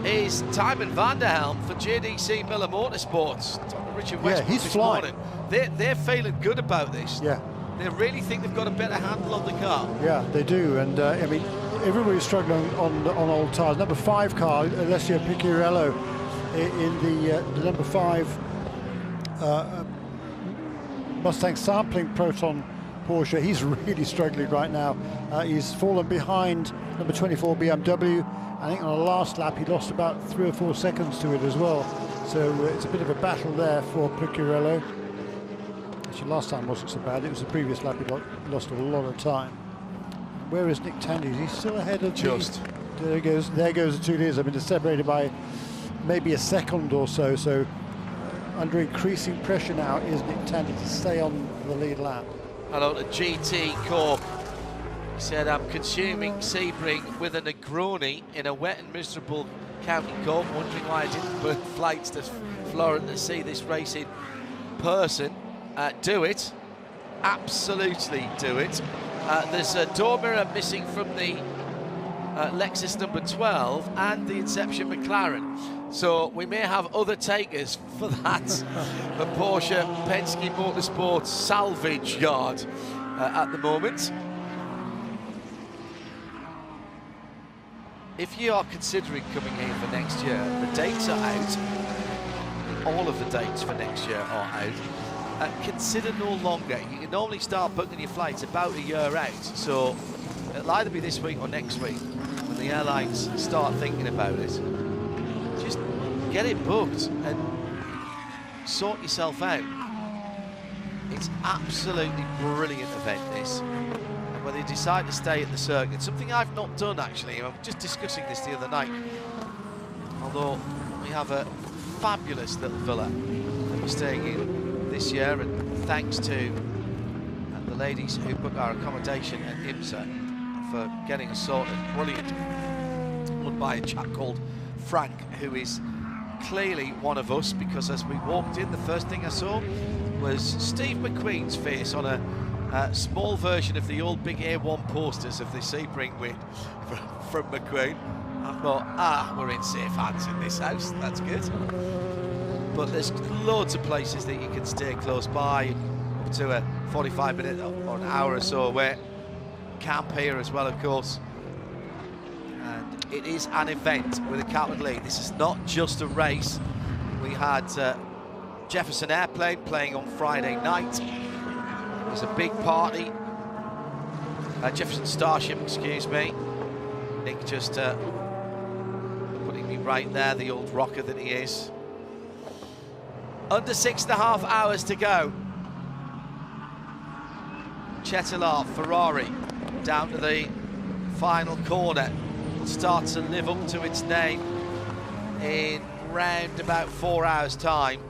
is Tymon van der Helm for JDC Miller Motorsports. Richard Westbrook he's this flying. morning. They're feeling good about this. Yeah. They really think they've got a better handle on the car. Yeah, they do, and I mean, everybody's struggling on old tyres. Number 5 car, Alessio Picciarello, in the number 5 Mustang sampling Proton Porsche. He's really struggling right now. He's fallen behind number 24 BMW. I think on the last lap he lost about 3 or 4 seconds to it as well. So it's a bit of a battle there for Picciarello. Actually, last time wasn't so bad. It was the previous lap he lost a lot of time. Where is Nick Tandy? Is he still ahead of just? There goes the 2 years. I mean, they're separated by maybe a second or so. So under increasing pressure now is Nick Tandy to stay on the lead lap. Hello to GT Corp He said, I'm consuming Sebring with a Negroni in a wet and miserable county Cork, wondering why I didn't book flights to Florida to see this race in person. Do it. Absolutely do it. There's a door mirror missing from the Lexus number 12 and the Inception McLaren. So we may have other takers for that. The Porsche Penske Motorsports salvage yard at the moment. If you are considering coming here for next year, the dates are out. All of the dates for next year are out. Consider no longer. You can normally start booking your flights about a year out. So it'll either be this week or next week when the airlines start thinking about it. Just get it booked and sort yourself out. It's absolutely brilliant event, this. And whether you decide to stay at the circuit, something I've not done actually, I'm just discussing this the other night. Although we have a fabulous little villa that we're staying in this year, and thanks to the ladies who book our accommodation at IMSA for getting us sorted. Brilliant. Run by a chap called Frank, who is clearly one of us, because as we walked in, the first thing I saw was Steve McQueen's face on a small version of the old big A1 posters of the Sebring win from McQueen. I thought, we're in safe hands in this house, that's good. But there's loads of places that you can stay close by, up to a 45-minute or an hour or so away. Camp here as well, of course. And it is an event with a capital E. This is not just a race. We had Jefferson Airplane playing on Friday night. It was a big party. Jefferson Starship, excuse me. Nick just putting me right there, the old rocker that he is. Under 6.5 hours to go. Chetelaar, Ferrari, down to the final corner. Will start to live up to its name in round about 4 hours' time.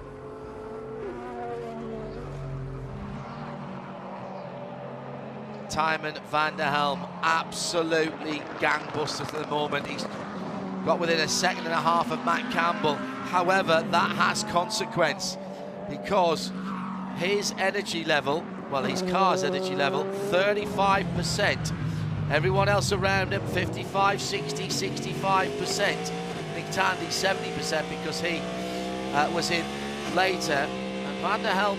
Timon van der Helm, absolutely gangbusters at the moment. He's got within 1.5 seconds of Matt Campbell. However, that has consequence, because his energy level, well, his car's energy level, 35%. Everyone else around him, 55, 60, 65%. Nick Tandy, 70%, because he was in later. And Van der Helm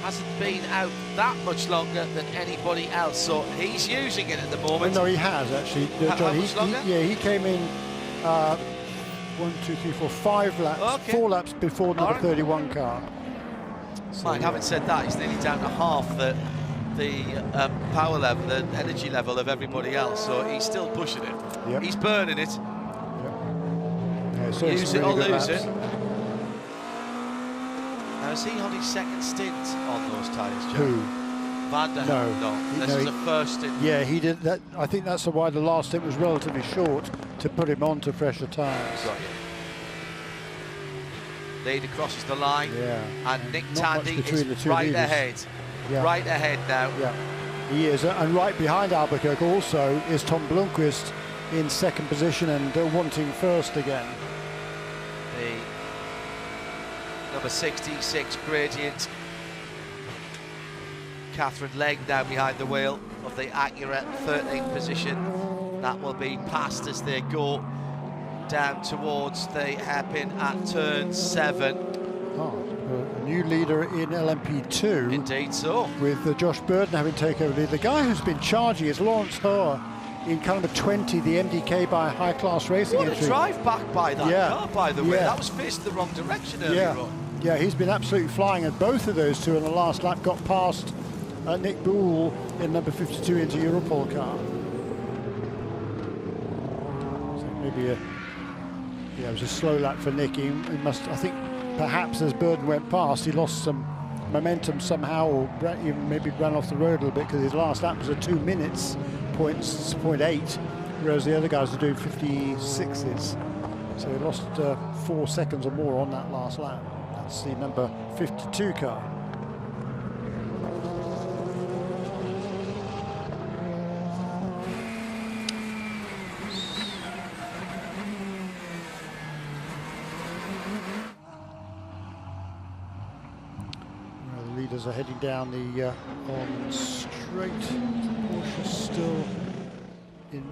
hasn't been out that much longer than anybody else, so he's using it at the moment. No, he has actually. How much longer? He came in 1, 2, 3, 4, 5 laps, okay. 4 laps before the number 31 car. So, having said that, he's nearly down to half the power level, the energy level of everybody else, so he's still pushing it. Yep. He's burning it. Yeah, so Use it really or lose laps. it. Now, is he on his second stint on those tyres, Joe? Who? Van der Helm? No, this is a first stint. Yeah, he did that. I think that's why the last stint was relatively short, to put him onto fresher tyres. Got you. Leader crosses the line, and Nick Tandy is right ahead. Yeah. Right ahead now. Yeah, he is. And right behind Albuquerque also is Tom Blomqvist in second position and wanting first again. The number 66 Gradient. Catherine Legg down behind the wheel of the Acura 13th position. That will be passed as they go down towards the hairpin at turn 7. A new leader in LMP2. Indeed so. With Josh Burden having taken over lead. The guy who's been charging is Lawrence Hoare in car number 20, the MDK by High Class Racing. What a drive back by that car, by the way. That was faced the wrong direction earlier on. Yeah, he's been absolutely flying, and both of those two in the last lap got past Nick Boole in number 52 into Europol car. So maybe it was a slow lap for Nick. He must, I think, perhaps as Burden went past, he lost some momentum somehow, or even maybe ran off the road a little bit, because his last lap was a 2 minutes, 0.8, whereas the other guys are doing 56s. So he lost 4 seconds or more on that last lap. That's the number 52 car. as are heading down the on straight. Porsche still in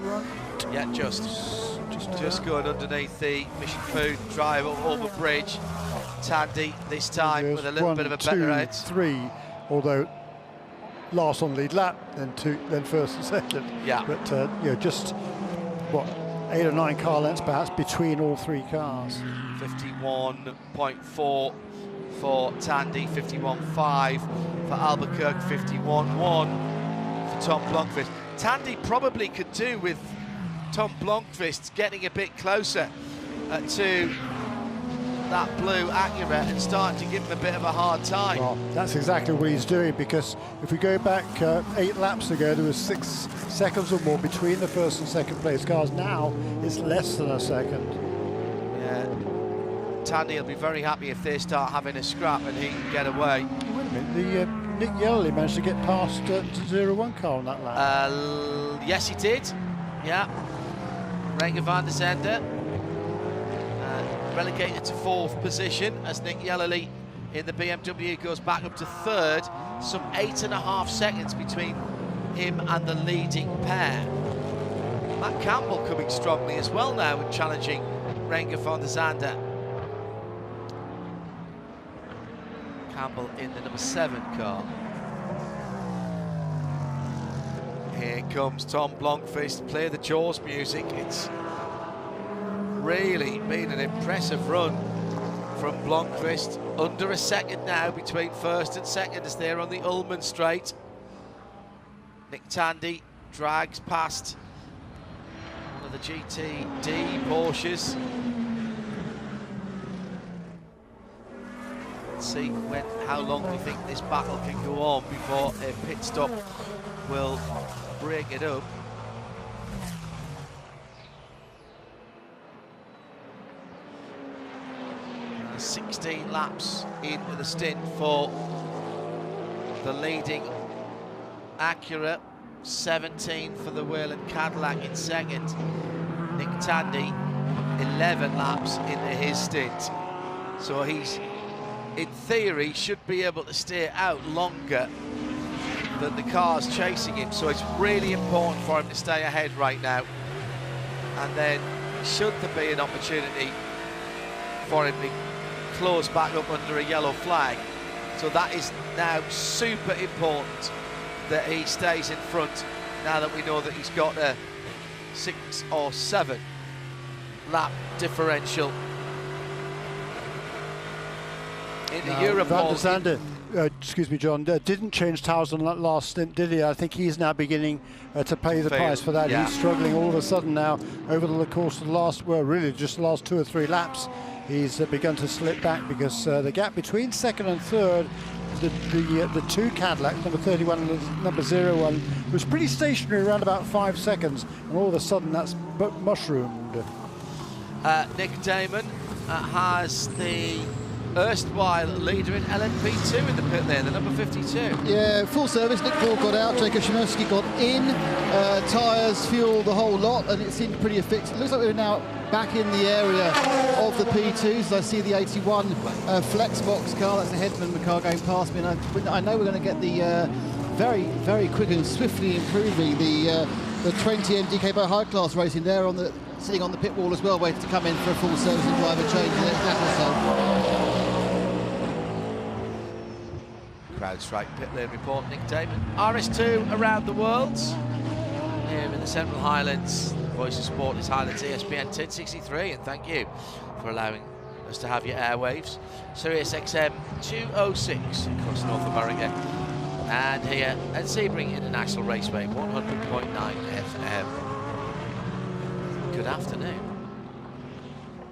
front. Yeah, just going underneath the Mission Food drive over bridge. Tandy this time with a little bit of a better edge. 3, although last on lead lap, then first and second. Yeah. But you know, just what, 8 or 9 car lengths perhaps between all 3 cars. 51.4 for Tandy, 51.5 for Albuquerque, 51.1 for Tom Blomqvist. Tandy probably could do with Tom Blomqvist getting a bit closer to that blue Acura and starting to give him a bit of a hard time. Well, that's exactly what he's doing, because if we go back 8 laps ago, there was 6 seconds or more between the first and second place cars. Now it's less than a second. Yeah, Tandy will be very happy if they start having a scrap and he can get away. Wait a minute, Nick Yellerly managed to get past the 0-1 car on that lap. Yes, he did. Yeah. Renger van der Zande relegated to 4th position as Nick Yellerly in the BMW goes back up to 3rd. Some 8.5 seconds between him and the leading pair. Matt Campbell coming strongly as well now and challenging Renger van der Zande. Campbell in the number 7 car. Here comes Tom Blomqvist. Play the Jaws music. It's really been an impressive run from Blomqvist. Under a second now between first and second as they're on the Ullman straight. Nick Tandy drags past one of the GTD Porsches. Let's see how long we think this battle can go on before a pit stop will break it up. 16 laps into the stint for the leading Acura, 17 for the Whelen Cadillac in second. Nick Tandy, 11 laps into his stint. So he's, in theory, should be able to stay out longer than the cars chasing him. So it's really important for him to stay ahead right now. And then, should there be an opportunity for him to close back up under a yellow flag. So that is now super important that he stays in front now that we know that he's got a 6 or 7 lap differential in the Europe. Van der Zande, excuse me, John, didn't change tires on that last stint, did he? I think he's now beginning to pay the price for that. Yeah. He's struggling all of a sudden now over the course of the last, well, really just the last 2 or 3 laps. He's begun to slip back because the gap between second and third, the 2 Cadillacs, number 31 and number 01, was pretty stationary around about 5 seconds, and all of a sudden that's mushroomed. Nick Damon has the erstwhile leader in LMP2 in the pit lane, the number 52. Yeah, full service. Nick Paul got out, Jacob Shimowski got in, tyres, fuel, the whole lot, and it seemed pretty fixed. It looks like we're now back in the area of the P2s. I see the 81 Flexbox car, that's the Headman car going past me, and I know we're going to get the very, very quick and swiftly improving the 20 MDK by high class racing there on the sitting on the pit wall as well, waiting to come in for a full service and driver change in the next lap or so. CrowdStrike pit lane report, Nick Damon. RS2 around the world. Here in the Central Highlands, Voice of Sport is Highlands ESPN 1063, and thank you for allowing us to have your airwaves. Sirius XM 206 across North America, and here at Sebring International Raceway 100.9 FM. Good afternoon.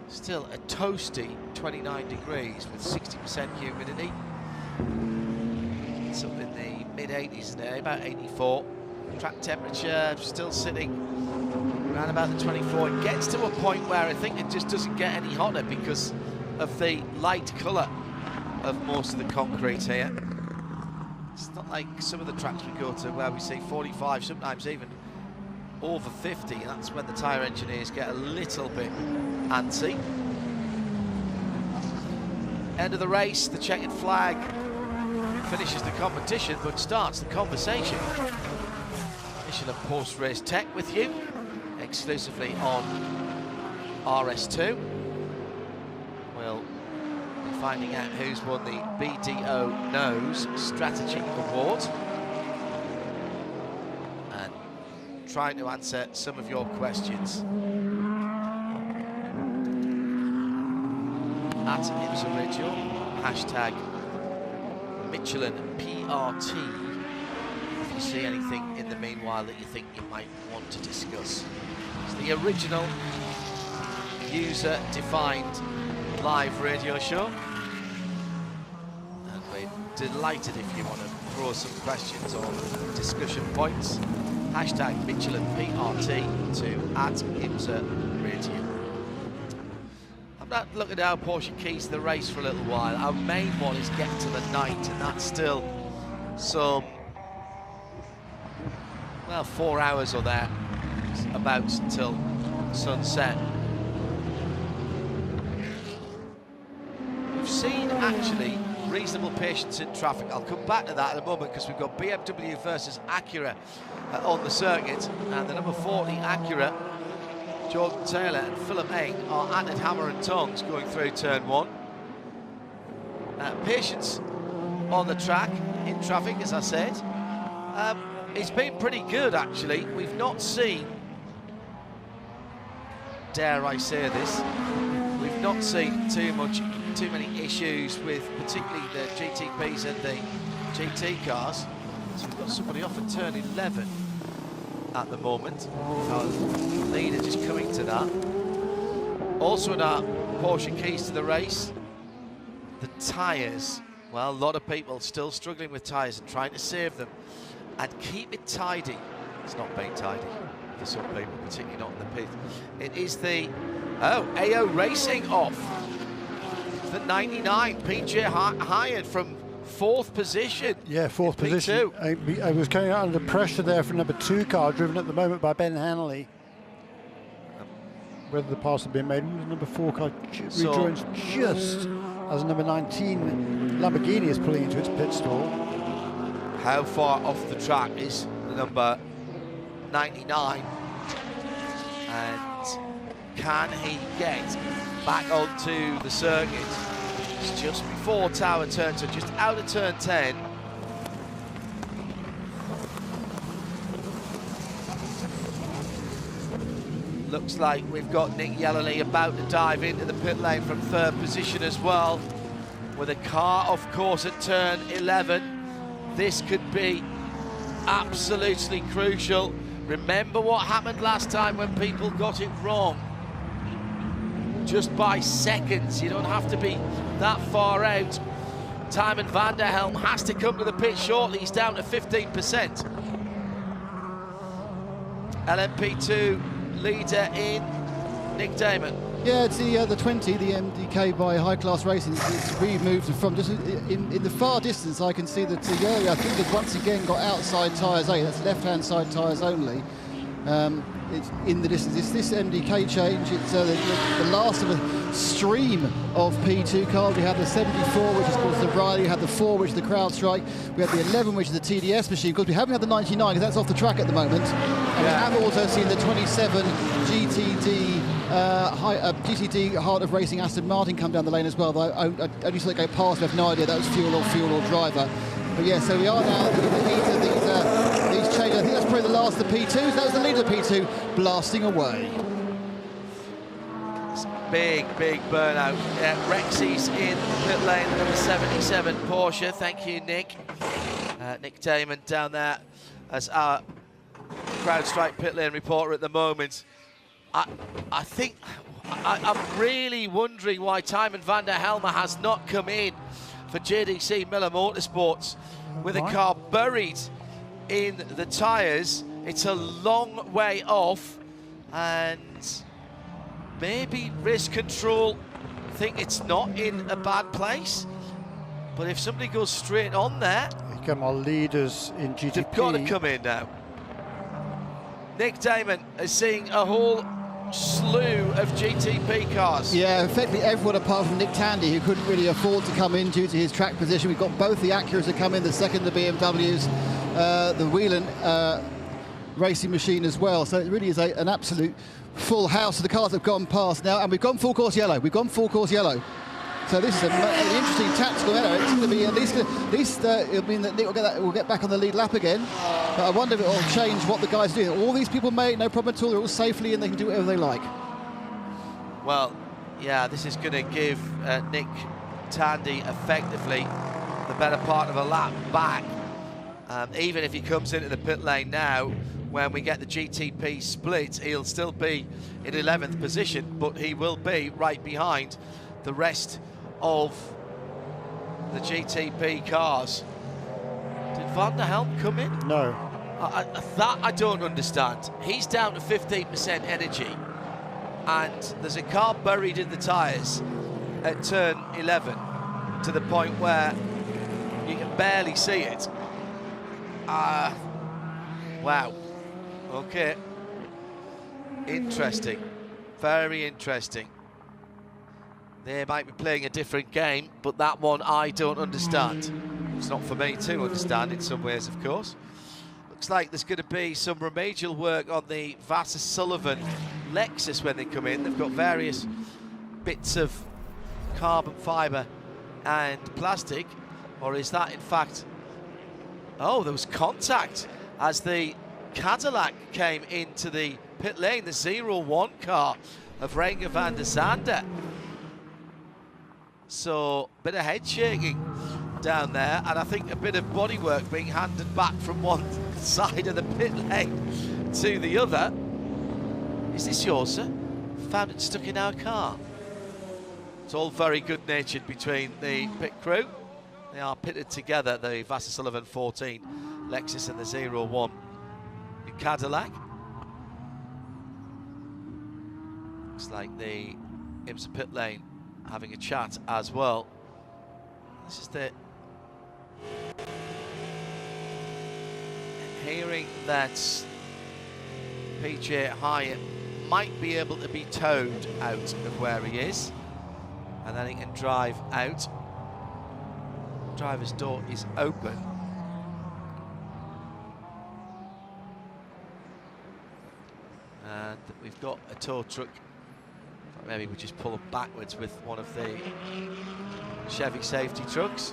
Still a toasty 29 degrees with 60% humidity. It's up in the mid-80s today, about 84. Track temperature still sitting around about the 24. It gets to a point where I think it just doesn't get any hotter because of the light colour of most of the concrete here. It's not like some of the tracks we go to where we see 45, sometimes even over 50. That's when the tyre engineers get a little bit antsy. End of the race, the checkered flag finishes the competition but starts the conversation. Mission of post-race tech with you, exclusively on RS2. We'll be finding out who's won the BDO Knows Strategy Award and trying to answer some of your questions. At IMSA Radio, hashtag Michelin PRT if you see anything in the meanwhile that you think you might want to discuss. It's the original user-defined live radio show, and we're delighted if you want to throw some questions or discussion points. Hashtag Michelin PRT to at IMSA Radio. I'm not looking at our Porsche keys to the race for a little while. Our main one is get to the night, and that's still some, well, 4 hours or there, about until sunset. We've seen actually reasonable patience in traffic. I'll come back to that in a moment because we've got BMW versus Acura on the circuit, and the number 40 Acura, Jordan Taylor and Philip Eng, are at it hammer and tongs going through turn 1. Patience on the track in traffic, as I said. It's been pretty good actually. We've not seen, dare I say this, we've not seen too many issues with particularly the GTPs and the GT cars. So we've got somebody off at turn 11 at the moment. Our leader just coming to that. Also in our Porsche keys to the race, the tyres. Well, a lot of people still struggling with tyres and trying to save them and keep it tidy. It's not being tidy for some people, particularly not in the pit. It is the, AO Racing off. The 99, PJ Hyatt from 4th position. Yeah, 4th position. I was coming out under pressure there for number 2 car, driven at the moment by Ben Hanley. Whether the pass had been made, number 4 car rejoins just as number 19 Lamborghini is pulling into its pit stall. How far off the track is the number 99? And can he get back onto the circuit? It's just before Tower turn, so just out of turn 10. Looks like we've got Nick Yellowly about to dive into the pit lane from 3rd position as well, with a car, of course, at turn 11. This could be absolutely crucial. Remember what happened last time when people got it wrong? Just by seconds, you don't have to be that far out. Tymon van der Helm has to come to the pit shortly. He's down to 15%. LMP2 leader in Nick Damon. Yeah, it's the 20, the MDK by High Class Racing. It's removed from just in the far distance. I can see that I think they've once again got outside tyres. That's left-hand side tyres only. It's in the distance. It's this MDK change. It's the last of a stream of P2 cars. We have the 74, which is called the Riley. We have the 4, which is the CrowdStrike. We have the 11, which is the TDS machine. Because we haven't had the 99, because that's off the track at the moment. And we have also seen the 27 GTD GTD Heart of Racing Aston Martin come down the lane as well. Though I only saw it go past. I have no idea that was fuel or driver. But yeah, so we are now in the heat of these changes. I think that's probably the last of the P2s. That was the leader of P2 blasting away. Big burnout. Rexy's in the pit lane, the number 77 Porsche. Thank you, Nick. Nick Damon down there as our CrowdStrike pit lane reporter at the moment. I think I'm really wondering why Tymon van der Helm has not come in for JDC Miller Motorsports with a car buried in the tyres. It's a long way off, and maybe race control think it's not in a bad place, but if somebody goes straight on there, here come our leaders in GTP. They've got to come in now. Nick Damon is seeing a whole slew of GTP cars. Yeah, effectively everyone apart from Nick Tandy, who couldn't really afford to come in due to his track position. We've got both the Acuras that come in, the second the BMWs, the Whelen racing machine as well. So it really is an absolute full house of the cars that have gone past now, and we've gone full course yellow. We've gone full course yellow. So this is an interesting tactical error. It's going to be at least it'll mean that Nick will get back on the lead lap again. But I wonder if it will change what the guys are doing. All these people made no problem at all. They're all safely and they can do whatever they like. Well, yeah, this is going to give Nick Tandy effectively the better part of a lap back. Even if he comes into the pit lane now, when we get the GTP split, he'll still be in 11th position, but he will be right behind the rest of the GTP cars. Did Van der Helm come in? No. That I don't understand. He's down to 15% energy, and there's a car buried in the tyres at turn 11 to the point where you can barely see it. Wow. Okay. Interesting. Very interesting. They might be playing a different game, but that one I don't understand. It's not for me to understand in some ways, of course. Looks like there's going to be some remedial work on the Vasser-Sullivan Lexus when they come in. They've got various bits of carbon fibre and plastic. Or is that, in fact... Oh, there was contact as the Cadillac came into the pit lane, the 0-1 car of Renger van der Zande. So, a bit of head shaking down there, and I think a bit of bodywork being handed back from one side of the pit lane to the other. Is this yours, sir? Found it stuck in our car. It's all very good-natured between the pit crew. They are pitted together, the Vasser-Sullivan 14 Lexus and the 0-1 Cadillac. Looks like the IMSA pit lane having a chat as well. This is the hearing that PJ Hyatt might be able to be towed out of where he is, and then he can drive out. Driver's door is open. And we've got a tow truck. Maybe we just pull them backwards with one of the Chevy safety trucks.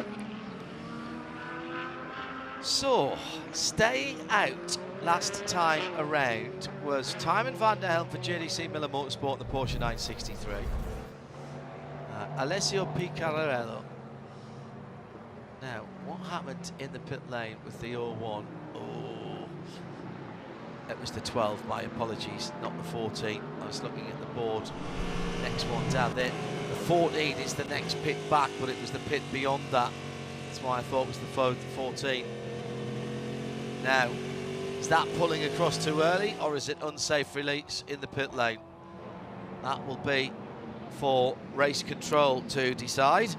So, staying out last time around was Tymon van der Helm for JDC Miller Motorsport and the Porsche 963. Alessio Piccarello. Now, what happened in the pit lane with the 01? Oh, it was the 12, my apologies, not the 14. I was looking at the board. Next one down there. The 14 is the next pit back, but it was the pit beyond that. That's why I thought it was the 14. Now, is that pulling across too early, or is it unsafe release in the pit lane? That will be for race control to decide.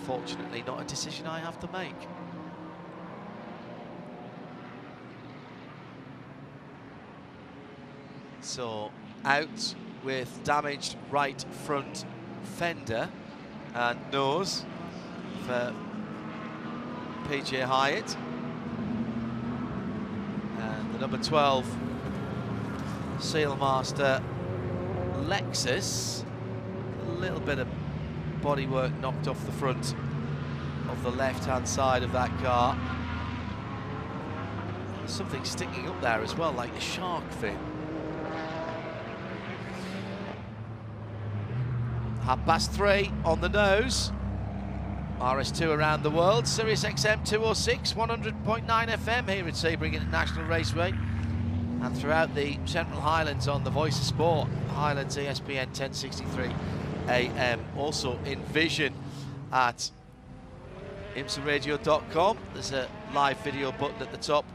Fortunately, not a decision I have to make. So, out with damaged right front fender and nose for PJ Hyatt. And the number 12 Sealmaster Lexus. A little bit of bodywork knocked off the front of the left-hand side of that car. There's something sticking up there as well, like a shark fin. 3:30 on the nose. RS2 around the world, Sirius XM 206, 100.9 FM here at Sebring International Raceway, and throughout the Central Highlands on the Voice of Sport, Highlands ESPN 1063 AM. Also in vision at IMSARadio.com. There's a live video button at the top,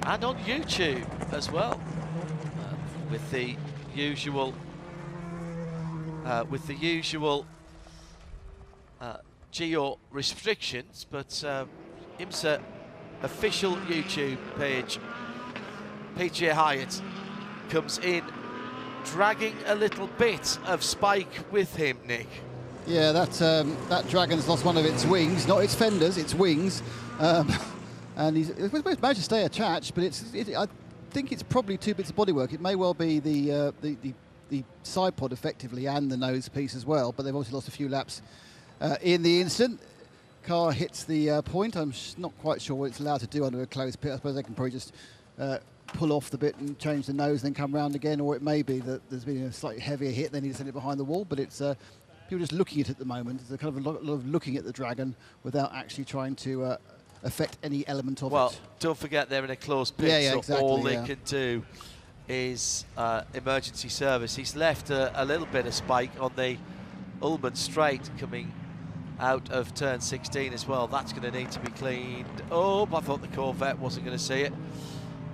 and on YouTube as well, with the usual geo restrictions, but IMSA official YouTube page PJ Hyatt comes in, dragging a little bit of spike with him, Nick. Yeah, that Dragon's lost one of its wings, not its fenders, its wings. And he's managed to stay attached, but I think it's probably 2 bits of bodywork. It may well be the side pod effectively and the nose piece as well, but they've obviously lost a few laps in the instant. Car hits the point. I'm not quite sure what it's allowed to do under a closed pit. I suppose they can probably just pull off the bit and change the nose, then come round again, or it may be that there's been a slightly heavier hit, they need to send it behind the wall, but it's people just looking at it at the moment. There's kind of a lot of looking at the Dragon without actually trying to affect any element of it. Well, don't forget they're in a closed pit, yeah, so exactly, all they can do is emergency service. He's left a little bit of spike on the Ullman straight coming out of turn 16 as well. That's going to need to be cleaned up. I thought the Corvette wasn't going to see it.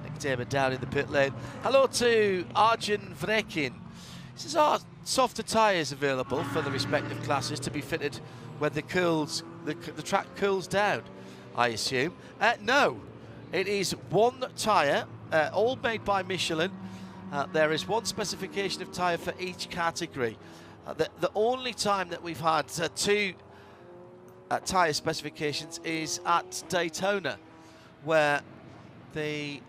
Nick Damon down in the pit lane. Hello to Arjun Vrekin. He says, are softer tyres available for the respective classes to be fitted when the track cools down, I assume? No, it is one tyre, all made by Michelin. There is one specification of tyre for each category. The only time that we've had two tyre specifications is at Daytona, where the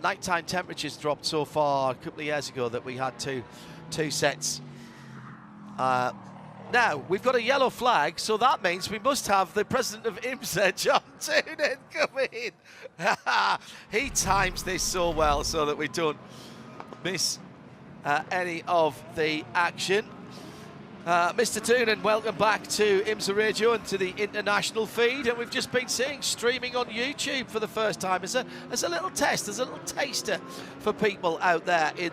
nighttime temperatures dropped so far a couple of years ago that we had two sets. Now, we've got a yellow flag, so that means we must have the president of IMSA, John Toonan, come in. He times this so well so that we don't miss any of the action. Mr. Toonan, welcome back to IMSA Radio and to the international feed. And we've just been seeing streaming on YouTube for the first time as a little test, as a little taster for people out there in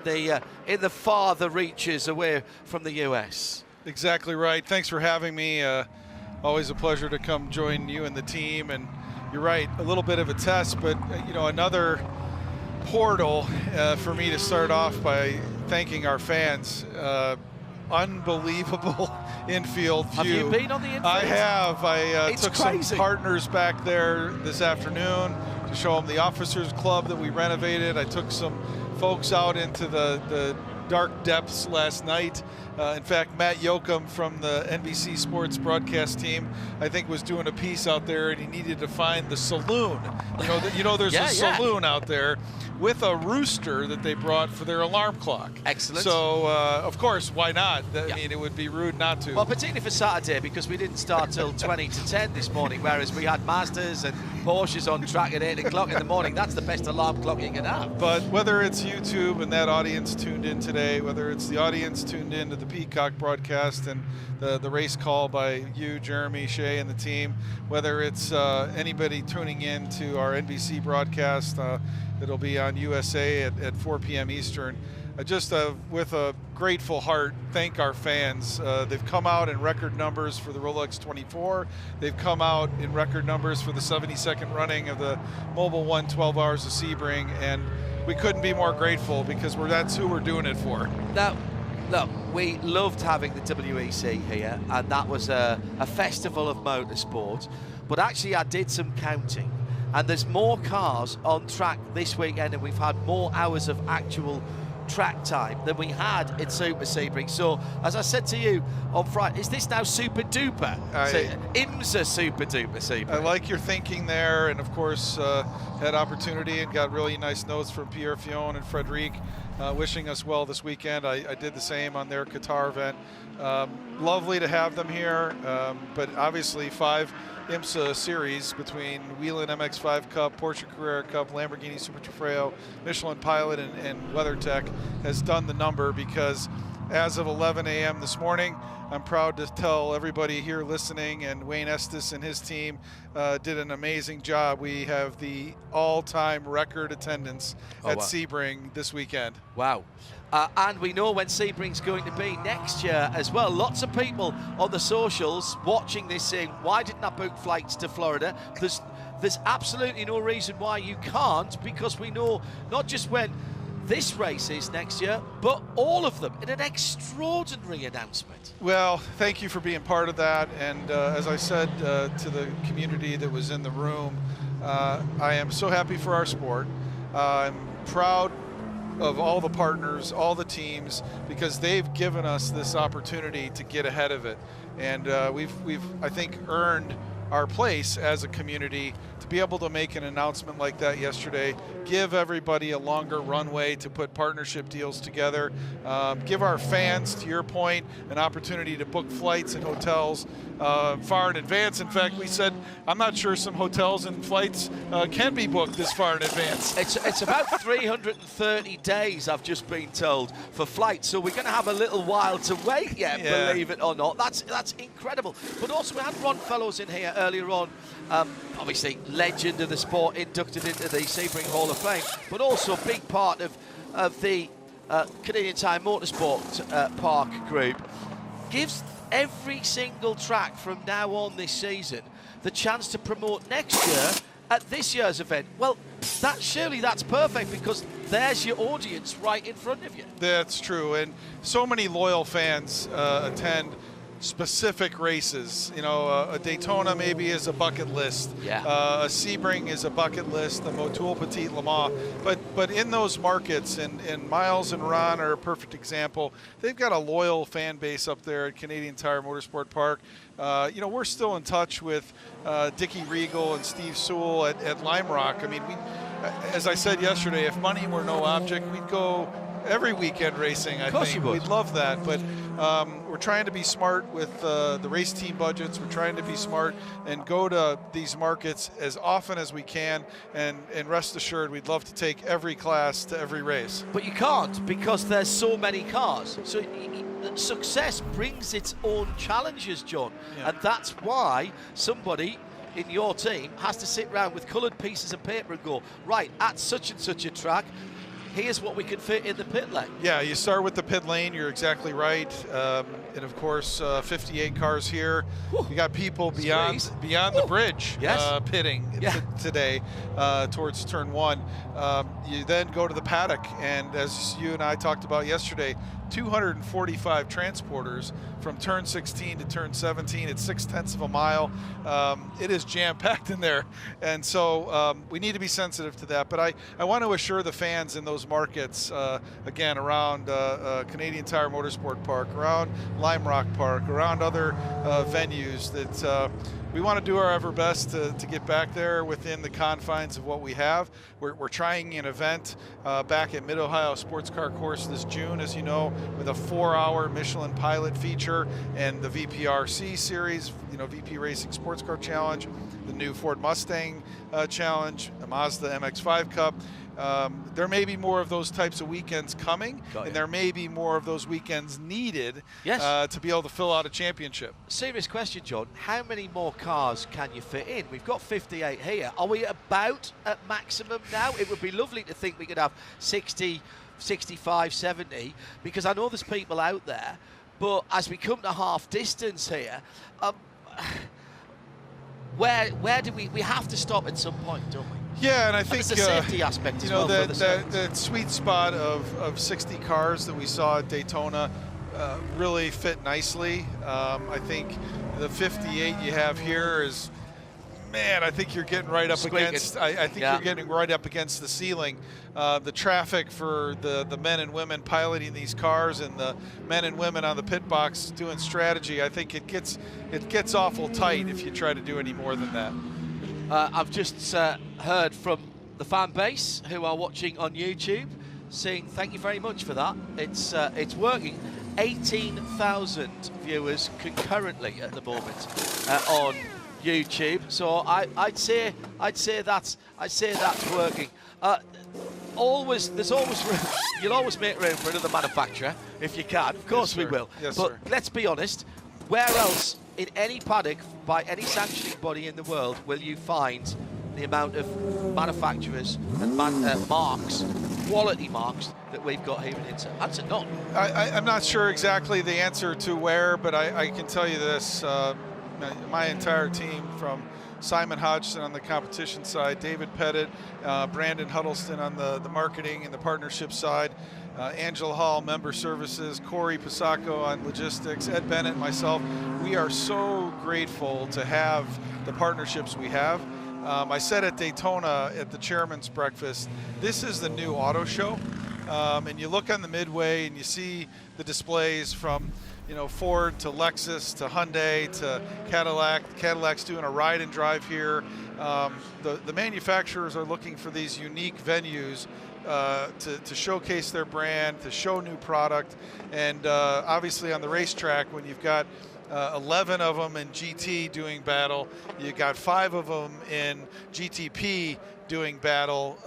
the farther reaches away from the US. Exactly right. Thanks for having me. Always a pleasure to come join you and the team. And you're right, a little bit of a test, but another portal for me to start off by thanking our fans. Unbelievable infield view. Have you been on the infield? I have. I took crazy. some partners back there this afternoon to show them the Officers Club that we renovated. I took some folks out into the dark depths last night. In fact, Matt Yoakum from the NBC Sports broadcast team, I think, was doing a piece out there, and he needed to find the saloon. There's a saloon out there with a rooster that they brought for their alarm clock. Excellent. So, of course, why not? I mean, it would be rude not to. Well, particularly for Saturday, because we didn't start till 20 to 10 this morning, whereas we had Mazdas and Porsches on track at 8 o'clock in the morning. That's the best alarm clock you can have. But whether it's YouTube and that audience tuned in today, whether it's the audience tuned in to the Peacock broadcast and the race call by you, Jeremy, Shea, and the team, whether it's anybody tuning in to our NBC broadcast that'll be on USA at 4 p.m. Eastern, just with a grateful heart, thank our fans. They've come out in record numbers for the Rolex 24. They've come out in record numbers for the 72nd running of the Mobil 1 12 Hours of Sebring, and we couldn't be more grateful because that's who we're doing it for. Now, look, we loved having the WEC here, and that was a festival of motorsport. But actually, I did some counting, and there's more cars on track this weekend, and we've had more hours of actual track time than we had at Super Sebring. So, as I said to you on Friday, is this now Super Duper? IMSA Super Duper Sebring. I like your thinking there, and of course had opportunity and got really nice notes from Pierre Fion and Frederic wishing us well this weekend. I did the same on their Qatar event. Lovely to have them here, but obviously 5 IMSA series between Whelen MX-5 Cup, Porsche Carrera Cup, Lamborghini Super Trofeo, Michelin Pilot, and WeatherTech has done the number, because as of 11 a.m. this morning, I'm proud to tell everybody here listening, and Wayne Estes and his team did an amazing job. We have the all-time record attendance at Sebring this weekend. Wow. And we know when Sebring's going to be next year as well. Lots of people on the socials watching this saying, why didn't I book flights to Florida? There's absolutely no reason why you can't, because we know not just when this race is next year, but all of them in an extraordinary announcement. Well, thank you for being part of that. And as I said to the community that was in the room, I am so happy for our sport. I'm proud of all the partners, all the teams, because they've given us this opportunity to get ahead of it. And we've I think, earned our place as a community to be able to make an announcement like that yesterday, give everybody a longer runway to put partnership deals together, give our fans, to your point, an opportunity to book flights and hotels far in advance. In fact, we said, I'm not sure some hotels and flights can be booked this far in advance. It's about 330 days, I've just been told, for flights. So we're going to have a little while to wait yet, believe it or not. That's incredible. But also we had Ron Fellows in here earlier on, obviously legend of the sport, inducted into the Sebring Hall of Fame, but also a big part of the Canadian Tire Motorsport Park group. Gives every single track from now on this season the chance to promote next year at this year's event. Well, surely that's perfect, because there's your audience right in front of you. That's true, and so many loyal fans attend specific races. You know, a Daytona maybe is a bucket list. A Sebring is a bucket list. The Motul Petit Le Mans. But in those markets, and Miles and Ron are a perfect example. They've got a loyal fan base up there at Canadian Tire Motorsport Park. You know, we're still in touch with Dickie Regal and Steve Sewell at Lime Rock. I mean, as I said yesterday, if money were no object, we'd go every weekend racing. I think we'd love that, but we're trying to be smart with the race team budgets. We're trying to be smart and go to these markets as often as we can, and rest assured we'd love to take every class to every race. But you can't, because there's so many cars. So success brings its own challenges, John, and that's why somebody in your team has to sit around with coloured pieces of paper and go, right, at such and such a track, here's what we can fit in the pit lane. Yeah, you start with the pit lane, you're exactly right. And of course, 58 cars here. You got people beyond the bridge pitting today towards turn 1. You then go to the paddock, and as you and I talked about yesterday, 245 transporters from turn 16 to turn 17. It's 0.6 of a mile. It is jam-packed in there, and so we need to be sensitive to that. But I want to assure the fans in those markets, again, around Canadian Tire Motorsport Park, around Lime Rock Park, around other venues, that we want to do our ever best to get back there within the confines of what we have. We're trying an event back at Mid-Ohio Sports Car Course this June, as you know, with a 4-hour Michelin Pilot feature and the VPRC series, you know, VP Racing Sports Car Challenge, the new Ford Mustang Challenge, a Mazda MX-5 Cup. There may be more of those types of weekends coming, and there may be more of those weekends needed to be able to fill out a championship. Serious question, John. How many more cars can you fit in? We've got 58 here. Are we about at maximum now? It would be lovely to think we could have 60, 65, 70, because I know there's people out there, but as we come to half distance here, where do we have to stop at some point, don't we? Yeah, and I think there's a safety aspect as well. That sweet spot of 60 cars that we saw at Daytona really fit nicely. I think the 58 you have here is, man, I think you're getting right up against. I think you're getting right up against the ceiling. The traffic for the men and women piloting these cars, and the men and women on the pit box doing strategy, I think it gets awful tight if you try to do any more than that. I've just heard from the fan base who are watching on YouTube, saying thank you very much for that. It's working. 18,000 viewers concurrently at the moment on YouTube. So I'd say that's working. There's always room. You'll always make room for another manufacturer if you can. Of course we will. Yes, but sir. Let's be honest. Where else in any paddock by any sanctioning body in the world will you find the amount of manufacturers and marks, quality marks, that we've got here in IMSA? Answer none. I'm not sure exactly the answer to where, but I can tell you this. My entire team, from Simon Hodgson on the competition side, David Pettit, Brandon Huddleston on the marketing and the partnership side, Angela Hall, member services, Corey Pisacco on logistics, Ed Bennett, myself. We are so grateful to have the partnerships we have. I said at Daytona at the chairman's breakfast, this is the new auto show. And you look on the midway and you see the displays from, you know, Ford to Lexus to Hyundai to Cadillac. Cadillac's doing a ride and drive here. The manufacturers are looking for these unique venues to showcase their brand, to show new product. And obviously on the racetrack, when you've got 11 of them in GT doing battle, you got 5 of them in GTP doing battle.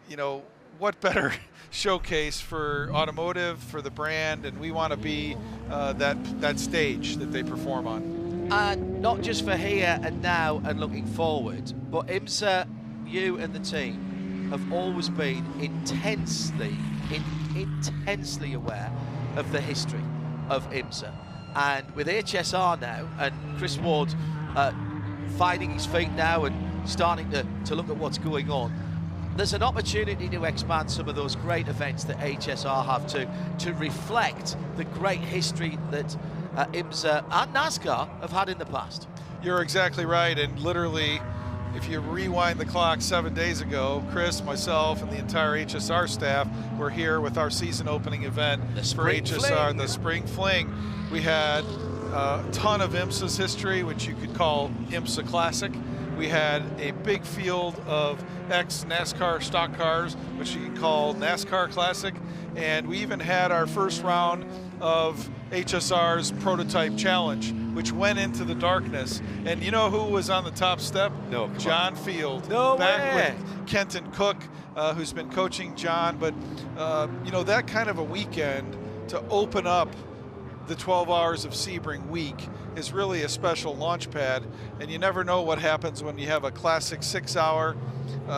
You know, what better showcase for automotive, for the brand, and we want to be that stage that they perform on. And not just for here and now and looking forward, but IMSA, you and the team have always been intensely aware of the history of IMSA. And with HSR now, and Chris Ward finding his feet now and starting to look at what's going on, there's an opportunity to expand some of those great events that HSR have to reflect the great history that IMSA and NASCAR have had in the past. You're exactly right, and literally, if you rewind the clock 7 days ago, Chris, myself, and the entire HSR staff were here with our season opening event for HSR, the Spring Fling. We had a ton of IMSA's history, which you could call IMSA Classic. We had a big field of ex-NASCAR stock cars, which you can call NASCAR Classic. And we even had our first round of HSR's Prototype Challenge, which went into the darkness. And you know who was on the top step? No, John Field. No back way. with Kenton Cook, who's been coaching John. But, you know, that kind of a weekend to open up the 12 hours of Sebring week is really a special launch pad, and you never know what happens when you have a classic 6 hour,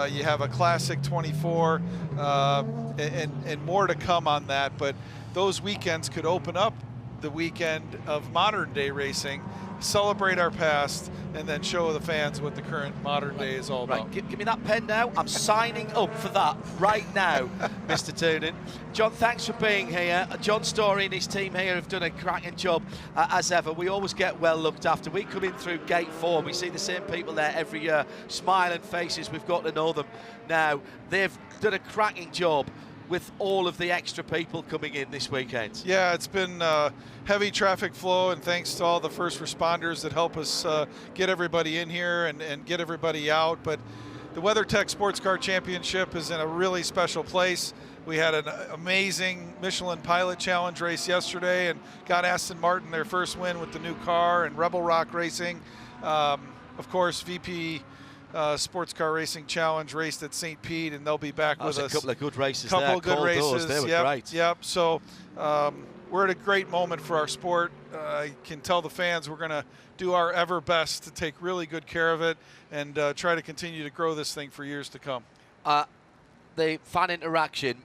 you have a classic 24, and more to come on that. But those weekends could open up the weekend of modern day racing, celebrate our past, and then show the fans what the current modern day is all about. Give me that pen now. I'm signing up for that right now, Mr. Toonan. John, thanks for being here. John Story and his team here have done a cracking job as ever. We always get well looked after. We come in through gate 4. We see the same people there every year, smiling faces. We've got to know them now. They've done a cracking job with all of the extra people coming in this weekend. Yeah, it's been heavy traffic flow, and thanks to all the first responders that help us get everybody in here and get everybody out. But the WeatherTech SportsCar Championship is in a really special place. We had an amazing Michelin Pilot Challenge race yesterday and got Aston Martin their first win with the new car, and Rebel Rock Racing. Of course, VP Sports Car Racing Challenge raced at St. Pete, and they'll be back with us. A couple of good races Couple there. of good races. They were yep, great. Yep. So we're at a great moment for our sport. I can tell the fans we're going to do our ever best to take really good care of it and try to continue to grow this thing for years to come. The fan interaction,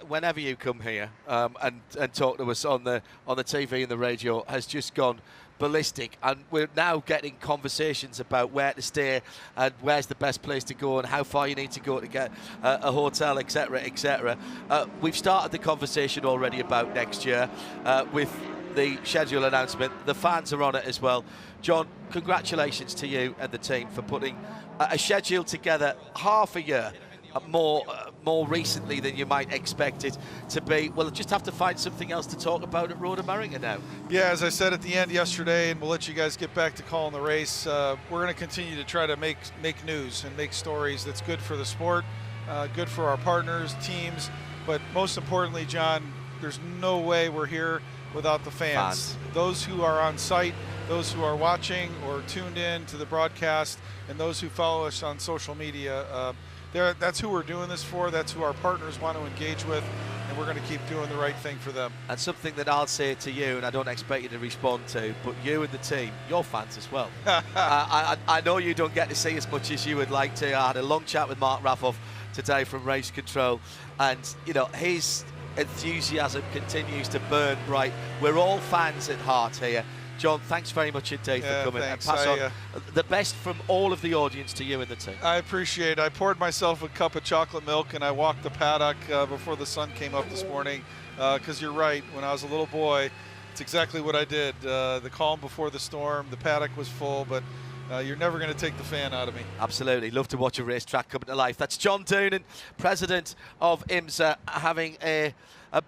whenever you come here and talk to us on the TV and the radio, has just gone ballistic, and we're now getting conversations about where to stay and where's the best place to go and how far you need to go to get a hotel, etc., etc. We've started the conversation already about next year with the schedule announcement. The fans are on it as well. John, congratulations to you and the team for putting a schedule together half a year more recently than you might expect it to be. We'll just have to find something else to talk about at Road America now. Yeah, as I said at the end yesterday, and we'll let you guys get back to calling the race, we're going to continue to try to make news and make stories that's good for the sport, good for our partners, teams, but most importantly, John, there's no way we're here without the fans. Those who are on site, those who are watching or tuned in to the broadcast, and those who follow us on social media. That's who we're doing this for. That's who our partners want to engage with, and we're going to keep doing the right thing for them. And something that I'll say to you, and I don't expect you to respond to, but you and the team, you're fans as well. I know you don't get to see as much as you would like to. I had a long chat with Mark Raffoff today from Race Control, and you know his enthusiasm continues to burn bright. We're all fans at heart here. John, thanks very much indeed for coming. Thanks. And pass on the best from all of the audience to you and the team. I appreciate it. I poured myself a cup of chocolate milk and I walked the paddock before the sun came up this morning, because you're right, when I was a little boy, it's exactly what I did. The calm before the storm, the paddock was full, but you're never going to take the fan out of me. Absolutely. Love to watch a racetrack come to life. That's John Doonan, president of IMSA, having a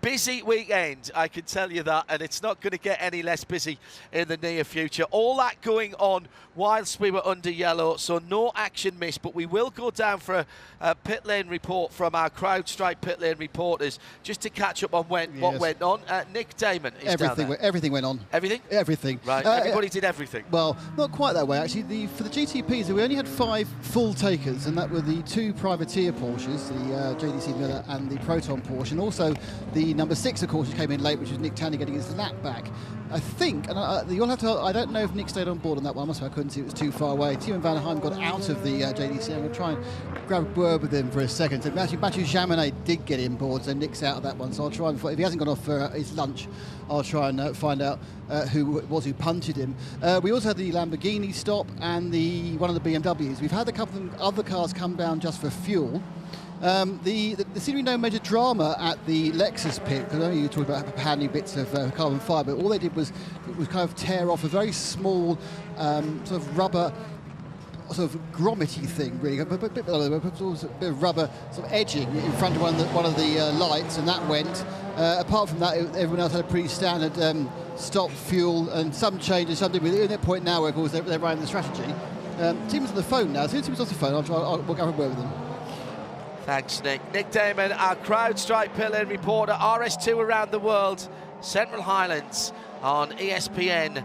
busy weekend, I can tell you that, and it's not going to get any less busy in the near future. All that going on whilst we were under yellow, so no action missed, but we will go down for a pit lane report from our CrowdStrike pit lane reporters just to catch up on what went on. Nick Damon is down there. Everything went on. Everything? Everything. Right, everybody did everything. Well, not quite that way, actually. For the GTPs, we only had 5 full takers, and that were the 2 privateer Porsches, the JDC Miller and the Proton Porsche, and also the number 6, of course, which came in late, which was Nick Tanner getting his lap back. I think, and you'll have to, I don't know if Nick stayed on board on that one. I couldn't see, it was too far away. Timo Van Heim got out of the JDC. I'm going to try and grab a word with him for a second. So Mathieu Jaminet did get in board, so Nick's out of that one. So I'll try and, if he hasn't gone off for his lunch, I'll try and find out who it was who punted him. We also had the Lamborghini stop and one of the BMWs. We've had a couple of other cars come down just for fuel. There seemed to be no major drama at the Lexus pit, because I know you talked about handling bits of carbon fibre. All they did was kind of tear off a very small sort of rubber, sort of grommet-y thing, really, a bit of rubber sort of edging in front of one of the lights, and that went. Apart from that, everyone else had a pretty standard stop, fuel, and some changes. Something we're at that point now where, of course, they're running the strategy. Tim's on the phone now. As soon as Tim's off the phone, we'll go have a word with him. Thanks, Nick. Nick Damon, our CrowdStrike pit lane reporter, RS2 around the world, Central Highlands on ESPN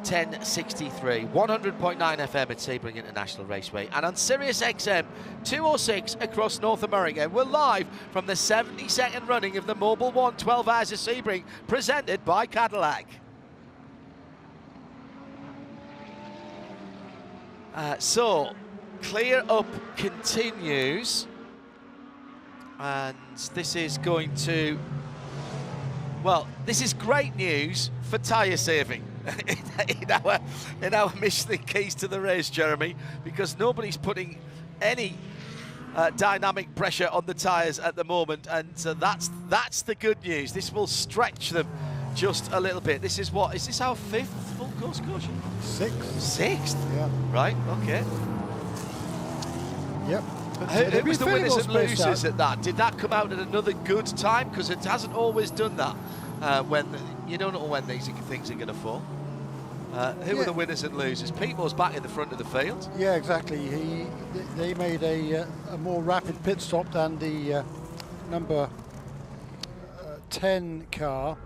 1063, 100.9 FM at Sebring International Raceway, and on Sirius XM 206 across North America. We're live from the 72nd running of the Mobil 1 12 Hours of Sebring, presented by Cadillac. So, clear up continues. And this is going to, well, this is great news for tyre saving in our Michelin keys to the race, Jeremy, because nobody's putting any dynamic pressure on the tyres at the moment, and so that's the good news. This will stretch them just a little bit. This is what, is this our 5th full course caution? 6th. 6th? Yeah. Right, okay. Yep. Who was the winners and losers at that? Did that come out at another good time? Because it hasn't always done that. You don't know when these things are going to fall. Who were the winners and losers? Pete was back in the front of the field. Yeah, exactly. They made a more rapid pit stop than the number 10 car,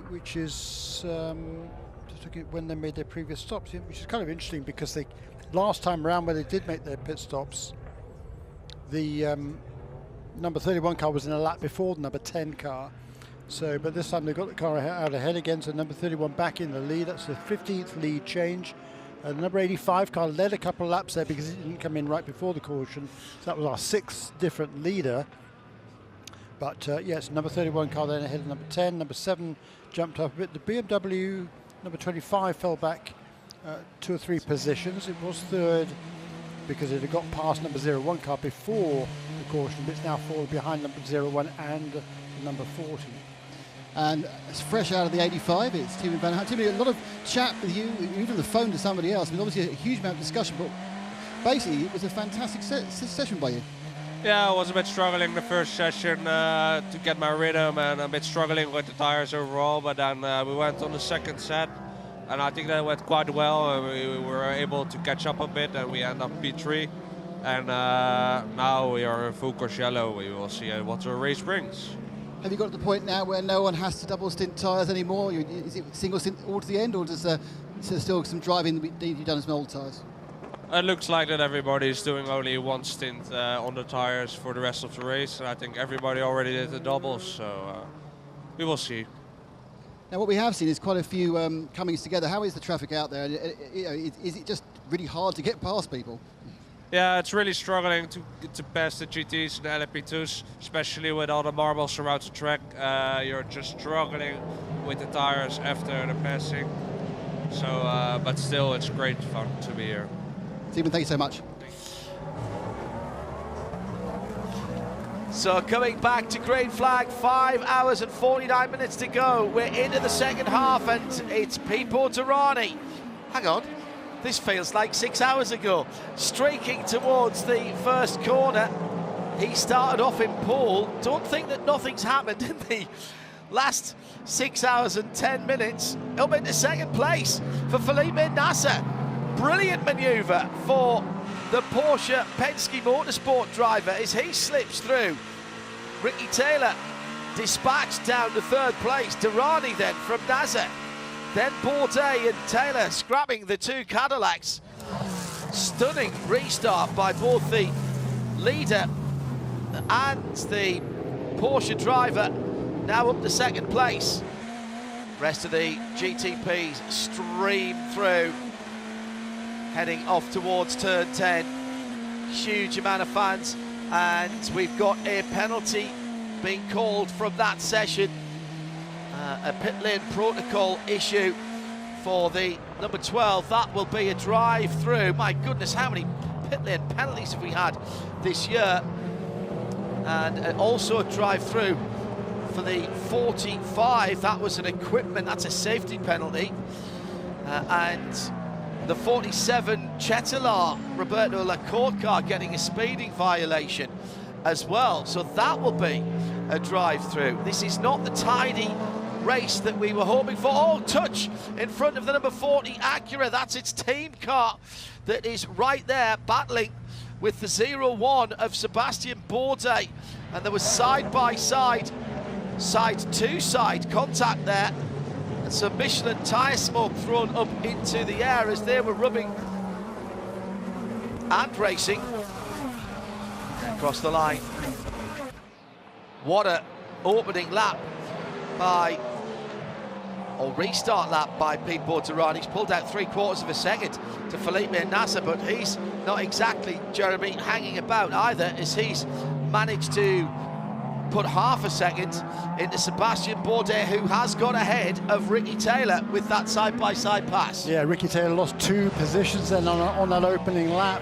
which is just looking at when they made their previous stops, which is kind of interesting because last time around when they did make their pit stops, the number 31 car was in a lap before the number 10 car. So, but this time they got the car out ahead again, so number 31 back in the lead. That's the 15th lead change. The number 85 car led a couple of laps there because it didn't come in right before the caution. So that was our 6th different leader. But yes, number 31 car then ahead of number 10. Number 7 jumped up a bit. The BMW number 25 fell back 2 or 3 positions. It was 3rd because it had got past number 01 car before the caution, but it's now fallen behind number 01 and number 40. And it's fresh out of the 85. It's Timo Van Heim. Timo, a lot of chat with you, even on the phone to somebody else. I mean, obviously a huge amount of discussion, but basically it was a fantastic session by you. Yeah, I was a bit struggling the first session to get my rhythm, and a bit struggling with the tires overall, but then we went on the second set, and I think that went quite well. We were able to catch up a bit, and we end up P3. And now we are in full course yellow. We will see what the race brings. Have you got to the point now where no one has to double stint tyres anymore? Is it single stint all to the end, or does still some driving need to be done as some old tyres? It looks like that everybody is doing only one stint on the tyres for the rest of the race, and I think everybody already did the doubles, so we will see. Now, what we have seen is quite a few comings together. How is the traffic out there? Is it just really hard to get past people? Yeah, it's really struggling to pass the GTs and the LMP2s, especially with all the marbles around the track. You're just struggling with the tires after the passing. So, but still, it's great fun to be here. Stephen, thank you so much. So coming back to green flag, 5 hours and 49 minutes to go. We're into the second half, and it's Pipo Derani. Hang on. This feels like 6 hours ago. Streaking towards the first corner. He started off in pole. Don't think that nothing's happened in the last 6 hours and 10 minutes. Up into second place for Felipe Nasser. Brilliant manoeuvre for the Porsche Penske Motorsport driver as he slips through. Ricky Taylor dispatched down to third place. Durrani then from Nasser. Then Bourdais and Taylor scrapping the two Cadillacs. Stunning restart by both the leader and the Porsche driver, now up to second place. Rest of the GTPs stream through, heading off towards turn 10. Huge amount of fans, and we've got a penalty being called from that session. A pit lane protocol issue for the number 12. That will be a drive through. My goodness, how many pit lane penalties have we had this year? And also a drive through for the 45. That was an equipment, that's a safety penalty. And the 47 Chetelaar, Roberto Lacorte car, getting a speeding violation as well. So that will be a drive through. This is not the tidy race that we were hoping for. Oh, touch in front of the number 40 Acura. That's its team car that is right there battling with the 0-1 of Sebastian Bourdais, and there was side-by-side, side-to-side contact there, and some Michelin tyre smoke thrown up into the air as they were rubbing and racing across the line. What a opening lap by, or restart lap by Pete Bourdais. He's pulled out 3/4 of a second to Felipe Nasser, but he's not exactly, Jeremy, hanging about either, as he's managed to put half a second into Sebastian Bourdais, who has got ahead of Ricky Taylor with that side-by-side pass. Yeah, Ricky Taylor lost 2 positions then on that opening lap,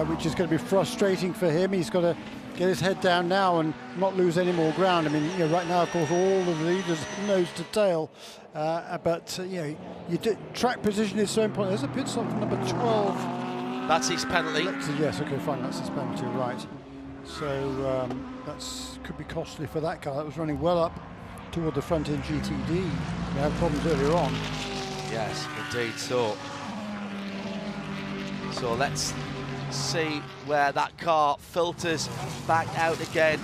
which is going to be frustrating for him. He's got to get his head down now and not lose any more ground. I mean, you know, right now, of course, all of the leaders nose to tail, but you know, track position is so important. There's a pit stop for number 12. That's his penalty. Yes, okay, fine, that's his penalty, right. So could be costly for that car. That was running well up toward the front end GTD. We had problems earlier on. Yes, indeed. So let's see where that car filters back out again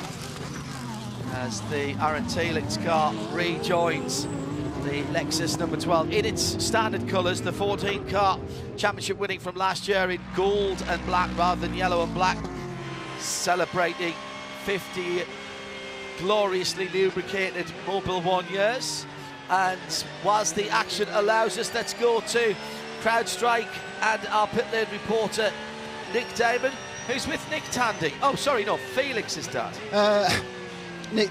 as the Aaron Teeling's car rejoins the Lexus number 12 in its standard colours, the 14 car, championship winning from last year in gold and black rather than yellow and black, celebrating 50 gloriously lubricated Mobil 1 years. And whilst the action allows us, let's go to CrowdStrike and our pit lane reporter Nick Damon, who's with Nick Tandy. Oh, sorry, no, Felix is that. Nick,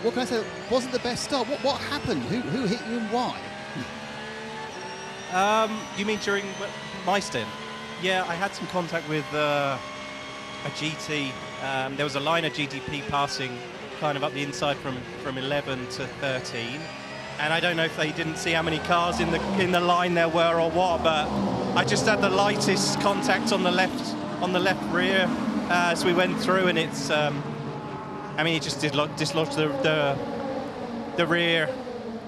what can I say? Wasn't the best start. What happened? Who hit you and why? You mean during my stint? Yeah, I had some contact with a GT. There was a line of GTP passing kind of up the inside from 11 to 13. And I don't know if they didn't see how many cars in the line there were or what, but I just had the lightest contact on the left rear as we went through, and it's I mean, it just dislodged the rear,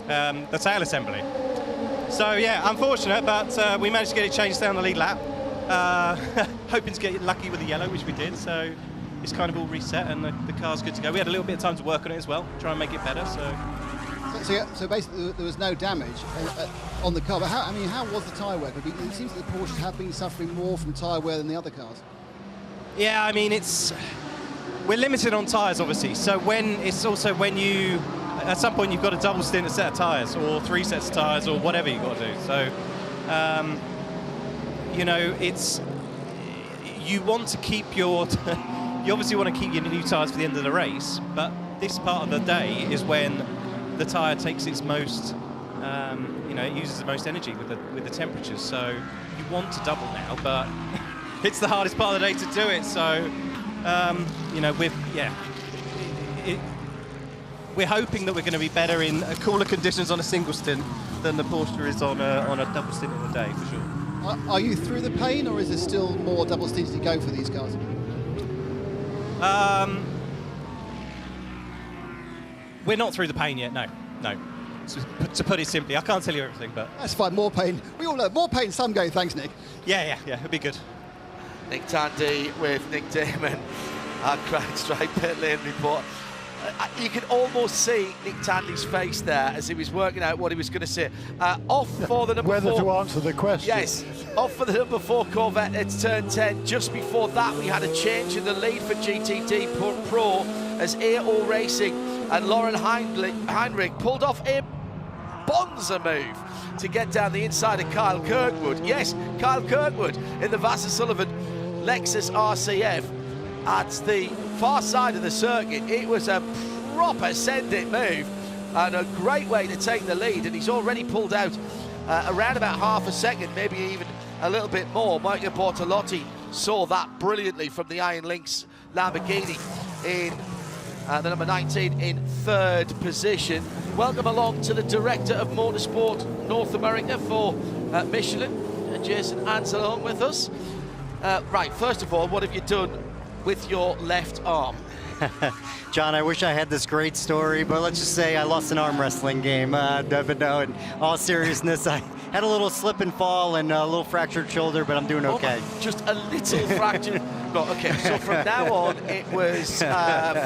the tail assembly. So yeah, unfortunate, but we managed to get it changed down the lead lap. Hoping to get lucky with the yellow, which we did. So it's kind of all reset, and the car's good to go. We had a little bit of time to work on it as well, try and make it better. So basically, there was no damage on the car. But how was the tyre wear? It seems that the Porsches have been suffering more from tyre wear than the other cars. Yeah, I mean, we're limited on tyres, obviously. So when you at some point you've got a double stint a set of tyres, or 3 sets of tyres, or whatever you've got to do. So you know, you want to keep you obviously want to keep your new tyres for the end of the race, but this part of the day is when the tyre takes its most, you know, it uses the most energy with the temperatures. So you want to double now, but it's the hardest part of the day to do it. So, you know, we're hoping that we're going to be better in cooler conditions on a single stint than the Porsche is on a double stint in a day, for sure. Are you through the pain, or is there still more double stints to go for these cars? We're not through the pain yet, no. To put it simply, I can't tell you everything, but... That's fine, more pain. We all know, more pain some go, thanks, Nick. Yeah, it'll be good. Nick Tandy with Nick Damon, our CrowdStrike pit lane report. You can almost see Nick Tandy's face there as he was working out what he was going to say. Off for the number 4. Whether to answer the question. Yes, off for the number 4 Corvette. It's turn 10. Just before that, we had a change in the lead for GTD Pro as AO Racing and Lauren Heinrich pulled off a bonza move to get down the inside of Kyle Kirkwood. Yes, Kyle Kirkwood in the Vassar Sullivan Lexus RCF at the far side of the circuit. It was a proper send-it move and a great way to take the lead, and he's already pulled out around about half a second, maybe even a little bit more. Michael Bortolotti saw that brilliantly from the Iron Lynx Lamborghini in the number 19 in 3rd position. Welcome along to the Director of Motorsport North America for Michelin, Jason Anselon with us. Right, first of all, what have you done with your left arm? John, I wish I had this great story, but let's just say I lost an arm wrestling game. But no, in all seriousness, I had a little slip and fall and a little fractured shoulder, but I'm doing okay. Just a little fractured. Right, okay, so from now on, it was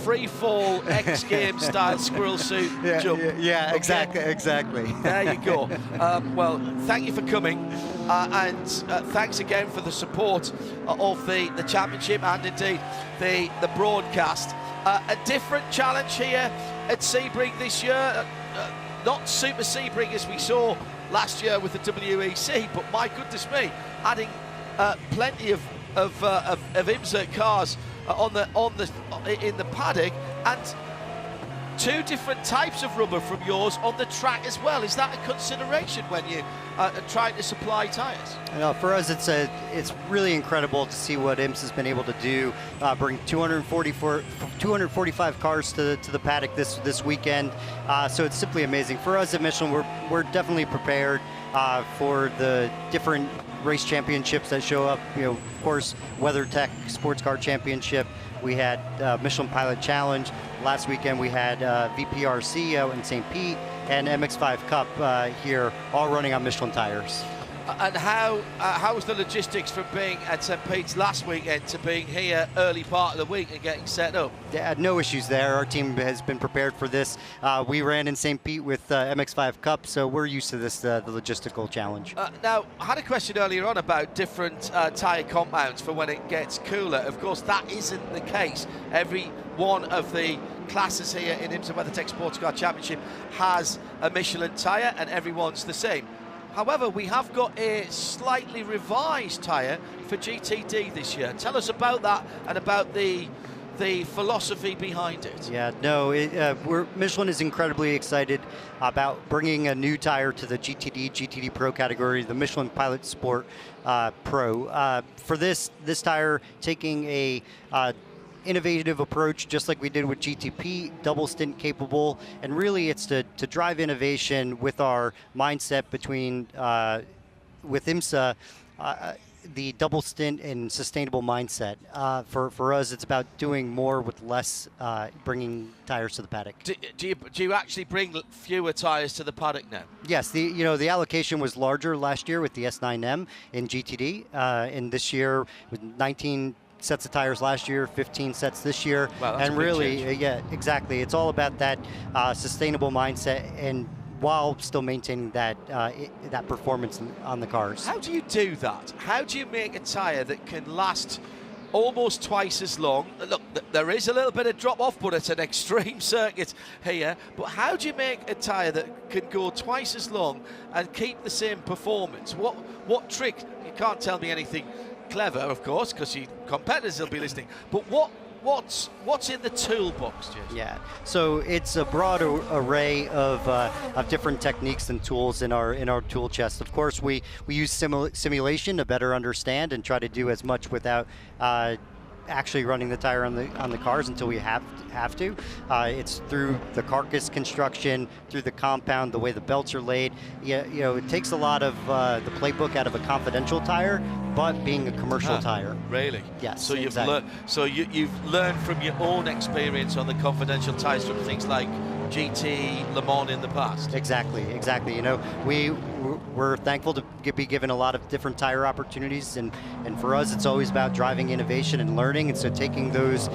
free fall, X Games style squirrel suit jump. Yeah, okay? Exactly. There you go. Well, thank you for coming, and thanks again for the support of the championship and indeed the broadcast. A different challenge here at Sebring this year. Not super Sebring as we saw last year with the WEC, but my goodness me, adding plenty of IMSA cars in the paddock, and 2 different types of rubber from yours on the track as well. Is that a consideration when you are trying to supply tyres? For us, it's really incredible to see what IMSA has been able to do. Bring 245 cars to the paddock this weekend. So it's simply amazing. For us at Michelin, we're definitely prepared for the different race championships that show up. Of course, WeatherTech SportsCar Championship. We had Michelin Pilot Challenge. Last weekend we had VPRC out in St. Pete and MX5 Cup here, all running on Michelin tires. And how was the logistics from being at St. Pete's last weekend to being here early part of the week and getting set up? Yeah, no issues there. Our team has been prepared for this. We ran in St. Pete with MX5 Cup, so we're used to this, the logistical challenge. Now, I had a question earlier on about different tyre compounds for when it gets cooler. Of course, that isn't the case. Every one of the classes here in IMSA WeatherTech SportsCar Championship has a Michelin tyre, and everyone's the same. However, we have got a slightly revised tyre for GTD this year. Tell us about that and about the philosophy behind it. Yeah, no, Michelin is incredibly excited about bringing a new tyre to the GTD Pro category, the Michelin Pilot Sport Pro. For this tyre, taking a innovative approach, just like we did with GTP, double stint capable, and really it's to drive innovation with our mindset between with IMSA, the double stint and sustainable mindset. For us, it's about doing more with less, bringing tires to the paddock. Do you actually bring fewer tires to the paddock now? Yes, the allocation was larger last year with the S9M in GTD, and this year with 19 sets of tires last year, 15 sets this year. Wow, that's and a big really, change. yeah, exactly. It's all about that sustainable mindset, and while still maintaining that that performance on the cars. How do you do that? How do you make a tyre that can last almost twice as long? Look, there is a little bit of drop off, but it's an extreme circuit here. But how do you make a tyre that can go twice as long and keep the same performance? What trick? You can't tell me anything clever, of course, because your competitors will be listening. But what's in the toolbox, Jason? Yeah, so it's a broad array of different techniques and tools in our tool chest. Of course, we use simulation to better understand and try to do as much without actually running the tire on the cars until we have to. It's through the carcass construction, through the compound, the way the belts are laid. Yeah, you know, it takes a lot of the playbook out of a confidential tire, but being a commercial tire. Really? Yes. So you've exactly. learned. So you've learned from your own experience on the confidential tires from things like GT, Le Mans in the past. Exactly. You know, we're thankful to be given a lot of different tire opportunities, and for us, it's always about driving innovation and learning. And so taking those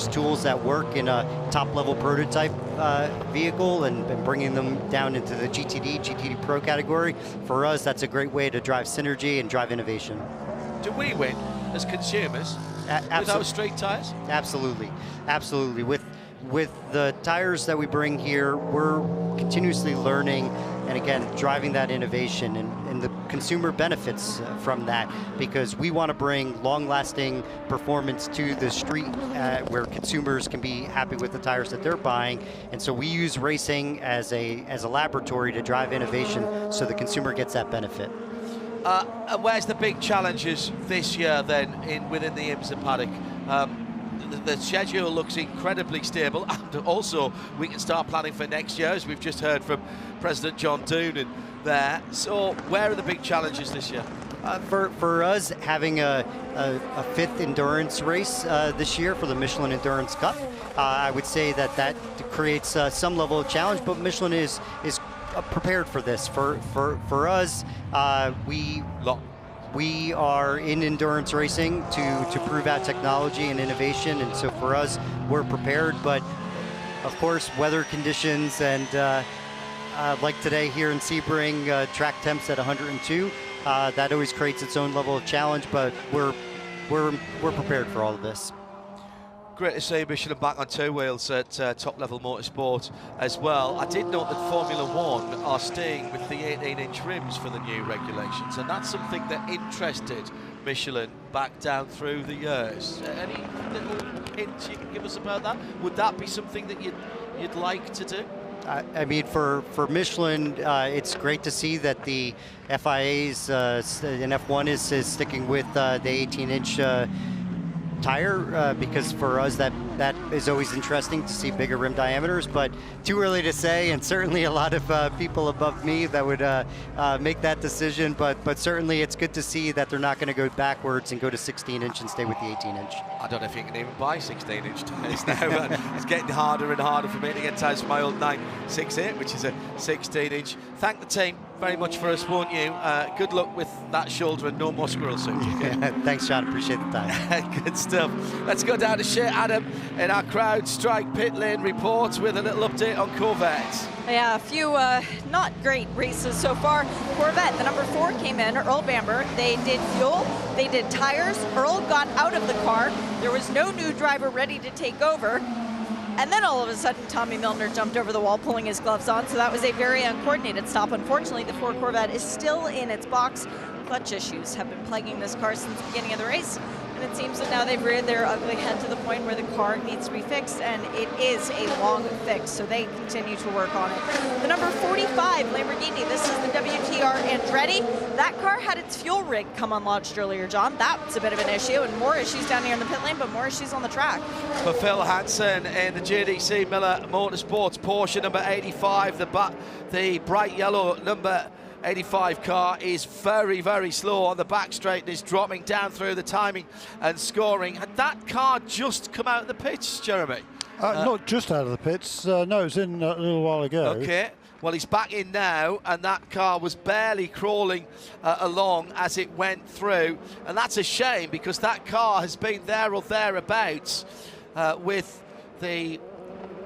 tools that work in a top-level prototype vehicle and bringing them down into the GTD Pro category, for us, that's a great way to drive synergy and drive innovation. Do we win as consumers with our straight tires? Absolutely. With the tires that we bring here, we're continuously learning and again driving that innovation, and the consumer benefits from that, because we want to bring long-lasting performance to the street where consumers can be happy with the tires that they're buying. And so we use racing as a laboratory to drive innovation so the consumer gets that benefit. And where's the big challenges this year then within the IMSA paddock? The schedule looks incredibly stable, and also we can start planning for next year, as we've just heard from President John Doonan there. So where are the big challenges this year? For us, having a fifth endurance race this year for the Michelin Endurance Cup, I would say that creates some level of challenge, but Michelin is prepared for this. For us, we are in endurance racing to prove out technology and innovation, and so for us, we're prepared. But of course, weather conditions and like today here in Sebring, track temps at 102, that always creates its own level of challenge. But we're prepared for all of this. Great to see Michelin back on two wheels at Top Level Motorsport as well. I did note that Formula One are staying with the 18-inch rims for the new regulations, and that's something that interested Michelin back down through the years. Any little hints you can give us about that? Would that be something that you'd like to do? I mean, for Michelin, it's great to see that the FIA's and F1 is sticking with the 18-inch tire, because for us that is always interesting to see bigger rim diameters, but too early to say, and certainly a lot of people above me that would make that decision, but certainly it's good to see that they're not going to go backwards and go to 16-inch and stay with the 18-inch. I don't know if you can even buy 16-inch tires now, but it's getting harder and harder for me to get tires for my old 968, which is a 16-inch. Thank the team very much for us, won't you? Good luck with that shoulder and no more squirrel suit. Thanks, John. Appreciate the time. Good stuff. Let's go down to Shea Adam in our CrowdStrike pit lane report with a little update on Corvettes. Yeah, a few not great races so far. Corvette, the number 4 came in, Earl Bamber. They did fuel, they did tires. Earl got out of the car. There was no new driver ready to take over. And then all of a sudden, Tommy Milner jumped over the wall, pulling his gloves on. So that was a very uncoordinated stop. Unfortunately, the 4 Corvette is still in its box. Clutch issues have been plaguing this car since the beginning of the race. And it seems that now they've reared their ugly head to the point where the car needs to be fixed, and it is a long fix, so they continue to work on it. The number 45 Lamborghini, this is the WTR Andretti. That car had its fuel rig come unlodged earlier, John. That's a bit of an issue, and more issues down here in the pit lane, but more issues on the track. For Phil Hansen in the JDC Miller Motorsports Porsche number 85, the bright yellow number 85 car is very, very slow on the back straight and is dropping down through the timing and scoring. Had that car just come out of the pits, Jeremy? Not just out of the pits. No, it was in a little while ago. Okay. Well, he's back in now, and that car was barely crawling along as it went through. And that's a shame, because that car has been there or thereabouts with the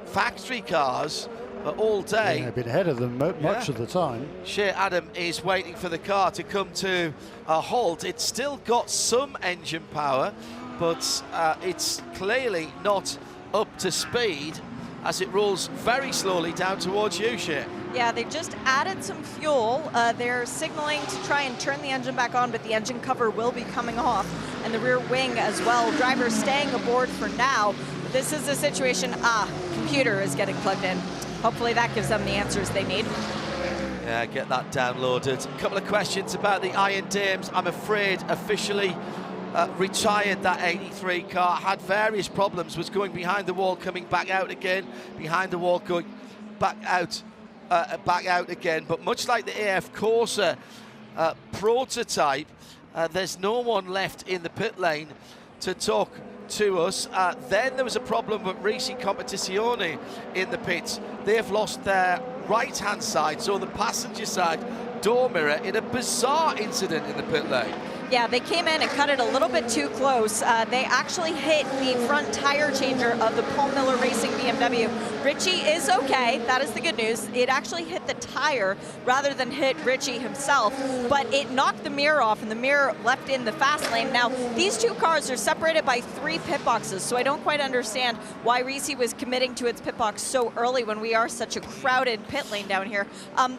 factory cars all day. Yeah, been ahead of them much of the time. Shea Adam is waiting for the car to come to a halt. It's still got some engine power, but it's clearly not up to speed as it rolls very slowly down towards you, Shea. Yeah, they just added some fuel. They're signaling to try and turn the engine back on, but the engine cover will be coming off, and the rear wing as well. Driver's staying aboard for now. This is a situation, computer is getting plugged in. Hopefully that gives them the answers they need. Yeah, get that downloaded. A couple of questions about the Iron Dames. I'm afraid officially retired that 83 car, had various problems, was going behind the wall, coming back out again, behind the wall, going back out again. But much like the AF Corsa prototype, there's no one left in the pit lane to talk to us. Then there was a problem with Racing Competizione in the pits. They've lost their right-hand side, so the passenger side door mirror, in a bizarre incident in the pit lane. Yeah, they came in and cut it a little bit too close. They actually hit the front tire changer of the Paul Miller Racing BMW. Richie is okay, that is the good news. It actually hit the tire rather than hit Richie himself, but it knocked the mirror off and the mirror left in the fast lane. Now, these two cars are separated by 3 pit boxes, so I don't quite understand why Risi was committing to its pit box so early when we are such a crowded pit lane down here.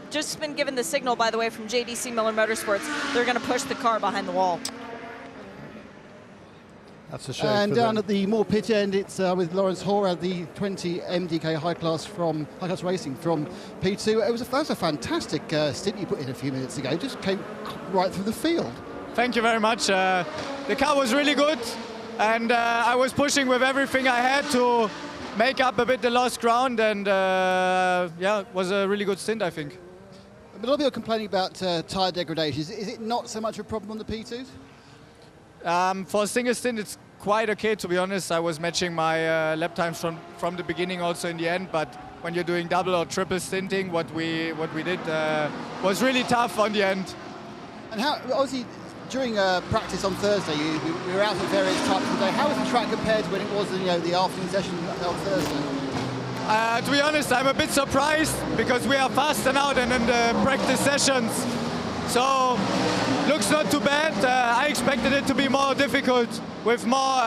Just been given the signal, by the way, from JDC Miller Motorsports. They're gonna push the car behind the wall. That's a shame. And for down them. at the more pit end, it's with Lawrence Hora, the 20 MDK High Class Racing from P2. That was a fantastic stint you put in a few minutes ago. Just came right through the field. Thank you very much. The car was really good, and I was pushing with everything I had to make up a bit the lost ground, and yeah, it was a really good stint, I think. A lot of people complaining about tyre degradation. Is it not so much a problem on the P2s? For a single stint, it's quite okay, to be honest. I was matching my lap times from the beginning, also in the end. But when you're doing double or triple stinting, what we did was really tough on the end. And how, obviously, during practice on Thursday, we were out at various times of the day. How was the track compared to when it was, the afternoon session on Thursday? To be honest, I'm a bit surprised because we are faster now than in the practice sessions. So, looks not too bad. I expected it to be more difficult with more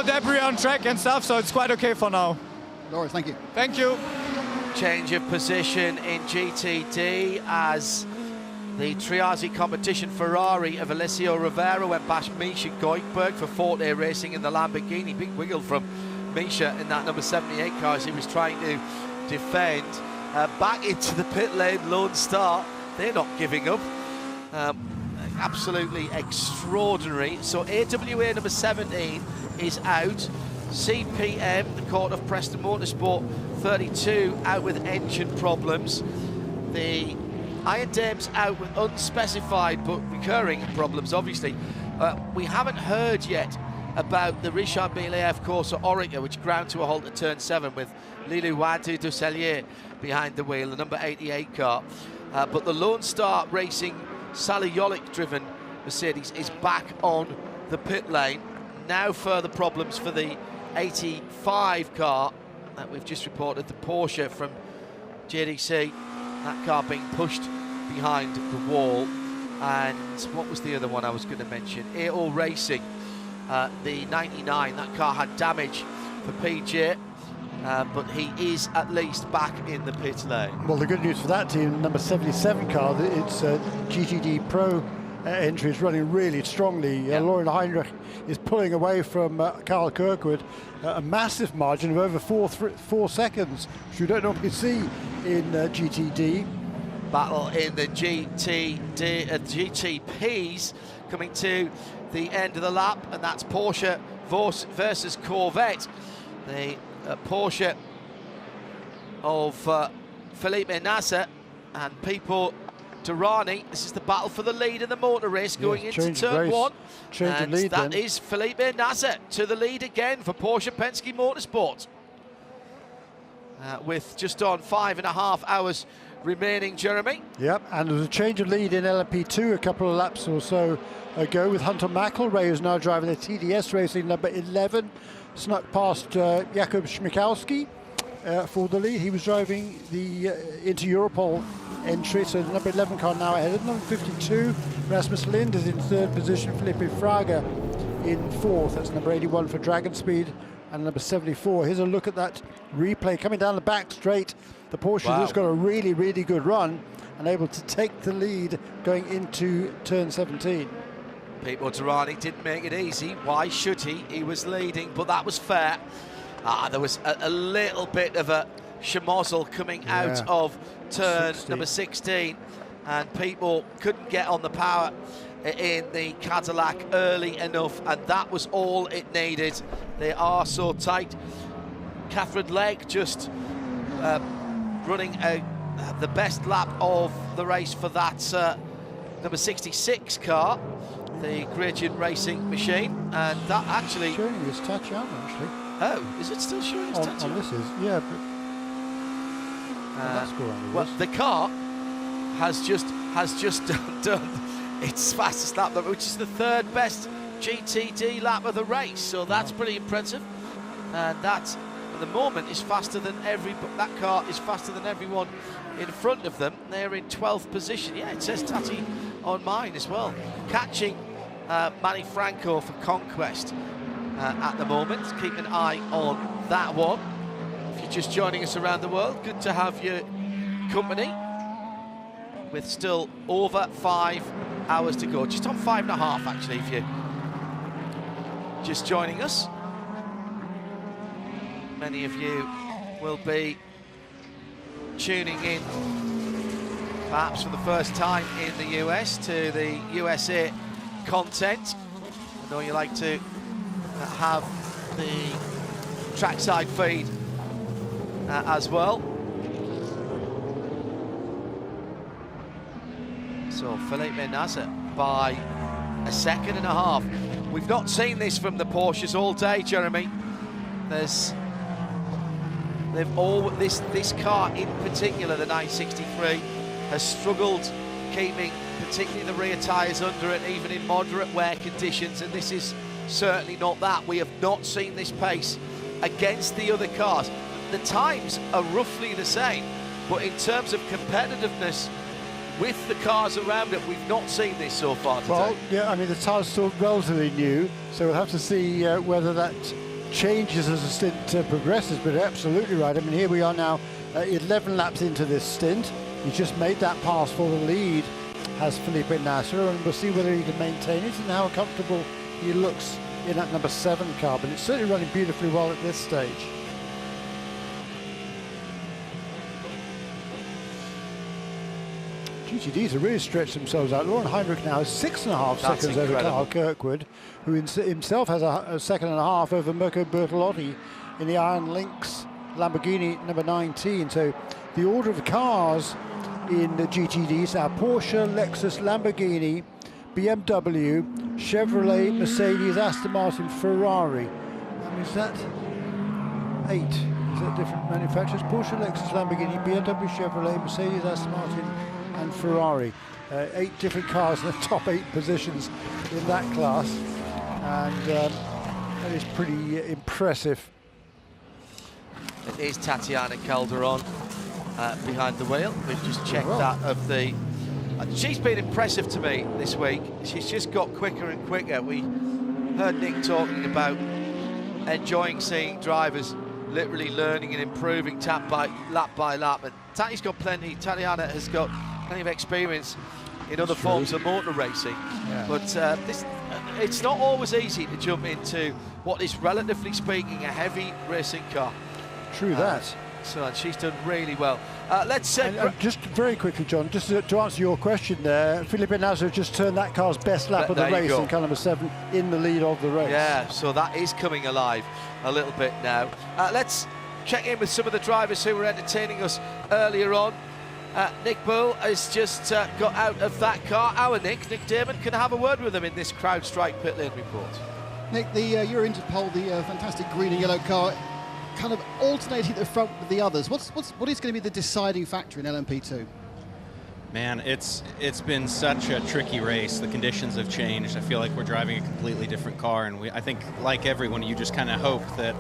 debris on track and stuff, so it's quite okay for now. Lawrence, thank you. Thank you. Change of position in GTD as the Triazi competition Ferrari of Alessio Rivera went past Misha Goikberg for Forte Racing in the Lamborghini. Big wiggle from Misha in that number 78 car as he was trying to defend. Back into the pit lane, Lone Star. They're not giving up. Absolutely extraordinary. So AWA number 17 is out. CPM, the court of Preston Motorsport 32, out with engine problems. The Iron Dames out with unspecified but recurring problems, obviously. We haven't heard yet about the Richard Mille AF Corsa Orica, which ground to a halt at turn 7 with Lilou Wadu de Cellier behind the wheel, the number 88 car. But the Lone Star Racing Sally Yolik driven Mercedes is back on the pit lane. Now further problems for the 85 car that we've just reported, the Porsche from JDC, that car being pushed behind the wall. And what was the other one I was going to mention? AO Racing, the 99, that car had damage for PJ. But he is at least back in the pit lane. Well, the good news for that team, number 77 car, its GTD Pro entry is running really strongly. Lauren Heinrich is pulling away from Carl Kirkwood, a massive margin of over 4 seconds, which you don't normally see in GTD. Battle in the GTPs coming to the end of the lap, and that's Porsche versus Corvette. The Porsche of Felipe Nasser and Pipo Derani. This is the battle for the lead in the motor race going into turn 1. And that is Felipe Nasser to the lead again for Porsche Penske Motorsport. With just on 5.5 hours remaining, Jeremy. Yep, and there was a change of lead in LMP2 a couple of laps or so ago with Hunter McElroy, who's now driving the TDS Racing number 11. Snuck past Jakub Schmikowski for the lead. He was driving the into Europol entry, so the number 11 car now ahead of number 52. Rasmus Lind is in 3rd position. Felipe Fraga in 4th. That's number 81 for Dragon Speed and number 74. Here's a look at that replay coming down the back straight. The Porsche has just got a really, really good run and able to take the lead going into turn 17. Pipo Derani didn't make it easy. Why should he? He was leading, but that was fair. There was a little bit of a schmozzle coming out of turn number 16. and people couldn't get on the power in the Cadillac early enough, and that was all it needed. They are so tight. Catherine Legg just running the best lap of the race for that number 66 car, the Gradient Racing machine, and that actually showing his Tatiana actually. Oh, is it still showing his Tatiana? On this is, yeah. But that's cool. Well, the car has just done its fastest lap, which is the third best GTD lap of the race. So that's pretty impressive, and that at the moment is faster than that car is faster than everyone in front of them. They're in 12th position. Yeah, it says Tati on mine as well. Catching Manny Franco for Conquest at the moment. Keep an eye on that one. If you're just joining us around the world, good to have your company. With still over 5 hours to go. Just on 5.5 actually, if you're just joining us. Many of you will be tuning in, perhaps for the first time in the US, to the USA content. I know you like to have the trackside feed as well. So Felipe Nasser by 1.5 seconds. We've not seen this from the Porsches all day, Jeremy. This car in particular, the 963, has struggled keeping particularly the rear tyres under it, even in moderate wear conditions, and this is certainly not that. We have not seen this pace against the other cars. The times are roughly the same, but in terms of competitiveness with the cars around it, we've not seen this so far today. Well, yeah, I mean, the tyre's still relatively new, so we'll have to see whether that changes as the stint progresses, but absolutely right. I mean, here we are now 11 laps into this stint. He's just made that pass for the lead, has Felipe Nasser, and we'll see whether he can maintain it and how comfortable he looks in that number 7 car, but it's certainly running beautifully well at this stage. GTDs have really stretched themselves out. Lauren Heinrich now has 6.5 seconds over Carl Kirkwood, who himself has a 2.5 seconds over Mirko Bertolotti in the Iron Lynx Lamborghini number 19. So the order of cars in the GTDs are Porsche, Lexus, Lamborghini, BMW, Chevrolet, Mercedes, Aston Martin, Ferrari. And is that 8? Is that different manufacturers? Porsche, Lexus, Lamborghini, BMW, Chevrolet, Mercedes, Aston Martin, and Ferrari. 8 different cars in the top 8 positions in that class, and that is pretty impressive. It is Tatiana Calderon behind the wheel. We've just checked that of the... she's been impressive to me this week. She's just got quicker and quicker. We heard Nick talking about enjoying seeing drivers literally learning and improving lap by lap. And Tatiana has got plenty of experience in other forms of motor racing. Yeah. But it's not always easy to jump into what is, relatively speaking, a heavy racing car. True that. So she's done really well. Let's just very quickly, John, just to answer your question there, Felipe Nasser just turned that car's best lap of the race in car number 7 in the lead of the race. Yeah, so that is coming alive a little bit now. Let's check in with some of the drivers who were entertaining us earlier on. Nick Bull has just got out of that car. Our Nick Damon, can I have a word with him in this CrowdStrike pit lane report? Nick, your Interpol, the fantastic green and yellow car, kind of alternating at the front with the others. What is going to be the deciding factor in LMP2? Man, it's been such a tricky race. The conditions have changed. I feel like we're driving a completely different car, and I think, like everyone, you just kind of hope that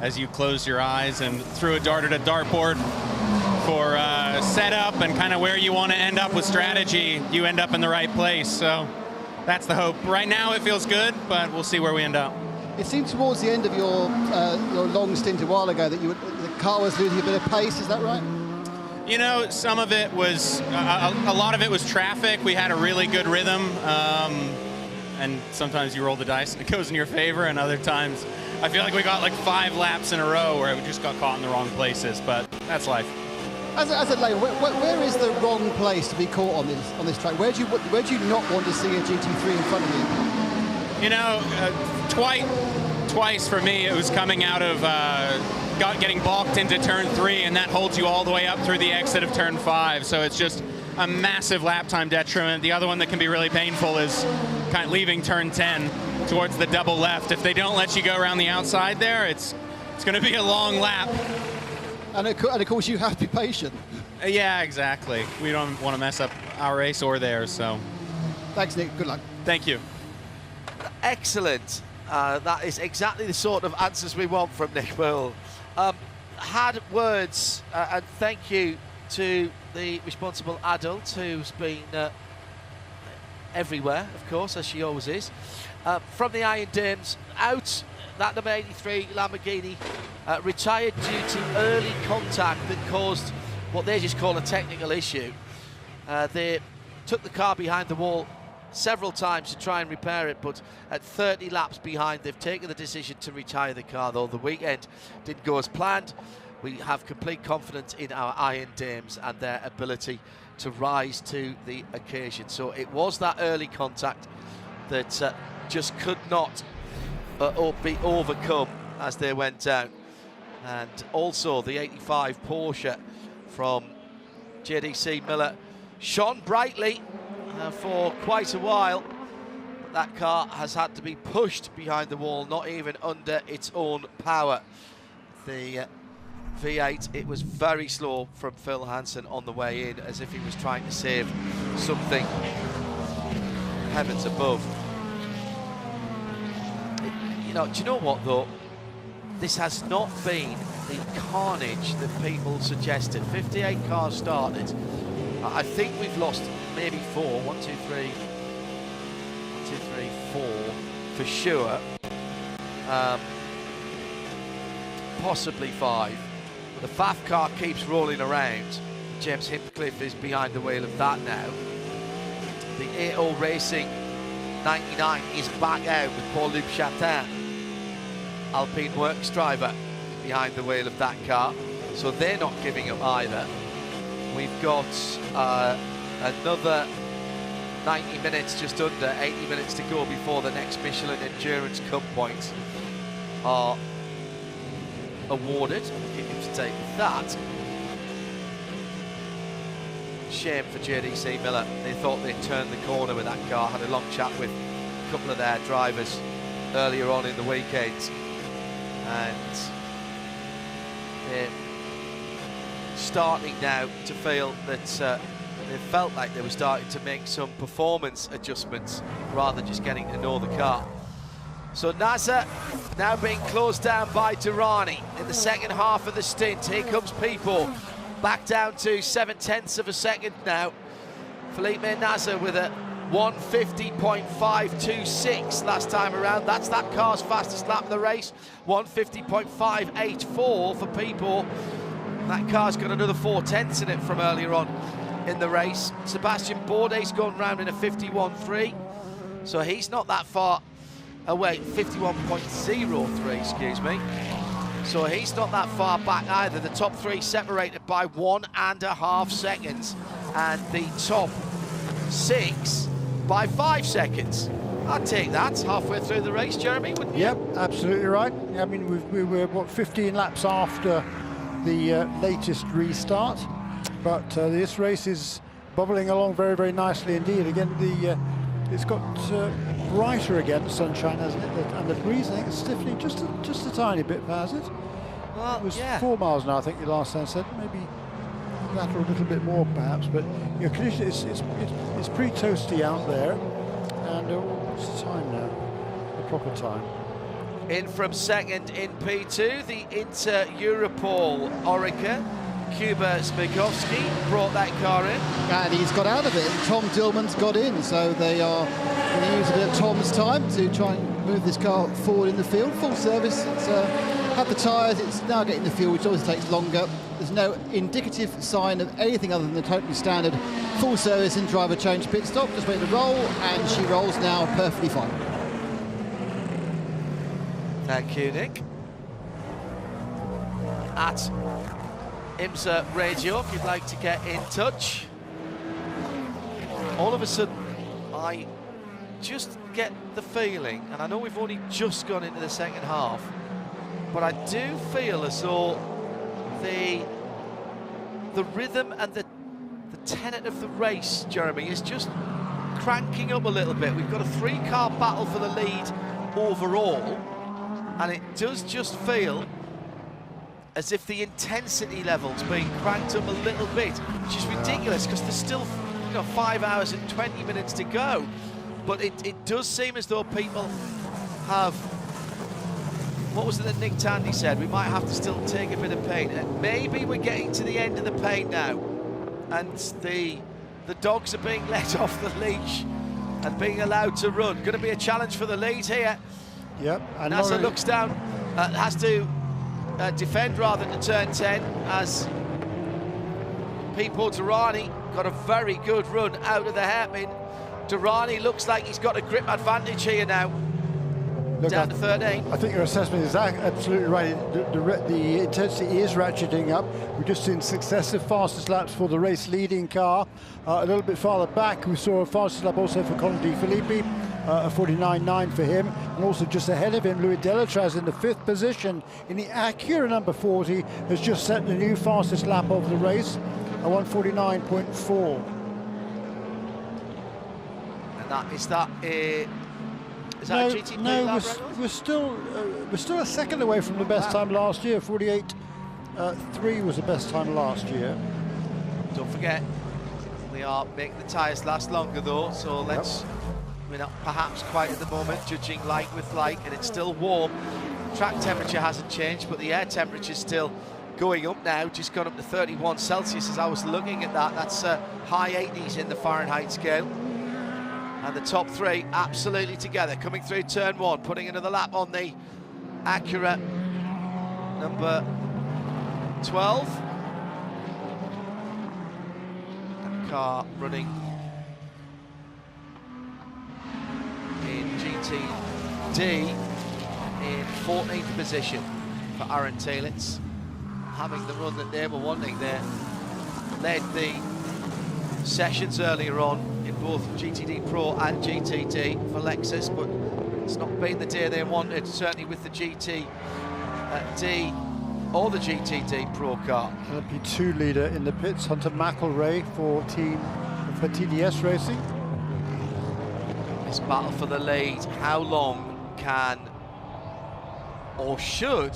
as you close your eyes and threw a dart at a dartboard for setup and kind of where you want to end up with strategy, you end up in the right place. So that's the hope. Right now it feels good, but we'll see where we end up. It seemed towards the end of your long stint a while ago that the car was losing a bit of pace. Is that right? You know, some of it was, a lot of it was traffic. We had a really good rhythm, and sometimes you roll the dice and it goes in your favor, and other times I feel like we got like 5 laps in a row where we just got caught in the wrong places, but that's life. As a lane, where is the wrong place to be caught on this track? Where do you not want to see a GT3 in front of you? You know, twice for me it was coming out of getting balked into turn 3, and that holds you all the way up through the exit of turn 5. So it's just a massive lap time detriment. The other one that can be really painful is kind of leaving turn 10 towards the double left. If they don't let you go around the outside there, it's going to be a long lap. And of course, you have to be patient. Yeah, exactly. We don't want to mess up our race or theirs, so. Thanks, Nick. Good luck. Thank you. Excellent. That is exactly the sort of answers we want from Nick Mobil. Had words and thank you to the responsible adult who's been everywhere, of course, as she always is. From the Iron Dames, out that number 83 Lamborghini retired due to early contact that caused what they just call a technical issue. They took the car behind the wall several times to try and repair it, but at 30 laps behind, they've taken the decision to retire the car, though the weekend didn't go as planned. We have complete confidence in our Iron Dames and their ability to rise to the occasion. So it was that early contact that just could not be overcome as they went down. And also the 85 Porsche from JDC Miller shone brightly for quite a while, but that car has had to be pushed behind the wall, not even under its own power. The V8, it was very slow from Phil Hansen on the way in, as if he was trying to save something heavens above. You know, do you know what though? This has not been the carnage that people suggested. 58 cars started. I think we've lost maybe 4. 1, 2, 3. 1, 2, 3, 4 for sure. Possibly 5. The FAF car keeps rolling around. James Hinchcliffe is behind the wheel of that now. The AO Racing 99 is back out with Paul-Luc Chatin, Alpine Works driver, behind the wheel of that car. So they're not giving up either. We've got another 90 minutes, just under 80 minutes to go before the next Michelin Endurance Cup points are awarded. Keep up to date with that. Shame for JDC Miller. They thought they'd turned the corner with that car. Had a long chat with a couple of their drivers earlier on in the weekend, and they're starting now to feel that they felt like they were starting to make some performance adjustments rather than just getting to know the car. So NASA now being closed down by Durrani in the second half of the stint. Here comes Pipo, back down to 0.7 of a second now. Felipe Nasser with a 150.526 last time around. That's that car's fastest lap of the race. 150.584 for Pipo. That car's got another 0.4 in it from earlier on in the race. Sebastian Bourdais going round in a 51.3, so he's not that far away. 51.03, excuse me. So he's not that far back either. The top three separated by 1.5 seconds, and the top 6 by 5 seconds. I'd take that halfway through the race, Jeremy, wouldn't you? Yep, absolutely right. I mean, we were, what, 15 laps after the latest restart, but this race is bubbling along very, very nicely indeed. Again, it's got brighter again, the sunshine, hasn't it? And the breeze, I think, is stiffening just a tiny bit, has it? Well, it was yeah. 4 miles an hour, I think, the last time said. Maybe that or a little bit more, perhaps. But your condition it's pretty toasty out there. And what's the time now? The proper time. In from second in P2, the Inter-Europol Orica. Kuba Smigovsky brought that car in. And he's got out of it. Tom Dillman's got in, so they are going to use a bit of Tom's time to try and move this car forward in the field. Full service. It's had the tyres. It's now getting the fuel, which obviously takes longer. There's no indicative sign of anything other than the totally standard full service and driver change pit stop. Just waiting to roll, and she rolls now perfectly fine. Thank you, Nick. At IMSA radio if you'd like to get in touch. All of a sudden, I just get the feeling, and I know we've only just gone into the second half, but I do feel as though the rhythm and the tenet of the race, Jeremy, is just cranking up a little bit. We've got a 3-car battle for the lead overall, and it does just feel as if the intensity level's being cranked up a little bit, which is ridiculous because there's still 5 hours and 20 minutes to go. But it does seem as though people have, what was it that Nick Tandy said? We might have to still take a bit of pain. And maybe we're getting to the end of the pain now. And the dogs are being let off the leash and being allowed to run. Going to be a challenge for the lead here. Yep. And NASA looks down, has to defend rather than turn 10 as Pipo Derani got a very good run out of the hairpin. Derani looks like he's got a grip advantage here now. Look, down to 13. I think your assessment is absolutely right. The intensity is ratcheting up. We've just seen successive fastest laps for the race leading car. A little bit farther back, we saw a fastest lap also for Colin Di Filippi, a 49.9 for him. And also just ahead of him, Louis Delatraz in the 5th position in the Acura number 40 has just set the new fastest lap of the race, a 149.4. And that is that. Is that a GTP no, lap we're still a second away from the best time last year. 48.3 was the best time last year. Don't forget, we are making the tyres last longer though, so let's, we're not perhaps quite at the moment judging like with like, and it's still warm. Track temperature hasn't changed, but the air temperature is still going up now, just gone up to 31 Celsius as I was looking at that. That's high 80s in the Fahrenheit scale. And the top 3 absolutely together, coming through turn 1, putting another lap on the Acura number 12. That car running in GTD in 14th position for Aaron Taylitz, having the run that they were wanting there. Led the sessions earlier on in both GTD Pro and GTD for Lexus, but it's not been the day they wanted, certainly with the GTD or the GTD Pro car. LP2 leader in the pits, Hunter McElrea for TDS Racing. This battle for the lead, how long can or should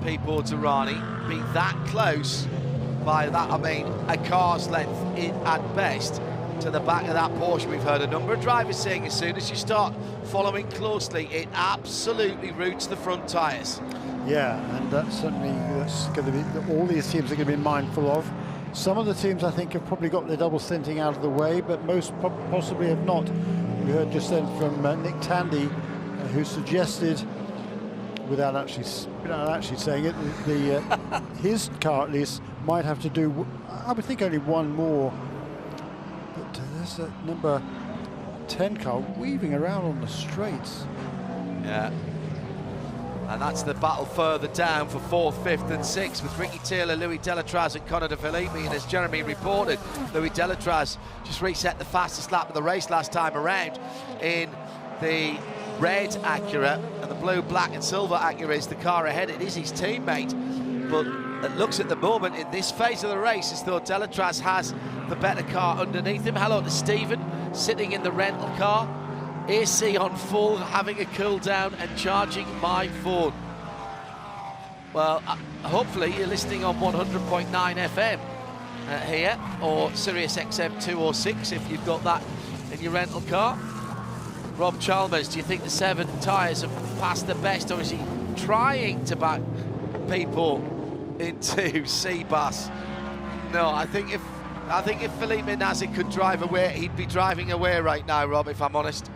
Pipo Derani be that close? By that I mean a car's length at best to the back of that Porsche. We've heard a number of drivers saying as soon as you start following closely, it absolutely roots the front tyres. Yeah, and that's going to be, all these teams are going to be mindful of. Some of the teams I think have probably got their double stinting out of the way, but most possibly have not. We heard just then from Nick Tandy, who suggested, without actually saying it, his car at least might have to do, I would think, only one more. But there's that number 10 car weaving around on the straights. Yeah. And that's the battle further down for 4th, 5th and 6th with Ricky Taylor, Louis Delatraz and Conor De Filippi. And as Jeremy reported, Louis Delatraz just reset the fastest lap of the race last time around in the red Acura, and the blue, black and silver Acura is the car ahead. It is his teammate, but it looks at the moment in this phase of the race as though Delatraz has the better car underneath him. Hello to Stephen, sitting in the rental car, AC on full, having a cool down and charging my phone. Well, hopefully you're listening on 100.9 FM here, or Sirius XM 206 if you've got that in your rental car. Rob Chalmers, do you think the 7 tyres have passed the best, or is he trying to back people into Seabass? No, I think if Felipe Nasr could drive away, he'd be driving away right now, Rob, if I'm honest.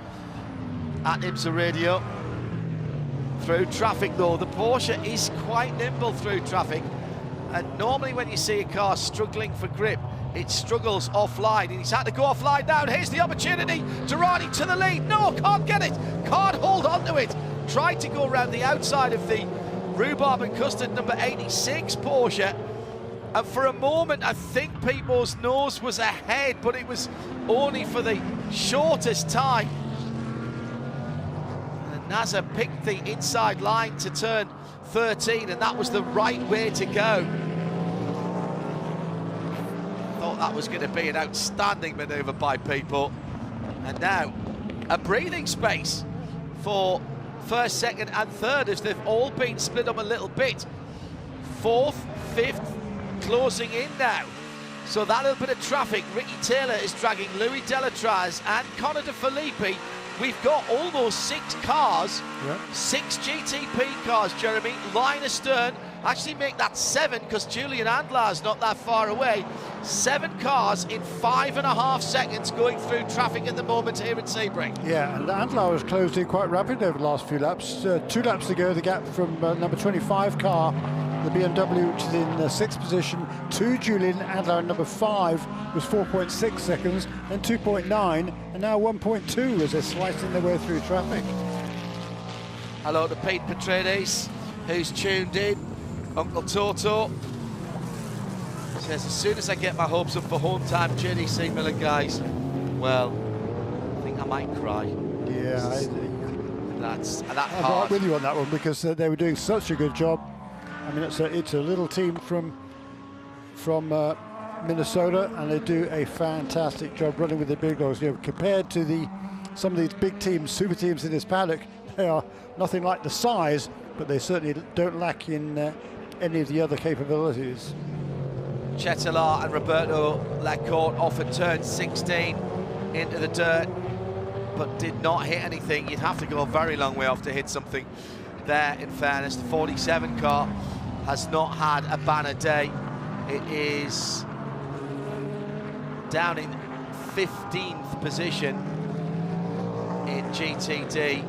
At IMSA Radio. Through traffic though, the Porsche is quite nimble through traffic, and normally when you see a car struggling for grip, it struggles offline, and he's had to go offline now. Here's the opportunity. Derani to the lead. No, can't get it. Can't hold on to it. Tried to go around the outside of the Rhubarb and Custard, number 86 Porsche. And for a moment, I think People's nose was ahead, but it was only for the shortest time. And NASA picked the inside line to turn 13, and that was the right way to go. Thought that was going to be an outstanding manoeuvre by People. And now, a breathing space for first, second, and third, as they've all been split up a little bit. Fourth, fifth, closing in now. So that little bit of traffic, Ricky Taylor is dragging Louis Delatraz and Connor De Filippi. We've got almost 6 cars, 6 GTP cars, Jeremy, line astern. Actually make that 7 because Julian Andlar's not that far away. 7 cars in 5.5 seconds going through traffic at the moment here at Sebring. Yeah, and Andlar was closed in quite rapidly over the last few laps. 2 laps ago, the gap from number 25 car, the BMW, which is in 6th position, to Julian Andlar, number 5, was 4.6 seconds, then 2.9, and now 1.2 as they're slicing their way through traffic. Hello to Pete Petrades, who's tuned in. Uncle Toto says, as soon as I get my hopes up for home time, JDC Miller guys, well, I think I might cry. Yeah, that's I'm right with you on that one, because they were doing such a good job. I mean, it's a little team from Minnesota, and they do a fantastic job running with the big dogs. You know, compared to some of these big teams, super teams in this paddock, they are nothing like the size, but they certainly don't lack in any of the other capabilities. Chetelaar and Roberto Lacourt off at turn 16 into the dirt, but did not hit anything. You'd have to go a very long way off to hit something there, in fairness. The 47 car has not had a banner day. It is down in 15th position in GTD.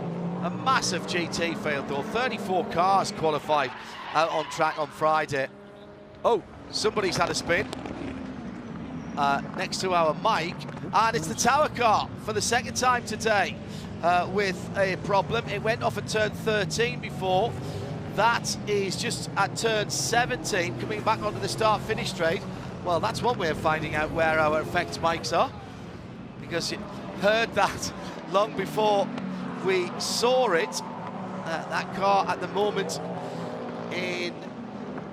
A massive GT field though. 34 cars qualified out on track on Friday. Oh, somebody's had a spin next to our mic, and it's the Tower car for the second time today with a problem. It went off at turn 13 before. That is just at turn 17, coming back onto the start-finish straight. Well, that's one way of finding out where our effects mics are, because you heard that long before we saw it. That car at the moment in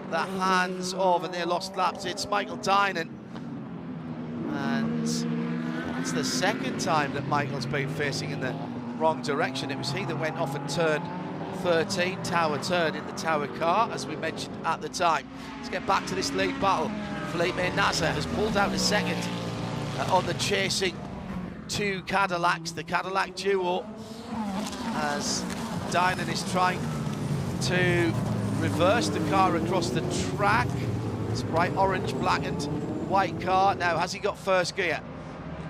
the hands of, and they lost laps, it's Michael Dynan. And it's the second time that Michael's been facing in the wrong direction. It was he that went off at turn 13, Tower turn in the Tower car, as we mentioned at the time. Let's get back to this lead battle. Felipe Nasser has pulled out a second on the chasing 2 Cadillacs, the Cadillac duo, as Dynan is trying to reverse the car across the track. It's bright orange, black and white car. Now, has he got first gear?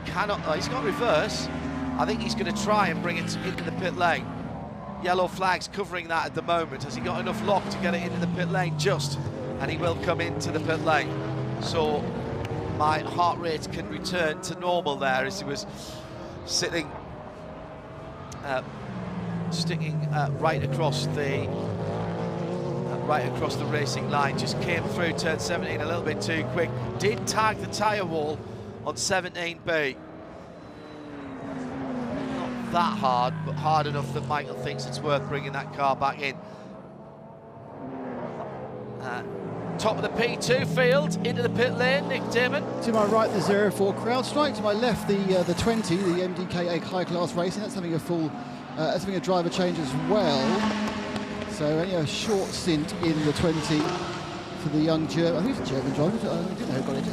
Cannot. He's got reverse. I think he's going to try and bring it into the pit lane. Yellow flags covering that at the moment. Has he got enough lock to get it into the pit lane? Just. And he will come into the pit lane. So my heart rate can return to normal there, as he was sitting, sticking right across the racing line. Just came through turn 17 a little bit too quick. Did tag the tyre wall on 17B. Not that hard, but hard enough that Michael thinks it's worth bringing that car back in. Top of the P2 field, into the pit lane, Nick Damon. To my right, the 04 CrowdStrike. To my left, the 20, the MDK High Class Racing. That's having a full, that's having a driver change as well. So only a short stint in the 20 for the young German. I think it's a German driver. I didn't know who got it.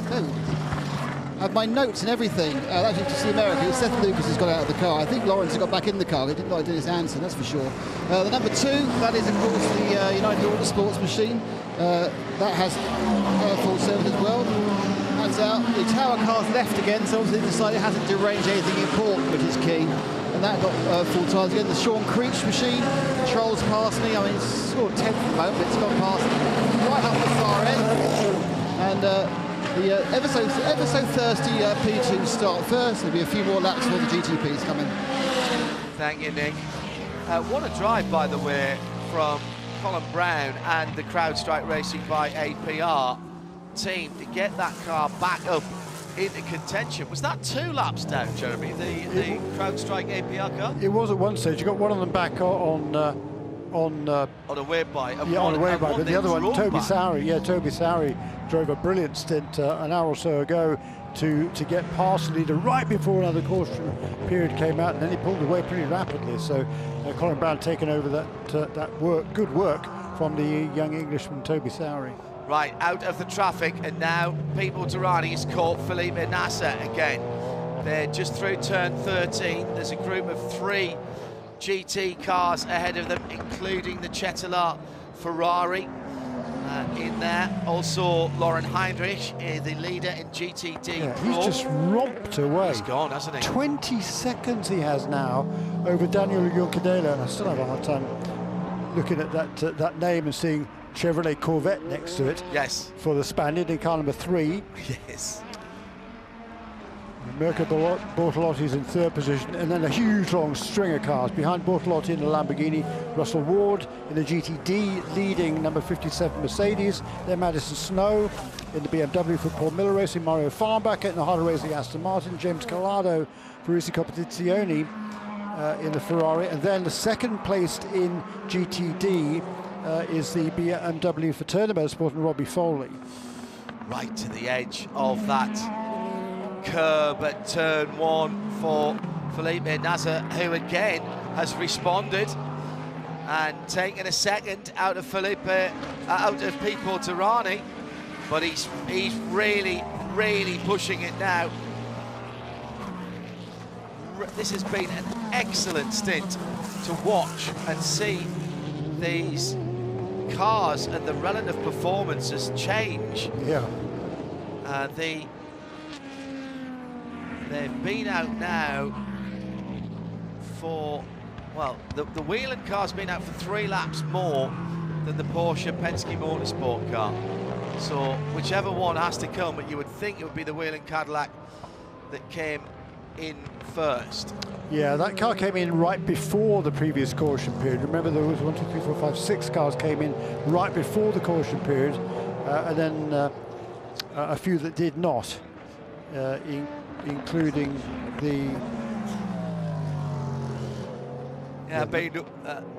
I have my notes and everything. Actually, to see America, Seth Lucas has got out of the car. I think Lawrence has got back in the car. He didn't like Dennis Hansen, that's for sure. The number 2, that is, of course, the United Auto Sports machine. That has full service as well. That's out. The Tower car's left again, so obviously decided it hasn't deranged anything important, which is key. And that got full tires again. The Sean Creech machine trolls past me. I mean, it's sort of 10th at the moment, but it's gone past right up the far end. And the ever so thirsty P2 start first. There'll be a few more laps before the GTPs come in. Thank you, Nick. What a drive, by the way, from Colin Brown and the CrowdStrike Racing by APR team to get that car back up into contention. Was that 2 laps down, Jeremy, the CrowdStrike APR car? It was at one stage. You got one of them back on a weigh by. On a weigh by, but the other one, Toby back. Sowry. Yeah, Toby Sowry drove a brilliant stint an hour or so ago to get past the leader right before another caution period came out, and then he pulled away pretty rapidly. So Colin Brown taking over that good work from the young Englishman Toby Sowry. Right, out of the traffic, and now People Durrani has caught Felipe Nasser again. They're just through turn 13. There's a group of 3 GT cars ahead of them, including the Cetilar Ferrari in there. Also, Lauren Heinrich, the leader in GTD. Yeah, he's just romped away. He's gone, hasn't he? 20 seconds he has now over Daniel Juncadella, and I still have a hard time looking at that name and seeing Chevrolet Corvette next to it. Yes. For the Spaniard in car number 3. Yes. Mirko Bortolotti's in 3rd position, and then a huge long string of cars behind Bortolotti in the Lamborghini, Russell Ward in the GTD leading number 57 Mercedes, then Madison Snow in the BMW for Paul Miller Racing, Mario Farnbacher in the Harder Racing Aston Martin, James Collado for Risi Competizione in the Ferrari, and then the 2nd placed in GTD is the BMW for Turner Motorsport and Robbie Foley. Right to the edge of that curb at turn 1 for Felipe Nasser, who again has responded and taken a second out of People Durrani, but he's really pushing it now. This has been an excellent stint to watch and see these cars and the relative performances change. Yeah. They've been out now for, well, the Whelen car's been out for 3 laps more than the Porsche Penske Motorsport car. So whichever one has to come, but you would think it would be the Whelen Cadillac that came in first. Yeah, that car came in right before the previous caution period. Remember, there was 1, 2, 3, 4, 5, 6 cars came in right before the caution period, and then a few that did not, including the...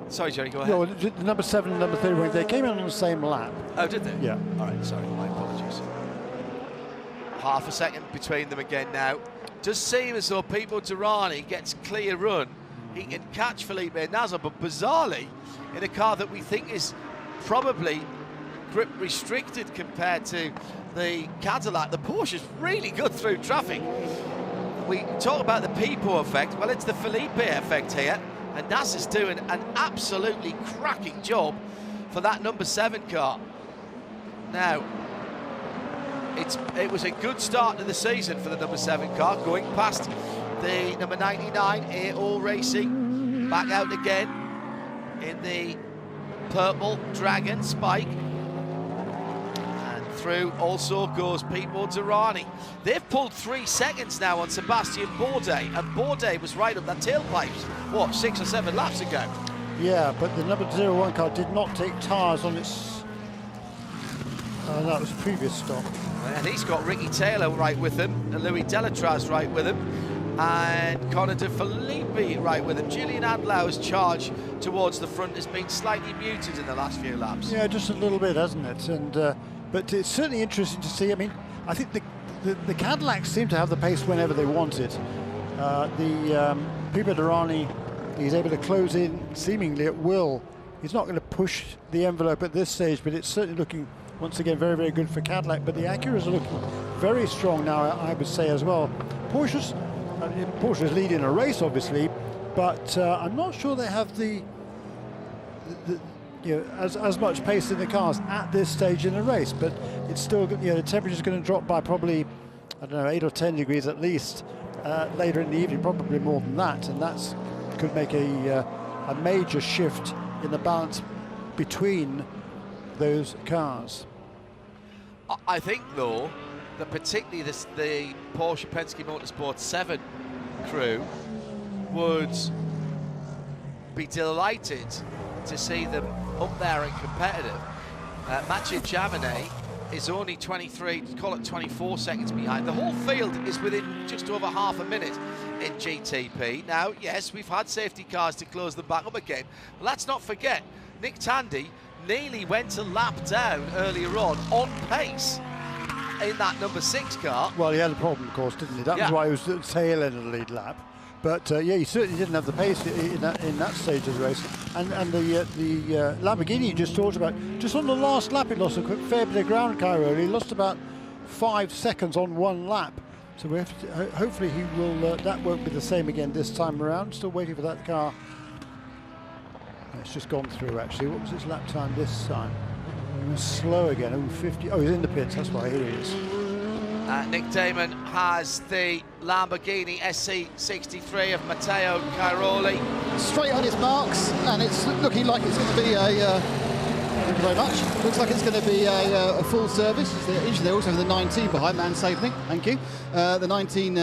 sorry, Jerry, go ahead. No, the number 7 and number 31, they came in on the same lap. Oh, did they? Yeah. All right, sorry, my apologies. Half a second between them again now. Does seem as though People Durrani gets clear run. He can catch Felipe Nasser, but bizarrely, in a car that we think is probably grip restricted compared to the Cadillac, the Porsche's really good through traffic. We talk about the People effect, well, it's the Felipe effect here, and Nasser's doing an absolutely cracking job for that number 7 car. Now, it was a good start to the season for the number 7 car, going past the number 99, All Racing, back out again in the purple Dragon Spike. And through also goes People Durrani. They've pulled 3 seconds now on Sebastian Bourdais, and Bourdais was right up that tailpipes, what, 6 or 7 laps ago? Yeah, but the number 01 car did not take tyres on its... that was the previous stop. And he's got Ricky Taylor right with him, and Louis Delatraz right with him, and Connor De Filippi right with him. Julian Adlau's charge towards the front has been slightly muted in the last few laps. Yeah, just a little bit, hasn't it? And but it's certainly interesting to see. I mean, I think the Cadillacs seem to have the pace whenever they want it. People Durrani, he's able to close in seemingly at will. He's not going to push the envelope at this stage, but it's certainly looking, once again, very, very good for Cadillac. But the Acuras are looking very strong now, I would say, as well. Porsche's leading a race, obviously, but I'm not sure they have the as much pace in the cars at this stage in the race. But it's still, the temperature's going to drop by probably, I don't know, 8 or 10 degrees at least later in the evening, probably more than that, and that's could make a major shift in the balance between those cars. I think, though, that particularly the Porsche Penske Motorsport 7 crew would be delighted to see them up there and competitive. Mathieu Jaminet is only 23, call it 24 seconds behind. The whole field is within just over half a minute in GTP. Now, yes, we've had safety cars to close them back up again. But let's not forget, Nick Tandy nearly went a lap down earlier on pace in that number 6 car. Well, he had a problem, of course, didn't he? That was why he was at the tail end of the lead lap. But yeah, he certainly didn't have the pace in that stage of the race. And the Lamborghini you just talked about, just on the last lap, it lost a fair bit of ground, Cairo. He lost about 5 seconds on one lap. So we have to, hopefully he will. That won't be the same again this time around. Still waiting for that car. It's just gone through actually. What was his lap time this time? He was slow again. Oh, 50. Oh, he's in the pits. That's why. Here he is. Nick Damon has the Lamborghini SC63 of Matteo Cairoli. Straight on his marks, and it's looking like it's going to be a. Thank you very much. Looks like it's going to be a full service. Usually they also have the 19 behind. Man saved me. Thank you. The 19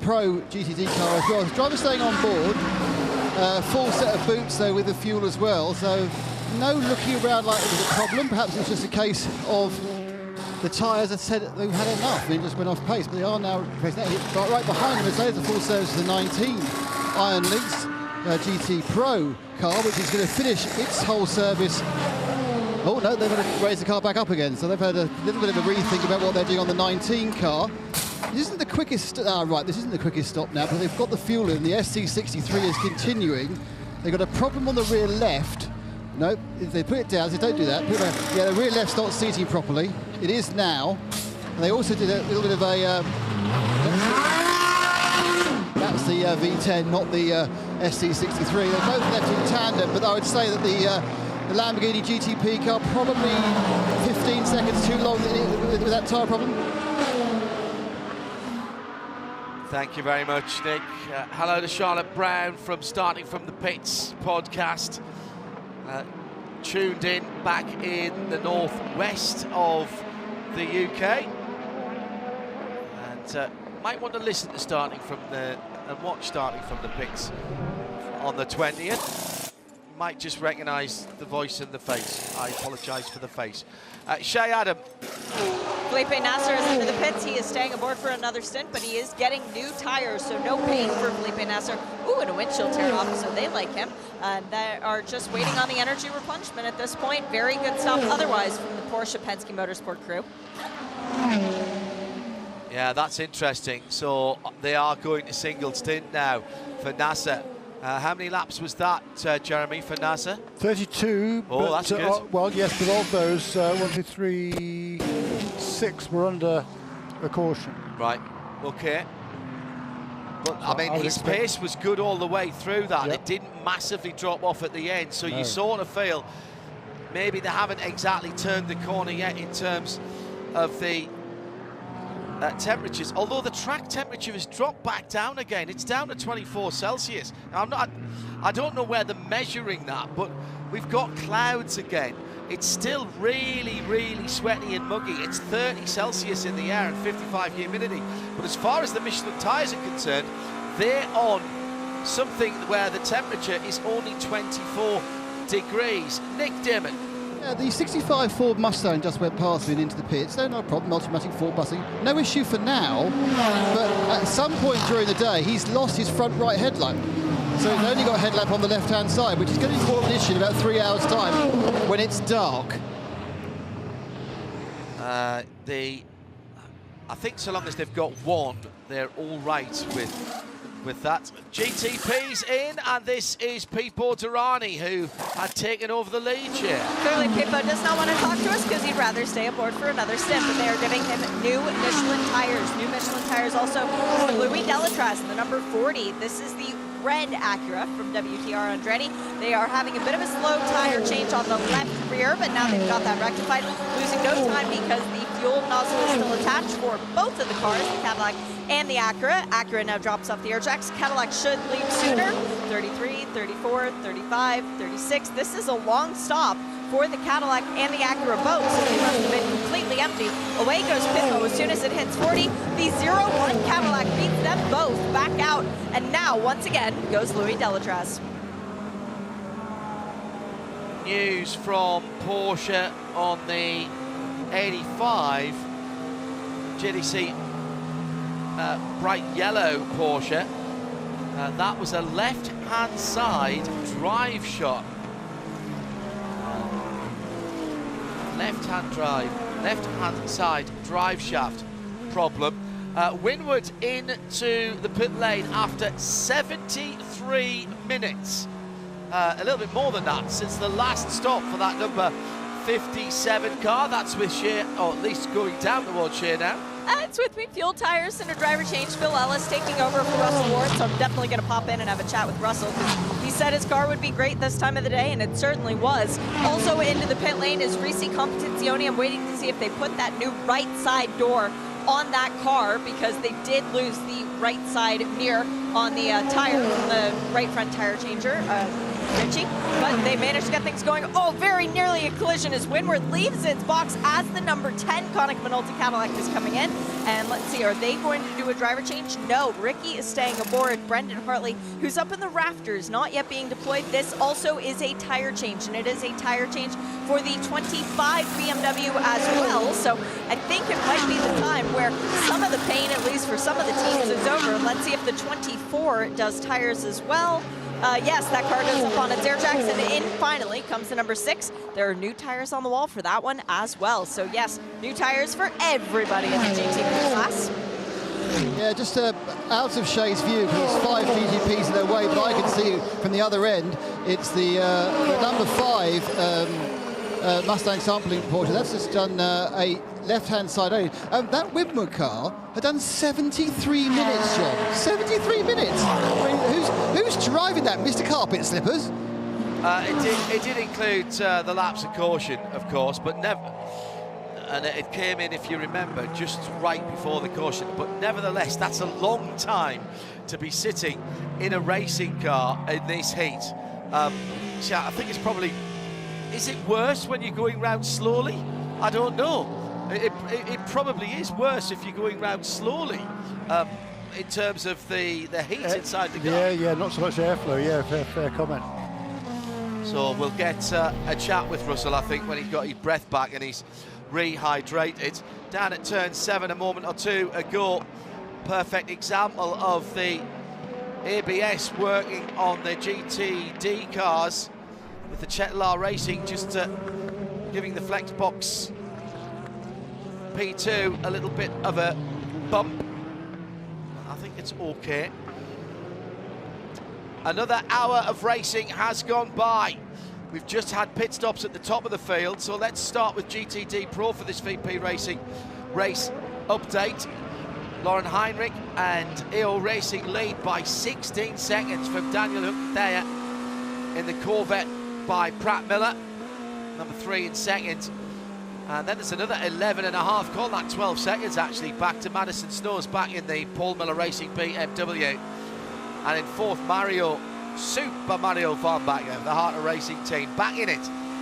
Pro GTD car as well. The driver staying on board. Full set of boots though with the fuel as well. So no looking around like it was a problem. Perhaps it's just a case of the tyres had said they've had enough. I mean, it just went off pace, but they are now right behind them. There's a full service of the 19 Iron Lynx GT Pro car, which is going to finish its whole service. Oh no, they're going to raise the car back up again. So they've had a little bit of a rethink about what they're doing on the 19 car. This isn't the quickest. Right, this isn't the quickest stop now, but they've got the fuel in. The SC63 is continuing. They've got a problem on the rear left. No, if they put it down, they don't do that. Yeah, the rear left's not seating properly. It is now. And they also did a little bit of a. That's the V10, not the SC63. They're both left in tandem, but I would say that the Lamborghini GTP car probably 15 seconds too long with that tyre problem. Thank you very much, Nick. Hello to Charlotte Brown from Starting From the Pits podcast. Tuned in back in the northwest of the UK, and might want to listen to Starting From the and watch Starting From the Pits on the 20th. Might just recognise the voice and the face. I apologise for the face. Shay Adam. Felipe Nasser is into the pits. He is staying aboard for another stint, but he is getting new tires, so no pain for Felipe Nasser. Ooh, and a windshield tear off, so they like him. They are just waiting on the energy replenishment at this point. Very good stuff otherwise from the Porsche Penske Motorsport crew. Yeah, that's interesting. So they are going to single stint now for Nasser. How many laps was that, Jeremy, for Nasser? 32. Oh, but, that's good. Well, yes, but of those, 1, 2, 3, 6 were under a caution. Right, okay. But, I mean, his pace was good all the way through that. Yep. It didn't massively drop off at the end, so you sort of feel maybe they haven't exactly turned the corner yet in terms of the temperatures, although the track temperature has dropped back down again. It's down to 24 Celsius. Now, I don't know where they're measuring that, but we've got clouds again. It's still really, really sweaty and muggy. It's 30 Celsius in the air and 55 humidity. But as far as the Michelin tyres are concerned, they're on something where the temperature is only 24 degrees. Nick Dimon. Yeah, the 65 Ford Mustang just went past me and into the pits. No problem, automatic Ford busing. No issue for now, but at some point during the day, he's lost his front right headlamp. So he's only got a headlamp on the left-hand side, which is going to be more of an issue in about 3 hours' time when it's dark. I think so long as they've got one, they're all right with that. GTP's in, and this is Pipo Derani, who had taken over the lead here. Clearly, Pipo does not want to talk to us because he'd rather stay aboard for another stint, but they are giving him new Michelin tires. New Michelin tires also for Louis Delatraz in the number 40. This is the red Acura from WTR Andretti. They are having a bit of a slow tire change on the left rear, but now they've got that rectified, losing no time because the fuel nozzle is still attached for both of the cars, the Cadillac and the Acura. Acura now drops off the air jacks. Cadillac should leave sooner. 33, 34, 35, 36. This is a long stop for the Cadillac and the Acura both, so they must have been completely empty. Away goes Pipo as soon as it hits 40. The 0-1 Cadillac beats them both back out, and now once again goes Louis Delatraz. news from Porsche on the 85 GDC bright yellow Porsche. That was a left-hand side drive shot. Left-hand side drive shaft problem. Winward into the pit lane after 73 minutes. A little bit more than that since the last stop for that number 57 car. That's with Shea, or at least going down towards Shea now. It's with me, fuel tires and a driver change. Phil Ellis taking over for Russell Ward, so I'm definitely going to pop in and have a chat with Russell because he said his car would be great this time of the day, and it certainly was. Also into the pit lane is Risi Competizione. I'm waiting to see if they put that new right side door on that car because they did lose the right side mirror on the tire from the right front tire changer, Richie, but they managed to get things going. Oh, very nearly a collision as Winward leaves its box as the number 10 Koenig Minolta Cadillac is coming in. And let's see, are they going to do a driver change? No, Ricky is staying aboard. Brendan Hartley, who's up in the rafters, not yet being deployed. This also is a tire change, and it is a tire change for the 25 BMW as well. So I think it might be the time where some of the pain, at least for some of the teams, is over. Let's see if the 24 does tires as well. Yes, that car goes up on its air tracks, and in finally comes the number 6. There are new tires on the wall for that one as well. So yes, new tires for everybody in the GTP class. Yeah, just out of Shea's view, because it's 5 GTPs in their way, but I can see from the other end, it's the number 5 Mustang sampling Porsche. That's just done a left-hand side only. That Widmer car had done 73 minutes, John. 73 minutes. I mean, who's driving that, Mr. Carpet Slippers? It did include the laps of caution, of course, but never. And it came in, if you remember, just right before the caution. But nevertheless, that's a long time to be sitting in a racing car in this heat. So I think it's probably. Is it worse when you're going round slowly? I don't know. It probably is worse if you're going round slowly in terms of the heat inside the car. Yeah, not so much airflow. Yeah, fair comment. So we'll get a chat with Russell, I think, when he's got his breath back and he's rehydrated. Down at turn 7 a moment or two ago. Perfect example of the ABS working on the GTD cars with the Chetlar Racing just giving the flex box P2 a little bit of a bump. I think it's okay. Another hour of racing has gone by. We've just had pit stops at the top of the field, so let's start with GTD Pro for this VP Racing race update. Lauren Heinrich and EO Racing lead by 16 seconds from Daniel Huchteyer in the Corvette by Pratt Miller, number 3 in second. And then there's another 11.5, call that 12 seconds actually, back to Madison Snows back in the Paul Miller Racing BMW. And in 4th, Super Mario Farnbacher, the Heart of Racing team, back in it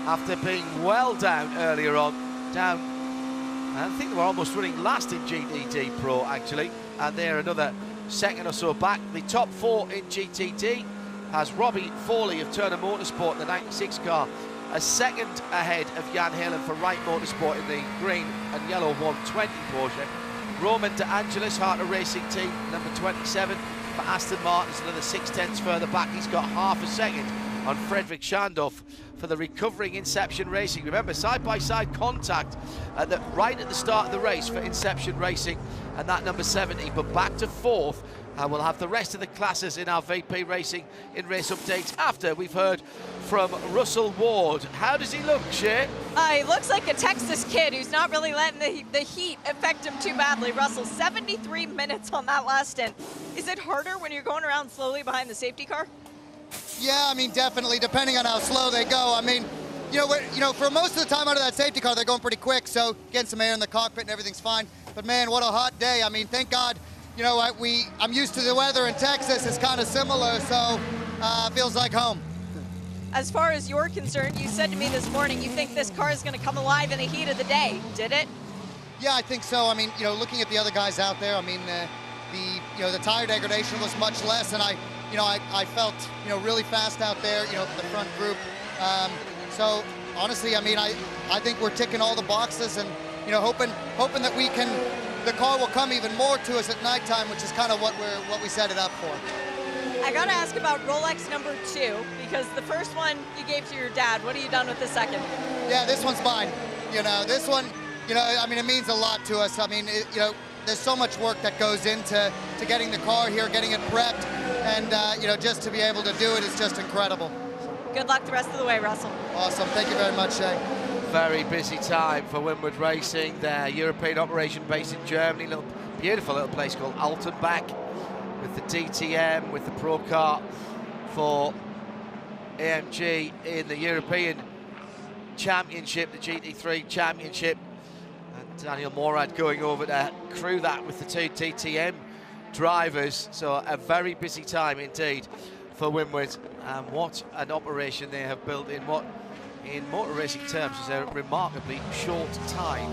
after being well down earlier on. I think they were almost running last in GTD Pro actually, and they're another second or so back. The top 4 in GTD has Robbie Foley of Turner Motorsport, the 96 car, a second ahead of Jan Helen for Wright Motorsport in the green and yellow 120 Porsche. Roman De Angelis, Heart of Racing team, number 27 for Aston Martin, is another 6/10 further back. He's got half a second on Frederick Schandorf for the recovering Inception Racing. Remember, side-by-side contact right at the start of the race for Inception Racing and that number 70, but back to 4th. And we'll have the rest of the classes in our VP Racing in race updates after we've heard from Russell Ward. How does he look, Shea? He looks like a Texas kid who's not really letting the heat affect him too badly. Russell, 73 minutes on that last stint. Is it harder when you're going around slowly behind the safety car? Yeah, I mean, definitely, depending on how slow they go. I mean, for most of the time out of that safety car, they're going pretty quick, so getting some air in the cockpit and everything's fine. But man, what a hot day. I mean, thank God, I'm used to the weather in Texas. It's kind of similar, so feels like home. As far as you're concerned, you said to me this morning you think this car is going to come alive in the heat of the day. Did it? Yeah, I think so. I mean, looking at the other guys out there, I mean, the tire degradation was much less, and I felt, really fast out there, the front group. So honestly, I mean, I think we're ticking all the boxes, and you know, hoping that the car will come even more to us at nighttime, which is kind of what we set it up for. I gotta ask about Rolex number 2, because the first one you gave to your dad. What have you done with the second? Yeah, this one's mine. You know, this one, you know, I mean, it means a lot to us. I mean, you know, there's so much work that goes into getting the car here, getting it prepped, and you know, just to be able to do it is just incredible. Good luck the rest of the way, Russell. Awesome. Thank you very much, Shay. Very busy time for Windward Racing, their European operation based in Germany. Beautiful little place called Altenbach, with the DTM, with the Pro Car for AMG in the European Championship, the GT3 Championship. And Daniel Morad going over to crew that with the 2 DTM drivers. So a very busy time indeed for Windward. And what an operation they have built in what, in motor racing terms, is a remarkably short time.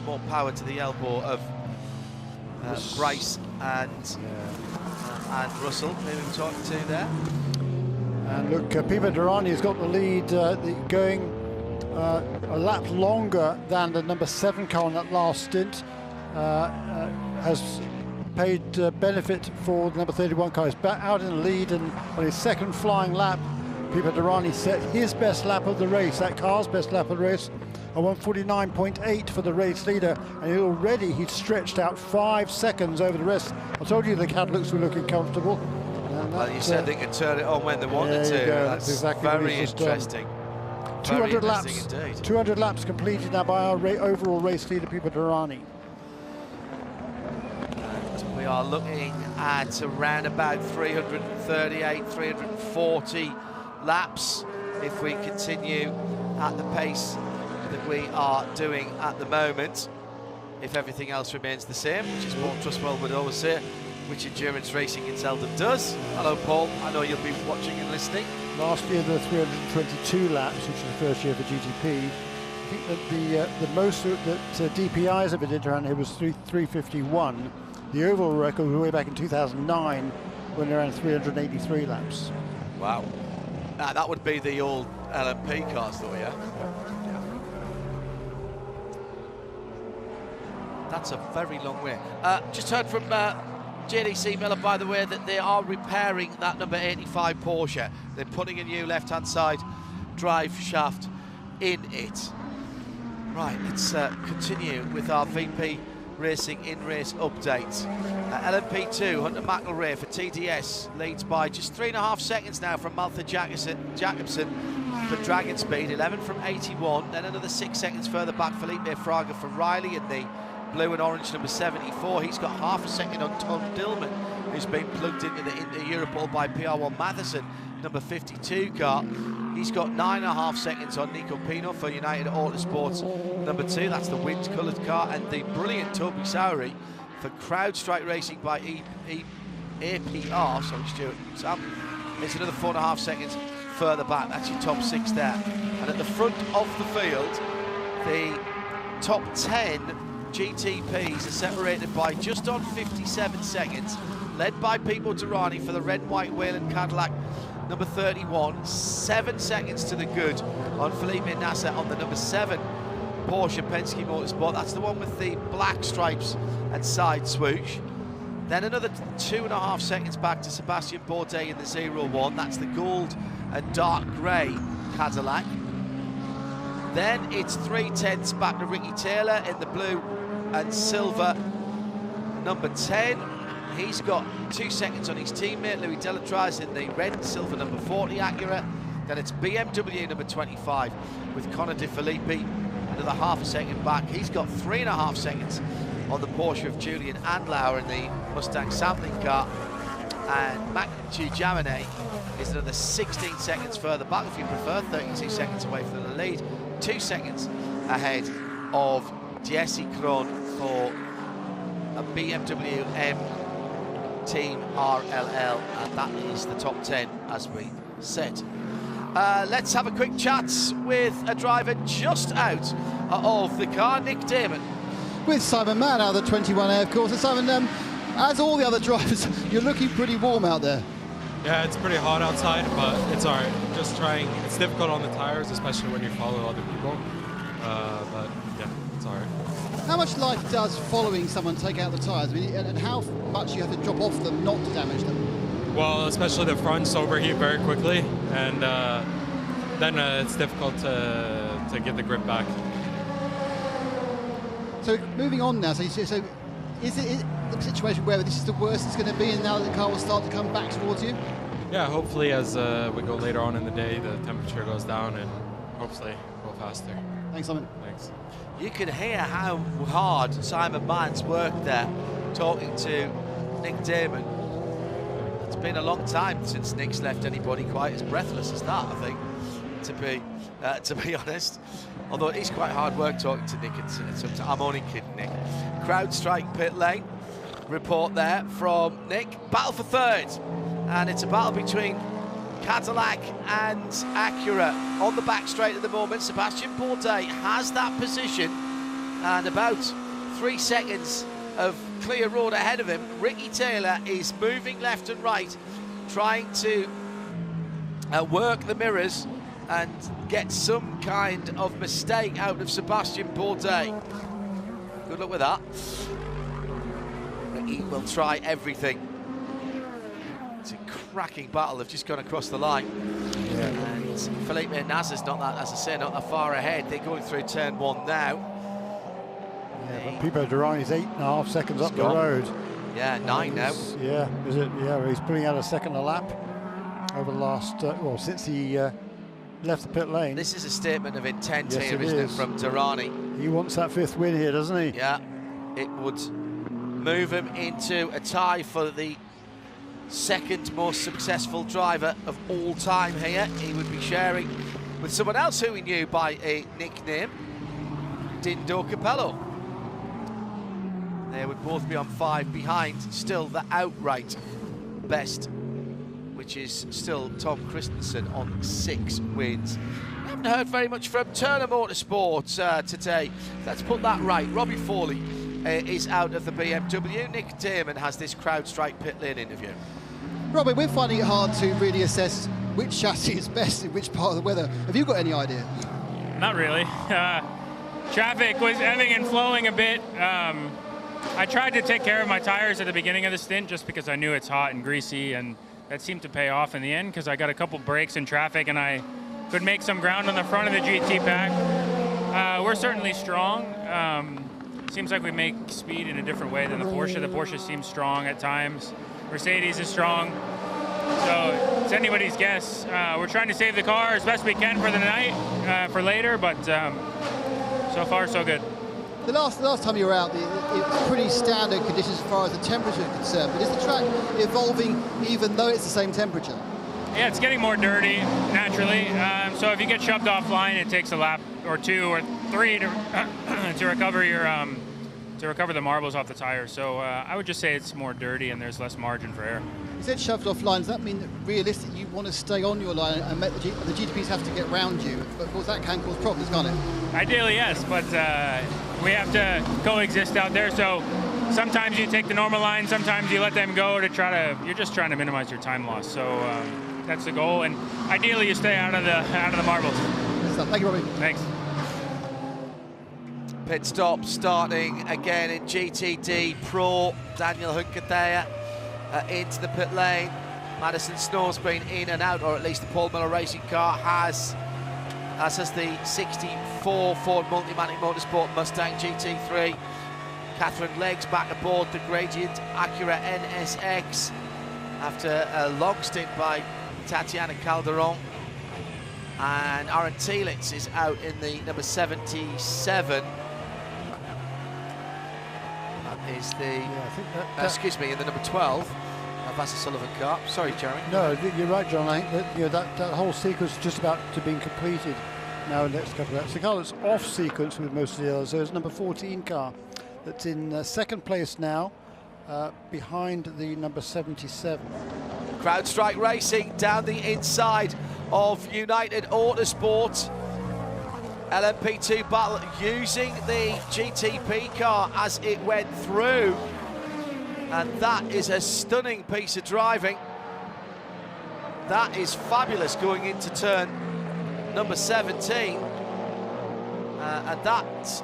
More power to the elbow of Bryce and Russell, maybe we're talking to there. And look, Pipo Derani has got the lead, going a lap longer than the number 7 car on that last stint. Has paid benefit for the number 31 car. He's back out in the lead, and on his second flying lap, Pipo Derani set his best lap of the race, that car's best lap of the race, a 1:49.8 for the race leader, and already he'd stretched out 5 seconds over the rest. I told you the Cadillacs were looking comfortable. Well, you said they could turn it on when they wanted to. That's exactly very interesting. 200 very laps. interesting indeed. 200 laps completed now by our overall race leader, Pipo Derani. And we are looking at around about 338, 340 laps if we continue at the pace that we are doing at the moment, if everything else remains the same, which is what Trustwell would always say, which endurance racing it seldom does. Hello Paul, I know you'll be watching and listening. Last year there were 322 laps, which was the first year for GTP. I think that the most that DPI's ever did around here was 351. The overall record was way back in 2009 when around 383 laps. Wow. That would be the old LMP cars though, yeah? That's a very long way. Just heard from JDC Miller, by the way, that they are repairing that number 85 Porsche. They're putting a new left-hand side drive shaft in it. Right, let's continue with our VP Racing in-race update. LMP2, Hunter McElrea for TDS leads by just 3.5 seconds now from Maltha Jacobson for Dragon Speed, 11 from 81. Then another 6 seconds further back, Felipe Fraga for Riley in the blue and orange number 74. He's got half a second on Tom Dillman, who's been plugged into the Europol by PR1 Matheson, number 52 car. He's got 9.5 seconds on Nico Pino for United Autosports, number 2. That's the wind-coloured car. And the brilliant Toby Sowery for CrowdStrike Racing by APR. Sorry, Stuart. Sam. It's another 4.5 seconds further back. That's your top 6 there. And at the front of the field, the top 10 GTPs are separated by just on 57 seconds, led by Pipo Derani for the red and white Wayland Cadillac number 31, 7 seconds to the good on Felipe Nasser on the number 7 Porsche Penske Motorsport. That's the one with the black stripes and side swoosh. Then another 2.5 seconds back to Sebastian Bourdais in the 01. That's the gold and dark grey Cadillac. Then it's 3/10 back to Ricky Taylor in the blue and silver number 10. He's got 2 seconds on his teammate Louis Delatraz in the red and silver number 40 Acura. Then it's BMW number 25 with Connor De Filippi, another half a second back. He's got 3.5 seconds on the Porsche of Julian Andlauer in the Mustang sampling car. And Mathieu Jaminet is another 16 seconds further back, if you prefer, 32 seconds away from the lead, 2 seconds ahead of Jesse Krohn for a BMW M Team RLL, and that is the top 10 as we said. Let's have a quick chat with a driver just out of the car, Nick Damon. With Simon Mann out of the 21A, of course. And Simon, as all the other drivers, you're looking pretty warm out there. Yeah, it's pretty hot outside, but it's all right. Just trying. It's difficult on the tires, especially when you follow other people. But yeah, it's all right. How much life does following someone take out the tyres? I mean, and how much you have to drop off them not to damage them? Well, especially the fronts overheat very quickly, and then it's difficult to get the grip back. So moving on now, so is it the situation where this is the worst it's going to be, and now the car will start to come back towards you? Yeah, hopefully as we go later on in the day, the temperature goes down and hopefully go faster. Thanks, Simon. Thanks. You can hear how hard Simon Mines worked there, talking to Nick Damon. It's been a long time since Nick's left anybody quite as breathless as that, I think, to be honest. Although it is quite hard work talking to Nick. I'm only kidding, Nick. CrowdStrike pit lane report there from Nick. Battle for third, and it's a battle between Cadillac and Acura on the back straight at the moment. Sebastian Bourdais has that position, and about 3 seconds of clear road ahead of him. Ricky Taylor is moving left and right, trying to work the mirrors and get some kind of mistake out of Sebastian Bourdais. Good luck with that. Ricky will try everything. It's a cracking battle. They've just gone across the line. Yeah. And Felipe Nasser's not that, as I say, not that far ahead. They're going through turn 1 now. Yeah, but Pipo Derani's 8.5 seconds up the road. Yeah, 9 now. Yeah, is it? Yeah, he's pulling out a second a lap over the last, well, since he left the pit lane. This is a statement of intent yes, here, isn't it, from Derani? He wants that 5th win here, doesn't he? Yeah, it would move him into a tie for the second most successful driver of all time here. He would be sharing with someone else who we knew by a nickname, Dindo Capello. They would both be on 5 behind, still the outright best, which is still Tom Christensen on 6 wins. I haven't heard very much from Turner Motorsports today. Let's put that right. Robbie Foley is out of the BMW. Nick Damon has this CrowdStrike pit lane interview. Robert, we're finding it hard to really assess which chassis is best in which part of the weather. Have you got any idea? Not really. Traffic was ebbing and flowing a bit. I tried to take care of my tires at the beginning of the stint just because I knew it's hot and greasy, and that seemed to pay off in the end because I got a couple breaks in traffic and I could make some ground on the front of the GT pack. We're certainly strong. Seems like we make speed in a different way than the Porsche. The Porsche seems strong at times. Mercedes is strong. So it's anybody's guess. We're trying to save the car as best we can for the night, for later, but so far so good. The last time you were out, it was pretty standard conditions as far as the temperature is concerned, but is the track evolving even though it's the same temperature? Yeah, it's getting more dirty naturally. So if you get shoved offline, it takes a lap or 2 or 3 to recover your recover the marbles off the tires. So I would just say it's more dirty and there's less margin for error. You said shoved offline. Does that mean that realistically you want to stay on your line and the GTPs have to get round you? But of course that can cause problems, can't it? Ideally, yes, but we have to coexist out there. So sometimes you take the normal line, sometimes you let them go to try to. You're just trying to minimize your time loss. So that's the goal, and ideally you stay out of the marbles. Thank you, Robbie. Thanks. Pit stop starting again in GTD Pro. Daniel Hunketeer into the pit lane. Madison Snow's been in and out, or at least the Paul Miller Racing car has, as has the 64 Ford Multimatic Motorsport Mustang GT3. Catherine Leggs back aboard the Gradient Acura NSX after a long stint by Tatiana Calderon. And Aaron Telitz is out in the number 77. That is the, excuse me, in the number 12. Vassar Sullivan car. Sorry, Jeremy. No, you're right, John. I think that whole sequence is just about to be completed now in the next couple of laps. The car that's off sequence with most of the others, there's number 14 car that's in second place now, behind the number 77. CrowdStrike Racing down the inside of United Autosport. LMP2 battle using the GTP car as it went through. And that is a stunning piece of driving. That is fabulous going into turn number 17. And that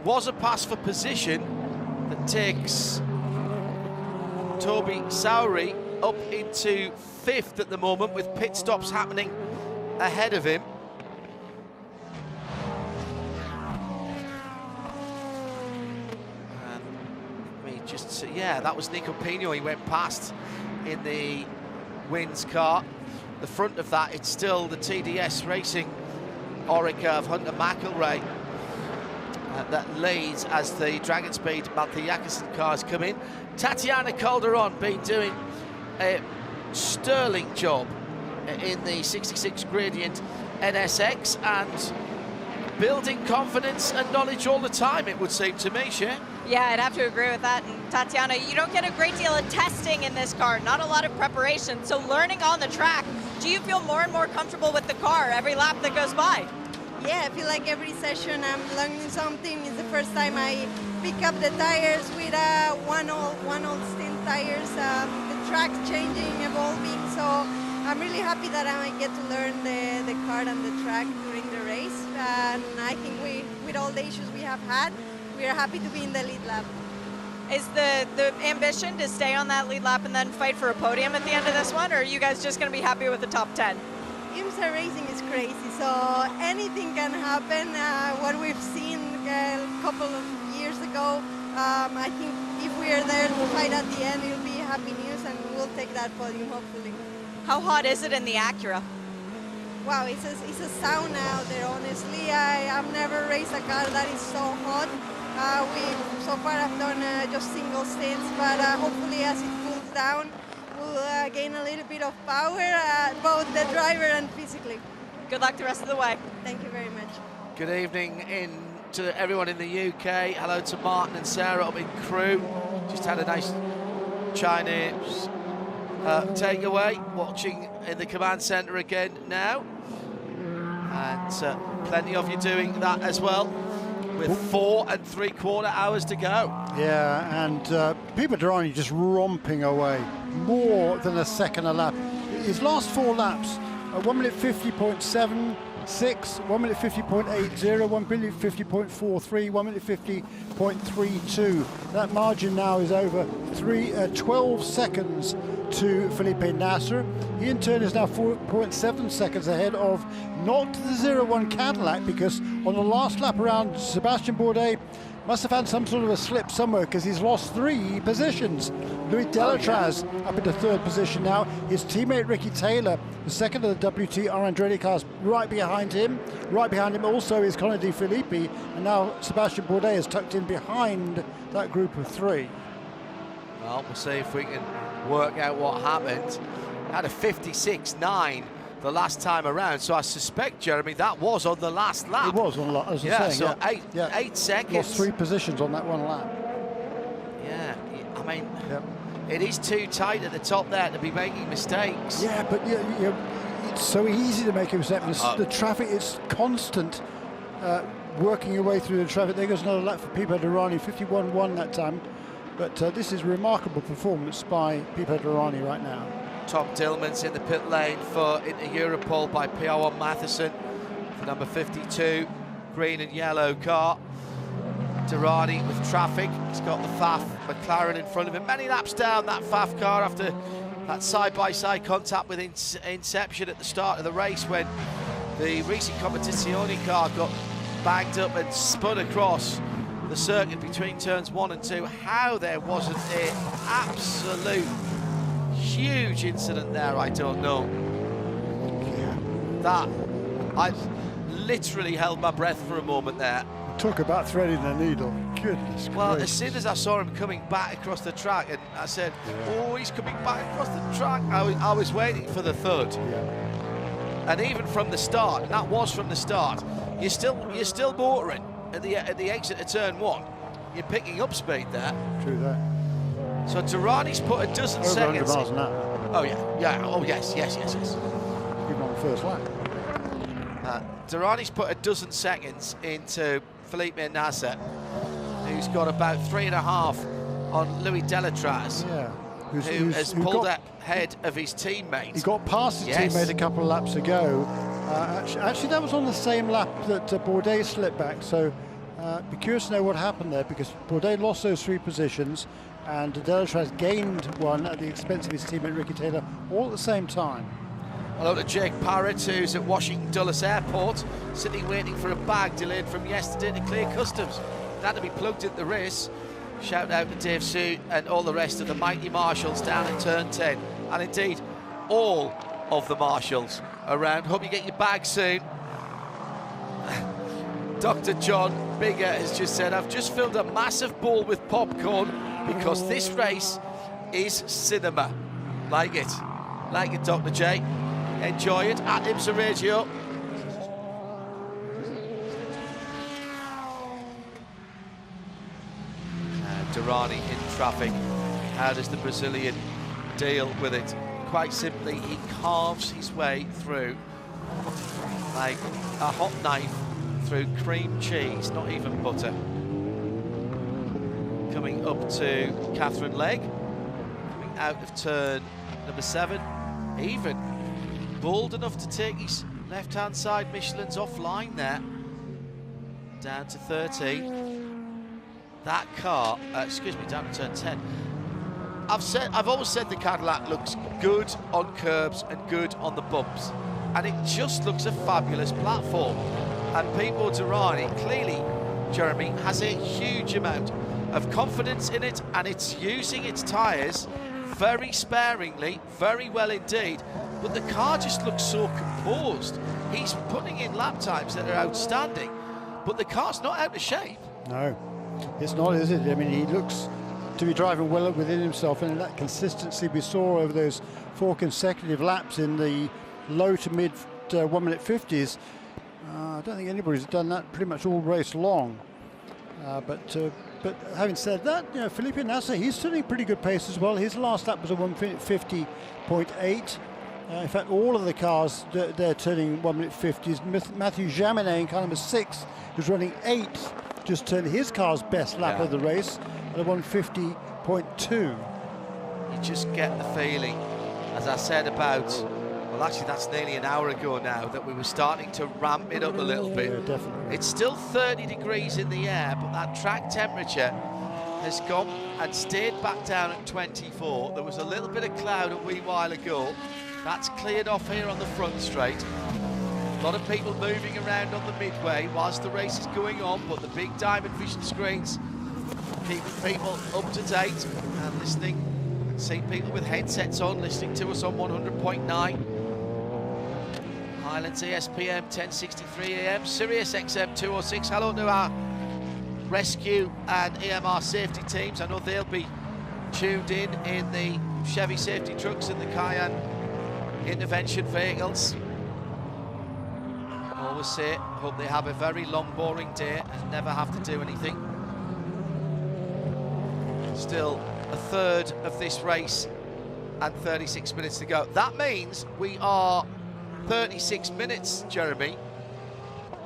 was a pass for position that takes Toby Sowry up into 5th at the moment, with pit stops happening ahead of him. And let me just see, yeah, that was Nico Pino. He went past in the Wins car. The front of that, it's still the TDS Racing Orica of Hunter McElrea that leads as the Dragon Speed Malte Jakobsen cars come in. Tatiana Calderon been doing a sterling job in the 66 Gradient NSX and building confidence and knowledge all the time, it would seem to me, Shea. Yeah, I'd have to agree with that. And Tatiana, you don't get a great deal of testing in this car, not a lot of preparation. So learning on the track, do you feel more and more comfortable with the car every lap that goes by? Yeah, I feel like every session I'm learning something. It's the first time I pick up the tires with one old stint tires. The track's changing, evolving, so I'm really happy that I get to learn the car and the track during the race. And I think with all the issues we have had, we are happy to be in the lead lap. Is the ambition to stay on that lead lap and then fight for a podium at the end of this one, or are you guys just going to be happy with the top 10? IMSA racing is crazy, so anything can happen. What we've seen a couple of years ago, I think if we are there to fight at the end, it'll be happy news and we'll take that podium, hopefully. How hot is it in the Acura? Wow, it's a sauna out there, honestly. I've never raced a car that is so hot. We so far have done just single stints, but hopefully as it cools down, we'll gain a little bit of power, both the driver and physically. Good luck the rest of the way. Thank you very much. Good evening to everyone in the UK. Hello to Martin and Sarah up in Crewe. Just had a nice Chinese takeaway, watching in the command centre again now. And plenty of you doing that as well, with 4 3/4 hours to go. Yeah, and Pipo Derani just romping away, more than a second a lap. His last 4 laps, 1 minute 50.76, 1 minute 50.80, 1 minute 50.43, 1 minute 50.32. That margin now is over 12 seconds to Felipe Nasser. He in turn is now 4.7 seconds ahead of not the 01 Cadillac, because on the last lap around, Sebastian Bourdais must have had some sort of a slip somewhere, because he's lost 3 positions. Louis Delatraz up into 3rd position now. His teammate Ricky Taylor, the second of the WTR Andretti cars, right behind him. Right behind him also is Conor De Filippi, and now Sebastian Bourdais is tucked in behind that group of 3. Well, we'll see if we can work out what happened. Had a 56.9 the last time around, so I suspect, Jeremy, that was on the last lap. It was on the last, as I was saying, so 8 seconds. Lost 3 positions on that one lap. Yeah, I mean, it is too tight at the top there to be making mistakes. Yeah, but it's so easy to make a mistake. The traffic is constant, working your way through the traffic. There goes another lap for Pipo Derani, 51.1 that time. But this is remarkable performance by Pipo Derani right now. Tom Dillman's in the pit lane for Inter Europol by PR1 Matheson for number 52, green and yellow car. Derani with traffic. He's got the Faf McLaren in front of him. Many laps down that Faf car after that side-by-side contact with Inception at the start of the race, when the Racing Competizione car got bagged up and spun across the circuit between turns 1 and 2. How there wasn't an absolute huge incident there, I don't know. That, I literally held my breath for a moment there. Talk about threading the needle. Goodness Well, gracious. as soon as I saw him coming back across the track, and I said, oh, he's coming back across the track, I was waiting for the thud. And even from the start, and that was from the start, you're still motoring at the exit of turn 1. You're picking up speed there. True that. So Derani's put a dozen Over 100 seconds. miles an hour. Oh yeah. Oh yes. Even on the first lap. Derani's put a dozen seconds into Felipe Nasser, who's got about 3.5 on Louis Delatraz. Yeah. who has pulled ahead of his teammate. He got past his teammate a couple of laps ago. Actually, that was on the same lap that Bourdais slipped back, so be curious to know what happened there, because Bourdais lost those 3 positions and Dananicrash gained 1 at the expense of his teammate Ricky Taylor, all at the same time. Hello to Jake Parrott, who's at Washington Dulles Airport, sitting waiting for a bag delayed from yesterday to clear customs. It had to be plugged into the race. Shout out to Dave Sue and all the rest of the mighty marshals down at turn 10, and indeed all of the marshals around. Hope you get your bag soon. Dr. John Bigger has just said, I've just filled a massive bowl with popcorn because this race is cinema. Like it, Dr. J. Enjoy it at IMSA Radio. Durrani in traffic. How does the Brazilian deal with it? Quite simply, he carves his way through like a hot knife through cream cheese, not even butter. Coming up to Catherine Legg, coming out of turn number 7, even bold enough to take his left-hand side Michelin's offline there, down to 30. That car, down to turn 10. I've always said the Cadillac looks good on curbs and good on the bumps, and it just looks a fabulous platform. And Pipo Derani clearly, Jeremy, has a huge amount of confidence in it, and it's using its tyres very sparingly, very well indeed. But the car just looks so composed. He's putting in lap times that are outstanding, but the car's not out of shape. No, it's not, is it? I mean, he looks to be driving well within himself, and that consistency we saw over those 4 consecutive laps in the low to mid 1 minute 50s. I don't think anybody's done that pretty much all race long. But having said that, you know, Felipe Nasser, he's turning pretty good pace as well. His last lap was a 1:50.8. In fact, all of the cars, they're turning 1 minute 50s. Matthew Jaminet in car number 6, who's running 8th, just turned his car's best lap of the race at a 1:50.2. You just get the feeling, as I said about, well, actually that's nearly an hour ago now, that we were starting to ramp it up a little bit. Yeah, definitely. It's still 30 degrees in the air, but that track temperature has gone and stayed back down at 24. There was a little bit of cloud a wee while ago. That's cleared off here on the front straight. A lot of people moving around on the midway whilst the race is going on, but the big Diamond Vision screens keeping people up to date and listening. See people with headsets on, listening to us on 100.9. Highlands ESPN 1063 AM, Sirius XM 206. Hello to our rescue and EMR safety teams. I know they'll be tuned in the Chevy safety trucks and the Cayenne intervention vehicles. Always say, hope they have a very long, boring day and never have to do anything. Still a third of this race and 36 minutes to go. That means we are 36 minutes, Jeremy,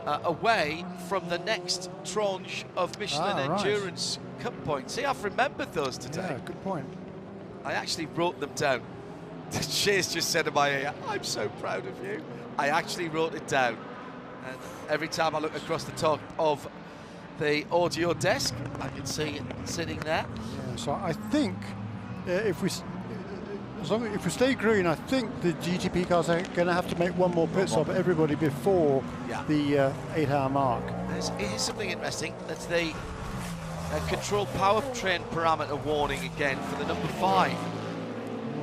away from the next tranche of Michelin Endurance Cup points. See, I've remembered those today. Yeah, good point. I actually wrote them down. Shay's just said in my ear, I'm so proud of you. I actually wrote it down. And every time I look across the top of the audio desk, I can see it sitting there. Yeah, so I think if we stay green, I think the GTP cars are going to have to make one more pit stop, everybody, before the 8-hour mark. Here's something interesting. That's the control powertrain parameter warning again for the number 5.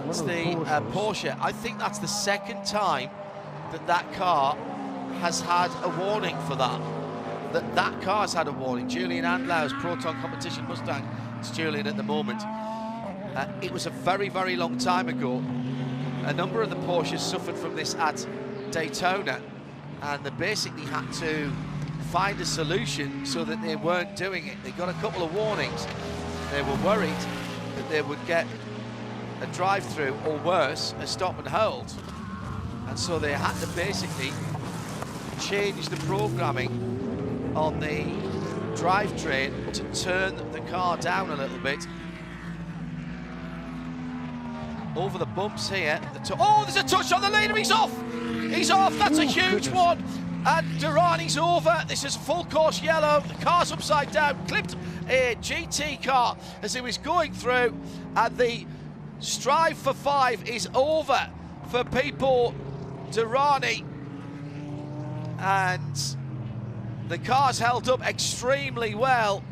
It's the Porsche. I think that's the second time that car has had a warning for that. That car's had a warning. Julian Andlau's Proton Competition Mustang. It's Julian at the moment. It was a very, very long time ago. A number of the Porsches suffered from this at Daytona, and they basically had to find a solution so that they weren't doing it. They got a couple of warnings. They were worried that they would get a drive-through, or worse, a stop and hold. And so they had to basically change the programming on the drivetrain to turn the car down a little bit. over the bumps here. Oh, there's a touch on the leader. He's off. He's off. That's a huge one. And Durrani's over. This is full course yellow. The car's upside down. Clipped a GT car as he was going through. And the strive for 5 is over for Pipo Durrani. And the car's held up extremely well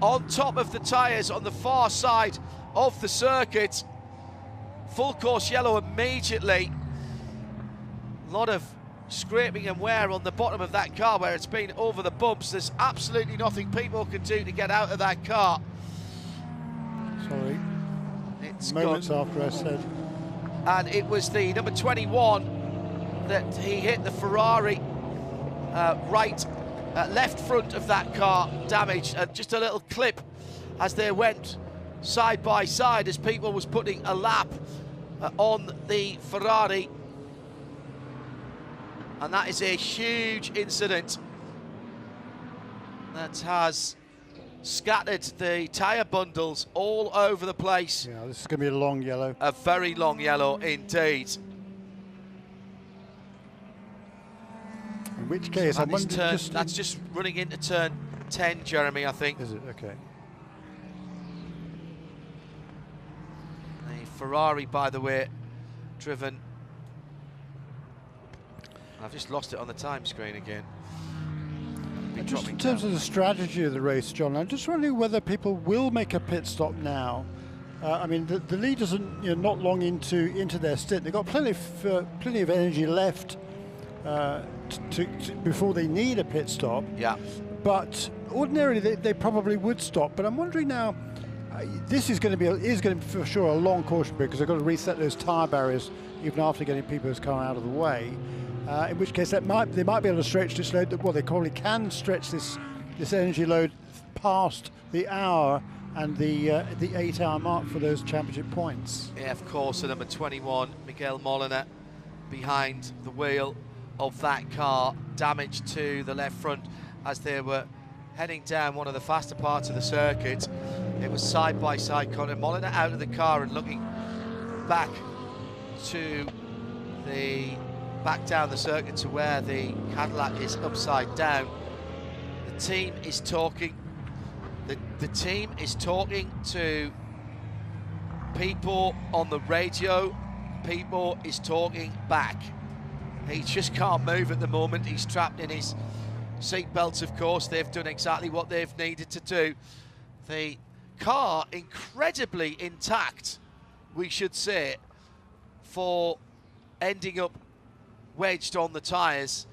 on top of the tyres on the far side of the circuit. Full course yellow immediately. A lot of scraping and wear on the bottom of that car where it's been over the bumps. There's absolutely nothing people can do to get out of that car. Sorry. It's moments gone. after I said. And it was the number 21 that he hit the Ferrari left front of that car, damaged. Just a little clip as they went side by side as people was putting a lap on the Ferrari. And that is a huge incident that has scattered the tyre bundles all over the place. Yeah, this is going to be a long yellow. A very long yellow indeed. In which case, so that's just running into turn 10, Jeremy, I think. Is it? Okay. The Ferrari, by the way, driven. I've just lost it on the time screen again. Just in terms of the strategy of the race, John, I'm just wondering whether people will make a pit stop now. I mean, the leaders are not long into their stint. They've got plenty of energy left before they need a pit stop. Yeah. But ordinarily they probably would stop. But I'm wondering now, this is going to be for sure a long caution period because they've got to reset those tyre barriers even after getting people's car out of the way. In which case they might be able to stretch this load. Well, they probably can stretch this energy load past the hour and the 8-hour mark for those championship points. Yeah, of course. And number 21, Miguel Molina, behind the wheel of that car, damage to the left front as they were heading down one of the faster parts of the circuit. It was side by side. Conor Molina out of the car and looking back down the circuit to where the Cadillac is upside down. The team is talking. The team is talking to people on the radio. People is talking back. He just can't move at the moment. He's trapped in his seatbelt, of course. They've done exactly what they've needed to do. The car incredibly intact, we should say, for ending up wedged on the tyres,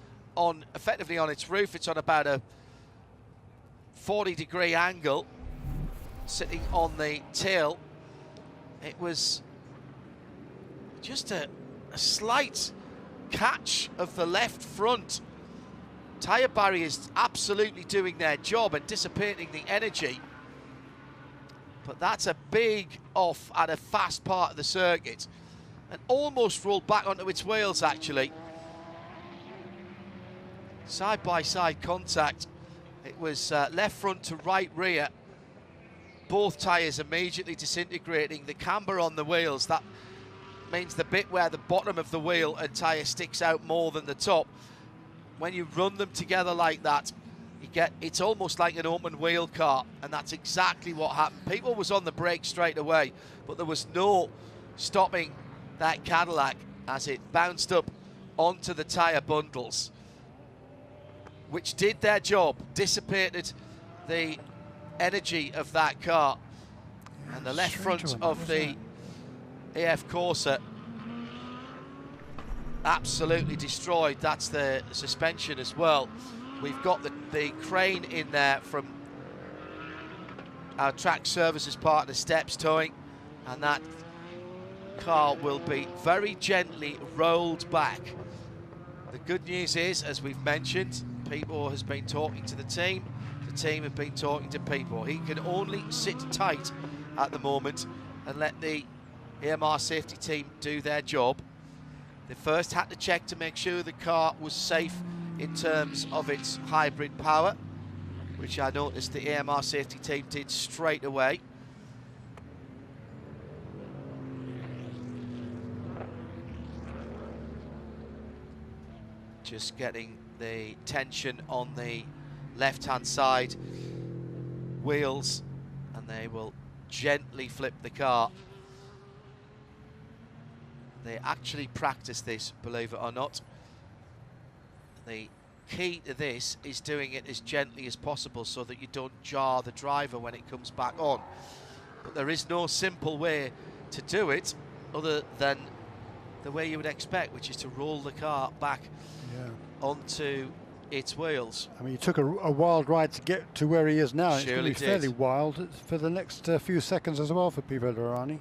effectively on its roof. It's on about a 40-degree angle, sitting on the tail. It was just a slight catch of the left front. Tyre barriers absolutely doing their job and dissipating the energy. But that's a big off at a fast part of the circuit and almost rolled back onto its wheels, actually. Side-by-side contact. It was left front to right rear. Both tyres immediately disintegrating. The camber on the wheels, that means the bit where the bottom of the wheel and tyre sticks out more than the top. When you run them together like that, it's almost like an open wheel car, and that's exactly what happened. People was on the brake straight away, but there was no stopping that Cadillac as it bounced up onto the tyre bundles, which did their job, dissipated the energy of that car. And the left front of the AF Corsa absolutely destroyed. That's the suspension as well. We've got the crane in there from our track services partner Steps Towing, and that car will be very gently rolled back. The good news is, as we've mentioned, Pipo has been talking to the team have been talking to Pipo. He can only sit tight at the moment and let the AMR safety team do their job. They first had to check to make sure the car was safe in terms of its hybrid power, which I noticed the AMR safety team did straight away. Just getting the tension on the left-hand side wheels, and they will gently flip the car. They actually practice this, believe it or not. The key to this is doing it as gently as possible so that you don't jar the driver when it comes back on. But there is no simple way to do it other than the way you would expect, which is to roll the car back onto its wheels. I mean, he took a wild ride to get to where he is now. It's going to be fairly did. wild for the next few seconds as well for Pipo Derani.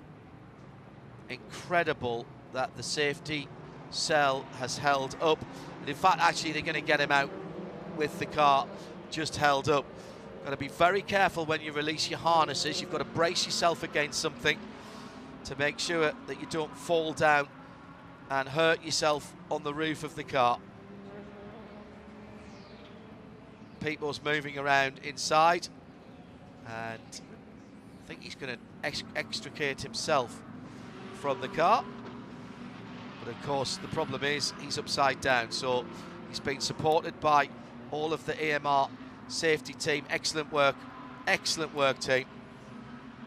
Incredible that the safety cell has held up. And in fact, actually, they're going to get him out with the car just held up. Got to be very careful when you release your harnesses. You've got to brace yourself against something to make sure that you don't fall down and hurt yourself on the roof of the car. Pipo's moving around inside, and I think he's going to extricate himself from the car. But of course, the problem is he's upside down, so he's been supported by all of the AMR safety team. Excellent work team,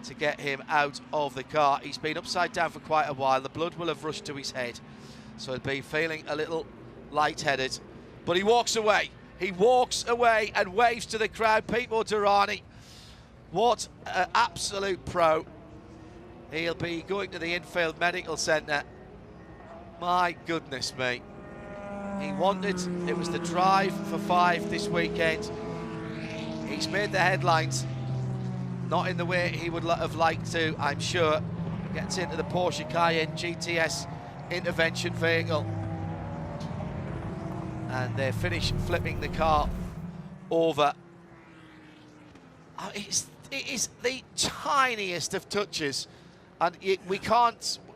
to get him out of the car. He's been upside down for quite a while. The blood will have rushed to his head, so he'll be feeling a little lightheaded. But he walks away. He walks away and waves to the crowd. Pipo Derani, what an absolute pro. He'll be going to the Infield Medical Centre. My goodness me. He wanted, it was the drive for 5 this weekend. He's made the headlines, not in the way he would have liked to, I'm sure. Gets into the Porsche Cayenne GTS intervention vehicle, and they finish flipping the car over. It is the tiniest of touches, and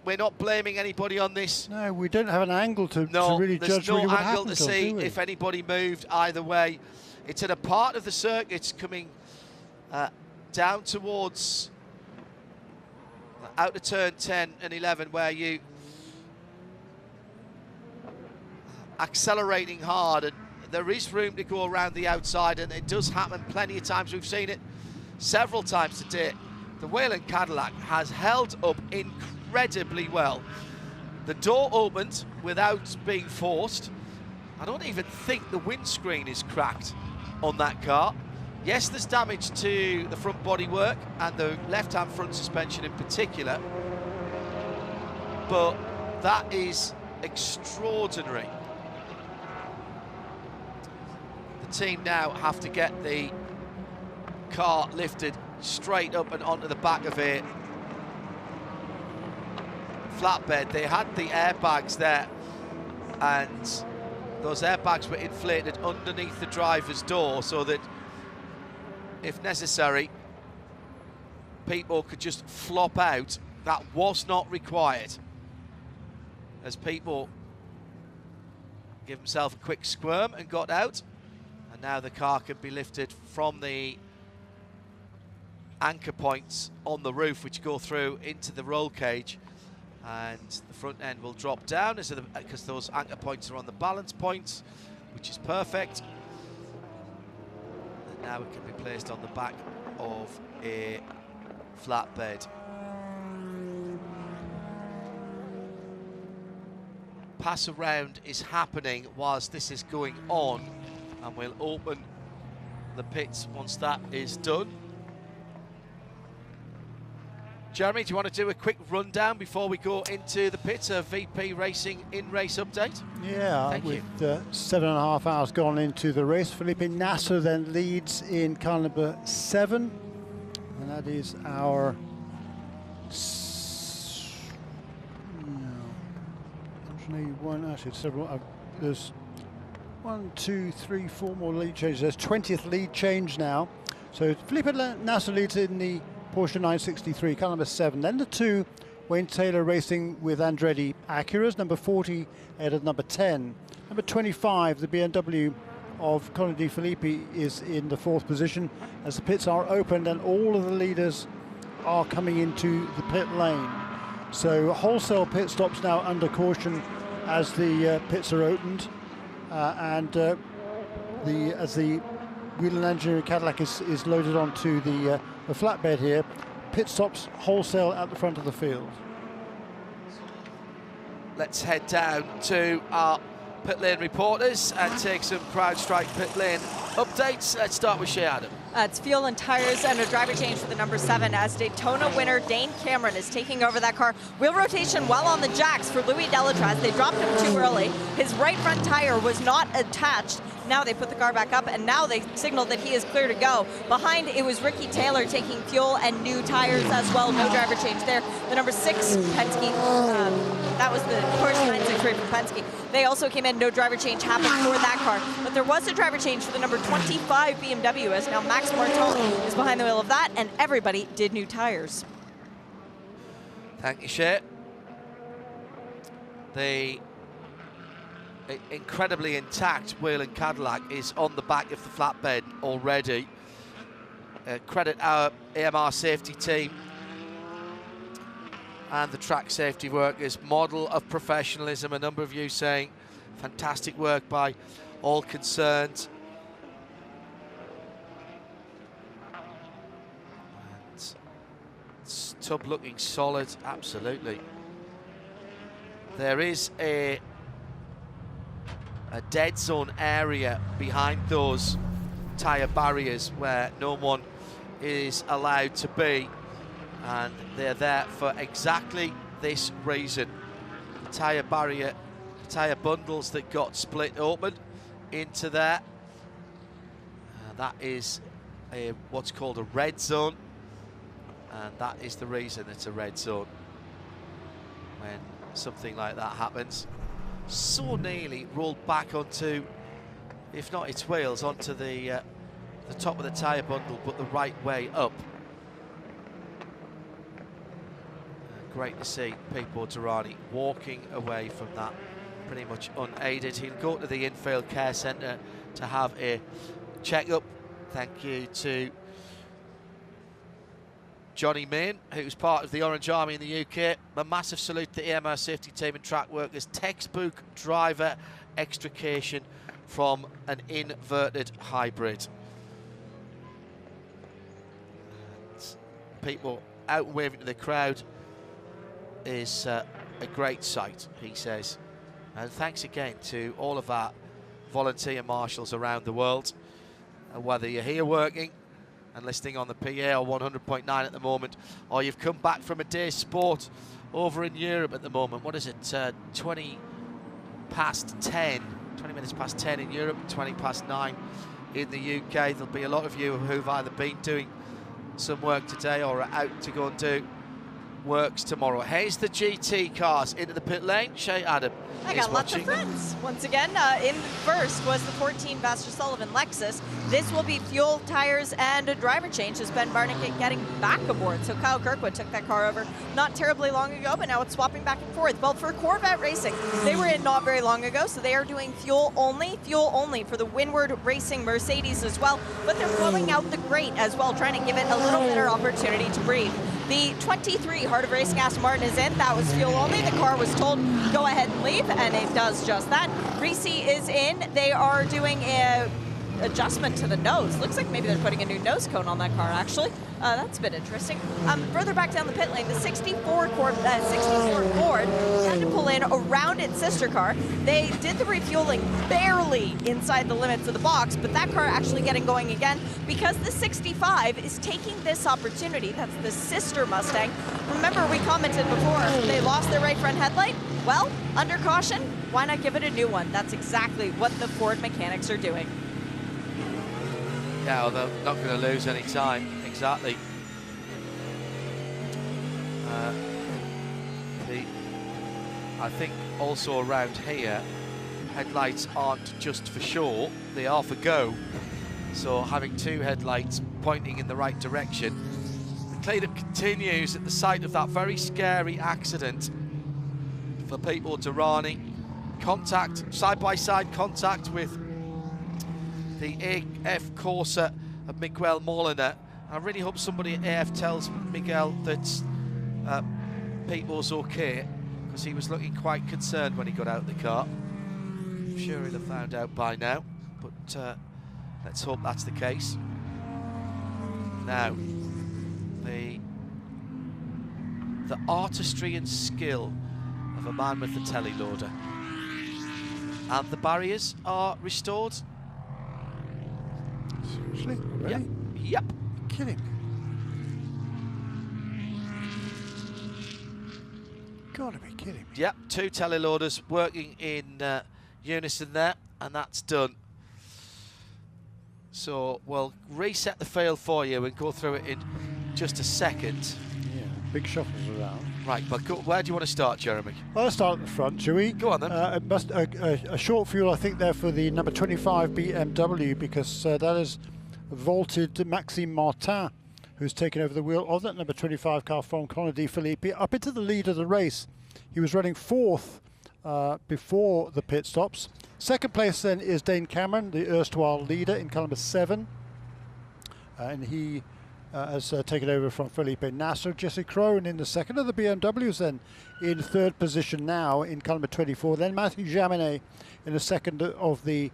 we're not blaming anybody on this. No, we don't have an angle to really judge no really what angle happened to see if anybody moved either way. It's at a part of the circuit coming down towards out of turn 10 and 11, where you accelerating hard, and there is room to go around the outside, and it does happen plenty of times. We've seen it several times today. The Whelen Cadillac has held up incredibly well. The door opened without being forced. I don't even think the windscreen is cracked on that car. Yes, there's damage to the front bodywork and the left-hand front suspension in particular, but that is extraordinary. The team now have to get the car lifted straight up and onto the back of a flatbed. They had the airbags there, and those airbags were inflated underneath the driver's door so that, if necessary, people could just flop out. That was not required, as people give himself a quick squirm and got out. And now the car can be lifted from the anchor points on the roof, which go through into the roll cage, and the front end will drop down because those anchor points are on the balance points, which is perfect. And now it can be placed on the back of a flatbed. Pass around is happening whilst this is going on, and we'll open the pits once that is done. Jeremy, do you want to do a quick rundown before we go into the pits of VP Racing in-race update? Yeah, Thank you. with 7.5 hours gone into the race, Felipe Nasser then leads in car number 7, and that is our actually several. There's 1, 2, 3, 4 more lead changes. There's 20th lead change now. So Felipe Nasser leads in the Porsche 963, car number 7. Then the 2, Wayne Taylor racing with Andretti Acuras, number 40 ahead of number 10. Number 25, the BMW of Colin De Filippi, is in the 4th position as the pits are opened and all of the leaders are coming into the pit lane. So wholesale pit stops now under caution as the pits are opened. and as the Wheel and Engineering Cadillac is loaded onto the flatbed here, pit stops wholesale at the front of the field. Let's head down to our pit lane reporters and take some CrowdStrike pit lane updates. Let's start with Shea Adam. It's fuel and tires and a driver change for the number 7 as Daytona winner Dane Cameron is taking over that car. Wheel rotation well on the jacks for Louis Delatraz. They dropped him too early. His right front tire was not attached. Now they put the car back up, and now they signaled that he is clear to go. Behind, it was Ricky Taylor taking fuel and new tires as well. No driver change there. The number 6 Penske, that was the Porsche 963 from Penske. They also came in, no driver change happened for that car. But there was a driver change for the number 25 BMW, as now Max Martoni is behind the wheel of that, and everybody did new tires. Thank you, Shea. The incredibly intact Whelen Cadillac is on the back of the flatbed already. Credit our AMR safety team and the track safety workers. Model of professionalism, a number of you saying fantastic work by all concerned. And tub looking solid, absolutely. There is a dead zone area behind those tyre barriers where no one is allowed to be, and they're there for exactly this reason. The tyre barrier, tyre bundles that got split open into there, that is what's called a red zone, and that is the reason it's a red zone when something like that happens. So nearly rolled back onto, if not its wheels, onto the top of the tyre bundle, but the right way up. Great to see Pipo Derani walking away from that pretty much unaided. He'll go to the infield care centre to have a check-up. Thank you to Johnny Main, who's part of the Orange Army in the UK. A massive salute to the AMR safety team and track workers. Textbook driver extrication from an inverted hybrid. And people out waving to the crowd is a great sight, he says. And thanks again to all of our volunteer marshals around the world. And whether you're here working and listening on the PA or 100.9 at the moment, or you've come back from a day's sport over in Europe at the moment. What is it, 20 minutes past 10 in Europe, 20 past 9 in the UK. There'll be a lot of you who've either been doing some work today or are out to go and do works tomorrow. Here's the GT cars into the pit lane. Shea Adam I got lots of friends. Once again, in first was the 14 Vaster Sullivan Lexus. This will be fuel, tires, and a driver change as Ben Barnick getting back aboard. So Kyle Kirkwood took that car over not terribly long ago, but now it's swapping back and forth. Well, for Corvette Racing, they were in not very long ago, so they are doing fuel only for the Windward Racing Mercedes as well, but they're blowing out the grate as well, trying to give it a little better opportunity to breathe. The 23 Heart of Racing Aston Martin is in. That was fuel only. The car was told, go ahead and leave, and it does just that. Greasy is in. They are doing a adjustment to the nose. Looks like maybe they're putting a new nose cone on that car, actually. That's a bit interesting. Further back down the pit lane, the 64 Ford had to pull in around its sister car. They did the refueling barely inside the limits of the box, but that car actually getting going again because the 65 is taking this opportunity. That's the sister Mustang. Remember, we commented before, they lost their right front headlight. Well, under caution, why not give it a new one? That's exactly what the Ford mechanics are doing. Yeah, well, they're not going to lose any time. Exactly. I think also around here, headlights aren't just for show, they are for go. So having two headlights pointing in the right direction. The cleanup continues at the site of that very scary accident for Pipo Derani. Contact, side-by-side contact with the AF Corsa of Miguel Molina. I really hope somebody at AF tells Miguel that Pipo's okay, because he was looking quite concerned when he got out of the car. I'm sure he'll have found out by now, but let's hope that's the case. Now, the artistry and skill of a man with the telly loader. And the barriers are restored. Seriously? Really? Yep. You're kidding me. Gotta be kidding me. Yep, 2 telly loaders working in unison there, and that's done. So we'll reset the field for you and go through it in just a second. Yeah, big shuffles around. Right, but where do you want to start, Jeremy? Well, let's start at the front, shall we? Go on then. A short fuel, I think, there for the number 25 BMW, because that is vaulted Maxime Martin, who's taken over the wheel of that number 25 car from Conor Di Filippi up into the lead of the race. He was running 4th before the pit stops. Second place then is Dane Cameron, the erstwhile leader in car number 7. And he has taken over from Felipe Nasser. Jesse Crone in the second of the BMWs then in 3rd position now in car number 24. Then Matthew Jaminet in the second of the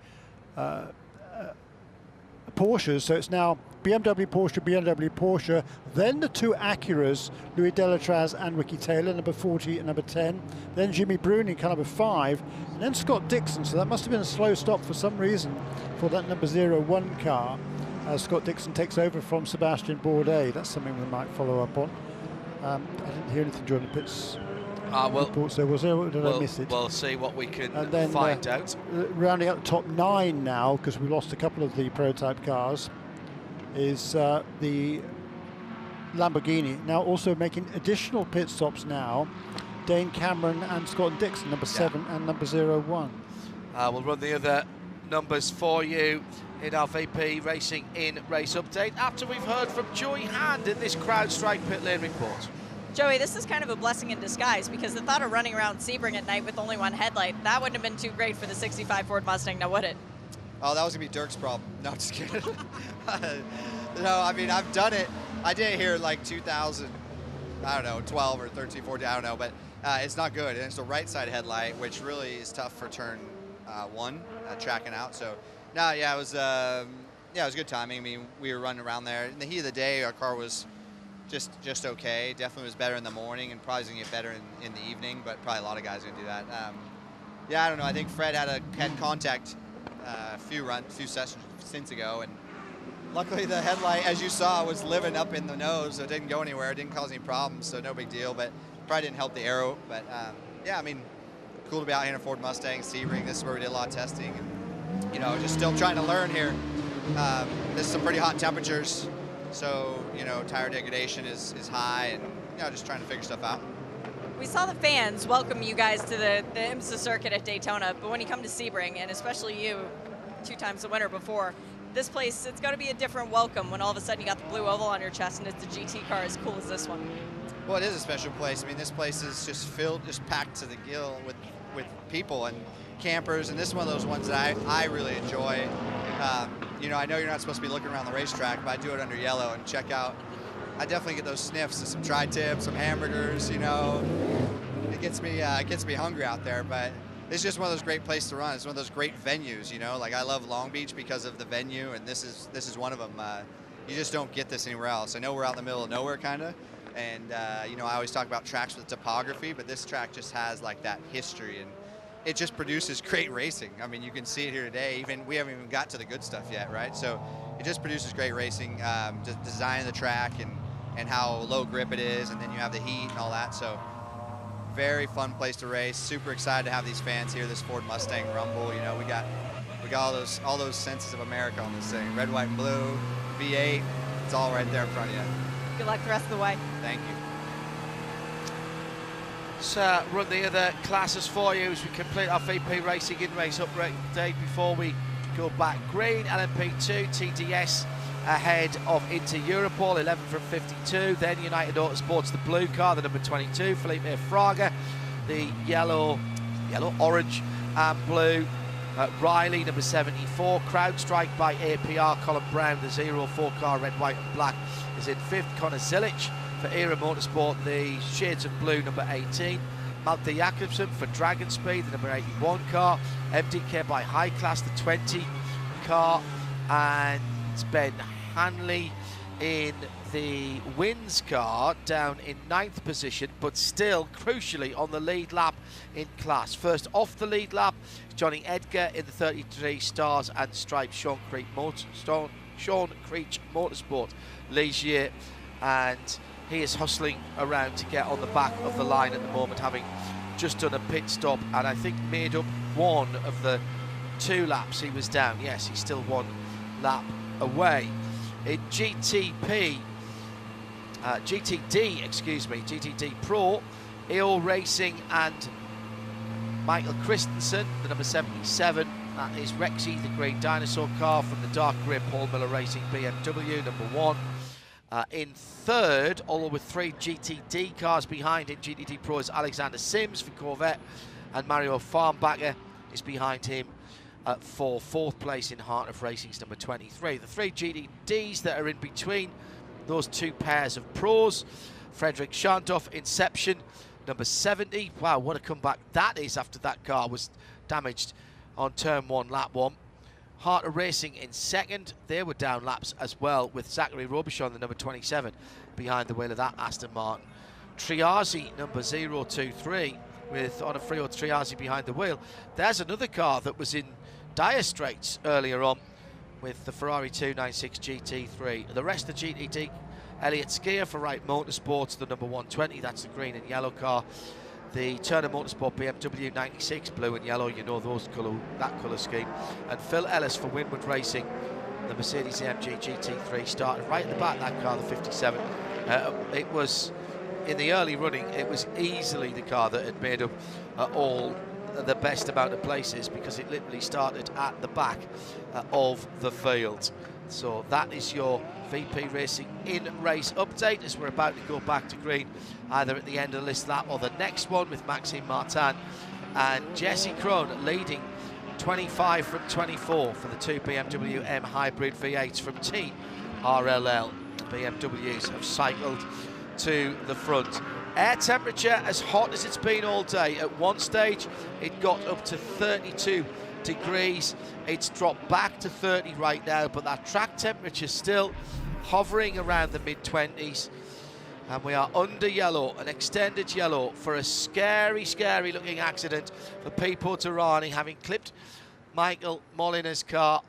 Porsches. So it's now BMW, Porsche, then the 2 Acuras, Louis Delatraz and Ricky Taylor, number 40 and number 10. Then Jimmy Brune in car number 5, and then Scott Dixon. So that must have been a slow stop for some reason for that number 01 car, as Scott Dixon takes over from Sebastian Bourdais. That's something we might follow up on. I didn't hear anything during the pits. Reports there, was there, or did I miss it? We'll see what we can and then, find out. Rounding out the top 9 now, because we lost a couple of the prototype cars, is the Lamborghini. Now also making additional pit stops now, Dane Cameron and Scott Dixon, number 7 and number 01. We'll run the other numbers for you in our VP Racing in Race Update after we've heard from Joey Hand in this CrowdStrike pit lane report. Joey, this is kind of a blessing in disguise, because the thought of running around Sebring at night with only one headlight, that wouldn't have been too great for the 65 Ford Mustang, now would it? Oh, that was going to be Dirk's problem. No, I'm just kidding. No, I mean, I've done it. I did it here like 2000, I don't know, 12 or 13, 14, I don't know, but it's not good. And it's the right side headlight, which really is tough for turn 1, tracking out. So, no, yeah, it was good timing. I mean, we were running around there. In the heat of the day, our car was just okay. Definitely was better in the morning, and probably going to get better in the evening, but probably a lot of guys are going to do that. Yeah, I don't know. I think Fred had contact a few sessions stints ago, and luckily the headlight, as you saw, was living up in the nose, so it didn't go anywhere. It didn't cause any problems, so no big deal, but probably didn't help the aero. But yeah, I mean, cool to be out here in a Ford Mustang, Sebring. This is where we did a lot of testing, and, you know, just still trying to learn here. There's some pretty hot temperatures, so, you know, tire degradation is high, and, you know, just trying to figure stuff out. We saw the fans welcome you guys to the IMSA circuit at Daytona, but when you come to Sebring, and especially you, 2 times the winner before, this place, it's got to be a different welcome when all of a sudden you got the blue oval on your chest and it's a GT car as cool as this one. Well, it is a special place. I mean, this place is just filled, just packed to the gill with people and campers, and this is one of those ones that I really enjoy. You know, I know you're not supposed to be looking around the racetrack, but I do it under yellow and check out. I definitely get those sniffs of some tri-tips, some hamburgers, you know. It gets me hungry out there, but it's just one of those great places to run. It's one of those great venues, you know. Like, I love Long Beach because of the venue, and this is one of them. You just don't get this anywhere else. I know we're out in the middle of nowhere, kind of, and you know, I always talk about tracks with topography, but this track just has like that history, and it just produces great racing. I mean, you can see it here today. We haven't even got to the good stuff yet, right? So it just produces great racing. Designing the track and how low grip it is, and then you have the heat and all that. So very fun place to race. Super excited to have these fans here. This Ford Mustang Rumble. You know, we got all those senses of America on this thing. Red, white, and blue, V8. It's all right there in front of you. Good luck the rest of the way. Thank you. So run the other classes for you as we complete our VP Racing in Race Update before we go back green. LMP2 TDS ahead of Inter Europol, 11 from 52. Then United Autosports, the blue car, the number 22, Felipe Fraga, the yellow, orange and blue, Riley, number 74. CrowdStrike by APR, Colin Brown, the 04 car, red, white and black, is in 5th. Connor Zilic for Era Motorsport, the shades of blue, number 18. Malte Jakobsen for Dragon Speed, the number 81 car. MDK by High Class, the 20 car. And Ben Hanley in the Wins car, down in 9th position, but still crucially on the lead lap in class. First off the lead lap, Johnny Edgar in the 33 Stars and Stripes Sean Creech Motorsport Ligier, and he is hustling around to get on the back of the line at the moment, having just done a pit stop and I think made up one of the 2 laps he was down. Yes, he's still 1 lap away. In GTD Pro, EO Racing and Michael Christensen, the number 77. That is Rexy, the green dinosaur car from the dark grey Paul Miller Racing BMW, number 1. In 3rd, although with 3 GTD cars behind him, GTD Pro is Alexander Sims for Corvette, and Mario Farnbacher is behind him for 4th place in Heart of Racing's number 23. The 3 GTDs that are in between those 2 pairs of pros, Frederick Schandorf, Inception, number 70. Wow, what a comeback that is after that car was damaged on turn 1, lap 1. Heart of Racing in 2nd. They were down laps as well, with Zachary Robichon, the number 27, behind the wheel of that Aston Martin. Triazi, number 023, with Onofrio Triazi behind the wheel. There's another car that was in dire straits earlier on with the Ferrari 296 GT3. The rest of the GTD, Elliott Skier for Wright Motorsports, the number 120, that's the green and yellow car. The Turner Motorsport BMW 96, blue and yellow, you know that colour scheme. And Phil Ellis for Winwood Racing, the Mercedes AMG GT3, started right at the back, that car, the 57. It was, in the early running, it was easily the car that had made up all the best amount of places, because it literally started at the back of the field. So that is your VP Racing in-race update, as we're about to go back to green, either at the end of this lap or the next one, with Maxime Martin and Jesse Krohn leading 25 from 24 for the 2 BMW M Hybrid V8s from Team RLL. The BMWs have cycled to the front. Air temperature as hot as it's been all day. At one stage it got up to 32 degrees. It's dropped back to 30 right now, but that track temperature still hovering around the mid-20s, and we are under yellow, an extended yellow, for a scary looking accident for Pipo Derani, having clipped Michael Molina's car,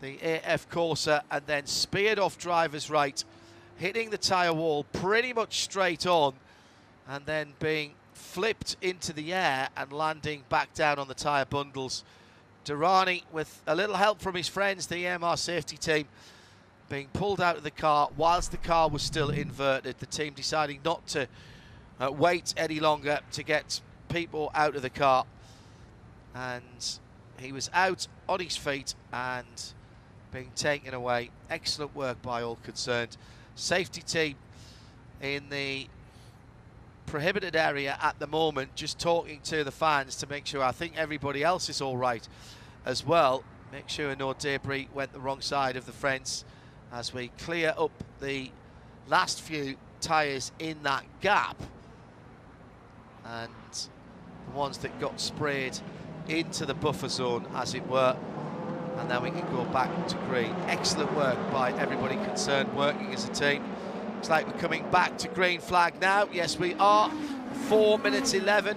the AF Corsa, and then speared off driver's right, hitting the tyre wall pretty much straight on, and then being flipped into the air and landing back down on the tyre bundles. Derani, with a little help from his friends, the EMR safety team, being pulled out of the car whilst the car was still inverted. The team deciding not to wait any longer to get people out of the car. And he was out on his feet and being taken away. Excellent work by all concerned. Safety team in the prohibited area at the moment, just talking to the fans to make sure, I think everybody else is all right as well. Make sure no debris went the wrong side of the fence as we clear up the last few tyres in that gap, and the ones that got sprayed into the buffer zone, as it were, and then we can go back to green. Excellent work by everybody concerned, working as a team. Looks like we're coming back to green flag now. Yes, we are. 4 minutes 11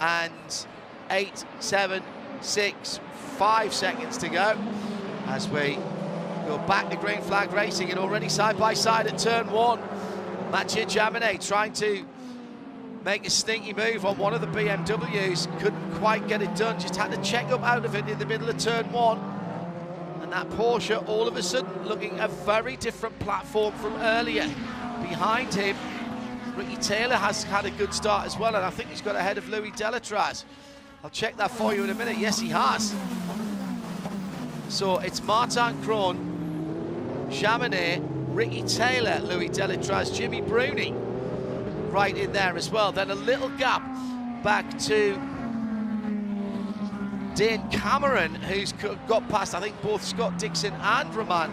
and 8, 7, 6, 5 seconds to go as we go back to green flag racing, and already side by side at turn 1. Mathieu Jaminet trying to make a sneaky move on one of the BMWs, couldn't quite get it done, just had to check up out of it in the middle of turn 1. And that Porsche all of a sudden looking a very different platform from earlier. Behind him, Ricky Taylor has had a good start as well, and I think he's got ahead of Louis Delatraz. I'll check that for you in a minute. Yes, he has. So it's Martin Krohn, Jaminet, Ricky Taylor, Louis Delatraz, Jimmy Bruni right in there as well. Then a little gap back to Dane Cameron, who's got past, I think, both Scott Dixon and Romain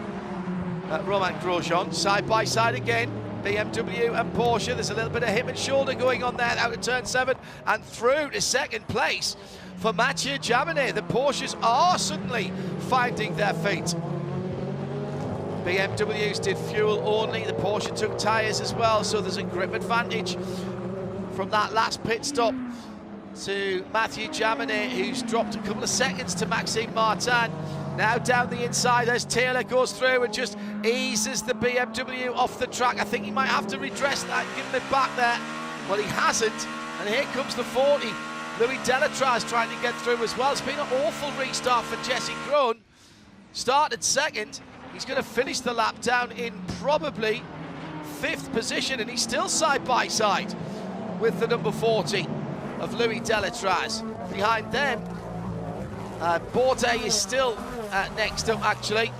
Grosjean. Side by side again. BMW and Porsche. There's a little bit of hip and shoulder going on there out of turn 7 and through to second place for Mathieu Jaminet. The Porsches are suddenly finding their feet. BMWs did fuel only, the Porsche took tyres as well, so there's a grip advantage from that last pit stop to Mathieu Jaminet, who's dropped a couple of seconds to Maxime Martin. Now down the inside as Taylor goes through and just eases the BMW off the track. I think he might have to redress that, give him it back there. Well, he hasn't, and here comes the 40. Louis Delatraz trying to get through as well. It's been an awful restart for Jesse Krohn. Started second. He's going to finish the lap down in probably 5th position, and he's still side by side with the number 40 of Louis Delatraz. Behind them, Bourdais is still next up, actually.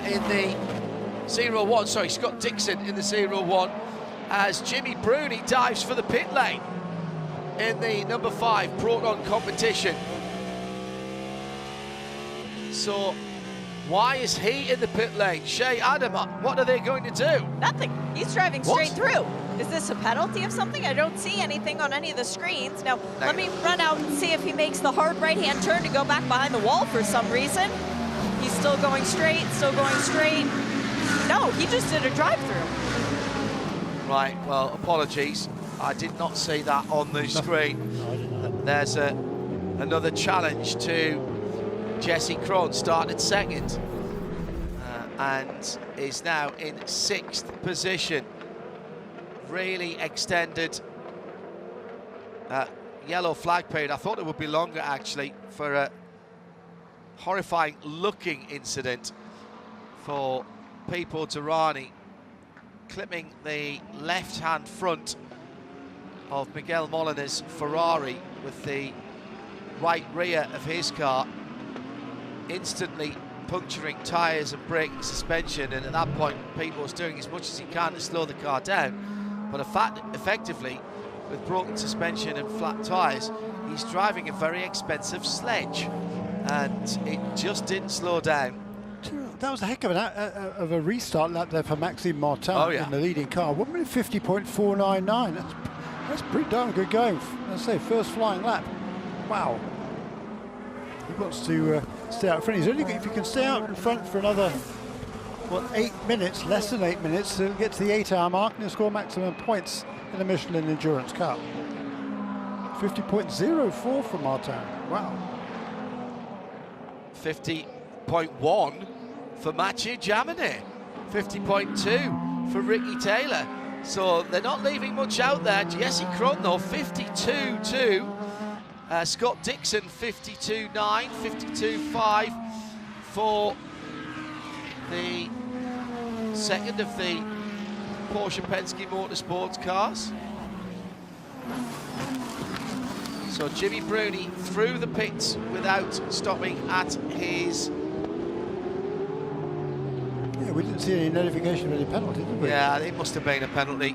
In the 0-1, sorry, Scott Dixon in the 0-1, as Jimmy Bruni dives for the pit lane in the number 5 Proton competition. So why is he in the pit lane? Shea Adam, what are they going to do? Nothing. He's driving straight through. Is this a penalty of something? I don't see anything on any of the screens. Now, let me run out and see if he makes the hard right-hand turn to go back behind the wall for some reason. He's still going straight, still going straight. No, he just did a drive-through. Right, well, apologies. I did not see that on the screen. There's another challenge to Jesse Krohn, started second and is now in 6th position. Really extended yellow flag period. I thought it would be longer, actually, for a horrifying looking incident for Pipo Derani, clipping the left-hand front of Miguel Molina's Ferrari with the right rear of his car, instantly puncturing tyres and braking suspension. And at that point, Pipo's doing as much as he can to slow the car down, but effectively, with broken suspension and flat tyres, he's driving a very expensive sledge, and it just didn't slow down. That was a heck of a restart lap there for Maxime Martin in the leading car. 1 minute 50.499. That's pretty darn good going. Let's say first flying lap. Wow. He wants to stay out front. He's only, if you can stay out in front for another, 8 minutes, less than 8 minutes, to get to the 8-hour mark, and he'll score maximum points in the Michelin Endurance Cup. 50.04 for Martin. Wow. 50.1 for Mathieu Jaminet. 50.2 for Ricky Taylor. So they're not leaving much out there. Jesse Krohn, though, 52.2. Scott Dixon, 52.9, 52.5 for the second of the Porsche Penske Motorsports cars. So Jimmy Bruni through the pits without stopping at his... Yeah, we didn't see any notification of any penalty, did we? Yeah, it must have been a penalty.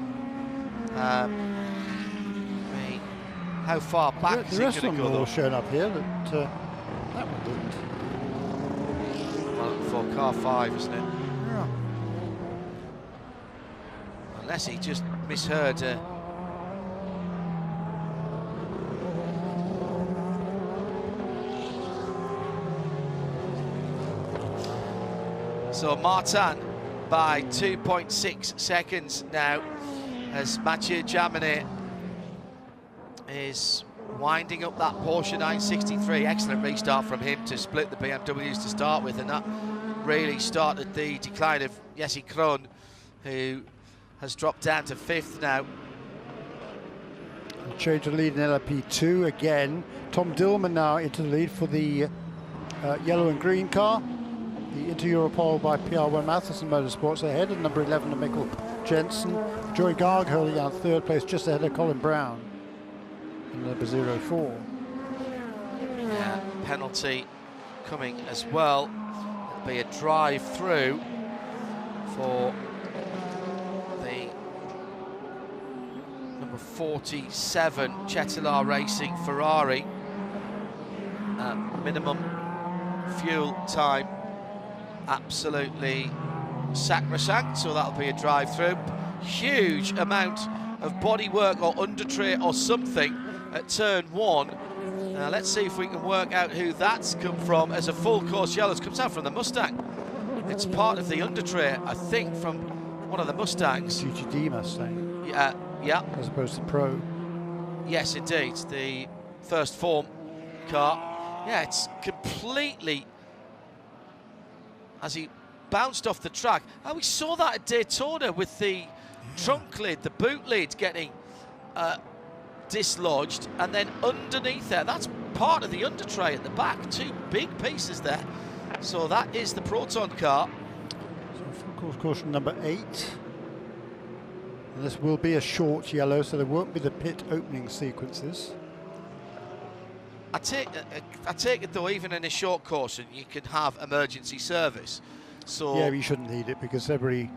How far back the rest of them are all shown up here, but that one didn't. Well, for car 5, isn't it? Yeah. Unless he just misheard. So Martin by 2.6 seconds now, as Mathieu Jaminet is winding up that Porsche 963. Excellent restart from him to split the BMWs to start with, and that really started the decline of Jesse Krohn, who has dropped down to 5th now. Change of lead in LMP2 again. Tom Dillman now into the lead for the yellow and green car. The Inter-Europol by PR1 Matheson Motorsports ahead of number 11 of Mikkel Jensen. Joey Garg holding out 3rd place, just ahead of Colin Brown. And number 04. Yeah, penalty coming as well. It'll be a drive through for the number 47 Cetilar Racing Ferrari. Minimum fuel time absolutely sacrosanct, so that'll be a drive-through. Huge amount of bodywork or under tray or something at turn 1. Now let's see if we can work out who that's come from as a full course yellows. Comes out from the Mustang. It's part of the under tray, I think, from one of the Mustangs. GTD Mustang. Yeah, yeah. As opposed to Pro. Yes, indeed. The first form car. Yeah, it's completely, as he bounced off the track. And we saw that at Daytona with the trunk lid, the boot lid getting dislodged, and then underneath there, that's part of the under tray at the back. 2 big pieces there. So that is the Proton car. So course caution number 8. And this will be a short yellow, so there won't be the pit opening sequences. I take it though, even in a short caution, you can have emergency service. So yeah, but you shouldn't need it because every,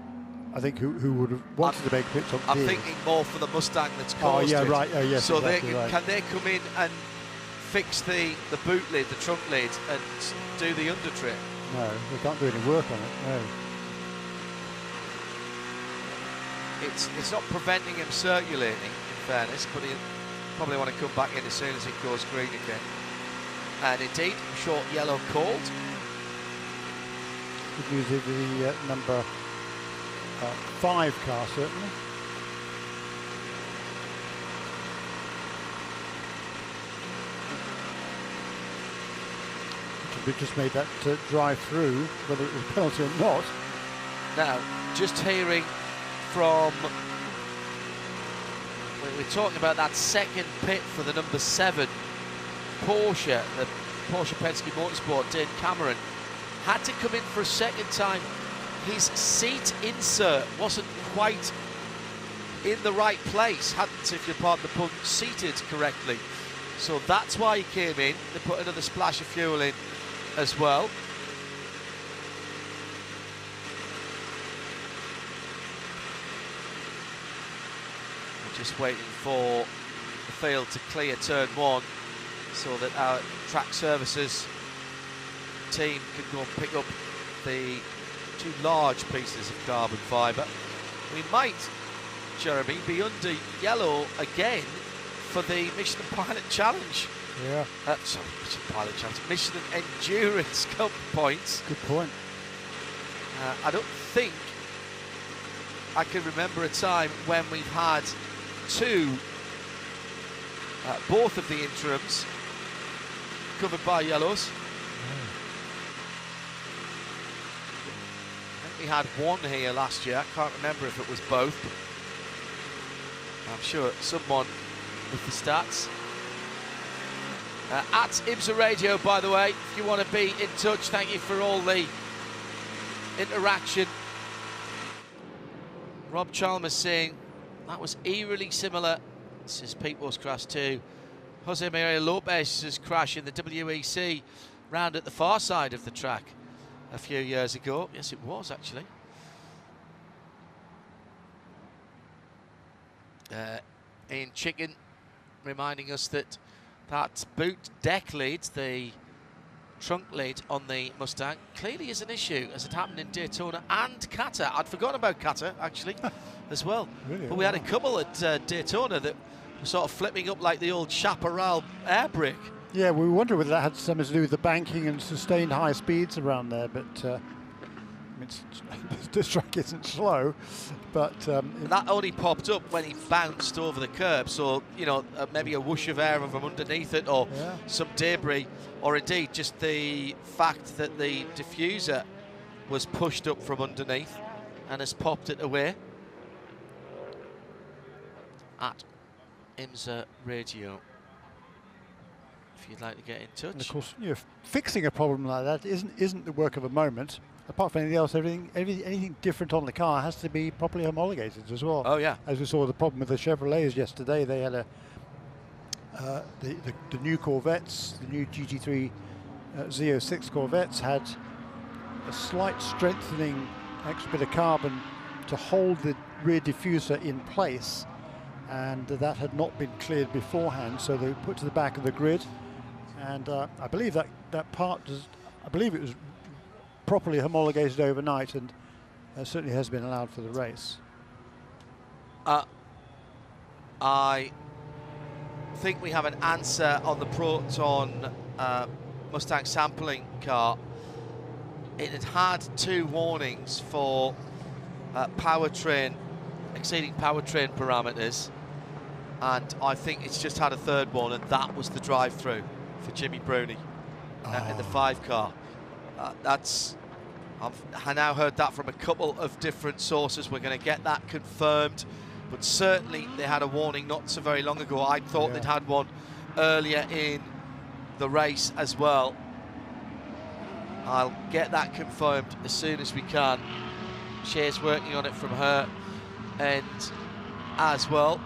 I think, who would have wanted to make a pit stop. I'm thinking more for the Mustang that's caused it. right. Oh, yes. So exactly they right. can they come in and fix the boot lid, the trunk lid, and do the under tray? No, they can't do any work on it. No. It's not preventing him circulating, in fairness, but he'll probably want to come back in as soon as it goes green again. And indeed, short yellow called. Could use it the number 5 car, certainly. We just made that drive through, whether it was a penalty or not. Now, just hearing from, we're talking about that second pit for the number 7 Porsche, the Porsche Penske Motorsport. Dane Cameron had to come in for a second time. His seat insert wasn't quite in the right place, hadn't, if you pardon the pun, seated correctly. So that's why he came in. They put another splash of fuel in as well. We're just waiting for the field to clear turn 1 so that our track services team can go and pick up the 2 large pieces of carbon fibre. We might, Jeremy, be under yellow again for the Michelin Pilot Challenge. Yeah. Sorry, Michelin Pilot Challenge. Michelin Endurance Cup points. Good point. I don't think I can remember a time when we've had 2, both of the interims covered by yellows. I think we had 1 here last year. I can't remember if it was both. I'm sure someone with the stats. At IMSA Radio, by the way, if you want to be in touch, thank you for all the interaction. Rob Chalmers saying that was eerily similar, this is People's crash to Jose Maria Lopez's crash in the WEC round at the far side of the track a few years ago. Yes, it was actually. Ian Chicken reminding us that boot deck lid, the trunk lid on the Mustang, clearly is an issue, as it happened in Daytona and Qatar. I'd forgotten about Qatar, actually, as well. Really? But we had a couple at Daytona that were sort of flipping up like the old Chaparral air brake. Yeah, we wonder whether that had something to do with the banking and sustained high speeds around there, but I mean, this track isn't slow, but that only popped up when he bounced over the curb, so you know, maybe a whoosh of air from underneath it, or some debris, or indeed just the fact that the diffuser was pushed up from underneath and has popped it away. At IMSA Radio, if you'd like to get in touch. And of course, you know, fixing a problem like that isn't the work of a moment. Apart from anything else, anything different on the car has to be properly homologated as well. Oh yeah. As we saw the problem with the Chevrolets yesterday, they had the new Corvettes, the new GT3 Z06 Corvettes had a slight strengthening, extra bit of carbon to hold the rear diffuser in place, and that had not been cleared beforehand, so they put to the back of the grid, and I believe that part I believe it was properly homologated overnight, and certainly has been allowed for the race. I think we have an answer on the Proton Mustang sampling car. It had had 2 warnings for powertrain, exceeding powertrain parameters, and I think it's just had a 3rd one, and that was the drive-through for Jimmy Bruni in the 5 car. I've now heard that from a couple of different sources. We're going to get that confirmed, but certainly they had a warning not so very long ago. I thought they'd had one earlier in the race as well. I'll get that confirmed as soon as we can. Shay's working on it from her end as well,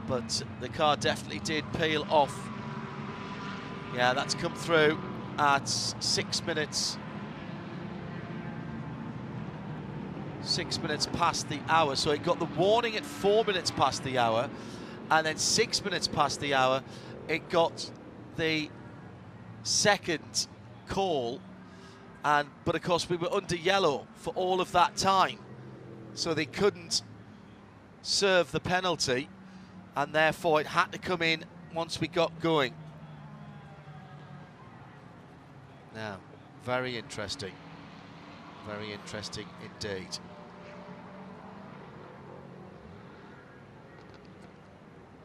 but the car definitely did peel off. Yeah, that's come through at 6 minutes. 6 minutes past the hour, so it got the warning at 4 minutes past the hour, and then 6 minutes past the hour it got the 2nd call, but of course we were under yellow for all of that time, so they couldn't serve the penalty, and therefore it had to come in once we got going. Now, very interesting indeed.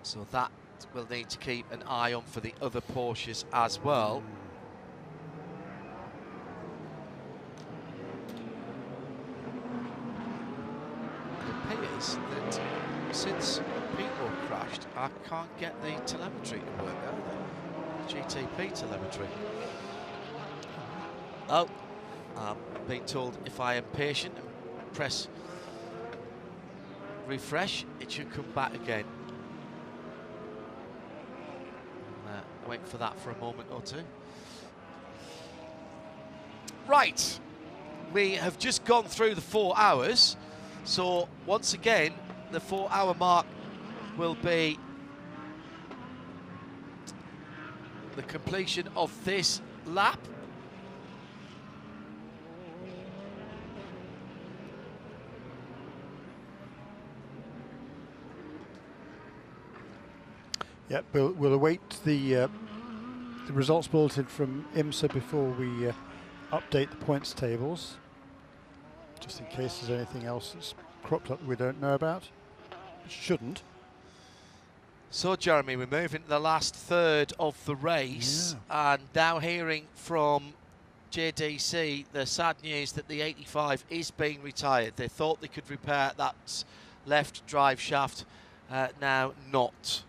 So that we'll need to keep an eye on for the other Porsches as well. It appears that since people crashed, I can't get the telemetry to work out. GTP telemetry. Oh, I'm being told if I am patient and press refresh, it should come back again. Wait for that for a moment or two. Right, we have just gone through the 4 hours, so once again the 4 hour mark will be the completion of this lap. Yep, we'll await the results bulletin from IMSA before we update the points tables, just in case there's anything else that's cropped up that we don't know about. It shouldn't. So, Jeremy, we're moving to the last third of the race, and now hearing from JDC the sad news that the 85 is being retired. They thought they could repair that left drive shaft, now not.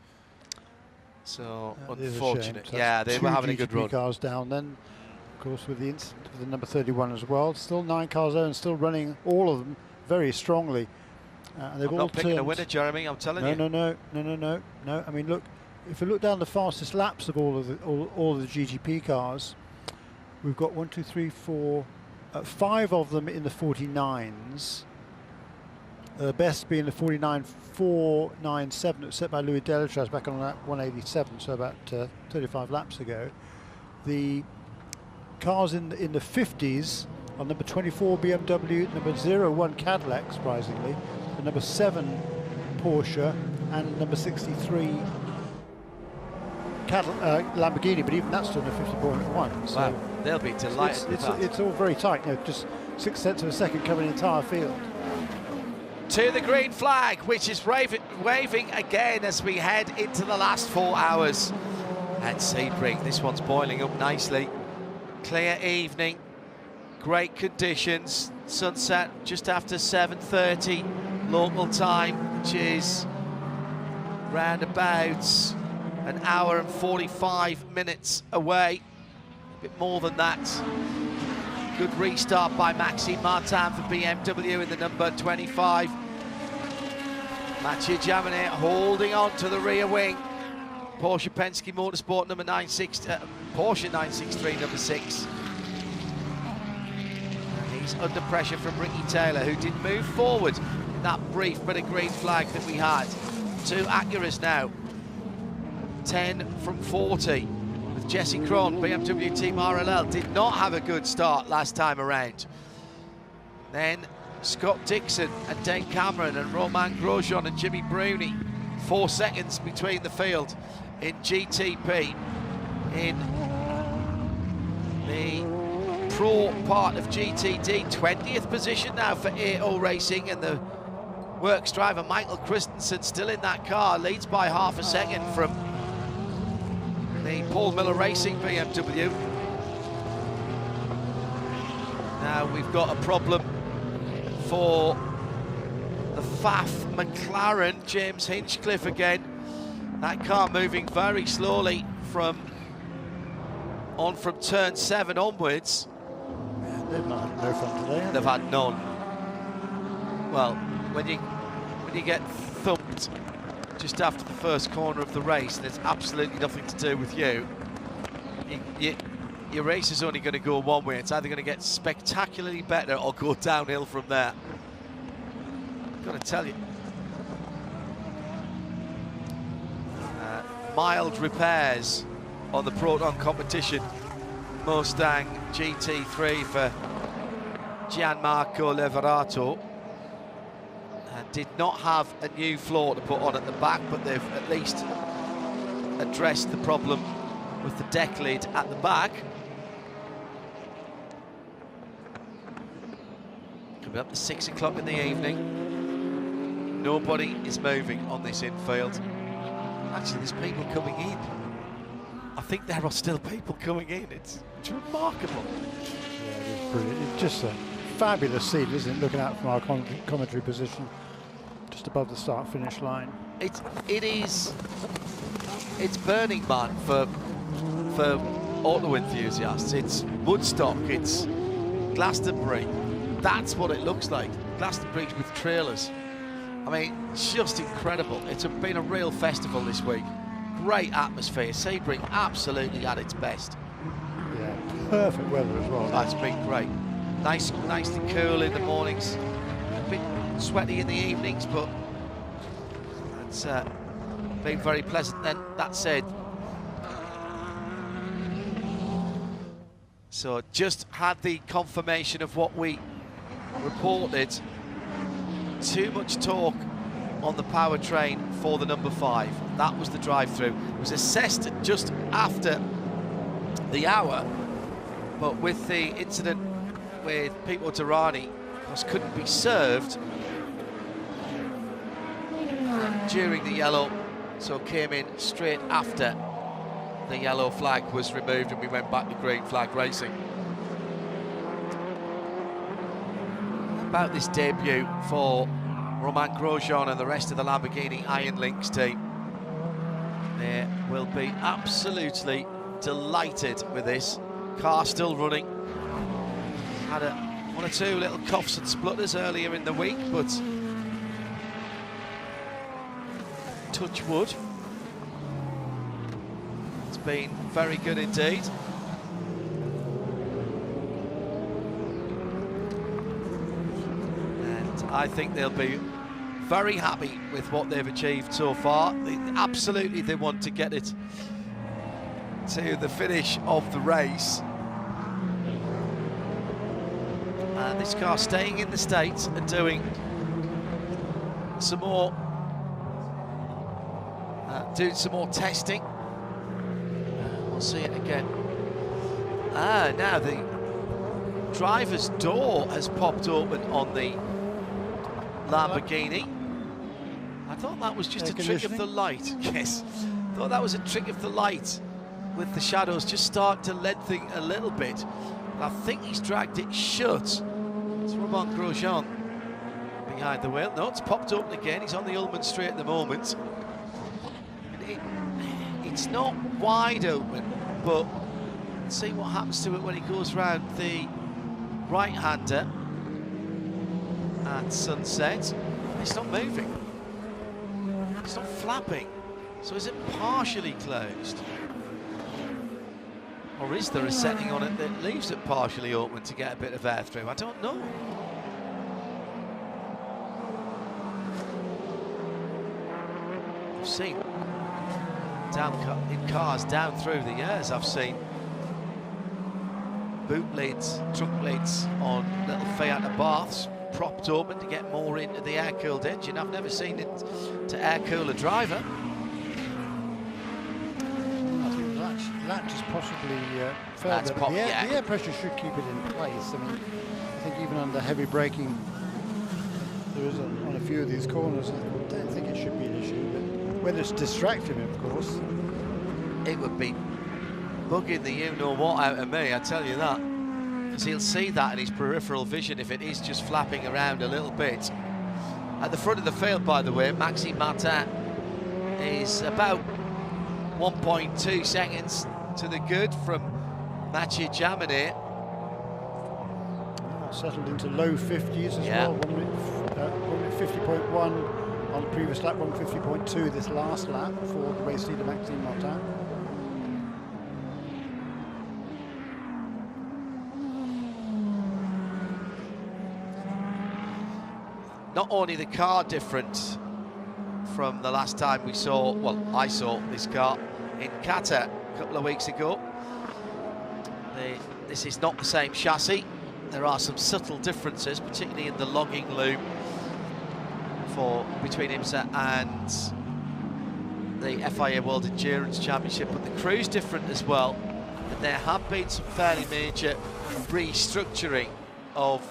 So unfortunate. Yeah, they were having a good run. Cars down then, of course, with the incident of the number 31 as well. Still 9 cars there and still running, all of them very strongly. And they've I'm all not picking a winner, Jeremy. I'm telling you. No. I mean, look, if we look down the fastest laps of all of the GTP cars, we've got 1, 2, 3, 4, 5 of them in the 49s. The best being the 49.497 that was set by Louis Delatrace back on that 187, so about 35 laps ago. The cars in the 50s are number 24 BMW, number 01 Cadillac, surprisingly, the number 7 Porsche, and number 63 Lamborghini, but even that's still a 50.1. So wow, they'll be delighted with that. It's all very tight, just 6/10 of a second covering the entire field. To the green flag, which is waving again as we head into the last 4 hours at Sebring. This one's boiling up nicely. Clear evening, great conditions. Sunset just after 7:30 local time, which is round about an hour and 45 minutes away. A bit more than that. Good restart by Maxime Martin for BMW in the number 25. Mathieu Jaminet holding on to the rear wing. Porsche Penske Motorsport number 96, Porsche 963 number 6. And he's under pressure from Ricky Taylor, who did move forward in that brief bit of green flag that we had. 2 Acuras now, 10 from 40. Jesse Krohn, BMW Team RLL, did not have a good start last time around. Then Scott Dixon and Dane Cameron and Romain Grosjean and Jimmy Bruni. 4 seconds between the field in GTP. In the Pro part of GTD, 20th position now for AO Racing, and the Works driver Michael Christensen still in that car, leads by half a second from the Paul Miller Racing BMW. Now we've got a problem for the FAF McLaren, James Hinchcliffe again. That car moving very slowly from turn 7 onwards. They've not had no fun today. They've had none. Well, when you get thumped just after the first corner of the race, and it's absolutely nothing to do with you, your race is only going to go one way. It's either going to get spectacularly better or go downhill from there. I've got to tell you. Mild repairs on the Proton Competition Mustang GT3 for Gianmarco Leverato. Did not have a new floor to put on at the back, but they've at least addressed the problem with the deck lid at the back. Coming up to 6 o'clock in the evening. Nobody is moving on this infield. Actually, there's people coming in. I think there are still people coming in. It's remarkable. Yeah, it is brilliant. It's just a fabulous scene, isn't it? Looking out from our commentary position, just above the start-finish line. It is. It's Burning Man for auto enthusiasts. It's Woodstock. It's Glastonbury. That's what it looks like. Glastonbury with trailers. I mean, just incredible. It's been a real festival this week. Great atmosphere. Sebring absolutely at its best. Yeah, perfect weather as well. That's been great. Nice and cool in the mornings. A bit sweaty in the evenings, but it's been very pleasant. Then that said, so just had the confirmation of what we reported. Too much torque on the powertrain for the number 5. That was the drive-through. It was assessed just after the hour, but with the incident with Pipo Derani, of course, couldn't be served during the yellow, so came in straight after the yellow flag was removed and we went back to green flag racing. About this debut for Romain Grosjean and the rest of the Lamborghini Iron Lynx team. They will be absolutely delighted with this. Car still running. Had one or two little coughs and splutters earlier in the week, but touch wood. It's been very good indeed. I think they'll be very happy with what they've achieved so far. They want to get it to the finish of the race. And this car staying in the States and doing some more testing. We'll see it again. Now the driver's door has popped open on the Lamborghini. I thought that was just a trick of the light. Yes, I thought that was a trick of the light with the shadows just start to lengthen a little bit. And I think he's dragged it shut. It's Romain Grosjean behind the wheel. No, it's popped open again. He's on the Ullman Straight at the moment. It's not wide open, but let's see what happens to it when he goes round the right-hander at sunset. It's not moving. It's not flapping. So is it partially closed? Or is there a setting on it that leaves it partially open to get a bit of air through? I don't know. I've seen in cars down through the years, I've seen boot lids, trunk lids on little Fiat Abarths propped up and to get more into the air-cooled engine. I've never seen it to air-cool a driver. I think latch is possibly further, That's but the air pressure should keep it in place. I mean, I think even under heavy braking, there is on a few of these corners, I don't think it should be an issue, but whether it's distracting him, of course. It would be bugging the you-know-what out of me, I tell you that. Because he'll see that in his peripheral vision if it is just flapping around a little bit. At the front of the field, by the way, Maxime Martin is about 1.2 seconds to the good from Mathieu Jaminet. Settled into low 50s as well. 1 minute 50.1 on the previous lap, 150.2 this last lap for the race leader Maxime Martin. Not only the car different from the last time we saw, well, I saw this car in Qatar a couple of weeks ago. This is not the same chassis. There are some subtle differences, particularly in the logging loop between IMSA and the FIA World Endurance Championship, but the crew's different as well. And there have been some fairly major restructuring of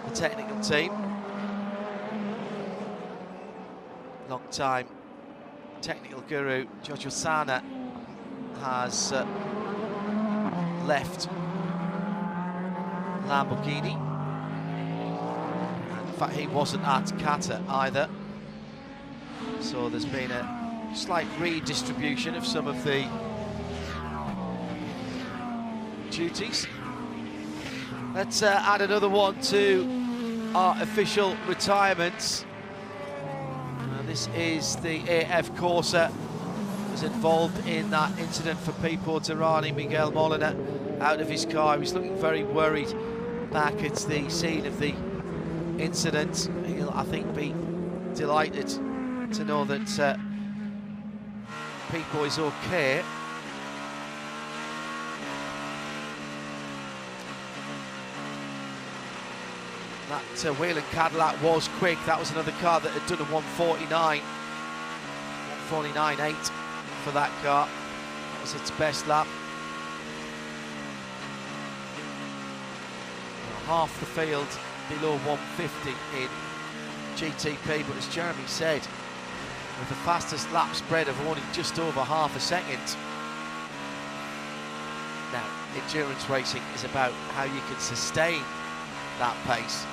the technical team. Long-time technical guru Giorgio Sana has left Lamborghini. And in fact, he wasn't at Qatar either. So there's been a slight redistribution of some of the duties. Let's add another one to our official retirements. This is the AF Corsa, was involved in that incident for Pipo Tirani. Miguel Molina out of his car. He was looking very worried back at the scene of the incident. He'll, I think, be delighted to know that Pipo is okay. That Whelen Cadillac was quick. That was another car that had done a 149.8 for that car. That was its best lap. Half the field below 150 in GTP, but as Jeremy said, with the fastest lap spread of only just over half a second. Now, endurance racing is about how you can sustain that pace.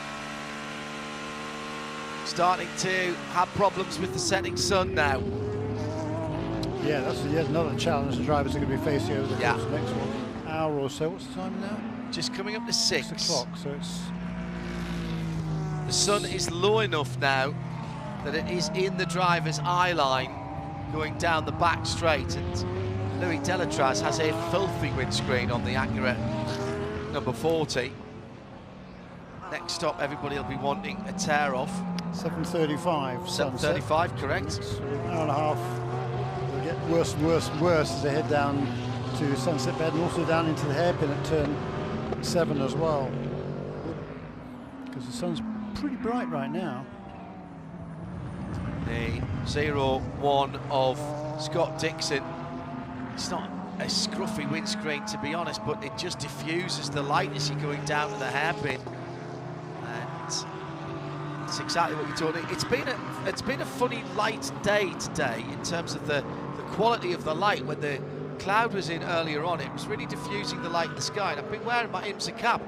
Starting to have problems with the setting sun now. Yeah, that's yet another challenge the drivers are going to be facing over the course of the next hour or so. What's the time now? Just coming up to 6 o'clock, so it's... The sun is low enough now that it is in the driver's eye line going down the back straight, and Louis Delatraz has a filthy windscreen on the Acura number 40. Next stop, everybody will be wanting a tear off. 7:35. 7:35, correct. So an hour and a half. It'll get worse and worse and worse as they head down to Sunset Bed and also down into the hairpin at turn 7 as well. Because the sun's pretty bright right now. The 0-1 of Scott Dixon. It's not a scruffy windscreen, to be honest, but it just diffuses the light as you're going down to the hairpin. It's exactly what you're talking. It's been a funny light day today in terms of the quality of the light. When the cloud was in earlier on, it was really diffusing the light in the sky. And I've been wearing my IMSA cap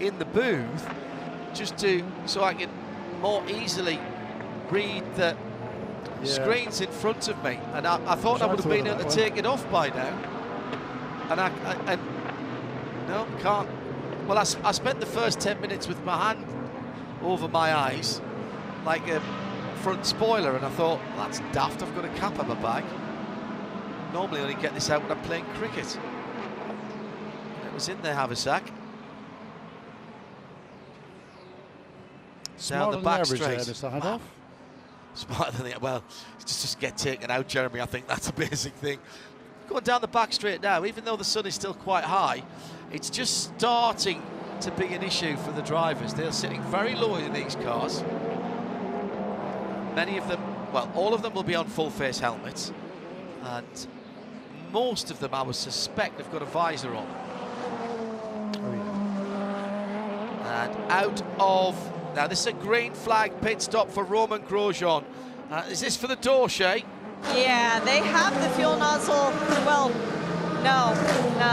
in the booth just so I can more easily read the screens in front of me. And I thought I would have been able to take it off by now. And no, can't. Well, I spent the first 10 minutes with my hand over my eyes like a front spoiler, and I thought, well, that's daft, I've got a cap on my bag. Normally I only get this out when I'm playing cricket. It was in there, Haversack. Down the back straight. Smarter than the, well, just get taken out, Jeremy. I think that's a basic thing. Going down the back straight now, even though the sun is still quite high, it's just starting to be an issue for the drivers. They're sitting very low in these cars. Many of them, well, all of them will be on full face helmets, and most of them, I would suspect, have got a visor on. And out of, now this is a green flag pit stop for Romain Grosjean. Is this for the door, Shay? Yeah, they have the fuel nozzle, well, no,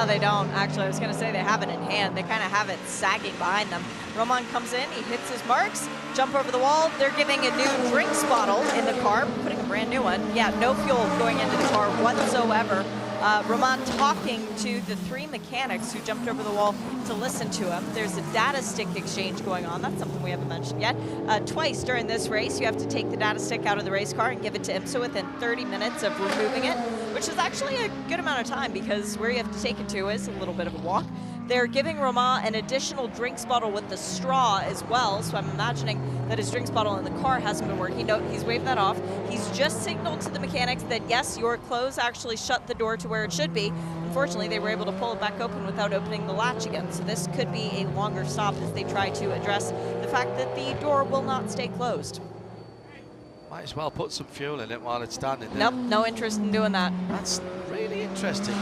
they don't. Actually, I was going to say they have it in hand. They kind of have it sagging behind them. Romain comes in, he hits his marks, jump over the wall. They're giving a new drinks bottle in the car, putting a brand new one. Yeah, no fuel going into the car whatsoever. Romain talking to the 3 mechanics who jumped over the wall to listen to him. There's a data stick exchange going on. That's something we haven't mentioned yet. Twice during this race, you have to take the data stick out of the race car and give it to IMSA within 30 minutes of removing it, which is actually a good amount of time because where you have to take it to is a little bit of a walk. They're giving Romain an additional drinks bottle with the straw as well, so I'm imagining that his drinks bottle in the car hasn't been working. No, he's waved that off. He's just signaled to the mechanics that, yes, your clothes actually shut the door to where it should be. Unfortunately, they were able to pull it back open without opening the latch again, so this could be a longer stop as they try to address the fact that the door will not stay closed. Might as well put some fuel in it while it's standing there. Nope, no interest in doing that. That's really interesting.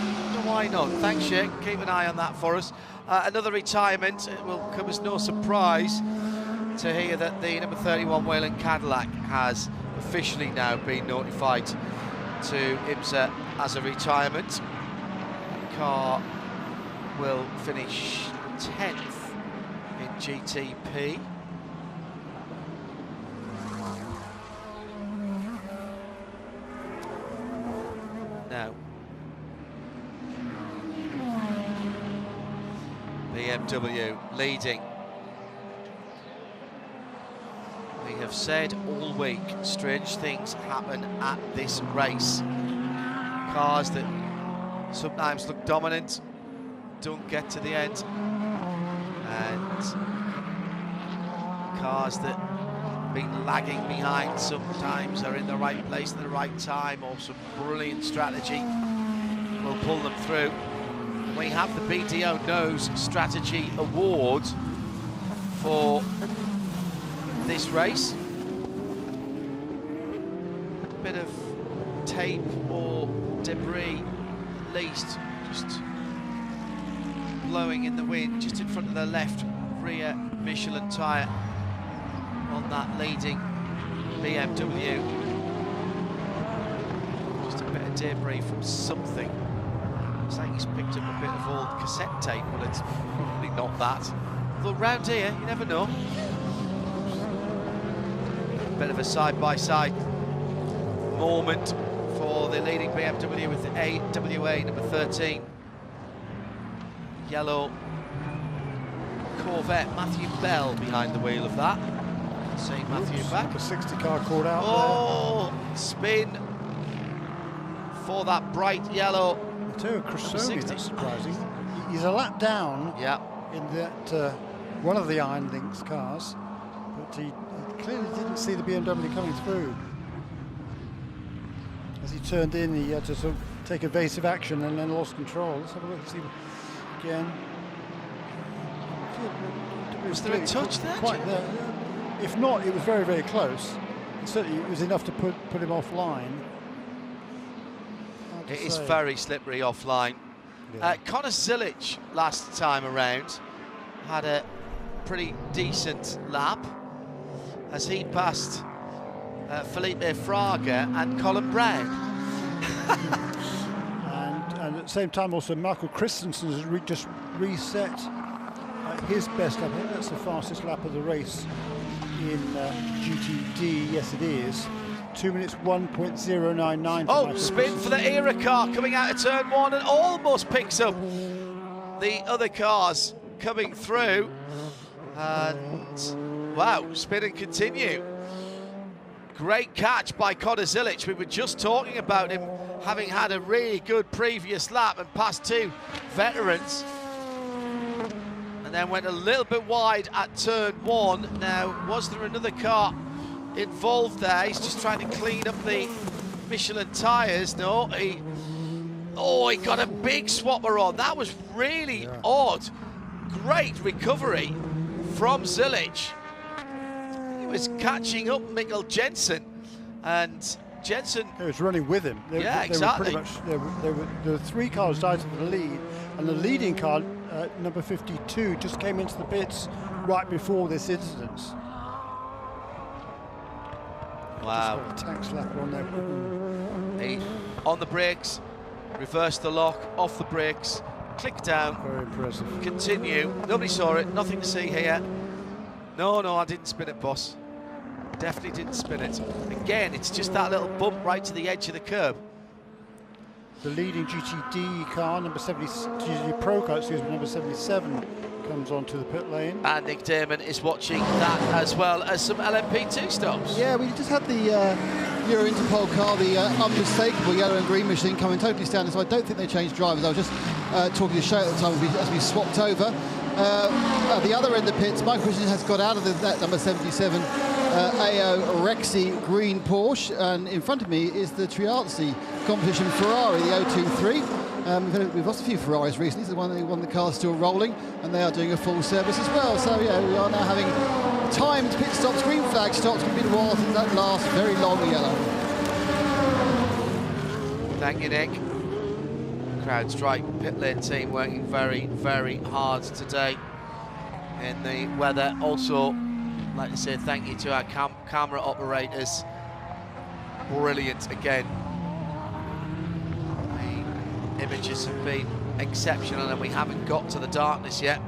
Why not? Thanks, Shane. Keep an eye on that for us. Another retirement. It will come as no surprise to hear that the number 31 Wayland Cadillac has officially now been notified to IMSA as a retirement. The car will finish 10th in GTP. Now, BMW leading. We have said all week, strange things happen at this race. Cars that sometimes look dominant don't get to the end, and cars that have been lagging behind sometimes are in the right place at the right time, or some brilliant strategy will pull them through. We have the BDO Knows Strategy Award for this race. A bit of tape or debris, at least, just blowing in the wind just in front of the left rear Michelin tyre on that leading BMW. Just a bit of debris from something. It's like he's picked up a bit of old cassette tape, but it's probably not that. Although round here, you never know. Bit of a side-by-side moment for the leading BMW with the AWA number 13. Yellow Corvette, Matthew Bell behind the wheel of that. See Matthew back. The 60 car caught out there. Spin for that bright yellow. To Cressoni, that's surprising. He's a lap down in that one of the Iron Lynx cars, but he clearly didn't see the BMW coming through. As he turned in, he had to sort of take evasive action and then lost control. Let's have a look and see again. Was there a touch there? Quite there. If not, it was very, very close. And certainly it was enough to put him offline. It is very slippery offline. Yeah. Connor Zilic last time around had a pretty decent lap as he passed Felipe Fraga and Colin Brown. and at the same time also Michael Christensen has just reset his best lap. I think that's the fastest lap of the race in GTD. Yes, it is. 2 minutes 1.099. Oh, spin for the ERA car coming out of turn 1 and almost picks up the other cars coming through. And wow, spin and continue. Great catch by Connor Zilic. We were just talking about him having had a really good previous lap and passed 2 veterans. And then went a little bit wide at turn 1. Now, was there another car involved there? He's just trying to clean up the Michelin tyres. No, he got a big swapper on. That was really odd. great recovery from Zilic. He was catching up Mikkel Jensen, and Jensen... He was running with him. Exactly. There were 3 cars died to the lead, and the leading car, number 52, just came into the pits right before this incident. Wow. Just got a tank slapper on there. He, on the brakes, reverse the lock, off the brakes, click down. Very impressive. Continue. Nobody saw it. Nothing to see here. No, I didn't spin it, boss. Definitely didn't spin it. Again, it's just that little bump right to the edge of the curb. The leading GTD car, number 70, GTD Pro car, excuse me, number 77, comes onto the pit lane. And Nick Damon is watching that, as well as some LMP2 stops. Yeah, we just had the Euro Interpol car, the unmistakable yellow and green machine, coming totally standard, so I don't think they changed drivers. I was just talking to Shay at the time as we swapped over. At the other end of the pits, Michael Christian has got out of that number 77 AO Rexy green Porsche, and in front of me is the Triazzi competition Ferrari, the 023. We've lost a few Ferraris recently, so one of the cars still rolling, and they are doing a full service as well. So yeah, we are now having timed pit stops, green flag stops. It's been a while since that last very long yellow. Thank you, Nick. CrowdStrike pit lane team working very, very hard today in the weather. Also, I'd like to say thank you to our camera operators. Brilliant again. The images have been exceptional, and we haven't got to the darkness yet.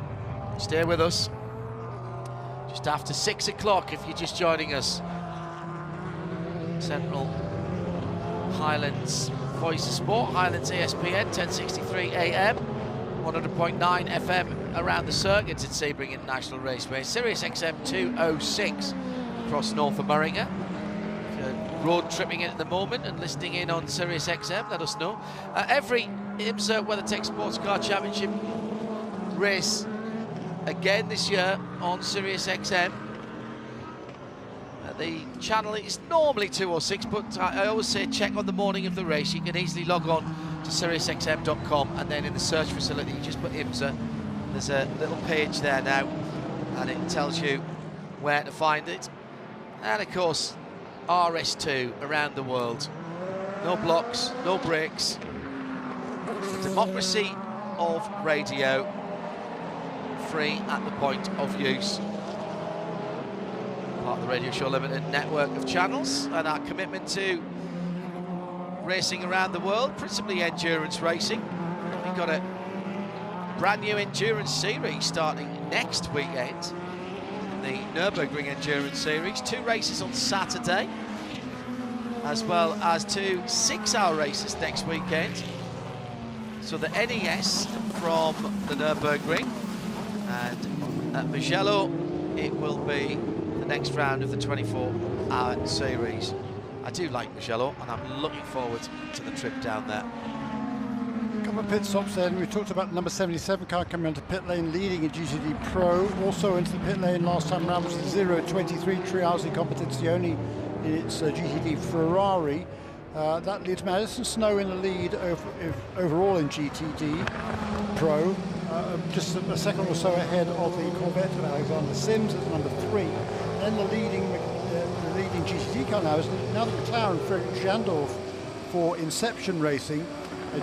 Stay with us. Just after 6 o'clock if you're just joining us. Central Highlands Voice of Sport, Highlands ESPN, 1063 AM, 100.9 FM around the circuit at Sebring International Raceway, Sirius XM 206 across North America. If you're road tripping in at the moment and listening in on Sirius XM, let us know. Every IMSA WeatherTech SportsCar Championship race again this year on Sirius XM. The channel is normally 206, but I always say check on the morning of the race. You can easily log on to SiriusXM.com, and then in the search facility you just put IMSA. There's a little page there now, and it tells you where to find it. And of course, RS2 around the world. No blocks, no breaks. The democracy of radio, free at the point of use. Part of the Radio Show Limited network of channels, and our commitment to racing around the world, principally endurance racing. We've got a brand new endurance series starting next weekend, the Nürburgring Endurance Series. 2 races on Saturday, as well as 2 6-hour races next weekend. So the NES from the Nürburgring, and at Mugello it will be next round of the 24-hour series. I do like Mugello, and I'm looking forward to the trip down there. A couple of pit stops then. We talked about the number 77 car coming onto pit lane, leading in GTD Pro. Also into the pit lane last time around was the 023 Triazzi Competizione in its GTD Ferrari. That leads Madison Snow in the lead overall in GTD Pro. Just a second or so ahead of the Corvette of Alexander Sims at number 3. Then the leading GTD car now is now the McLaren Frederick Jandorf for Inception Racing,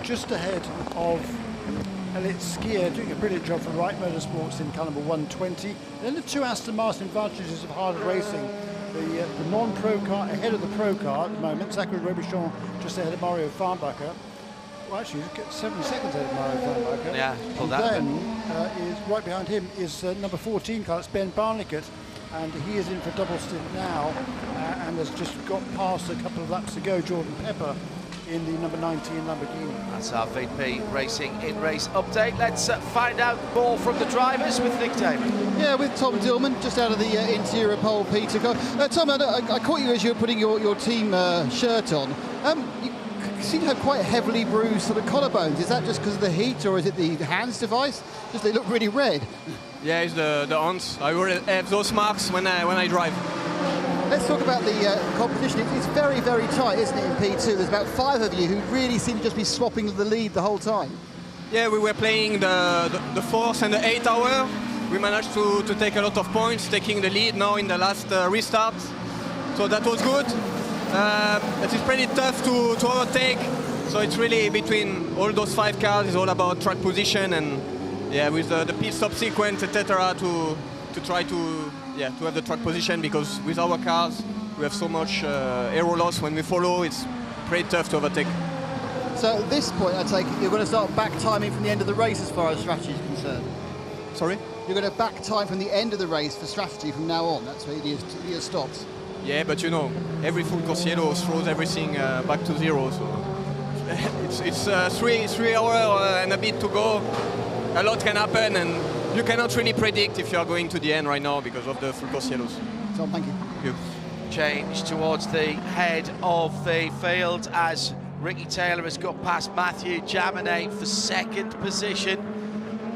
just ahead of Elliott Skier, doing a brilliant job for Wright Motorsports in car number 120. Then the 2 Aston Martin advantages of harder racing. The non-pro car ahead of the pro car at the moment. Zachary Robichon just ahead of Mario Farnbacher. Well, actually, he's got 7 seconds ahead of Mario Farnbacher. Yeah, and then is right behind him is number 14 car. It's Ben Barnicat, and he is in for a double stint now, and has just got past a couple of laps ago Jordan Pepper in the number 19 Lamborghini. That's our VP Racing in-race update. Let's find out more from the drivers with Nick Damon. Yeah, with Tom Dillman, just out of the interior pole, Peter. Tom, I caught you as you were putting your team shirt on. You seem to have quite heavily bruised sort of collarbones. Is that just because of the heat, or is it the hands device? Just they look really red. Yeah, it's the hands. I already have those marks when I drive. Let's talk about the competition. It's very, very tight, isn't it, in P2? There's about 5 of you who really seem to just be swapping the lead the whole time. Yeah, we were playing the 4th and the 8th hour. We managed to take a lot of points, taking the lead now in the last restart. So that was good. It is pretty tough to overtake. So it's really between all those 5 cars. It's all about track position and yeah, with the pit stop sequence, etc. To try to have the track position, because with our cars we have so much aero loss when we follow. It's pretty tough to overtake. So at this point, I take it you're going to start back timing from the end of the race as far as strategy is concerned. Sorry? You're going to back time from the end of the race for strategy from now on. That's where it stops. Yeah, but you know, every full course yellow throws everything back to zero. So it's 3 hours and a bit to go. A lot can happen, and you cannot really predict if you are going to the end right now because of the full course yellows. Tom, thank you. Thank you. Change towards the head of the field as Ricky Taylor has got past Matthew Jaminet for 2nd position.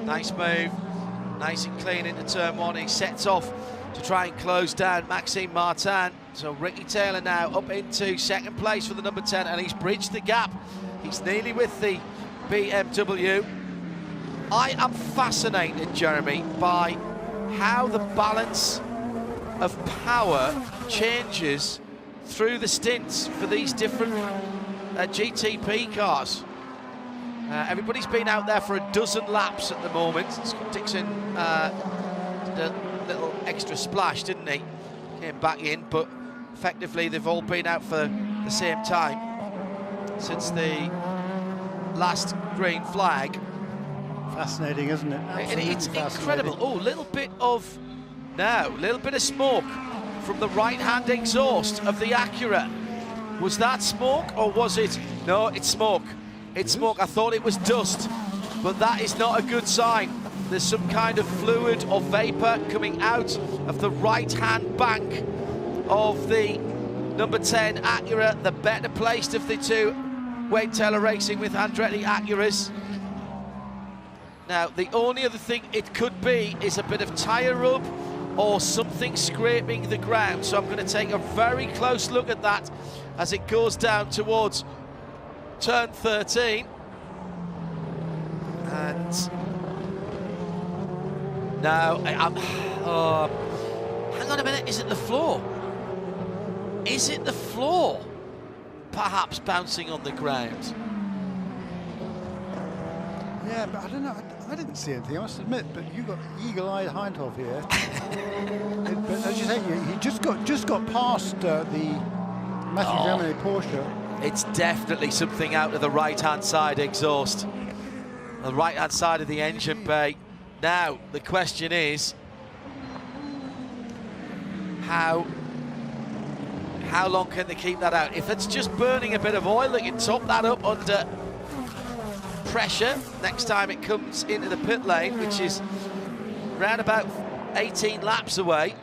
Nice move, nice and clean into turn 1. He sets off to try and close down Maxime Martin. So Ricky Taylor now up into 2nd place for the number 10, and he's bridged the gap. He's nearly with the BMW. I am fascinated, Jeremy, by how the balance of power changes through the stints for these different GTP cars. Everybody's been out there for a dozen laps at the moment. Scott Dixon did a little extra splash, didn't he? Came back in, but effectively they've all been out for the same time since the last green flag. Fascinating, isn't it? Absolutely It's incredible. Oh, little bit of smoke from the right-hand exhaust of the Acura. Was that smoke or was it? No, it's smoke. It's smoke. I thought it was dust, but that is not a good sign. There's some kind of fluid or vapor coming out of the right-hand bank of the number 10 Acura, the better placed of the two Wayne Taylor Racing with Andretti Acuras. Now, the only other thing it could be is a bit of tyre rub or something scraping the ground. So I'm going to take a very close look at that as it goes down towards turn 13. And now, hang on a minute, is it the floor? Is it the floor? Perhaps bouncing on the ground. Yeah, but I don't know. I didn't see anything, I must admit. But you got eagle-eyed Heinthoff here. But as you say, he just got past the Matthew Jaminet Porsche. It's definitely something out of the right-hand side exhaust, the right-hand side of the engine bay. Now the question is, how long can they keep that out? If it's just burning a bit of oil, they can top that up under pressure next time it comes into the pit lane, which is around about 18 laps away.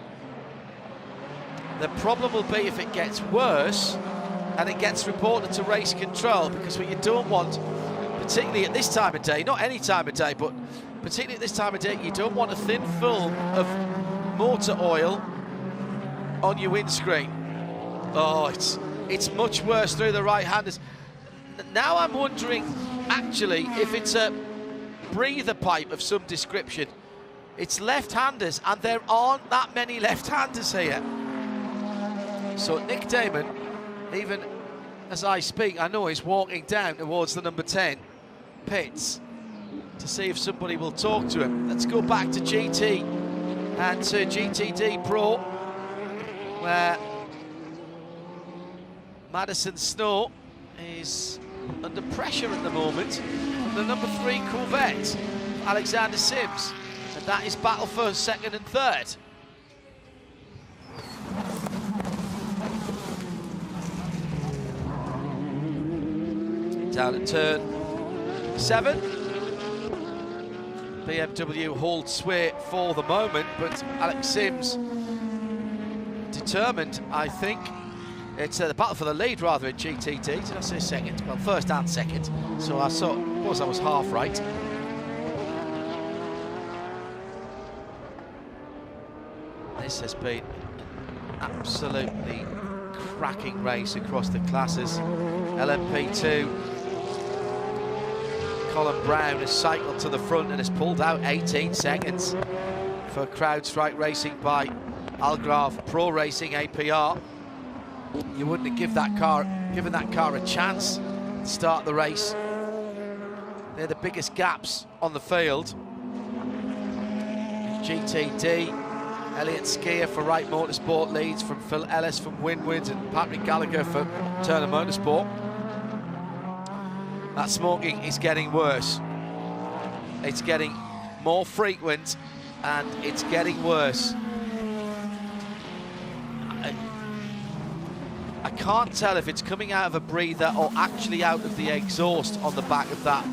The problem will be if it gets worse and it gets reported to race control, because what you don't want, particularly at this time of day, not any time of day, but particularly at this time of day, you don't want a thin film of motor oil on your windscreen. Oh, it's much worse through the right-handers. Now I'm wondering, actually, if it's a breather pipe of some description. It's left-handers, and there aren't that many left-handers here. So Nick Damon, even as I speak, I know he's walking down towards the number 10 pits to see if somebody will talk to him. Let's go back to GT and to GTD Pro, where Madison Snow is under pressure at the moment from the number 3 Corvette, Alexander Sims, and that is battle for 2nd and 3rd. Down at turn 7. BMW holds sway for the moment, but Alex Sims determined, I think. It's the battle for the lead, rather, in GTD. Did I say 2nd? Well, 1st and 2nd. So I was half right. This has been an absolutely cracking race across the classes. LMP2 Colin Brown has cycled to the front and has pulled out 18 seconds for CrowdStrike Racing by Algarve Pro Racing APR. You wouldn't have given that car a chance to start the race. They're the biggest gaps on the field. GTD, Elliot Skier for Wright Motorsport leads from Phil Ellis from Winwood and Patrick Gallagher for Turner Motorsport. That smoking is getting worse. It's getting more frequent and it's getting worse. I can't tell if it's coming out of a breather or actually out of the exhaust on the back of that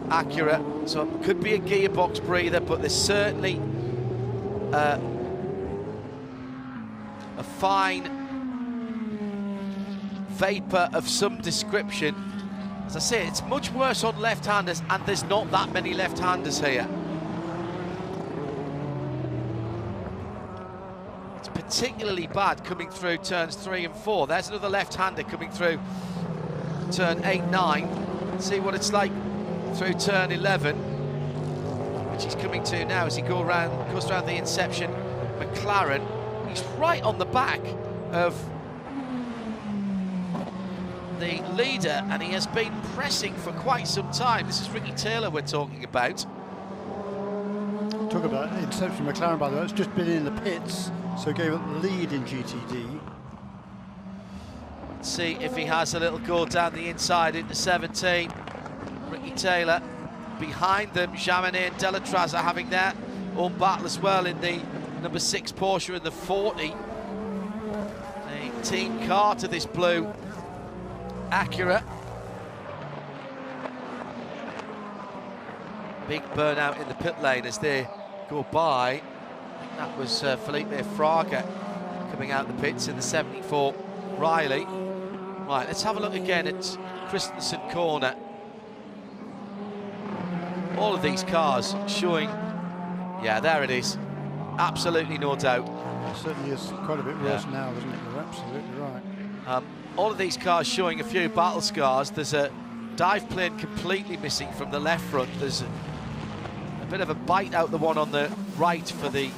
Acura. So it could be a gearbox breather, but there's certainly a fine vapor of some description. As I say, it's much worse on left-handers, and there's not that many left-handers here. It's particularly bad coming through turns 3 and 4. There's another left-hander coming through turn 8, 9. See what it's like through turn 11, which he's coming to now as he goes around the Inception McLaren. He's right on the back of the leader, and he has been pressing for quite some time. This is Ricky Taylor we're talking about. Talk about Inception McLaren, by the way. It's just been in the pits, so he gave up the lead in GTD. Let's see if he has a little go down the inside into 17. Ricky Taylor behind them. Jaminet and Delatraz are having their own battle as well in the number 6 Porsche and the 40. A team car to this blue Acura. Big burnout in the pit lane as they go by. I think that was Felipe Fraga coming out the pits in the 74 Riley. Right, let's have a look again at Christensen Corner. All of these cars showing, yeah, there it is. Absolutely no doubt. It certainly is quite a bit worse now, isn't it? You're absolutely right. All of these cars showing a few battle scars. There's a dive plane completely missing from the left front. There's a bit of a bite out the one on the right for the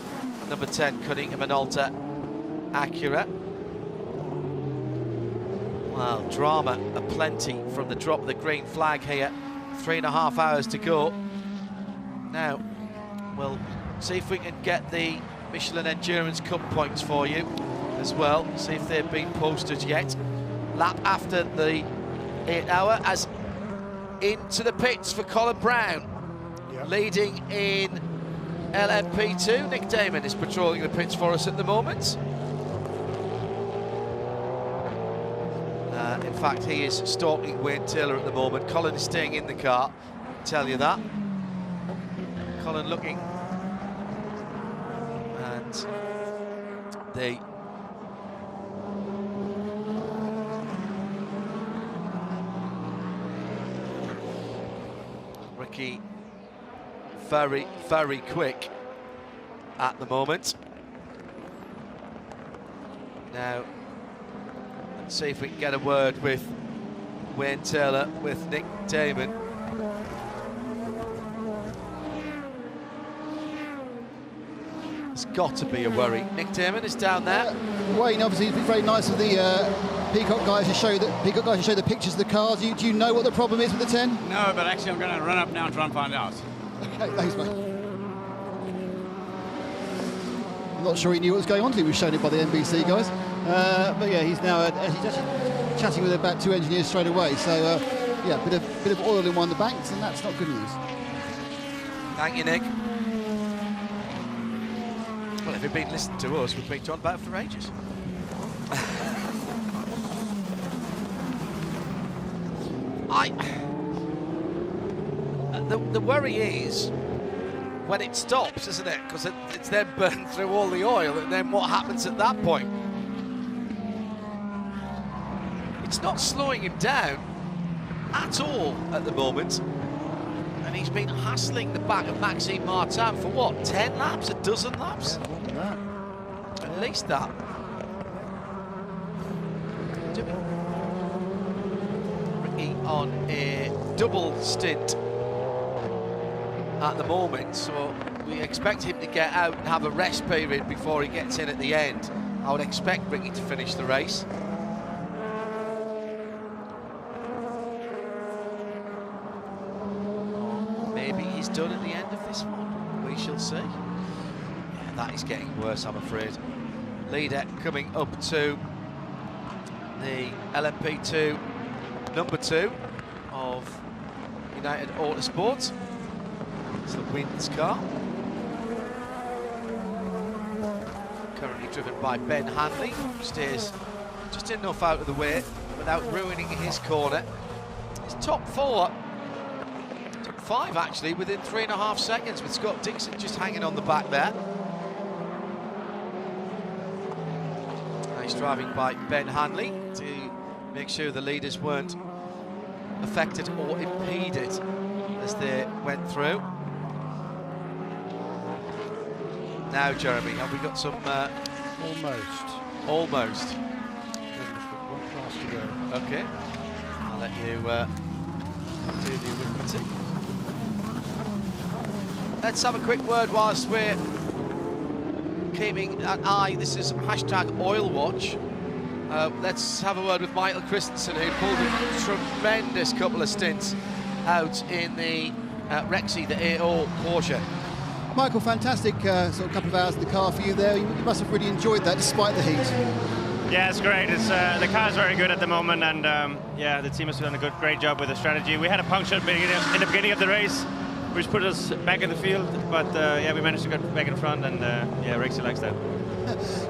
number 10 Cunningham and Alta Acura. Well, drama aplenty from the drop of the green flag here. 3.5 hours to go. Now, we'll see if we can get the Michelin Endurance Cup points for you as well. See if they've been posted yet. Lap after the 8 hour, as into the pits for Colin Brown. Yep. Leading in LMP2. Nick Damon is patrolling the pits for us at the moment. In fact, he is stalking Wayne Taylor at the moment. Colin is staying in the car, I'll tell you that. Colin looking, and the Ricky very, very quick at the moment. Now, let's see if we can get a word with Wayne Taylor, with Nick Damon. It's got to be a worry. Nick Damon is down there. Wayne, obviously, it's been very nice of the Peacock guys to show the pictures of the cars. Do you know what the problem is with the 10? No, but actually, I'm going to run up now and try and find out. Okay, thanks, mate. I'm not sure he knew what was going on until he was shown it by the NBC guys. But yeah, he's now he's actually chatting with about 2 engineers straight away. So yeah, bit of oil in one of the banks, and that's not good news. Thank you, Nick. Well, if you've been listening to us, we've been talking about it for ages. The worry is when it stops, isn't it? Because it's then burned through all the oil, and then what happens at that point? It's not slowing him down at all at the moment. And he's been hassling the back of Maxime Martin for what, 10 laps, a dozen laps? Yeah, at least that. Ricky on a double stint at the moment, so we expect him to get out and have a rest period before he gets in at the end. I would expect Ricky to finish the race. Or maybe he's done at the end of this one. We shall see. Yeah, that is getting worse, I'm afraid. Leader coming up to the LMP2 number 2 of United Autosport. It's the Wins car. Currently driven by Ben Hanley, who stays just enough out of the way without ruining his corner. It's top 4, top 5 actually, within 3.5 seconds, with Scott Dixon just hanging on the back there. Nice driving by Ben Hanley to make sure the leaders weren't affected or impeded as they went through. Now, Jeremy, have we got some... Almost. One class to go. Okay. I'll let you do the arithmetic. Let's have a quick word whilst we're keeping an eye. This is #OilWatch. Let's have a word with Michael Christensen, who pulled a tremendous couple of stints out in the Rexy, the AO Porsche. Michael, fantastic sort of couple of hours in the car for you there. You must have really enjoyed that despite the heat. Yeah, it's great. It's the car's very good at the moment, and yeah, the team has done a great job with the strategy. We had a puncture in the beginning of the race, which put us back in the field, but yeah, we managed to get back in front, and yeah, Rexy likes that.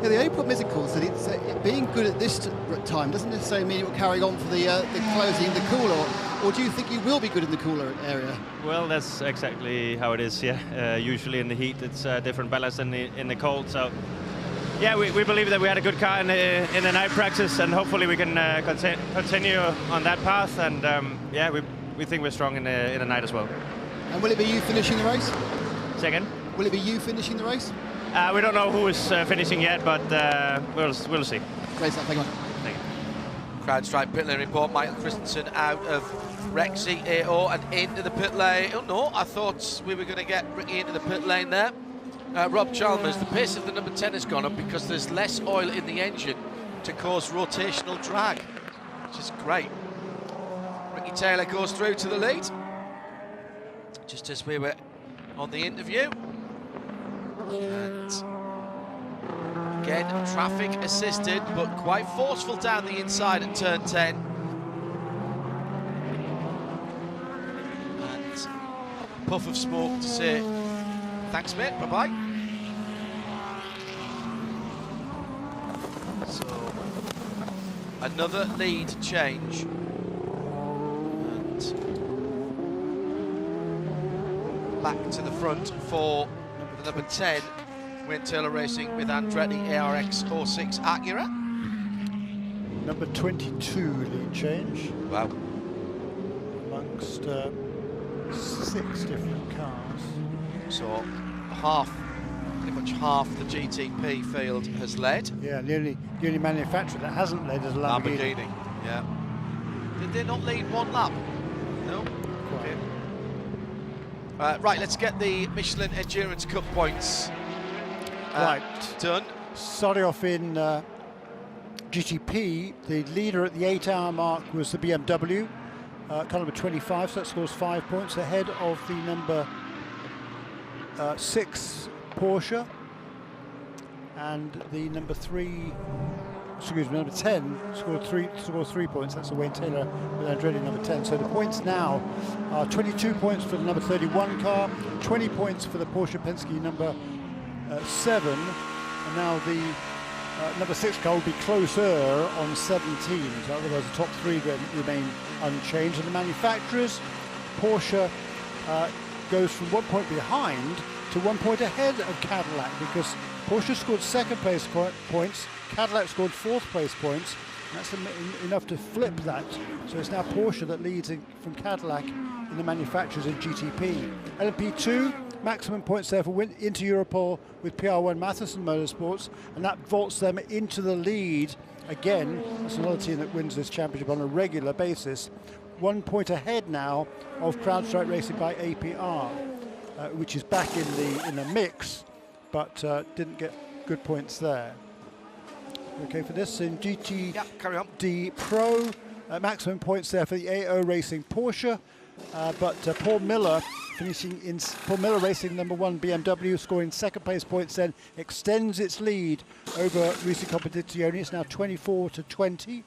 Yeah, the only problem is, of course, that it's being good at this time doesn't necessarily mean it will carry on for the closing, the cooler. Or do you think you will be good in the cooler area? Well, that's exactly how it is. Yeah, usually in the heat, it's different balance than in the cold. So, yeah, we believe that we had a good car in the night practice, and hopefully we can continue on that path. And yeah, we think we're strong in the night as well. And will it be you finishing the race? Second. Will it be you finishing the race? We don't know who is finishing yet, but we'll see. Great stuff, thank you. Thank you. CrowdStrike pit lane report. Michael Christensen out of Rexy AO and into the pit lane. Oh no, I thought we were going to get Ricky into the pit lane there. Rob Chalmers, the pace of the number 10 has gone up because there's less oil in the engine to cause rotational drag, which is great. Ricky Taylor goes through to the lead, just as we were on the interview. And again, traffic assisted, but quite forceful down the inside at turn 10. And puff of smoke to say, thanks mate, bye-bye. So, another lead change. And back to the front for number 10, Wayne Taylor Racing with Andretti ARX 06 Acura. Number 22 lead change. Wow. Amongst 6 different cars. So pretty much half the GTP field has led. Yeah, the only manufacturer that hasn't led is Lamborghini. Yeah. Did they not lead one lap? No? Quite. Okay. Right, let's get the Michelin Endurance Cup points done. Starting off in GTP, the leader at the 8-hour mark was the BMW, car number 25, so that scores 5 points ahead of the number 6 Porsche, and the number 10 scored 3 points. That's the Wayne Taylor with Andretti number 10. So the points now are 22 points for the number 31 car, 20 points for the Porsche Penske number 7, and now the number 6 car will be closer on 17. So otherwise the top 3 remain unchanged. And the manufacturers, Porsche goes from 1 point behind to 1 point ahead of Cadillac, because Porsche scored second place points, Cadillac scored fourth place points, and that's enough to flip that. So it's now Porsche that leads from Cadillac in the manufacturers in GTP. LMP2, maximum points there for into Europol with PR1 Mathiasen Motorsports, and that vaults them into the lead again. That's another team that wins this championship on a regular basis. 1 point ahead now of CrowdStrike Racing by APR, which is back in the mix, but didn't get good points there. Okay, for this in GTD Pro, maximum points there for the AO Racing Porsche, but Paul Miller finishing in Paul Miller Racing #1 BMW, scoring second place points, then extends its lead over Racing Competizione. It's now 24-20.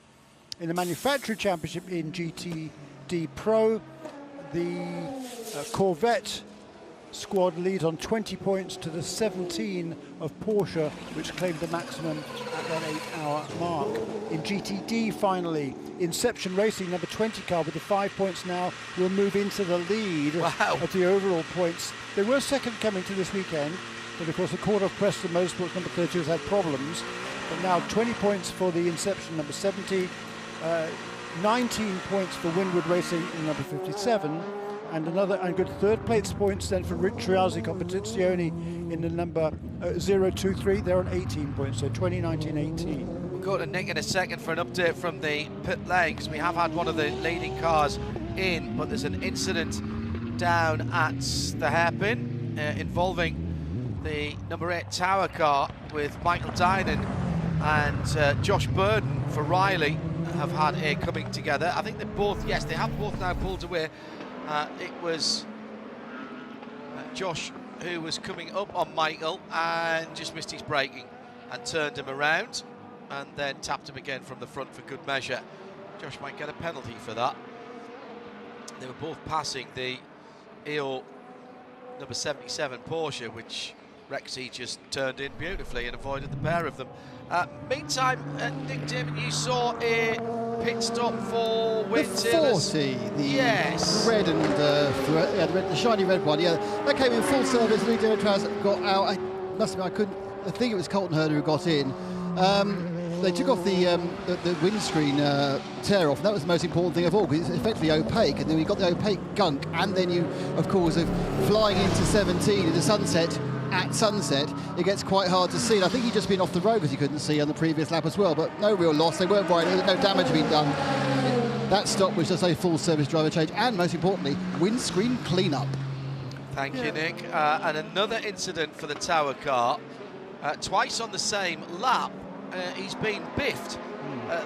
In the Manufacturer Championship in GTD Pro, the Corvette squad leads on 20 points to the 17 of Porsche, which claimed the maximum at that 8-hour mark. In GTD, finally, Inception Racing #20 car with the 5 points now will move into the lead of the overall points. They were second coming to this weekend, but of course the Court of Preston Motorsports #30 has had problems. But now 20 points for the Inception #70, 19 points for Winwood Racing in #57, and good third place points then for Triazzi Competizione in the number 023. They're on 18 points, so 20-19-18. We'll go to Nick in a second for an update from the pit lane, because we have had one of the leading cars in, but there's an incident down at the hairpin involving the number 8 Tower car with Michael Dynan and Josh Burden for Riley have had a coming together. I think they both, yes, they have both now pulled away. It was Josh who was coming up on Michael and just missed his braking and turned him around and then tapped him again from the front for good measure. Josh might get a penalty for that. They were both passing the EO #77 Porsche, which Rexy just turned in beautifully and avoided the pair of them. Meantime, Nick Damon, you saw a pit stop for Wayne Taylor's. The 40, the yes. red and the shiny red one. Yeah, that came in full service. Lee Dananicrash got out. I think it was Colton Herder who got in. They took off the windscreen tear off, and that was the most important thing of all, because it's effectively opaque, and then we got the opaque gunk, and then you, of course, are flying into 17 in the sunset. At sunset, it gets quite hard to see. And I think he'd just been off the road because he couldn't see on the previous lap as well, but no real loss. They weren't right, no damage being done. That stop was just a full service driver change, and most importantly, windscreen cleanup. Thank you, Nick. And another incident for the Tower car. Twice on the same lap, he's been biffed.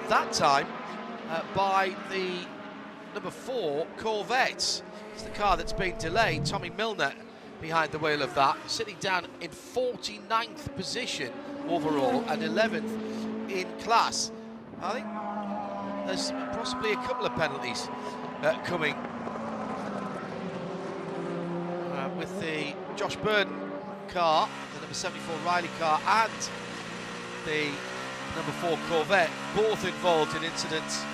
That time by the number 4 Corvette. It's the car that's been delayed. Tommy Milner behind the wheel of that, sitting down in 49th position overall and 11th in class. I think there's possibly a couple of penalties coming with the Josh Burden car, the number 74 Riley car, and the number 4 Corvette, both involved in incidents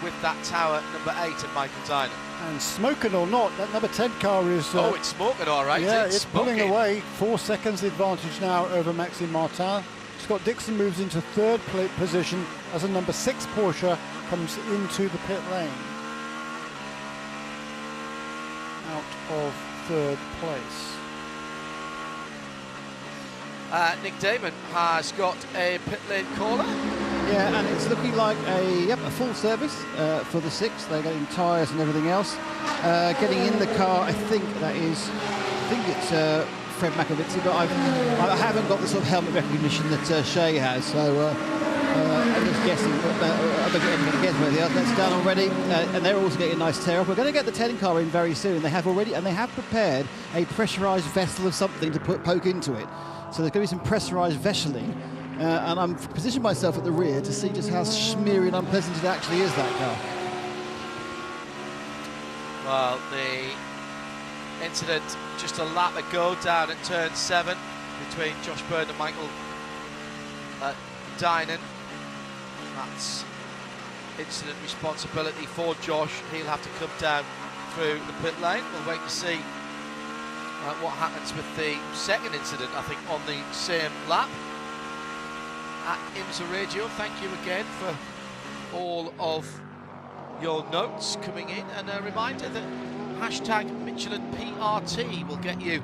with that Tower number 8 and Michael Dynan. And smoking or not, that number 10 car is... it's smoking all right. Yeah, it's pulling away. 4 seconds advantage now over Maxime Martin. Scott Dixon moves into third position as a number 6 Porsche comes into the pit lane. Out of third place. Nick Damon has got a pit lane caller. Yeah, and it's looking like a full service for the 6. They're getting tyres and everything else. Getting in the car, I think it's Fred McAvitzi, but I haven't got the sort of helmet recognition that Shea has, so I'm just guessing. I don't get anything to guess where they are. That's done already, and they're also getting a nice tear off. We're going to get the 10 car in very soon. They have prepared a pressurised vessel of something to poke into it. So there's going to be some pressurised vesseling. And I'm positioned myself at the rear to see just how smeary and unpleasant it actually is, that car. Well, the incident just a lap ago down at turn 7 between Josh Bird and Michael Dynan. That's incident responsibility for Josh. He'll have to come down through the pit lane. We'll wait to see what happens with the second incident, I think, on the same lap. At IMSA Radio, thank you again for all of your notes coming in, and a reminder that hashtag MichelinPRT will get you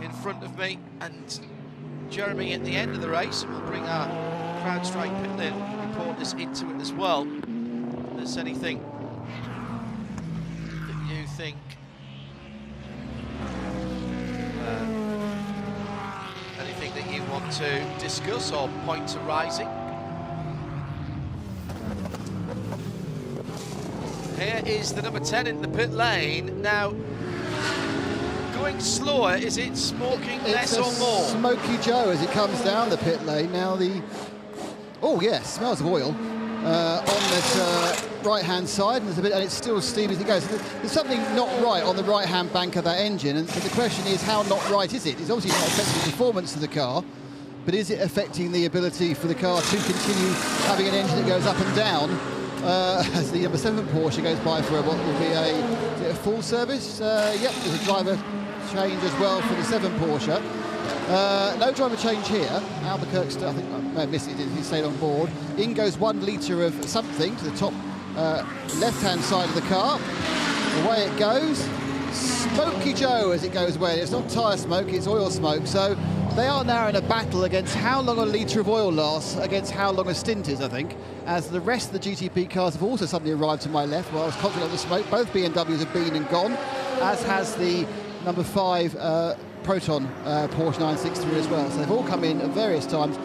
in front of me and Jeremy at the end of the race, and we'll bring our CrowdStrike pit lane reporters into it as well. Dennis, anything that you think anything that you want to discuss or point to rising? Here is the number 10 in the pit lane. Now, going slower, is it smoking less or more? Smoky Joe as it comes down the pit lane. Now oh yes, smells of oil on this right-hand side, and it's still steam as it goes. There's something not right on the right-hand bank of that engine, and the question is, how not right is it? It's obviously not affecting the performance of the car, but is it affecting the ability for the car to continue having an engine that goes up and down as the number 7 Porsche goes by for what will be a full service? Yep, there's a driver change as well for the 7 Porsche. No driver change here. Albuquerque, I think I may have missed it, he stayed on board. In goes 1 litre of something to the top left-hand side of the car. Away it goes. Smoky Joe as it goes away. It's not tyre smoke, it's oil smoke. So they are now in a battle against how long a litre of oil lasts against how long a stint is, I think, as the rest of the GTP cars have also suddenly arrived to my left while I was concentrating on the smoke. Both BMWs have been and gone, as has the number 5 Proton Porsche 963 as well. So they've all come in at various times.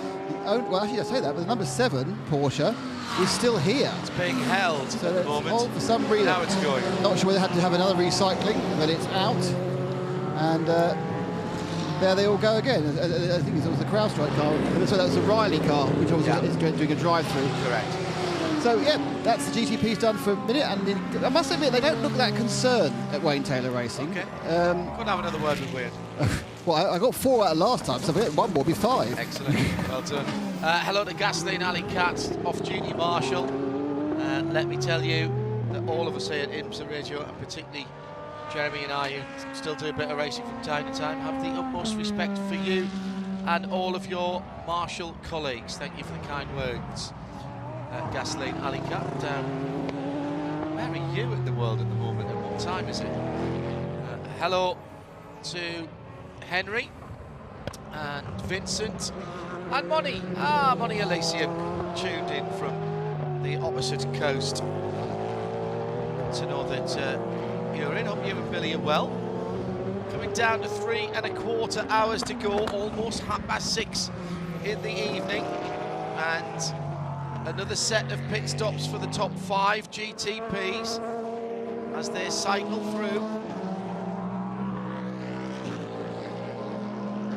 Well, actually, I say that, but the number 7 Porsche is still here. It's being held at the moment. For some reason, now it's going. Not sure whether they had to have another recycling, but it's out. And there they all go again. I think it was the CrowdStrike car. So that was the Riley car, which obviously is doing a drive-through. Correct. So yeah, that's the GTP's done for a minute, and I must admit they don't look that concerned at Wayne Taylor Racing. Okay. Could have another word with Wayne. Well, I got 4 out of last time, so if I get 1 more, it'll be 5. Excellent. Well done. Hello to Gasoline Alley Cat, off-duty marshal. Let me tell you that all of us here at IMSA Radio, and particularly Jeremy and I, who still do a bit of racing from time to time, have the utmost respect for you and all of your marshal colleagues. Thank you for the kind words. Gasoline Alley Cat. Where are you in the world at the moment, and what time is it? Hello to Henry and Vincent and Moni. Moni Elysium tuned in from the opposite coast to know that you're in. Hope you and Billy are well. Coming down to 3 1/4 hours to go, almost 6:30 in the evening, and another set of pit stops for the top 5 GTPs as they cycle through.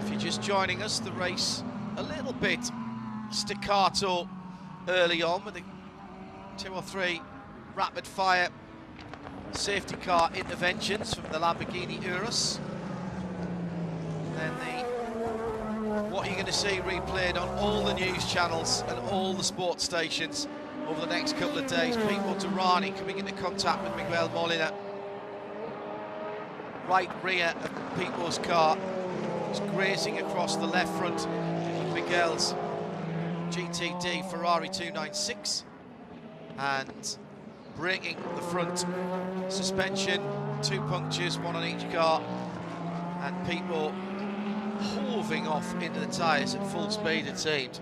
If you're just joining us, the race a little bit staccato early on with 2 or 3 rapid fire safety car interventions from the Lamborghini Urus. Then what you're going to see replayed on all the news channels and all the sports stations over the next couple of days. Pipo Derani coming into contact with Miguel Molina. Right rear of Pipo's car, just grazing across the left front of Miguel's GTD Ferrari 296, and breaking the front suspension, 2 punctures, 1 on each car, and Pipo hoving off into the tyres at full speed, it seemed.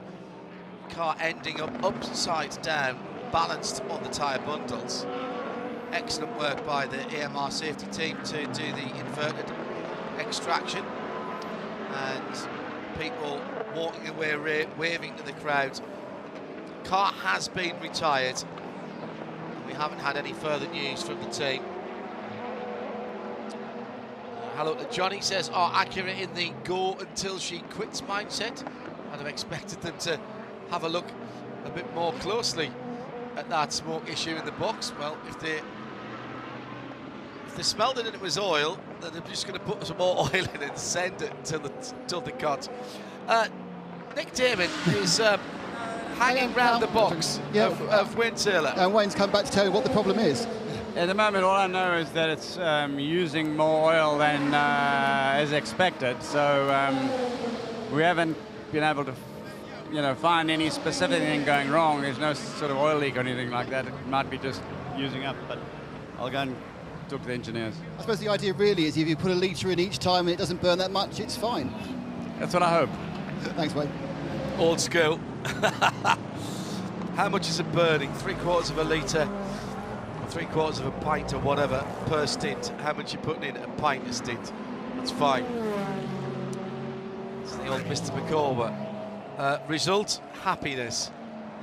Car ending up upside down, balanced on the tyre bundles. Excellent work by the AMR safety team to do the inverted extraction, and people walking away waving to the crowd. Car has been retired. We haven't had any further news from the team. Hello to Johnny, says, are accurate in the go until she quits mindset. I'd have expected them to have a look a bit more closely at that smoke issue in the box. Well, if they smelled it and it was oil, then they're just going to put some more oil in and send it until they cut. Nick Damon is hanging round the box of Wayne Taylor. And Wayne's come back to tell you what the problem is. At the moment, all I know is that it's using more oil than is expected. So we haven't been able to, find any specific thing going wrong. There's no sort of oil leak or anything like that. It might be just using up, but I'll go and talk to the engineers. I suppose the idea really is if you put a litre in each time and it doesn't burn that much, it's fine. That's what I hope. Thanks, Wayne. Old school. How much is it burning? 3/4 of a litre 3/4 of a pint or whatever per stint. How much you're putting in a pint a stint? That's fine. It's the old Mr. McCorber. Result, happiness.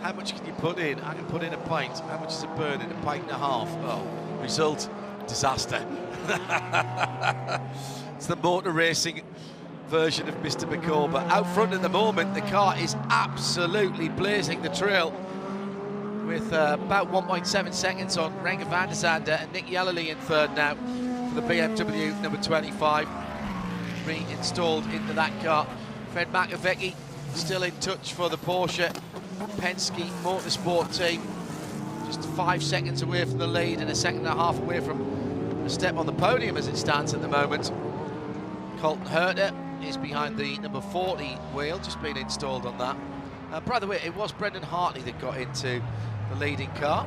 How much can you put in? I can put in a pint. How much is it burning? A pint and a half. Oh, result, disaster. It's the motor racing version of Mr. McCorber. Out front at the moment, the car is absolutely blazing the trail with about 1.7 seconds on Renger van der Zande and Nick Yellerly in third now for the BMW number 25. Reinstalled into that car. Fred Makovecki still in touch for the Porsche Penske Motorsport team. Just 5 seconds away from the lead and a second and a half away from a step on the podium as it stands at the moment. Colton Herter is behind the number 40 wheel, just been installed on that. By the way, it was Brendan Hartley that got into the leading car.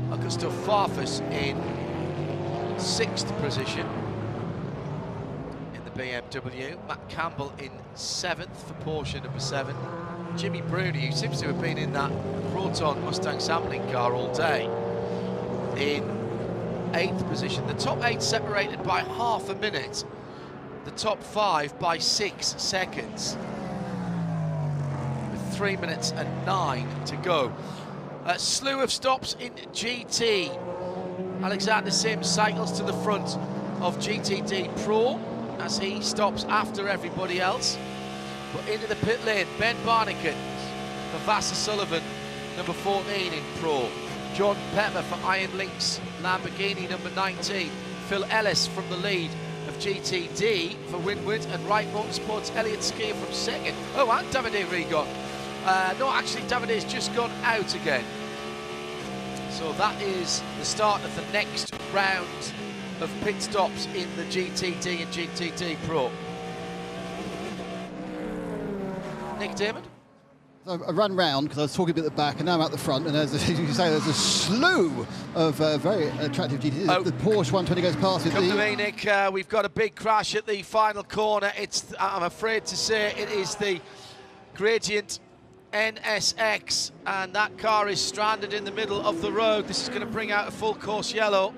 Augusto Farfus in 6th position in the BMW. Matt Campbell in 7th for Porsche number 7. Jimmy Bruni, who seems to have been in that Proton Mustang sampling car all day, in 8th position. The top 8 separated by half a minute. The top 5 by 6 seconds. With 3 minutes and 9 to go. A slew of stops in GT. Alexander Sims cycles to the front of GTD Pro as he stops after everybody else. But into the pit lane, Ben Barnican for Vassar Sullivan, number 14 in Pro. Jordan Pepper for Iron Lynx Lamborghini, number 19. Phil Ellis from the lead of GTD for Winwood, and Wright Motorsports Elliott Skier from 2nd. Oh, and Davide Rigon. No, actually, Davide's just gone out again. So that is the start of the next round of pit stops in the GTD and GTD Pro. Nick Damon? I run round because I was talking a bit at the back, and now I'm at the front, and as you say, there's a slew of very attractive GTDs. Oh, the Porsche 120 goes past it. Come to me, Nick. We've got a big crash at the final corner. It's, I'm afraid to say, it is the Gradient NSX, and that car is stranded in the middle of the road. This is going to bring out a full course yellow,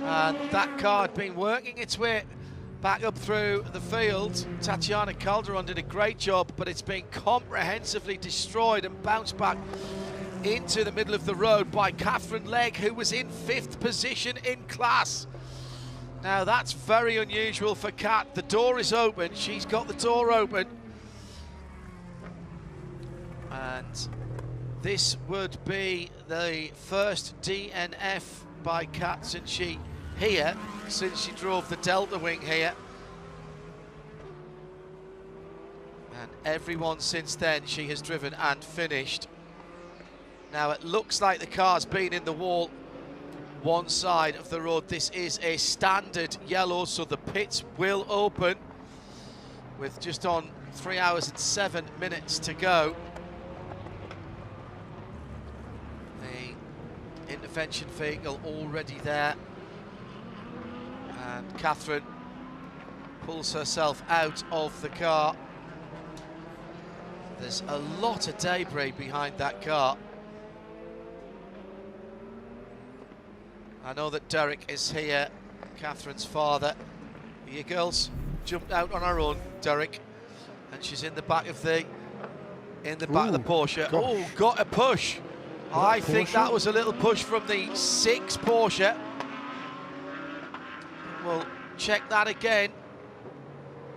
and that car had been working its way back up through the field. Tatiana Calderon did a great job, but it's been comprehensively destroyed and bounced back into the middle of the road by Catherine Legg, who was in 5th position in class. Now that's very unusual for Kat. The door is open, she's got the door open, and this would be the first DNF by Kat since she drove the Delta Wing here. And everyone since then she has driven and finished. Now it looks like the car's been in the wall one side of the road. This is a standard yellow, so the pits will open with just on 3 hours and 7 minutes to go. The intervention vehicle already there. And Catherine pulls herself out of the car. There's a lot of debris behind that car. I know that Derek is here, Catherine's father. You girls jumped out on her own, Derek, and she's in the back of the of the Porsche. Gosh. Oh, got a push. I think that was a little push from the 6 Porsche. We'll check that again.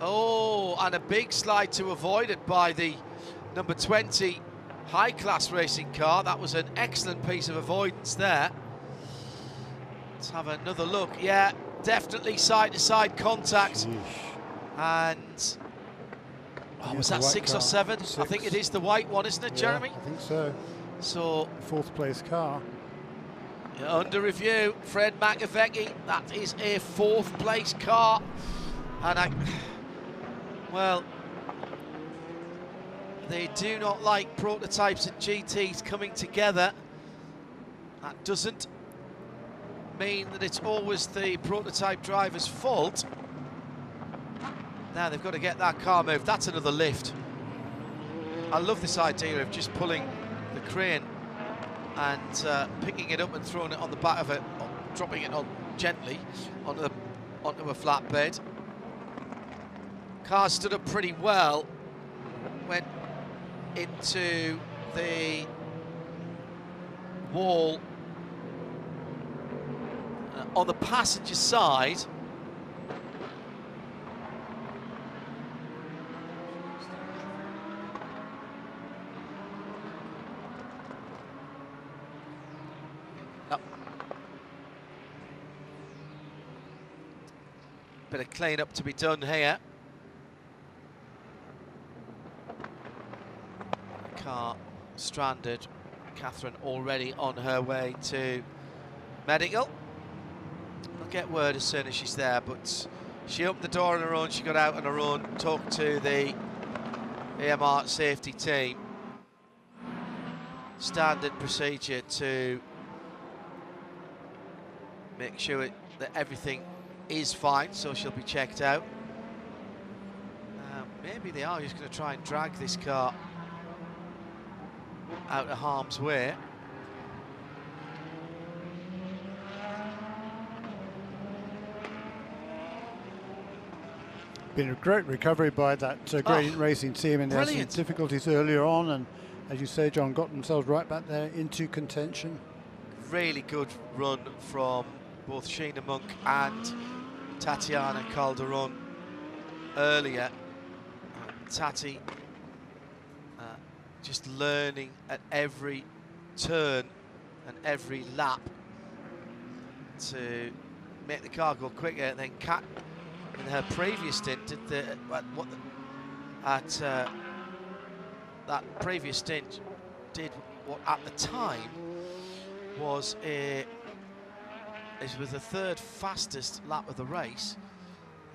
Oh, and a big slide to avoid it by the number 20 high-class racing car. That was an excellent piece of avoidance there. Let's have another look. Yeah, definitely side-to-side contact. And was that 6 or 7? 6. I think it is the white one, isn't it, Jeremy? I think so. So 4th place car. Under review, Fred Makovecki. That is a 4th place car. And well, they do not like prototypes and GTs coming together. That doesn't mean that it's always the prototype driver's fault. Now they've got to get that car moved. That's another lift. I love this idea of just pulling the crane and picking it up and throwing it on the back of it, or dropping it on gently onto a flatbed. Car stood up pretty well, went into the wall on the passenger side. Bit of clean-up to be done here. Car stranded. Catherine already on her way to medical. I'll get word as soon as she's there, but she opened the door on her own, she got out on her own, talked to the AMR safety team. Standard procedure to make sure that everything is fine, so she'll be checked out. Maybe they are just going to try and drag this car out of harm's way. Been a great recovery by that Gradient Racing team, and they had some difficulties earlier on, and as you say, John, got themselves right back there into contention. Really good run from both Sheena Monk and Tatiana Calderon earlier. Tati just learning at every turn and every lap to make the car go quicker. And then Kat, in her previous stint, that previous stint did what at the time was the third fastest lap of the race.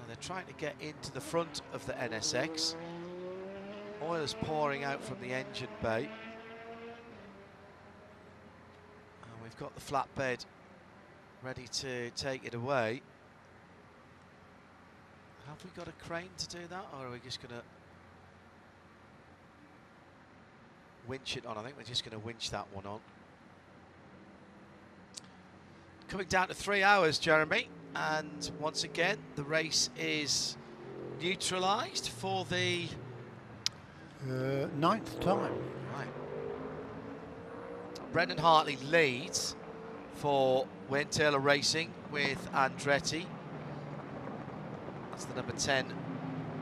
And they're trying to get into the front of the NSX. Oil is pouring out from the engine bay. And we've got the flatbed ready to take it away. Have we got a crane to do that, or are we just going to winch it on? I think we're just going to winch that one on. Coming down to 3 hours, Jeremy, and once again the race is neutralised for the 9th time. Right. Brendan Hartley leads for Wayne Taylor Racing with Andretti. That's the number 10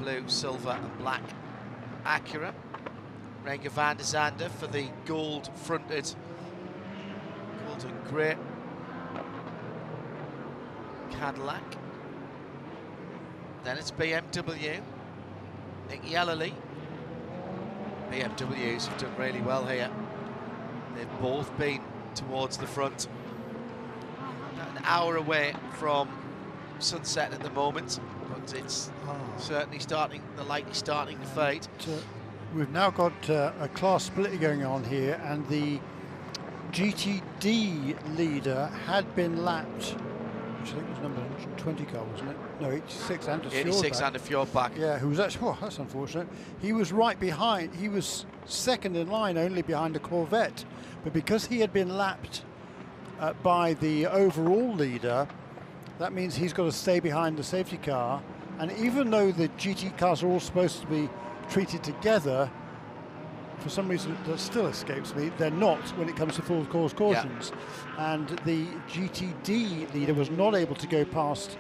blue, silver and black Acura. Renger van der Zande for the gold-fronted, gold and grey Cadillac. Then it's BMW, Nick Yellerly. BMWs have done really well here. They've both been towards the front. About an hour away from sunset at the moment, but it's certainly starting, the light is starting to fade. We've now got a class split going on here, and the GTD leader had been lapped, which I think was number 120 car, wasn't it? No, 86, Anders Fjordbach. 86, Anders Fjordbach. Yeah, who was actually, oh, that's unfortunate. He was right behind, he was second in line, only behind a Corvette. But because he had been lapped by the overall leader, that means he's got to stay behind the safety car. And even though the GT cars are all supposed to be treated together, for some reason that still escapes me, they're not when it comes to full course cautions. Yeah. And the GTD leader was not able to go past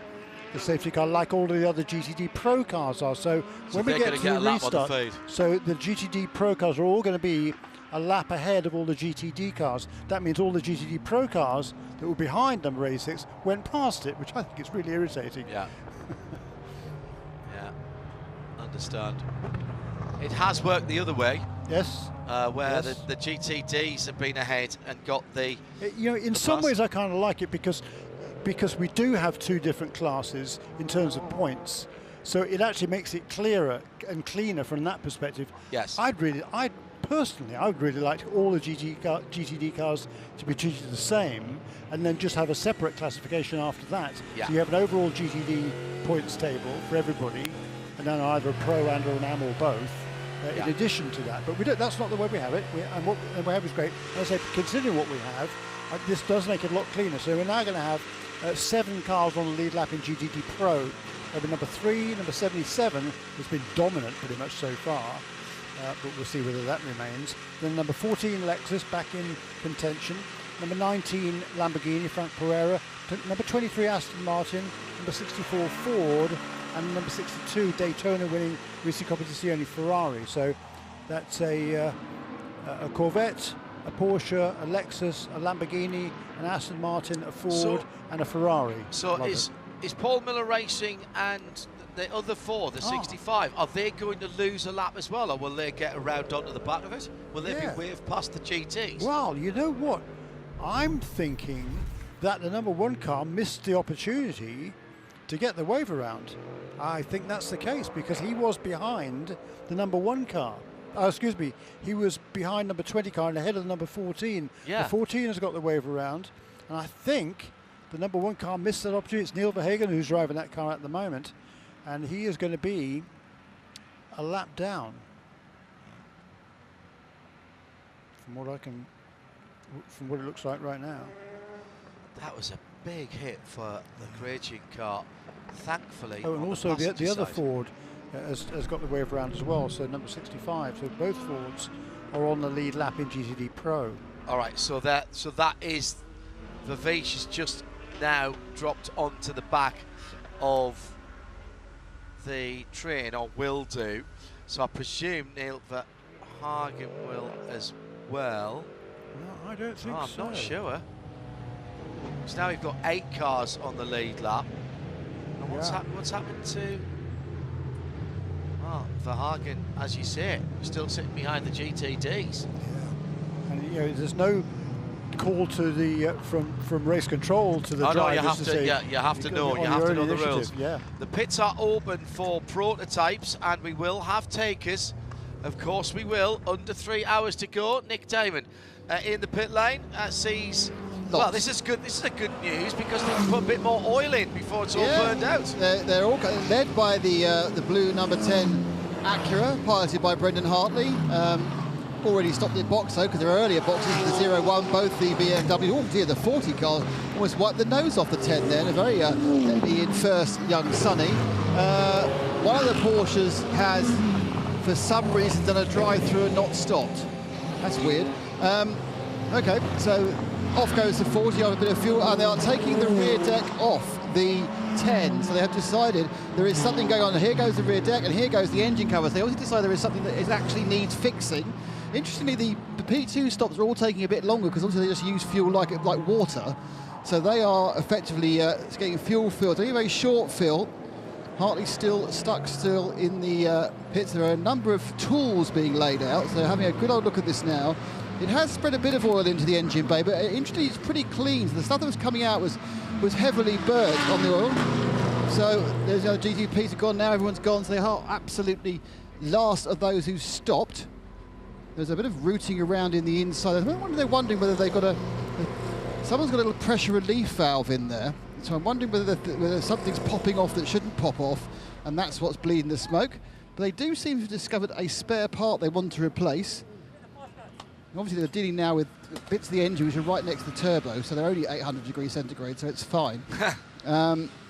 the safety car like all the other GTD Pro cars are. So when we get to the restart, so the GTD Pro cars are all going to be a lap ahead of all the GTD cars. That means all the GTD Pro cars that were behind number 86 went past it, which I think is really irritating. Yeah. Yeah, understand. It has worked the other way. Yes. Where the GTDs have been ahead and got the... You know, in some ways I kind of like it because we do have two different classes in terms of points. So it actually makes it clearer and cleaner from that perspective. Yes. I would really like all the GTD cars to be treated the same, and then just have a separate classification after that. Yeah. So you have an overall GTD points table for everybody, and then either a Pro and or an Am or both, in addition to that. But we don't. That's not the way we have it. And what we have is great. As I say, considering what we have, this does make it a lot cleaner. So we're now going to have 7 cars on the lead lap in GTD Pro. Number 3, number 77 has been dominant pretty much so far, but we'll see whether that remains. Then number 14 Lexus back in contention. Number 19 Lamborghini Frank Pereira. Number 23 Aston Martin. Number 64 Ford. And number 62 Daytona winning recent competizione Ferrari. So that's a Corvette, a Porsche, a Lexus, a Lamborghini, an Aston Martin, a Ford, and a Ferrari. So is Paul Miller Racing and the other 4, the 65, are they going to lose a lap as well, or will they get around onto the back of it? Will they be waved past the GTs? Well, you know what? I'm thinking that the number 1 car missed the opportunity to get the wave around. I think that's the case because he was behind the number 1 car. Excuse me, he was behind number 20 car and ahead of the number 14. Yeah. The 14 has got the wave around, and I think the number 1 car missed that opportunity. It's Neil Verhagen who's driving that car at the moment, and he is going to be a lap down. From what it looks like right now. That was a big hit for the Krejcik car. Thankfully. Oh, and also the other Ford has got the wave around as well. So number 65. So both Fords are on the lead lap in GTD Pro. All right. So that is Vervees has just now dropped onto the back of the train, or will do. So I presume Neil Verhagen will as well. No, I don't think I'm so. not sure. So now we've got 8 cars on the lead lap. And what's happened to Verhagen, as you say, still sitting behind the GTDs. Yeah. And there's no call to the from race control to the drivers. You have to know the rules. Yeah. The pits are open for prototypes, and we will have takers. Of course we will. Under 3 hours to go. Nick Damon in the pit lane sees. Well, this is good. This is a good news because they can put a bit more oil in before it's all burned out. They're all led by the blue number 10 Acura, piloted by Brendan Hartley. Already stopped in box though, because there are earlier boxes, the 01, both the BMW, oh dear, the 40 cars almost wiped the nose off the 10 there, and a very in first young Sonny. One of the Porsches has, for some reason, done a drive-through and not stopped. That's weird. Okay, so off goes the 40 on a bit of fuel, and they are taking the rear deck off the 10, so they have decided there is something going on. And here goes the rear deck, and here goes the engine covers. They also decide there is something that actually needs fixing. Interestingly, the P2 stops are all taking a bit longer because obviously they just use fuel like water, so they are effectively getting fuel filled. Only a very short fill. Hartley's still stuck in the pits. There are a number of tools being laid out, so having a good old look at this now. It has spread a bit of oil into the engine bay, but interestingly, it's pretty clean. So the stuff that was coming out was heavily burnt on the oil. So there's the other GTPs have gone now. Everyone's gone. So they are absolutely last of those who stopped. There's a bit of rooting around in the inside. I wonder they're wondering whether they've got someone's got a little pressure relief valve in there. So I'm wondering whether something's popping off that shouldn't pop off, and that's what's bleeding the smoke. But they do seem to have discovered a spare part they want to replace. And obviously they're dealing now with bits of the engine which are right next to the turbo, so they're only 800 degrees centigrade, so it's fine.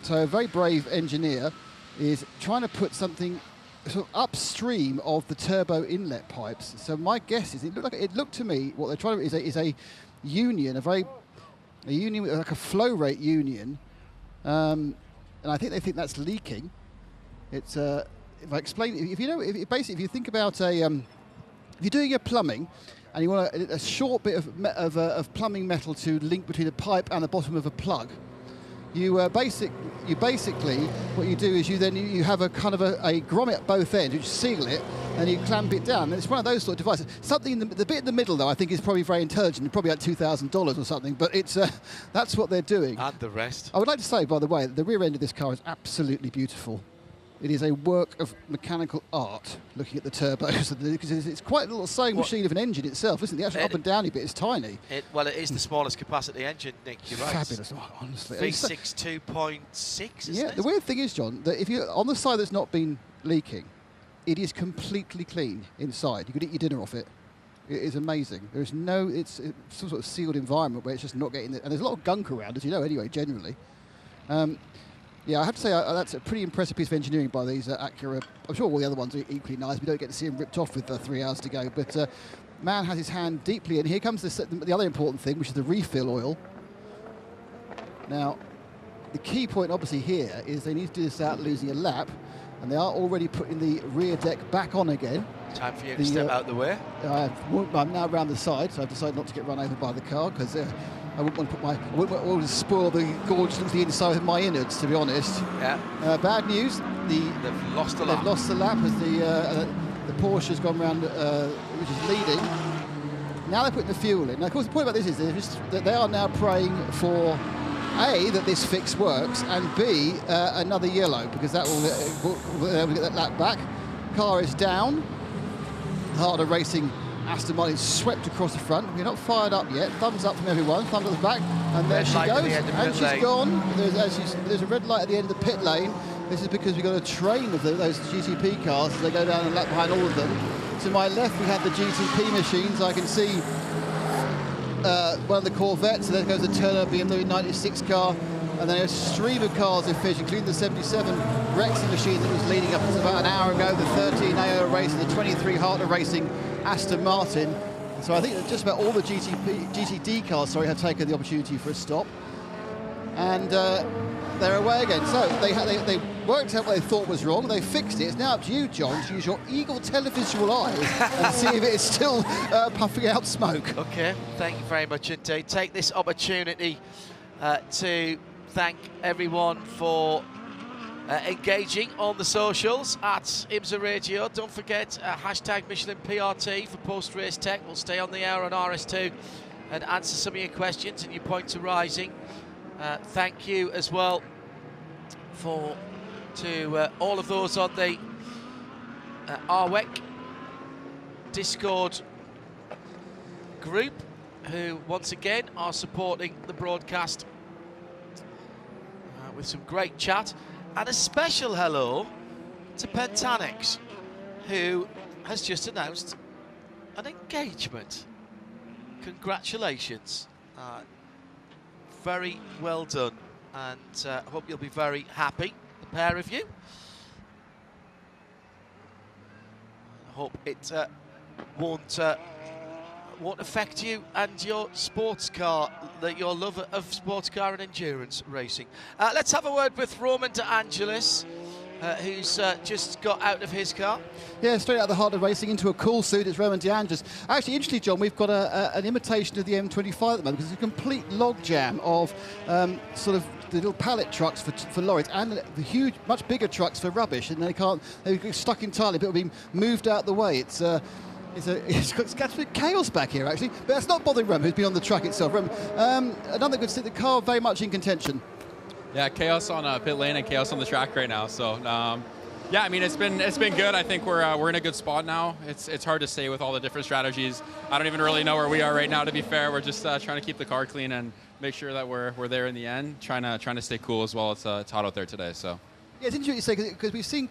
So a very brave engineer is trying to put something sort of upstream of the turbo inlet pipes. So my guess is it looked to me what they're trying to is a union, a union like a flow rate union, and I think they think that's leaking. It's if I explain, if you think about if you're doing your plumbing and you want a short bit of plumbing metal to link between a pipe and the bottom of a plug. You basically what you do is you have a kind of a grommet at both ends, which seal it, and you clamp it down. And it's one of those sort of devices. Something in the bit in the middle, though, I think is probably very intelligent. Probably like $2,000 or something. But it's that's what they're doing. And the rest. Oh, I would like to say, by the way, the rear end of this car is absolutely beautiful. It is a work of mechanical art, looking at the turbos, because it's quite a little sewing machine of an engine itself, isn't it? The actual up and downy bit is tiny. It is the smallest capacity engine, Nick, you're right. Fabulous, honestly. V6 2.6, isn't it? The weird thing is, John, that if you're on the side that's not been leaking, it is completely clean inside. You could eat your dinner off it. It is amazing. There's no, it's some sort of sealed environment where it's just not getting, and there's a lot of gunk around, as you know, anyway, generally. Yeah, I have to say that's a pretty impressive piece of engineering by these Acura. I'm sure all the other ones are equally nice. We don't get to see them ripped off with 3 hours to go, but man has his hand deeply in. Here comes the other important thing, which is the refill oil. Now, the key point obviously here is they need to do this without losing a lap, and they are already putting the rear deck back on again. Time for you to step out the way. I'm now around the side, so I've decided not to get run over by the car because I wouldn't want to put I wouldn't want to spoil the gorgeous of the inside of my innards, to be honest. Yeah. Bad news. They've lost the lap. They've lost the lap as the Porsche has gone round, which is leading. Now they're putting the fuel in. Now, of course, the point about this is that they are now praying for A, that this fix works, and B, another yellow, because that will get that lap back. Car is down. Harder Racing Aston Martin swept across the front. We're not fired up yet. Thumbs up from everyone. Thumbs up the back. And there she goes. And she's gone. There's a red light at the end of the pit lane. This is because we've got a train of those GTP cars as they go down and lap behind all of them. To my left, we have the GTP machines. I can see one of the Corvettes. So there goes the Turner BMW 96 car. And then a stream of cars have finished, including the 77 Rexy machine that was leading up until about an hour ago, the 13 AO Racing, the 23 Harder Racing Aston Martin. So I think that just about all the GTD cars, have taken the opportunity for a stop. And they're away again. So they worked out what they thought was wrong. They fixed it. It's now up to you, John, to use your eagle televisual eyes and see if it is still puffing out smoke. Okay, thank you very much indeed. Take this opportunity to thank everyone for engaging on the socials at IMSA Radio. Don't forget hashtag Michelin PRT for post-race tech. We'll stay on the air on RS2 and answer some of your questions and your points arising. Thank you as well to all of those on the RWEC Discord group who once again are supporting the broadcast with some great chat, and a special hello to Pentanix, who has just announced an engagement. Congratulations. Very well done, and I hope you'll be very happy, the pair of you. I hope it won't affect you and your sports car, your love of sports car and endurance racing. Let's have a word with Roman De Angelis, who's just got out of his car. Yeah, straight out of the Harder Racing into a cool suit. It's Roman De Angelis. Actually, interestingly, John, we've got an imitation of the M25 at the moment, because it's a complete log jam of sort of the little pallet trucks for lorries and the huge, much bigger trucks for rubbish, and they're stuck entirely, but it'll be moved out the way. It's got absolute chaos back here, actually. But that's not bothering Rem, who's been on the track itself. Another good the car very much in contention. Yeah, chaos on pit lane and chaos on the track right now. So, yeah, I mean, it's been good. I think we're in a good spot now. It's hard to say with all the different strategies. I don't even really know where we are right now, to be fair. We're just trying to keep the car clean and make sure that we're there in the end, trying to stay cool as well. It's hot out there today, so. Yeah, it's interesting you say, because we've seen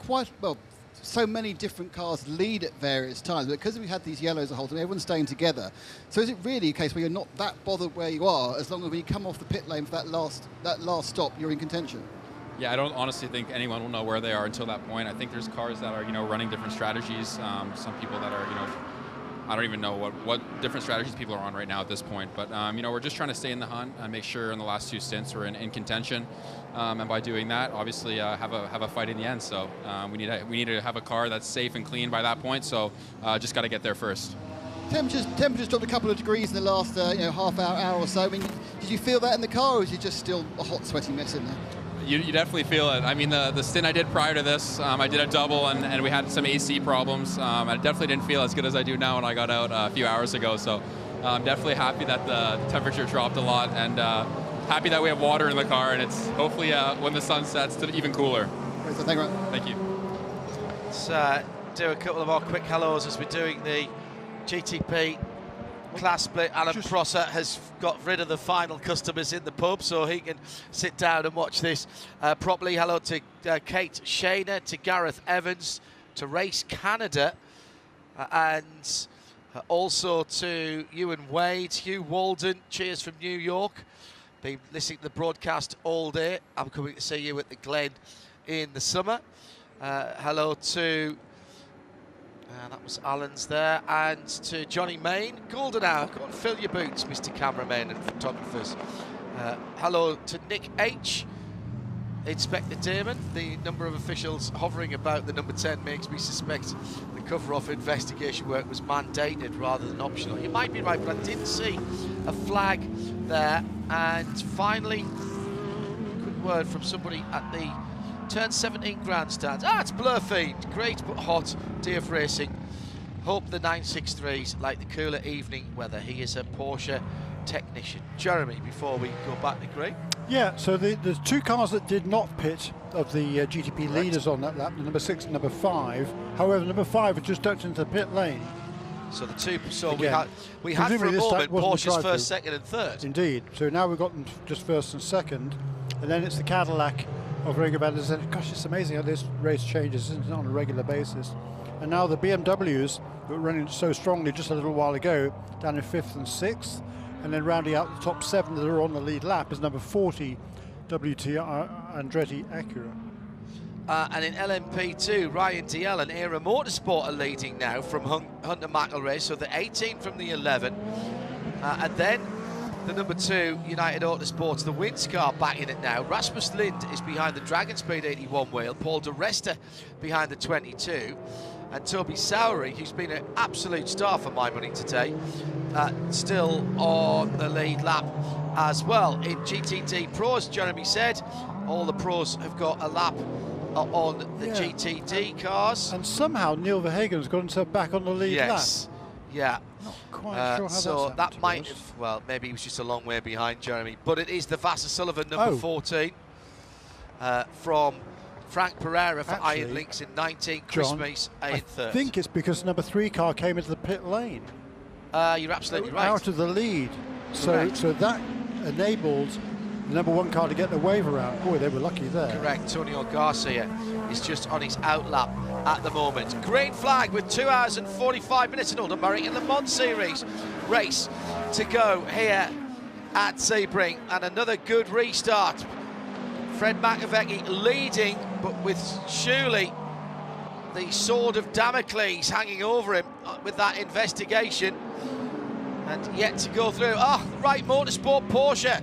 so many different cars lead at various times, but because we had these yellows the whole time, everyone's staying together. So is it really a case where you're not that bothered where you are, as long as when you come off the pit lane for that last stop, you're in contention? Yeah, I don't honestly think anyone will know where they are until that point. I think there's cars that are, running different strategies. Some people that are, I don't even know what different strategies people are on right now at this point. But, we're just trying to stay in the hunt and make sure in the last two stints we're in contention. And by doing that, obviously, have a fight in the end. So we need to have a car that's safe and clean by that point. So just got to get there first. Temperatures dropped a couple of degrees in the last half hour or so. I mean, did you feel that in the car, or is it just still a hot, sweaty mess in there? You definitely feel it. I mean, the stint I did prior to this, I did a double, and we had some AC problems. I definitely didn't feel as good as I do now when I got out a few hours ago. So I'm definitely happy that the temperature dropped a lot, and happy that we have water in the car, and it's hopefully when the sun sets, even cooler. Thank you. Let's do a couple of more quick hellos as we're doing the GTP class split. Alan Prosser has got rid of the final customers in the pub, so he can sit down and watch this properly. Hello to Kate Shaner, to Gareth Evans, to Race Canada, and also to Ewan Wade, Hugh Walden, cheers from New York. Been listening to the broadcast all day. I'm coming to see you at the Glen in the summer. Hello to, that was Alan's there, and to Johnny Main. Golden hour, go and fill your boots, Mr. Cameraman and photographers. Hello to Nick H. Inspector Damon. The number of officials hovering about the number 10 makes me suspect the cover-off investigation work was mandated rather than optional. You might be right, but I didn't see a flag there. And finally, good word from somebody at the Turn 17 grandstand. It's Blur Feed. Great but hot day of racing. Hope the 963s like the cooler evening weather. He is a Porsche technician. Jeremy, before we go back to Greg. Yeah, so there's two cars that did not pit of the GTP leaders on that lap, the number 6 and number 5. However, number 5 had just ducked into the pit lane. So the two, so Again, we had for a moment Porsche's first, to. second and third. Indeed. So now we've got them just first and second, and then it's the Cadillac of Renger van der Zande. Gosh, it's amazing how this race changes, isn't it, on a regular basis. And now the BMWs that were running so strongly just a little while ago, down in 5th and 6th, and then rounding out the top 7 that are on the lead lap is number 40, WT Andretti Acura. And in LMP2, Ryan DL and Era Motorsport are leading now from Hunter McElrea, so the 18 from the 11. And then the number 2, United Autosports, the Wins car back in it now. Rasmus Lind is behind the Dragon Speed 81 wheel, Paul de Resta behind the 22. And Toby Sowery, who's been an absolute star for my money today, still on the lead lap as well. In GTD Pros, Jeremy said, all the pros have got a lap on the GTD cars. And somehow Neil Verhagen's got himself back on the lead lap. Yeah. Not quite sure how so that's that might have, well, maybe he was just a long way behind Jeremy. But it is the Vassar Sullivan number 14 from Frank Pereira for Iron Links in 19, Chris Meese in third. I think it's because number 3 car came into the pit lane. You're absolutely right. Out of the lead. So that enabled the number 1 car to get the wave around. Boy, they were lucky there. Correct. Tonio Garcia is just on his outlap at the moment. Green flag with 2 hours and 45 minutes in North American Le Mans Series race to go here at Sebring, and another good restart. Fred McAvecchi leading, but with surely the sword of Damocles hanging over him with that investigation, and yet to go through. Right Motorsport Porsche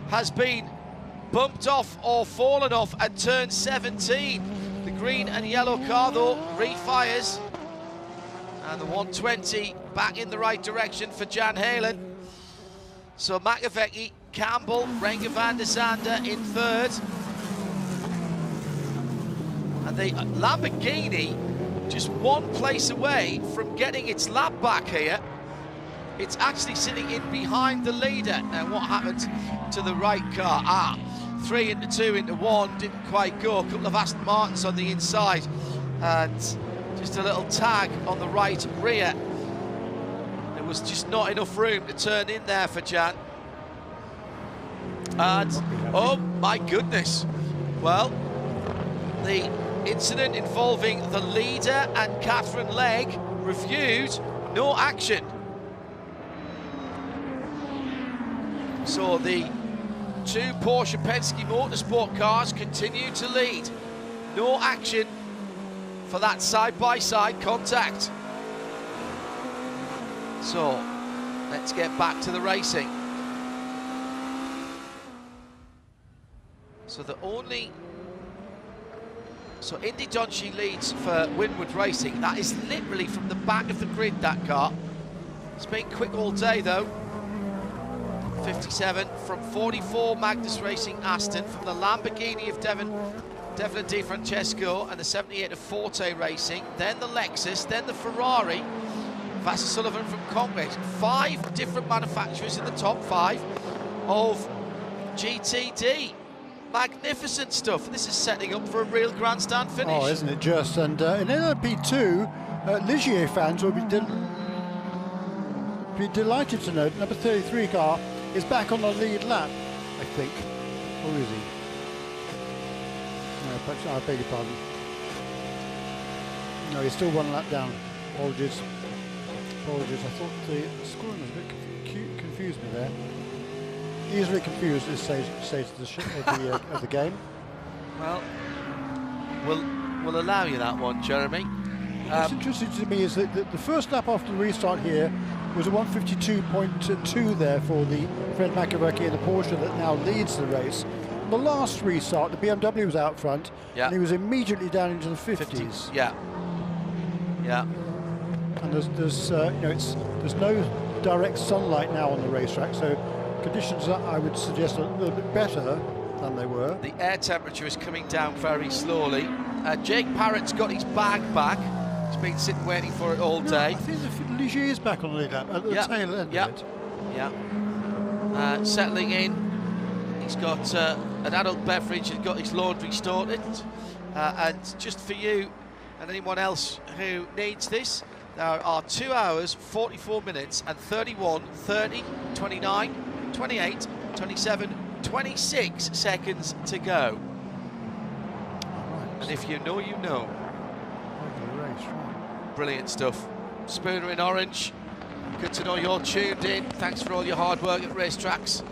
has been bumped off or fallen off at turn 17. The green and yellow car though refires, and the 120 back in the right direction for Jan Halen. So McAvecchi, Campbell, Renger van der Zande in third. And the Lamborghini just one place away from getting its lap back here. It's actually sitting in behind the leader. Now what happened to the right car? 3 into 2 into 1, didn't quite go. A couple of Aston Martins on the inside, and just a little tag on the right rear. There was just not enough room to turn in there for Jan. And oh my goodness, well, the incident involving the leader and Catherine Legg reviewed, no action. So the 2 Porsche Penske Motorsport cars continue to lead. No action for that side-by-side contact. So let's get back to the racing. So Indy Donchi leads for Winwood Racing. That is literally from the back of the grid, that car. It's been quick all day though. 57 from 44, Magnus Racing Aston, from the Lamborghini of Devon and Di Francesco, and the 78 of Forte Racing, then the Lexus, then the Ferrari, Vassar Sullivan from Congress. 5 different manufacturers in the top 5 of GTD. Magnificent stuff. This is setting up for a real grandstand finish. Oh, isn't it just? And in LMP2, Ligier fans will be delighted to note number 33 car is back on the lead lap, I think. Or is he? No, I beg your pardon. No, he's still 1 lap down. Apologies. Apologies. I thought the scoring was a bit confused me there. Easily confused at this stage of the game. Well, we'll allow you that one, Jeremy. What's interesting to me is that the first lap after the restart here was a 152.2 there for the Fred McAvecchi and the Porsche that now leads the race. On the last restart, the BMW was out front, and he was immediately down into the 50s. Yeah. And there's no direct sunlight now on the racetrack, so conditions I would suggest are a little bit better than they were. The air temperature is coming down very slowly. Jake Parrott's got his bag back. He's been sitting waiting for it all day. I think Ligier is back on the lead lap at the tail end of it. Settling in. He's got an adult beverage. He's got his laundry started. And just for you and anyone else who needs this, there are 2 hours, 44 minutes and 31, 30, 29, 28, 27, 26 seconds to go. And if you know, you know. Brilliant stuff. Spooner in orange. Good to know you're tuned in. Thanks for all your hard work at racetracks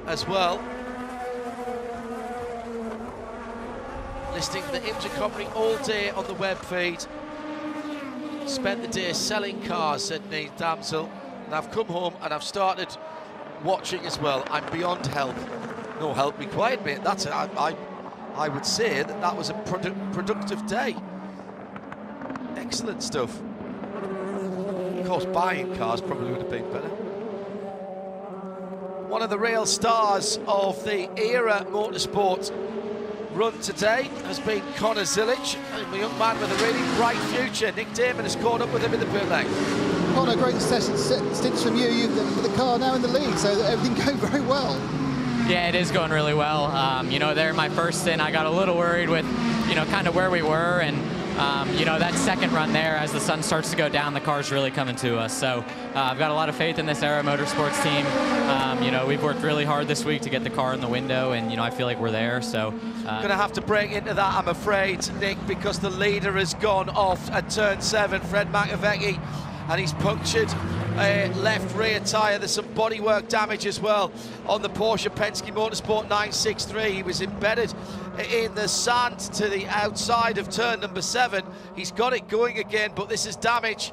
as well. Listening to the IMSA commentary all day on the web feed. Spent the day selling cars, said Nate Damsel, and I've come home and I've started watching as well. I'm beyond help. No help required, mate. That's I would say that was a productive day. Excellent stuff. Of course, buying cars probably would have been better. One of the real stars of the ERA Motorsport run today has been Connor Zilic, a young man with a really bright future. Nick Damon has caught up with him in the pit lane. Connor, great stints from you. You've the car now in the lead, so everything going very well. Yeah, it is going really well. There in my first stint, I got a little worried with, kind of where we were, and that second run there, as the sun starts to go down, the car's really coming to us. So I've got a lot of faith in this ERA Motorsports team. We've worked really hard this week to get the car in the window, and I feel like we're there. So going to have to break into that, I'm afraid, Nick, because the leader has gone off at turn 7, Fred McAvecchi, and he's punctured a left rear tyre. There's some bodywork damage as well on the Porsche Penske Motorsport 963. He was embedded in the sand to the outside of turn number 7. He's got it going again, but this is damage.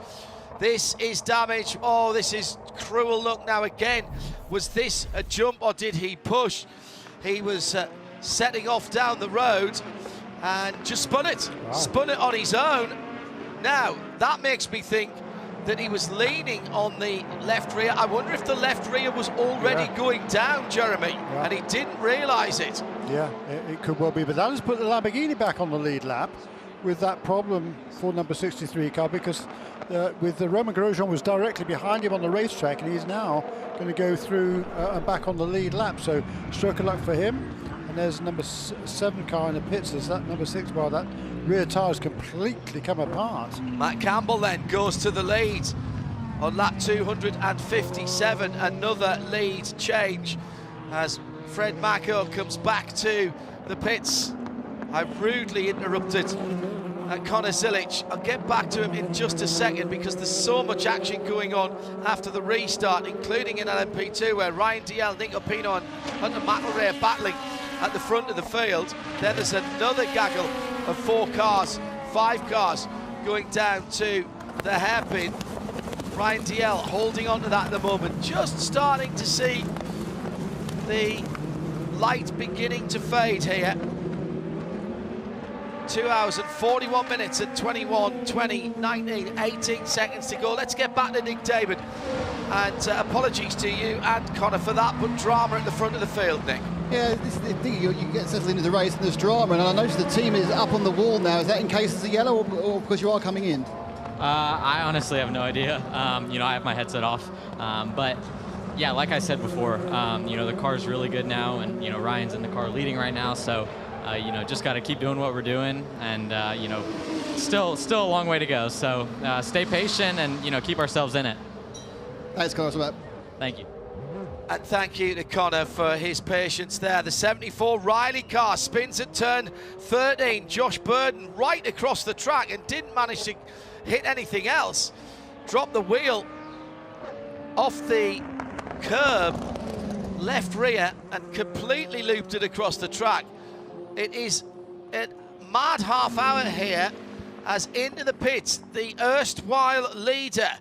This is damage. Oh, this is cruel luck now again. Was this a jump or did he push? He was setting off down the road and just spun it. Wow. Spun it on his own. Now, that makes me think that he was leaning on the left rear. I wonder if the left rear was already going down, Jeremy, and he didn't realise it. Yeah, it could well be, but that has put the Lamborghini back on the lead lap with that problem for number 63 car, because with the Roman Grosjean was directly behind him on the racetrack, and he's now going to go through and back on the lead lap. So stroke of luck for him. And there's number 7 car in the pits. There's that number 6 bar. That rear tyre's completely come apart. Matt Campbell then goes to the lead on lap 257. Another lead change as Fred Macko comes back to the pits. I rudely interrupted Connor Zilic. I'll get back to him in just a second because there's so much action going on after the restart, including in LMP2 where Ryan DL, Nico Pino and Hunter McElrea are battling at the front of the field. Then there's another gaggle of 4 cars, 5 cars going down to the hairpin. Ryan DL holding on to that at the moment, just starting to see the light beginning to fade here. 2 hours and 41 minutes and 21, 20, 19, 18 seconds to go. Let's get back to Nick David. And apologies to you and Connor for that, but drama at the front of the field, Nick. Yeah, this is the thing, you get settled into the race and there's drama, and I notice the team is up on the wall now. Is that in case it's a yellow or because you are coming in? I honestly have no idea. I have my headset off. But yeah, like I said before, the car's really good now, and Ryan's in the car leading right now, so just got to keep doing what we're doing, and still a long way to go. So stay patient and keep ourselves in it. Thanks, Connor. Thank you. And thank you to Connor for his patience there. The 74 Riley car spins at turn 13. Josh Burden right across the track and didn't manage to hit anything else. Dropped the wheel off the curb, left rear, and completely looped it across the track. It is a mad half hour here as into the pits, the erstwhile leader,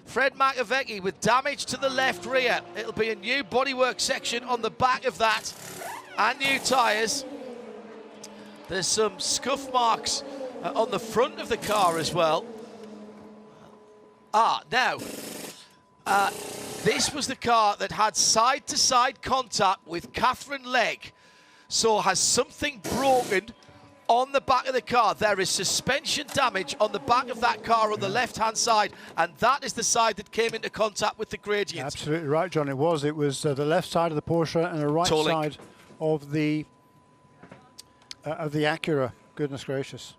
Fred McAvecchi, with damage to the left rear. It'll be a new bodywork section on the back of that and new tyres. There's some scuff marks on the front of the car as well. Now, this was the car that had side-to-side contact with Catherine Legg. So has something broken on the back of the car? There is suspension damage on the back of that car on the left-hand side, and that is the side that came into contact with the gradient. Absolutely right, John. It was the left side of the Porsche and the right side of the Acura. Goodness gracious.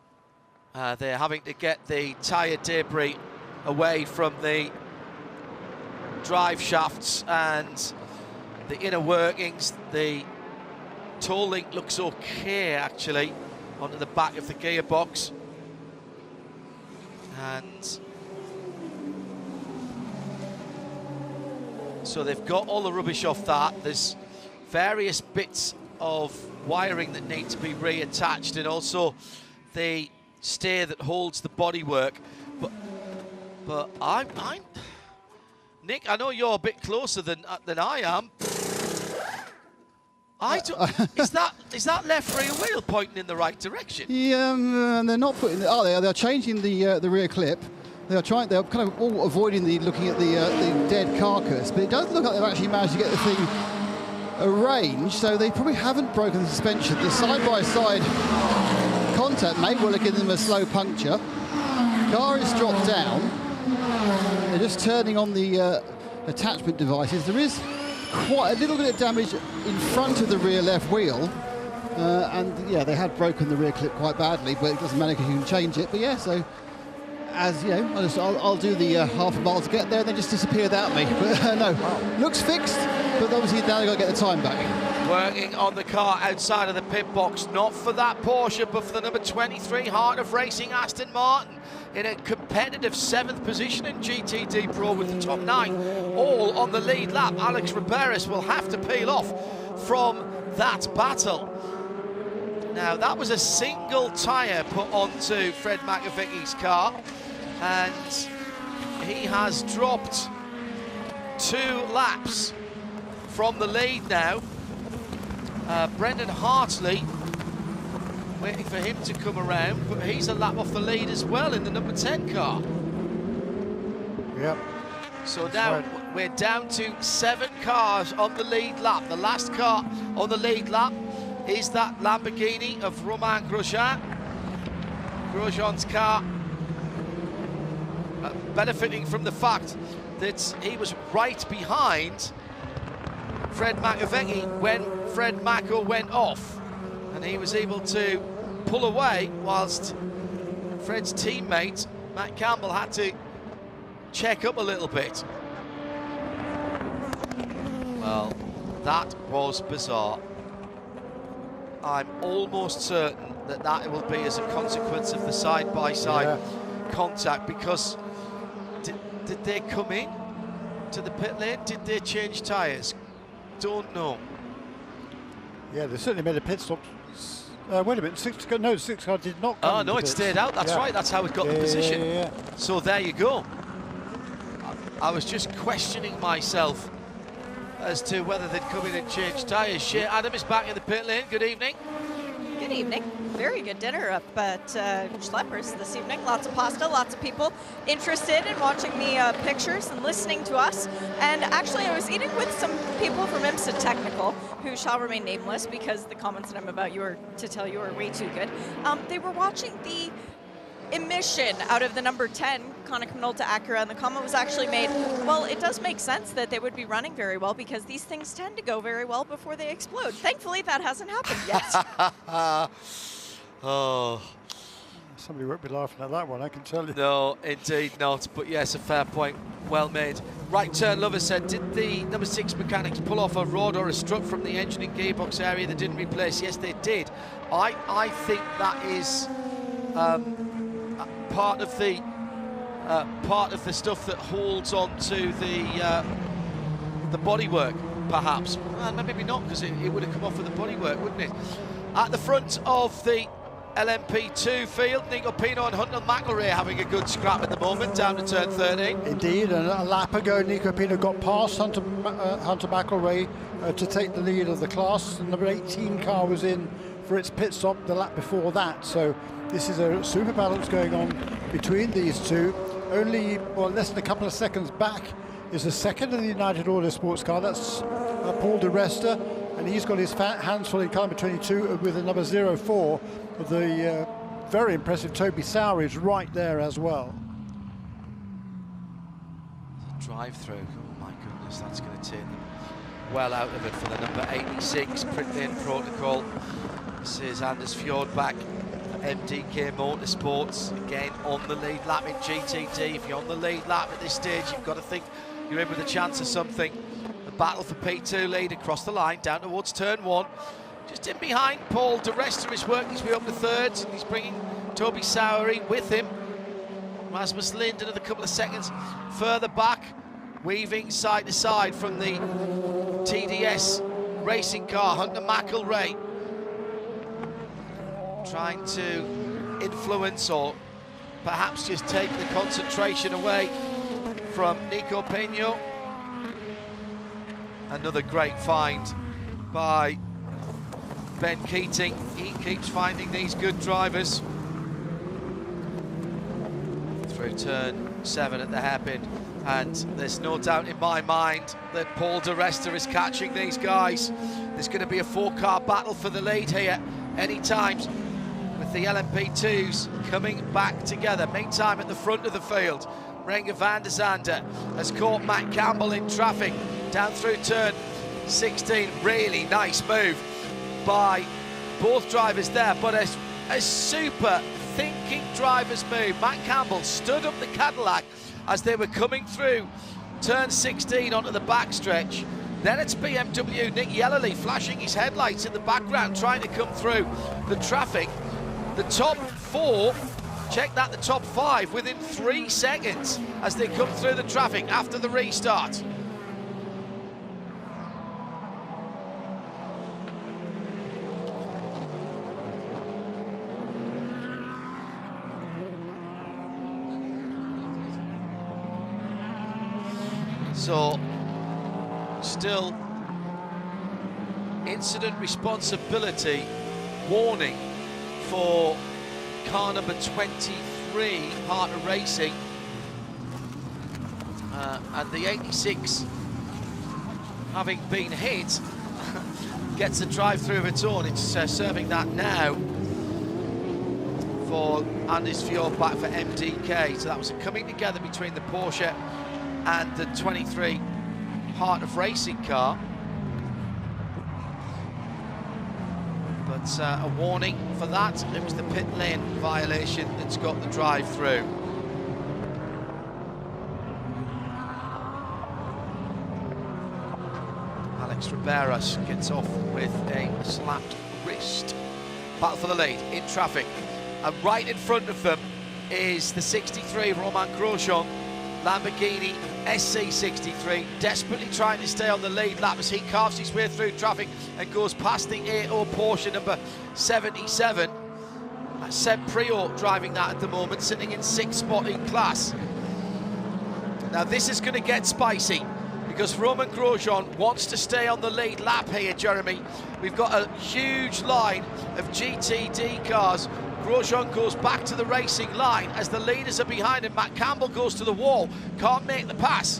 They're having to get the tyre debris away from the drive shafts and the inner workings. The toe link looks okay, actually, onto the back of the gearbox. And so they've got all the rubbish off that. There's various bits of wiring that need to be reattached, and also the stair that holds the bodywork. But I'm Nick, I know you're a bit closer than I am. Is that left rear wheel pointing in the right direction? Yeah, and they're not putting. They're changing the rear clip. They're kind of all avoiding looking at the dead carcass. But it does look like they've actually managed to get the thing arranged. So they probably haven't broken the suspension. The side-by-side contact may well have given them a slow puncture. Car is dropped down. They're just turning on the attachment devices. There is quite a little bit of damage in front of the rear left wheel, and yeah, they had broken the rear clip quite badly, but it doesn't matter because you can change it. But yeah, so as you know, I'll do the half a mile to get there, and then just disappear without me. But no, looks fixed, but obviously now they've got to get the time back. Working on the car outside of the pit box, not for that Porsche, but for the number 23 Heart of Racing Aston Martin, in a competitive 7th position in GTD Pro with the top 9, all on the lead lap. Alex Riberas will have to peel off from that battle. Now, that was a single tyre put onto Fred McAvecchi's car, and he has dropped 2 laps from the lead now. Brendan Hartley waiting for him to come around, but he's a lap off the lead as well in the number 10 car. Yep. So now we're down to 7 cars on the lead lap. The last car on the lead lap is that Lamborghini of Romain Grosjean. Grosjean's car benefiting from the fact that he was right behind Fred McAvecchi when Fred Mako went off, and he was able to pull away whilst Fred's teammate Matt Campbell had to check up a little bit. Well, that was bizarre. I'm almost certain that that will be as a consequence of the side-by-side contact, because did they come in to the pit lane? Did they change tyres? Don't know. Yeah, they certainly made a pit stop. Wait a minute, 6 car did not come. Oh no, it stayed out. That's right. That's how it got the position. Yeah. So there you go. I was just questioning myself as to whether they'd come in and change tyres. Shea Adam is back in the pit lane. Good evening. Good evening. Very good dinner up at Schleppers this evening. Lots of pasta, lots of people interested in watching the pictures and listening to us. And actually, I was eating with some people from IMSA Technical, who shall remain nameless because the comments that I'm about to tell you are way too good. They were watching the emission out of the number 10 Konica Minolta Acura, and the comment was actually made, well, it does make sense that they would be running very well because these things tend to go very well before they explode. Thankfully, that hasn't happened yet. Oh. Somebody won't be laughing at that one, I can tell you. No, indeed not. But yes, a fair point. Well made. Right turn lover said, did the number 6 mechanics pull off a rod or a strut from the engine and gearbox area they didn't replace? Yes, they did. I think that is part of the stuff that holds on to the bodywork, perhaps. Well, maybe not, because it would have come off with the bodywork, wouldn't it? At the front of the LMP2 field, Nico Pino and Hunter McElrea having a good scrap at the moment, down to turn 13. Indeed, and a lap ago, Nico Pino got past Hunter McElrea to take the lead of the class. The number 18 car was in for its pit stop the lap before that, so this is a super battle that's going on between these two. Only, well, less than a couple of seconds back is the second of the United Auto Sports car. That's Paul di Resta, and he's got his hands full in car number 22 with the number 04 of the very impressive Toby Soweridge right there as well. Drive-through, oh my goodness, that's going to take them well out of it for the number 86 print lane protocol. This is Anders Fjordbach, MDK Motorsports, again on the lead lap in GTD. If you're on the lead lap at this stage, you've got to think you're in with a chance of something. The battle for P2 lead across the line, down towards turn 1. Just in behind, Paul di Resta is working his way up to third. He's bringing Toby Sowery with him. Rasmus Lind another couple of seconds further back, weaving side to side from the TDS racing car, Hunter McElrea. Trying to influence or perhaps just take the concentration away from Nico Pino. Another great find by Ben Keating. He keeps finding these good drivers. Through turn 7 at the hairpin, and there's no doubt in my mind that Paul di Resta is catching these guys. There's going to be a 4-car battle for the lead here any time, with the LMP2s coming back together. Meantime, at the front of the field, Renger van der Zande has caught Matt Campbell in traffic down through turn 16. Really nice move by both drivers there, but a super thinking driver's move. Matt Campbell stood up the Cadillac as they were coming through turn 16 onto the backstretch. Then it's BMW Nick Yellerly flashing his headlights in the background, trying to come through the traffic. The top 4, check that, the top 5 within 3 seconds as they come through the traffic after the restart. So, still incident responsibility warning for car number 23, Heart of Racing, and the 86, having been hit, gets a drive-through of its own. It's serving that now for Anders Fjordbach for MDK. So that was a coming together between the Porsche and the 23 Heart of Racing car. But a warning for that. It was the pit lane violation that's got the drive-through. Alex Riberas gets off with a slapped wrist. Battle for the lead in traffic. And right in front of them is the 63 Romain Grosjean Lamborghini SC63, desperately trying to stay on the lead lap as he carves his way through traffic and goes past the 8-0 Porsche number 77. That's Seb Priault driving that at the moment, sitting in 6th spot in class. Now this is going to get spicy because Romain Grosjean wants to stay on the lead lap here, Jeremy. We've got a huge line of GTD cars. Grosjean goes back to the racing line as the leaders are behind him. Matt Campbell goes to the wall, can't make the pass.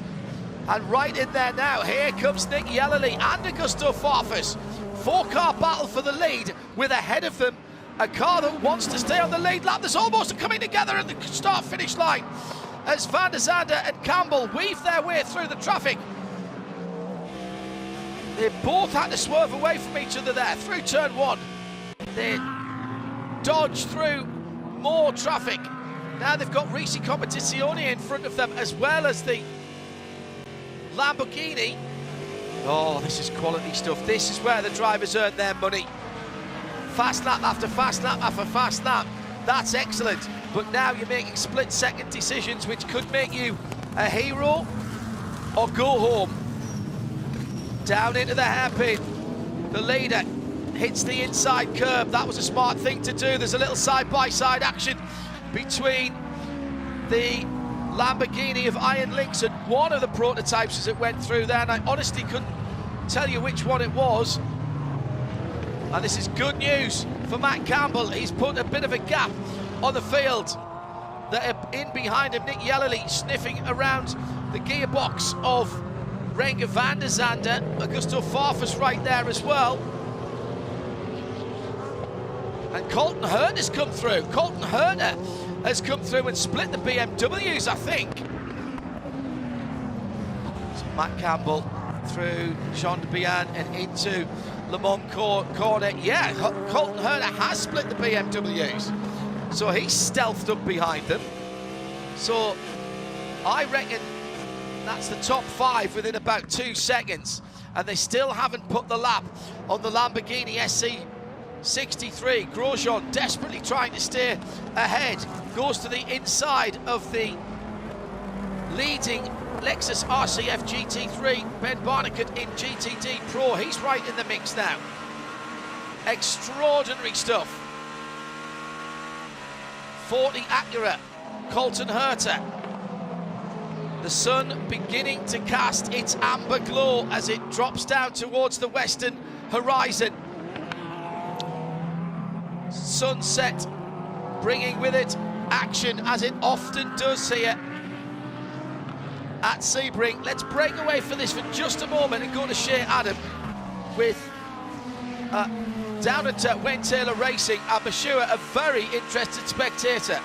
And right in there now, here comes Nick Yellerly and Augusto Farfus. 4-car battle for the lead, with ahead of them a car that wants to stay on the lead lap. There's almost a coming together at the start-finish line as van der Zande and Campbell weave their way through the traffic. They both had to swerve away from each other there through turn 1. They dodge through more traffic. Now they've got Risi Competizione in front of them, as well as the Lamborghini. Oh, this is quality stuff. This is where the drivers earn their money. Fast lap after fast lap after fast lap. That's excellent. But now you're making split-second decisions which could make you a hero or go home. Down into the hairpin. The leader hits the inside curb. That was a smart thing to do. There's a little side-by-side action between the Lamborghini of Iron Links and one of the prototypes as it went through there, and I honestly couldn't tell you which one it was. And this is good news for Matt Campbell. He's put a bit of a gap on the field. They're in behind him, Nick Yellerly sniffing around the gearbox of Renger van der Zande. Augusto Farfus right there as well. And Colton Herter has come through. Colton Herter has come through and split the BMWs, I think. So Matt Campbell through Jean de Bian and into Le Mans corner. Yeah, Colton Herter has split the BMWs. So he's stealthed up behind them. So I reckon that's the top 5 within about 2 seconds. And they still haven't put the lap on the Lamborghini SC63. Grosjean desperately trying to stay ahead. Goes to the inside of the leading Lexus RCF GT3. Ben Barnicoat in GTD Pro. He's right in the mix now. Extraordinary stuff. 40 Acura, Colton Herter. The sun beginning to cast its amber glow as it drops down towards the western horizon. Sunset bringing with it action, as it often does here at Sebring. Let's break away for this for just a moment and go to Shea Adam with down at Wayne Taylor Racing. I'm sure a very interested spectator.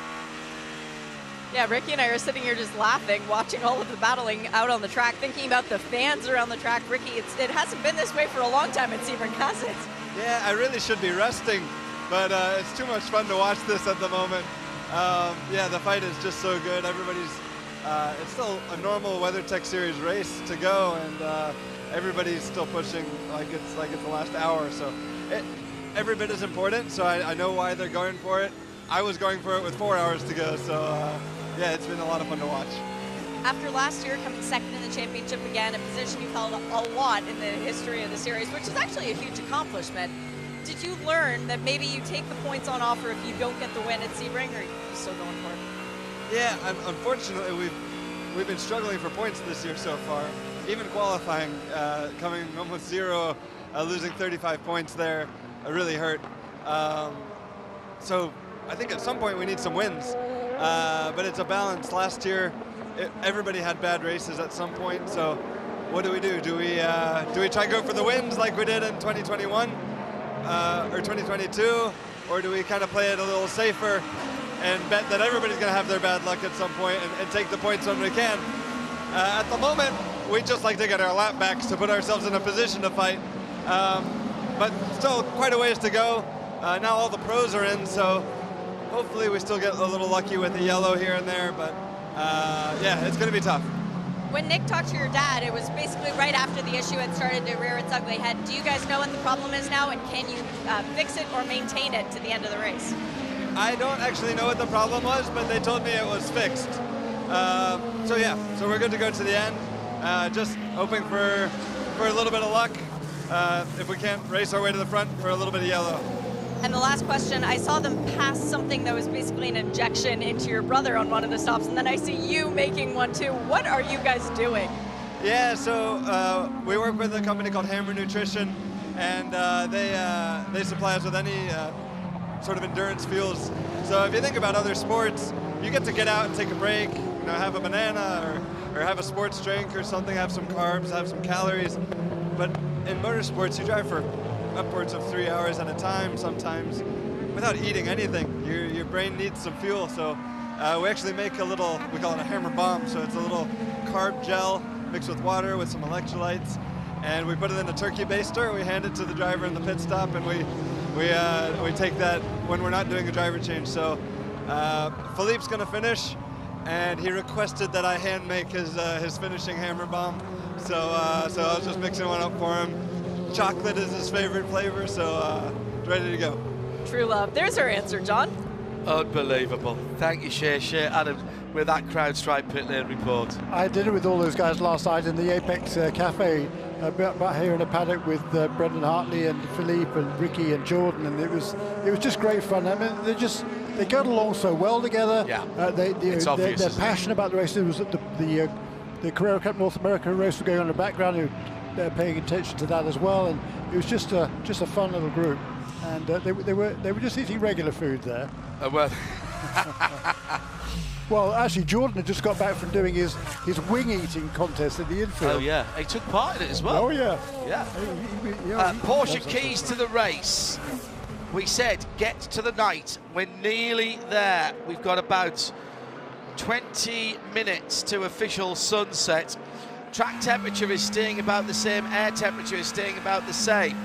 Yeah, Ricky and I are sitting here just laughing, watching all of the battling out on the track, thinking about the fans around the track. Ricky, it hasn't been this way for a long time at Sebring, has it? Yeah, I really should be resting, but it's too much fun to watch this at the moment. Yeah, the fight is just so good. Everybody's, it's still a normal WeatherTech Series race to go, and everybody's still pushing like it's the last hour. So every bit is important, so I know why they're going for it. I was going for it with 4 hours to go, so yeah, it's been a lot of fun to watch. After last year coming second in the championship again, a position you've held a lot in the history of the series, which is actually a huge accomplishment. Did you learn that maybe you take the points on offer if you don't get the win at Sebring, or are you still going for it? Yeah, unfortunately, we've been struggling for points this year so far. Even qualifying, coming almost zero, losing 35 points there, really hurt. So I think at some point we need some wins, but it's a balance. Last year, everybody had bad races at some point. So what do? Do we try to go for the wins like we did in 2021 or 2022, or do we kind of play it a little safer and bet that everybody's going to have their bad luck at some point and take the points when we can? At the moment, we just like to get our lap backs to put ourselves in a position to fight, but still quite a ways to go. Now all the pros are in, so hopefully we still get a little lucky with the yellow here and there, but yeah, it's going to be tough. When Nick talked to your dad, it was basically right after the issue had started to rear its ugly head. Do you guys know what the problem is now, and can you fix it or maintain it to the end of the race? I don't actually know what the problem was, but they told me it was fixed. So yeah, so we're good to go to the end. Just hoping for a little bit of luck. If we can't race our way to the front, for a little bit of yellow. And the last question, I saw them pass something that was basically an injection into your brother on one of the stops, and then I see you making one too. What are you guys doing? Yeah, so we work with a company called Hammer Nutrition, and they supply us with any sort of endurance fuels. So if you think about other sports, you get to get out and take a break, you know, have a banana or have a sports drink or something, have some carbs, have some calories. But in motorsports, you drive for upwards of 3 hours at a time sometimes without eating anything. Your brain needs some fuel, so we actually make a little, we call it a hammer bomb, so it's a little carb gel mixed with water with some electrolytes, and we put it in a turkey baster, we hand it to the driver in the pit stop, and we take that when we're not doing a driver change. So Philippe's going to finish, and he requested that I hand make his finishing hammer bomb. So I was just mixing one up for him. Chocolate is his favorite flavor, so ready to go. True love. There's our answer, John. Unbelievable. Thank you, Shay Adam, with that CrowdStrike pit lane report. I did it with all those guys last night in the Apex Cafe, back here in the paddock with Brendan Hartley and Philippe and Ricky and Jordan, and it was just great fun. I mean, they got along so well together. Yeah, it's obvious. They're passionate about the race. It was the Carrera Cup North American race was going on in the background. They're paying attention to that as well, and it was just a fun little group. And they were just eating regular food there. Well. Well, actually, Jordan had just got back from doing his wing eating contest in the infield. Oh yeah, he took part in it as well. Oh yeah. Yeah. Porsche keys to the race. We said get to the night. We're nearly there. We've got about 20 minutes to official sunset. Track temperature is staying about the same. Air temperature is staying about the same.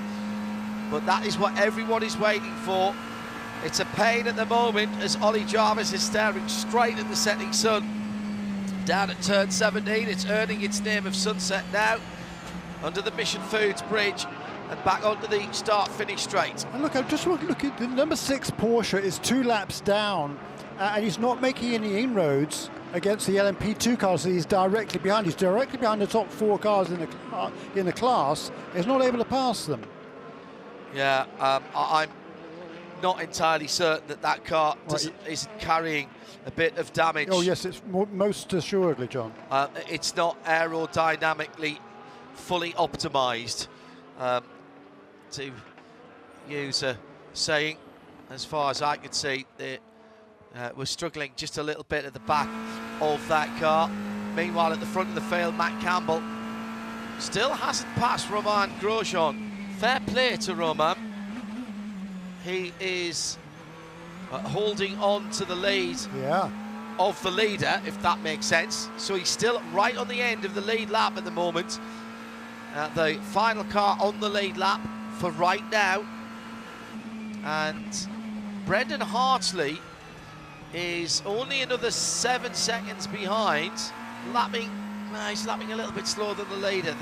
But that is what everyone is waiting for. It's a pain at the moment as Ollie Jarvis is staring straight at the setting sun. Down at turn 17, it's earning its name of sunset now. Under the Mission Foods bridge and back onto the start-finish straight. And look, I just want to look at the number 6 Porsche is 2 laps down, and he's not making any inroads against the LMP2 cars that he's directly behind. He's directly behind the top 4 cars in the class. He's not able to pass them. Yeah, I'm not entirely certain that car isn't carrying a bit of damage. Oh yes, it's most assuredly, John. It's not aerodynamically fully optimised, to use a saying. As far as I could see, they were struggling just a little bit at the back of that car. Meanwhile, at the front of the field, Matt Campbell still hasn't passed Romain Grosjean. Fair play to Romain. He is holding on to the lead of the leader, if that makes sense. So he's still right on the end of the lead lap at the moment. The final car on the lead lap for right now. And Brendan Hartley is only another 7 seconds behind, he's lapping a little bit slower than the leader,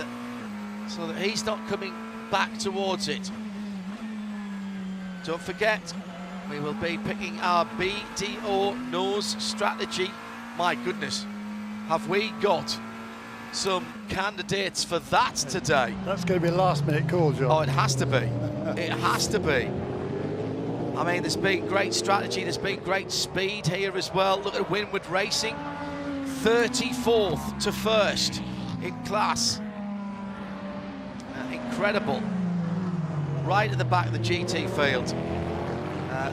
so that he's not coming back towards it. Don't forget, we will be picking our BDO nose strategy. My goodness, have we got some candidates for that today? That's going to be a last-minute call, John. Oh, it has to be. It has to be. I mean, there's been great strategy, there's been great speed here as well. Look at Winward Racing, 34th to 1st in class. Incredible. Right at the back of the GT field.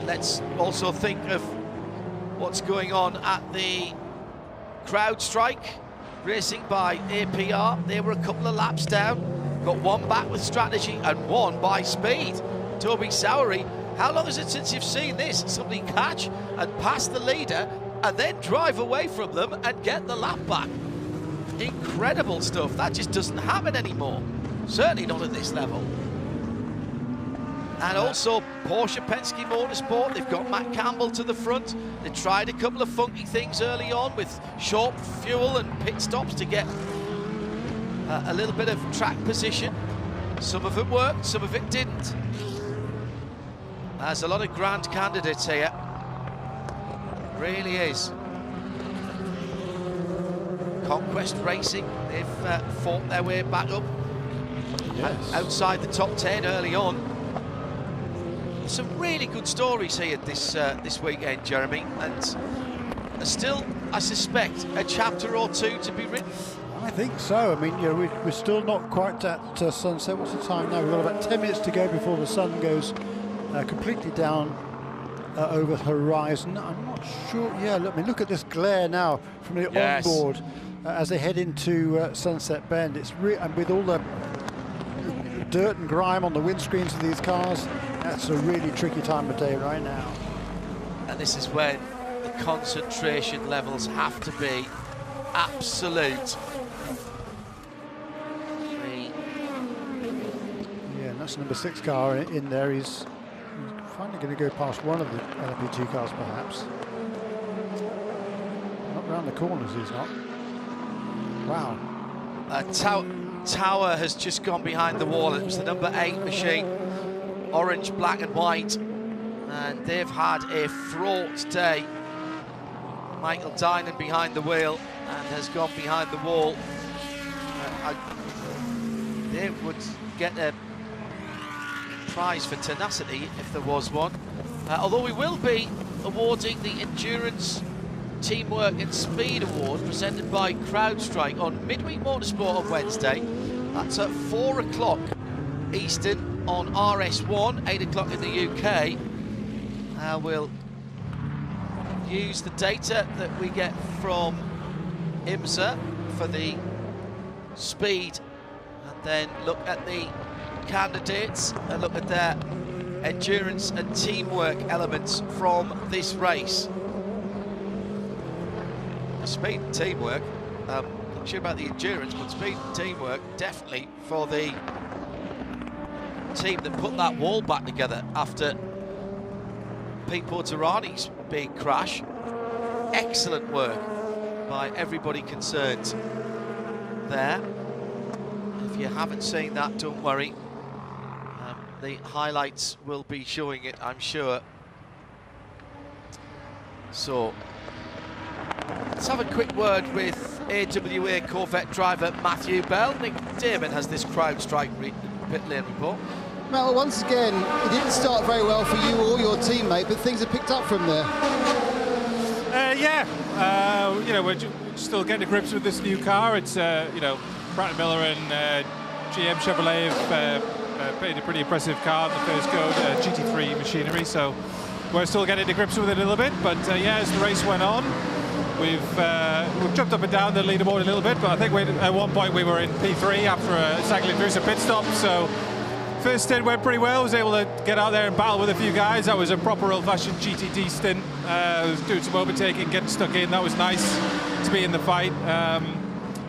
Let's also think of what's going on at the CrowdStrike, racing by APR. They were a couple of laps down, got one back with strategy and one by speed. Toby Sowery, how long is it since you've seen this? Somebody catch and pass the leader and then drive away from them and get the lap back. Incredible stuff. That just doesn't happen anymore. Certainly not at this level. And also Porsche Penske Motorsport, they've got Matt Campbell to the front. They tried a couple of funky things early on with short fuel and pit stops to get a little bit of track position. Some of it worked, some of it didn't. There's a lot of grand candidates here. Really is. Conquest Racing, they've fought their way back up. Yes. Outside the top 10 early on. Some really good stories here this weekend, Jeremy, and still, I suspect, a chapter or two to be written. I think so. I mean, you know, we're still not quite at sunset. What's the time now? We've got about 10 minutes to go before the sun goes completely down over the horizon. I'm not sure. Yeah, look at this glare now from the onboard as they head into Sunset Bend. It's and with all the dirt and grime on the windscreens of these cars, that's a really tricky time of day right now. And this is when the concentration levels have to be absolute. Yeah, and that's number 6 car in there. He's finally going to go past one of the LMP2 cars, perhaps. Not round the corners, he's not. Wow. Tower has just gone behind the wall. It was the number 8 machine, orange, black and white, and they've had a fraught day. Michael Dinan behind the wheel and has gone behind the wall. They would get a prize for tenacity if there was one. Although we will be awarding the Endurance, Teamwork and Speed Award presented by CrowdStrike on Midweek Motorsport on Wednesday. That's at 4 o'clock Eastern on RS1, 8 o'clock in the UK. We'll use the data that we get from IMSA for the speed, and then look at the candidates and look at their endurance and teamwork elements from this race. Speed and teamwork, not sure about the endurance, but speed and teamwork definitely for the team that put that wall back together after Pete Portorani's big crash. Excellent work by everybody concerned there. If you haven't seen that, don't worry. The highlights will be showing it, I'm sure. So, let's have a quick word with AWA Corvette driver Matthew Bell. Nick Damon has this CrowdStrike pit lane report. Well, once again, it didn't start very well for you or your teammate, but things have picked up from there. You know, we're still getting to grips with this new car. It's, you know, Pratt & Miller and GM Chevrolet have made a pretty impressive car in the first go, GT3 machinery, so we're still getting to grips with it a little bit. But yeah, as the race went on, we've jumped up and down the leaderboard a little bit, but I think at one point we were in P3 after cycling through some pit stops, so first stint went pretty well. I was able to get out there and battle with a few guys. That was a proper old-fashioned GTD stint. I was doing some overtaking, getting stuck in. That was nice to be in the fight.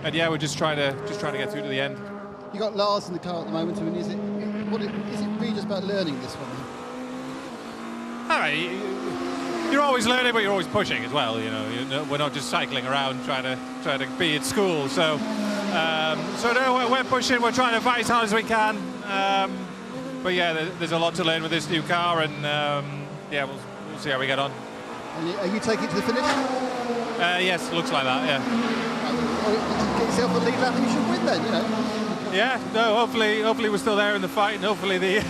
And yeah, we're just trying to get through to the end. You got Lars in the car at the moment. I mean, is it really just about learning this one? All right, you're always learning, but you're always pushing as well. You know, we're not just cycling around trying to be at school. So no, we're pushing. We're trying to fight as hard as we can. But yeah, there's a lot to learn with this new car, and yeah, we'll see how we get on. And are you taking it to the finish? Yes, looks like that. Yeah. Get yourself a lead lap, and you should win then. You know. Yeah. No. Hopefully we're still there in the fight, and hopefully the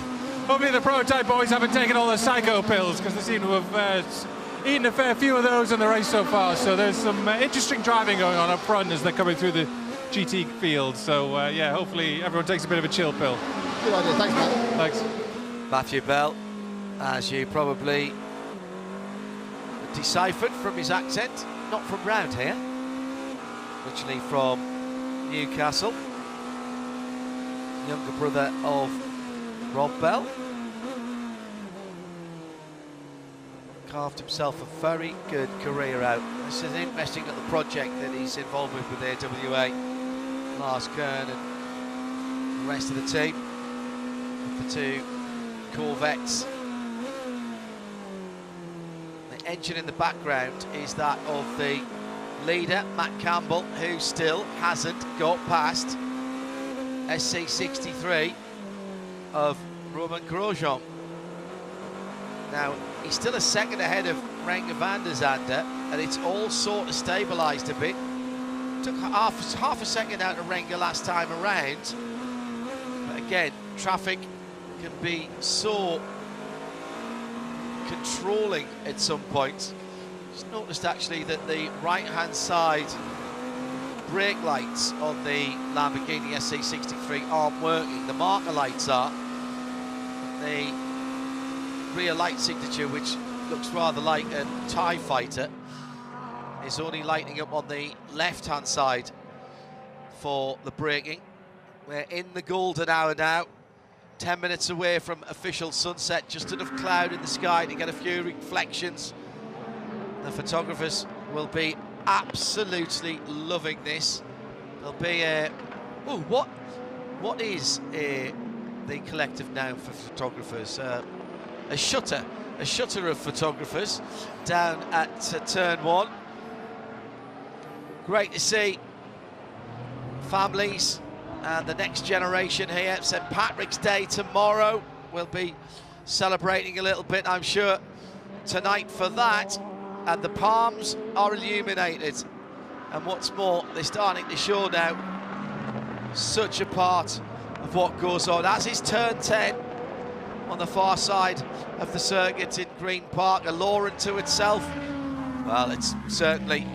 prototype boys haven't taken all the psycho pills, because they seem to have eaten a fair few of those in the race so far. So there's some interesting driving going on up front as they're coming through the GT field. So yeah, hopefully everyone takes a bit of a chill pill. Good idea. Thanks, Matt. Thanks. Matthew Bell, as you probably deciphered from his accent, not from round here, originally from Newcastle, younger brother of Rob Bell. Carved himself a very good career out. This is an interesting little project that he's involved with AWA, Lars Kern and the rest of the team. The two Corvettes. The engine in the background is that of the leader, Matt Campbell, who still hasn't got past SC63 of Roman Grosjean. Now, he's still a second ahead of Renger van der Zande, and it's all sort of stabilised a bit. Took half a second out of Renger last time around. But again, traffic can be so controlling at some points. Just noticed actually that the right-hand side brake lights on the Lamborghini SC63 aren't working. The marker lights are. The rear light signature, which looks rather like a TIE fighter, is only lighting up on the left-hand side for the braking. We're in the golden hour now, 10 minutes away from official sunset, just enough cloud in the sky to get a few reflections. The photographers will be absolutely loving this. There'll be a... Oh, what is the collective noun for photographers? A shutter of photographers down at turn one. great to see families and the next generation here. St. Patrick's Day tomorrow. We'll be celebrating a little bit, I'm sure, tonight for that. And the palms are illuminated. And what's more, they're starting to show now such a part of what goes on. As is turn 10 on the far side of the circuit in Green Park, a law unto itself. Well, it's certainly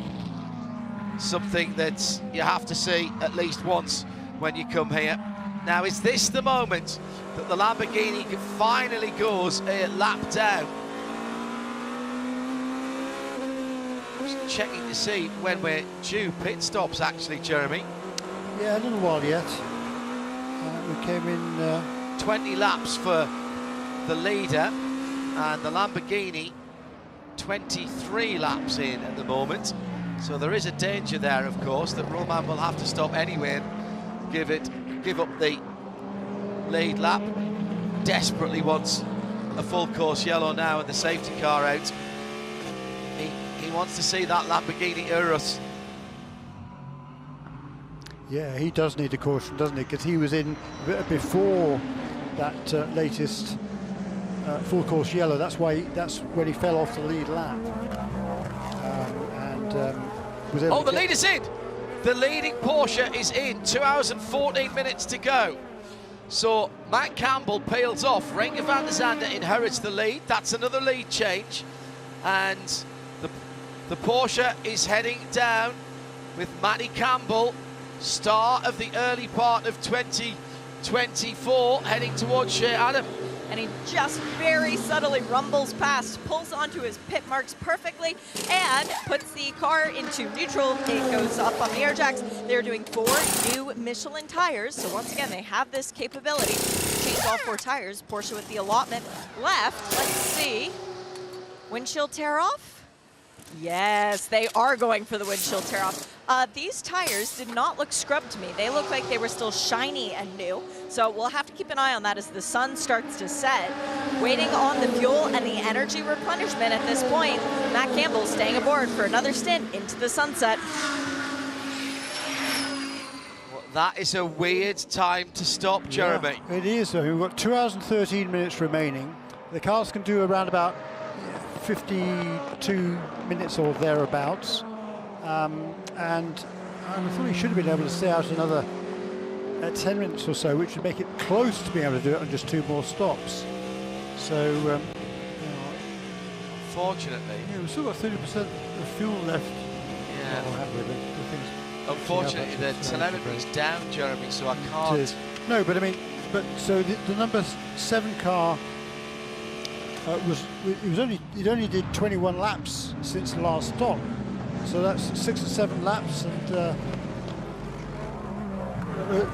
something that you have to see at least once when you come here. Now, is this the moment that the Lamborghini can finally goes a lap down? Just checking to see when we're due pit stops, actually, Jeremy. Yeah, a little while yet. We came in 20 laps for the leader, and the Lamborghini 23 laps in at the moment. So there is a danger there, of course, that Roman will have to stop anyway and give up the lead lap. Desperately wants a full course yellow now and the safety car out. He wants to see that Lamborghini Urus. Yeah, he does need a caution, doesn't he? Because he was in before that latest full course yellow. That's when he fell off the lead lap. Oh, the lead is in. The leading Porsche is in. 2 hours and 14 minutes to go. So Matt Campbell peels off. Renger van der Zande inherits the lead. That's another lead change. And the Porsche is heading down with Matty Campbell, star of the early part of 2024, heading towards Shea Adam. And he just very subtly rumbles past, pulls onto his pit marks perfectly, and puts the car into neutral. It goes up on the air jacks. They're doing 4 new Michelin tires, so once again, they have this capability to change all 4 tires. Porsche with the allotment left. Let's see. Windshield tear off? Yes, they are going for the windshield tear off. These tires did not look scrubbed to me. They look like they were still shiny and new. So we'll have to keep an eye on that as the sun starts to set. Waiting on the fuel and the energy replenishment at this point. Matt Campbell staying aboard for another stint into the sunset. Well, that is a weird time to stop, Jeremy. Yeah, it is. So we've got 2 hours and 13 minutes remaining. The cars can do around about 52 minutes or thereabouts. And I thought he should have been able to stay out another 10 minutes or so, which would make it close to being able to do it on just 2 more stops. So, unfortunately, yeah, we've still got 30% of fuel left. Yeah. Oh, have we? The thing's unfortunately, the telemetry's down, Jeremy, so I can't. No, but I mean, so the number 7 car it only did 21 laps since the last stop. So that's 6 or 7 laps, and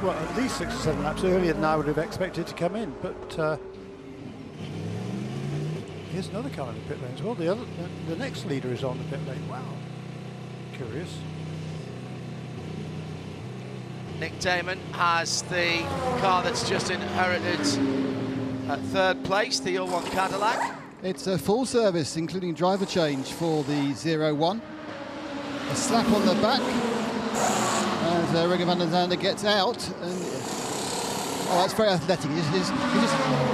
well, at least 6 or 7 laps earlier than I would have expected to come in. But here's another car in the pit lane as well. The next leader is on the pit lane. Wow, curious. Nick Damon has the car that's just inherited at 3rd place, the 01 Cadillac. It's a full service, including driver change for the 01. A slap on the back as Renger van der Zande gets out. And, oh, that's very athletic. He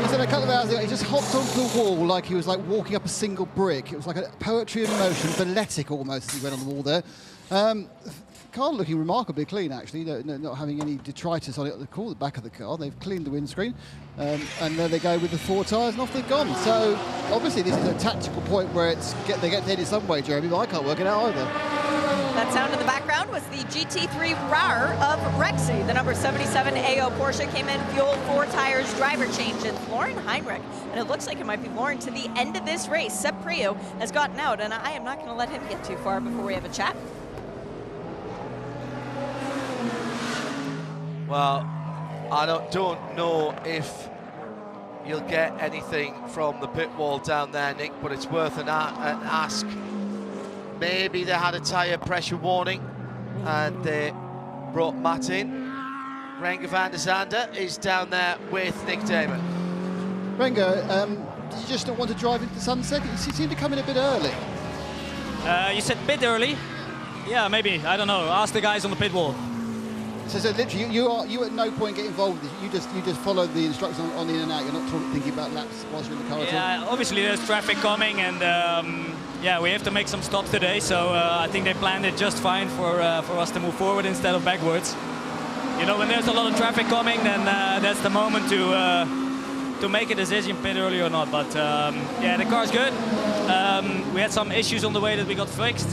said a couple of hours ago, he just hopped onto the wall like he was like walking up a single brick. It was like a poetry in motion, balletic almost as he went on the wall there. Car looking remarkably clean, actually, not having any detritus on it at the back of the car. They've cleaned the windscreen, and there they go with the 4 tyres, and off they've gone. So obviously this is a tactical point where they get dead in some way, Jeremy, but I can't work it out either. That sound in the background was the GT3 RAR of Rexy. The number 77 AO Porsche came in, fuel, 4 tires, driver change, and Lauren Heinrich. And it looks like it might be Lauren to the end of this race. Seb Prio has gotten out, and I am not going to let him get too far before we have a chat. Well, I don't know if you'll get anything from the pit wall down there, Nick, but it's worth an ask. Maybe they had a tyre pressure warning and they brought Matt in. Renger van der Zande is down there with Nick Damon. Renger, did you just not want to drive into the sunset? You seemed to come in a bit early. You said bit early. Yeah, maybe. I don't know. Ask the guys on the pit wall. So literally, you at no point get involved with this. You just follow the instructions on the in and out. You're not thinking about laps whilst you're in the car at all. Yeah, obviously there's traffic coming, and yeah, we have to make some stops today. So I think they planned it just fine for us to move forward instead of backwards. You know, when there's a lot of traffic coming, then that's the moment to make a decision, pit early or not. But yeah, the car's good. We had some issues on the way that we got fixed.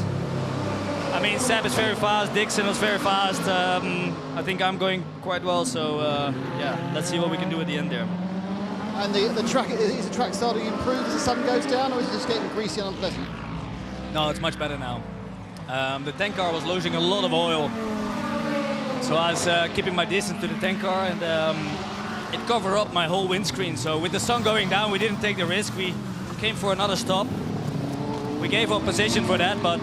I mean, Seb is very fast, Dixon was very fast. I think I'm going quite well, so yeah, let's see what we can do at the end there. And the track, is the track starting to improve as the sun goes down, or is it just getting greasy and unpleasant? No, it's much better now. The tank car was losing a lot of oil, so I was keeping my distance to the tank car, and it covered up my whole windscreen. So with the sun going down, we didn't take the risk. We came for another stop. We gave up position for that, but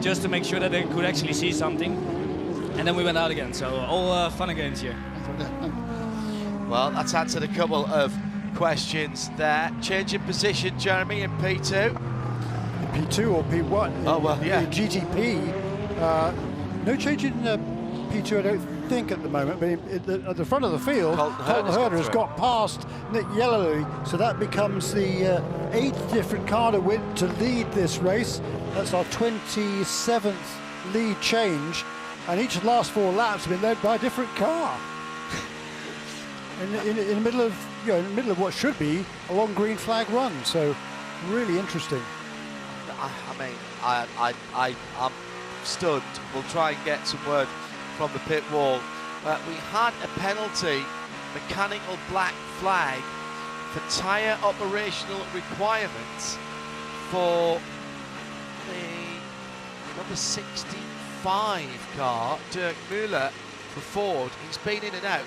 just to make sure that they could actually see something. And then we went out again, so all fun and games here. Well, that's answered a couple of questions there. Change in position, Jeremy, in P2. In P2 or P1? Oh, well, yeah. In GTP, no change in P2, I don't think, at the moment, but at the front of the field, Colton Herter has got past Nick Yellowly, so that becomes the 8th different car to lead this race. That's our 27th lead change, and each of the last 4 laps have been led by a different car. in the middle of, you know, in the middle of what should be a long green flag run, so really interesting. I mean, I'm stunned. We'll try and get some word from the pit wall. We had a penalty, mechanical black flag, for tyre operational requirements for the number 65 car, Dirk Müller, for Ford. He's been in and out.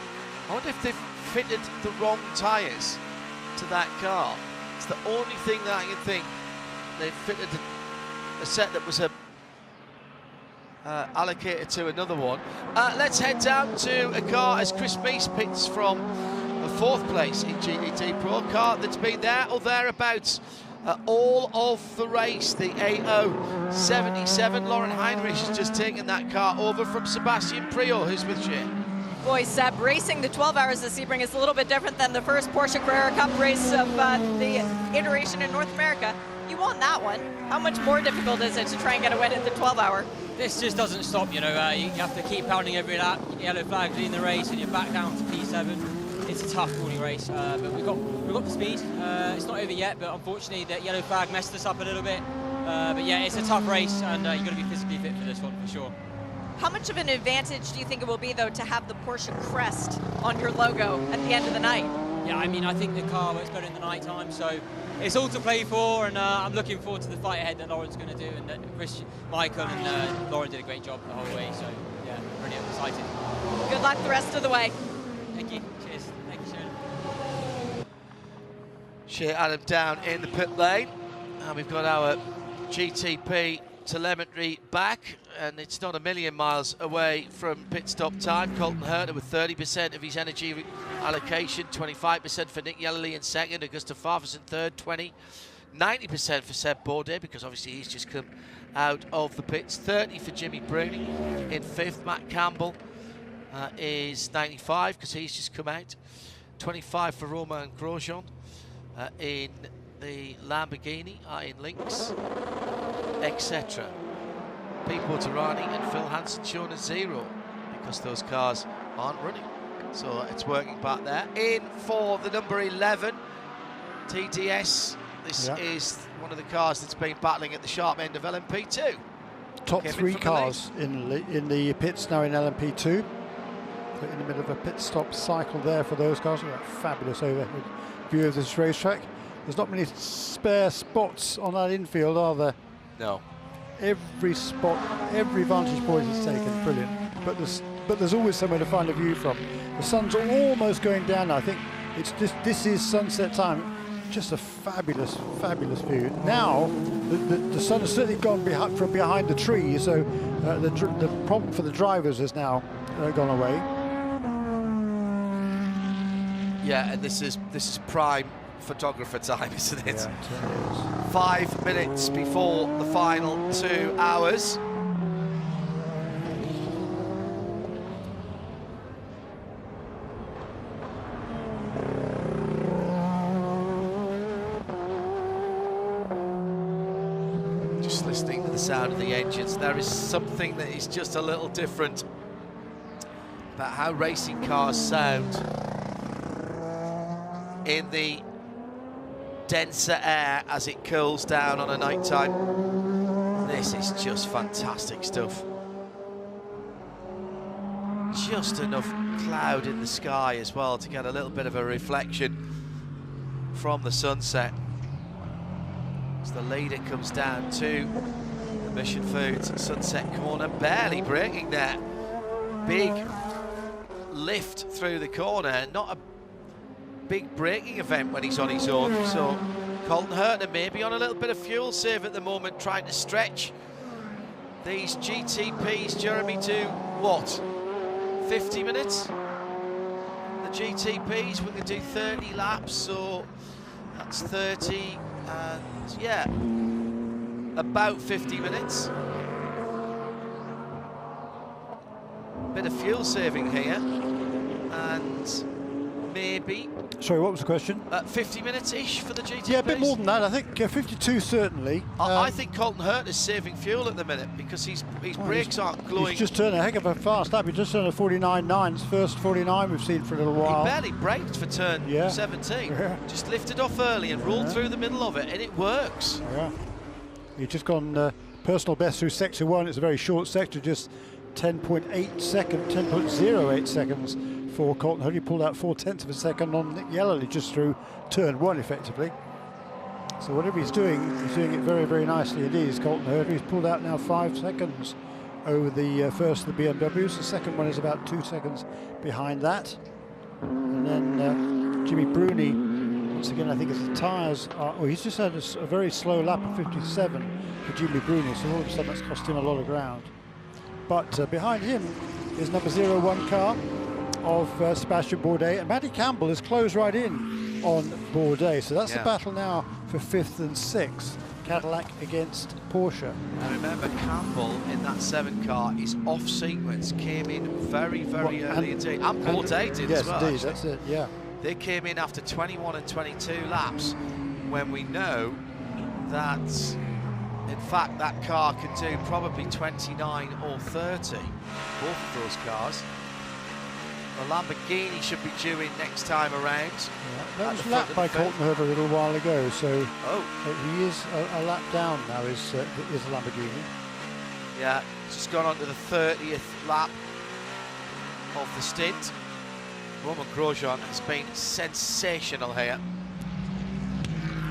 I wonder if they've fitted the wrong tyres to that car. It's the only thing that I can think. They've fitted a set that was allocated to another one. Let's head down to a car as Chris Meese pits from a 4th place in GDT Pro, car that's been there or thereabouts all of the race. The AO77, Lauren Heinrich has just taken that car over from Sebastian Priaulx, who's with Shane. Boy, Seb, racing the 12 hours of Sebring is a little bit different than the first Porsche Carrera Cup race of the iteration in North America. You won that one. How much more difficult is it to try and get a win at the 12-hour? This just doesn't stop, you know. You have to keep pounding every lap. Yellow flag leading the race, and you're back down to P7. It's a tough, grueling race, but we've got the speed. It's not over yet, but unfortunately, that yellow flag messed us up a little bit. But yeah, it's a tough race, and you've got to be physically fit for this one, for sure. How much of an advantage do you think it will be, though, to have the Porsche crest on your logo at the end of the night? Yeah, I mean, I think the car works better in the night time, so it's all to play for, and I'm looking forward to the fight ahead that Lauren's going to do, and that Michael and Lauren did a great job the whole way, so yeah, really excited. Good luck the rest of the way. Thank you. Cheers. Thank you, Sharon. Shea Adam down in the pit lane, and we've got our GTP telemetry back, and it's not a million miles away from pit stop time. Colton Herter with 30% of his energy allocation, 25% for Nick Yellowly in 2nd, Augusta Farfus in 3rd, 90% for Seb Bourdais, because obviously he's just come out of the pits, 30 for Jimmy Browning in 5th. Matt Campbell is 95 because he's just come out, 25 for Romain Grosjean in the Lamborghini, in Lynx, etc. Pete Porterani and Phil Hansen shown as 0 because those cars aren't running. So it's working back there. In for the number 11 TTS. This is one of the cars that's been battling at the sharp end of LMP2. Top 3 cars in the pits now in LMP2. In the middle of a pit stop cycle there for those cars. We've got a fabulous overhead view of this racetrack. There's not many spare spots on that infield, are there? No. Every spot, every vantage point is taken, brilliant. But there's always somewhere to find a view from. The sun's almost going down now. I think this is sunset time. Just a fabulous, fabulous view. Now the sun has certainly gone from behind the trees, so the problem for the drivers has now gone away. Yeah, and this is prime photographer time, isn't it? Yeah, 5 minutes before the final 2 hours. Just listening to the sound of the engines, there is something that is just a little different about how racing cars sound in the denser air as it cools down on a night time. This is just fantastic stuff. Just enough cloud in the sky as well to get a little bit of a reflection from the sunset. As the leader comes down to the Mission Foods Sunset corner, barely braking there. Big lift through the corner, not a big braking event when he's on his own. So Colton Herter may be on a little bit of fuel save at the moment, trying to stretch these GTPs, Jeremy, to what? 50 minutes? The GTPs, we can do 30 laps, so that's 30, and yeah, about 50 minutes. Bit of fuel saving here, and maybe... Sorry, what was the question? 50 minutes-ish for the GTPs? Yeah, a bit more than that. I think 52 certainly. I think Colton Herter is saving fuel at the minute because his brakes aren't glowing. He's just turned a heck of a fast lap. He just turned a 49.9. It's first 49 we've seen for a little while. He barely braked for turn 17. Yeah. Just lifted off early and rolled through the middle of it, and it works. Yeah. He's just gone personal best through sector 1. It's a very short sector, just 10.8 seconds, 10.08 seconds for Colton Herter. He pulled out 0.4 of a second on Nick Yellowly just through turn 1 effectively. So whatever he's doing it very, very nicely indeed. Is Colton Herter. He's pulled out now 5 seconds over the first of the BMWs. The second one is about 2 seconds behind that. And then Jimmy Bruni, once again, I think as the tyres are, he's just had a very slow lap of 57 for Jimmy Bruni, so all of a sudden that's cost him a lot of ground. But behind him is number 01 car of Sebastian Bourdais, and Matty Campbell is closed right in on Bourdais. So that's the battle now for 5th and 6th. Cadillac against Porsche. And remember, Campbell in that 7 car is off sequence, came in very, very early indeed. And Bourdais did as well. Yes, indeed, that's it, yeah. They came in after 21 and 22 laps, when we know that, in fact, that car can do probably 29 or 30, both of those cars. The Lamborghini should be due in next time around. Yeah, that was lapped by Colton Herter a little while ago, so he is a lap down now, is the Lamborghini. Yeah, just gone on to the 30th lap of the stint. Romain Grosjean has been sensational here.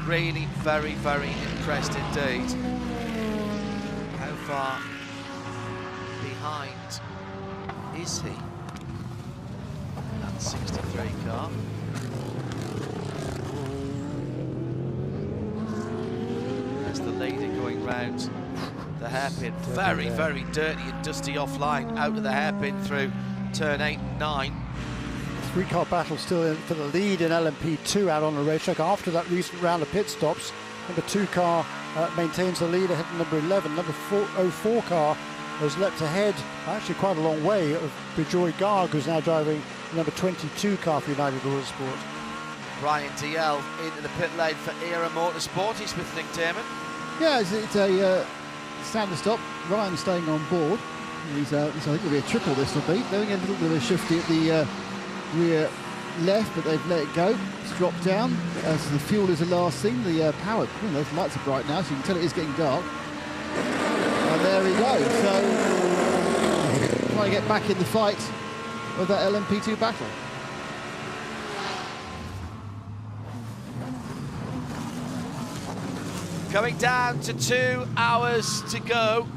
Really very, very impressed indeed. How far behind is he? That 63 car. There's the leader going round the hairpin. Very, very dirty and dusty offline out of the hairpin through turn 8 and 9. 3-car battle still in for the lead in LMP2 out on the racetrack after that recent round of pit stops. Number 2 car maintains the lead ahead of number 11. Number 04 car has leapt ahead actually quite a long way of Bijoy Garg, who's now driving the number 22 car for United Autosport. Brian DL into the pit lane for Era Motorsport. He's with Nick Damon. Yeah, it's a standard stop. Ryan staying on board. He's, I think it'll be a triple, this will be. Going a little bit of a shifty at the rear left, but they've let it go. It's dropped down. So the fuel is the last thing. The power, those lights are bright now, so you can tell it is getting dark. And there we go. So trying to get back in the fight of that LMP2 battle. Coming down to 2 hours to go.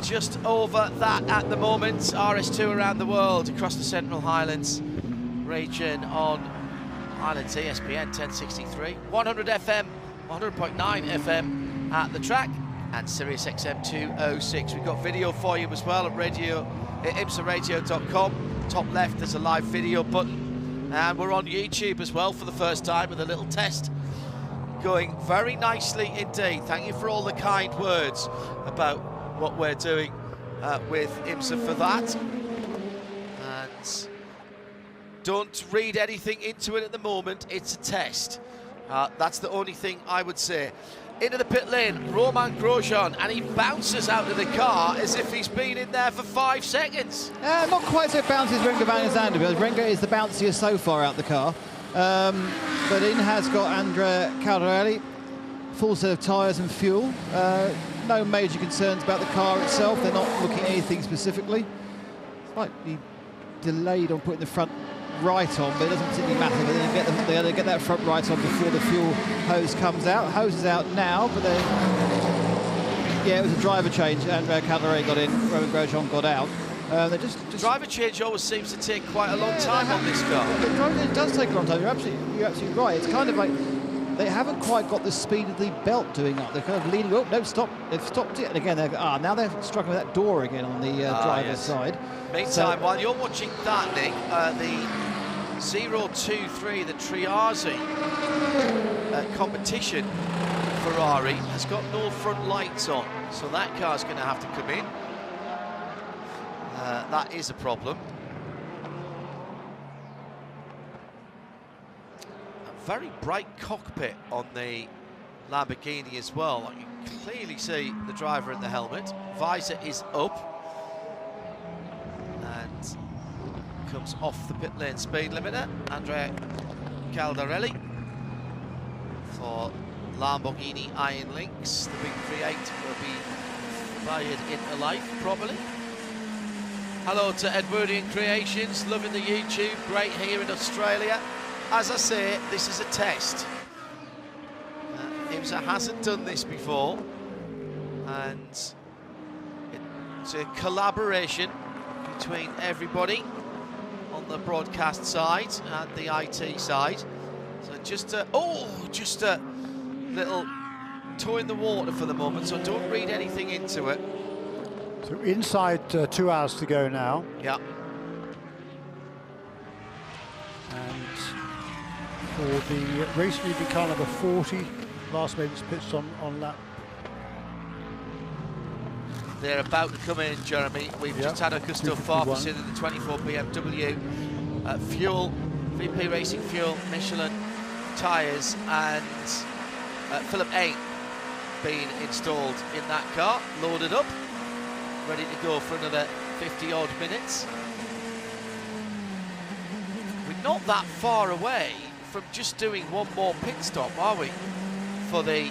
Just over that at the moment. RS2 around the world across the Central Highlands region on Highlands ESPN 1063, 100 FM, 100.9 FM at the track, and Sirius XM 206. We've got video for you as well at IMSA-radio.com. Top left, there's a live video button, and we're on YouTube as well for the first time with a little test going very nicely indeed. Thank you for all the kind words about what we're doing with IMSA for that. And don't read anything into it at the moment. It's a test. That's the only thing I would say. into the pit lane, Romain Grosjean, and he bounces out of the car as if he's been in there for 5 seconds. Not quite so bouncy as Renger van der Zande, because Renger is the bounciest so far out the car. But in has got Andrea Caldarelli, full set of tyres and fuel. No major concerns about the car itself. They're not looking at anything specifically. Slightly delayed on putting the front right on, but it doesn't particularly matter. But then they get that front right on before the fuel hose comes out. Hose is out now, but then yeah, it was a driver change. Andrea Caldarelli got in, Romain Grosjean got out. They just driver change always seems to take quite a long time on this car. The driver change does take a long time. You're absolutely right. It's kind of like they haven't quite got the speed of the belt doing up. They're kind of leaning. Oh no, stop! They've stopped it, and again now they're struggling with that door again on the driver's side. Meantime, while you're watching that, Nick, the 023, the Triazi competition Ferrari has got no front lights on, so that car's going to have to come in. That is a problem. A very bright cockpit on the Lamborghini as well. You can clearly see the driver in the helmet. Visor is up. And comes off the pit lane speed limiter. Andrea Caldarelli for Lamborghini Iron Lynx. The big V8 will be fired into life properly. Hello to Edwardian Creations, loving the YouTube, great here in Australia. As I say, this is a test. IMSA hasn't done this before, and it's a collaboration between everybody on the broadcast side and the IT side. So just a little toe in the water for the moment, so don't read anything into it. So inside 2 hours to go now. Yeah. And for the race leading car number 40, last maintenance pits on lap. They're about to come in, Jeremy. We've just had Augusto Farfus in the 24 BMW fuel, VP Racing fuel, Michelin tyres, and Philip Ain being installed in that car, loaded up, ready to go for another 50-odd minutes. We're not that far away from just doing one more pit stop, are we, for the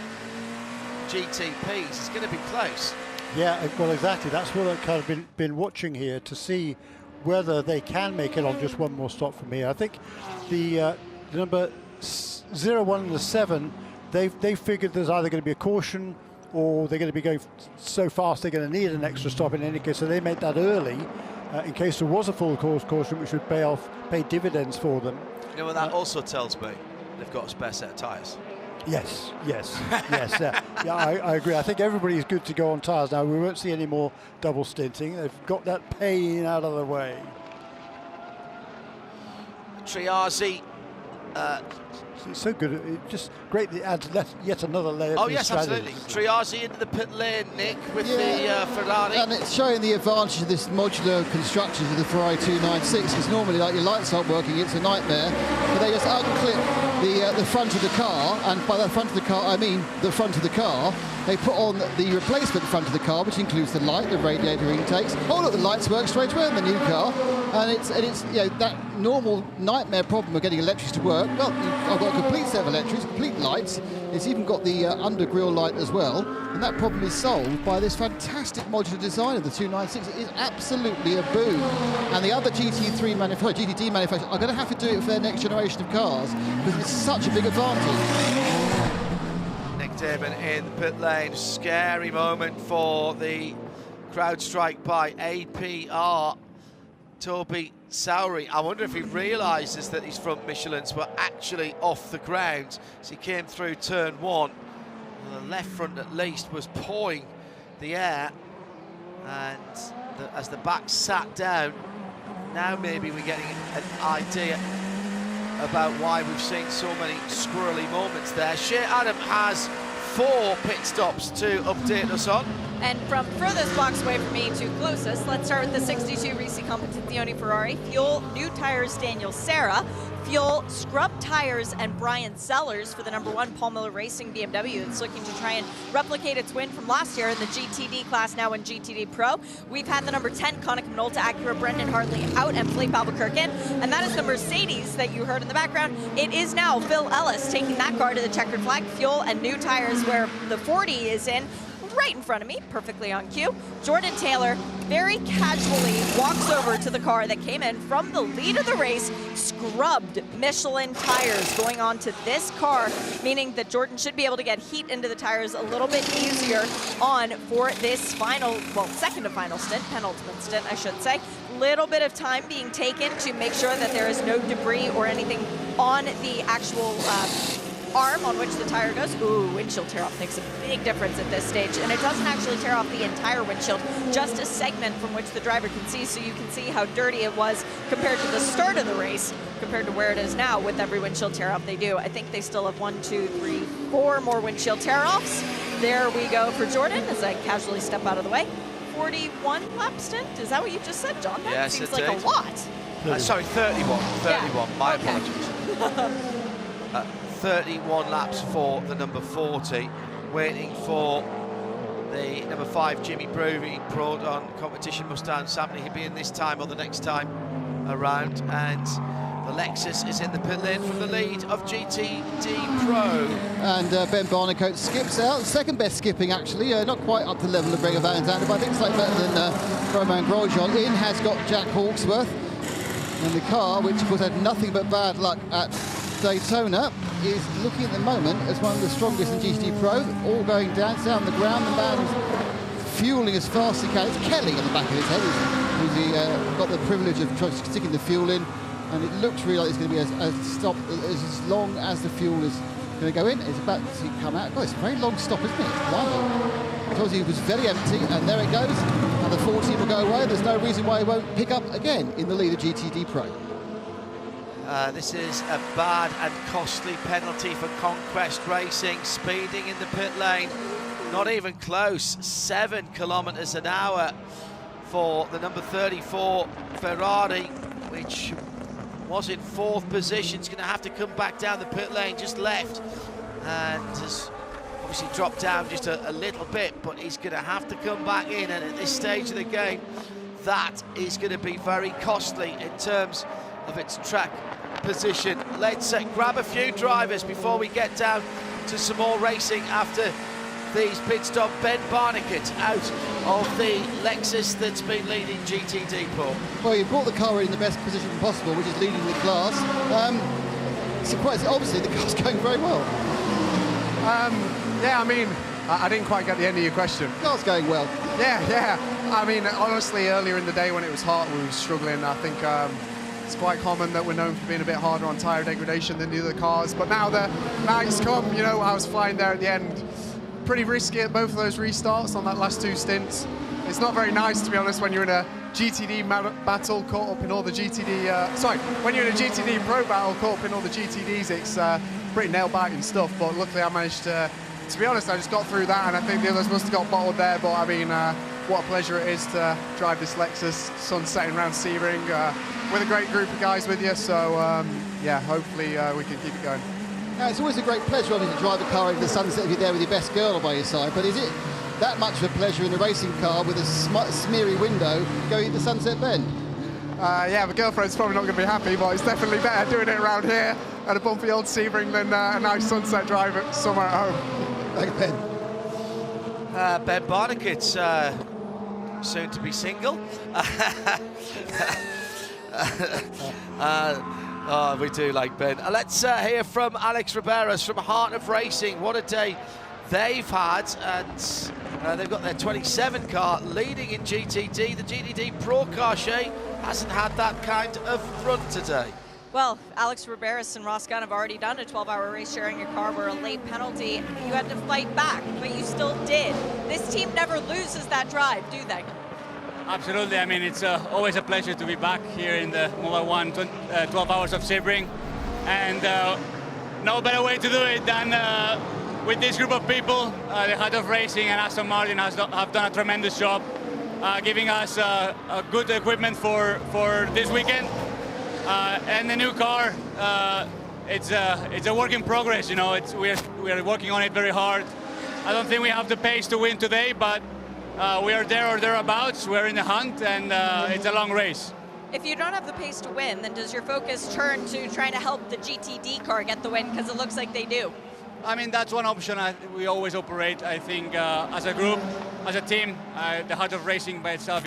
GTPs? It's going to be close. Yeah, well, exactly. That's what I've kind of been watching here to see whether they can make it on just one more stop from here. I think the number 01 and the 7, they figured there's either going to be a caution or they're going to be going so fast they're going to need an extra stop in any case. So they made that early in case there was a full course caution, which would pay dividends for them. You know what that also tells me? They've got a spare set of tyres. Yes. Yeah, I agree. I think everybody's good to go on tyres now. We won't see any more double stinting. They've got that pain out of the way. Triazi. It's so good. It's just great that it adds yet another layer. Oh, yes, absolutely. Triazi into the pit lane, Nick, with the Ferrari. And it's showing the advantage of this modular construction of the Ferrari 296. Because normally, like, your lights aren't working, it's a nightmare. But they just unclip the front of the car, and by the front of the car, I mean the front of the car. They put on the replacement front of the car, which includes the light, the radiator intakes. Oh look, the lights work straight away on the new car, and it's that normal nightmare problem of getting electrics to work. Well, I've got a complete set of electrics, complete lights. It's even got the under grille light as well, and that problem is solved by this fantastic modular design of the 296. It is absolutely a boon, and the other GT3 GTD manufacturers are going to have to do it for their next generation of cars because it's such a big advantage. Damon in the pit lane. Scary moment for the crowd strike by APR. Toby Sowry. I wonder if he realises that his front Michelins were actually off the ground as he came through turn 1. The left front at least was pawing the air, and as the back sat down, now maybe we're getting an idea about why we've seen so many squirrely moments there. Shea Adam has 4 pit stops to update us on. And from furthest box away from me to closest, let's start with the 62 Risi Competizione Ferrari. Fuel, new tires, Daniel Serra. fuel, scrub tires, and Brian Sellers for the #1 Paul Miller Racing BMW. It's looking to try and replicate its win from last year in the GTD class, now in GTD Pro. We've had the #10 Konica Minolta Acura Brendan Hartley out and Philippe Albuquerque in, and that is the Mercedes that you heard in the background. It is now Phil Ellis taking that car to the checkered flag, fuel and new tires where the 40 is in. Right in front of me, perfectly on cue. Jordan Taylor very casually walks over to the car that came in from the lead of the race, scrubbed Michelin tires going on to this car, meaning that Jordan should be able to get heat into the tires a little bit easier on for this final, well, second to final stint, penultimate stint, I should say. Little bit of time being taken to make sure that there is no debris or anything on the actual arm on which the tire goes. Ooh, windshield tear off makes a big difference at this stage, and it doesn't actually tear off the entire windshield, just a segment from which the driver can see, so you can see how dirty it was compared to the start of the race, compared to where it is now with every windshield tear off they do. I think they still have 1, 2, 3, 4 more windshield tear offs. There we go for Jordan as I casually step out of the way. 41 lap stint, is that what you just said, John? That yes, seems indeed. like a lot. Sorry, 31. 31. Yeah. My Okay. apologies. 31 laps for the #40, waiting for the #5 Jimmy Brewery brought on competition Mustang Samney. He'll be in this time or the next time around, and the Lexus is in the pit lane from the lead of GTD Pro. And Ben Barnicoat skips out, second best skipping actually, not quite up to the level of Gregor Van Zandt, but I think slightly better than Romain Grosjean. In has got Jack Hawksworth, and the car, which of course had nothing but bad luck at Daytona, is looking at the moment as one of the strongest in GTD Pro, all going down the ground. The man is fueling as fast as he can. It's Kelly on the back of his head, who's got the privilege of sticking the fuel in, and it looks really like it's going to be a stop as long as the fuel is going to go in. It's about to come out. God, it's a very long stop, isn't it? It's blimey. Because he was very empty, and there it goes. And the 14 will go away. There's no reason why he won't pick up again in the lead of GTD Pro. This is a bad and costly penalty for Conquest Racing, speeding in the pit lane, not even close, 7 kilometers an hour for the #34 Ferrari, which was in 4th position. It's going to have to come back down the pit lane, just left, and has obviously dropped down just a little bit, but he's going to have to come back in, and at this stage of the game, that is going to be very costly in terms of its track position. Let's grab a few drivers before we get down to some more racing after these pit stop. Ben Barnicoat out of the Lexus that's been leading GTD, Paul. Well, he brought the car in the best position possible, which is leading the class. Obviously the car's going very well. Yeah, I mean, I didn't quite get the end of your question. The car's going well. Yeah. I mean, honestly, earlier in the day when it was hot, we were struggling. I think it's quite common that we're known for being a bit harder on tyre degradation than the other cars. But now the night's come, you know, I was flying there at the end. Pretty risky at both of those restarts on that last 2 stints. It's not very nice, to be honest, when you're in a GTD battle caught up in all the when you're in a GTD Pro battle caught up in all the GTDs, it's pretty nail-biting stuff. But luckily I managed to be honest, I just got through that, and I think the others must have got bottled there. But I mean, what a pleasure it is to drive this Lexus, sun setting around Sebring, with a great group of guys with you. So yeah, hopefully we can keep it going. Now, it's always a great pleasure, obviously, to drive a car over the sunset if you're there with your best girl by your side, but is it that much of a pleasure in a racing car with a smeary window going into Sunset Bend? Yeah, my girlfriend's probably not going to be happy, but it's definitely better doing it around here at a bumpy old Sebring than a nice sunset drive somewhere at home. Thanks, Ben. Ben Barnicoat, soon to be single. Oh, we do like Ben. Let's hear from Alex Riberas from Heart of Racing. What a day they've had, and they've got their 27 car leading in GTD. The GTD Pro car, Shay, hasn't had that kind of run today. Well, Alex Riberas and Ross Gunn have already done a 12-hour race sharing your car where a late penalty, you had to fight back, but you still did. This team never loses that drive, do they? Absolutely. I mean, it's always a pleasure to be back here in the Mobil 1 12 hours of Sebring. And no better way to do it than with this group of people. The Heart of Racing and Aston Martin have done a tremendous job giving us a good equipment for this weekend. And the new car it's a work in progress. You know, we are working on it very hard. I don't think we have the pace to win today, but we are there or thereabouts. We're in the hunt, and it's a long race. If you don't have the pace to win, then does your focus turn to trying to help the GTD car get the win? Because it looks like they do. I mean, that's one option we always operate. I think as a group, as a team, the heart of racing by itself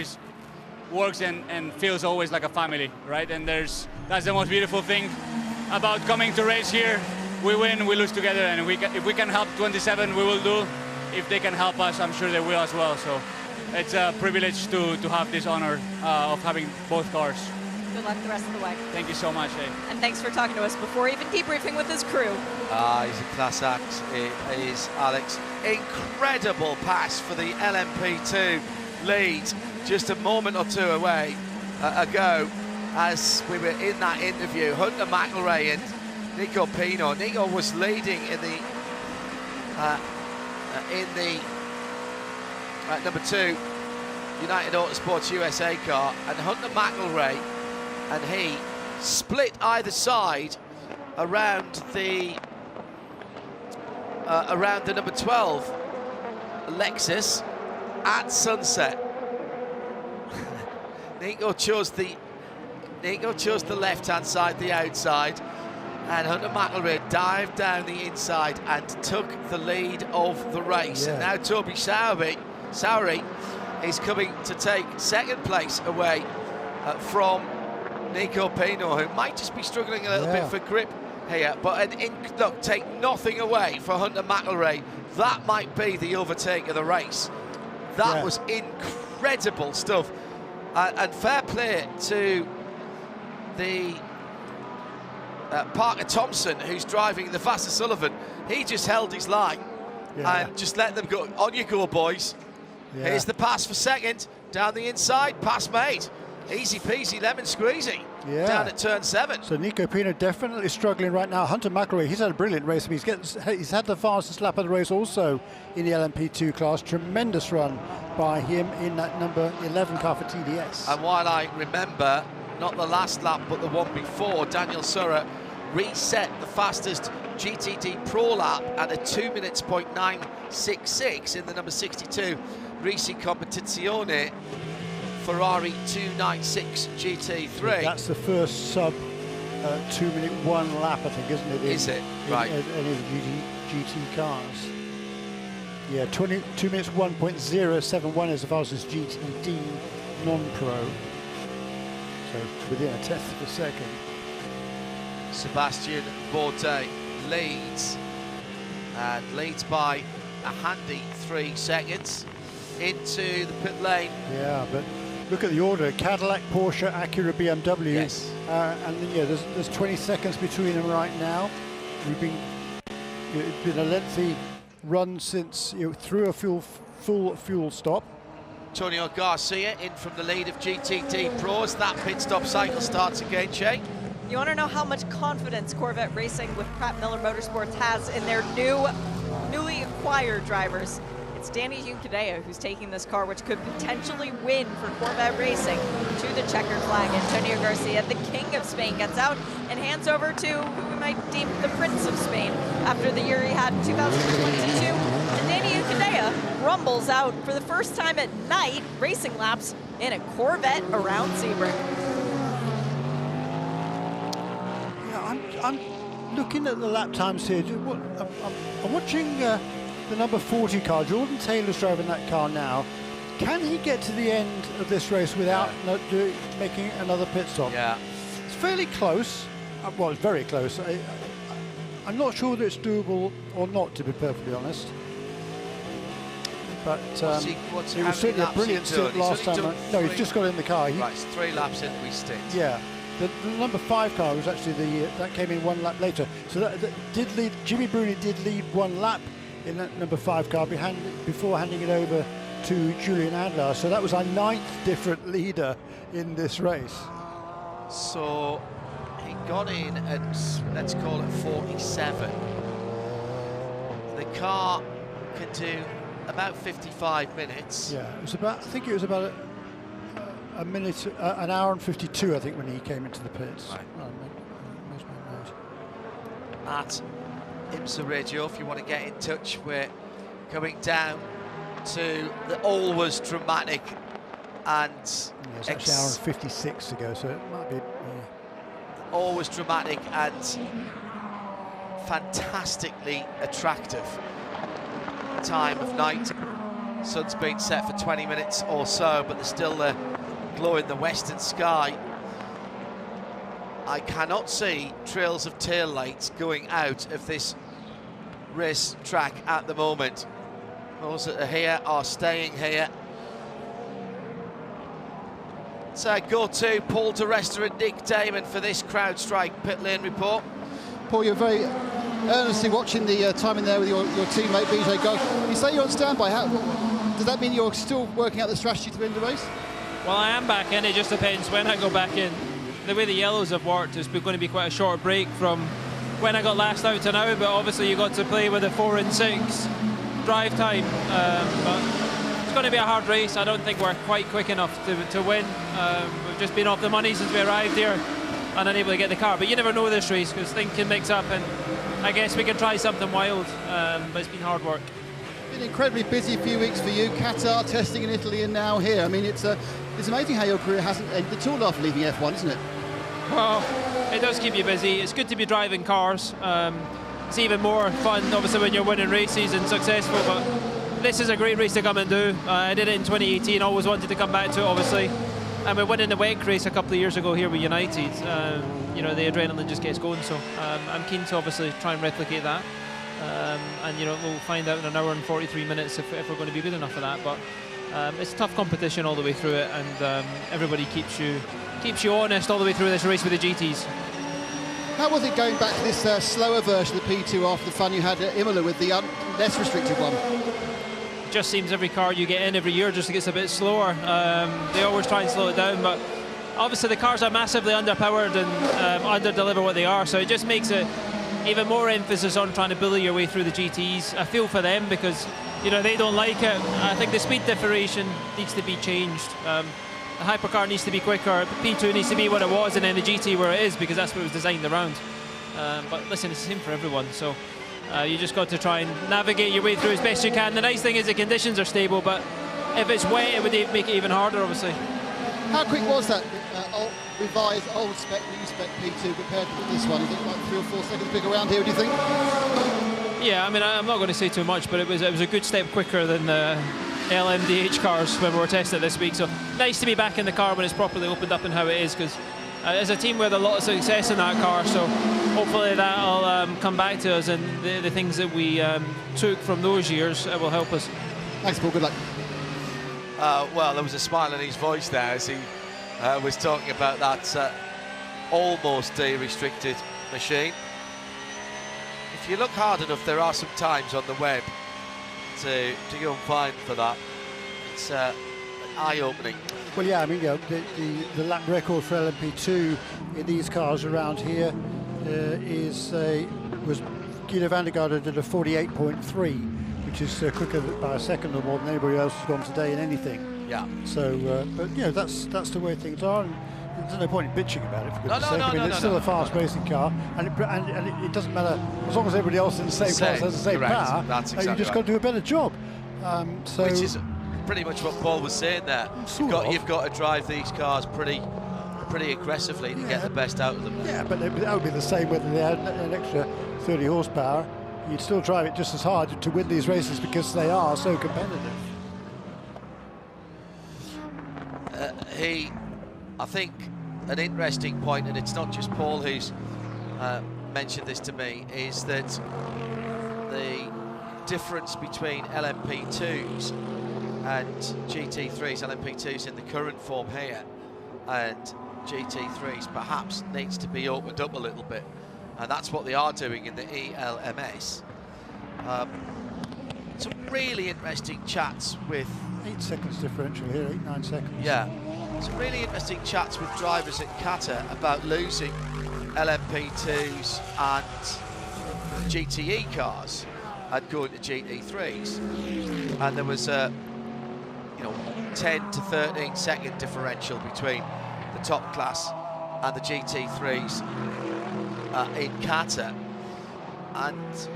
works and feels always like a family, right? And that's the most beautiful thing about coming to race here. We win, we lose together, and if we can help 27, we will do. If they can help us, I'm sure they will as well. So it's a privilege to have this honor of having both cars. Good luck the rest of the way. Thank you so much, eh? And thanks for talking to us before even debriefing with his crew. He's a class act, it is Alex. Incredible pass for the LMP2 lead just a moment or two away ago as we were in that interview. Hunter McElrea and Nico Pino. Nico was leading in the number 2 United Autosports USA car, and Hunter McElrea and he split either side around the number 12 Lexus at sunset. Nico chose the left-hand side, the outside, and Hunter McElrea dived down the inside and took the lead of the race. Yeah. And now Toby Sowery is coming to take second place away from Nico Pino, who might just be struggling a little bit for grip here. But look, take nothing away for Hunter McElrea. That might be the overtake of the race. That was incredible stuff. And fair play to the Parker Thompson, who's driving the Vassar Sullivan. He just held his line and just let them go. On you go, boys. Here's the pass for second. Down the inside, pass made. Easy peasy, lemon squeezy. Down at turn 7. So Nico Pino definitely struggling right now. Hunter McElrea, he's had a brilliant race. I mean, he's had the fastest lap of the race also in the LMP2 class. Tremendous run by him in that number 11 car for TDS. And while I remember, not the last lap, but the one before, Daniel Surra reset the fastest GTD Pro lap at a 2 minutes .966 in the number 62 Risi Competizione Ferrari 296 GT3. That's the first sub 2 minute 1 lap, I think, isn't it? Is it? Right. In any of the GT cars. Yeah, 2 minutes 1.071 is the fastest GTD non-pro. So within a tenth of a second. Sebastian Bourdais leads, and leads by a handy 3 seconds into the pit lane. Yeah, but look at the order: Cadillac, Porsche, Acura, BMW. Yes. And yeah, there's 20 seconds between them right now. It's been a lengthy run since through a full fuel stop. Antonio Garcia in from the lead of GTD Pros. That pit stop cycle starts again, Shay. You want to know how much confidence Corvette Racing with Pratt Miller Motorsports has in their newly acquired drivers? It's Danny Juncadella who's taking this car, which could potentially win for Corvette Racing, to the checkered flag. Antonio Garcia, the king of Spain, gets out and hands over to who we might deem the prince of Spain after the year he had in 2022. And Danny Juncadella rumbles out for the first time at night, racing laps in a Corvette around Sebring. I'm looking at the lap times here. I'm watching the number 40 car. Jordan Taylor's driving that car now. Can he get to the end of this race without making another pit stop? Yeah. It's fairly close. Well, it's very close. I'm not sure that it's doable or not, to be perfectly honest. But it was certainly a brilliant stint last time. No, he's just got in the car. Right, it's 3 laps into his stint. Yeah. The number 5 car was actually that came in 1 lap later. So that did lead. Jimmy Bruni did lead 1 lap in that number 5 car before handing it over to Julian Adler. So that was our 9th different leader in this race. So he got in at, let's call it 47. The car can do about 55 minutes. Yeah, it was about. I think it was about an hour and 52. I think when he came into the pits. Right. at IMSA Radio if you want to get in touch. We're going down to the always dramatic and it's actually hour and 56 to go, so it might be always dramatic and fantastically attractive time of night. Sun's been set for 20 minutes or so, but there's still the glow in the western sky. I cannot see trails of tail lights going out of this race track at the moment. Those that are here are staying here. So go to Paul DeResta and Nick Damon for this CrowdStrike pit lane report. Paul, you're very earnestly watching the timing there with your teammate BJ Gog. You say you're on standby. Does that mean you're still working out the strategy to win the race? Well, I am back in. It just depends when I go back in. The way the yellows have worked, it's going to be quite a short break from when I got last out to now, but obviously you got to play with a 4 and 6 drive time. But it's going to be a hard race. I don't think we're quite quick enough to win. We've just been off the money since we arrived here and unable to get the car. But you never know this race because things can mix up, and I guess we can try something wild, but it's been hard work. Been an incredibly busy few weeks for you. Qatar, testing in Italy, and now here. I mean, it's amazing how your career hasn't ended at all after leaving F1, isn't it? Well, it does keep you busy. It's good to be driving cars. It's even more fun, obviously, when you're winning races and successful, but this is a great race to come and do. I did it in 2018, always wanted to come back to it, obviously. And we're winning the WEC race a couple of years ago here with United. You know, the adrenaline just gets going, so I'm keen to obviously try and replicate that. And, you know, we'll find out in an hour and 43 minutes if we're going to be good enough for that. But it's tough competition all the way through it, and everybody keeps you honest all the way through this race with the GTs. How was it going back to this slower version of the P2 after the fun you had at Imola with the less restricted one? It just seems every car you get in every year just gets a bit slower. They always try and slow it down, but obviously the cars are massively underpowered and under-deliver what they are, so it just makes it even more emphasis on trying to bully your way through the GTs. I feel for them because, you know, they don't like it. I think the speed differentiation needs to be changed. The hypercar needs to be quicker, P2 needs to be what it was, and then the GT where it is, because that's what it was designed around. But listen, it's the same for everyone, so you just got to try and navigate your way through as best you can. The nice thing is the conditions are stable, but if it's wet, it would make it even harder, obviously. How quick was that revised old spec, new spec P2 compared to this one? Is it like 3 or 4 seconds big around here, do you think? Yeah, I mean, I'm not going to say too much, but it was a good step quicker than the LMDH cars when we were testing it this week. So nice to be back in the car when it's properly opened up and how it is, because as a team we had a lot of success in that car, so hopefully that'll come back to us, and the things that we took from those years will help us. Thanks, Paul. Good luck. Well, there was a smile in his voice there as he was talking about that almost day-restricted machine. If you look hard enough, there are some times on the web to go and find for that. It's eye-opening. Well, yeah, I mean, you know, the lap record for LMP2 in these cars around here was Guido van der Garde did a 48.3, which is quicker by a second or more than anybody else has gone today in anything. Yeah. So, but you know, that's the way things are. And there's no point in bitching about it, for goodness sake. I mean, it's still a fast racing car, and it doesn't matter as long as everybody else in the same class has the same power. That's exactly you just got to do a better job. Which is pretty much what Paul was saying there. You've got to drive these cars pretty aggressively to get the best out of them. Yeah, but that would be the same whether they had an extra 30 horsepower. You'd still drive it just as hard to win these races because they are so competitive. I think an interesting point, and it's not just Paul who's mentioned this to me, is that the difference between LMP2s and GT3s, LMP2s in the current form here, and GT3s perhaps needs to be opened up a little bit, and that's what they are doing in the ELMS. Some really interesting chats with 8 seconds differential here, 8-9 seconds. Yeah, some really interesting chats with drivers at Qatar about losing LMP2s and GTE cars and going to GT3s, and there was a 10 to 13 second differential between the top class and the GT3s in Qatar. and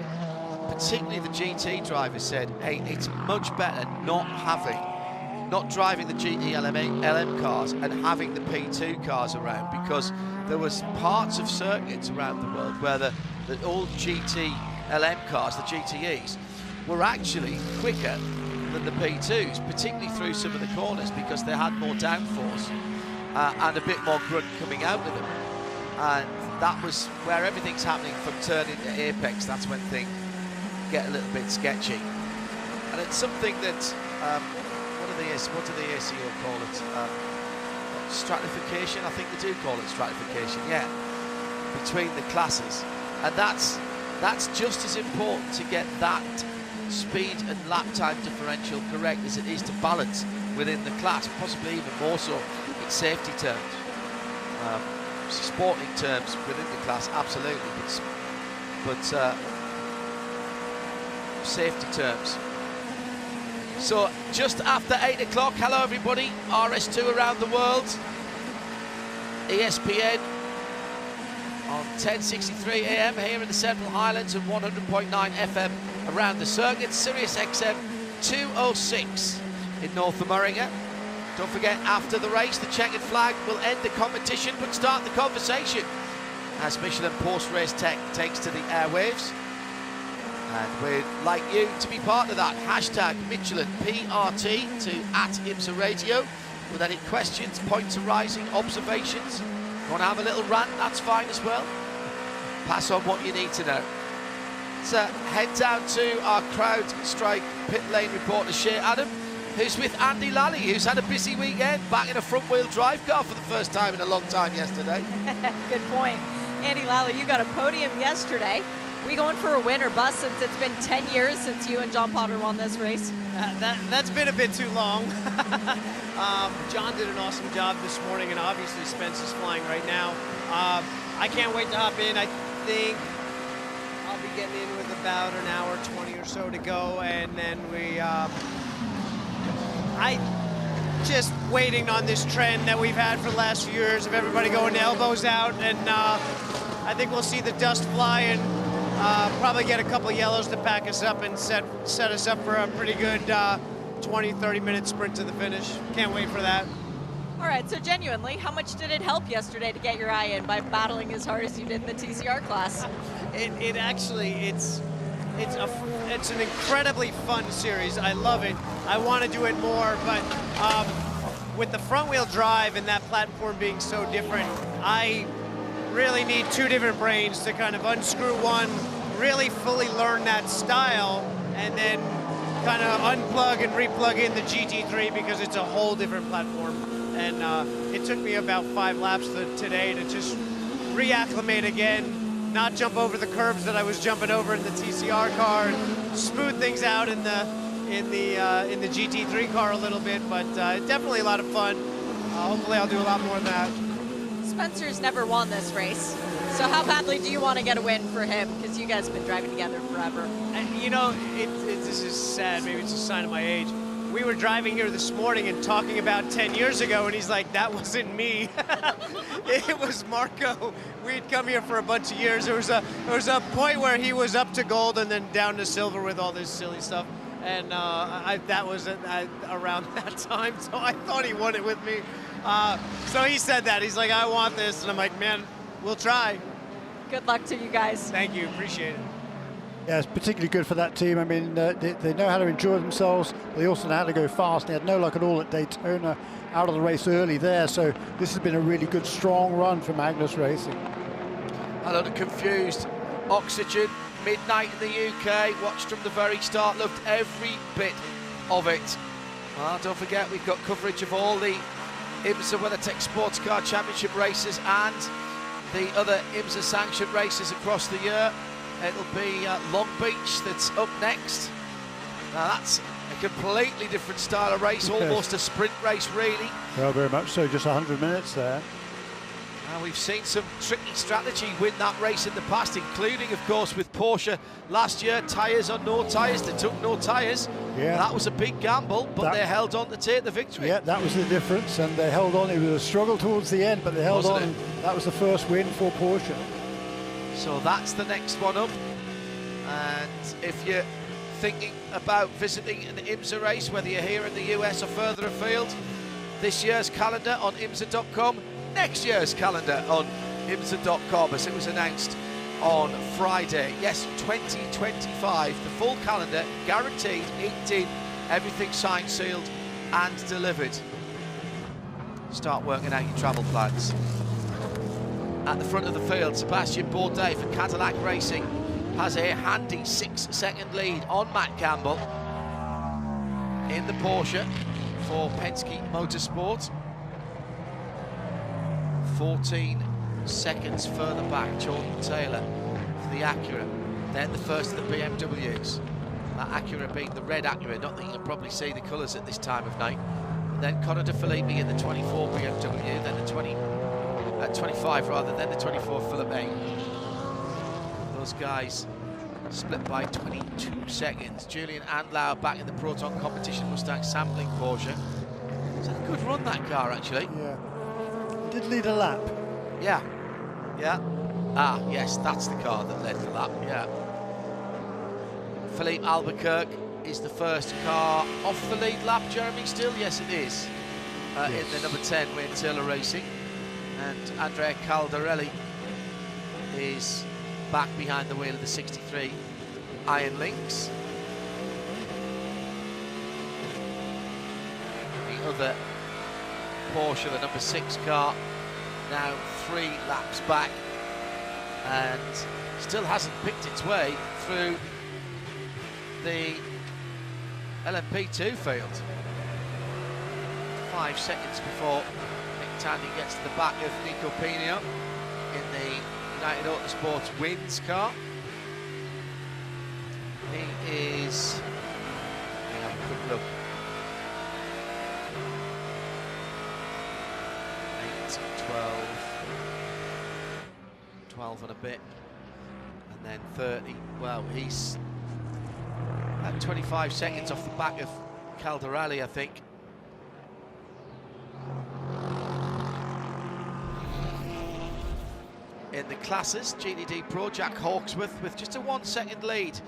particularly the GT drivers said, hey, it's much better not driving the GT LM cars and having the P2 cars around, because there was parts of circuits around the world where the old GT LM cars, the GTEs, were actually quicker than the P2s, particularly through some of the corners, because they had more downforce and a bit more grunt coming out of them. And that was where everything's happening from turn into apex. That's when things get a little bit sketchy. And it's something that, what do the ACO call it? Stratification, I think they do call it stratification, yeah, between the classes. And that's just as important to get that speed and lap time differential correct as it is to balance within the class, possibly even more so in safety terms. Sporting terms within the class, absolutely, but safety terms. So just after 8 o'clock, hello everybody, RS2 around the world, ESPN on 1063 AM here in the Central Highlands and 100.9 FM around the circuit, Sirius XM 206 in North America. Don't forget, after the race, the checkered flag will end the competition but start the conversation as Michelin post-race tech takes to the airwaves. And we'd like you to be part of that. Hashtag Michelin PRT to @IMSA Radio with any questions, points arising, observations. Want to have a little rant? That's fine as well. Pass on what you need to know. Let's head down to our CrowdStrike pit lane reporter, Shea Adam, who's with Andy Lally, who's had a busy weekend, back in a front-wheel drive car for the first time in a long time yesterday. Good point. Andy Lally, you got a podium yesterday. We going for a win or bust, since it's been 10 years since you and John Potter won this race? That's been a bit too long. John did an awesome job this morning, and obviously Spence is flying right now. I can't wait to hop in. I think I'll be getting in with about an hour 20 or so to go, and then I just waiting on this trend that we've had for the last few years of everybody going elbows out, and I think we'll see the dust fly and probably get a couple of yellows to pack us up and set us up for a pretty good 20-30 minute sprint to the finish. Can't wait for that. All right, so genuinely, how much did it help yesterday to get your eye in by battling as hard as you did in the TCR class? It actually, it's an incredibly fun series. I love it. I want to do it more, but with the front wheel drive and that platform being so different, I really need two different brains to kind of unscrew one, really fully learn that style, and then kind of unplug and replug in the GT3, because it's a whole different platform. And it took me about 5 laps today to just reacclimate again, not jump over the curbs that I was jumping over in the TCR car, and smooth things out in the GT3 car a little bit. But definitely a lot of fun. Hopefully I'll do a lot more of that. Spencer's never won this race, so how badly do you want to get a win for him? Because you guys have been driving together forever. And, you know, this is sad. Maybe it's a sign of my age. We were driving here this morning and talking about 10 years ago, and he's like, that wasn't me. It was Marco. We'd come here for a bunch of years. There was a point where he was up to gold and then down to silver with all this silly stuff. And that was around that time, so I thought he won it with me. So he said that. He's like, I want this. And I'm like, man, we'll try. Good luck to you guys. Thank you. Appreciate it. Yeah, it's particularly good for that team. I mean, they know how to enjoy themselves. They also know how to go fast. They had no luck at all at Daytona, out of the race early there. So this has been a really good, strong run for Magnus Racing. A lot of confused oxygen. Midnight in the UK. Watched from the very start. Loved every bit of it. Well, don't forget, we've got coverage of all the IMSA WeatherTech SportsCar Championship races and the other IMSA-sanctioned races across the year. It'll be Long Beach that's up next. Now that's a completely different style of race, almost a sprint race really. Well, very much so, just 100 minutes there. And we've seen some tricky strategy win that race in the past, including, of course, with Porsche last year, tyres or no tyres. They took no tyres. Yeah. That was a big gamble, but they held on to take the victory. Yeah, that was the difference, and they held on. It was a struggle towards the end, but they held on. That was the first win for Porsche. So that's the next one up. And if you're thinking about visiting an IMSA race, whether you're here in the US or further afield, this year's calendar on IMSA.com, next year's calendar on IMSA.com, as it was announced on Friday. Yes, 2025, the full calendar, guaranteed, inked in, everything signed, sealed and delivered. Start working out your travel plans. At the front of the field, Sebastian Bourdais for Cadillac Racing has a handy 6-second lead on Matt Campbell in the Porsche for Penske Motorsport. 14 seconds further back, Jordan Taylor for the Acura. Then the first of the BMWs. That Acura being the red Acura, not that you can probably see the colours at this time of night. And then Conor De Filippi in the 24 BMW, then the 25 rather, then the 24 Philippe. Those guys split by 22 seconds. Julian Andlau back in the Proton Competition Mustang sampling Porsche. It's a good run, that car, actually. Yeah. It did lead a lap. Yeah. Yeah. Ah, yes, that's the car that led the lap, yeah. Philippe Albuquerque is the first car off the lead lap, Jeremy, still? Yes, it is. Yes. In the number 10, Wayne Taylor Racing. And Andrea Caldarelli is back behind the wheel of the 63 Iron Lynx. The other Porsche, the number 6 car, now 3 laps back and still hasn't picked its way through the LMP2 field. 5 seconds before Nick Tandy gets to the back of Nico Pino in the United Autosports Wins car. He is, let me have a quick look, 8, 12 and a bit, and then 30. Well, he's at 25 seconds off the back of Caldarelli, I think. In the classes, GDD Pro, Jack Hawksworth with just a 1 second lead.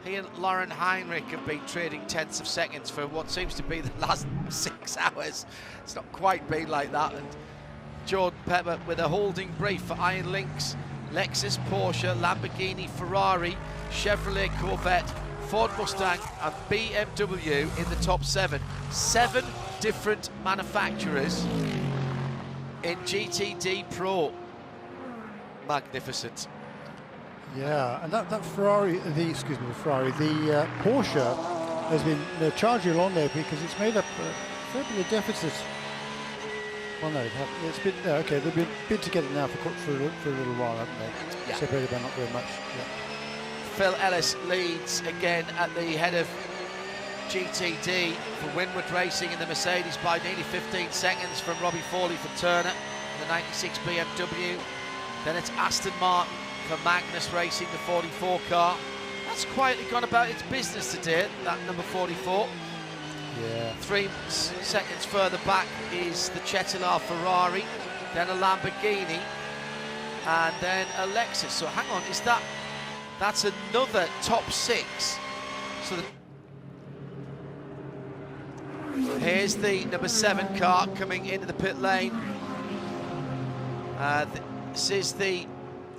He and Lauren Heinrich have been trading tenths of seconds for what seems to be the last 6 hours. It's not quite been like that. And Jordan Pepper with a holding brief for Iron Lynx, Lexus, Porsche, Lamborghini, Ferrari, Chevrolet, Corvette, Ford Mustang and BMW in the top 7. 7 different manufacturers in GTD Pro. Magnificent. Yeah, and that Ferrari, the Porsche has been charging along there because it's made up a fair bit of deficit. Well, no, it's been okay. They've been together now for a little while, haven't they? Yeah. Separated by not very much. Yeah. Phil Ellis leads again at the head of GTD for Winward Racing in the Mercedes by nearly 15 seconds from Robbie Fawley for Turner in the 96 BMW. Then it's Aston Martin for Magnus Racing, the 44 car. That's quietly gone about its business today, that number 44. Yeah. 3 seconds further back is the Cetilar Ferrari, then a Lamborghini, and then a Lexus. So hang on, that's another top 6. So here's the number 7 car coming into the pit lane. This is the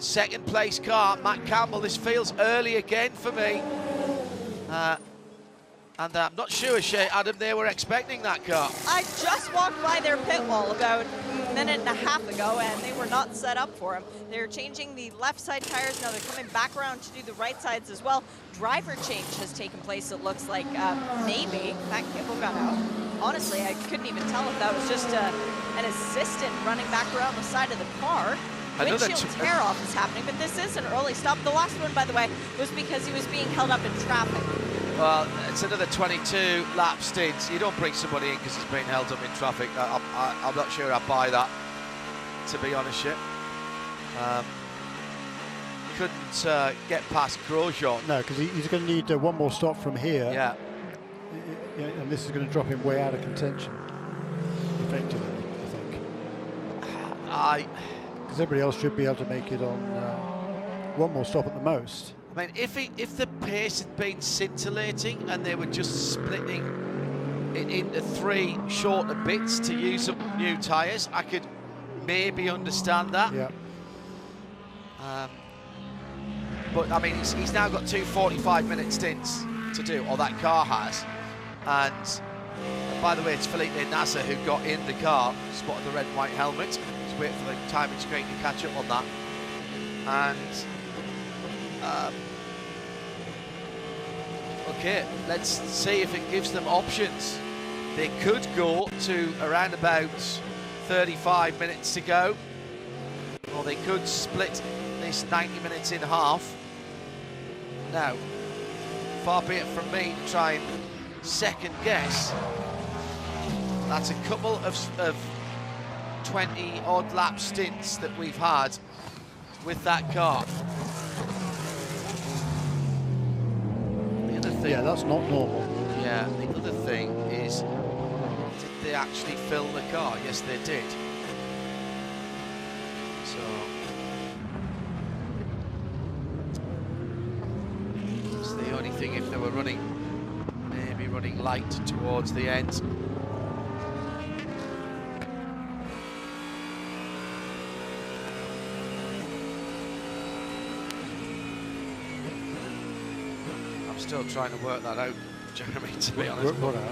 2nd place car, Matt Campbell. This feels early again for me. And I'm not sure, Shay Adam, they were expecting that car. I just walked by their pit wall about a minute and a half ago, and they were not set up for him. They're changing the left side tires. Now they're coming back around to do the right sides as well. Driver change has taken place, it looks like. Maybe Matt Campbell got out. Honestly, I couldn't even tell if that was just an assistant running back around the side of the car. Windshield tear-off is happening, but this is an early stop. The last one, by the way, was because he was being held up in traffic. Well, it's another 22 lap stint. You don't bring somebody in because he's being held up in traffic. I'm not sure I buy that, to be honest. Couldn't get past Grosjean. No, because he's going to need one more stop from here. Yeah. And this is going to drop him way out of contention, effectively, I think. Because everybody else should be able to make it on one more stop at the most. I mean, if the pace had been scintillating and they were just splitting it into 3 shorter bits to use up new tyres, I could maybe understand that. Yeah. But I mean, he's now got 2 45-minute stints to do, or that car has. And by the way, it's Felipe Nasser who got in the car, spotted the red and white helmet. Just waiting for the timing screen to catch up on that. And okay, let's see if it gives them options. They could go to around about 35 minutes to go, or they could split this 90 minutes in half. Now, far be it from me to try and second guess. That's a couple of 20-odd lap stints that we've had with that car. The other thing, yeah, that's not normal. Yeah, the other thing is, did they actually fill the car? Yes, they did. So that's the only thing. If they were running, maybe running light towards the end. Still trying to work that out, Jeremy, to be honest. What out?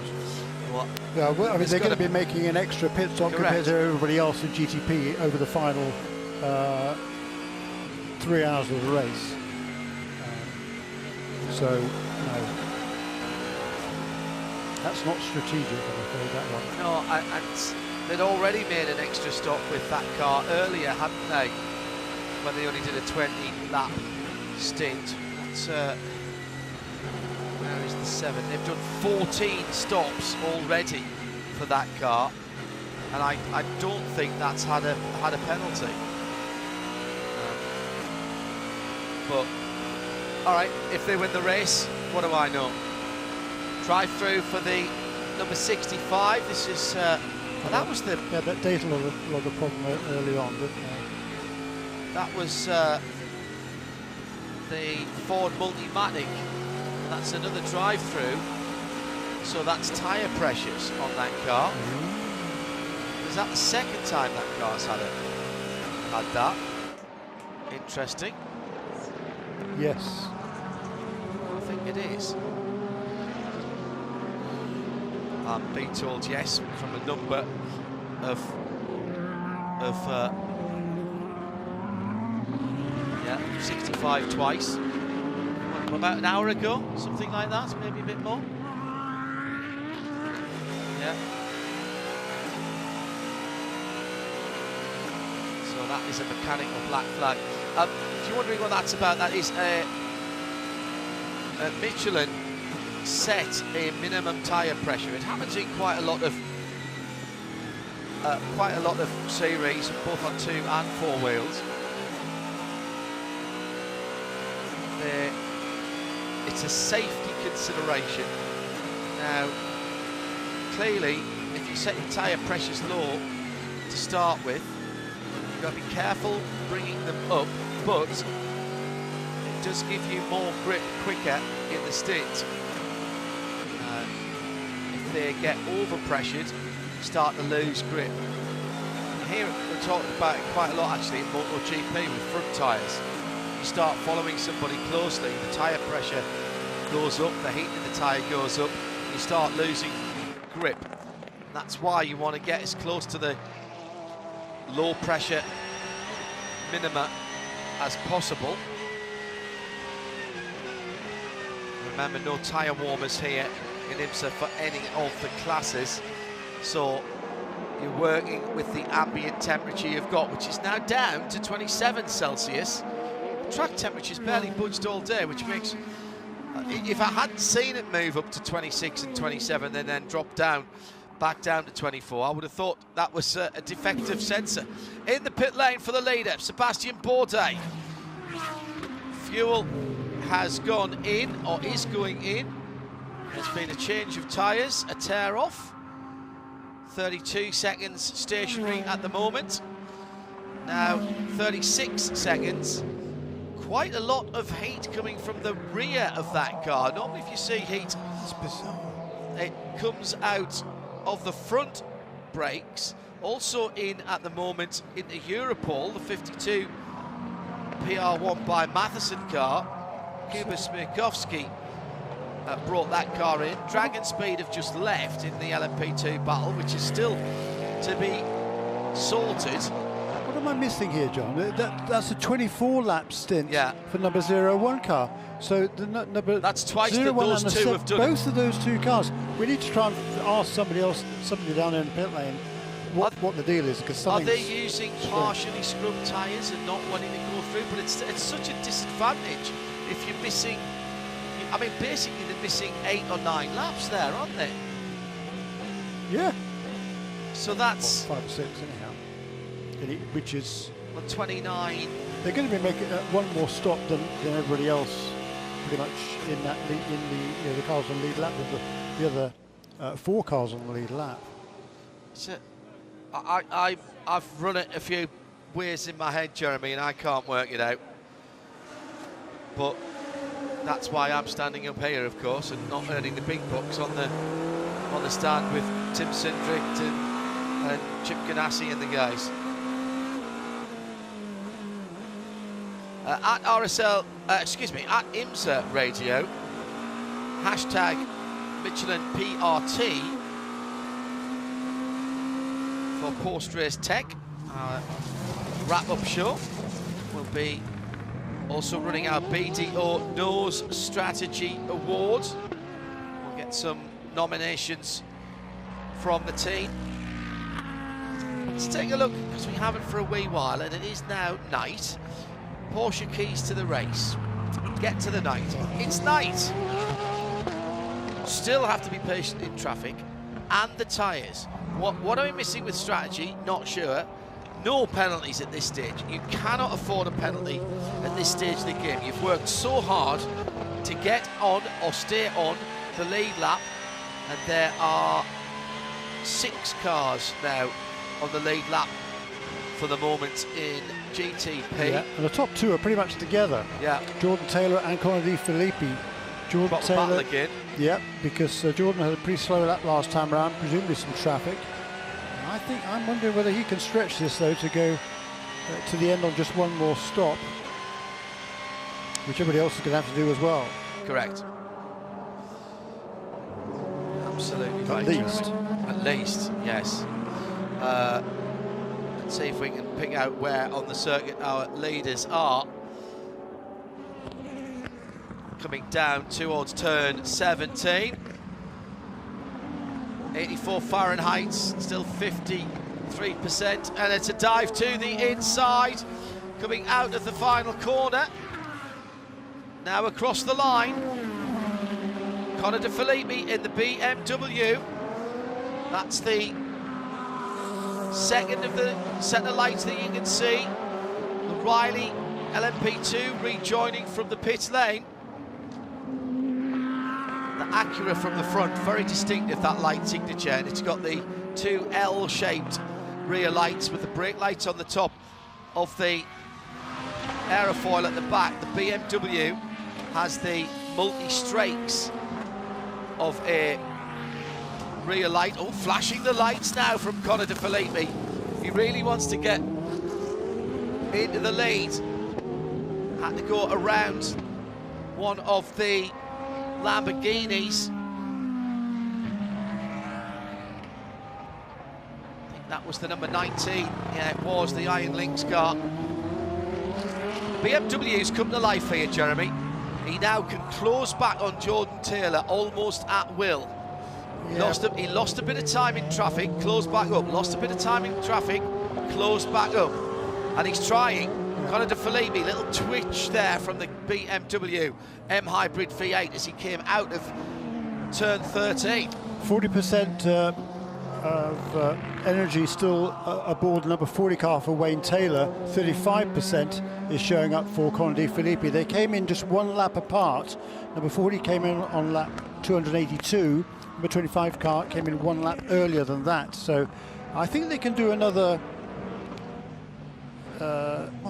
What? Yeah, well, I mean, It's they're going to gotta be making an extra pit stop compared to everybody else in GTP over the final 3 hours of the race. So, no. That's not strategic, I'm afraid, that one. No, and they'd already made an extra stop with that car earlier, hadn't they? When they only did a 20-lap stint. That's, where is the 7? They've done 14 stops already for that car, and I don't think that's had a penalty. But all right, if they win the race, what do I know? Drive through for the number 65. This is well, that was the that Daytona had a problem early on, didn't they? That was the Ford Multimatic. That's another drive-through, so that's tyre pressures on that car. Is that the second time that car's had that? Interesting. Yes. I think it is. I'm being told yes from a number of yeah, 65 twice. About an hour ago, something like that, maybe a bit more. Yeah. So that is a mechanical black flag. If you're wondering what that's about, that is Michelin set a minimum tyre pressure. It happens in quite a lot of series, both on 2 and 4 wheels. It's a safety consideration. Now, clearly, if you set your tyre pressures low to start with, you've got to be careful bringing them up, but it does give you more grip quicker in the stint. If they get over-pressured, you start to lose grip. And here we're talking about it quite a lot actually in MotoGP with front tyres. You start following somebody closely, the tyre pressure goes up, the heat in the tyre goes up, you start losing grip. And that's why you want to get as close to the low pressure minima as possible. Remember, no tyre warmers here in IMSA for any of the classes, so you're working with the ambient temperature you've got, which is now down to 27 Celsius. Track temperature's barely budged all day, which makes, if I hadn't seen it move up to 26 and 27 and then drop down back down to 24, I would have thought that was a defective sensor. In the pit lane for the leader, Sebastian Bourdais. Fuel has gone in, or is going in. There's been a change of tyres, a tear off. 32 seconds stationary at the moment. Now 36 seconds quite a lot of heat coming from the rear of that car. Normally if you see heat, it comes out of the front brakes. Also in at the moment in the Europol, the 52 PR1 by Matheson car. Kuba Smirkovsky brought that car in. Dragon Speed have just left in the LMP2 battle, which is still to be sorted. What am I missing here, John? That's a 24-lap stint for number 01 car. So the number that's twice that those two have done both of those two cars. We need to try and ask somebody down there in the pit lane what the deal is, because are they using partially scrubbed tyres and not wanting to go through? But it's such a disadvantage if you're missing. I mean, basically they're missing 8 or 9 laps there, aren't they? Yeah. So that's 5 or 6 anyhow. Which is 29. They're going to be making one more stop than everybody else, pretty much in that the cars on the lead lap with the other 4 cars on the lead lap. So I've run it a few ways in my head, Jeremy, and I can't work it out. But that's why I'm standing up here, of course, and not earning the big bucks on the stand with Tim Sindrick and Chip Ganassi and the guys. At RSL, at IMSA Radio, hashtag Michelin PRT for post-race tech. Our wrap-up show will be also running our BDO Nose Strategy Awards. We'll get some nominations from the team. Let's take a look, because we haven't for a wee while, and it is now night. Porsche keys to the race. Get to the night. It's night. Still have to be patient in traffic. And the tyres. What are we missing with strategy? Not sure. No penalties at this stage. You cannot afford a penalty at this stage of the game. You've worked so hard to get on or stay on the lead lap, and there are 6 cars now on the lead lap for the moment in GTP. Yeah, and the top 2 are pretty much together. Yeah. Jordan Taylor and Conor De Filippi. Jordan Taylor. Battle again. Yeah, because Jordan had a pretty slow lap last time around, presumably some traffic. I'm wondering whether he can stretch this though to go to the end on just one more stop, which everybody else is going to have to do as well. Correct. Absolutely right. At least, yes. Let's see if we can pick out where on the circuit our leaders are. Coming down towards turn 17. 84 Fahrenheit, still 53%, and it's a dive to the inside, coming out of the final corner. Now across the line, Conor De Filippi in the BMW. That's the second of the centre lights that you can see. The Riley LMP2 rejoining from the pit lane. The Acura from the front, very distinctive, that light signature, and it's got the 2 L-shaped rear lights with the brake lights on the top of the aerofoil at the back. The BMW has the multi-strakes of a rear light. Oh, flashing the lights now from Conor De Filippi. If he really wants to get into the lead, had to go around one of the Lamborghinis. I think that was the number 19. Yeah, it was the Iron Lynx car. BMW's come to life here, Jeremy. He now can close back on Jordan Taylor almost at will. Yeah. He lost a bit of time in traffic, closed back up. Lost a bit of time in traffic, closed back up. And he's trying. Conor De Filippi, little twitch there from the BMW M Hybrid V8 as he came out of turn 13. 40% of energy still aboard number 40 car for Wayne Taylor. 35% is showing up for Conor De Filippi. They came in just 1 lap apart. Number 40 came in on lap 282. Number 25 car came in 1 lap earlier than that. So I think they can do another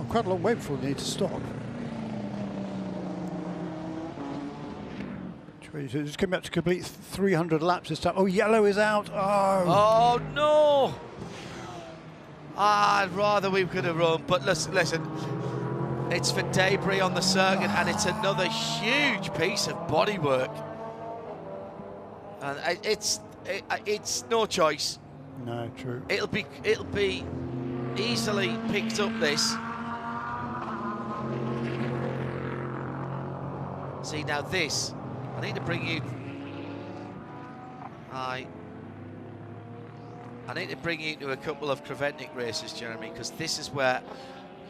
quite a long way before they need to stop. It's coming up to complete 300 laps this time. Oh, yellow is out. Oh no! I'd rather we could have run, but listen, it's for debris on the circuit, and it's another huge piece of bodywork, and it's no choice. No, true. It'll be easily picked up. This. See now this. I need to bring you. I need to bring you to a couple of Creventic races, Jeremy, because this is where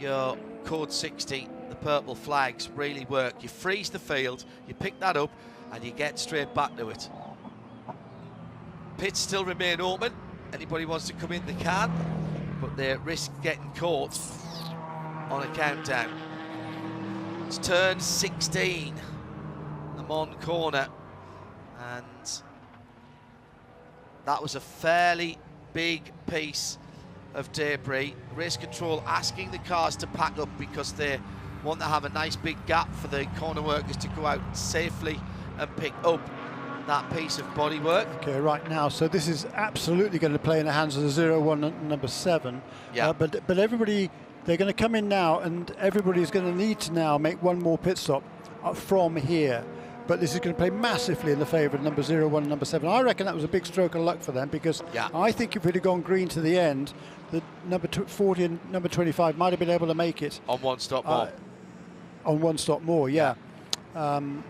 your code 60, the purple flags, really work. You freeze the field, you pick that up, and you get straight back to it. Pits still remain open. Anybody wants to come in, they can, but they risk getting caught on a countdown. It's turn 16, the Mon corner, and that was a fairly big piece of debris. Race control asking the cars to pack up because they want to have a nice big gap for the corner workers to go out safely and pick up that piece of bodywork. Okay, right now, so this is absolutely going to play in the hands of the 0-1 and number 7. Yeah. But everybody, they're going to come in now, and everybody's going to need to now make one more pit stop from here. But this is going to play massively in the favour of number 0-1 and number 7. I reckon that was a big stroke of luck for them, because I think if we'd have gone green to the end, the number 40 and number 25 might have been able to make it. On one stop more. On one stop more, yeah.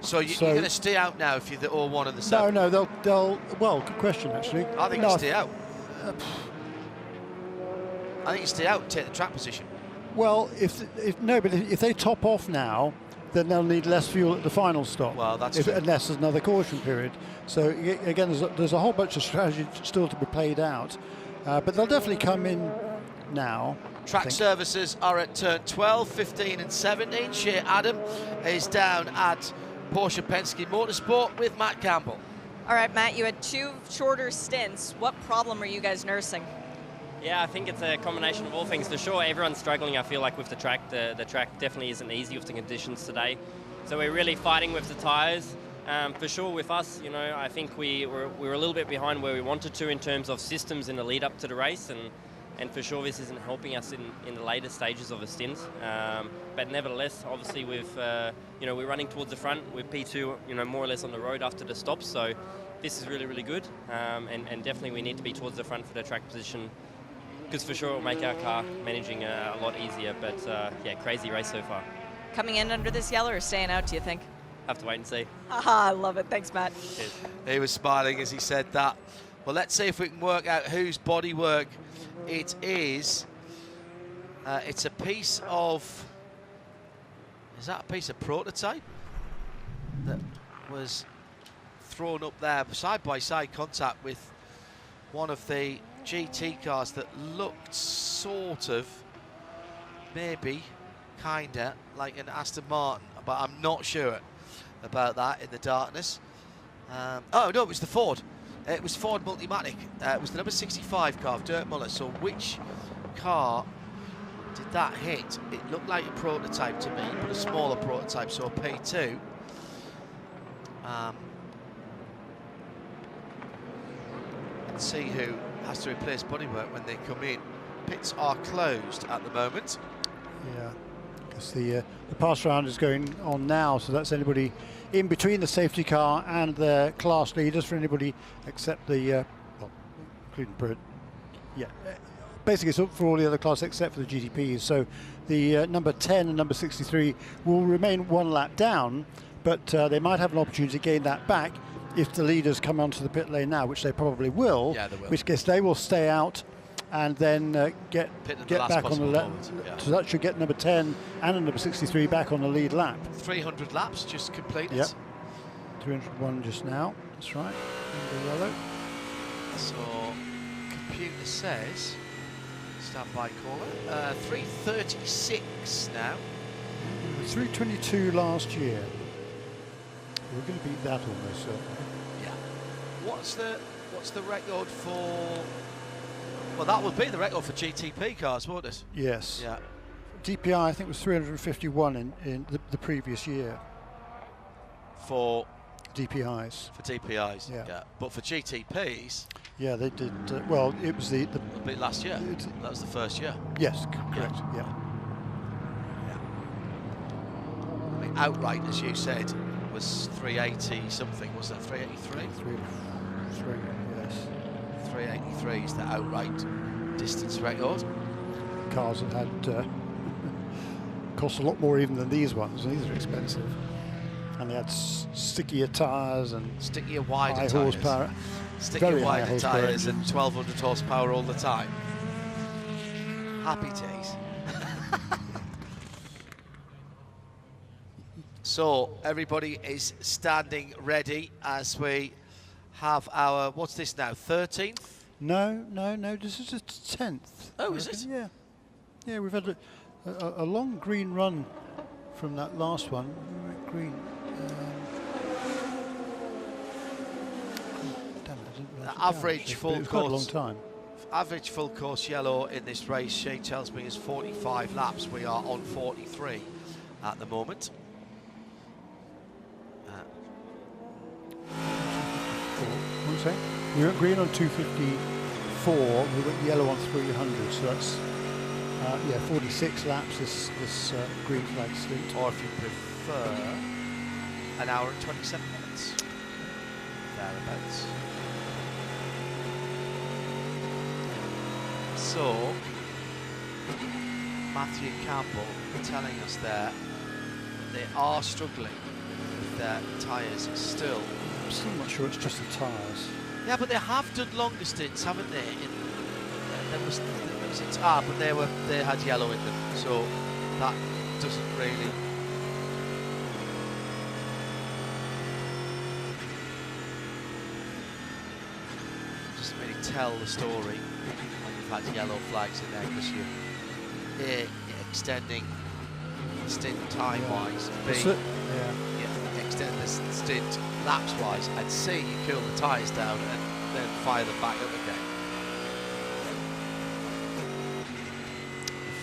So you're going to stay out now if you're the 0-1 and the 7? No, they'll. Well, good question actually. I think you stay out. I think you stay out and take the track position. Well, if they top off now, then they'll need less fuel at the final stop. Well, that's true. Unless there's another caution period. So again, there's a whole bunch of strategy still to be played out, but they'll definitely come in now. Track services are at turn 12, 15 and 17. Shea Adam is down at Porsche Penske Motorsport with Matt Campbell. All right, Matt, you had 2 shorter stints. What problem are you guys nursing? Yeah, I think it's a combination of all things. For sure, everyone's struggling, I feel like, with the track. The track definitely isn't easy with the conditions today. So we're really fighting with the tyres. For sure, with us, I think we were a little bit behind where we wanted to in terms of systems in the lead up to the race. And for sure, this isn't helping us in the later stages of the stint. But nevertheless, obviously, we're running towards the front with P2, more or less on the road after the stops. So this is really, really good. And definitely we need to be towards the front for the track position, because for sure it will make our car managing a lot easier. But yeah, crazy race so far. Coming in under this yellow or staying out, do you think? Have to wait and see. Haha, I love it. Thanks, Matt. Cheers. He was smiling as he said that. Well, let's see if we can work out whose bodywork it is. It's a piece of... Is that a piece of prototype that was thrown up there, side-by-side contact with one of the GT cars that looked sort of, maybe, kinda like an Aston Martin, but I'm not sure about that in the darkness. Oh no, it was the Ford. It was Ford Multimatic. It was the number 65 car of Dirk Muller. So which car did that hit? It looked like a prototype to me, but a smaller prototype, so a P2. Let's see who has to replace bodywork when they come in. Pits are closed at the moment. Yeah, because the pass round is going on now, so that's anybody in between the safety car and the class leaders for anybody except the, well, including Brit. Yeah, basically it's for all the other classes except for the GTPs. So the number 10 and number 63 will remain 1 lap down, but they might have an opportunity to gain that back if the leaders come onto the pit lane now, which they probably will. Yeah, they will. Which case they will stay out and then get back on the lap. Yeah. So that should get number 10 and number 63 back on the lead lap. 300 laps just completed. Yep. 301 just now. That's right. In the yellow. So computer says, stand by caller, 336 now. 322 last year. We're going to beat that almost certainly. Yeah. What's the record for? Well, that would be the record for GTP cars, won't it? Yes. Yeah. DPI, I think, was 351 in the previous year. For DPIs. For DPIs, yeah. But for GTPs, yeah, they did. Well, it was the a bit last year. That was the first year. Yes, correct. Yeah. I mean, outright, as you said, was 380 something, wasn't it? 383. 383. Yes. 383 is the outright distance record. Cars that had cost a lot more even than these ones. These are expensive, and they had stickier tyres and stickier, wider high tyres. horsepower. Stickier, wider tyres and engines. 1200 horsepower all the time. Happy days. So everybody is standing ready as we have our, what's this now, 13th? No, this is the 10th. Oh, is it? Yeah. Yeah, we've had a long green run from that last one. We went green. Damn it, I didn't realise it Average down, full it was quite a long course. time. Average full course yellow in this race, Shane tells me, is 45 laps. We are on 43 at the moment. One sec. We went green on 254. We went yellow on 300. So that's 46 laps this green flag stint. Or if you prefer, an hour and 27 minutes. Thereabouts. So, Matthew Campbell telling us there they are struggling with their tyres still. I'm still not sure it's just the tyres. Yeah, but they have done longer stints, haven't they? There was but they had yellow in them, so that doesn't really. Doesn't really tell the story when you've had yellow flags in there, because you're extending the stint time-wise. Extend the stint laps-wise, and C, you cool the tyres down and then fire them back up again.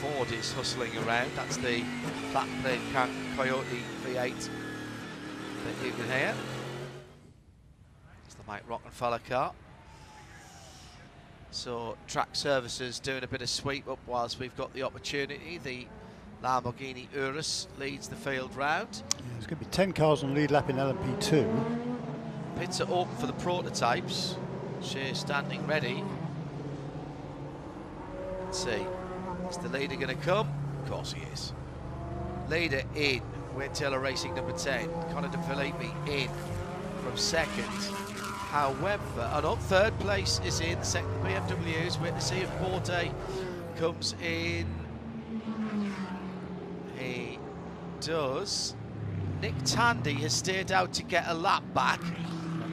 Ford is hustling around. That's the flat plate Coyote V8 that you can hear. It's the Mike Rockenfeller car. So track services doing a bit of sweep up whilst we've got the opportunity. The Lamborghini Urus leads the field round. Yeah, there's going to be 10 cars on lead lap in LMP2. Pits are open for the prototypes. She's standing ready. Let's see. Is the leader going to come? Of course he is. Leader in. Wayne Taylor Racing number 10. Conor De Filippi in from second. However, third place is in. Second BMWs. Wait to see if Porte comes in. He does. Nick Tandy has stayed out to get a lap back.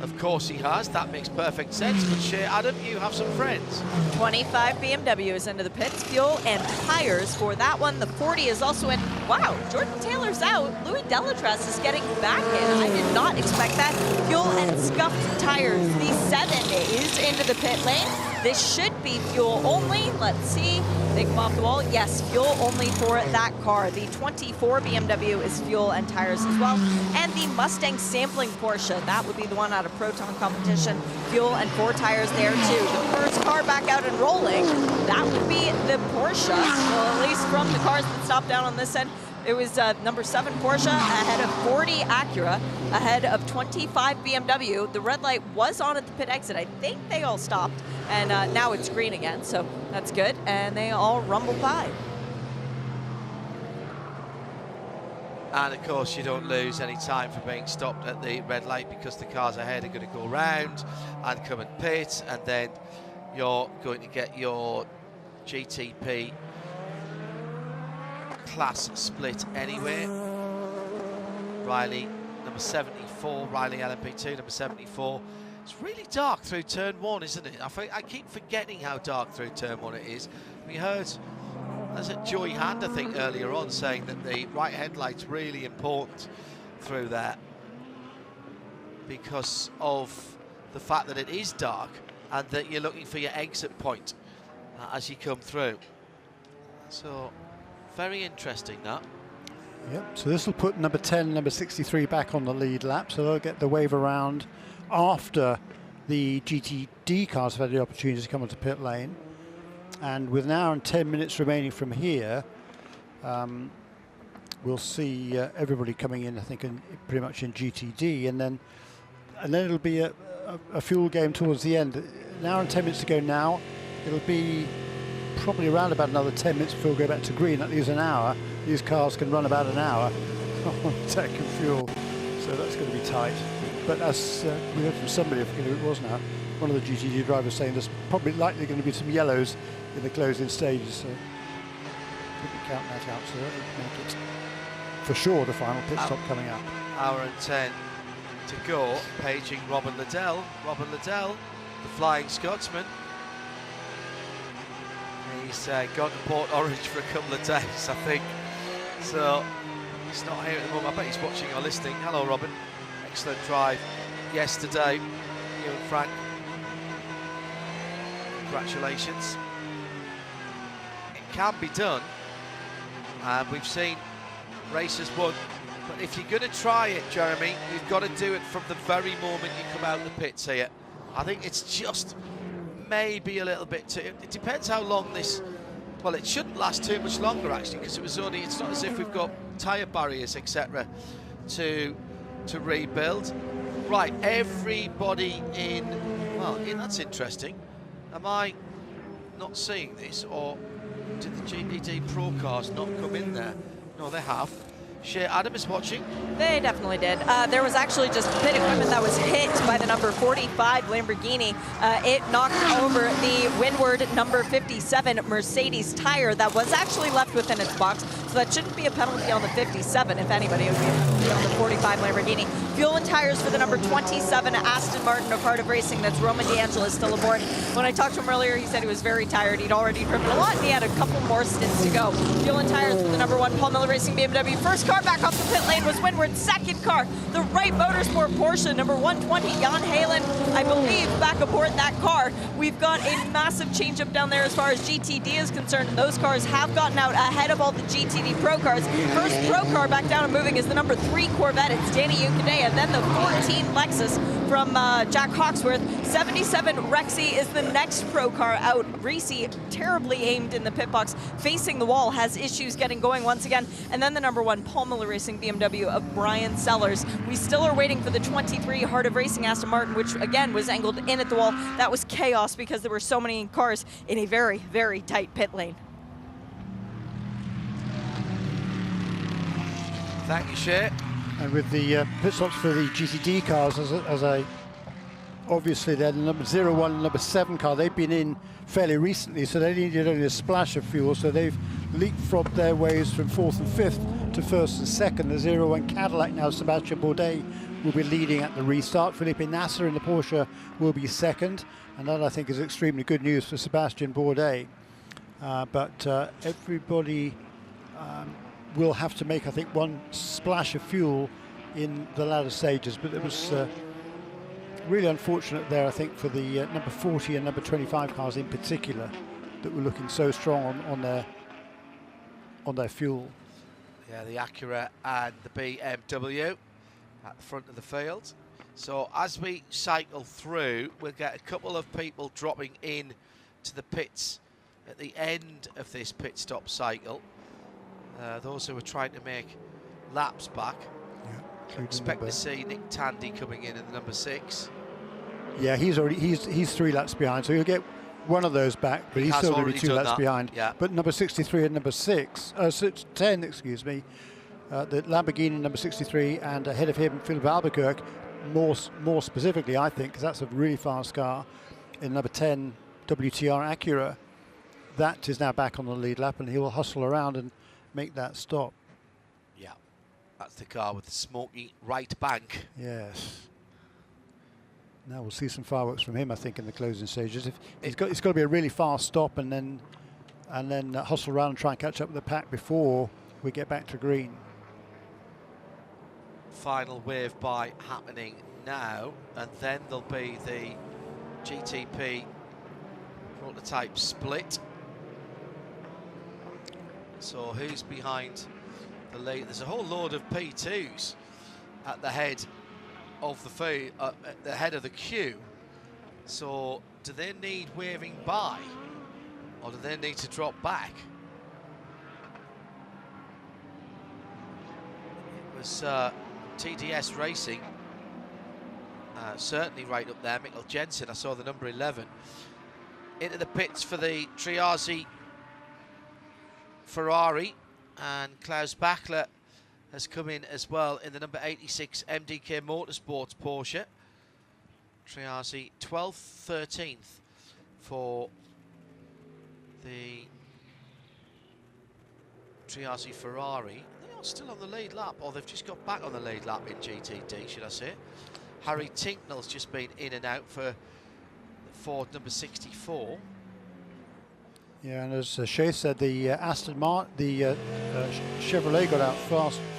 Of course he has. That makes perfect sense. But Shea Adam, you have some friends. 25 BMWs into the pits. Fuel and tires for that one. The 40 is also in. Wow, Jordan Taylor's out. Louis Delatraz is getting back in. I did not expect that. Fuel and scuffed tires. The 7 is into the pit lane. This should be fuel only. Let's see. They come off the wall. Yes, fuel only for that car. The 24 BMW is fuel and tires as well. And the Mustang sampling Porsche, that would be the one out of Proton competition. Fuel and 4 tires there too. The first car back out and rolling, that would be the Porsche. Well, at least from the cars that stopped down on this end. It was number 7 Porsche ahead of 40 Acura, ahead of 25 BMW. The red light was on at the pit exit. I think they all stopped, and now it's green again, so that's good. And they all rumble by. And of course, you don't lose any time for being stopped at the red light, because the cars ahead are going to go round and come and pit, and then you're going to get your GTP class split anyway. Riley, number 74, Riley LMP2, number 74. It's really dark through turn 1, isn't it? I keep forgetting how dark through turn 1 it is. We heard, was it Joey Hand, I think, earlier on, saying that the right headlight's really important through there because of the fact that it is dark and that you're looking for your exit point as you come through. So, very interesting that. Yep, so this will put number 10, number 63 back on the lead lap, so they'll get the wave around after the GTD cars have had the opportunity to come onto pit lane. And with an hour and 10 minutes remaining from here, we'll see everybody coming in, I think, pretty much in GTD, and then it'll be a fuel game towards the end. An hour and 10 minutes to go now. It'll be probably around about another 10 minutes before we go back to green. That leaves an hour. These cars can run about an hour on tech and fuel, so that's going to be tight. But as we heard from somebody, I forget who it was now, one of the GTD drivers saying there's probably likely going to be some yellows in the closing stages, so couldn't count that out, so that'll make it for sure the final pit stop coming up. Hour and 10 to go, paging Robin Liddell. Robin Liddell, the Flying Scotsman. He's gone to Port Orange for a couple of days, I think. So he's not here at the moment. I bet he's watching or listening. Hello, Robin. Excellent drive yesterday. You and Frank. Congratulations. It can be done. And we've seen races won. But if you're going to try it, Jeremy, you've got to do it from the very moment you come out of the pits here. I think it's just maybe a little bit too... It depends how long this... Well, it shouldn't last too much longer, actually, because it's not as if we've got tyre barriers, etc., to rebuild. Right, everybody in... Well, that's interesting. Am I not seeing this, or did the GTD Pro cars not come in there? No, they have. Shea Adam is watching. They definitely did. There was actually just pit equipment that was hit by the number 45 Lamborghini. It knocked over the windward number 57 Mercedes tire that was actually left within its box. So that shouldn't be a penalty on the 57. If anybody, it would be a penalty on the 45 Lamborghini. Fuel and tires for the number 27 Aston Martin of Heart of Racing. That's Roman D'Angelo still aboard. When I talked to him earlier, he said he was very tired. He'd already driven a lot, and he had a couple more stints to go. Fuel and tires for the number 1 Paul Miller Racing BMW. First car back off the pit lane was Windward. Second car, the Wright Motorsport Porsche, number 120, Jan Halen, I believe, back aboard that car. We've got a massive change-up down there as far as GTD is concerned. Those cars have gotten out ahead of all the GTD Pro cars. First Pro car back down and moving is the number 3 Corvette. It's Danny Ucadea, and then the 14 Lexus from Jack Hawksworth. 77 Rexy is the next Pro car out. Reese, terribly aimed in the pit box, facing the wall, has issues getting going once again. And then the number 1 Paul Miller Racing BMW of Brian Sellers. We still are waiting for the 23 Heart of Racing Aston Martin, which again was angled in at the wall. That was chaos because there were so many cars in a very, very tight pit lane. Thank you, Shea. And with the pit stops for the GTD cars, obviously they're the number 01 and number 7 car. They've been in fairly recently, so they needed only a splash of fuel, so they've leapfrogged their ways from 4th and 5th to 1st and 2nd. The 01 Cadillac now, Sebastian Bourdais, will be leading at the restart. Felipe Nasser in the Porsche will be 2nd, and that I think is extremely good news for Sebastian Bourdais. But everybody will have to make, I think, one splash of fuel in the latter stages, but it was really unfortunate there, I think, for the number 40 and number 25 cars in particular that were looking so strong on their fuel. Yeah, the Acura and the BMW at the front of the field. So as we cycle through, we'll get a couple of people dropping in to the pits at the end of this pit stop cycle. Those who are trying to make laps back. Yeah, expect to see Nick Tandy coming in at the number 6. Yeah, he's 3 laps behind, so he'll get one of those back, but he's still going to be 2 laps behind. Yeah. But number 63 and number 10, excuse me, the Lamborghini number 63, and ahead of him, Philip Albuquerque, more specifically, I think, because that's a really fast car, in number 10, WTR Acura. That is now back on the lead lap, and he will hustle around and make that stop. Yeah, that's the car with the smoky right bank. Yes. Now we'll see some fireworks from him, I think, in the closing stages. It's got to be a really fast stop, and then hustle around and try and catch up with the pack before we get back to green. Final wave by happening now, and then there'll be the GTP prototype split. So who's behind the lead. There's a whole load of P2s at the head of the head of the queue. So do they need waving by, or do they need to drop back? It was TDS Racing, certainly right up there. Mikkel Jensen, I saw the number 11. Into the pits for the Triazi Ferrari, and Klaus Bachler has come in as well in the number 86 MDK Motorsports Porsche. Triazi 12th, 13th for the Triazi Ferrari. They are still on the lead lap, or they've just got back on the lead lap in GTD, should I say. Harry Tinknell's just been in and out for Ford number 64. Yeah, and as Shay said, the Chevrolet got out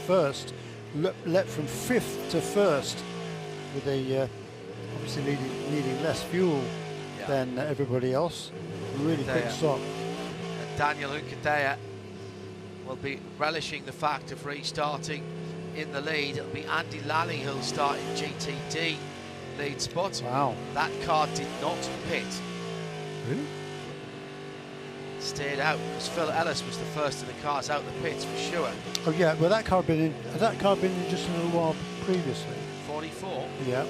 first, leapt from 5th to 1st, with a obviously needing less fuel than everybody else. Really quick stop. And Daniel Unkadea will be relishing the fact of restarting in the lead. It'll be Andy Lally who'll start in GTD lead spot. Wow. That car did not pit. Really? Stayed out because Phil Ellis was the first of the cars out the pits for sure. Oh yeah, well that car had been in just a little while previously. 44. Yeah.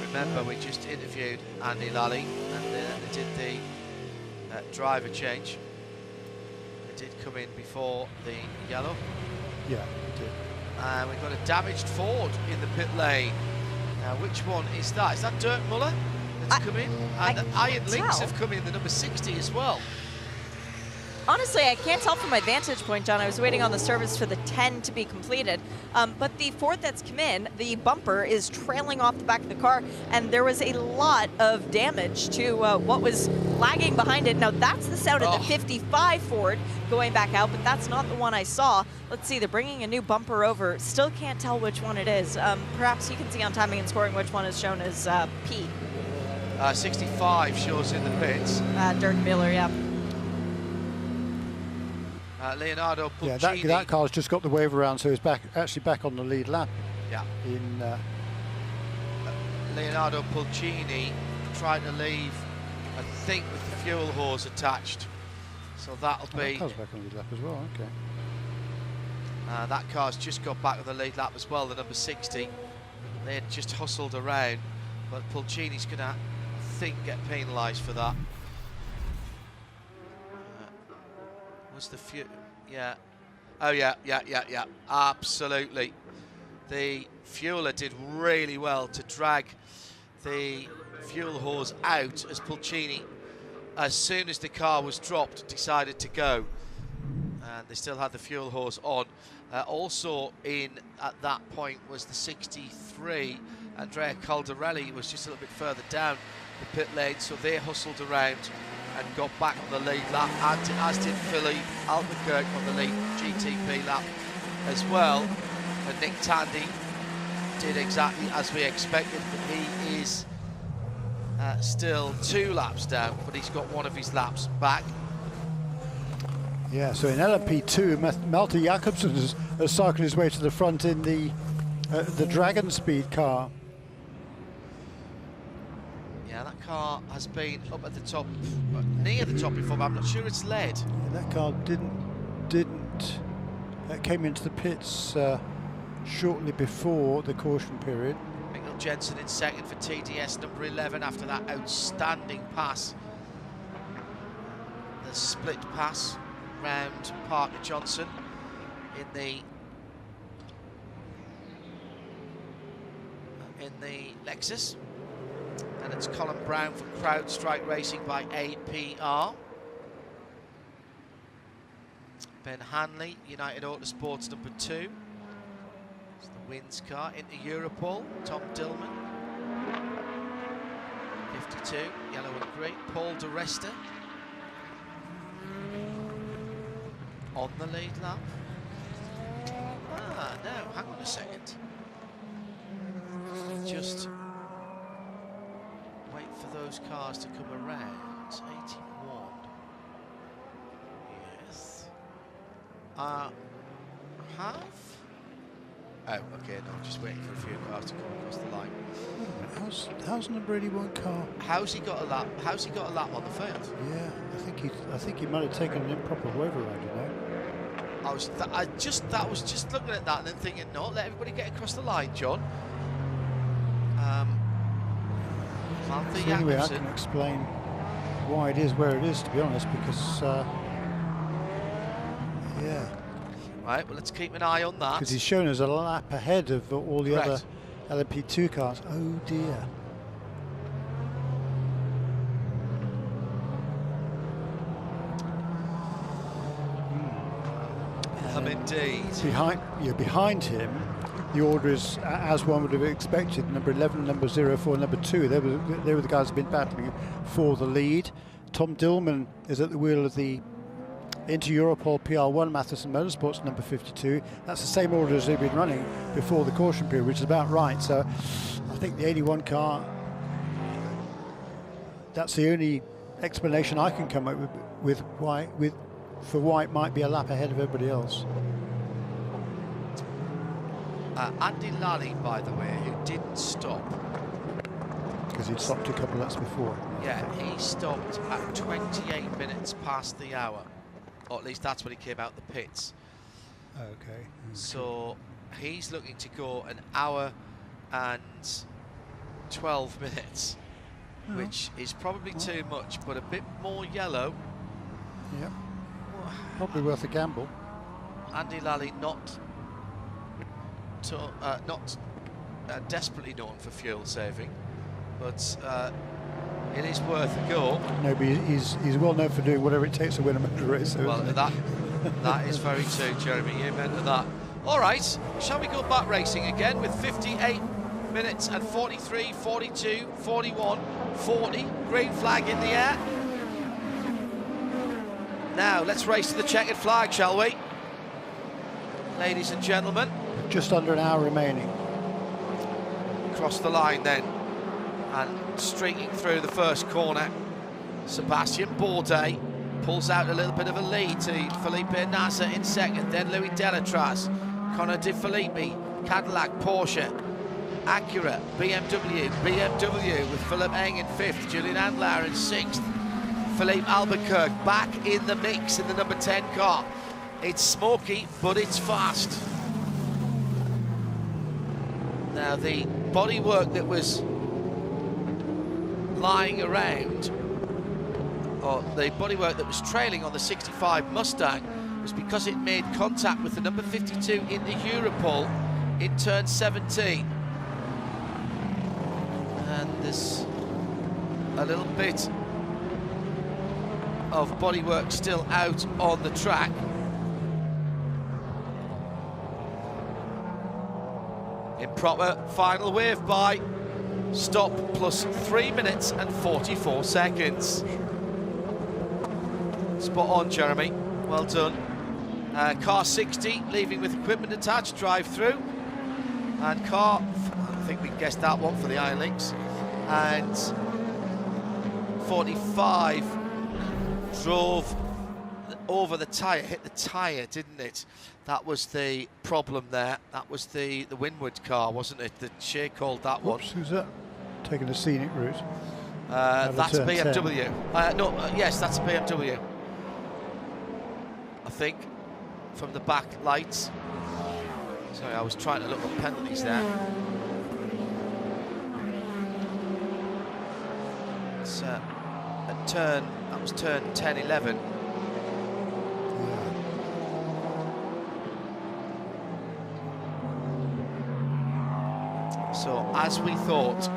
Remember, we just interviewed Andy Lally, and they did the driver change. It did come in before the yellow. Yeah, it did. And we've got a damaged Ford in the pit lane. Now, which one is that? Is that Dirk Muller that's come in? And the Iron Lynx have come in, the number 60 as well. Honestly, I can't tell from my vantage point, John. I was waiting on the service for the 10 to be completed. But the Ford that's come in, the bumper is trailing off the back of the car, and there was a lot of damage to what was lagging behind it. Now, that's the sound of the 55 Ford going back out, but that's not the one I saw. Let's see, they're bringing a new bumper over. Still can't tell which one it is. Perhaps you can see on timing and scoring which one is shown as P. 65 shows in the pits. Dirk Miller, yeah. Leonardo Pulcini. Yeah, that car's just got the wave around, so he's actually back on the lead lap. Yeah. In Leonardo Pulcini trying to leave, I think, with the fuel hose attached. So that'll be. That car's back on the lead lap as well. Okay. That car's just got back on the lead lap as well. The number 60. They had just hustled around, but Pulcini's going to, I think, get penalised for that. Was the fuel? Yeah. Oh yeah. Absolutely. The fueler did really well to drag the fuel hose out as Pulcini, as soon as the car was dropped, decided to go. And they still had the fuel hose on. Also in at that point was the 63. Andrea Caldarelli was just a little bit further down the pit lane, so they hustled around and got back on the lead lap, as did Philippe Albuquerque on the lead GTP lap as well. And Nick Tandy did exactly as we expected, but he is still 2 laps down, but he's got one of his laps back. Yeah, so in LMP2, Malte Jakobsen has cycled his way to the front in the Dragon Speed car. Yeah, that car has been up at the top, near the top before, but I'm not sure it's led. Yeah, that car came into the pits shortly before the caution period. Mikkel Jensen in second for TDS, number 11, after that outstanding pass. The split pass round Parker Johnson in the Lexus. And it's Colin Brown for CrowdStrike Racing by APR. Ben Hanley, United Autosports number 2. It's the Wins car into Europol. Tom Dillman, 52, yellow and grey. Paul De Resta on the lead lap. No, hang on a second. Just wait for those cars to come around. 81. have. Oh, okay, no, just waiting for a few cars to come across the line. How's number 81 car? How's he got a lap? How's he got a lap on the field? Yeah, I think he might have taken an improper override, you know. I was just looking at that and then thinking, no, let everybody get across the line, John. It's the only way I can explain why it is where it is, to be honest, because yeah. Right, well, let's keep an eye on that. Because he's shown us a lap ahead of all the Correct. other LMP2 cars. Oh dear. Indeed. Behind him, the order is as one would have expected. Number 11, number 04, number 2. They were the guys who've been battling for the lead. Tom Dillman is at the wheel of the Inter-Europol PR1 Matheson Motorsports, number 52. That's the same order as they've been running before the caution period, which is about right. So I think the 81 car, that's the only explanation I can come up with why it might be a lap ahead of everybody else. Andy Lally, by the way, who didn't stop. Because he'd stopped a couple laps before. Yeah, he stopped at 28 minutes past the hour. Or at least that's when he came out the pits. Okay. So he's looking to go an hour and 12 minutes, which is probably too much, but a bit more yellow. Yep. Probably worth a gamble. Andy Lally not desperately known for fuel saving, but it is worth a go. No, but he's well known for doing whatever it takes to win a motor race. Well, that is very true, Jeremy. You meant that. All right, shall we go back racing again with 58 minutes and 43, 42, 41, 40. Green flag in the air. Now let's race to the checkered flag, shall we? Ladies and gentlemen. Just under an hour remaining. Cross the line then. And streaking through the first corner, Sebastian Bourdais pulls out a little bit of a lead to Felipe Nasser in second, then Louis Delatraz, Conor De Filippi, Cadillac, Porsche, Acura, BMW with Philip Eng in fifth, Julian Andlauer in sixth, Philippe Albuquerque back in the mix in the number 10 car. It's smoky, but it's fast. Now the bodywork that was lying around, or the bodywork that was trailing on the 65 Mustang, was because it made contact with the number 52 in the Europol in turn 17. And there's a little bit of bodywork still out on the track. Improper final wave by. Stop plus 3 minutes and 44 seconds. Spot on, Jeremy. Well done. Car 60 leaving with equipment attached, drive through. And car, I think we guessed that one for the Iron Links. And 45 drove over the tyre, hit the tyre, didn't it? That was the problem there. That was the Winwood car, wasn't it? That Shea called that one. Who's that? Taking the scenic route. That's BMW. Yes, that's a BMW. I think, from the back lights. Sorry, I was trying to look at penalties there. It's a turn, that was turn 10, 11. So, as we thought,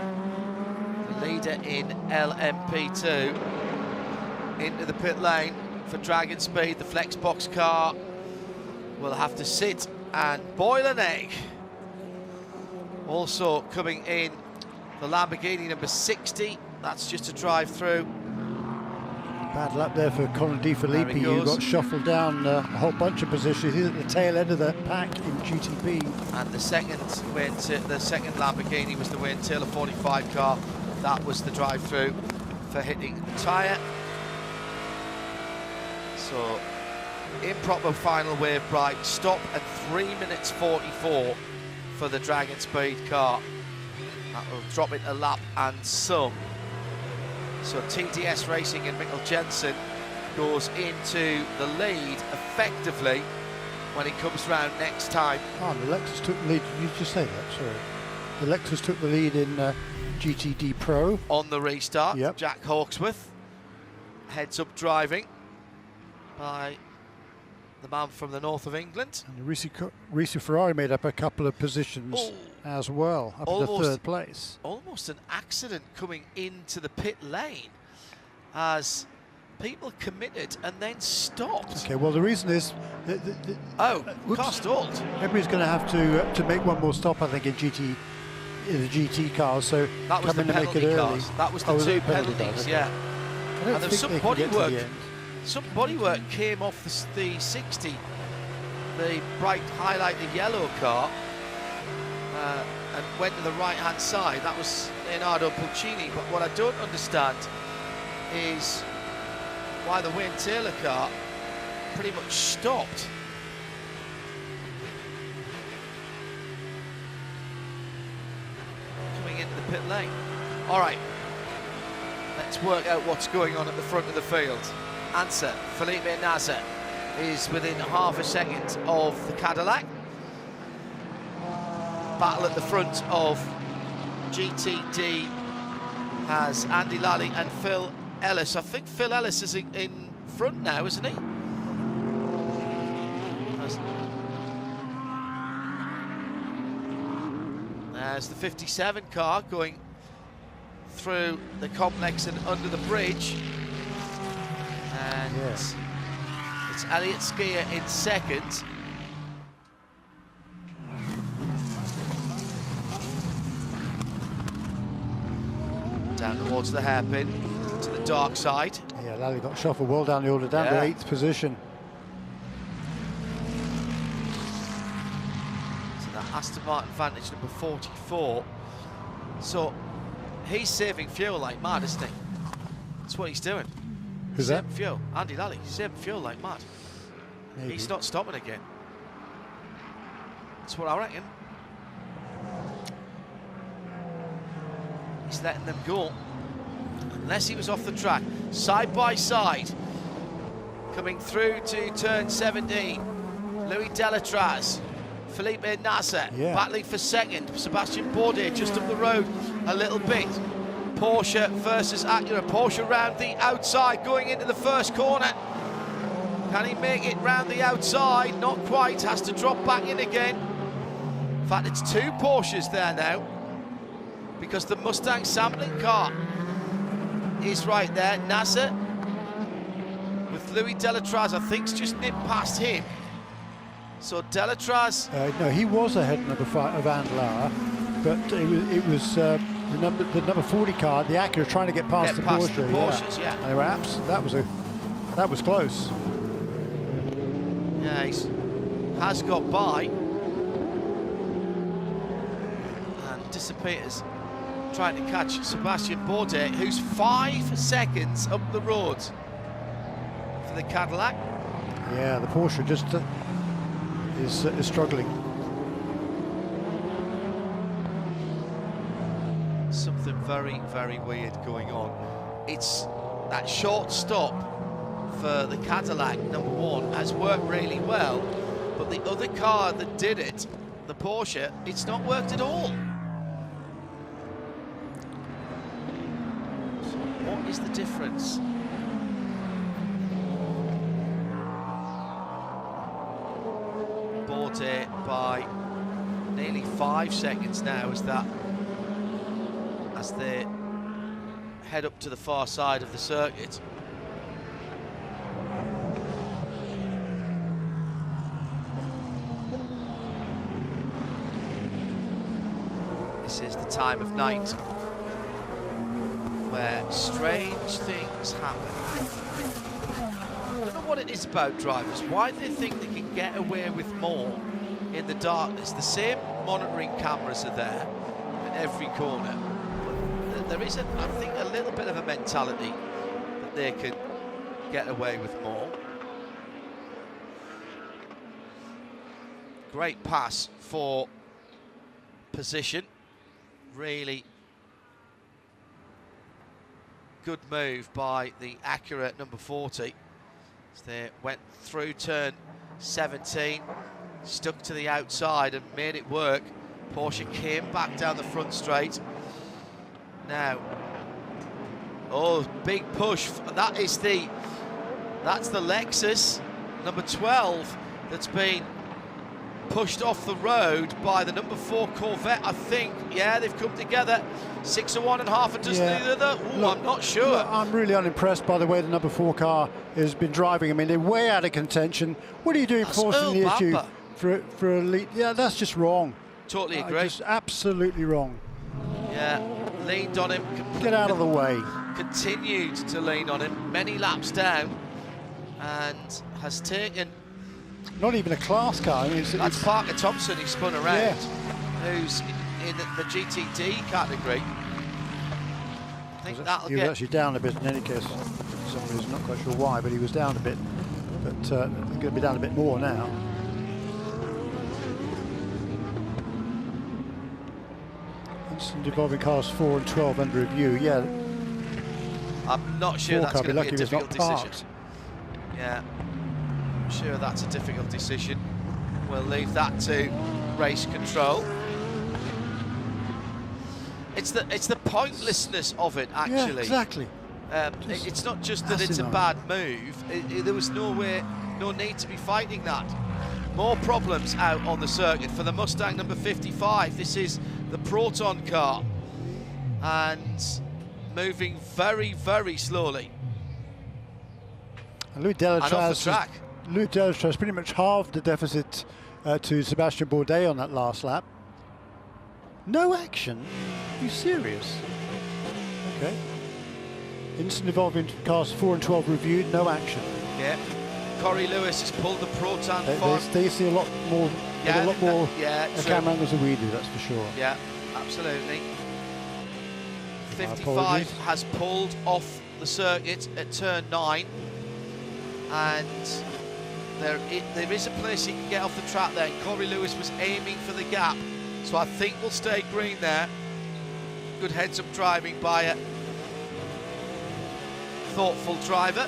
the leader in LMP2 into the pit lane for Dragon Speed, the flex box car, will have to sit and boil an egg. Also coming in, the Lamborghini number 60, that's just a drive through. Bad lap there for Conor De Filippi, who got shuffled down a whole bunch of positions. He's at the tail end of the pack in GTP. And the second Lamborghini was the Wayne Taylor 45 car. That was the drive-through for hitting the tyre. So improper final wave bright stop at 3 minutes 44 for the Dragon Speed car. That will drop it a lap and some. So TDS Racing and Mikkel Jensen goes into the lead effectively when it comes round next time. Oh, the Lexus took the lead. Did you just say that? Sorry. The Lexus took the lead in GTD Pro. On the restart, yep. Jack Hawksworth heads up driving by the man from the north of England. And Risi Ferrari made up a couple of positions as well, up to the 3rd place. Almost an accident coming into the pit lane as people committed and then stopped. Okay, well the reason is car stalled. Everybody's going to have to make one more stop, I think, in the GT cars. So that was come in the and make it penalty early. cars. That was the two penalties. Okay. Yeah. I don't And there was think some they can get to bodywork. the end. Some bodywork came off the 60, the bright highlighted yellow car, and went to the right-hand side. That was Leonardo Pulcini. But what I don't understand is why the Wayne Taylor car pretty much stopped. Coming into the pit lane. All right, let's work out what's going on at the front of the field. Answer, Felipe Nasser is within half a second of the Cadillac. Battle at the front of GTD has Andy Lally and Phil Ellis. I think Phil Ellis is in front now, isn't he? There's the 57 car going through the complex and under the bridge. And it's Elliott Skier in second. Down towards the hairpin, to the dark side. Yeah, Lally got shuffled well down the order, down to 8th position. So that Aston Martin Vantage number 44. So he's saving fuel like mad, isn't he? That's what he's doing. Who's that? Saving fuel. Andy Lally, saving fuel like mad. Maybe. He's not stopping again. That's what I reckon. He's letting them go. Unless he was off the track. Side by side. Coming through to turn 17. Louis Delatraz. Felipe Nasser battling for second. Sebastian Bourdais just up the road a little bit. Porsche versus Acura. Porsche round the outside going into the first corner. Can he make it round the outside? Not quite. Has to drop back in again. In fact, it's two Porsches there now, because the Mustang sampling car is right there. Nasser with Louis Delatraz, I think, just nipped past him. So Delatraz. No, he was ahead of number 5 of Andlar, but it was the number 40 car, the Acura, trying to get past the Porsche. The Porsches, yeah. And they were that was close. Yeah, he has got by. And Dissipators trying to catch Sebastian Bourdais, who's 5 seconds up the road for the Cadillac. Yeah, the Porsche just is struggling. Something very, very weird going on. It's that short stop for the Cadillac, number 1, has worked really well, but the other car that did it, the Porsche, it's not worked at all. So what is the difference? Bourdais by nearly 5 seconds now as they head up to the far side of the circuit. This is the time of night where strange things happen. I don't know what it is about drivers, why they think they can get away with more in the darkness. The same monitoring cameras are there at every corner. There is, I think, a little bit of a mentality that they can get away with more. Great pass for position. Really good move by the accurate number 40. As they went through turn 17, stuck to the outside and made it work. Porsche came back down the front straight. Now, oh, big push. That's the Lexus number 12 that's been pushed off the road by the number 4 Corvette, I think. Yeah, they've come together. 6 of one and half a dozen of the other. Ooh, look, I'm not sure. Look, I'm really unimpressed by the way the number 4 car has been driving. I mean, they're way out of contention. What are you doing forcing the issue for a lead? Yeah, that's just wrong. Totally agree. Just absolutely wrong. Yeah, leaned on him. Get out of the way. Continued to lean on him, many laps down, and has taken... Not even a class car. I mean, that's Parker Thompson, who spun around, who's in the GTD category. I think that'll he was actually down a bit in any case. For some reason, not quite sure why, but he was down a bit. But he's going to be down a bit more now. Instant evolving cars 4 and 12 under review. Yeah. I'm not sure that's going to be a difficult decision. Parked. Yeah. I'm sure that's a difficult decision. We'll leave that to race control. It's the pointlessness of it, actually. Yeah, exactly. It's not just that it's a bad move. There was no need to be fighting that. More problems out on the circuit for the Mustang number 55. This is the Proton car, and moving very, very slowly. And Louis Delatraz pretty much halved the deficit to Sebastian Bourdais on that last lap. No action? Are you serious? Okay. Instant evolving cars 4 and 12 reviewed, no action. Yeah. Corey Lewis has pulled the Proton forward. They see a lot more, camera angles than we do, that's for sure. Yeah, absolutely. 55 has pulled off the circuit at turn 9. And there is a place he can get off the track there. Corey Lewis was aiming for the gap, so I think we'll stay green there. Good heads-up driving by a thoughtful driver.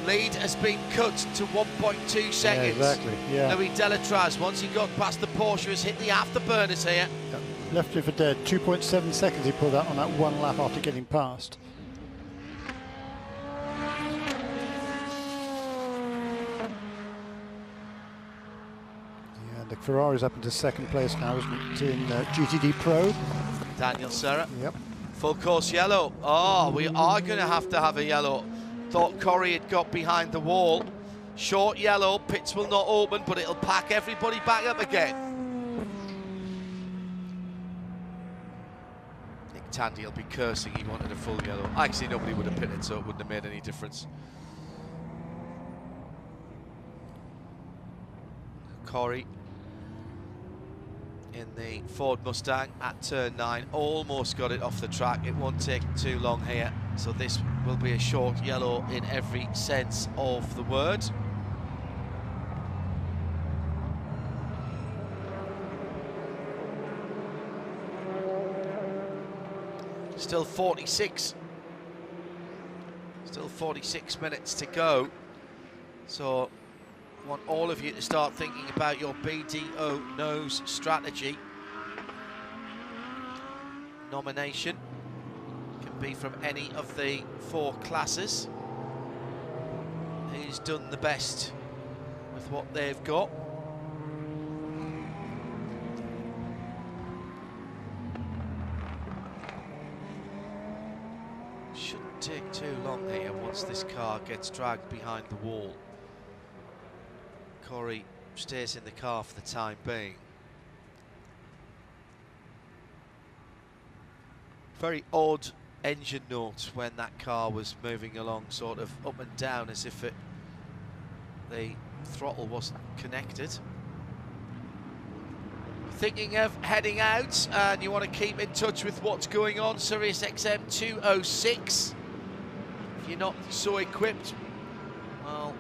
Lead has been cut to 1.2 seconds. Yeah, exactly. Yeah. Louis Delatraz, once he got past the Porsche, has hit the afterburners here. Yep. Left it for dead. 2.7 seconds he pulled out on that one lap after getting past. The Ferrari's up into second place now, isn't it, in GTD Pro? Daniel Serra. Yep. Full course yellow. Oh, we are going to have a yellow. Thought Corey had got behind the wall. Short yellow, pits will not open, but it'll pack everybody back up again. Nick Tandy will be cursing he wanted a full yellow. Actually, nobody would have pitted, so it wouldn't have made any difference. Corey in the Ford Mustang at turn 9, almost got it off the track. It won't take too long here, so this will be a short yellow in every sense of the word. Still 46 minutes to go, so I want all of you to start thinking about your BDO nose strategy. Nomination can be from any of the 4 classes. Who's done the best with what they've got? Shouldn't take too long here once this car gets dragged behind the wall. Corey stays in the car for the time being. Very odd engine note when that car was moving along sort of up and down as if the throttle wasn't connected. Thinking of heading out and you want to keep in touch with what's going on, Sirius XM 206. If you're not so equipped, well,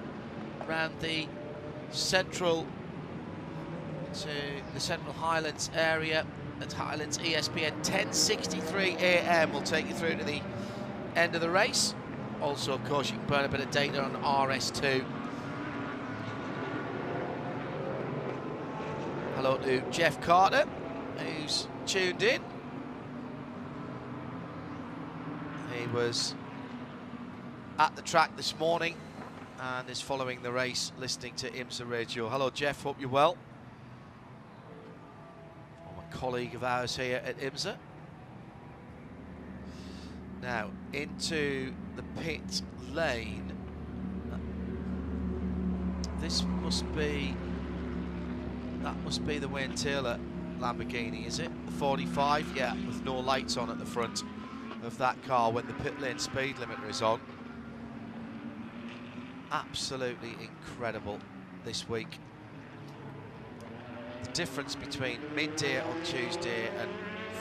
around the central to the Central Highlands area at Highlands ESPN. 10:63 a.m. will take you through to the end of the race. Also, of course, you can burn a bit of data on RS2. Hello to Jeff Carter, who's tuned in. He was at the track this morning and is following the race, listening to IMSA Radio. Hello, Jeff, hope you're well. I'm a colleague of ours here at IMSA. Now, into the pit lane. This must be, that must be the Wayne Taylor Lamborghini, is it? The 45, yeah, with no lights on at the front of that car when the pit lane speed limiter is on. Absolutely incredible this week. The difference between midday on Tuesday and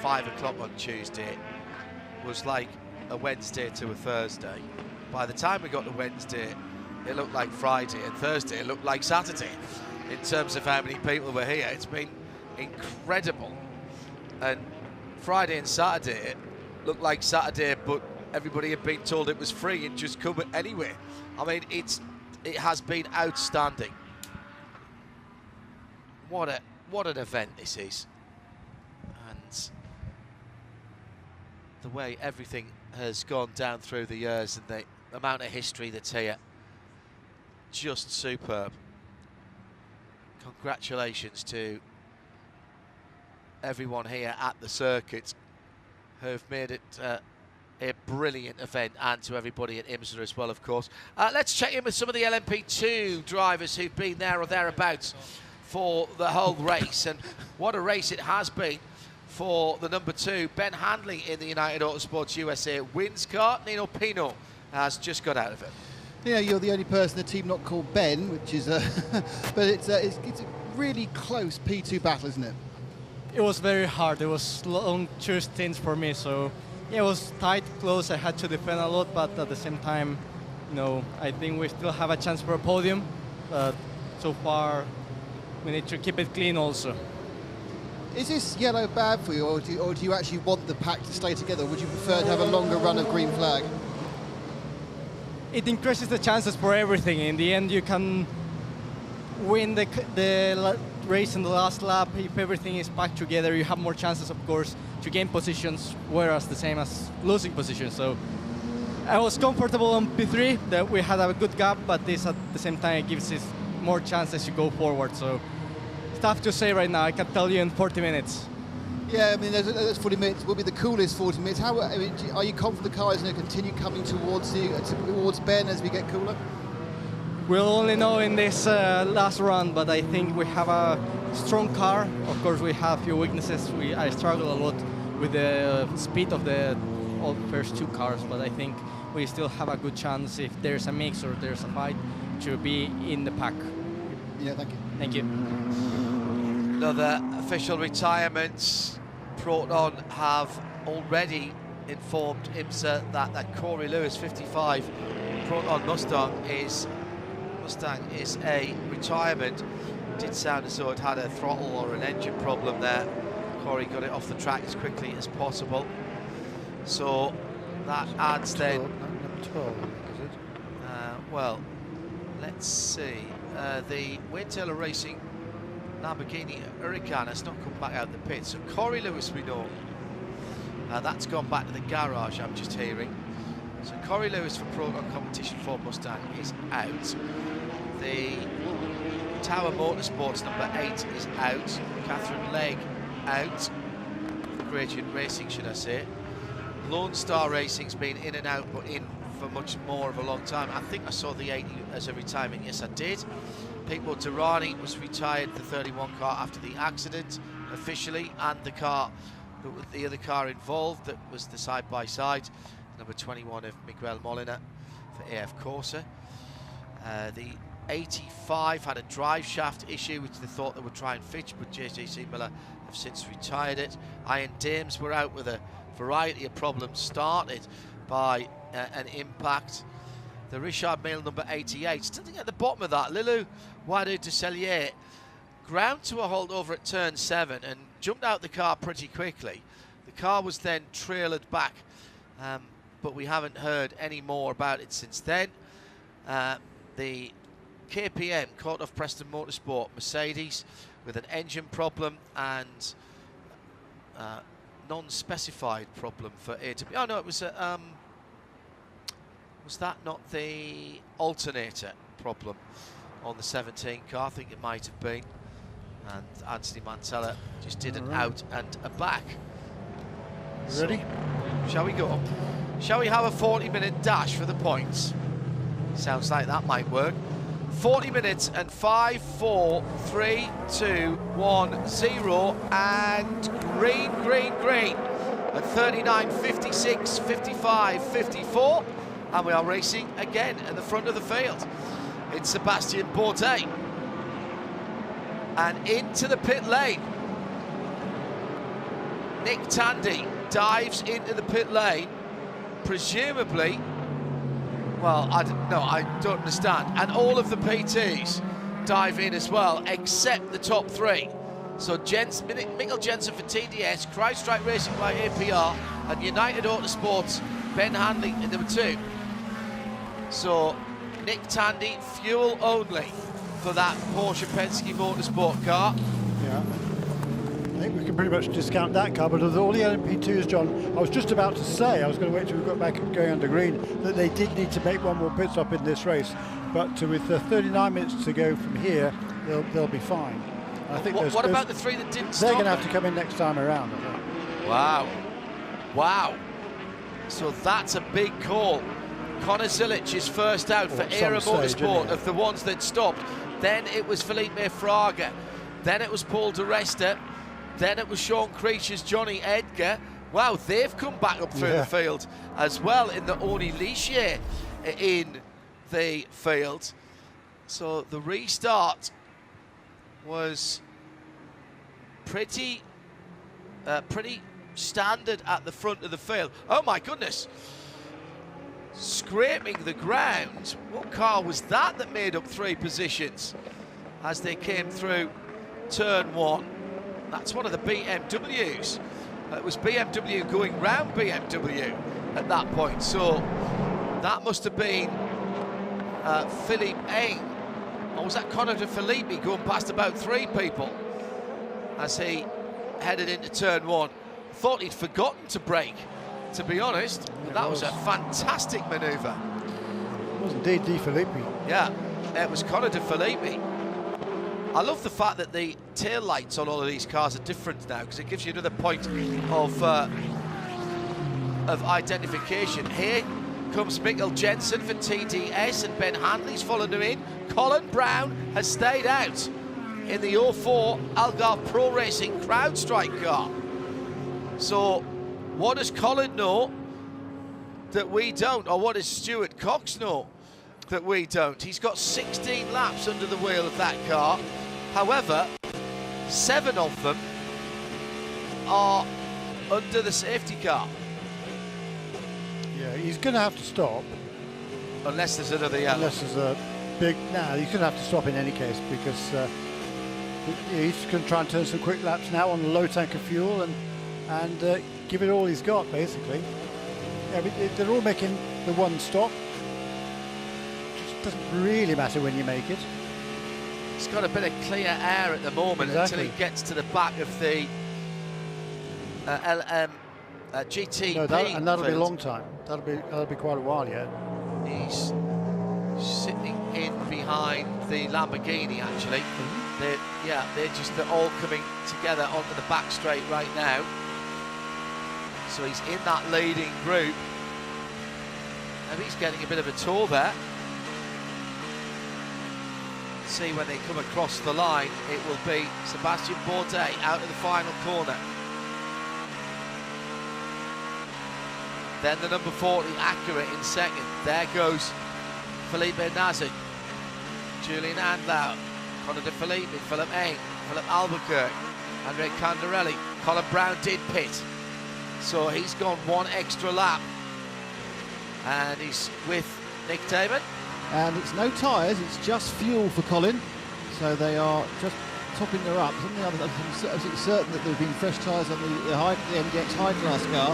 5 o'clock on Tuesday was like a Wednesday to a Thursday. By the time we got to Wednesday, it looked like Friday, and Thursday it looked like Saturday in terms of how many people were here. It's been incredible. And Friday and Saturday looked like Saturday, but everybody had been told it was free and just come anyway. I mean, it has been outstanding. What an event this is, and the way everything has gone down through the years and the amount of history that's here, just superb. Congratulations to everyone here at the circuit who've made it a brilliant event, and to everybody at IMSA as well, of course. Let's check in with some of the LMP2 drivers who've been there or thereabouts for the whole race, and what a race it has been for the number 2, Ben Handley in the United Autosports USA wins car. Nino Pino has just got out of it. Yeah, you're the only person in the team not called Ben, which is, but it's a really close P2 battle, isn't it? It was very hard. It was long two stints for me, so yeah, it was tight, close. I had to defend a lot, but at the same time, you know, I think we still have a chance for a podium. But so far, we need to keep it clean also. Is this yellow bad for you, or do you actually want the pack to stay together? Would you prefer to have a longer run of green flag? It increases the chances for everything. In the end, you can win the race in the last lap. If everything is packed together, you have more chances, of course, to gain positions, whereas the same as losing positions. So I was comfortable on P3, that we had a good gap, but this at the same time it gives us more chances to go forward. So it's tough to say right now. I can tell you in 40 minutes. Yeah, I mean, those 40 minutes will be the coolest 40 minutes. I mean, are you confident the car is going to continue coming towards Ben as we get cooler? We'll only know in this last run, but I think we have a strong car. Of course, we have a few weaknesses. I struggle a lot with the speed of the first 2 cars, but I think we still have a good chance if there's a mix or there's a fight to be in the pack. Yeah, thank you. Thank you. Another official retirement. Proton have already informed IMSA that Corey Lewis, 55, Proton Mustang is a retirement. It did sound as though it had a throttle or an engine problem there. Corey got it off the track as quickly as possible. So that adds then... Number 12, is it? Well, let's see. The Wayne Taylor Racing Lamborghini Huracan has not come back out the pit. So Corey Lewis, we know. That's gone back to the garage, I'm just hearing. So Corey Lewis for Proton Competition 4 Mustang is out. The Tower Motorsports number 8 is out. Catherine Legg out. Gradient Racing, should I say. Lone Star Racing's been in and out, but in for much more of a long time. I think I saw the 80 as a retirement. Yes, I did. Pipo Durrani was retired, the 31 car, after the accident officially, and the car, the other car involved, that was the side-by-side, number 21 of Miguel Molina for AF Corsa. The 85 had a drive shaft issue, which they thought they would try and fix, but JJC Miller have since retired it. Iron Dames were out with a variety of problems, started by an impact. The Richard Mille number 88, standing at the bottom of that, Lilou Wadu de Cellier, ground to a halt over at turn 7 and jumped out the car pretty quickly. The car was then trailered back, but we haven't heard any more about it since then. The KPM caught off Preston Motorsport Mercedes with an engine problem and non-specified problem for AWP. Oh no, it was that not the alternator problem on the 17 car? I think it might have been. And Anthony Mantella just did an out and a back. Ready? So, shall we go? Shall we have a 40-minute dash for the points? Sounds like that might work. 40 minutes and 5, 4, 3, 2, 1, 0, and green, green, green. At 39, 56, 55, 54, and we are racing again at the front of the field. It's Sebastian Bourdais. And into the pit lane. Nick Tandy dives into the pit lane, presumably. Well, I don't understand. And all of the PTs dive in as well, except the top 3. So Mikkel Jensen for TDS, CrowdStrike Racing by APR, and United Autosports, Ben Handley in number 2. So Nick Tandy, fuel only for that Porsche Penske Motorsport car. Yeah. I think we can pretty much discount that car, but of all the LMP2s, John, I was just about to say, I was going to wait till we got back going under green, that they did need to make one more pit stop in this race, but with 39 minutes to go from here, they'll be fine. I think what about the 3 that didn't stop? They're going to have to come in next time around, I think. Wow. Wow. So that's a big call. Connor Zilic is first out for Era Motorsport of the ones that stopped. Then it was Felipe Fraga. Then it was Paul de Resta. Then it was Sean Creech's Johnny Edgar. Wow, they've come back up through the field as well in the Oni Lichier in the field. So the restart was pretty standard at the front of the field. Oh my goodness. Scraping the ground. What car was that made up 3 positions as they came through turn 1? That's one of the BMWs. It was BMW going round BMW at that point. So that must have been Philippe Eng. Or was that Conor de Filippi going past about 3 people as he headed into turn 1? Thought he'd forgotten to brake, to be honest. But that was a fantastic manoeuvre. It was indeed De Filippi. Yeah, it was Conor de Filippi. I love the fact that the tail lights on all of these cars are different now, because it gives you another point of identification. Here comes Mikkel Jensen for TDS, and Ben Handley's followed him in. Colin Brown has stayed out in the 04 Algarve Pro Racing CrowdStrike car. So what does Colin know that we don't, or what does Stuart Cox know that we don't? He's got 16 laps under the wheel of that car. However, 7 of them are under the safety car. Yeah, he's going to have to stop. Unless there's another yellow. Unless there's a big... Nah, he's going to have to stop in any case, because he's going to try and turn some quick laps now on the low tank of fuel and give it all he's got, basically. Yeah, but they're all making the one stop. It doesn't really matter when you make it. He's got a bit of clear air at the moment until he gets to the back of the GTP. No, that'll be a long time. That'll be quite a while yet. He's sitting in behind the Lamborghini, actually. They're all coming together onto the back straight right now. So he's in that leading group. Maybe he's getting a bit of a tour there. See when they come across the line, it will be Sebastian Bourdais out of the final corner. Then the number 40 Acura in second. There goes Felipe Nasr, Julian Andlau, Conor de Filippi, Philip Eng, Philip Albuquerque, Andre Candarelli. Colin Brown did pit, so he's gone 1 extra lap, and he's with Nick Damon. And it's no tyres, it's just fuel for Colin. So they are just topping her up. Something I'm absolutely certain that there have been fresh tyres on the MDX high class car.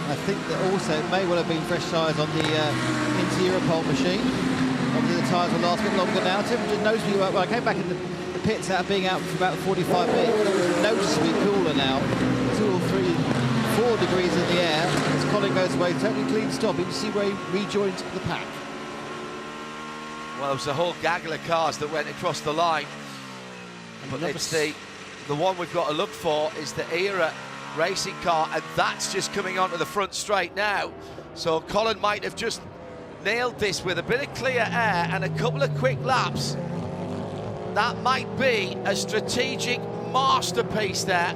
I think that also it may well have been fresh tyres on the Interpol machine. Obviously the tyres will last a bit longer now. Tim just noticeably, when I came back in the pits out being out for about 45 minutes, noticeably cooler now. 2 or 3, 4 degrees in the air as Colin goes away. Totally clean stopping to see where he rejoins the pack. Well, there was a whole gaggle of cars that went across the line. But it's the one we've got to look for is the ERA racing car, and that's just coming onto the front straight now. So Colin might have just nailed this with a bit of clear air and a couple of quick laps. That might be a strategic masterpiece there.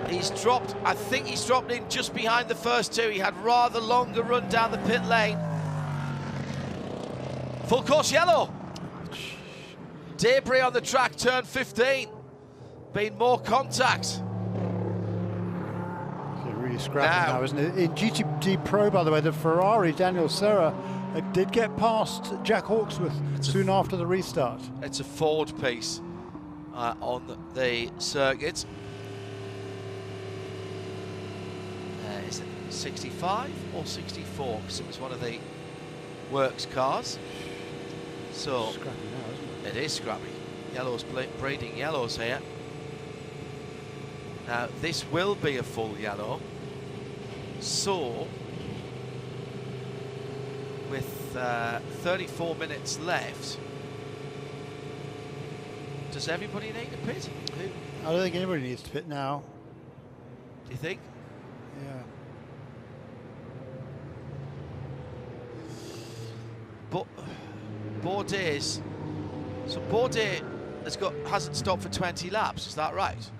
He's dropped, I think he's dropped in just behind the first two. He had rather longer run down the pit lane. Full course yellow. Debris on the track, turn 15. Been more contact. Really scrappy now, isn't it? In GTD Pro, by the way, the Ferrari, Daniel Serra, did get past Jack Hawksworth soon after the restart. It's a Ford piece on the circuit. Is it 65 or 64? Because it was one of the works cars. So Scrappy now, isn't it? It is scrappy. Yellow's breeding yellows here. Now this will be a full yellow. So with 34 minutes left, does everybody need to pit? I don't think anybody needs to pit now. Do you think? Yeah. But Bourdais, so Bourdais hasn't stopped for 20 laps, is that right?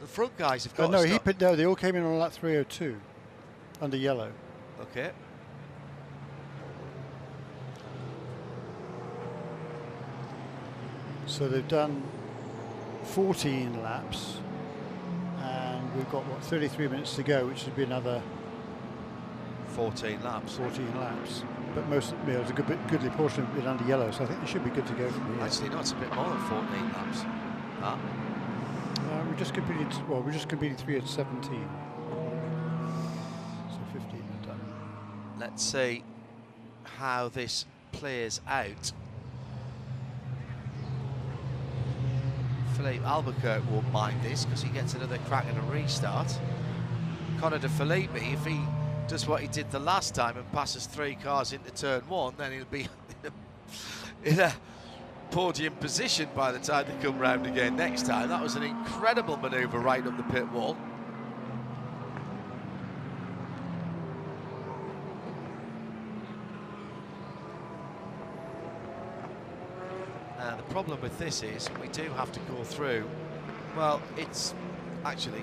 The front guys have got no, to stop. no, they all came in on lap 302 under yellow. Okay. So they've done 14 laps, and we've got, what, 33 minutes to go, which would be another 14 laps. 14 laps. But most, there's a goodly portion of it under yellow, so I think they should be good to go from here. Actually, no, it's a bit more than 14 laps. We just completed 3 at 17. So 15 are done. Let's see how this plays out. Philippe Albuquerque won't mind this because he gets another crack at a restart. Conor de Philippe, if he does what he did the last time and passes 3 cars into turn 1, then he'll be in a podium position by the time they come round again next time. That was an incredible manoeuvre right up the pit wall. The problem with this is we do have to go through, well, it's actually